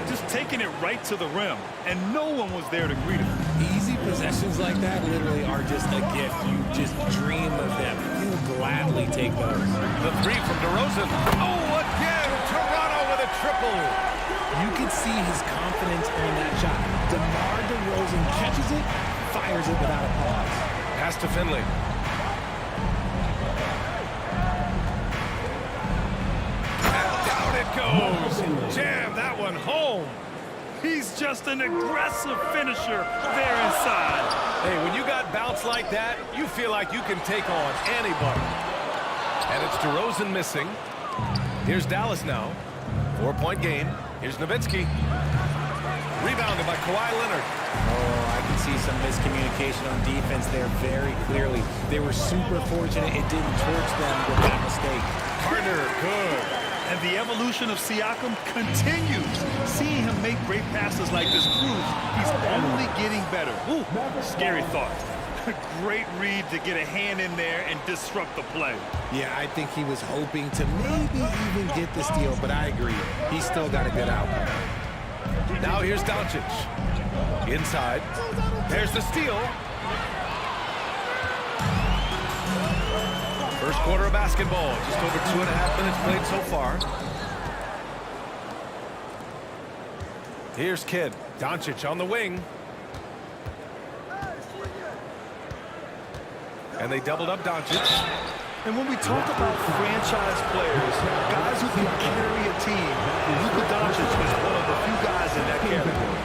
Just taking it right to the rim. And no one was there to greet him. Easy possessions like that literally are just a gift. You just dream of them. You gladly take those. The three from DeRozan. Oh, again. Toronto with a triple. You can see his confidence on that shot. DeMar DeRozan catches it, fires it without a pause. Pass to Finley. Goes. Jam that one home. He's just an aggressive finisher there inside. Hey, when you got bounce like that, you feel like you can take on anybody. And it's DeRozan missing. Here's Dallas now. 4-point game. Here's Nowitzki. Rebounded by Kawhi Leonard. Oh, I can see some miscommunication on defense there very clearly. They were super fortunate it didn't torch them with that mistake. Carter, good. And the evolution of Siakam continues. Seeing him make great passes like this proves he's only getting better. Ooh, scary thought. Great read to get a hand in there and disrupt the play. Yeah, I think he was hoping to maybe even get the steal, but I agree. He's still got a good outcome. Now here's Doncic. Inside. There's the steal. First quarter of basketball. Just over 2.5 minutes played so far. Here's Kidd. Doncic on the wing. And they doubled up Doncic. And when we talk about franchise players, guys who can carry a team, Luka Doncic is one of the few guys in that category.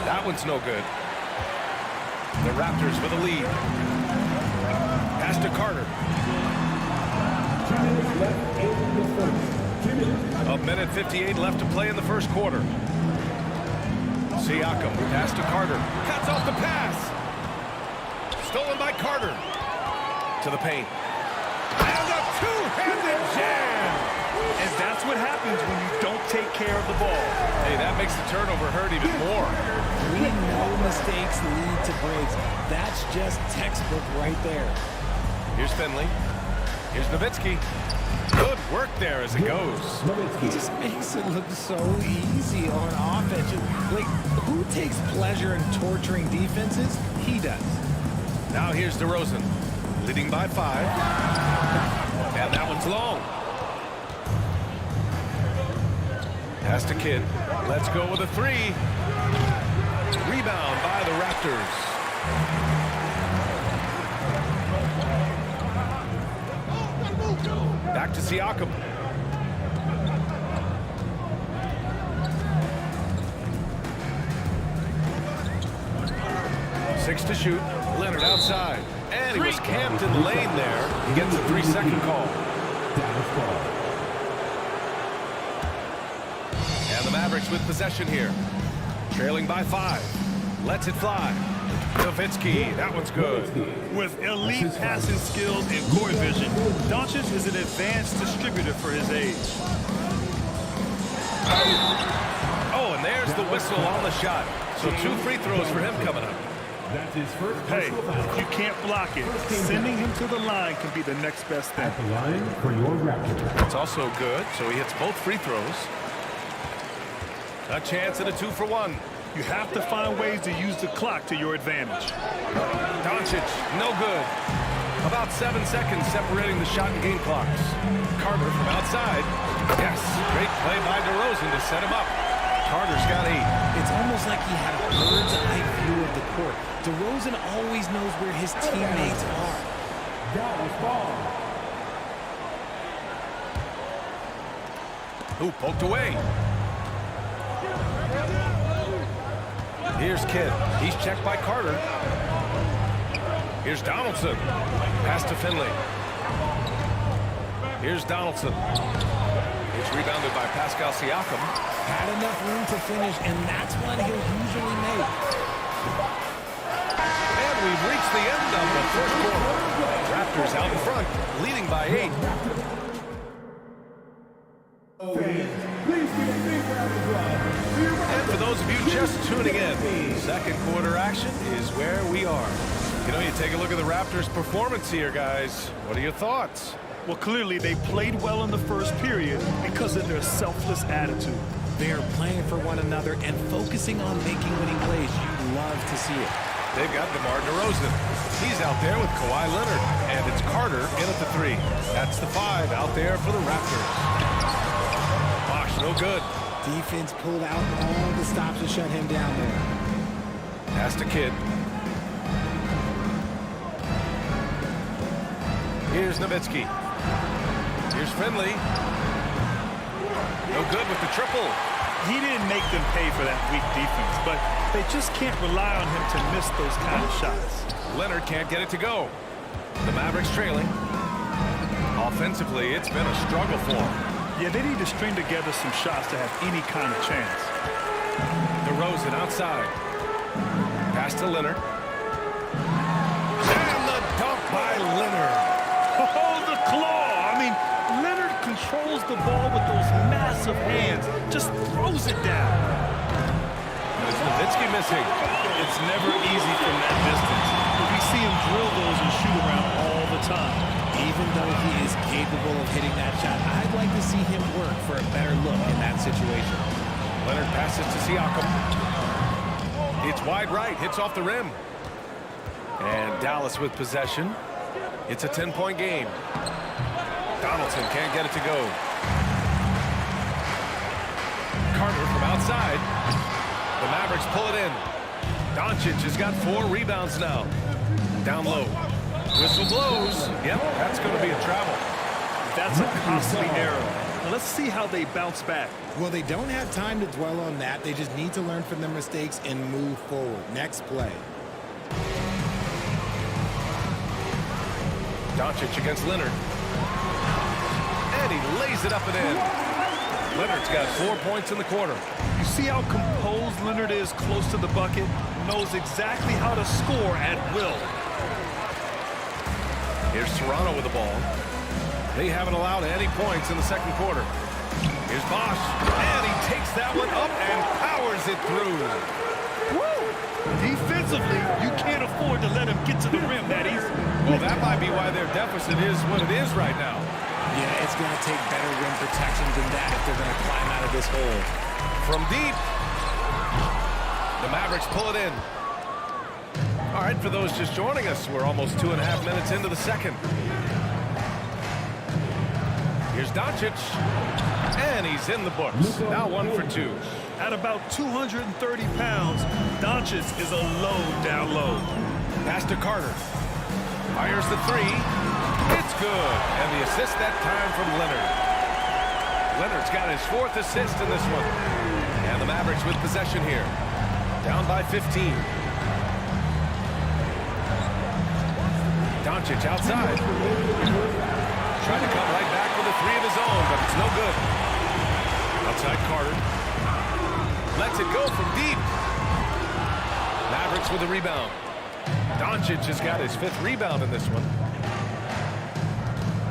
That one's no good. The Raptors for the lead. Pass to Carter. 1:58 left to play in the first quarter. Siakam, pass to Carter. Cuts off the pass. Stolen by Carter. To the paint. And a two-handed jam! And that's what happens when you don't take care of the ball. Hey, that makes the turnover hurt even more. We know mistakes lead to breaks. That's just textbook right there. Here's Finley. Here's Nowitzki. Good work there as it goes. He just makes it look so easy on offense. Like, who takes pleasure in torturing defenses? He does. Now here's DeRozan, leading by 5. And that one's long. Pass to Kidd. Let's go with a 3. Rebound by the Raptors. Back to Siakam. Six to shoot. Leonard outside. And he was camped in the lane there. He gets a 3-second call. And the Mavericks with possession here. Trailing by 5. Lets it fly. Nowitzki, that one's good. With elite passing skills and court vision, Doncic is an advanced distributor for his age. Oh, and there's the whistle on the shot. So 2 free throws for him coming up. That's his first. Hey, if you can't block it, sending him to the line can be the next best thing. At the line for your Raptors. It's also good, so he hits both free throws. A chance at a 2-for-1. You have to find ways to use the clock to your advantage. Doncic, no good. About 7 seconds separating the shot and game clocks. Carter from outside. Yes, great play by DeRozan to set him up. Carter's got 8. It's almost like he had a bird's eye view of the court. DeRozan always knows where his teammates are. Dallas ball. Who poked away? Here's Kidd. He's checked by Carter. Here's Donaldson. Pass to Finley. Here's Donaldson. It's rebounded by Pascal Siakam. Had enough room to finish, and that's one he'll usually make. And we've reached the end of the first quarter. Raptors out in front, leading by 8. And for those of you just tuning in, second quarter action is where we are. You know, you take a look at the Raptors' performance here, guys. What are your thoughts? Well, clearly they played well in the first period because of their selfless attitude. They are playing for one another and focusing on making winning plays. You love to see it. They've got DeMar DeRozan. He's out there with Kawhi Leonard. And it's Carter in at the 3. That's the 5 out there for the Raptors. Bosh, no good. Defense pulled out all the stops to shut him down there. Pass to Kidd. Here's Nowitzki. Here's Finley. No good with the triple. He didn't make them pay for that weak defense, but they just can't rely on him to miss those kind of shots. Leonard can't get it to go. The Mavericks trailing. Offensively, it's been a struggle for them. Yeah, they need to string together some shots to have any kind of chance. DeRozan outside. Pass to Leonard. And the dunk by Leonard. Oh, the claw! I mean, Leonard controls the ball with those massive hands. Just throws it down. Is Nowitzki missing? It's never easy from that distance. We see him drill those and shoot around all the time. Even though he is capable of hitting that shot, I'd like to see see him work for a better look in that situation. Leonard passes to Siakam. It's wide right, hits off the rim. And Dallas with possession. It's a 10-point game. Donaldson can't get it to go. Carter from outside. The Mavericks pull it in. Doncic has got 4 rebounds now. Down low. Whistle blows. Yep, that's going to be a travel. That's a costly error. Now let's see how they bounce back. Well, they don't have time to dwell on that. They just need to learn from their mistakes and move forward. Next play. Doncic against Leonard. And he lays it up and in. Leonard's got 4 points in the quarter. You see how composed Leonard is close to the bucket? Knows exactly how to score at will. Here's Toronto with the ball. They haven't allowed any points in the second quarter. Here's Bosch. And he takes that one up and powers it through. Woo! Defensively, you can't afford to let him get to the rim that easy. Well, that might be why their deficit is what it is right now. Yeah, it's going to take better rim protection than that if they're going to climb out of this hole. From deep. The Mavericks pull it in. All right, for those just joining us, we're almost 2.5 minutes into the second. Here's Doncic. And he's in the books. Now 1 for 2. At about 230 pounds, Doncic is a load down low. Pass to Carter. Fires the 3. It's good. And the assist that time from Leonard. Leonard's got his 4th assist in this one. And the Mavericks with possession here. Down by 15. Doncic outside. Trying to come right back with a 3 of his own, but it's no good. Outside Carter. Lets it go from deep. Mavericks with a rebound. Doncic has got his 5th rebound in this one.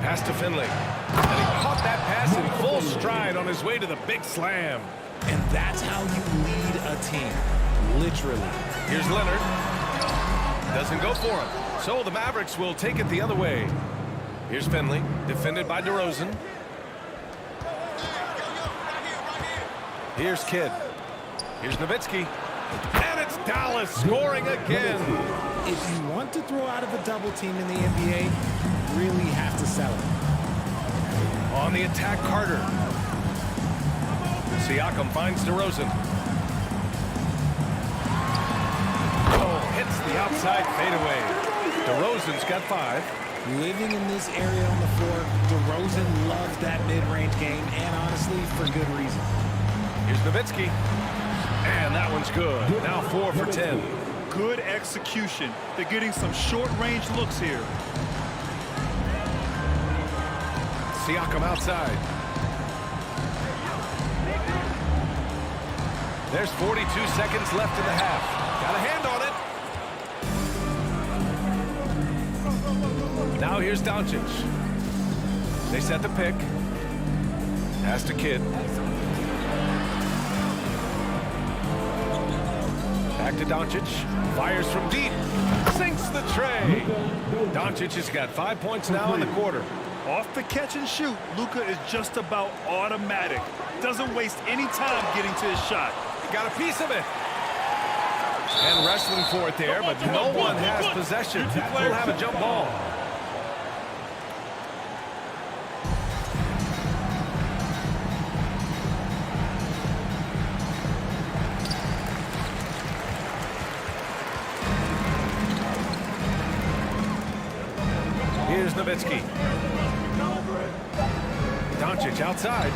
Pass to Finley. And he caught that pass in full stride on his way to the big slam. And that's how you lead a team. Literally. Here's Leonard. Doesn't go for him. So the Mavericks will take it the other way. Here's Finley, defended by DeRozan. Here's Kidd. Here's Nowitzki. And it's Dallas scoring again. If you want to throw out of a double team in the NBA, you really have to sell it. On the attack, Carter. Siakam finds DeRozan. Oh, hits the outside fadeaway. DeRozan's got 5. Living in this area on the floor, DeRozan loves that mid-range game, and honestly, for good reason. Here's Nowitzki. And that one's good. Now 4 for 10. Good execution. They're getting some short-range looks here. Siakam outside. There's 42 seconds left in the half. Got a hand on it. Now here's Doncic. They set the pick. Pass to Kidd. Back to Doncic. Fires from deep. Sinks the tray. Doncic has got 5 points now in the quarter. Off the catch and shoot, Luka is just about automatic. Doesn't waste any time getting to his shot. He got a piece of it. And wrestling for it there, but no one has possession. We'll have a jump ball. Here's Nowitzki. Doncic outside.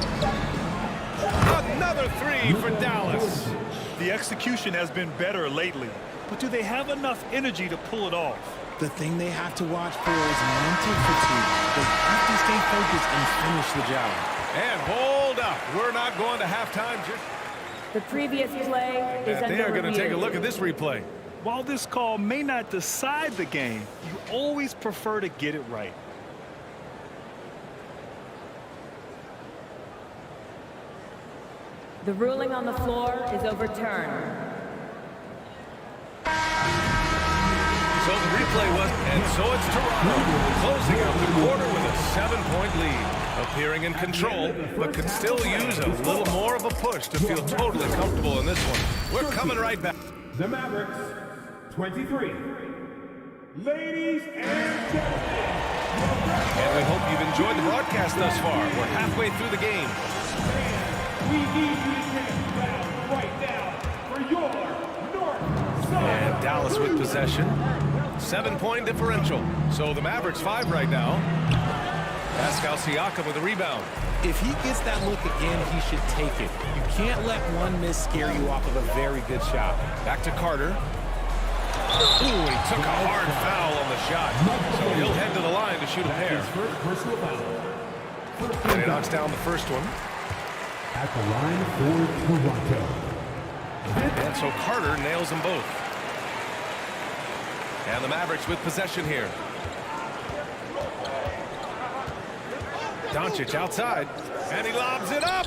Another 3 for Dallas. The execution has been better lately, but do they have enough energy to pull it off? The thing they have to watch for is mental fatigue. They have to stay focused and finish the job. And hold up. We're not going to halftime. The previous play is under They are going to review. take a look at this replay. While this call may not decide the game, you always prefer to get it right. The ruling on the floor is overturned. So the replay was, and so it's Toronto closing out the quarter with a 7-point lead. Appearing in control, but could still use a little more of a push to feel totally comfortable in this one. We're coming right back. The Mavericks, 23. Ladies and gentlemen. And we hope you've enjoyed the broadcast thus far. We're halfway through the game. We need you to take the ground right now for your North Side. And Dallas with possession. 7-point differential. So the Mavericks 5 right now. Pascal Siakam with a rebound. If he gets that look again, he should take it. You can't let one miss scare you off of a very good shot. Back to Carter. Ooh, he took a hard foul on the shot. So he'll head to the line to shoot a pair. And he knocks down the first one. At the line for Toronto. And so Carter nails them both. And the Mavericks with possession here. Doncic outside, and he lobs it up.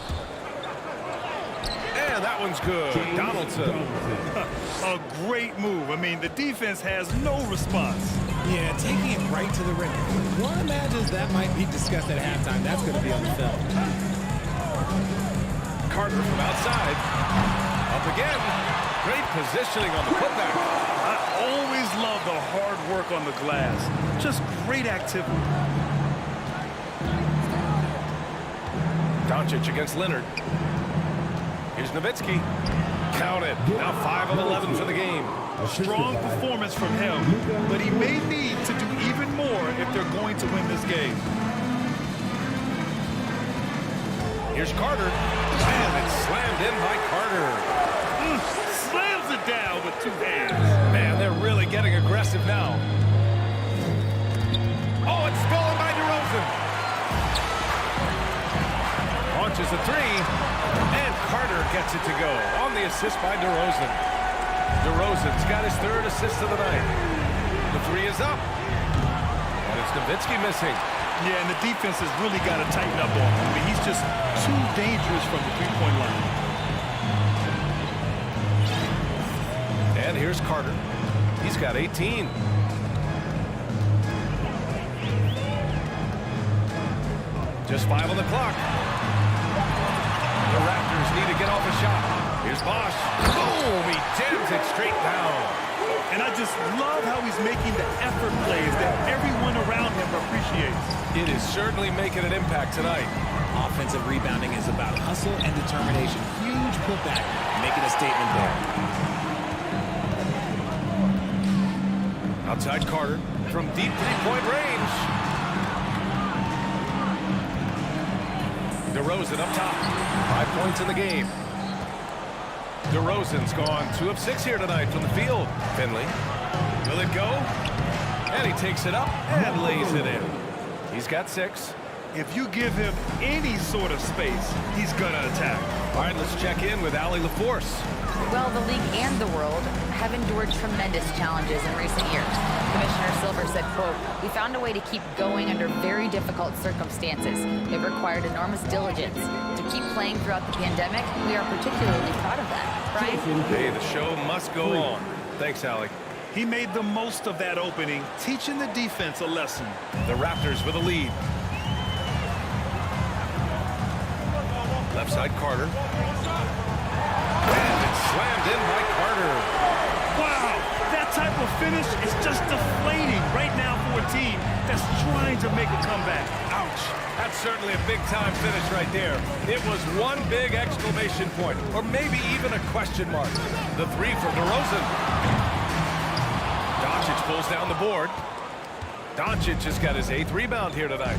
And that one's good. Donaldson. A great move. I mean, the defense has no response. Yeah, taking it right to the rim. One imagines that might be discussed at halftime. That's going to be on the film. Carter from outside. Up again. Great positioning on the putback. I always love the hard work on the glass. Just great activity. Doncic against Leonard. Here's Nowitzki. Count it. Now 5 of 11 for the game. A strong performance from him, but he may need to do even more if they're going to win this game. Here's Carter. And it's slammed in by Carter. Slams it down with 2 hands. Man, they're really getting aggressive now. Oh, it's stolen by DeRozan. Launches a 3, and Carter gets it to go on the assist by DeRozan. DeRozan's got his 3rd assist of the night. The 3 is up, and it's Nowitzki missing. Yeah, and the defense has really got to tighten up on him. I mean, he's just too dangerous from the three-point line. And here's Carter. He's got 18. Just 5 on the clock. The Raptors need to get off a shot. Here's Bosh. Boom! He jams it straight down. And I just love how he's making the effort plays that everyone around him appreciates. It is certainly making an impact tonight. Offensive rebounding is about hustle and determination. Huge putback, making a statement there. Outside Carter from deep 3-point range. DeRozan up top. 5 points in the game. DeRozan's gone 2 of 6 here tonight from the field. Finley. Will it go? And he takes it up and lays it in. He's got 6. If you give him any sort of space, he's going to attack. All right, let's check in with Allie LaForce. Well, the league and the world have endured tremendous challenges in recent years. Commissioner Silver said, quote, "We found a way to keep going under very difficult circumstances. It required enormous diligence. To keep playing throughout the pandemic, we are particularly proud of that." Brian? Hey, the show must go on. Thanks, Allie. He made the most of that opening, teaching the defense a lesson. The Raptors with a lead. Left side Carter. And it's slammed in by Carter. Wow, that type of finish is just deflating right now for a team that's trying to make a comeback. Ouch. That's certainly a big-time finish right there. It was one big exclamation point, or maybe even a question mark. The 3 from DeRozan. Doncic pulls down the board. Doncic has got his 8th rebound here tonight.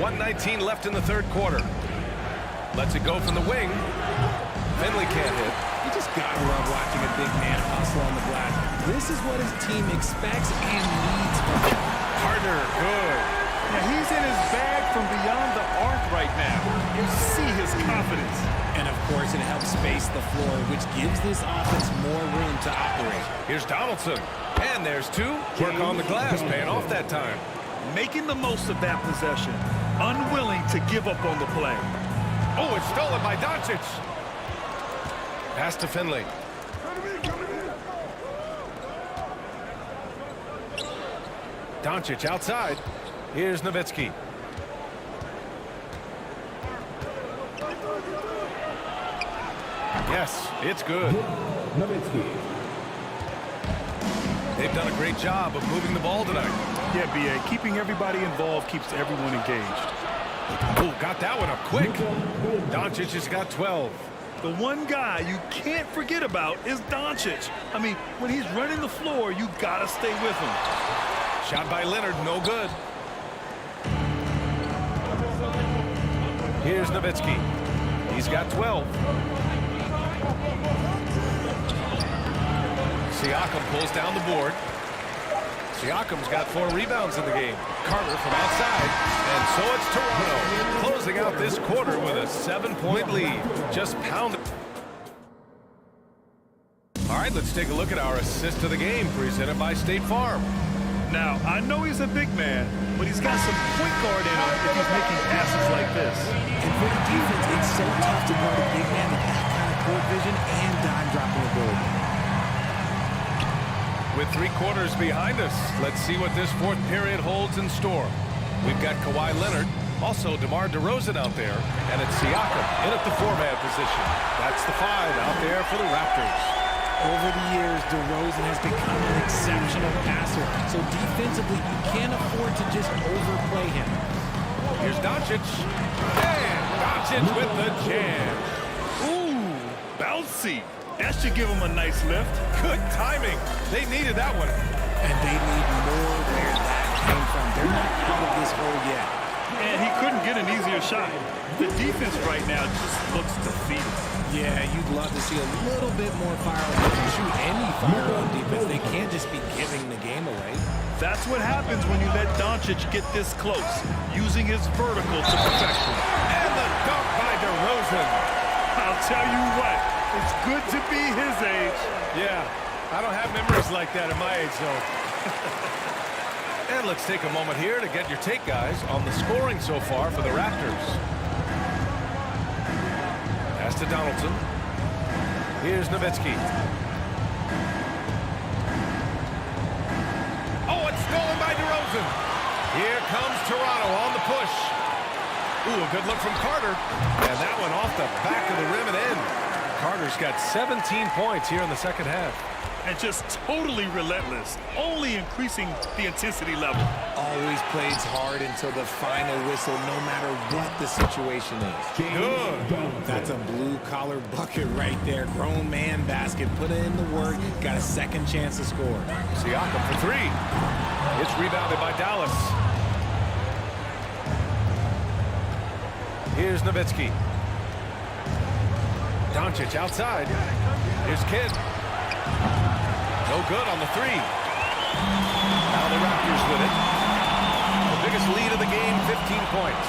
1:19 left in the 3rd quarter. Lets it go from the wing. Finley can't hit. You just gotta love watching a big man hustle on the glass. This is what his team expects and needs from him. Carter, good. Now he's in his bag from beyond the arc right now. You see his confidence. And of course, it helps space the floor, which gives this offense more room to operate. Here's Donaldson. And there's 2. Work on the glass, paying off that time. Making the most of that possession. Unwilling to give up on the play. Oh, it's stolen by Doncic. Pass to Doncic outside. Here's Nowitzki. Yes, it's good. They've done a great job of moving the ball tonight. Yeah, B.A. Keeping everybody involved keeps everyone engaged. Oh, got that one up quick. Doncic has got 12. The one guy you can't forget about is Doncic. I mean, when he's running the floor, you gotta stay with him. Shot by Leonard, no good. Here's Nowitzki. He's got 12. Siakam pulls down the board. Siakam's got 4 rebounds in the game. Carter from outside. And so it's Toronto closing out this quarter with a 7-point lead. Just pounded. All right, let's take a look at our assist of the game presented by State Farm. Now, I know he's a big man, but he's got some point guard in him if he's making passes like this. And for the defense, it's so tough to guard a big man with that kind of court vision and dime-dropping ability. With 3 quarters behind us, let's see what this 4th period holds in store. We've got Kawhi Leonard, also DeMar DeRozan out there, and it's Siakam in at the 4-man position. That's the 5 out there for the Raptors. Over the years, DeRozan has become an exceptional passer, so defensively, you can't afford to just overplay him. Here's Doncic. And Doncic with the jam. Ooh, bouncy. That should give him a nice lift. Good timing. They needed that one. And they need more where that came from. They're not out of this hole yet. And he couldn't get an easier shot. The defense right now just looks defeated. Yeah, you'd love to see a little bit more fire. They can shoot any fire on defense. They can't just be giving the game away. That's what happens when you let Doncic get this close, using his vertical to perfection. And the dunk by DeRozan. I'll tell you what, it's good to be his age. Yeah, I don't have memories like that at my age, though. And let's take a moment here to get your take, guys, on the scoring so far for the Raptors. Pass to Donaldson. Here's Nowitzki. Oh, it's stolen by DeRozan. Here comes Toronto on the push. Ooh, a good look from Carter. And that one off the back of the rim and in. Carter's got 17 points here in the second half. And just totally relentless, only increasing the intensity level. Always plays hard until the final whistle, no matter what the situation is. Good. That's a blue-collar bucket right there. Grown man basket. Put in the work. Got a second chance to score. Siakam for 3. It's rebounded by Dallas. Here's Nowitzki. Doncic outside. Here's Kidd. No good on the 3. Now the Raptors with it. The biggest lead of the game, 15 points.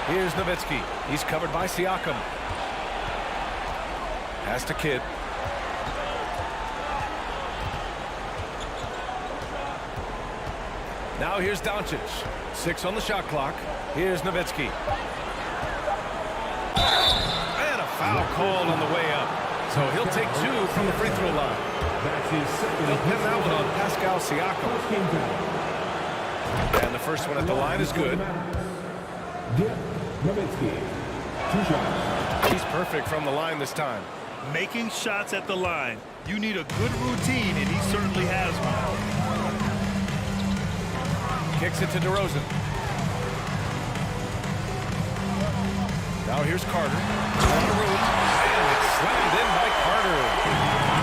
Here's Nowitzki. He's covered by Siakam. Pass to Kidd. Now here's Doncic. 6 on the shot clock. Here's Nowitzki. And a foul called on the way up. So he'll take 2 from the free throw line. He'll pin that one on Pascal Siakam. And the first one at the line is good. He's perfect from the line this time. Making shots at the line. You need a good routine, and he certainly has one. Kicks it to DeRozan. Now here's Carter. On the room. And it's slammed in by Carter.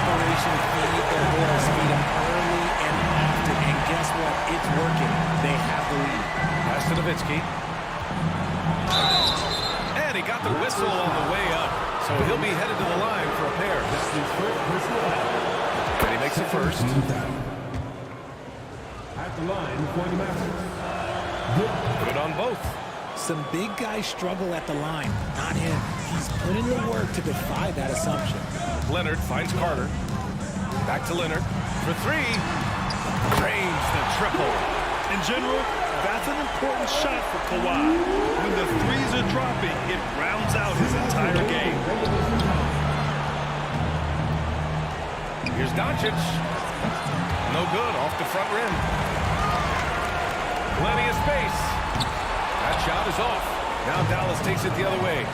Operation feed the ball, speed him early and often. And guess what? It's working. They have the lead. Pass to Nowitzki. And he got the whistle on the way up. So he'll be headed to the line for a pair. And he makes it first. At the line for the Mavs. Good on both. Some big guys struggle at the line, not him. He's put in the work to defy that assumption. Leonard finds Carter. Back to Leonard for 3. Drains the triple. In general, that's an important shot for Kawhi. When the threes are dropping, it rounds out his entire game. Here's Doncic. No good, off the front rim. Plenty of space. That shot is off. Now Dallas takes it the other way.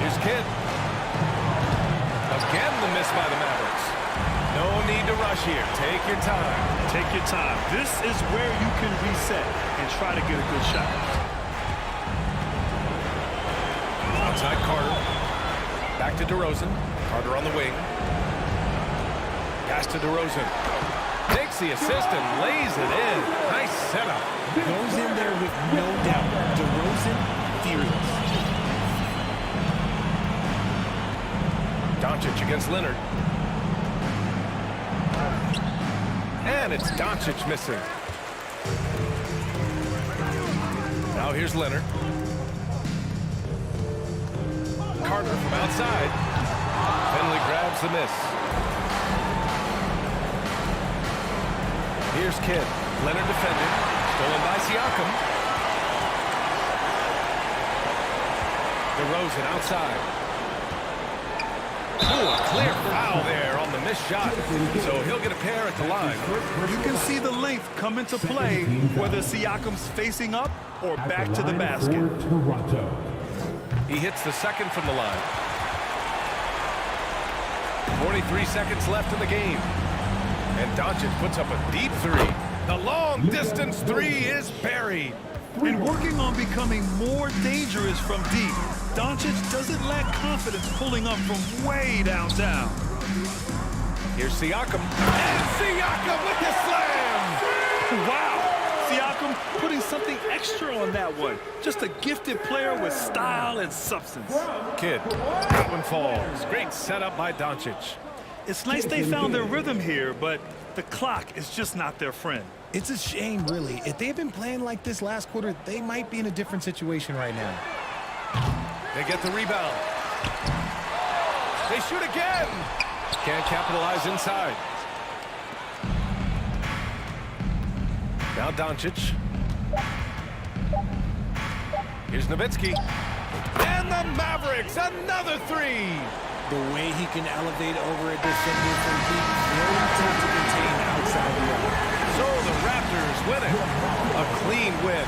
Here's Kidd. Again the miss by the Mavericks. No need to rush here. Take your time. Take your time. This is where you can reset and try to get a good shot. Outside Carter. Back to DeRozan. Carter on the wing. Pass to DeRozan. Takes the assist and lays it in. Nice setup. Goes in there with no doubt. DeRozan, fearless. Doncic against Leonard. And it's Doncic missing. Now here's Leonard. Carter from outside. Finley grabs the miss. Here's Kidd. Leonard defending. Stolen by Siakam. DeRozan outside. Oh, a clear foul there on the missed shot. So he'll get a pair at the line. You can see the length come into play, whether Siakam's facing up or back to the basket. He hits the second from the line. 43 seconds left in the game. And Doncic puts up a deep three. The long distance three is buried. And working on becoming more dangerous from deep, Doncic doesn't lack confidence pulling up from way downtown. Here's Siakam. And Siakam with the slam! Wow! Siakam putting something extra on that one. Just a gifted player with style and substance. Kidd. That one falls. Great setup by Doncic. It's nice they found their rhythm here, but the clock is just not their friend. It's a shame, really. If they had been playing like this last quarter, they might be in a different situation right now. They get the rebound. They shoot again. Can't capitalize inside. Now Doncic. Here's Nowitzki. And the Mavericks, another three. The way he can elevate over a defender from deep, very tough to contain outside the arc. So the Raptors win it. A clean win.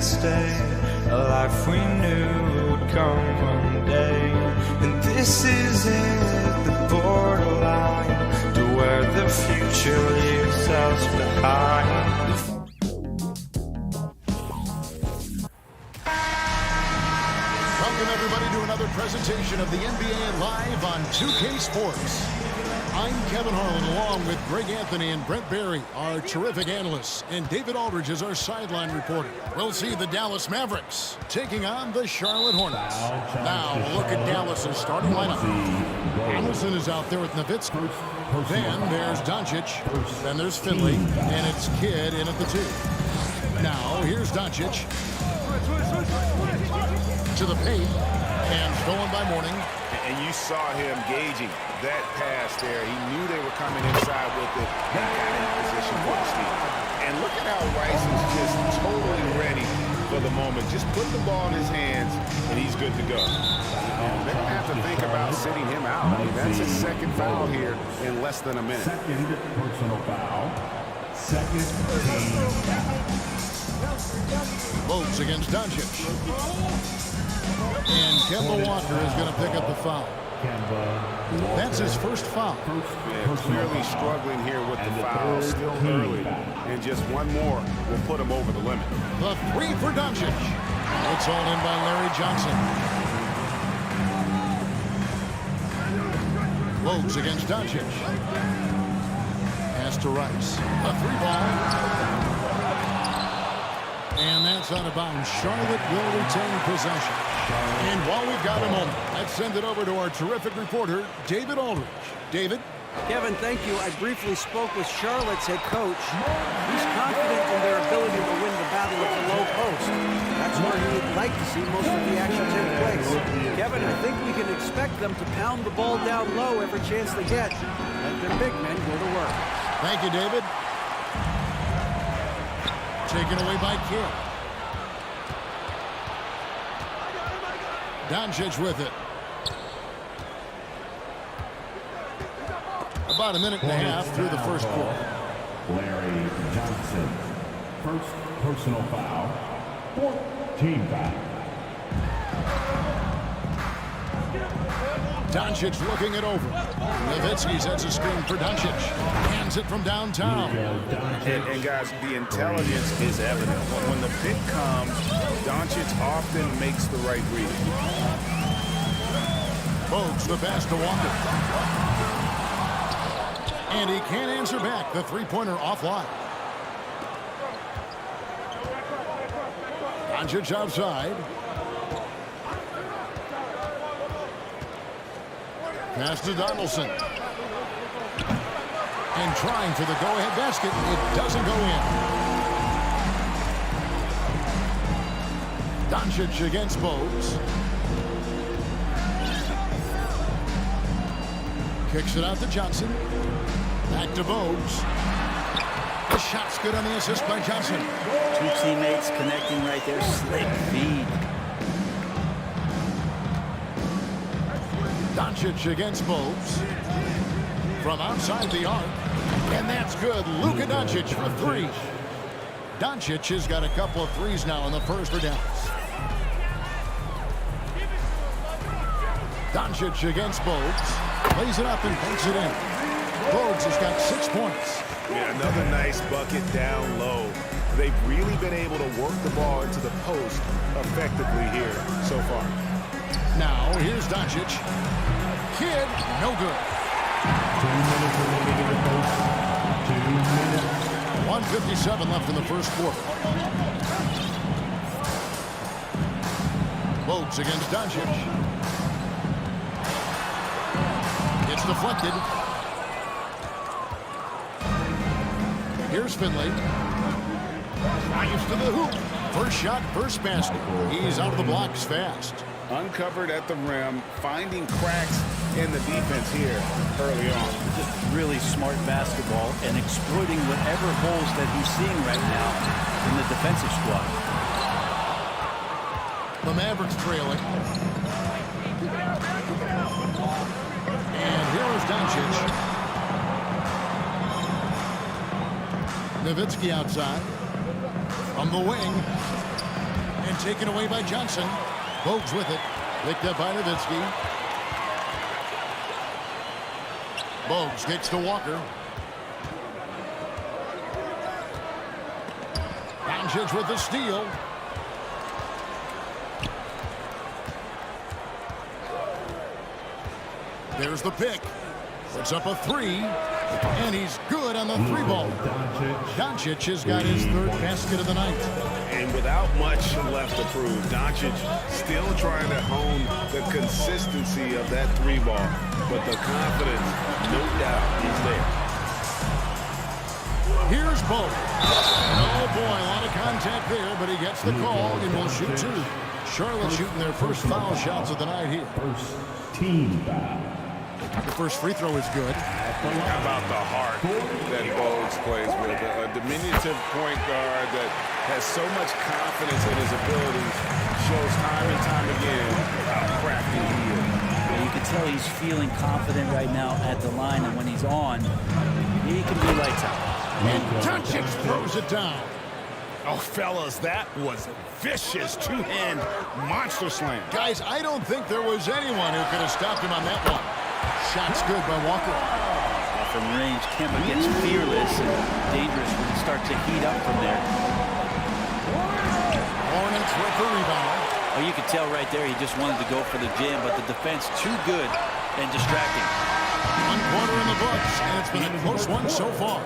can't stay. A life we knew would come one day. And this is it, the borderline to where the future leaves us behind. Welcome, everybody, to another presentation of the NBA Live on 2K Sports. I'm Kevin Harlan, along with Greg Anthony and Brent Barry, our terrific analysts, and David Aldridge is our sideline reporter. We'll see the Dallas Mavericks taking on the Charlotte Hornets. Now, look at Dallas's starting lineup. Anderson is out there with Nowitzki. Then there's Doncic. Then there's Finley. And it's Kidd in at the 2. Now, here's Doncic. To the paint, and stolen by Mourning. And you saw him gauging that pass there. He knew they were coming inside with it and got in position for the steal. And look at how Rice is just totally ready for the moment. Just put the ball in his hands, and he's good to go. They're going to have to think about sitting him out. I mean, that's his second foul here in less than a minute. Second personal foul. Second team foul. Moves against Doncic. And Kemba Walker is going to pick up the foul. That's his first foul. Yeah, clearly struggling here with the foul, still early. And just one more will put him over the limit. The 3 for Doncic. It's all in by Larry Johnson. Loads against Doncic. Pass to Rice. A 3-ball. And that's out of bounds. Charlotte will retain possession. And while we've got a moment, let's send it over to our terrific reporter, David Aldridge. David? Kevin, thank you. I briefly spoke with Charlotte's head coach. He's confident in their ability to win the battle at the low post. That's where he would like to see most of the action take place. Kevin, I think we can expect them to pound the ball down low every chance they get. Let their big men go to work. Thank you, David. Taken away by Kidd. Doncic with it. About a minute and a half through the first quarter. Larry Johnson. First personal foul. 14 foul. Doncic looking it over. Nowitzki sets a screen for Doncic. Hands it from downtown. And guys, the intelligence is evident. When the pick comes, Doncic often makes the right read. Bogues the pass to Walker. And he can't answer back. The three-pointer offline. Doncic outside. Pass to Donaldson. And trying for the go-ahead basket. It doesn't go in. Doncic against Bogues. Kicks it out to Johnson. Back to Bogues. The shot's good on the assist by Johnson. 2 teammates connecting right there. Slick feed. Doncic against Bogues. From outside the arc. And that's good. Luka Doncic for 3. Doncic has got a couple of threes now in the first for Dallas. Doncic against Bogues. Lays it up and banks it in. Bogues has got 6 points. Yeah, another nice bucket down low. They've really been able to work the ball into the post effectively here so far. Now, here's Doncic. Kidd, no good. 2 minutes remaining in the post. 2 minutes. 1:57 left in the first quarter. Bogues against Doncic. It's deflected. Here's Finley. Drives to the hoop. First shot, first basket. He's out of the blocks fast. Uncovered at the rim, finding cracks in the defense here early on. Just really smart basketball and exploiting whatever holes that he's seeing right now in the defensive squad. The Mavericks trailing. And here is Doncic. Nowitzki outside. From the wing. And taken away by Johnson. Bogues with it. Picked up by Nowitzki. Bogues gets to Walker. Doncic with the steal. There's the pick. Puts up a three. And he's good on the three ball. Doncic has got his third basket of the night. And without much left to prove, Doncic still trying to hone the consistency of that three ball. But the confidence, no doubt, is there. Here's Bogues. Oh boy, a lot of contact there, but he gets the call and will shoot two. Charlotte shooting their first foul shots of the night here. First team foul. The first free throw is good. How about the heart that Bogues plays with? A diminutive point guard that has so much confidence in his abilities, shows time and time again how crafty he is. You can tell he's feeling confident right now at the line, and when he's on, he can be lights out. And Doncic throws it down. Oh, fellas, that was a vicious two-hand monster slam. Guys, I don't think there was anyone who could have stopped him on that one. Shot's good by Walker. From range, Kemba gets fearless and dangerous when he starts to heat up from there. Hornets with the rebound. Oh, you could tell right there he just wanted to go for the jam, but the defense too good and distracting. One quarter in the books, and it's been a close one so far.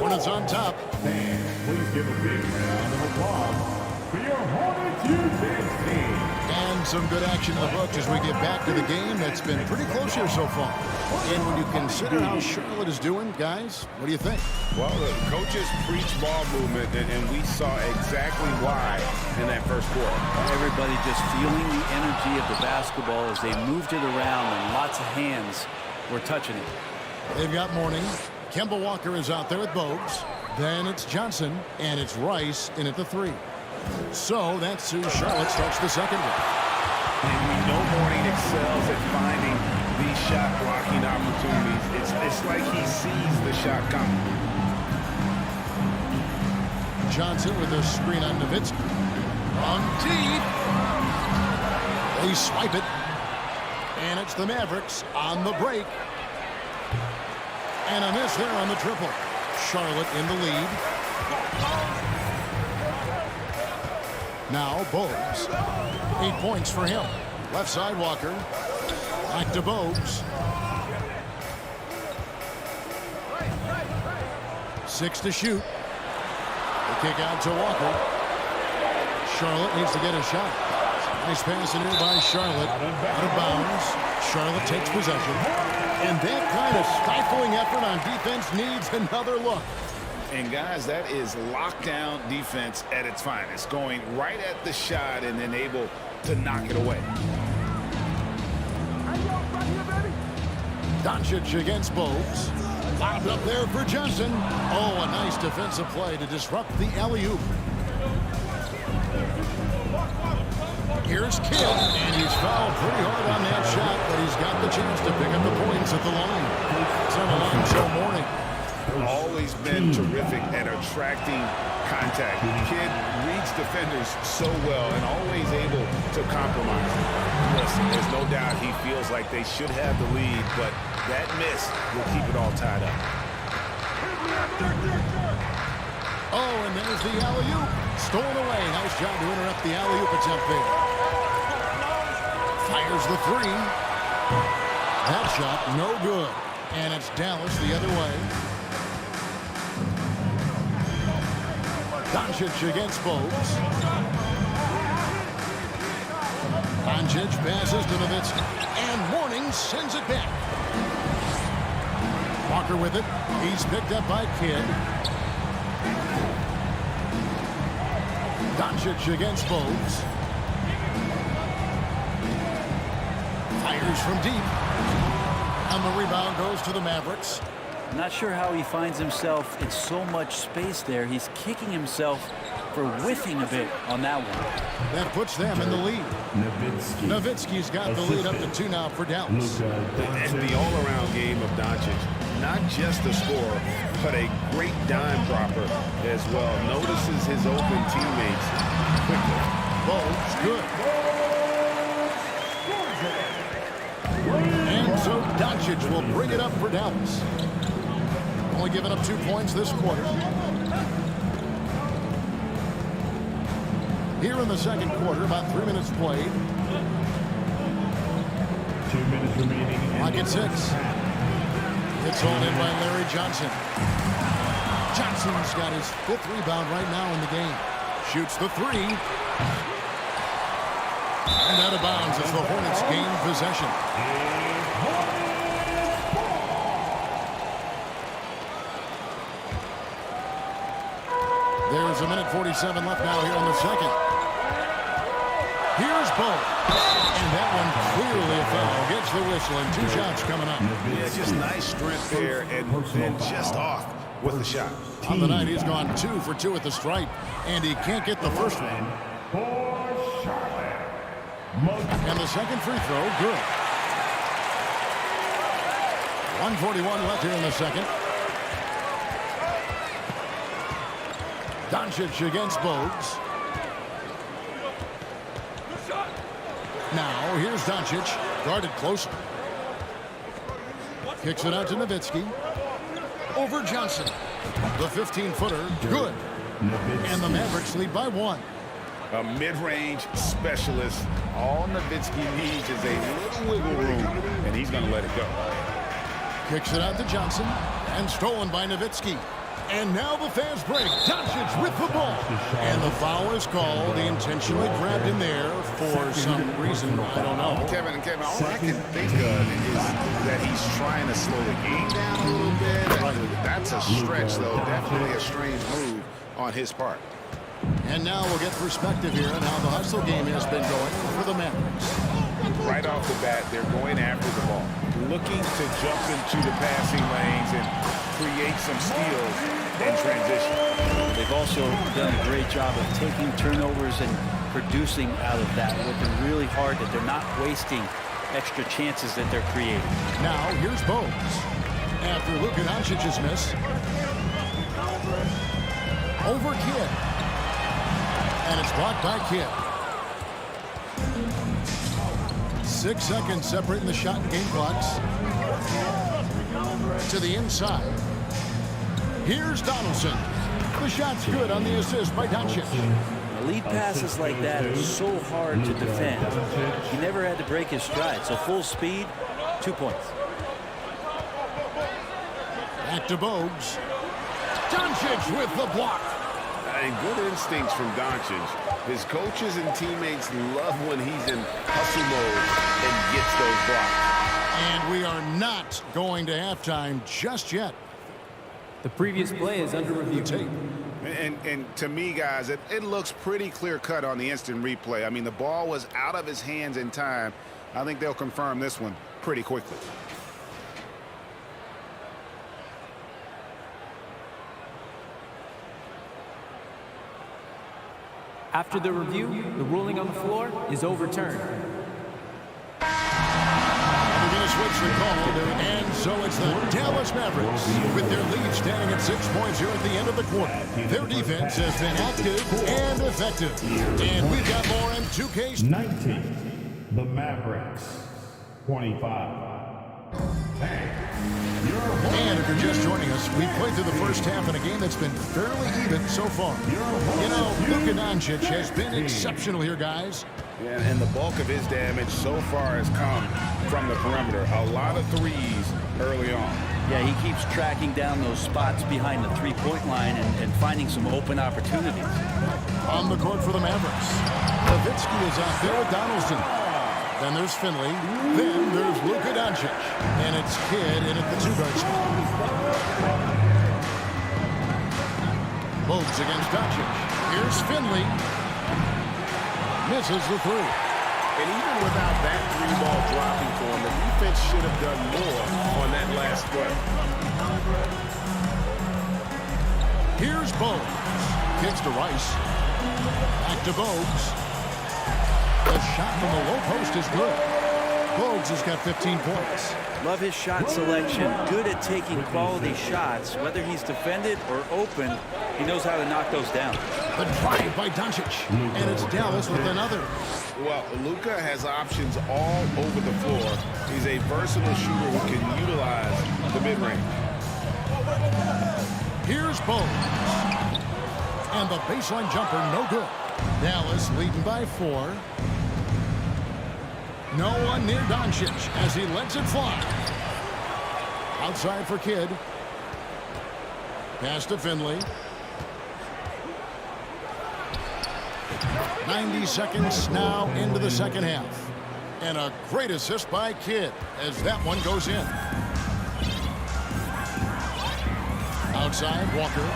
Hornets on top. Fans, please give a big round of applause for your Hornets defense team. And some good action in the books as we get back to the game that's been pretty close here so far. And when you consider how Charlotte is doing, guys, what do you think? Well, the coaches preach ball movement, and we saw exactly why in that first quarter. Everybody just feeling the energy of the basketball as they moved it around, and lots of hands were touching it. They've got Mourning. Kemba Walker is out there with Bogues. Then it's Johnson, and it's Rice in at the three. So that's who Charlotte starts the second with. And we know Mourning excels at finding these shot blocking opportunities. It's like he sees the shot coming. Johnson with a screen on Nowitzki. On deep. They swipe it. And it's the Mavericks on the break. And a miss there on the triple. Charlotte in the lead. Now Bogues. 8 points for him. Left side Walker. Back to Bogues. 6 to shoot. The kick out to Walker. Charlotte needs to get a shot. Nice pass in here by Charlotte. Out of bounds. Charlotte takes possession. And that kind of stifling effort on defense needs another look. And guys, that is lockdown defense at its finest. Going right at the shot and then able to knock it away. Doncic against Bogues. Lobbed up there for Johnson. Oh, a nice defensive play to disrupt the alley-oop. Here's Kidd, and he's fouled pretty hard on that shot, but he's got the chance to pick up the points at the line. It's on the line till Mourning. Always been terrific at attracting contact. Kidd reads defenders so well and always able to compromise. Listen, there's no doubt he feels like they should have the lead, but that miss will keep it all tied up. Oh, and there's the alley-oop. Stolen away. Nice job to interrupt the alley-oop attempt there. Fires the three. That shot, no good. And it's Dallas the other way. Doncic against Bogues. Doncic passes to Nowitzki. And Mourning sends it back. Walker with it. He's picked up by Kidd. Doncic against Bogues. Fires from deep. And the rebound goes to the Mavericks. I'm not sure how he finds himself in so much space there. He's kicking himself for whiffing a bit on that one. That puts them in the lead. Nowitzki's got the lead up to 2 now for Dallas. And the all-around game of Doncic, not just a scorer, but a great dime dropper as well. Notices his open teammates quickly. good. And so Doncic will bring it up for Dallas. Only giving up 2 points this quarter. Here in the second quarter, about 3 minutes played. 2 minutes remaining. Clock at 6. It's hauled in by Larry Johnson. Johnson's got his 5th rebound right now in the game. Shoots the 3. And out of bounds as the Hornets gain possession. There's a minute 47 left now here in the second. Here's Bo. And that one clearly a foul. Gets the whistle and 2 shots coming up. Yeah, just nice strength there and just off with the shot. On the night, he's gone 2 for 2 at the stripe. And he can't get the first one. And the second free throw, good. 1:41 left here in the second. Doncic against Bogues. Now, here's Doncic, guarded close. Kicks it out to Nowitzki. Over Johnson. The 15-footer, good. And the Mavericks lead by 1. A mid-range specialist. All Nowitzki needs is a little wiggle room, and he's going to let it go. Kicks it out to Johnson, and stolen by Nowitzki. And now the fans break. Doncic with the ball. And the foul is called. He intentionally grabbed him there for some reason. I don't know. Kevin, all I can think of is that he's trying to slow the game down a little bit. That's a stretch, though. Definitely a strange move on his part. And now we'll get perspective here on how the hustle game has been going for the Mavericks. Right off the bat, they're going after the ball, looking to jump into the passing lanes and create some steals in transition. They've also done a great job of taking turnovers and producing out of that, working really hard that they're not wasting extra chances that they're creating. Now, here's Bogues. After Luka Doncic's miss. Over Kidd. And it's blocked by Kidd. 6 seconds separating the shot and game clocks. To the inside. Here's Donaldson. The shot's good on the assist by Doncic. Lead passes like that are so hard to defend. He never had to break his stride, so full speed, 2 points. Back to Bogues. Doncic with the block. And good instincts from Doncic. His coaches and teammates love when he's in hustle mode and gets those blocks. And we are not going to halftime just yet. The previous play is under review. And to me, guys, it looks pretty clear-cut on the instant replay. I mean, the ball was out of his hands in time. I think they'll confirm this one pretty quickly. After the review, the ruling on the floor is overturned. We're going to switch the call, and so it's the Dallas Mavericks with their lead standing at 6 points here at the end of the quarter. Their defense has been active and effective. And we've got more in 2K's 19, the Mavericks, 25. And if you're just joining us, we've played through the first half in a game that's been fairly even so far. You know, Luka Doncic has been exceptional here, guys. Yeah, and the bulk of his damage so far has come from the perimeter. A lot of threes early on. Yeah, he keeps tracking down those spots behind the three-point line and finding some open opportunities. On the court for the Mavericks. Nowitzki is out there with Donaldson. Then there's Finley. Then there's Luka Doncic. And it's Kidd in at the two-guard spot. Bogues against Doncic. Here's Finley. Misses the three. And even without that three-ball dropping for him, the defense should have done more on that last play. Here's Bogues. Kicks to Rice. Back to Bogues. The shot from the low post is good. Bogues has got 15 points. Love his shot selection. Good at taking quality shots. Whether he's defended or open, he knows how to knock those down. The drive by Doncic. And it's Dallas with another. Well, Luka has options all over the floor. He's a versatile shooter who can utilize the mid-range. Here's Bowles. And the baseline jumper, no good. Dallas leading by 4. No one near Doncic as he lets it fly. Outside for Kidd. Pass to Finley. 90 seconds now into the second half. And a great assist by Kidd as that one goes in. Outside, Walker.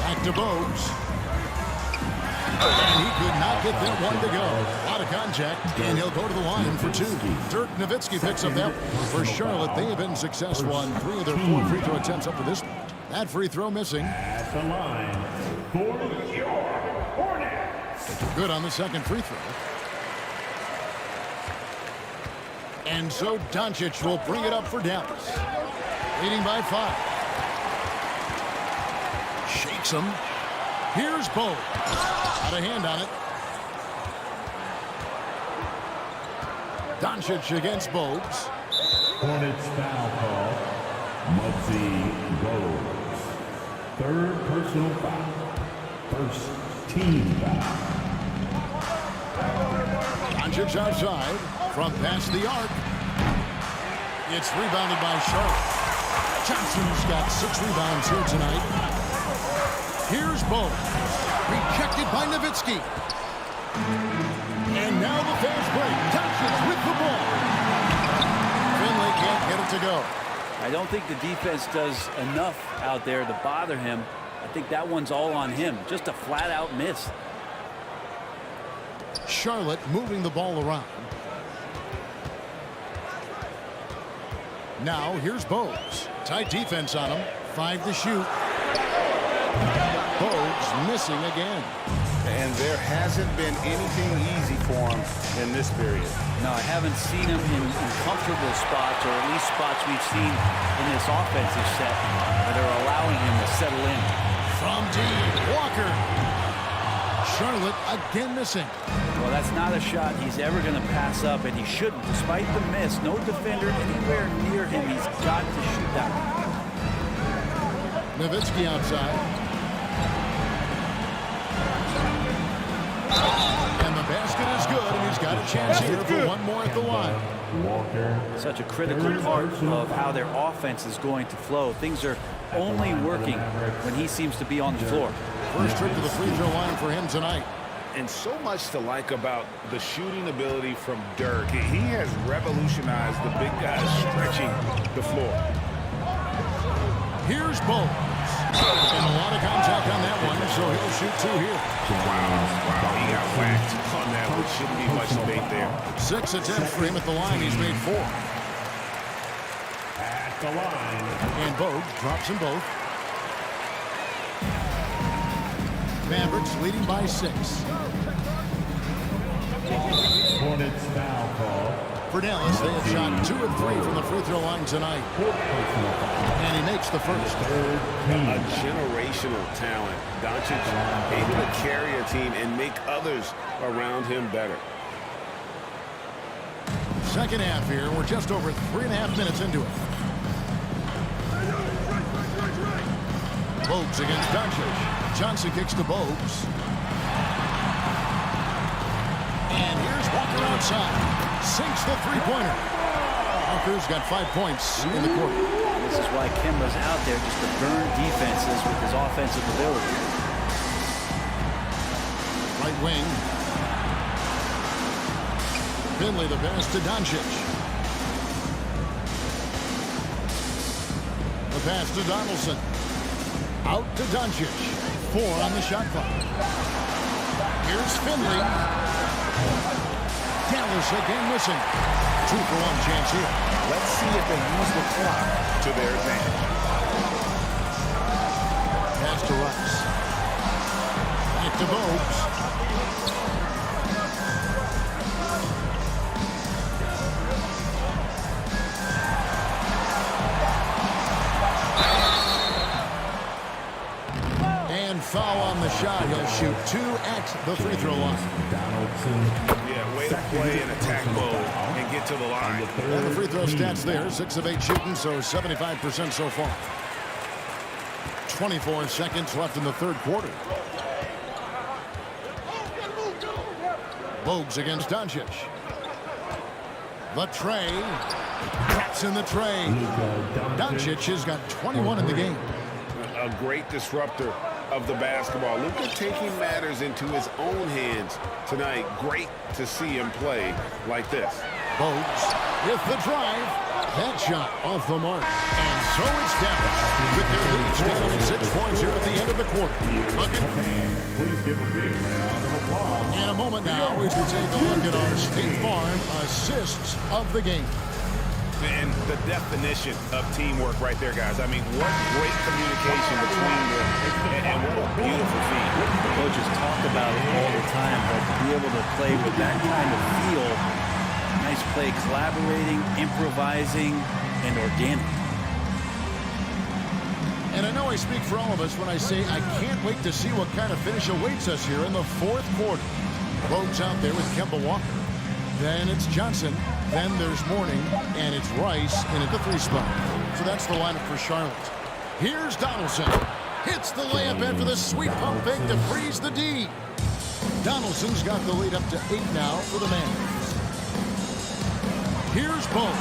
Back to Bogues. And he could not get that one to go. A lot of contact, and he'll go to the line for 2. Dirk Nowitzki picks up that one. For Charlotte, they have been successful on 3 of their 4 free throw attempts up to this point. That free throw missing. At the line for your Hornets. Good on the second free throw. And so Doncic will bring it up for Dallas. Leading by 5. Shakes him. Here's Bowles. Got a hand on it. Doncic against Bogues. Hornets foul call. Muggsy Bogues. 3rd personal foul. 1st team foul. Doncic outside from past the arc. It's rebounded by Charlotte. Johnson's got 6 rebounds here tonight. Here's Bowles. Rejected by Nowitzki. And now the fast break. Doncic with the ball. Finley can't get it to go. I don't think the defense does enough out there to bother him. I think that one's all on him. Just a flat-out miss. Charlotte moving the ball around. Now here's Bogues. Tight defense on him. 5 to shoot. Bogues missing again. And there hasn't been anything easy for him in this period. No, I haven't seen him in comfortable spots, or at least spots we've seen in this offensive set that are allowing him to settle in. From deep, Walker. Charlotte again missing. Well, that's not a shot he's ever going to pass up, and he shouldn't. Despite the miss, no defender anywhere near him. He's got to shoot that one. Nowitzki outside. And the basket is good, and he's got a chance here for one more at the line. Such a critical part of how their offense is going to flow. Things are only working when he seems to be on the floor. First trip to the free throw line for him tonight. And so much to like about the shooting ability from Dirk. He has revolutionized the big guys stretching the floor. Here's Bowles. And a lot of contact on that one, so he'll shoot 2 here. Wow, he got whacked on that, which shouldn't be much debate there. 6 attempts for him at the line. He's made 4. At the line. And Bogues drops them both. Mavericks leading by 6. Hornets foul call. For Dallas, they have shot 2 of 3 from the free throw line tonight. And he makes the first. A generational talent. Doncic able to carry a team and make others around him better. Second half here. We're just over 3.5 minutes into it. Bogues against Doncic. Johnson kicks to Bogues. And here's Walker outside. Sinks the three-pointer. Walker's got 5 points in the quarter. This is why Kemba's out there just to burn defenses with his offensive ability. Right wing. Finley the pass to Doncic. The pass to Donaldson. Out to Doncic. 4 on the shot clock. Here's Finley. Dallas again missing. 2-for-1 chance here. Let's see if they use the clock to their advantage. Pass to Rice. Back to Bogues. And foul on the shot. He'll shoot 2 at the free throw line. Yeah, way to play in attack mode and get to the line. And the free throw stats there, 6 of 8 shooting, so 75% so far. 24 seconds left in the third quarter. Bogues against Doncic. The tray. Taps in the tray. Doncic has got 21 in the game. A great disruptor of the basketball. Luka taking matters into his own hands tonight. Great to see him play like this. Bogues with the drive. That shot off the mark. And so it's Dallas with their lead standing at 6 points here at the end of the quarter. In a moment now, we should take a look at our State Farm assists of the game. And the definition of teamwork right there, guys. I mean, what great communication between them, and what a beautiful feed. The coaches talk about it all the time, but to be able to play with that kind of feel, nice play, collaborating, improvising, and organic. And I know I speak for all of us when I say I can't wait to see what kind of finish awaits us here in the fourth quarter. Bogues out there with Kemba Walker. Then it's Johnson. Then there's Mourning. And it's Rice in at the 3 spot. So that's the lineup for Charlotte. Here's Donaldson. Hits the layup after the sweet pump fake to freeze the D. Donaldson's got the lead up to 8 now for the man. Here's Bogues.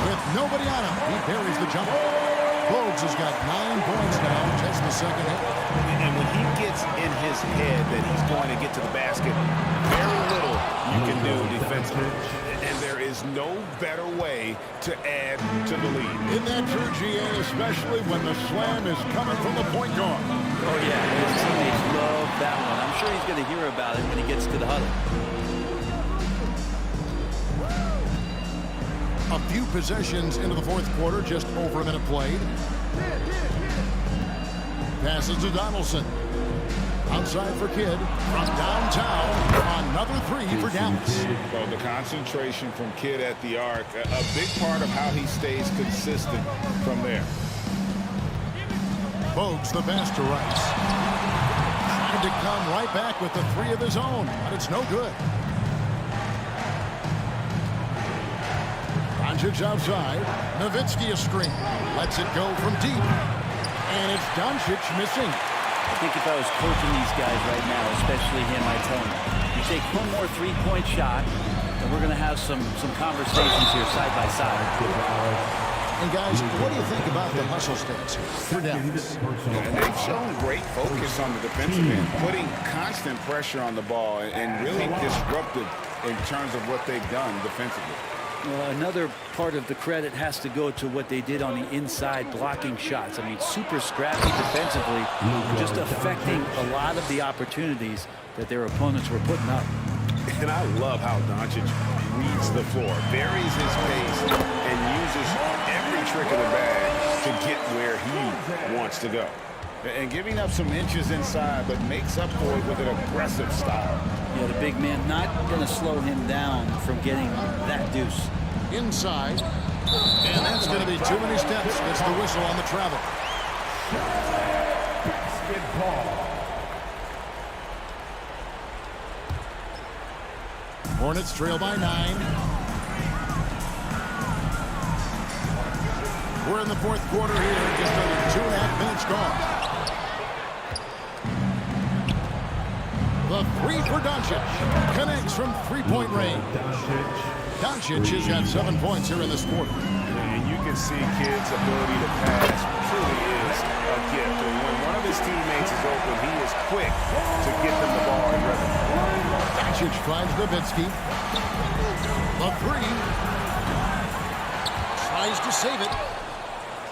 With nobody on him, he buries the jumper. Bogues has got 9 points now, just the second hit. And when he gets in his head that he's going to get to the basket, very little you can do defensively. And there is no better way to add to the lead. Isn't that true, GA, especially when the slam is coming from the point guard? Oh, yeah, his teammates love that one. I'm sure he's going to hear about it when he gets to the huddle. A few possessions into the fourth quarter, just over a minute played. Passes to Donaldson. Outside for Kidd. From downtown, another 3 for Dallas. Well, the concentration from Kidd at the arc, a big part of how he stays consistent from there. Bogues the pass to Rice. Trying to come right back with the 3 of his own, but it's no good. Doncic outside. Nowitzki a screen. Lets it go from deep. And it's Doncic missing. I think if I was coaching these guys right now, especially him, I'd tell him, you take one more 3-point shot, and we're going to have some conversations here side by side. And guys, what do you think about the hustle stance for Dallas? And they've shown great focus on the defensive end, putting constant pressure on the ball and really disruptive in terms of what they've done defensively. Well, another part of the credit has to go to what they did on the inside, blocking shots. I mean, super scrappy defensively, just affecting a lot of the opportunities that their opponents were putting up. And I love how Doncic reads the floor, varies his pace, and uses every trick of the bag to get where he wants to go. And giving up some inches inside, but makes up for it with an aggressive style. Yeah, the big man not going to slow him down from getting that deuce. Inside. And that's going to be too many steps. Gets the whistle on the travel. Hornets trail by 9. We're in the fourth quarter here. Just under 2.5 minutes gone. The 3 for Doncic. Connects from 3-point range. Doncic has got 7 points here in this quarter. And you can see Kidd's ability to pass truly is a gift. And when one of his teammates is open, he is quick to get them the ball in rhythm. Doncic finds Nowitzki. The 3. Tries to save it.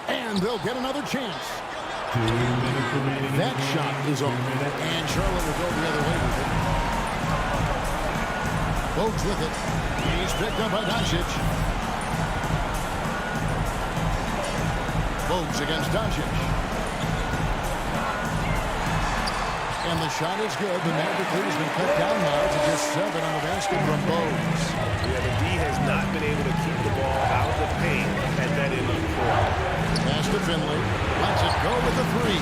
And they'll get another chance. That shot is on. And Charlotte will go the other way with it. Bogues with it. He's picked up by Doncic. Bogues against Doncic. And the shot is good. The Magic lead has been cut down now to just 7 on the basket from Bogues. Yeah, the D has not been able to keep the ball out of the paint at that end of the court. Pass to Finley. Lets it go with the 3.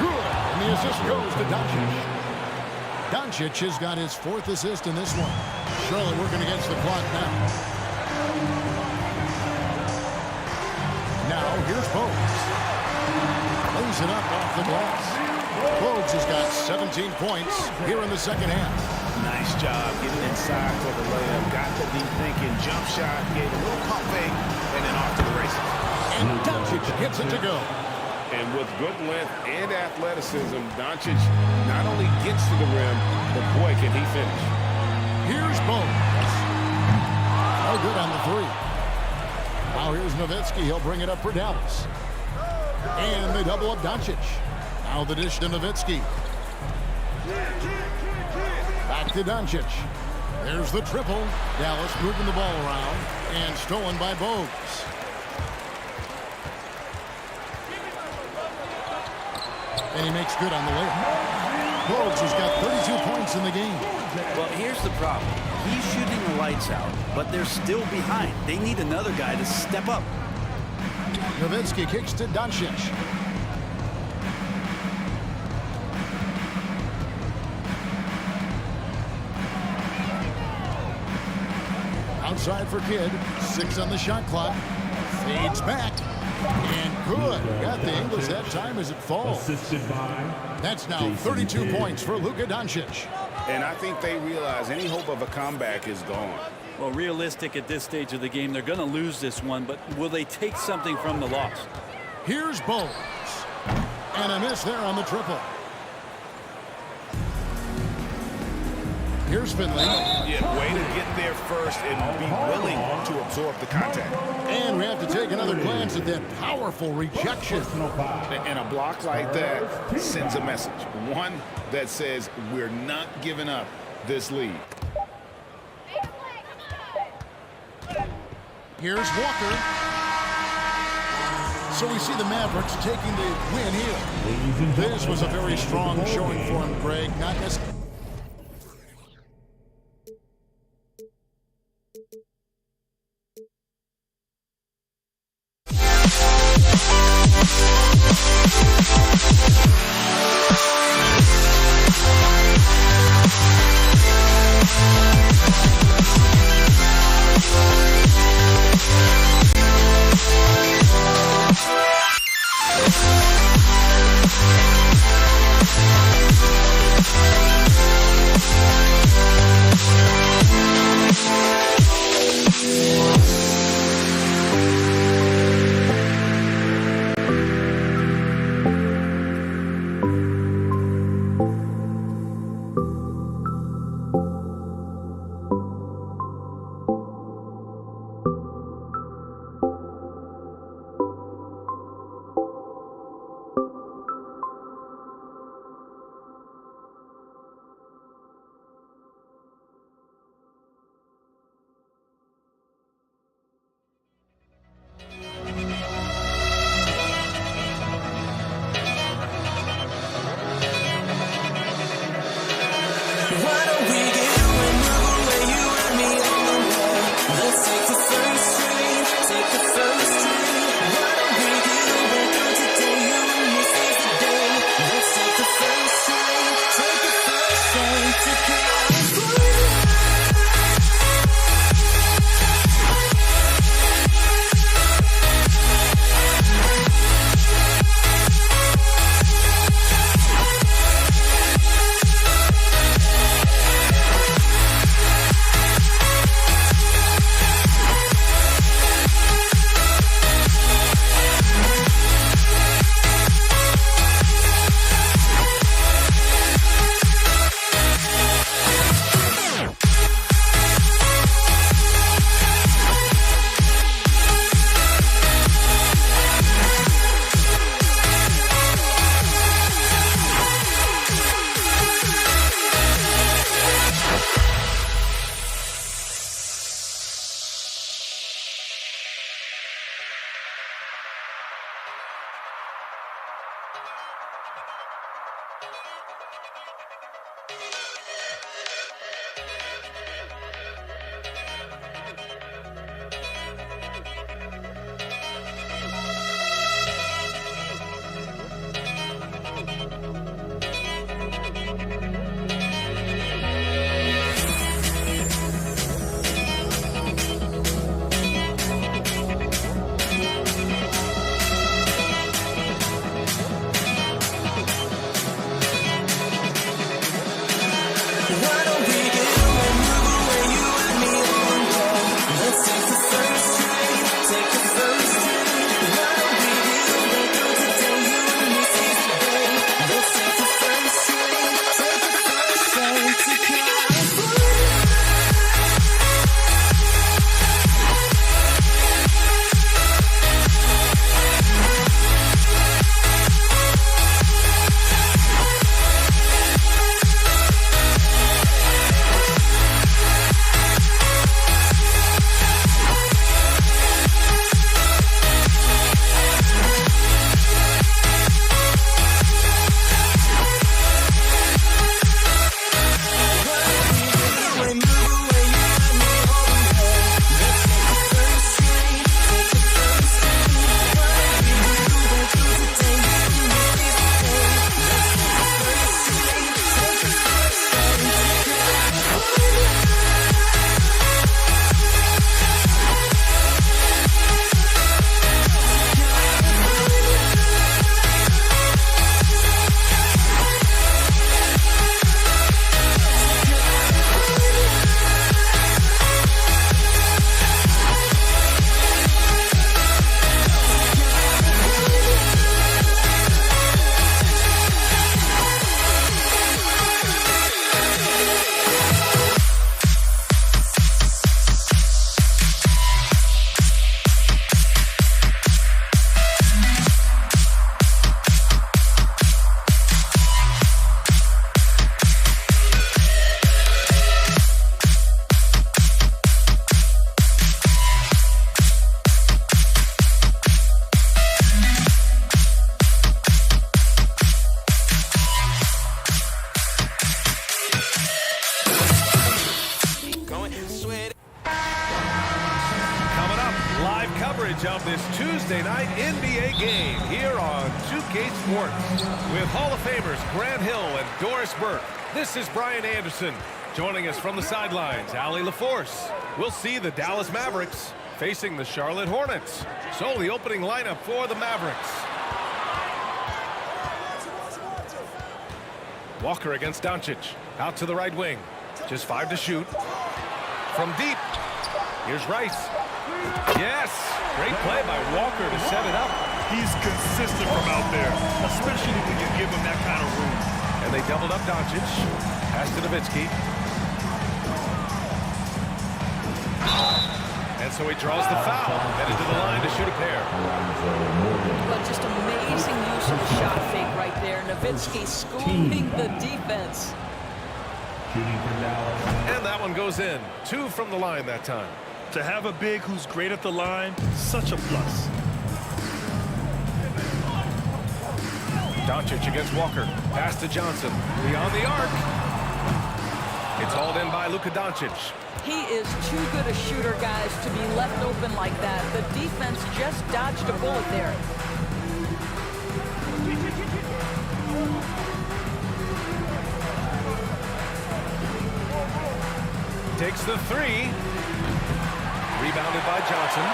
Good. And the assist goes to Doncic. Doncic has got his 4th assist in this one. Charlotte working against the clock now. Now here's Bogues. Lays it up off the glass. Bogues has got 17 points here in the second half. Nice job getting inside for the layup. Got the deep thinking. Jump shot. Gave a little pump fake. And then off to the races. And Doncic gets it to go. And with good length and athleticism, Doncic not only gets to the rim, but boy, can he finish. Here's Bogues. No good on the 3. Now here's Nowitzki. He'll bring it up for Dallas. And they double up Doncic. Now the dish to Nowitzki. Back to Doncic. There's the triple. Dallas moving the ball around. And stolen by Bogues. And he makes good on the layup. Bogues has got 32 points in the game. Well, here's the problem. He's shooting the lights out, but they're still behind. They need another guy to step up. Nowitzki kicks to Doncic. Outside for Kidd. 6 on the shot clock. Fades back. And good. Got the Ingles that time as it falls. That's now 32 points for Luka Doncic. And I think they realize any hope of a comeback is gone. Well, realistic at this stage of the game, they're going to lose this one, but will they take something from the loss? Here's Bogues. And a miss there on the triple. Here's Finley. Yeah, way to get there first and be willing to absorb the contact. And we have to take another glance at that powerful rejection. And a block like that sends a message. One that says we're not giving up this lead. Here's Walker. So we see the Mavericks taking the win here. This was a very strong showing for him, Greg. Not necessarily. We'll be right back. coverage of this Tuesday night NBA game here on 2K Sports. With Hall of Famers Grant Hill and Doris Burke, this is Brian Anderson. Joining us from the sidelines, Allie LaForce. We'll see the Dallas Mavericks facing the Charlotte Hornets. So the opening lineup for the Mavericks. Walker against Doncic. Out to the right wing. Just 5 to shoot. From deep. Here's Rice. Yes! Great play by Walker to set it up. He's consistent from out there, especially when you give him that kind of room. And they doubled up Doncic. Pass to Nowitzki. And so he draws the foul. Headed to the line to shoot a pair. But just amazing use of the shot fake right there. Nowitzki schooling the defense. And that one goes in. 2 from the line that time. To have a big who's great at the line, such a plus. Doncic against Walker. Pass to Johnson. Beyond the arc. It's hauled in by Luka Doncic. He is too good a shooter, guys, to be left open like that. The defense just dodged a bullet there. Takes the 3. Rebounded by Johnson.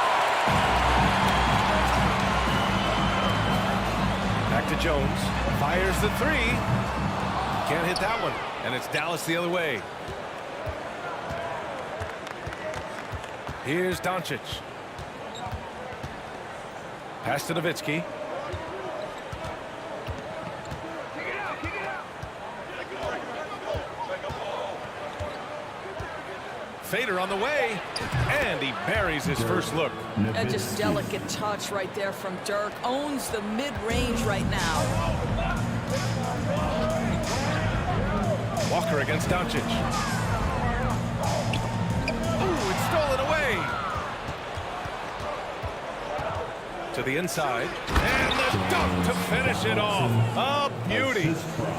Back to Jones. Fires the 3. Can't hit that one. And it's Dallas the other way. Here's Doncic. Pass to Nowitzki. Fader on the way, and he buries his first look. And just delicate touch right there from Dirk. Owns the mid-range right now. Walker against Doncic. Ooh, it's stolen away. To the inside, and the dunk to finish it off. A beauty.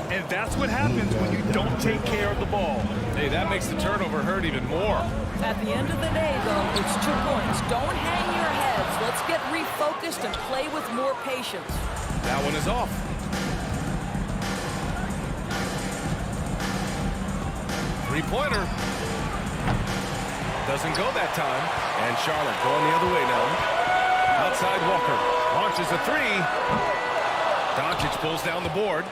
And that's what happens when you don't take care of the ball. Hey, that makes the turnover hurt even more. At the end of the day, though, it's 2 points. Don't hang your heads. Let's get refocused and play with more patience. That one is off. Three-pointer. Doesn't go that time. And Charlotte going the other way now. Outside Walker. Launches a 3. Doncic pulls down the board.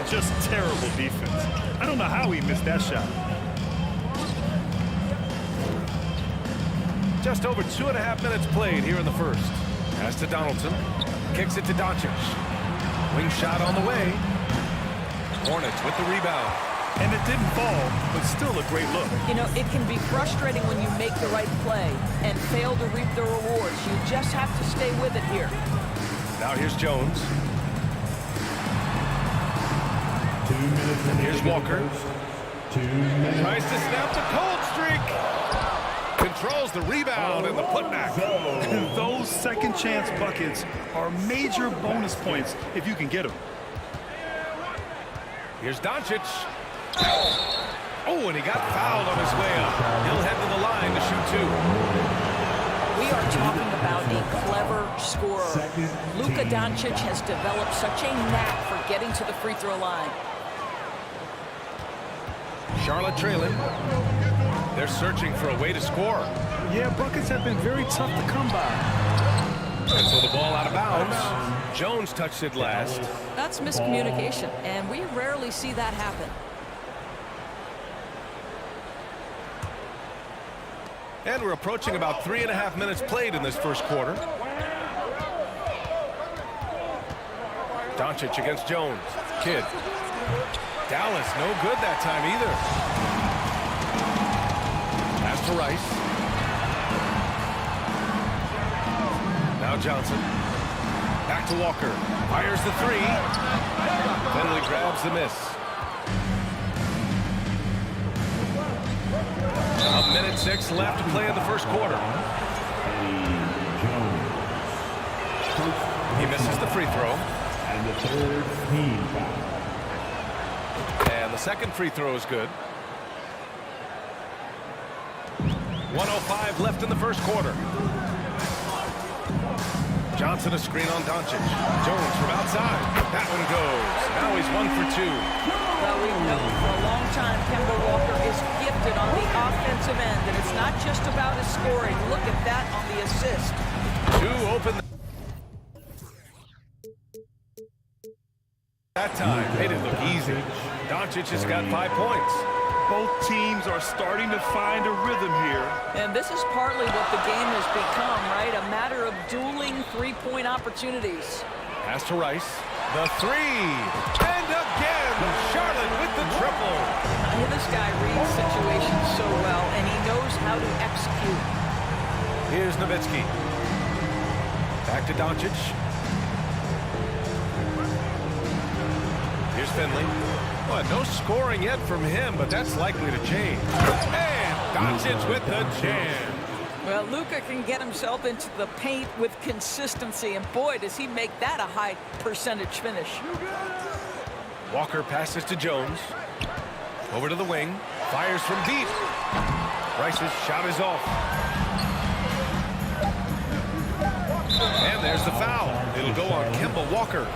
Just terrible defense. I don't know how he missed that shot. Just over 2.5 minutes played here in the first. Pass to Donaldson. Kicks it to Doncic. Wing shot on the way. Hornets with the rebound. And it didn't fall, but still a great look. You know, it can be frustrating when you make the right play and fail to reap the rewards. You just have to stay with it here. Now here's Jones. 2 minutes and here's Walker. 2 minutes. Tries to snap the cold streak. Controls the rebound and the putback. Those second chance buckets are major bonus points if you can get them. Here's Doncic. Oh, and he got fouled on his way up. He'll head to the line to shoot 2. We are talking about a clever scorer. Luka Doncic has developed such a knack for getting to the free throw line. Charlotte trailing. They're searching for a way to score. Yeah, buckets have been very tough to come by. And so the ball out of bounds. Jones touched it last. That's miscommunication, and we rarely see that happen. And we're approaching about 3.5 minutes played in this first quarter. Doncic against Jones. Kidd. Dallas, no good that time either. Pass to Rice. Now Johnson. Back to Walker. Fires the 3. Finley grabs the miss. 1:06 left to play in the first quarter. He misses the free throw. And the 3rd team foul. And the second free throw is good. 1:05 left in the first quarter. Johnson a screen on Doncic. Jones from outside. That one goes. Now he's 1 for 2. Well, we've known for a long time Kemba Walker is gifted on the offensive end, and it's not just about his scoring. Look at that on the assist. 2 open. That time made it look easy. Doncic has got 5 points. Both teams are starting to find a rhythm here. And this is partly what the game has become, right? A matter of dueling three-point opportunities. Pass to Rice. The 3. And again, Charlotte with the triple. This guy reads situations so well, and he knows how to execute. Here's Nowitzki. Back to Doncic. Here's Finley. Well, no scoring yet from him, but that's likely to change. And Doncic with the jam. Well, Luka can get himself into the paint with consistency, and boy, does he make that a high percentage finish. Walker passes to Jones. Over to the wing. Fires from deep. Rice's shot is off. And there's the foul. It'll go on Kemba Walker.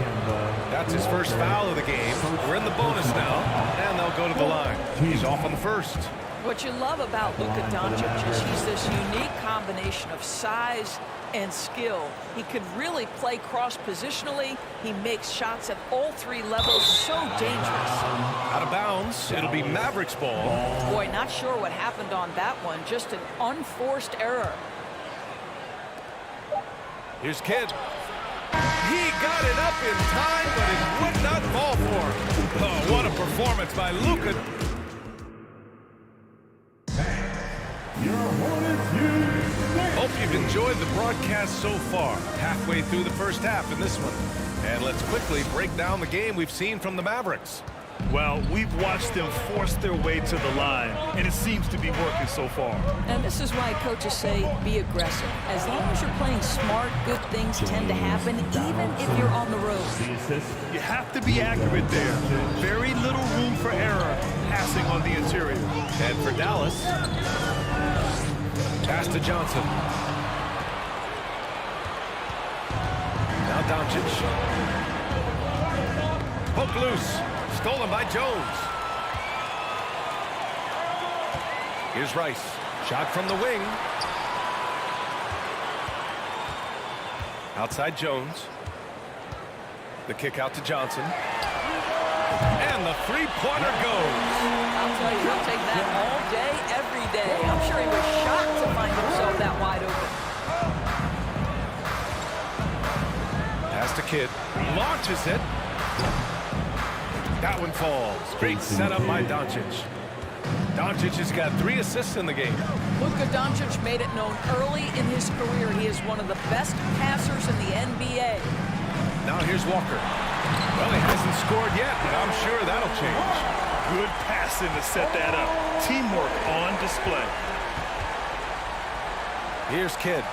That's his first foul of the game. We're in the bonus now, and they'll go to the line. He's off on the first. What you love about Luka Doncic is he's this unique combination of size and skill. He could really play cross-positionally. He makes shots at all 3 levels. So dangerous. Out of bounds. It'll be Mavericks ball. Boy, not sure what happened on that one. Just an unforced error. Here's Kidd. He got it up in time, but it would not fall for him. Oh, what a performance by Luka. Hope you've enjoyed the broadcast so far. Halfway through the first half in this one. And let's quickly break down the game we've seen from the Mavericks. Well, we've watched them force their way to the line, and it seems to be working so far. And this is why coaches say be aggressive. As long as you're playing smart, good things tend to happen, even if you're on the road. You have to be accurate there. Very little room for error passing on the interior. And for Dallas, pass to Johnson. Now Doncic. Poke loose. Stolen by Jones. Here's Rice. Shot from the wing. Outside Jones. The kick out to Johnson. And the three-pointer goes. I'll tell you, he'll take that all day, every day. I'm sure he was shocked to find himself that wide open. Pass to Kidd. Launches it. That one falls. Great setup by Doncic. Doncic has got 3 assists in the game. Luka Doncic made it known early in his career he is one of the best passers in the NBA. Now here's Walker. Well, he hasn't scored yet, but I'm sure that'll change. Good passing to set that up. Teamwork on display. Here's Kidd.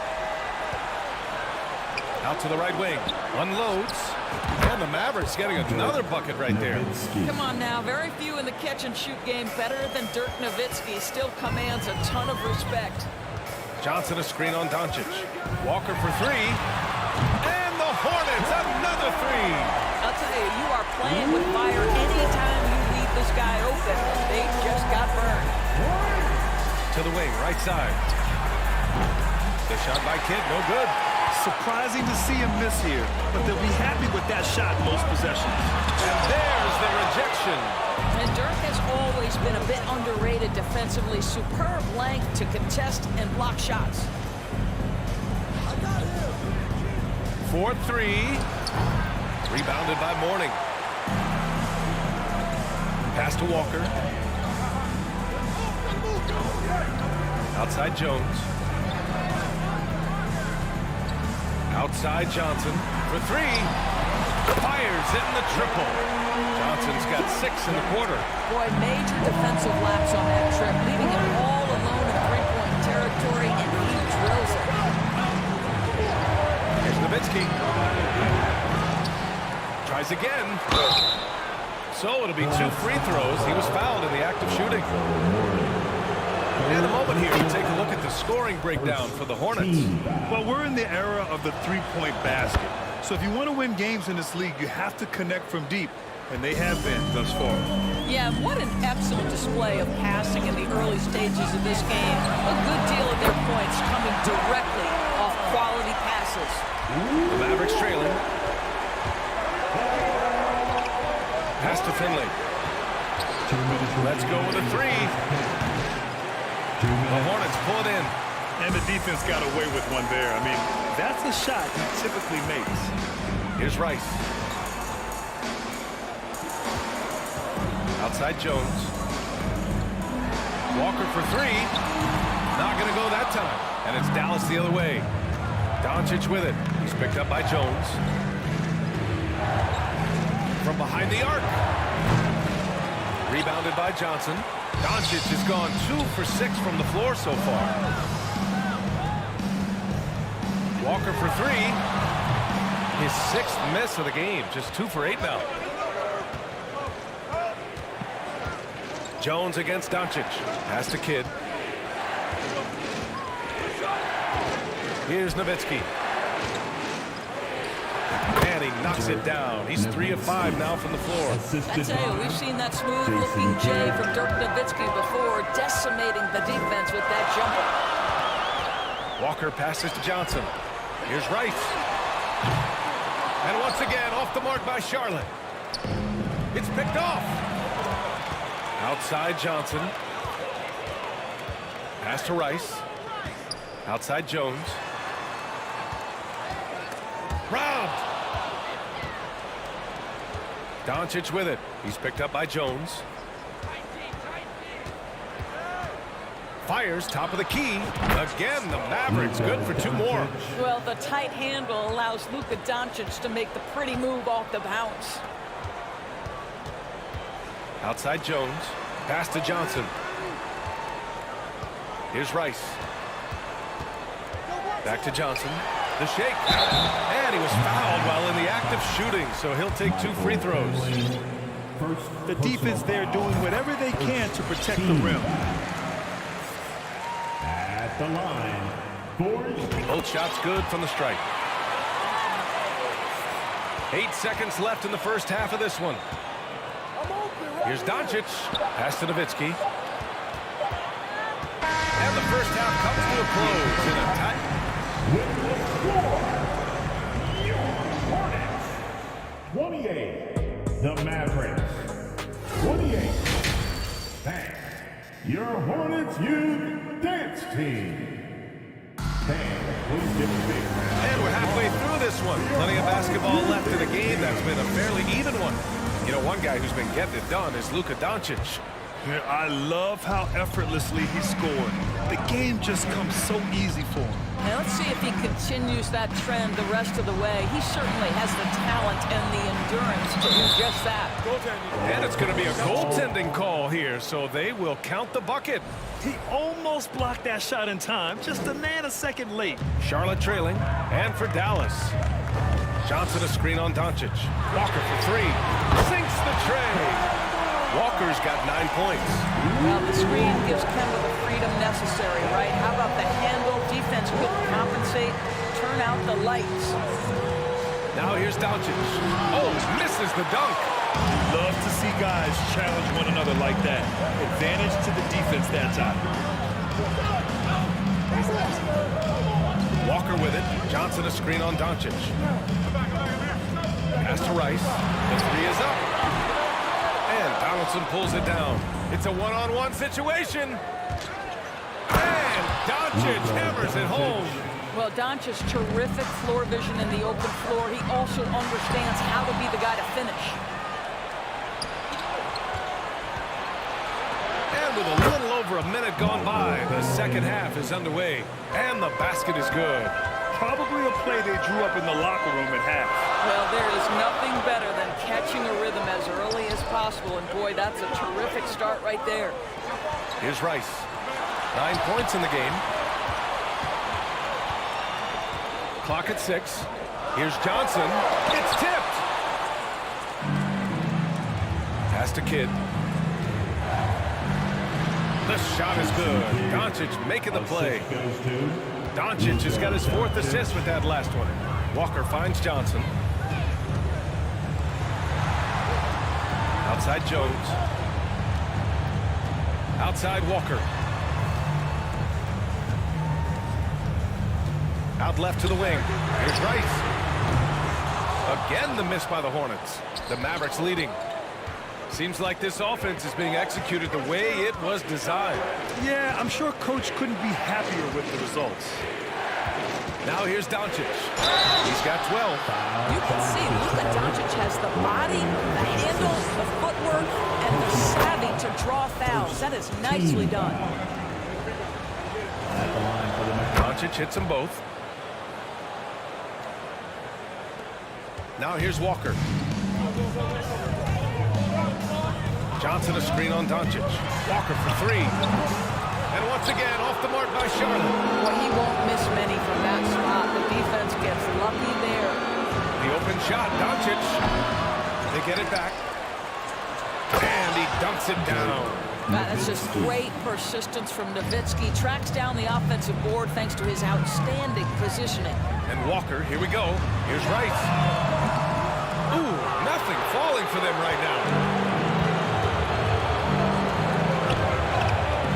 Out to the right wing. Unloads. And the Mavericks getting another bucket right there. Come on now. Very few in the catch-and-shoot game better than Dirk Nowitzki. Still commands a ton of respect. Johnson a screen on Doncic. Walker for 3. And the Hornets, another 3. I'll tell you, you are playing with fire anytime you leave this guy open. They just got burned. To the wing, right side. The shot by Kidd, no good. Surprising to see him miss here, but they'll be happy with that shot most possessions. And there's the rejection. And Dirk has always been a bit underrated defensively. Superb length to contest and block shots. 4-3. Rebounded by Mourning. Pass to Walker. Outside Jones. Outside Johnson for 3. Fires in the triple. Johnson's got 6 in the quarter. Boy, major defensive lapse on that trip, leaving him all alone in three-point territory, and he drills it. Here's Nowitzki. Tries again. So it'll be 2 free throws. He was fouled in the act of shooting. And a moment here to take a look at the scoring breakdown for the Hornets. Well, we're in the era of the three-point basket. So if you want to win games in this league, you have to connect from deep. And they have been thus far. Yeah, what an excellent display of passing in the early stages of this game. A good deal of their points coming directly off quality passes. The Mavericks trailing. Pass to Finley. Let's go with a three. The Hornets pull it in. And the defense got away with one there. I mean, that's a shot he typically makes. Here's Rice. Outside Jones. Walker for three. Not going to go that time. And it's Dallas the other way. Doncic with it. He's picked up by Jones. From behind the arc. Rebounded by Johnson. Doncic has gone 2 for 6 from the floor so far. Walker for three. His 6th miss of the game. Just 2 for 8 now. Jones against Doncic. Pass to Kidd. Here's Nowitzki. And he knocks it down. He's 3 of 5 now from the floor. I tell you, we've seen that smooth-looking J from Dirk Nowitzki before, decimating the defense with that jumper. Walker passes to Johnson. Here's Rice. And once again, off the mark by Charlotte. It's picked off. Outside Johnson. Pass to Rice. Outside Jones. Robbed. Doncic with it. He's picked up by Jones. Fires top of the key. Again, the Mavericks good for 2 more. Well, the tight handle allows Luka Doncic to make the pretty move off the bounce. Outside Jones. Pass to Johnson. Here's Rice. Back to Johnson. The shake. And he was fouled while in the act of shooting, so he'll take 2 free throws. The defense there doing whatever they can to protect the rim. At the line, Both shots good from the stripe. 8 seconds left in the first half of this one. Here's Doncic. Pass to Nowitzki. And the first half comes to a close in a tight. Hornets, 28. The Mavericks, 28. Thanks. Your Hornets Youth Dance Team. Please give a big round. And we're halfway through this one. Plenty of basketball left in the game. That's been a fairly even one. You know, one guy who's been getting it done is Luka Doncic. Yeah, I love how effortlessly he scored. The game just comes so easy for him. Now let's see if he continues that trend the rest of the way. He certainly has the talent and the endurance to do just that. And it's going to be a goaltending call here, so they will count the bucket. He almost blocked that shot in time, just a nanosecond late. Charlotte trailing, and for Dallas. Johnson a screen on Doncic. Walker for three. Sinks the tray. Walker's got 9 points. Well, the screen gives Kemba the freedom necessary, right? How about the handle? Defense couldn't compensate. Turn out the lights. Now here's Doncic. Oh, misses the dunk. Love to see guys challenge one another like that. Advantage to the defense that time. Walker with it. Johnson a screen on Doncic. Pass to Rice. The three is up. And Donaldson pulls it down. It's a one-on-one situation. And Doncic hammers it home. Well, Doncic's terrific floor vision in the open floor. He also understands how to be the guy to finish. And with a little over a minute gone by, the second half is underway. And the basket is good. Probably a play they drew up in the locker room at half. Well, there is nothing better than catching a rhythm as early as possible. And boy, that's a terrific start right there. Here's Rice. 9 points in the game. Clock at 6. Here's Johnson. It's tipped. Pass to Kidd. The shot is good. Doncic making the play. Doncic has got his 4th assist with that last one. Walker finds Johnson. Outside Jones. Outside Walker. Out left to the wing. Here's Rice. Again, the miss by the Hornets. The Mavericks leading. Seems like this offense is being executed the way it was designed. Yeah, I'm sure Coach couldn't be happier with the results. Now here's Doncic. He's got 12. You can see Luka Doncic has the body, the handle, the footwork, and the savvy to draw fouls. That is nicely done. Doncic hits them both. Now here's Walker. Johnson a screen on Doncic. Walker for 3. And once again, off the mark by Charlotte. Well, he won't miss many from that spot. The defense gets lucky there. The open shot, Doncic. They get it back. And he dunks it down. Man, that's just great persistence from Nowitzki. Tracks down the offensive board thanks to his outstanding positioning. And Walker, here we go. Here's Rice. Ooh, nothing falling for them right now.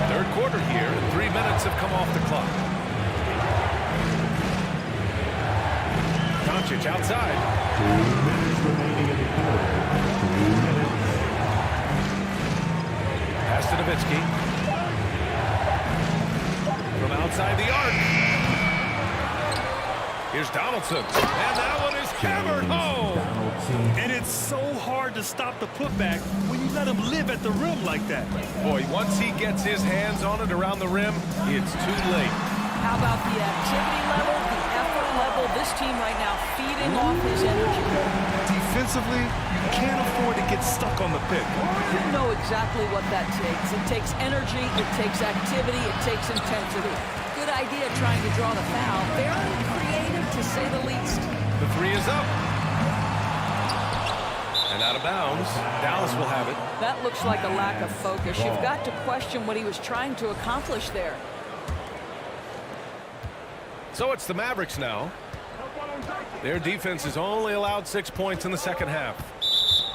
Third quarter here, and 3 minutes have come off the clock. Doncic outside. 2 minutes remaining in the quarter. 2 minutes. Pass to Nowitzki. From outside the arc. Here's Donaldson. And that one is hammered home. And it's so hard to stop the putback when you let him live at the rim like that. Boy, once he gets his hands on it around the rim, it's too late. How about the activity level, the effort level? This team right now feeding off his energy. Defensively, you can't afford to get stuck on the pick. You know exactly what that takes. It takes energy, it takes activity, it takes intensity. Good idea trying to draw the foul. Very creative, to say the least. The 3 is up. And out of bounds. Dallas will have it. That looks like a lack of focus. You've got to question what he was trying to accomplish there. So it's the Mavericks now. Their defense has only allowed 6 points in the second half.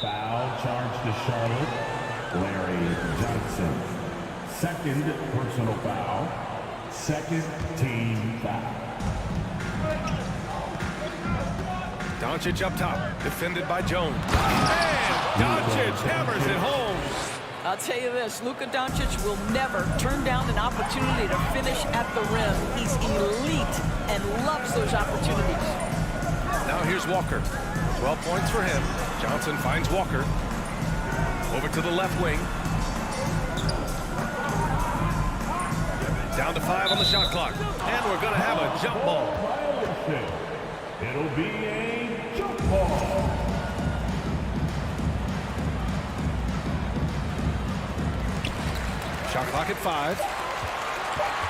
Foul charge to Charlotte. Larry Johnson. Second personal foul. Second team foul. Doncic up top, defended by Jones. And Doncic hammers it home. I'll tell you this, Luka Doncic will never turn down an opportunity to finish at the rim. He's elite and loves those opportunities. Now here's Walker. 12 points for him. Johnson finds Walker. Over to the left wing. Down to 5 on the shot clock. And we're going to have a jump ball. It'll be a jump ball. Shot clock at 5.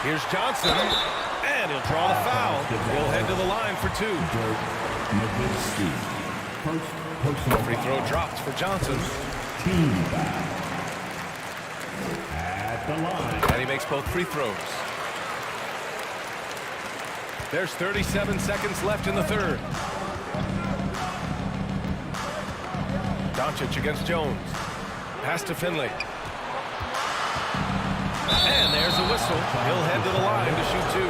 Here's Johnson. And he'll draw the foul. He'll head to the line for 2. Free throw drops for Johnson. Team foul. At the line. And he makes both free throws. There's 37 seconds left in the third. Doncic against Jones. Pass to Finley. And there's a whistle. He'll head to the line to shoot 2.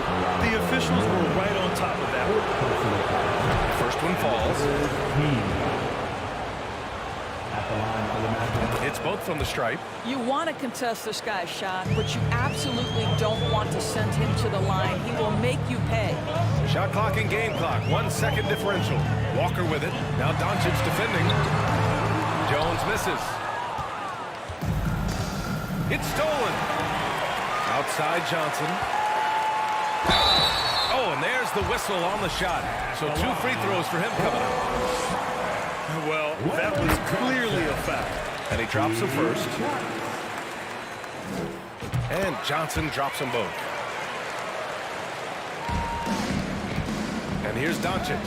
The officials were right on top of that. First one falls. It's both from the stripe. You want to contest this guy's shot, but you absolutely don't want to send him to the line. He will make you pay. Shot clock and game clock. 1 second differential. Walker with it. Now Doncic defending. Jones misses. It's stolen. Outside Johnson. Oh, and there's the whistle on the shot. So 2 free throws for him coming up. Well, that was clearly a foul. And he drops them first. And Johnson drops them both. And here's Doncic.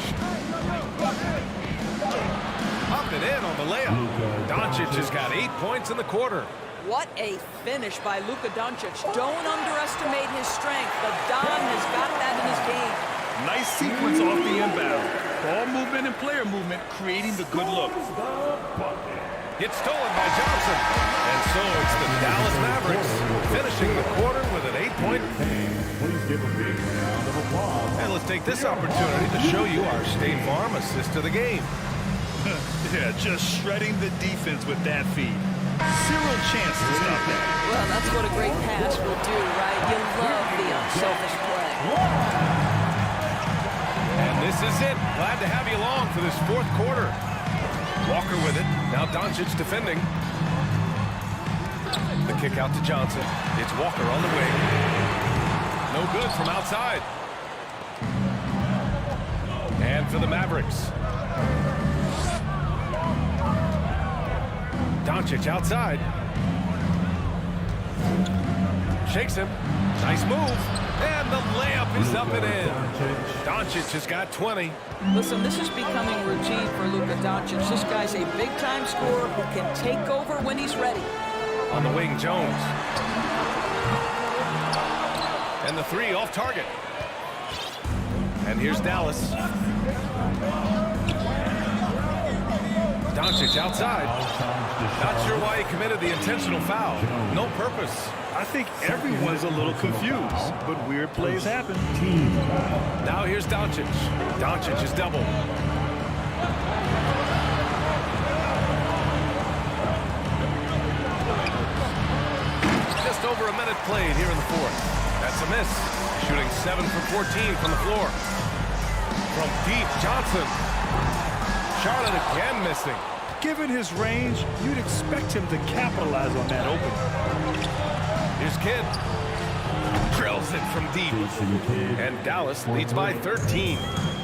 Up and in on the layup. Doncic has got 8 points in the quarter. What a finish by Luka Doncic. Don't underestimate his strength. The Don has got that in his game. Nice sequence off the inbound. Ball movement and player movement creating the good look. Gets stolen by Johnson. And so it's the Dallas Mavericks finishing the quarter with an 8-point. Please give a big round of applause. And let's take this opportunity to show you our State Farm assist to the game. Yeah, just shredding the defense with that feed. Zero chance to stop that. Well, that's what a great pass will do, right? You love the unselfish play. And this is it. Glad to have you along for this fourth quarter. Walker with it. Now Doncic defending. The kick out to Johnson. It's Walker on the wing. No good from outside. And for the Mavericks. Doncic outside. Shakes him. Nice move. And the layup is up and in. Doncic has got 20. Listen, this is becoming routine for Luka Doncic. This guy's a big-time scorer who can take over when he's ready. On the wing, Jones. And the three off target. And here's Dallas. Doncic outside. Not sure why he committed the intentional foul. No purpose. I think everyone's a little confused, but weird plays happen. Now here's Doncic. Doncic is double. Just over a minute played here in the fourth. That's a miss. Shooting 7 for 14 from the floor. From deep, Johnson. Charlotte again missing. Given his range, you'd expect him to capitalize on that opening. Here's Kidd. Drills it from deep. And Dallas leads by 13.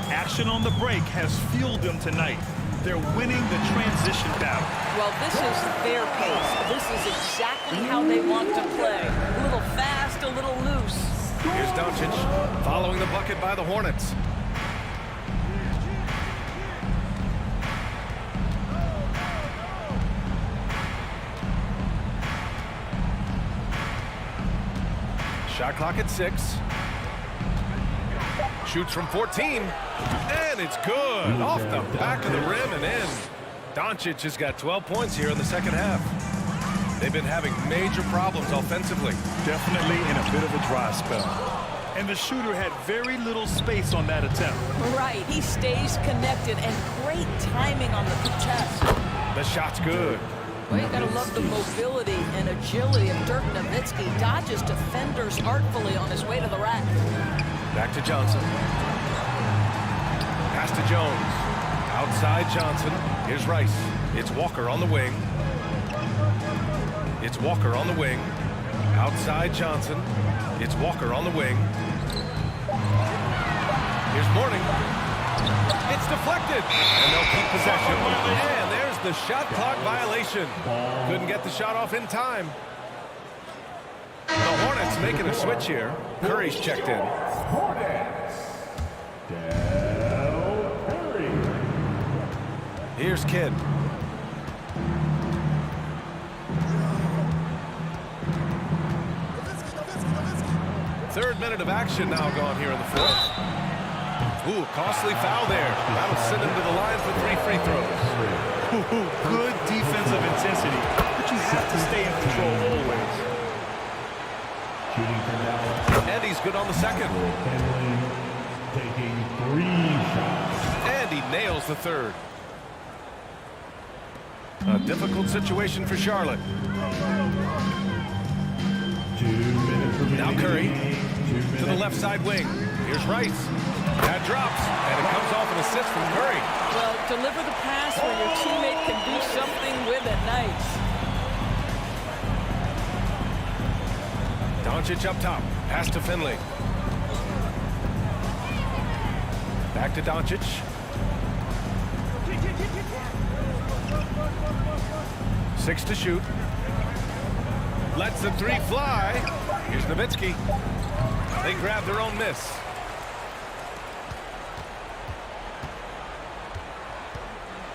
Action on the break has fueled them tonight. They're winning the transition battle. Well, this is their pace. This is exactly how they want to play. A little fast, a little loose. Here's Doncic following the bucket by the Hornets. Shot clock at 6. Shoots from 14. And it's good. Off the back of the rim and in. Doncic has got 12 points here in the second half. They've been having major problems offensively. Definitely in a bit of a dry spell. And the shooter had very little space on that attempt. Right. He stays connected and great timing on the contest. The shot's good. Well, you gotta love the mobility and agility of Dirk Nowitzki. Dodges defenders artfully on his way to the rack. Back to Johnson. Pass to Jones. Outside Johnson. Here's Rice. It's Walker on the wing. It's Walker on the wing. Outside Johnson. It's Walker on the wing. Here's Mourning. It's deflected. And they'll keep possession. And there's the shot clock violation. Couldn't get the shot off in time. The Hornets making a switch here. Curry's checked in. Here's Kidd. Third minute of action now gone here in the fourth. Ooh, costly foul there. That'll send him to the line for 3 free throws. Good defensive intensity, but you have to stay in control always. And he's good on the second. Taking 3 shots. And he nails the third. A difficult situation for Charlotte. 2 minutes remaining. Now Curry to the left side wing. Here's Rice. That drops, and it comes off an assist from Curry. Well, deliver the pass where your teammate can do something with it. Nice. Doncic up top. Pass to Finley. Back to Doncic. Six to shoot. Lets the 3 fly. Here's Nowitzki. They grab their own miss.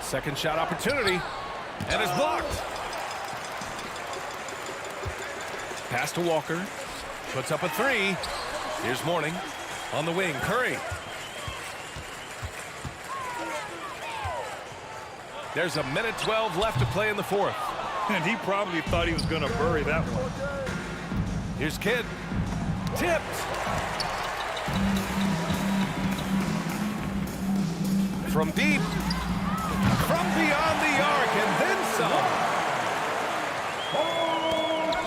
Second shot opportunity. And it's blocked. Pass to Walker. Puts up a three. Here's Mourning. On the wing, Curry. There's a minute 12 left to play in the fourth. And he probably thought he was going to bury that one. Here's Kidd. Tipped. From deep. From beyond the arc and then some.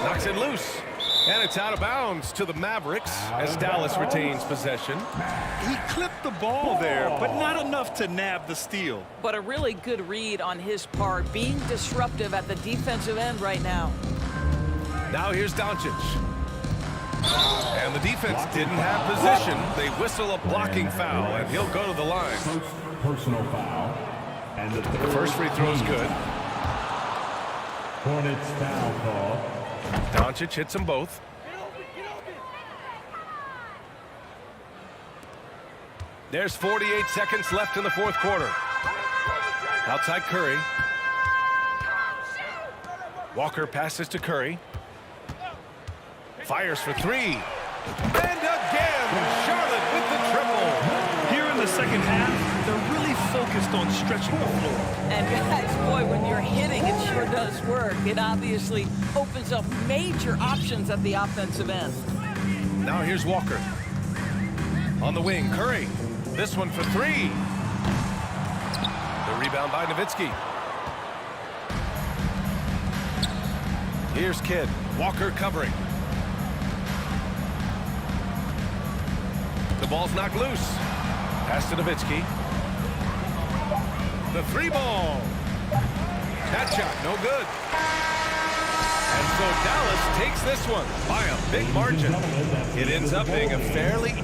Knocks it loose. And it's out of bounds to the Mavericks as Dallas retains possession. He clipped the ball there, but not enough to nab the steal. But a really good read on his part, being disruptive at the defensive end right now. Now here's Doncic. And the defense didn't have position. They whistle a blocking foul, and he'll go to the line. Personal foul. And the first free throw is good. Hornets foul call. Doncic hits them both. There's 48 seconds left in the fourth quarter. Outside Curry. Walker passes to Curry. Fires for three. And again, Charlotte with the triple. Here in the second half, they're really focused on stretching the floor. And guys, boy, when you're hitting, it sure does work. It obviously opens up major options at the offensive end. Now here's Walker. On the wing, Curry. This one for three. The rebound by Nowitzki. Here's Kidd. Walker covering. The ball's knocked loose. Pass to Nowitzki. The three ball. That shot, no good. And so Dallas takes this one by a big margin. It ends up being a fairly...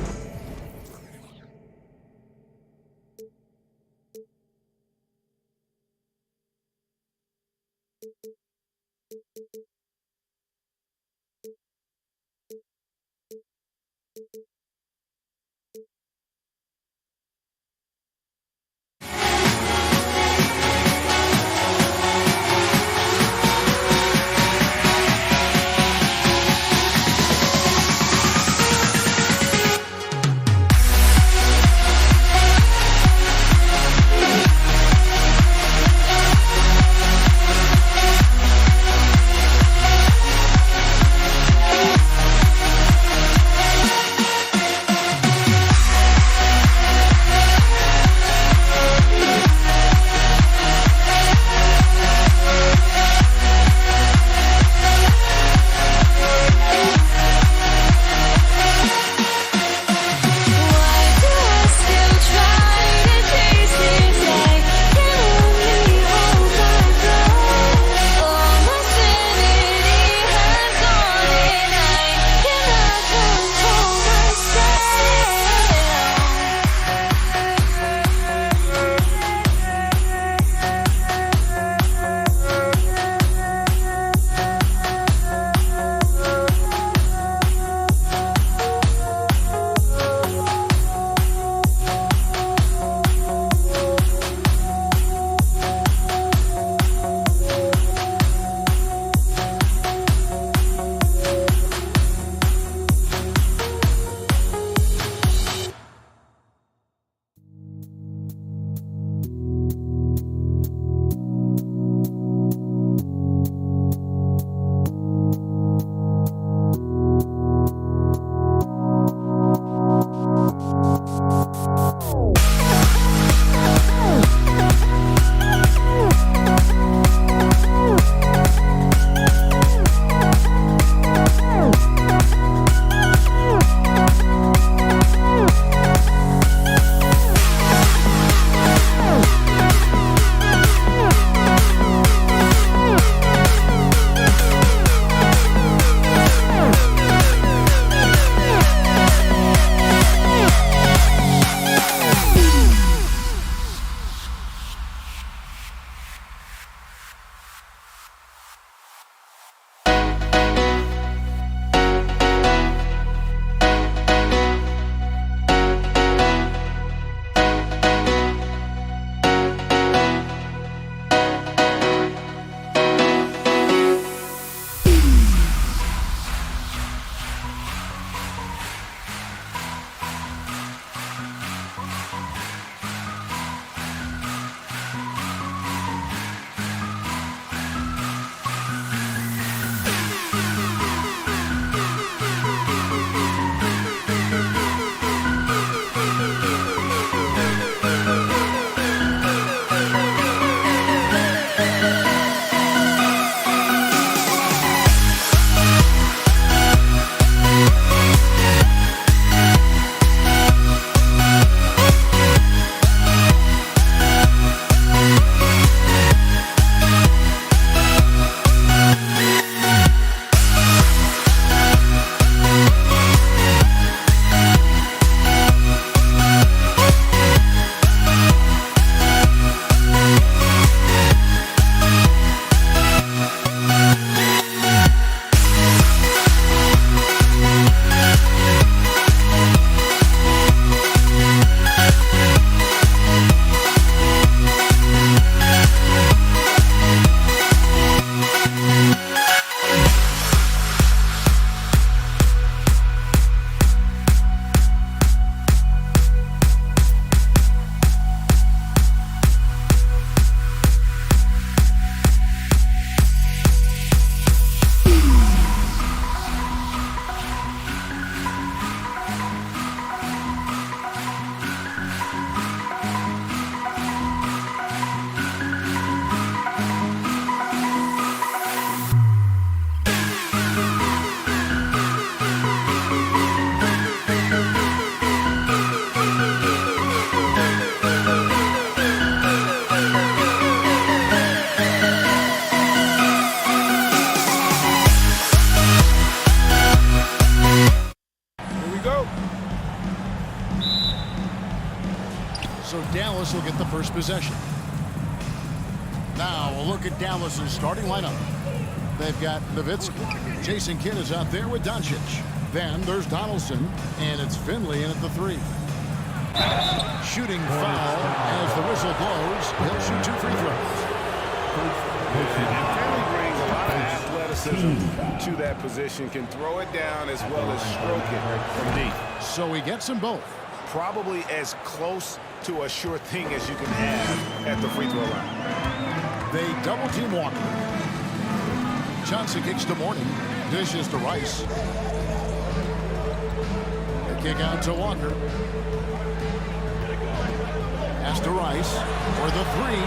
So Dallas will get the first possession. Now we'll look at Dallas's starting lineup. They've got Nowitzki. Jason Kidd is out there with Doncic. Then there's Donaldson, and it's Finley in at the 3. Shooting foul as the whistle blows. He'll shoot 2 free throws. And Finley brings a lot of athleticism to that position. Can throw it down as well as stroke it from deep. So he gets them both. Probably as close to a sure thing as you can have at the free throw line. They double team Walker. Johnson kicks to Mourning. Dishes to Rice. The kick out to Walker. Pass to Rice for the 3.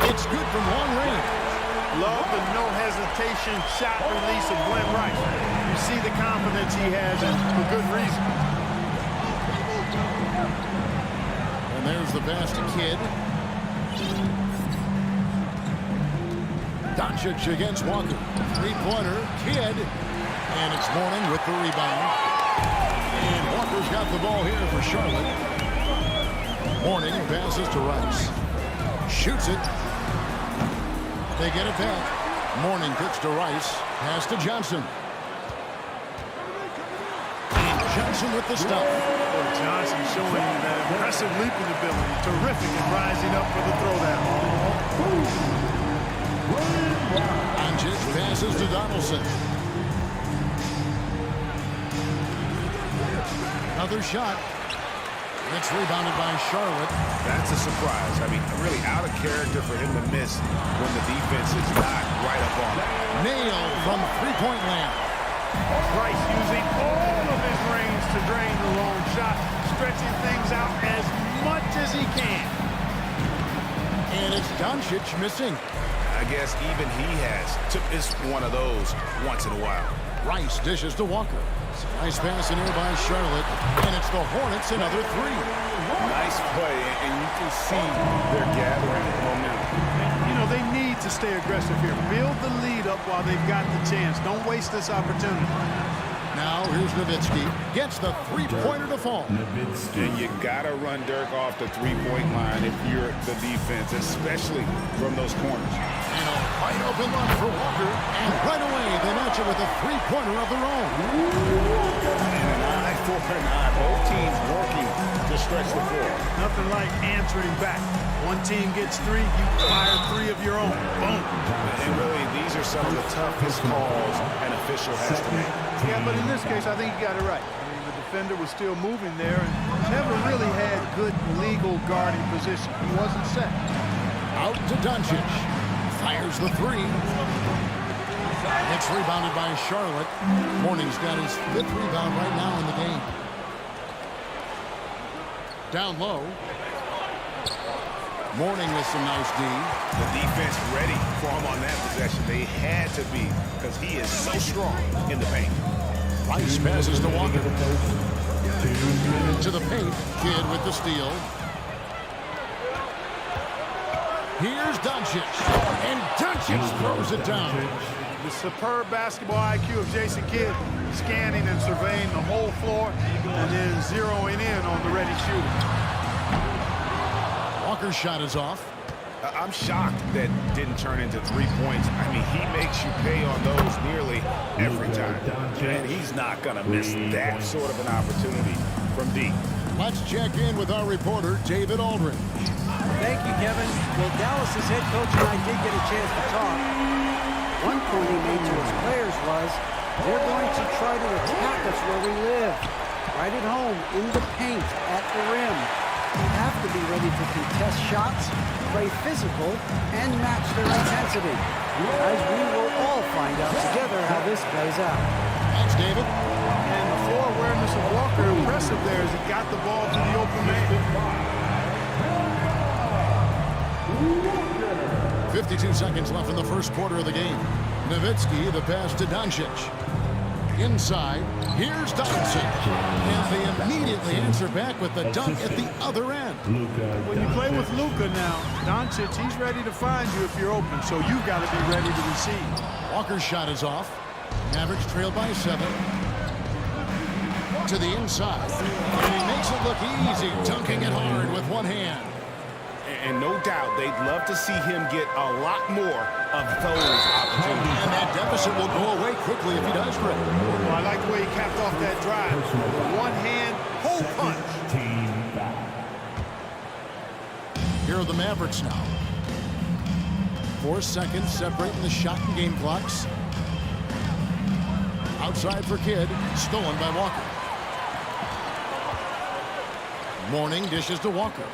It's good from long range. Love the no hesitation shot release of Glenn Rice. You see the confidence he has, and for good reason. And there's the pass to Kidd. Doncic against Walker. 3-pointer, Kidd. And it's Mourning with the rebound. And Walker's got the ball here for Charlotte. Mourning passes to Rice. Shoots it. They get it back. Mourning kicks to Rice. Pass to Johnson. And Johnson with the stop. Johnson showing that impressive leaping ability. Terrific in rising up for the throwdown. Doncic passes to Donaldson. Another shot. It's rebounded by Charlotte. That's a surprise. I mean, really out of character for him to miss when the defense is not right up on it. Nailed from three-point land. Rice using all of his range to drain the long shot, stretching things out as much as he can. And it's Doncic missing. I guess even he has to miss one of those once in a while. Rice dishes to Walker. Nice pass in here by Charlotte. And it's the Hornets, another 3. Nice play, and you can see they're gathering momentum. You know, they need to stay aggressive here. Build the lead up while they've got the chance. Don't waste this opportunity. Now here's Nowitzki. Gets the 3-pointer to fall. And you got to run Dirk off the 3-point line if you're the defense, especially from those corners. And a wide open look for Walker. And right away, they match it with a 3-pointer of their own. And an eye for an eye. Both teams working to stretch the floor. Nothing like answering back. One team gets 3, you fire 3 of your own. Boom. And really, these are some of the toughest calls an official has to make. Yeah, but in this case, I think you got it right. I mean, the defender was still moving there and never really had good legal guarding position. He wasn't set. Out to Doncic. Fires the 3. It's rebounded by Charlotte. Mourning's got his 5th rebound right now in the game. Down low. Mourning with some nice D. The defense ready for him on that possession. They had to be, because he is so strong in the paint. Rice passes to Walker. To the paint. Kidd with the steal. Here's Doncic. And Doncic throws it down. The superb basketball IQ of Jason Kidd, scanning and surveying the whole floor and then zeroing in on the ready shooter. Walker's shot is off. I'm shocked that didn't turn into 3 points. I mean, he makes you pay on those nearly every time. And he's not going to miss that sort of an opportunity from deep. Let's check in with our reporter, David Aldridge. Thank you, Kevin. Well, Dallas's head coach and I did get a chance to talk. One point he made to his players was, they're going to try to attack us where we live. Right at home, in the paint, at the rim. We have to be ready to contest shots, play physical, and match their intensity. As we will all find out together how this plays out. Thanks, David. And the floor awareness of Walker, impressive there as he got the ball to the open man. 52 seconds left in the first quarter of the game. Nowitzki, the pass to Doncic. Inside, here's Doncic. And they immediately answer back with the dunk at the other end. When you play with Luka now, Doncic, he's ready to find you if you're open, so you've got to be ready to receive. Walker's shot is off. Mavericks trail by 7. To the inside. And he makes it look easy, dunking it hard with one hand. And no doubt they'd love to see him get a lot more of those opportunities. And that deficit will go away quickly if he does, Greg. Well, I like the way he capped off that drive. One hand, whole punch. Here are the Mavericks now. 4 seconds separating the shot and game clocks. Outside for Kidd, stolen by Walker. Mourning dishes to Walker.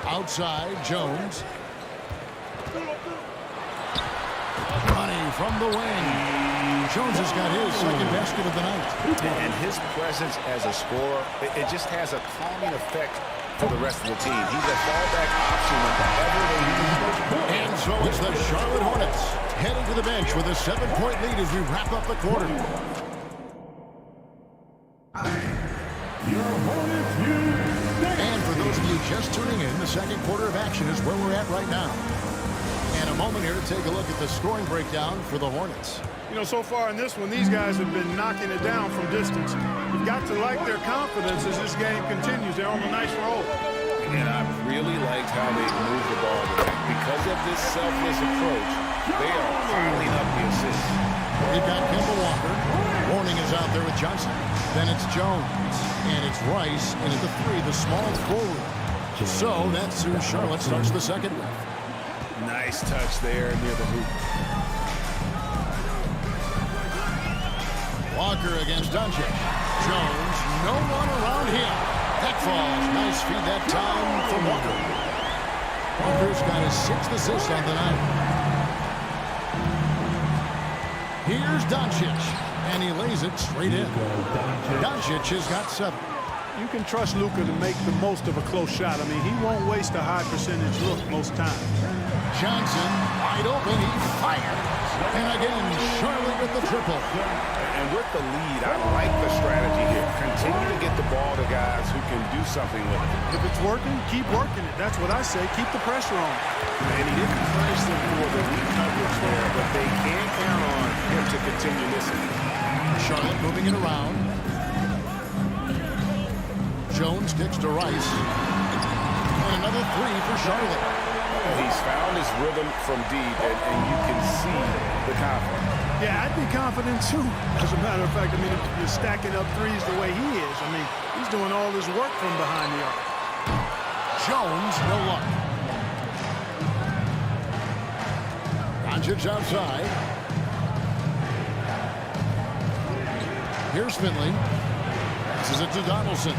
Outside, Jones. Money from the wing. Jones has got his second basket of the night. And his presence as a scorer, it just has a calming effect for the rest of the team. He's a fallback option whenever they need. And so it's the Charlotte Hornets heading to the bench with a 7-point lead as we wrap up the quarter. And for those of you just tuning in, the second quarter of action is where we're at right now. And a moment here to take a look at the scoring breakdown for the Hornets. You know, so far in this one, these guys have been knocking it down from distance. You've got to like their confidence as this game continues. They're on a nice roll. And I really liked how they moved the ball today. Because of this selfless approach, they are piling up the assists. We've got Kemba Walker. Warning is out there with Johnson. Then it's Jones. And it's Rice. And at the 3, the small forward. So that's who Charlotte starts the second with. Nice touch there near the hoop. Walker against Doncic. Jones, no one around him. That falls. Nice feed that time for Walker. Walker's got his 6th assist on the night. Here's Doncic, and he lays it straight in. Doncic has got 7. You can trust Luka to make the most of a close shot. I mean, he won't waste a high percentage look most times. Johnson, wide open, he fires. And again, Charlotte with the triple. And with the lead, I like the strategy here. Continue to get the ball to guys who can do something with it. If it's working, keep working it. That's what I say. Keep the pressure on. And he didn't punish them for the weak coverage there, but they can count on him to continue listening. Charlotte moving it around. Jones kicks to Rice. And another 3 for Charlotte. He's found his rhythm from deep, and you can see the confidence. Yeah, I'd be confident too. As a matter of fact, I mean, if you're stacking up threes the way he is, I mean, he's doing all his work from behind the arc. Jones, no luck. Doncic outside. Here's Finley. Passes it to Donaldson.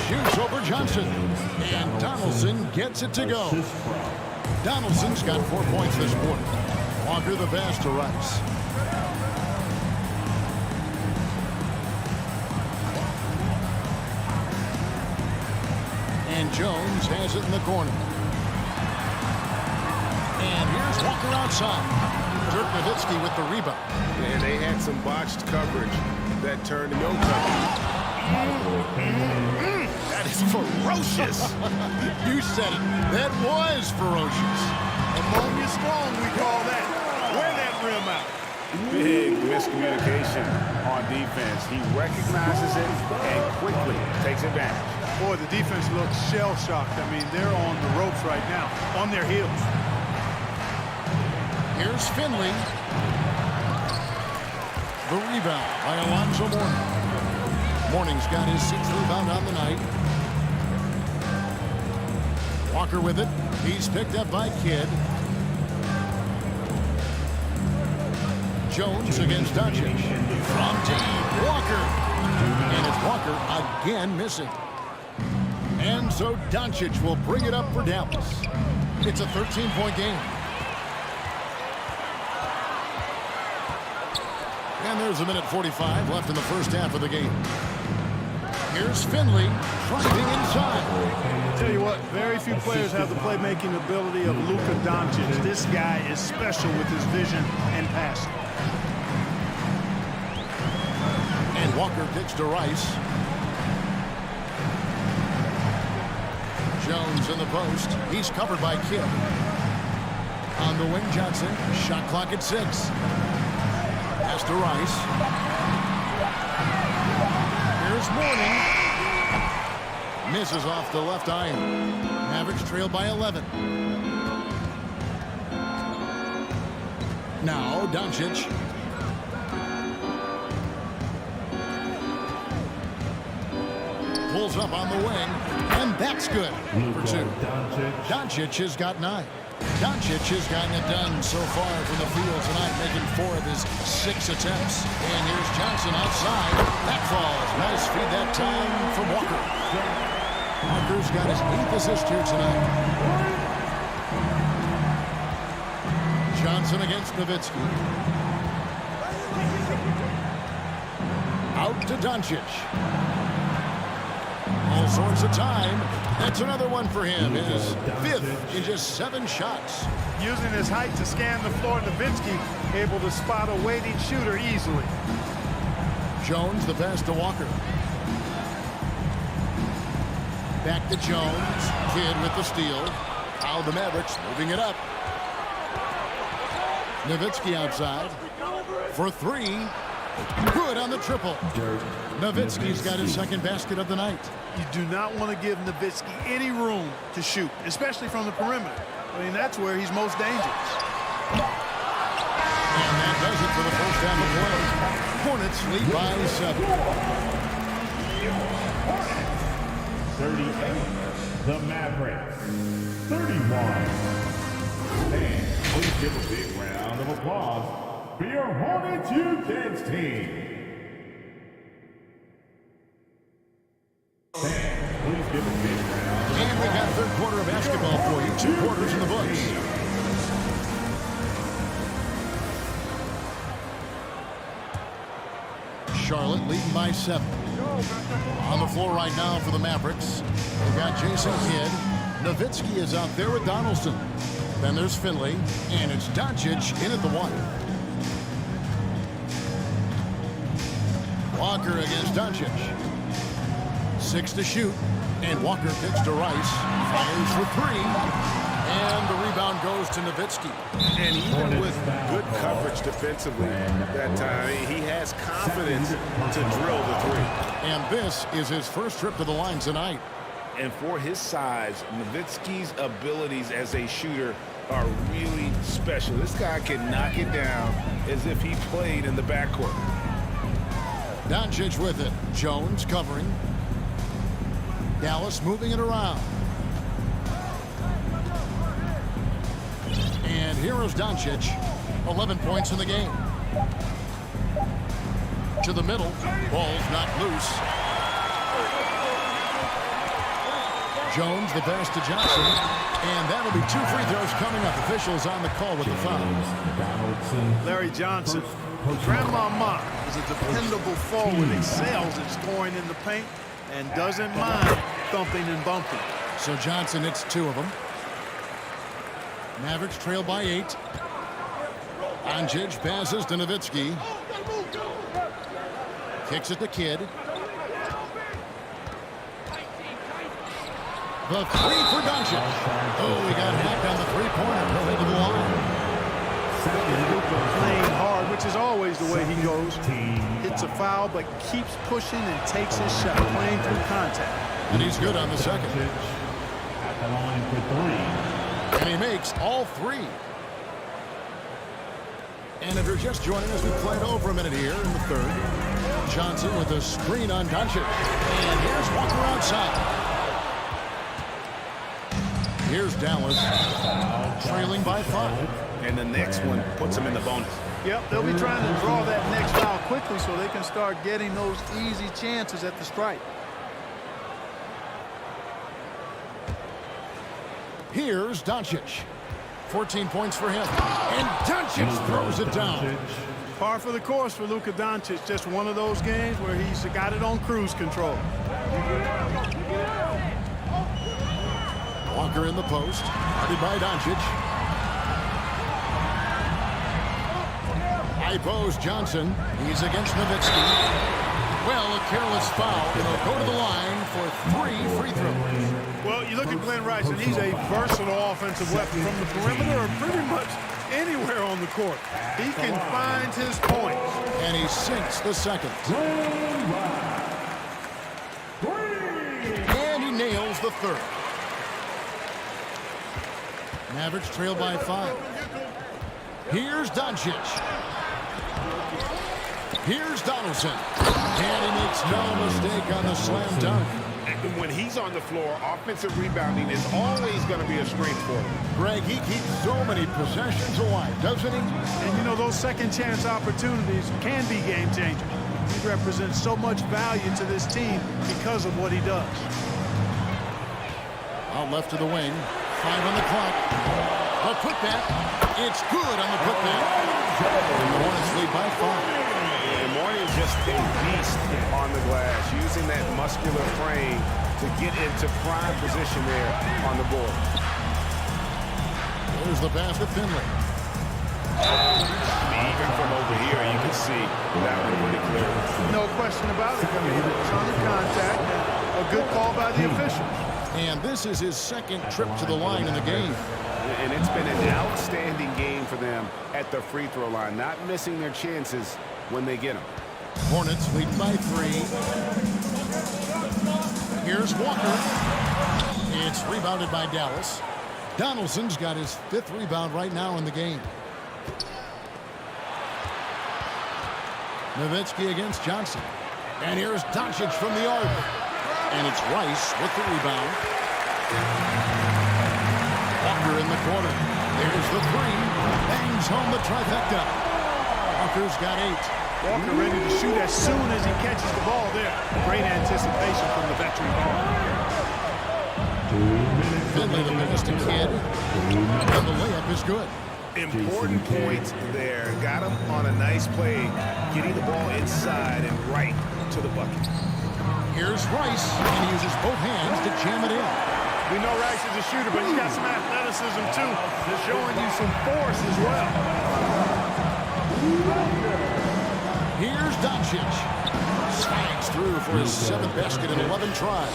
Shoots over Johnson. And Donaldson gets it to go. Donaldson's got 4 points this quarter. Walker the pass to Rice. And Jones has it in the corner. And here's Walker outside. Dirk Nowitzki with the rebound. And they had some botched coverage that turned to no coverage. That is ferocious. You said it. That was ferocious. Ammonia strong, we call that. Wear that rim out. Big miscommunication on defense. He recognizes it and quickly takes advantage. Boy, the defense looks shell-shocked. I mean, they're on the ropes right now, on their heels. Here's Finley. The rebound by Alonzo Mourning. Mourning's got his 6th rebound on the night. Walker with it. He's picked up by Kidd. Jones against Doncic. From deep, Walker. And it's Walker again missing. And so Doncic will bring it up for Dallas. It's a 13-point game. And there's 1:45 left in the first half of the game. Here's Finley driving inside. I'll tell you what, very few players have the playmaking ability of Luka Doncic. This guy is special with his vision and passing. And Walker kicks to Rice. Jones in the post. He's covered by Kidd. On the wing, Johnson. Shot clock at 6. Pass to Rice. Here's Mourning. Misses off the left iron. Mavericks trail by 11. Now Doncic. Pulls up on the wing, and that's good for 2. Doncic has got 9. Doncic has gotten it done so far from the field tonight, making 4 of his 6 attempts. And here's Johnson outside. That falls. Nice feed that time from Walker. Walker's got his 8th assist here tonight. Johnson against Nowitzki. Out to Doncic. All sorts of time. That's another one for him. His 5th in just 7 shots. Using his height to scan the floor, Nowitzki able to spot a waiting shooter easily. Jones, the pass to Walker. Back to Jones. Kidd with the steal. Now the Mavericks moving it up. Nowitzki outside for 3. Good on the triple. Nowitzki's got his 2nd basket of the night. You do not want to give Nowitzki any room to shoot, especially from the perimeter. I mean, that's where he's most dangerous. And that does it for the first half of play. Hornets lead by 7. 38. The Mavericks. 31. And please give a big round of applause for your Hornets U-Kids team. Please give a big round. And we got 3rd quarter of basketball for you. 2 quarters in the books. Charlotte leading by 7. On the floor right now for the Mavericks, we've got Jason Kidd. Nowitzki is out there with Donaldson. Then there's Finley, and it's Doncic in at the 1. Walker against Doncic. 6 to shoot, and Walker kicks to Rice. Fires for 3, and the rebound goes to Nowitzki. And even with good coverage defensively that time, he has confidence to drill the 3. And this is his first trip to the line tonight. And for his size, Nowitzki's abilities as a shooter are really special. This guy can knock it down as if he played in the backcourt. Doncic with it. Jones covering. Dallas moving it around. And here is Doncic. 11 points in the game. To the middle. Ball's not loose. Jones, the pass to Johnson. And that'll be 2 free throws coming up. Officials on the call with the foul. Larry Johnson. Grandma Mock is a dependable forward. Excels at scoring in the paint and doesn't mind thumping and bumping. So Johnson hits 2 of them. Mavericks trail by 8. Doncic passes to Nowitzki. Kicks it to Kidd. The 3 for Doncic. Oh, he got hacked on the 3-pointer. He'll head to the line. Playing hard, which is always the way he goes. Hits a foul, but keeps pushing and takes his shot, playing through contact. And he's good on the 2nd. At the line for 3. And he makes all 3. And if you're just joining us, we played over a minute here in the 3rd. Johnson with a screen on Doncic. And here's Walker outside. Here's Dallas, trailing by 5. And the next one puts him in the bonus. Yep, they'll be trying to draw that next foul quickly so they can start getting those easy chances at the stripe. Here's Doncic. 14 points for him. And Doncic throws it down. Par for the course for Luka Doncic. Just one of those games where he's got it on cruise control. Walker in the post. Guarded by Doncic. High post Johnson. He's against Nowitzki. Well, a careless foul. It'll go to the line for 3 free throws. Well, you look at Glenn Rice, and he's a versatile offensive weapon from the perimeter or pretty much anywhere on the court. He can find his points. And he sinks the 2nd. And he nails the third. Mavericks trail by 5. Here's Doncic. Here's Donaldson. And he makes no mistake on the slam dunk. And when he's on the floor, offensive rebounding is always going to be a strength for him. Greg, he keeps so many possessions alive, doesn't he? And you know, those second chance opportunities can be game changers. He represents so much value to this team because of what he does. Out left to the wing. 5 on the clock. A putback. It's good on the putback. And the Hornets lead by 5. And Mourning just a beast on the glass, using that muscular frame to get into prime position there on the board. There's the pass to Finley. Even from over here, you can see that one pretty clear. No question about it. I mean, a ton of contact. A good call by the officials. And this is his second trip to the line in the game. And it's been an outstanding game for them at the free throw line, not missing their chances when they get them. Hornets lead by 3. Here's Walker. It's rebounded by Dallas. Donaldson's got his 5th rebound right now in the game. Nowitzki against Johnson. And here's Doncic from the arc. And it's Rice with the rebound. Walker in the corner. There's the 3. Bangs home the trifecta. Walker's got 8. Walker ready to shoot as soon as he catches the ball there. Great anticipation from the veteran guard. Finley, the Minnesota kid. And the layup is good. Important points there. Got him on a nice play, getting the ball inside and right to the bucket. Here's Rice, and he uses both hands to jam it in. We know Rice is a shooter, but he's got some athleticism too. Showing you some force as well. Here's Doncic. Slangs through for his 7th basket in 11 tries.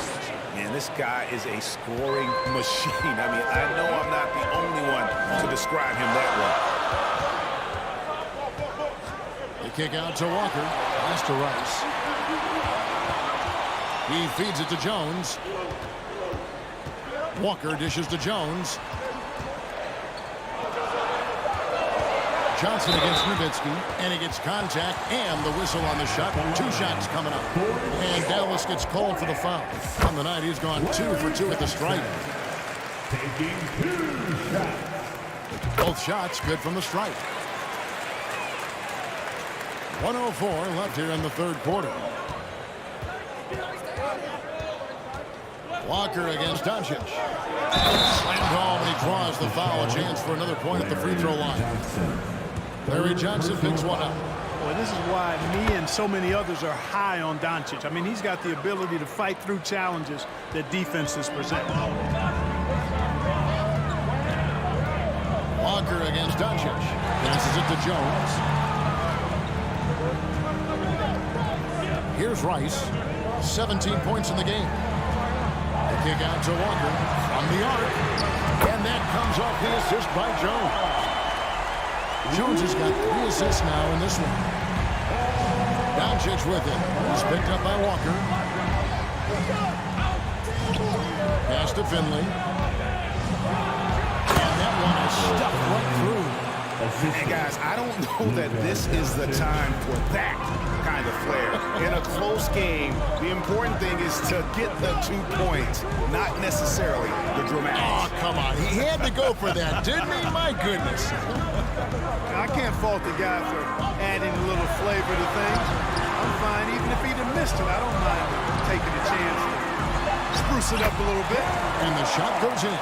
Man, this guy is a scoring machine. I mean, I know I'm not the only one to describe him that way. The kick out to Walker. Pass to Rice. He feeds it to Jones. Walker dishes to Jones. Johnson against Nowitzki, and he gets contact and the whistle on the shot. 2 shots coming up. And Dallas gets called for the foul. On the night, he's gone 2 for 2 at the stripe. Taking 2 shots. Both shots good from the stripe. 1:04 left here in the 3rd quarter. Walker against Doncic. Slammed home, and he draws the foul. A chance for another point at the free throw line. Larry Johnson picks one up. Boy, this is why me and so many others are high on Doncic. I mean, he's got the ability to fight through challenges that defenses present. Walker against Doncic. Passes it to Jones. Here's Rice. 17 points in the game. The kick out to Walker from the arc. And that comes off the assist by Jones. Jones has got 3 assists now in this one. Doncic with it. He's picked up by Walker. Pass to Finley. And that one is stuffed right through. And guys, I don't know that this is the time for that kind of flair. In a close game, the important thing is to get the 2 points, not necessarily the dramatics. Oh, come on. He had to go for that, didn't he? My goodness. I can't fault the guy for adding a little flavor to things. I'm fine. Even if he'd have missed it, I don't mind taking a chance to spruce it up a little bit. And the shot goes in.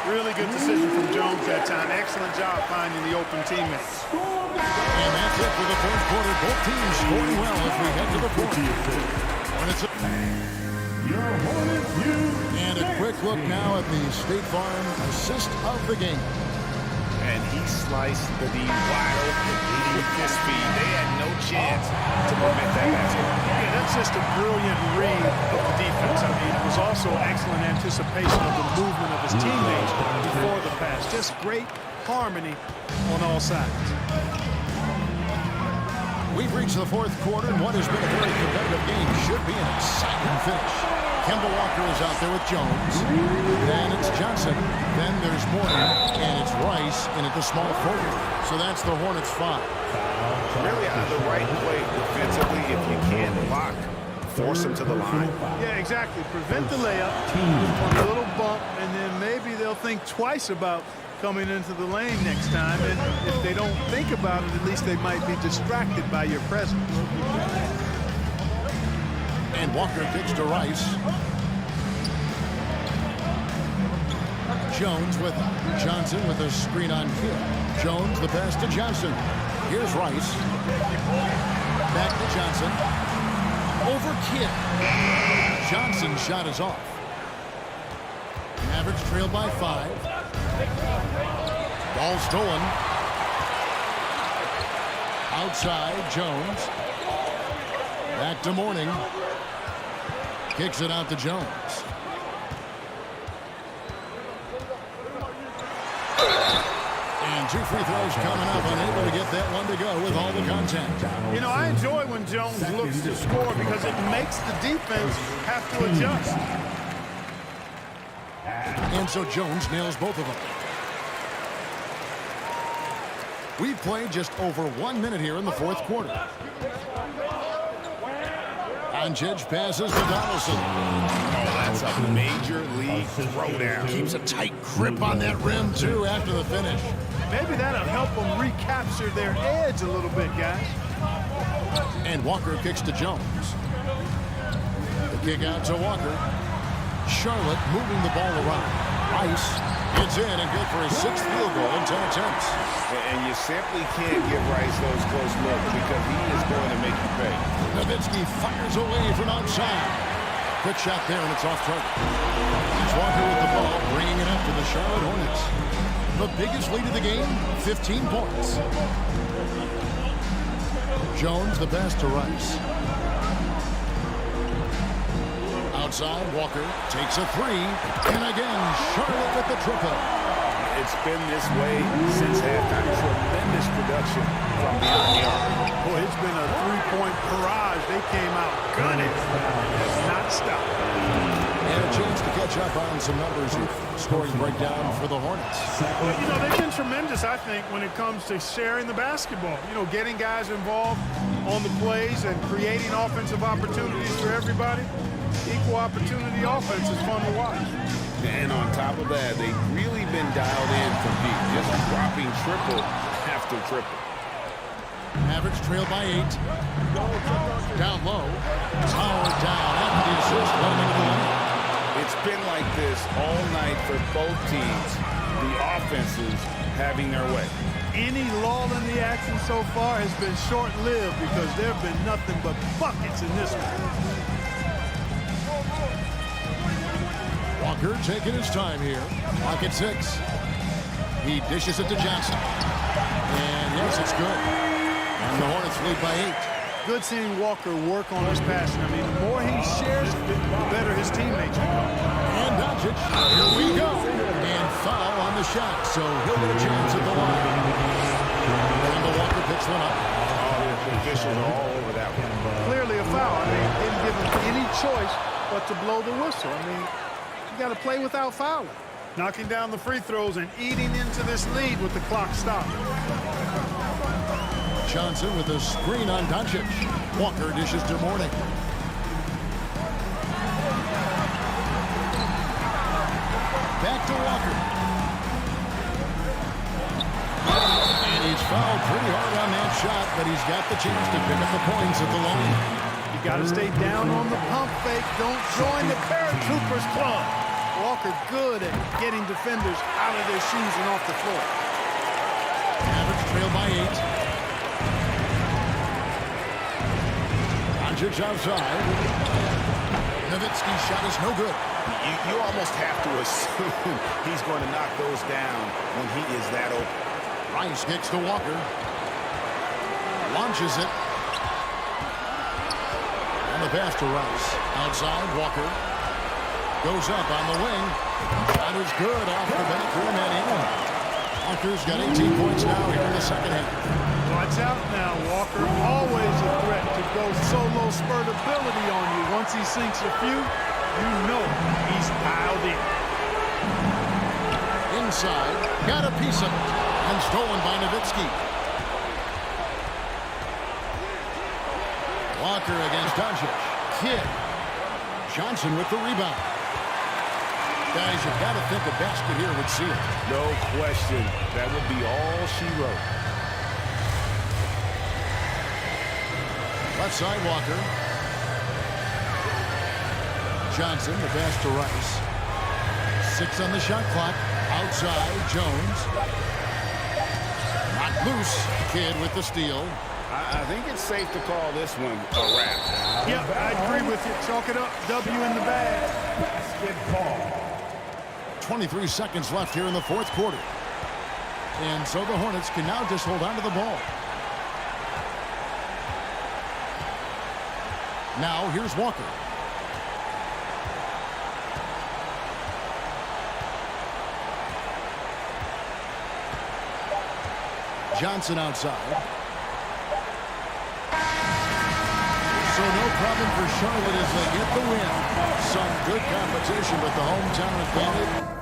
Really good decision from Jones that time. Excellent job finding the open teammates. And that's it for the 4th quarter. Both teams scoring well as we head to the 4th. And a quick look now at the State Farm assist of the game. And he sliced the D wide open, leading with this speed. They had no chance to prevent that basket. Yeah, that's just a brilliant read of the defense. I mean, it was also excellent anticipation of the movement of his teammates before the pass. Just great harmony on all sides. We've reached the 4th quarter, and what has been a very competitive game should be an exciting finish. Kemba Walker Walker is out there with Jones. Then it's Johnson. Then there's Morton. And it's Rice in at the small forward. So that's the Hornets 5. Really on the right play defensively. If you can't block, force them to the line. Yeah, exactly. Prevent the layup on a little bump, and then maybe they'll think twice about coming into the lane next time. And if they don't think about it, at least they might be distracted by your presence. And Walker kicks to Rice. Jones with Johnson with a screen on kick. Jones the pass to Johnson. Here's Rice. Back to Johnson. Over kick. Johnson's shot is off. Mavericks trail by 5. Ball stolen. Outside, Jones. Back to Morning. Kicks it out to Jones. And 2 free throws coming up, unable to get that one to go with all the contact. You know, I enjoy when Jones looks to score because it makes the defense have to adjust. And so Jones nails both of them. We've played just over 1 minute here in the fourth quarter. Doncic passes to Donaldson. Oh, that's a major league throwdown. Keeps a tight grip on that rim, too, after the finish. Maybe that'll help them recapture their edge a little bit, guys. And Walker kicks to Jones. The kick out to Walker. Charlotte moving the ball around. Rice gets in and good for his 6th field goal in 10 attempts. And you simply can't give Rice those close looks because he is going to make you pay. Nowitzki fires away from outside. Quick shot there, and it's off target. It's Walker with the ball, bringing it up to the Charlotte Hornets. The biggest lead of the game, 15 points. Jones the pass to Rice. Outside, Walker takes a 3. And again, Charlotte with the triple. It's been this way since halftime. Tremendous production from beyond the arc. Boy, it's been a 3-point barrage. They came out gunning. Not stopped. And a chance to catch up on some numbers here. Scoring breakdown for the Hornets. Well, you know, they've been tremendous, I think, when it comes to sharing the basketball. You know, getting guys involved on the plays and creating offensive opportunities for everybody. Equal opportunity offense is fun to watch. And on top of that, they've really been dialed in from deep, just dropping triple after triple. Mavericks trail by 8. Down low. Howard down after the assist. Let him into the lane. It's been like this all night for both teams. The offenses having their way. Any lull in the action so far has been short-lived because there have been nothing but buckets in this one. Walker taking his time here. Clock at 6. He dishes it to Johnson. And yes, it's good. And the Hornets lead by 8. Good seeing Walker work on his passing. I mean, the more he shares, the better his teammates become. And Doncic, here we go. And foul on the shot, so he'll get a chance at the line. And the Walker picks one up. The officials are all over that one. Clearly a foul. I mean, didn't give him any choice but to blow the whistle. I mean, you got to play without fouling. Knocking down the free throws and eating into this lead with the clock stopped. Johnson with a screen on Doncic. Walker dishes to Morning. Back to Walker. And he's fouled pretty hard on that shot, but he's got the chance to pick up the points at the line. You got to stay down on the pump fake. Don't join the paratroopers club. Walker good at getting defenders out of their shoes and off the floor. Mavericks trail by 8. Doncic outside. Nowitzki's shot is no good. You almost have to assume he's going to knock those down when he is that open. Rice kicks to Walker. Launches it. And the pass to Rice. Outside, Walker. Goes up on the wing. Shot is good off the back rim and in. Walker's got 18 points now here in the second half. Watch out now, Walker. Always a threat to go solo spurtability on you. Once he sinks a few, You know he's dialed in. Inside, got a piece of it, and stolen by Nowitzki. Walker against Doncic. Kidd. Johnson with the rebound. Guys, you've got to think a basket here would seal it. No question. That would be all she wrote. Left side, Walker. Johnson, the pass to Rice. 6 on the shot clock. Outside, Jones. Not loose. Kidd with the steal. I think it's safe to call this one a wrap. Yep, I agree with you. Chalk it up. W in the bag. Basketball. 23 seconds left here in the fourth quarter. And so the Hornets can now just hold on to the ball. Now here's Walker. Johnson outside. So no problem for Charlotte as they get the win. Some good competition with the hometown advantage.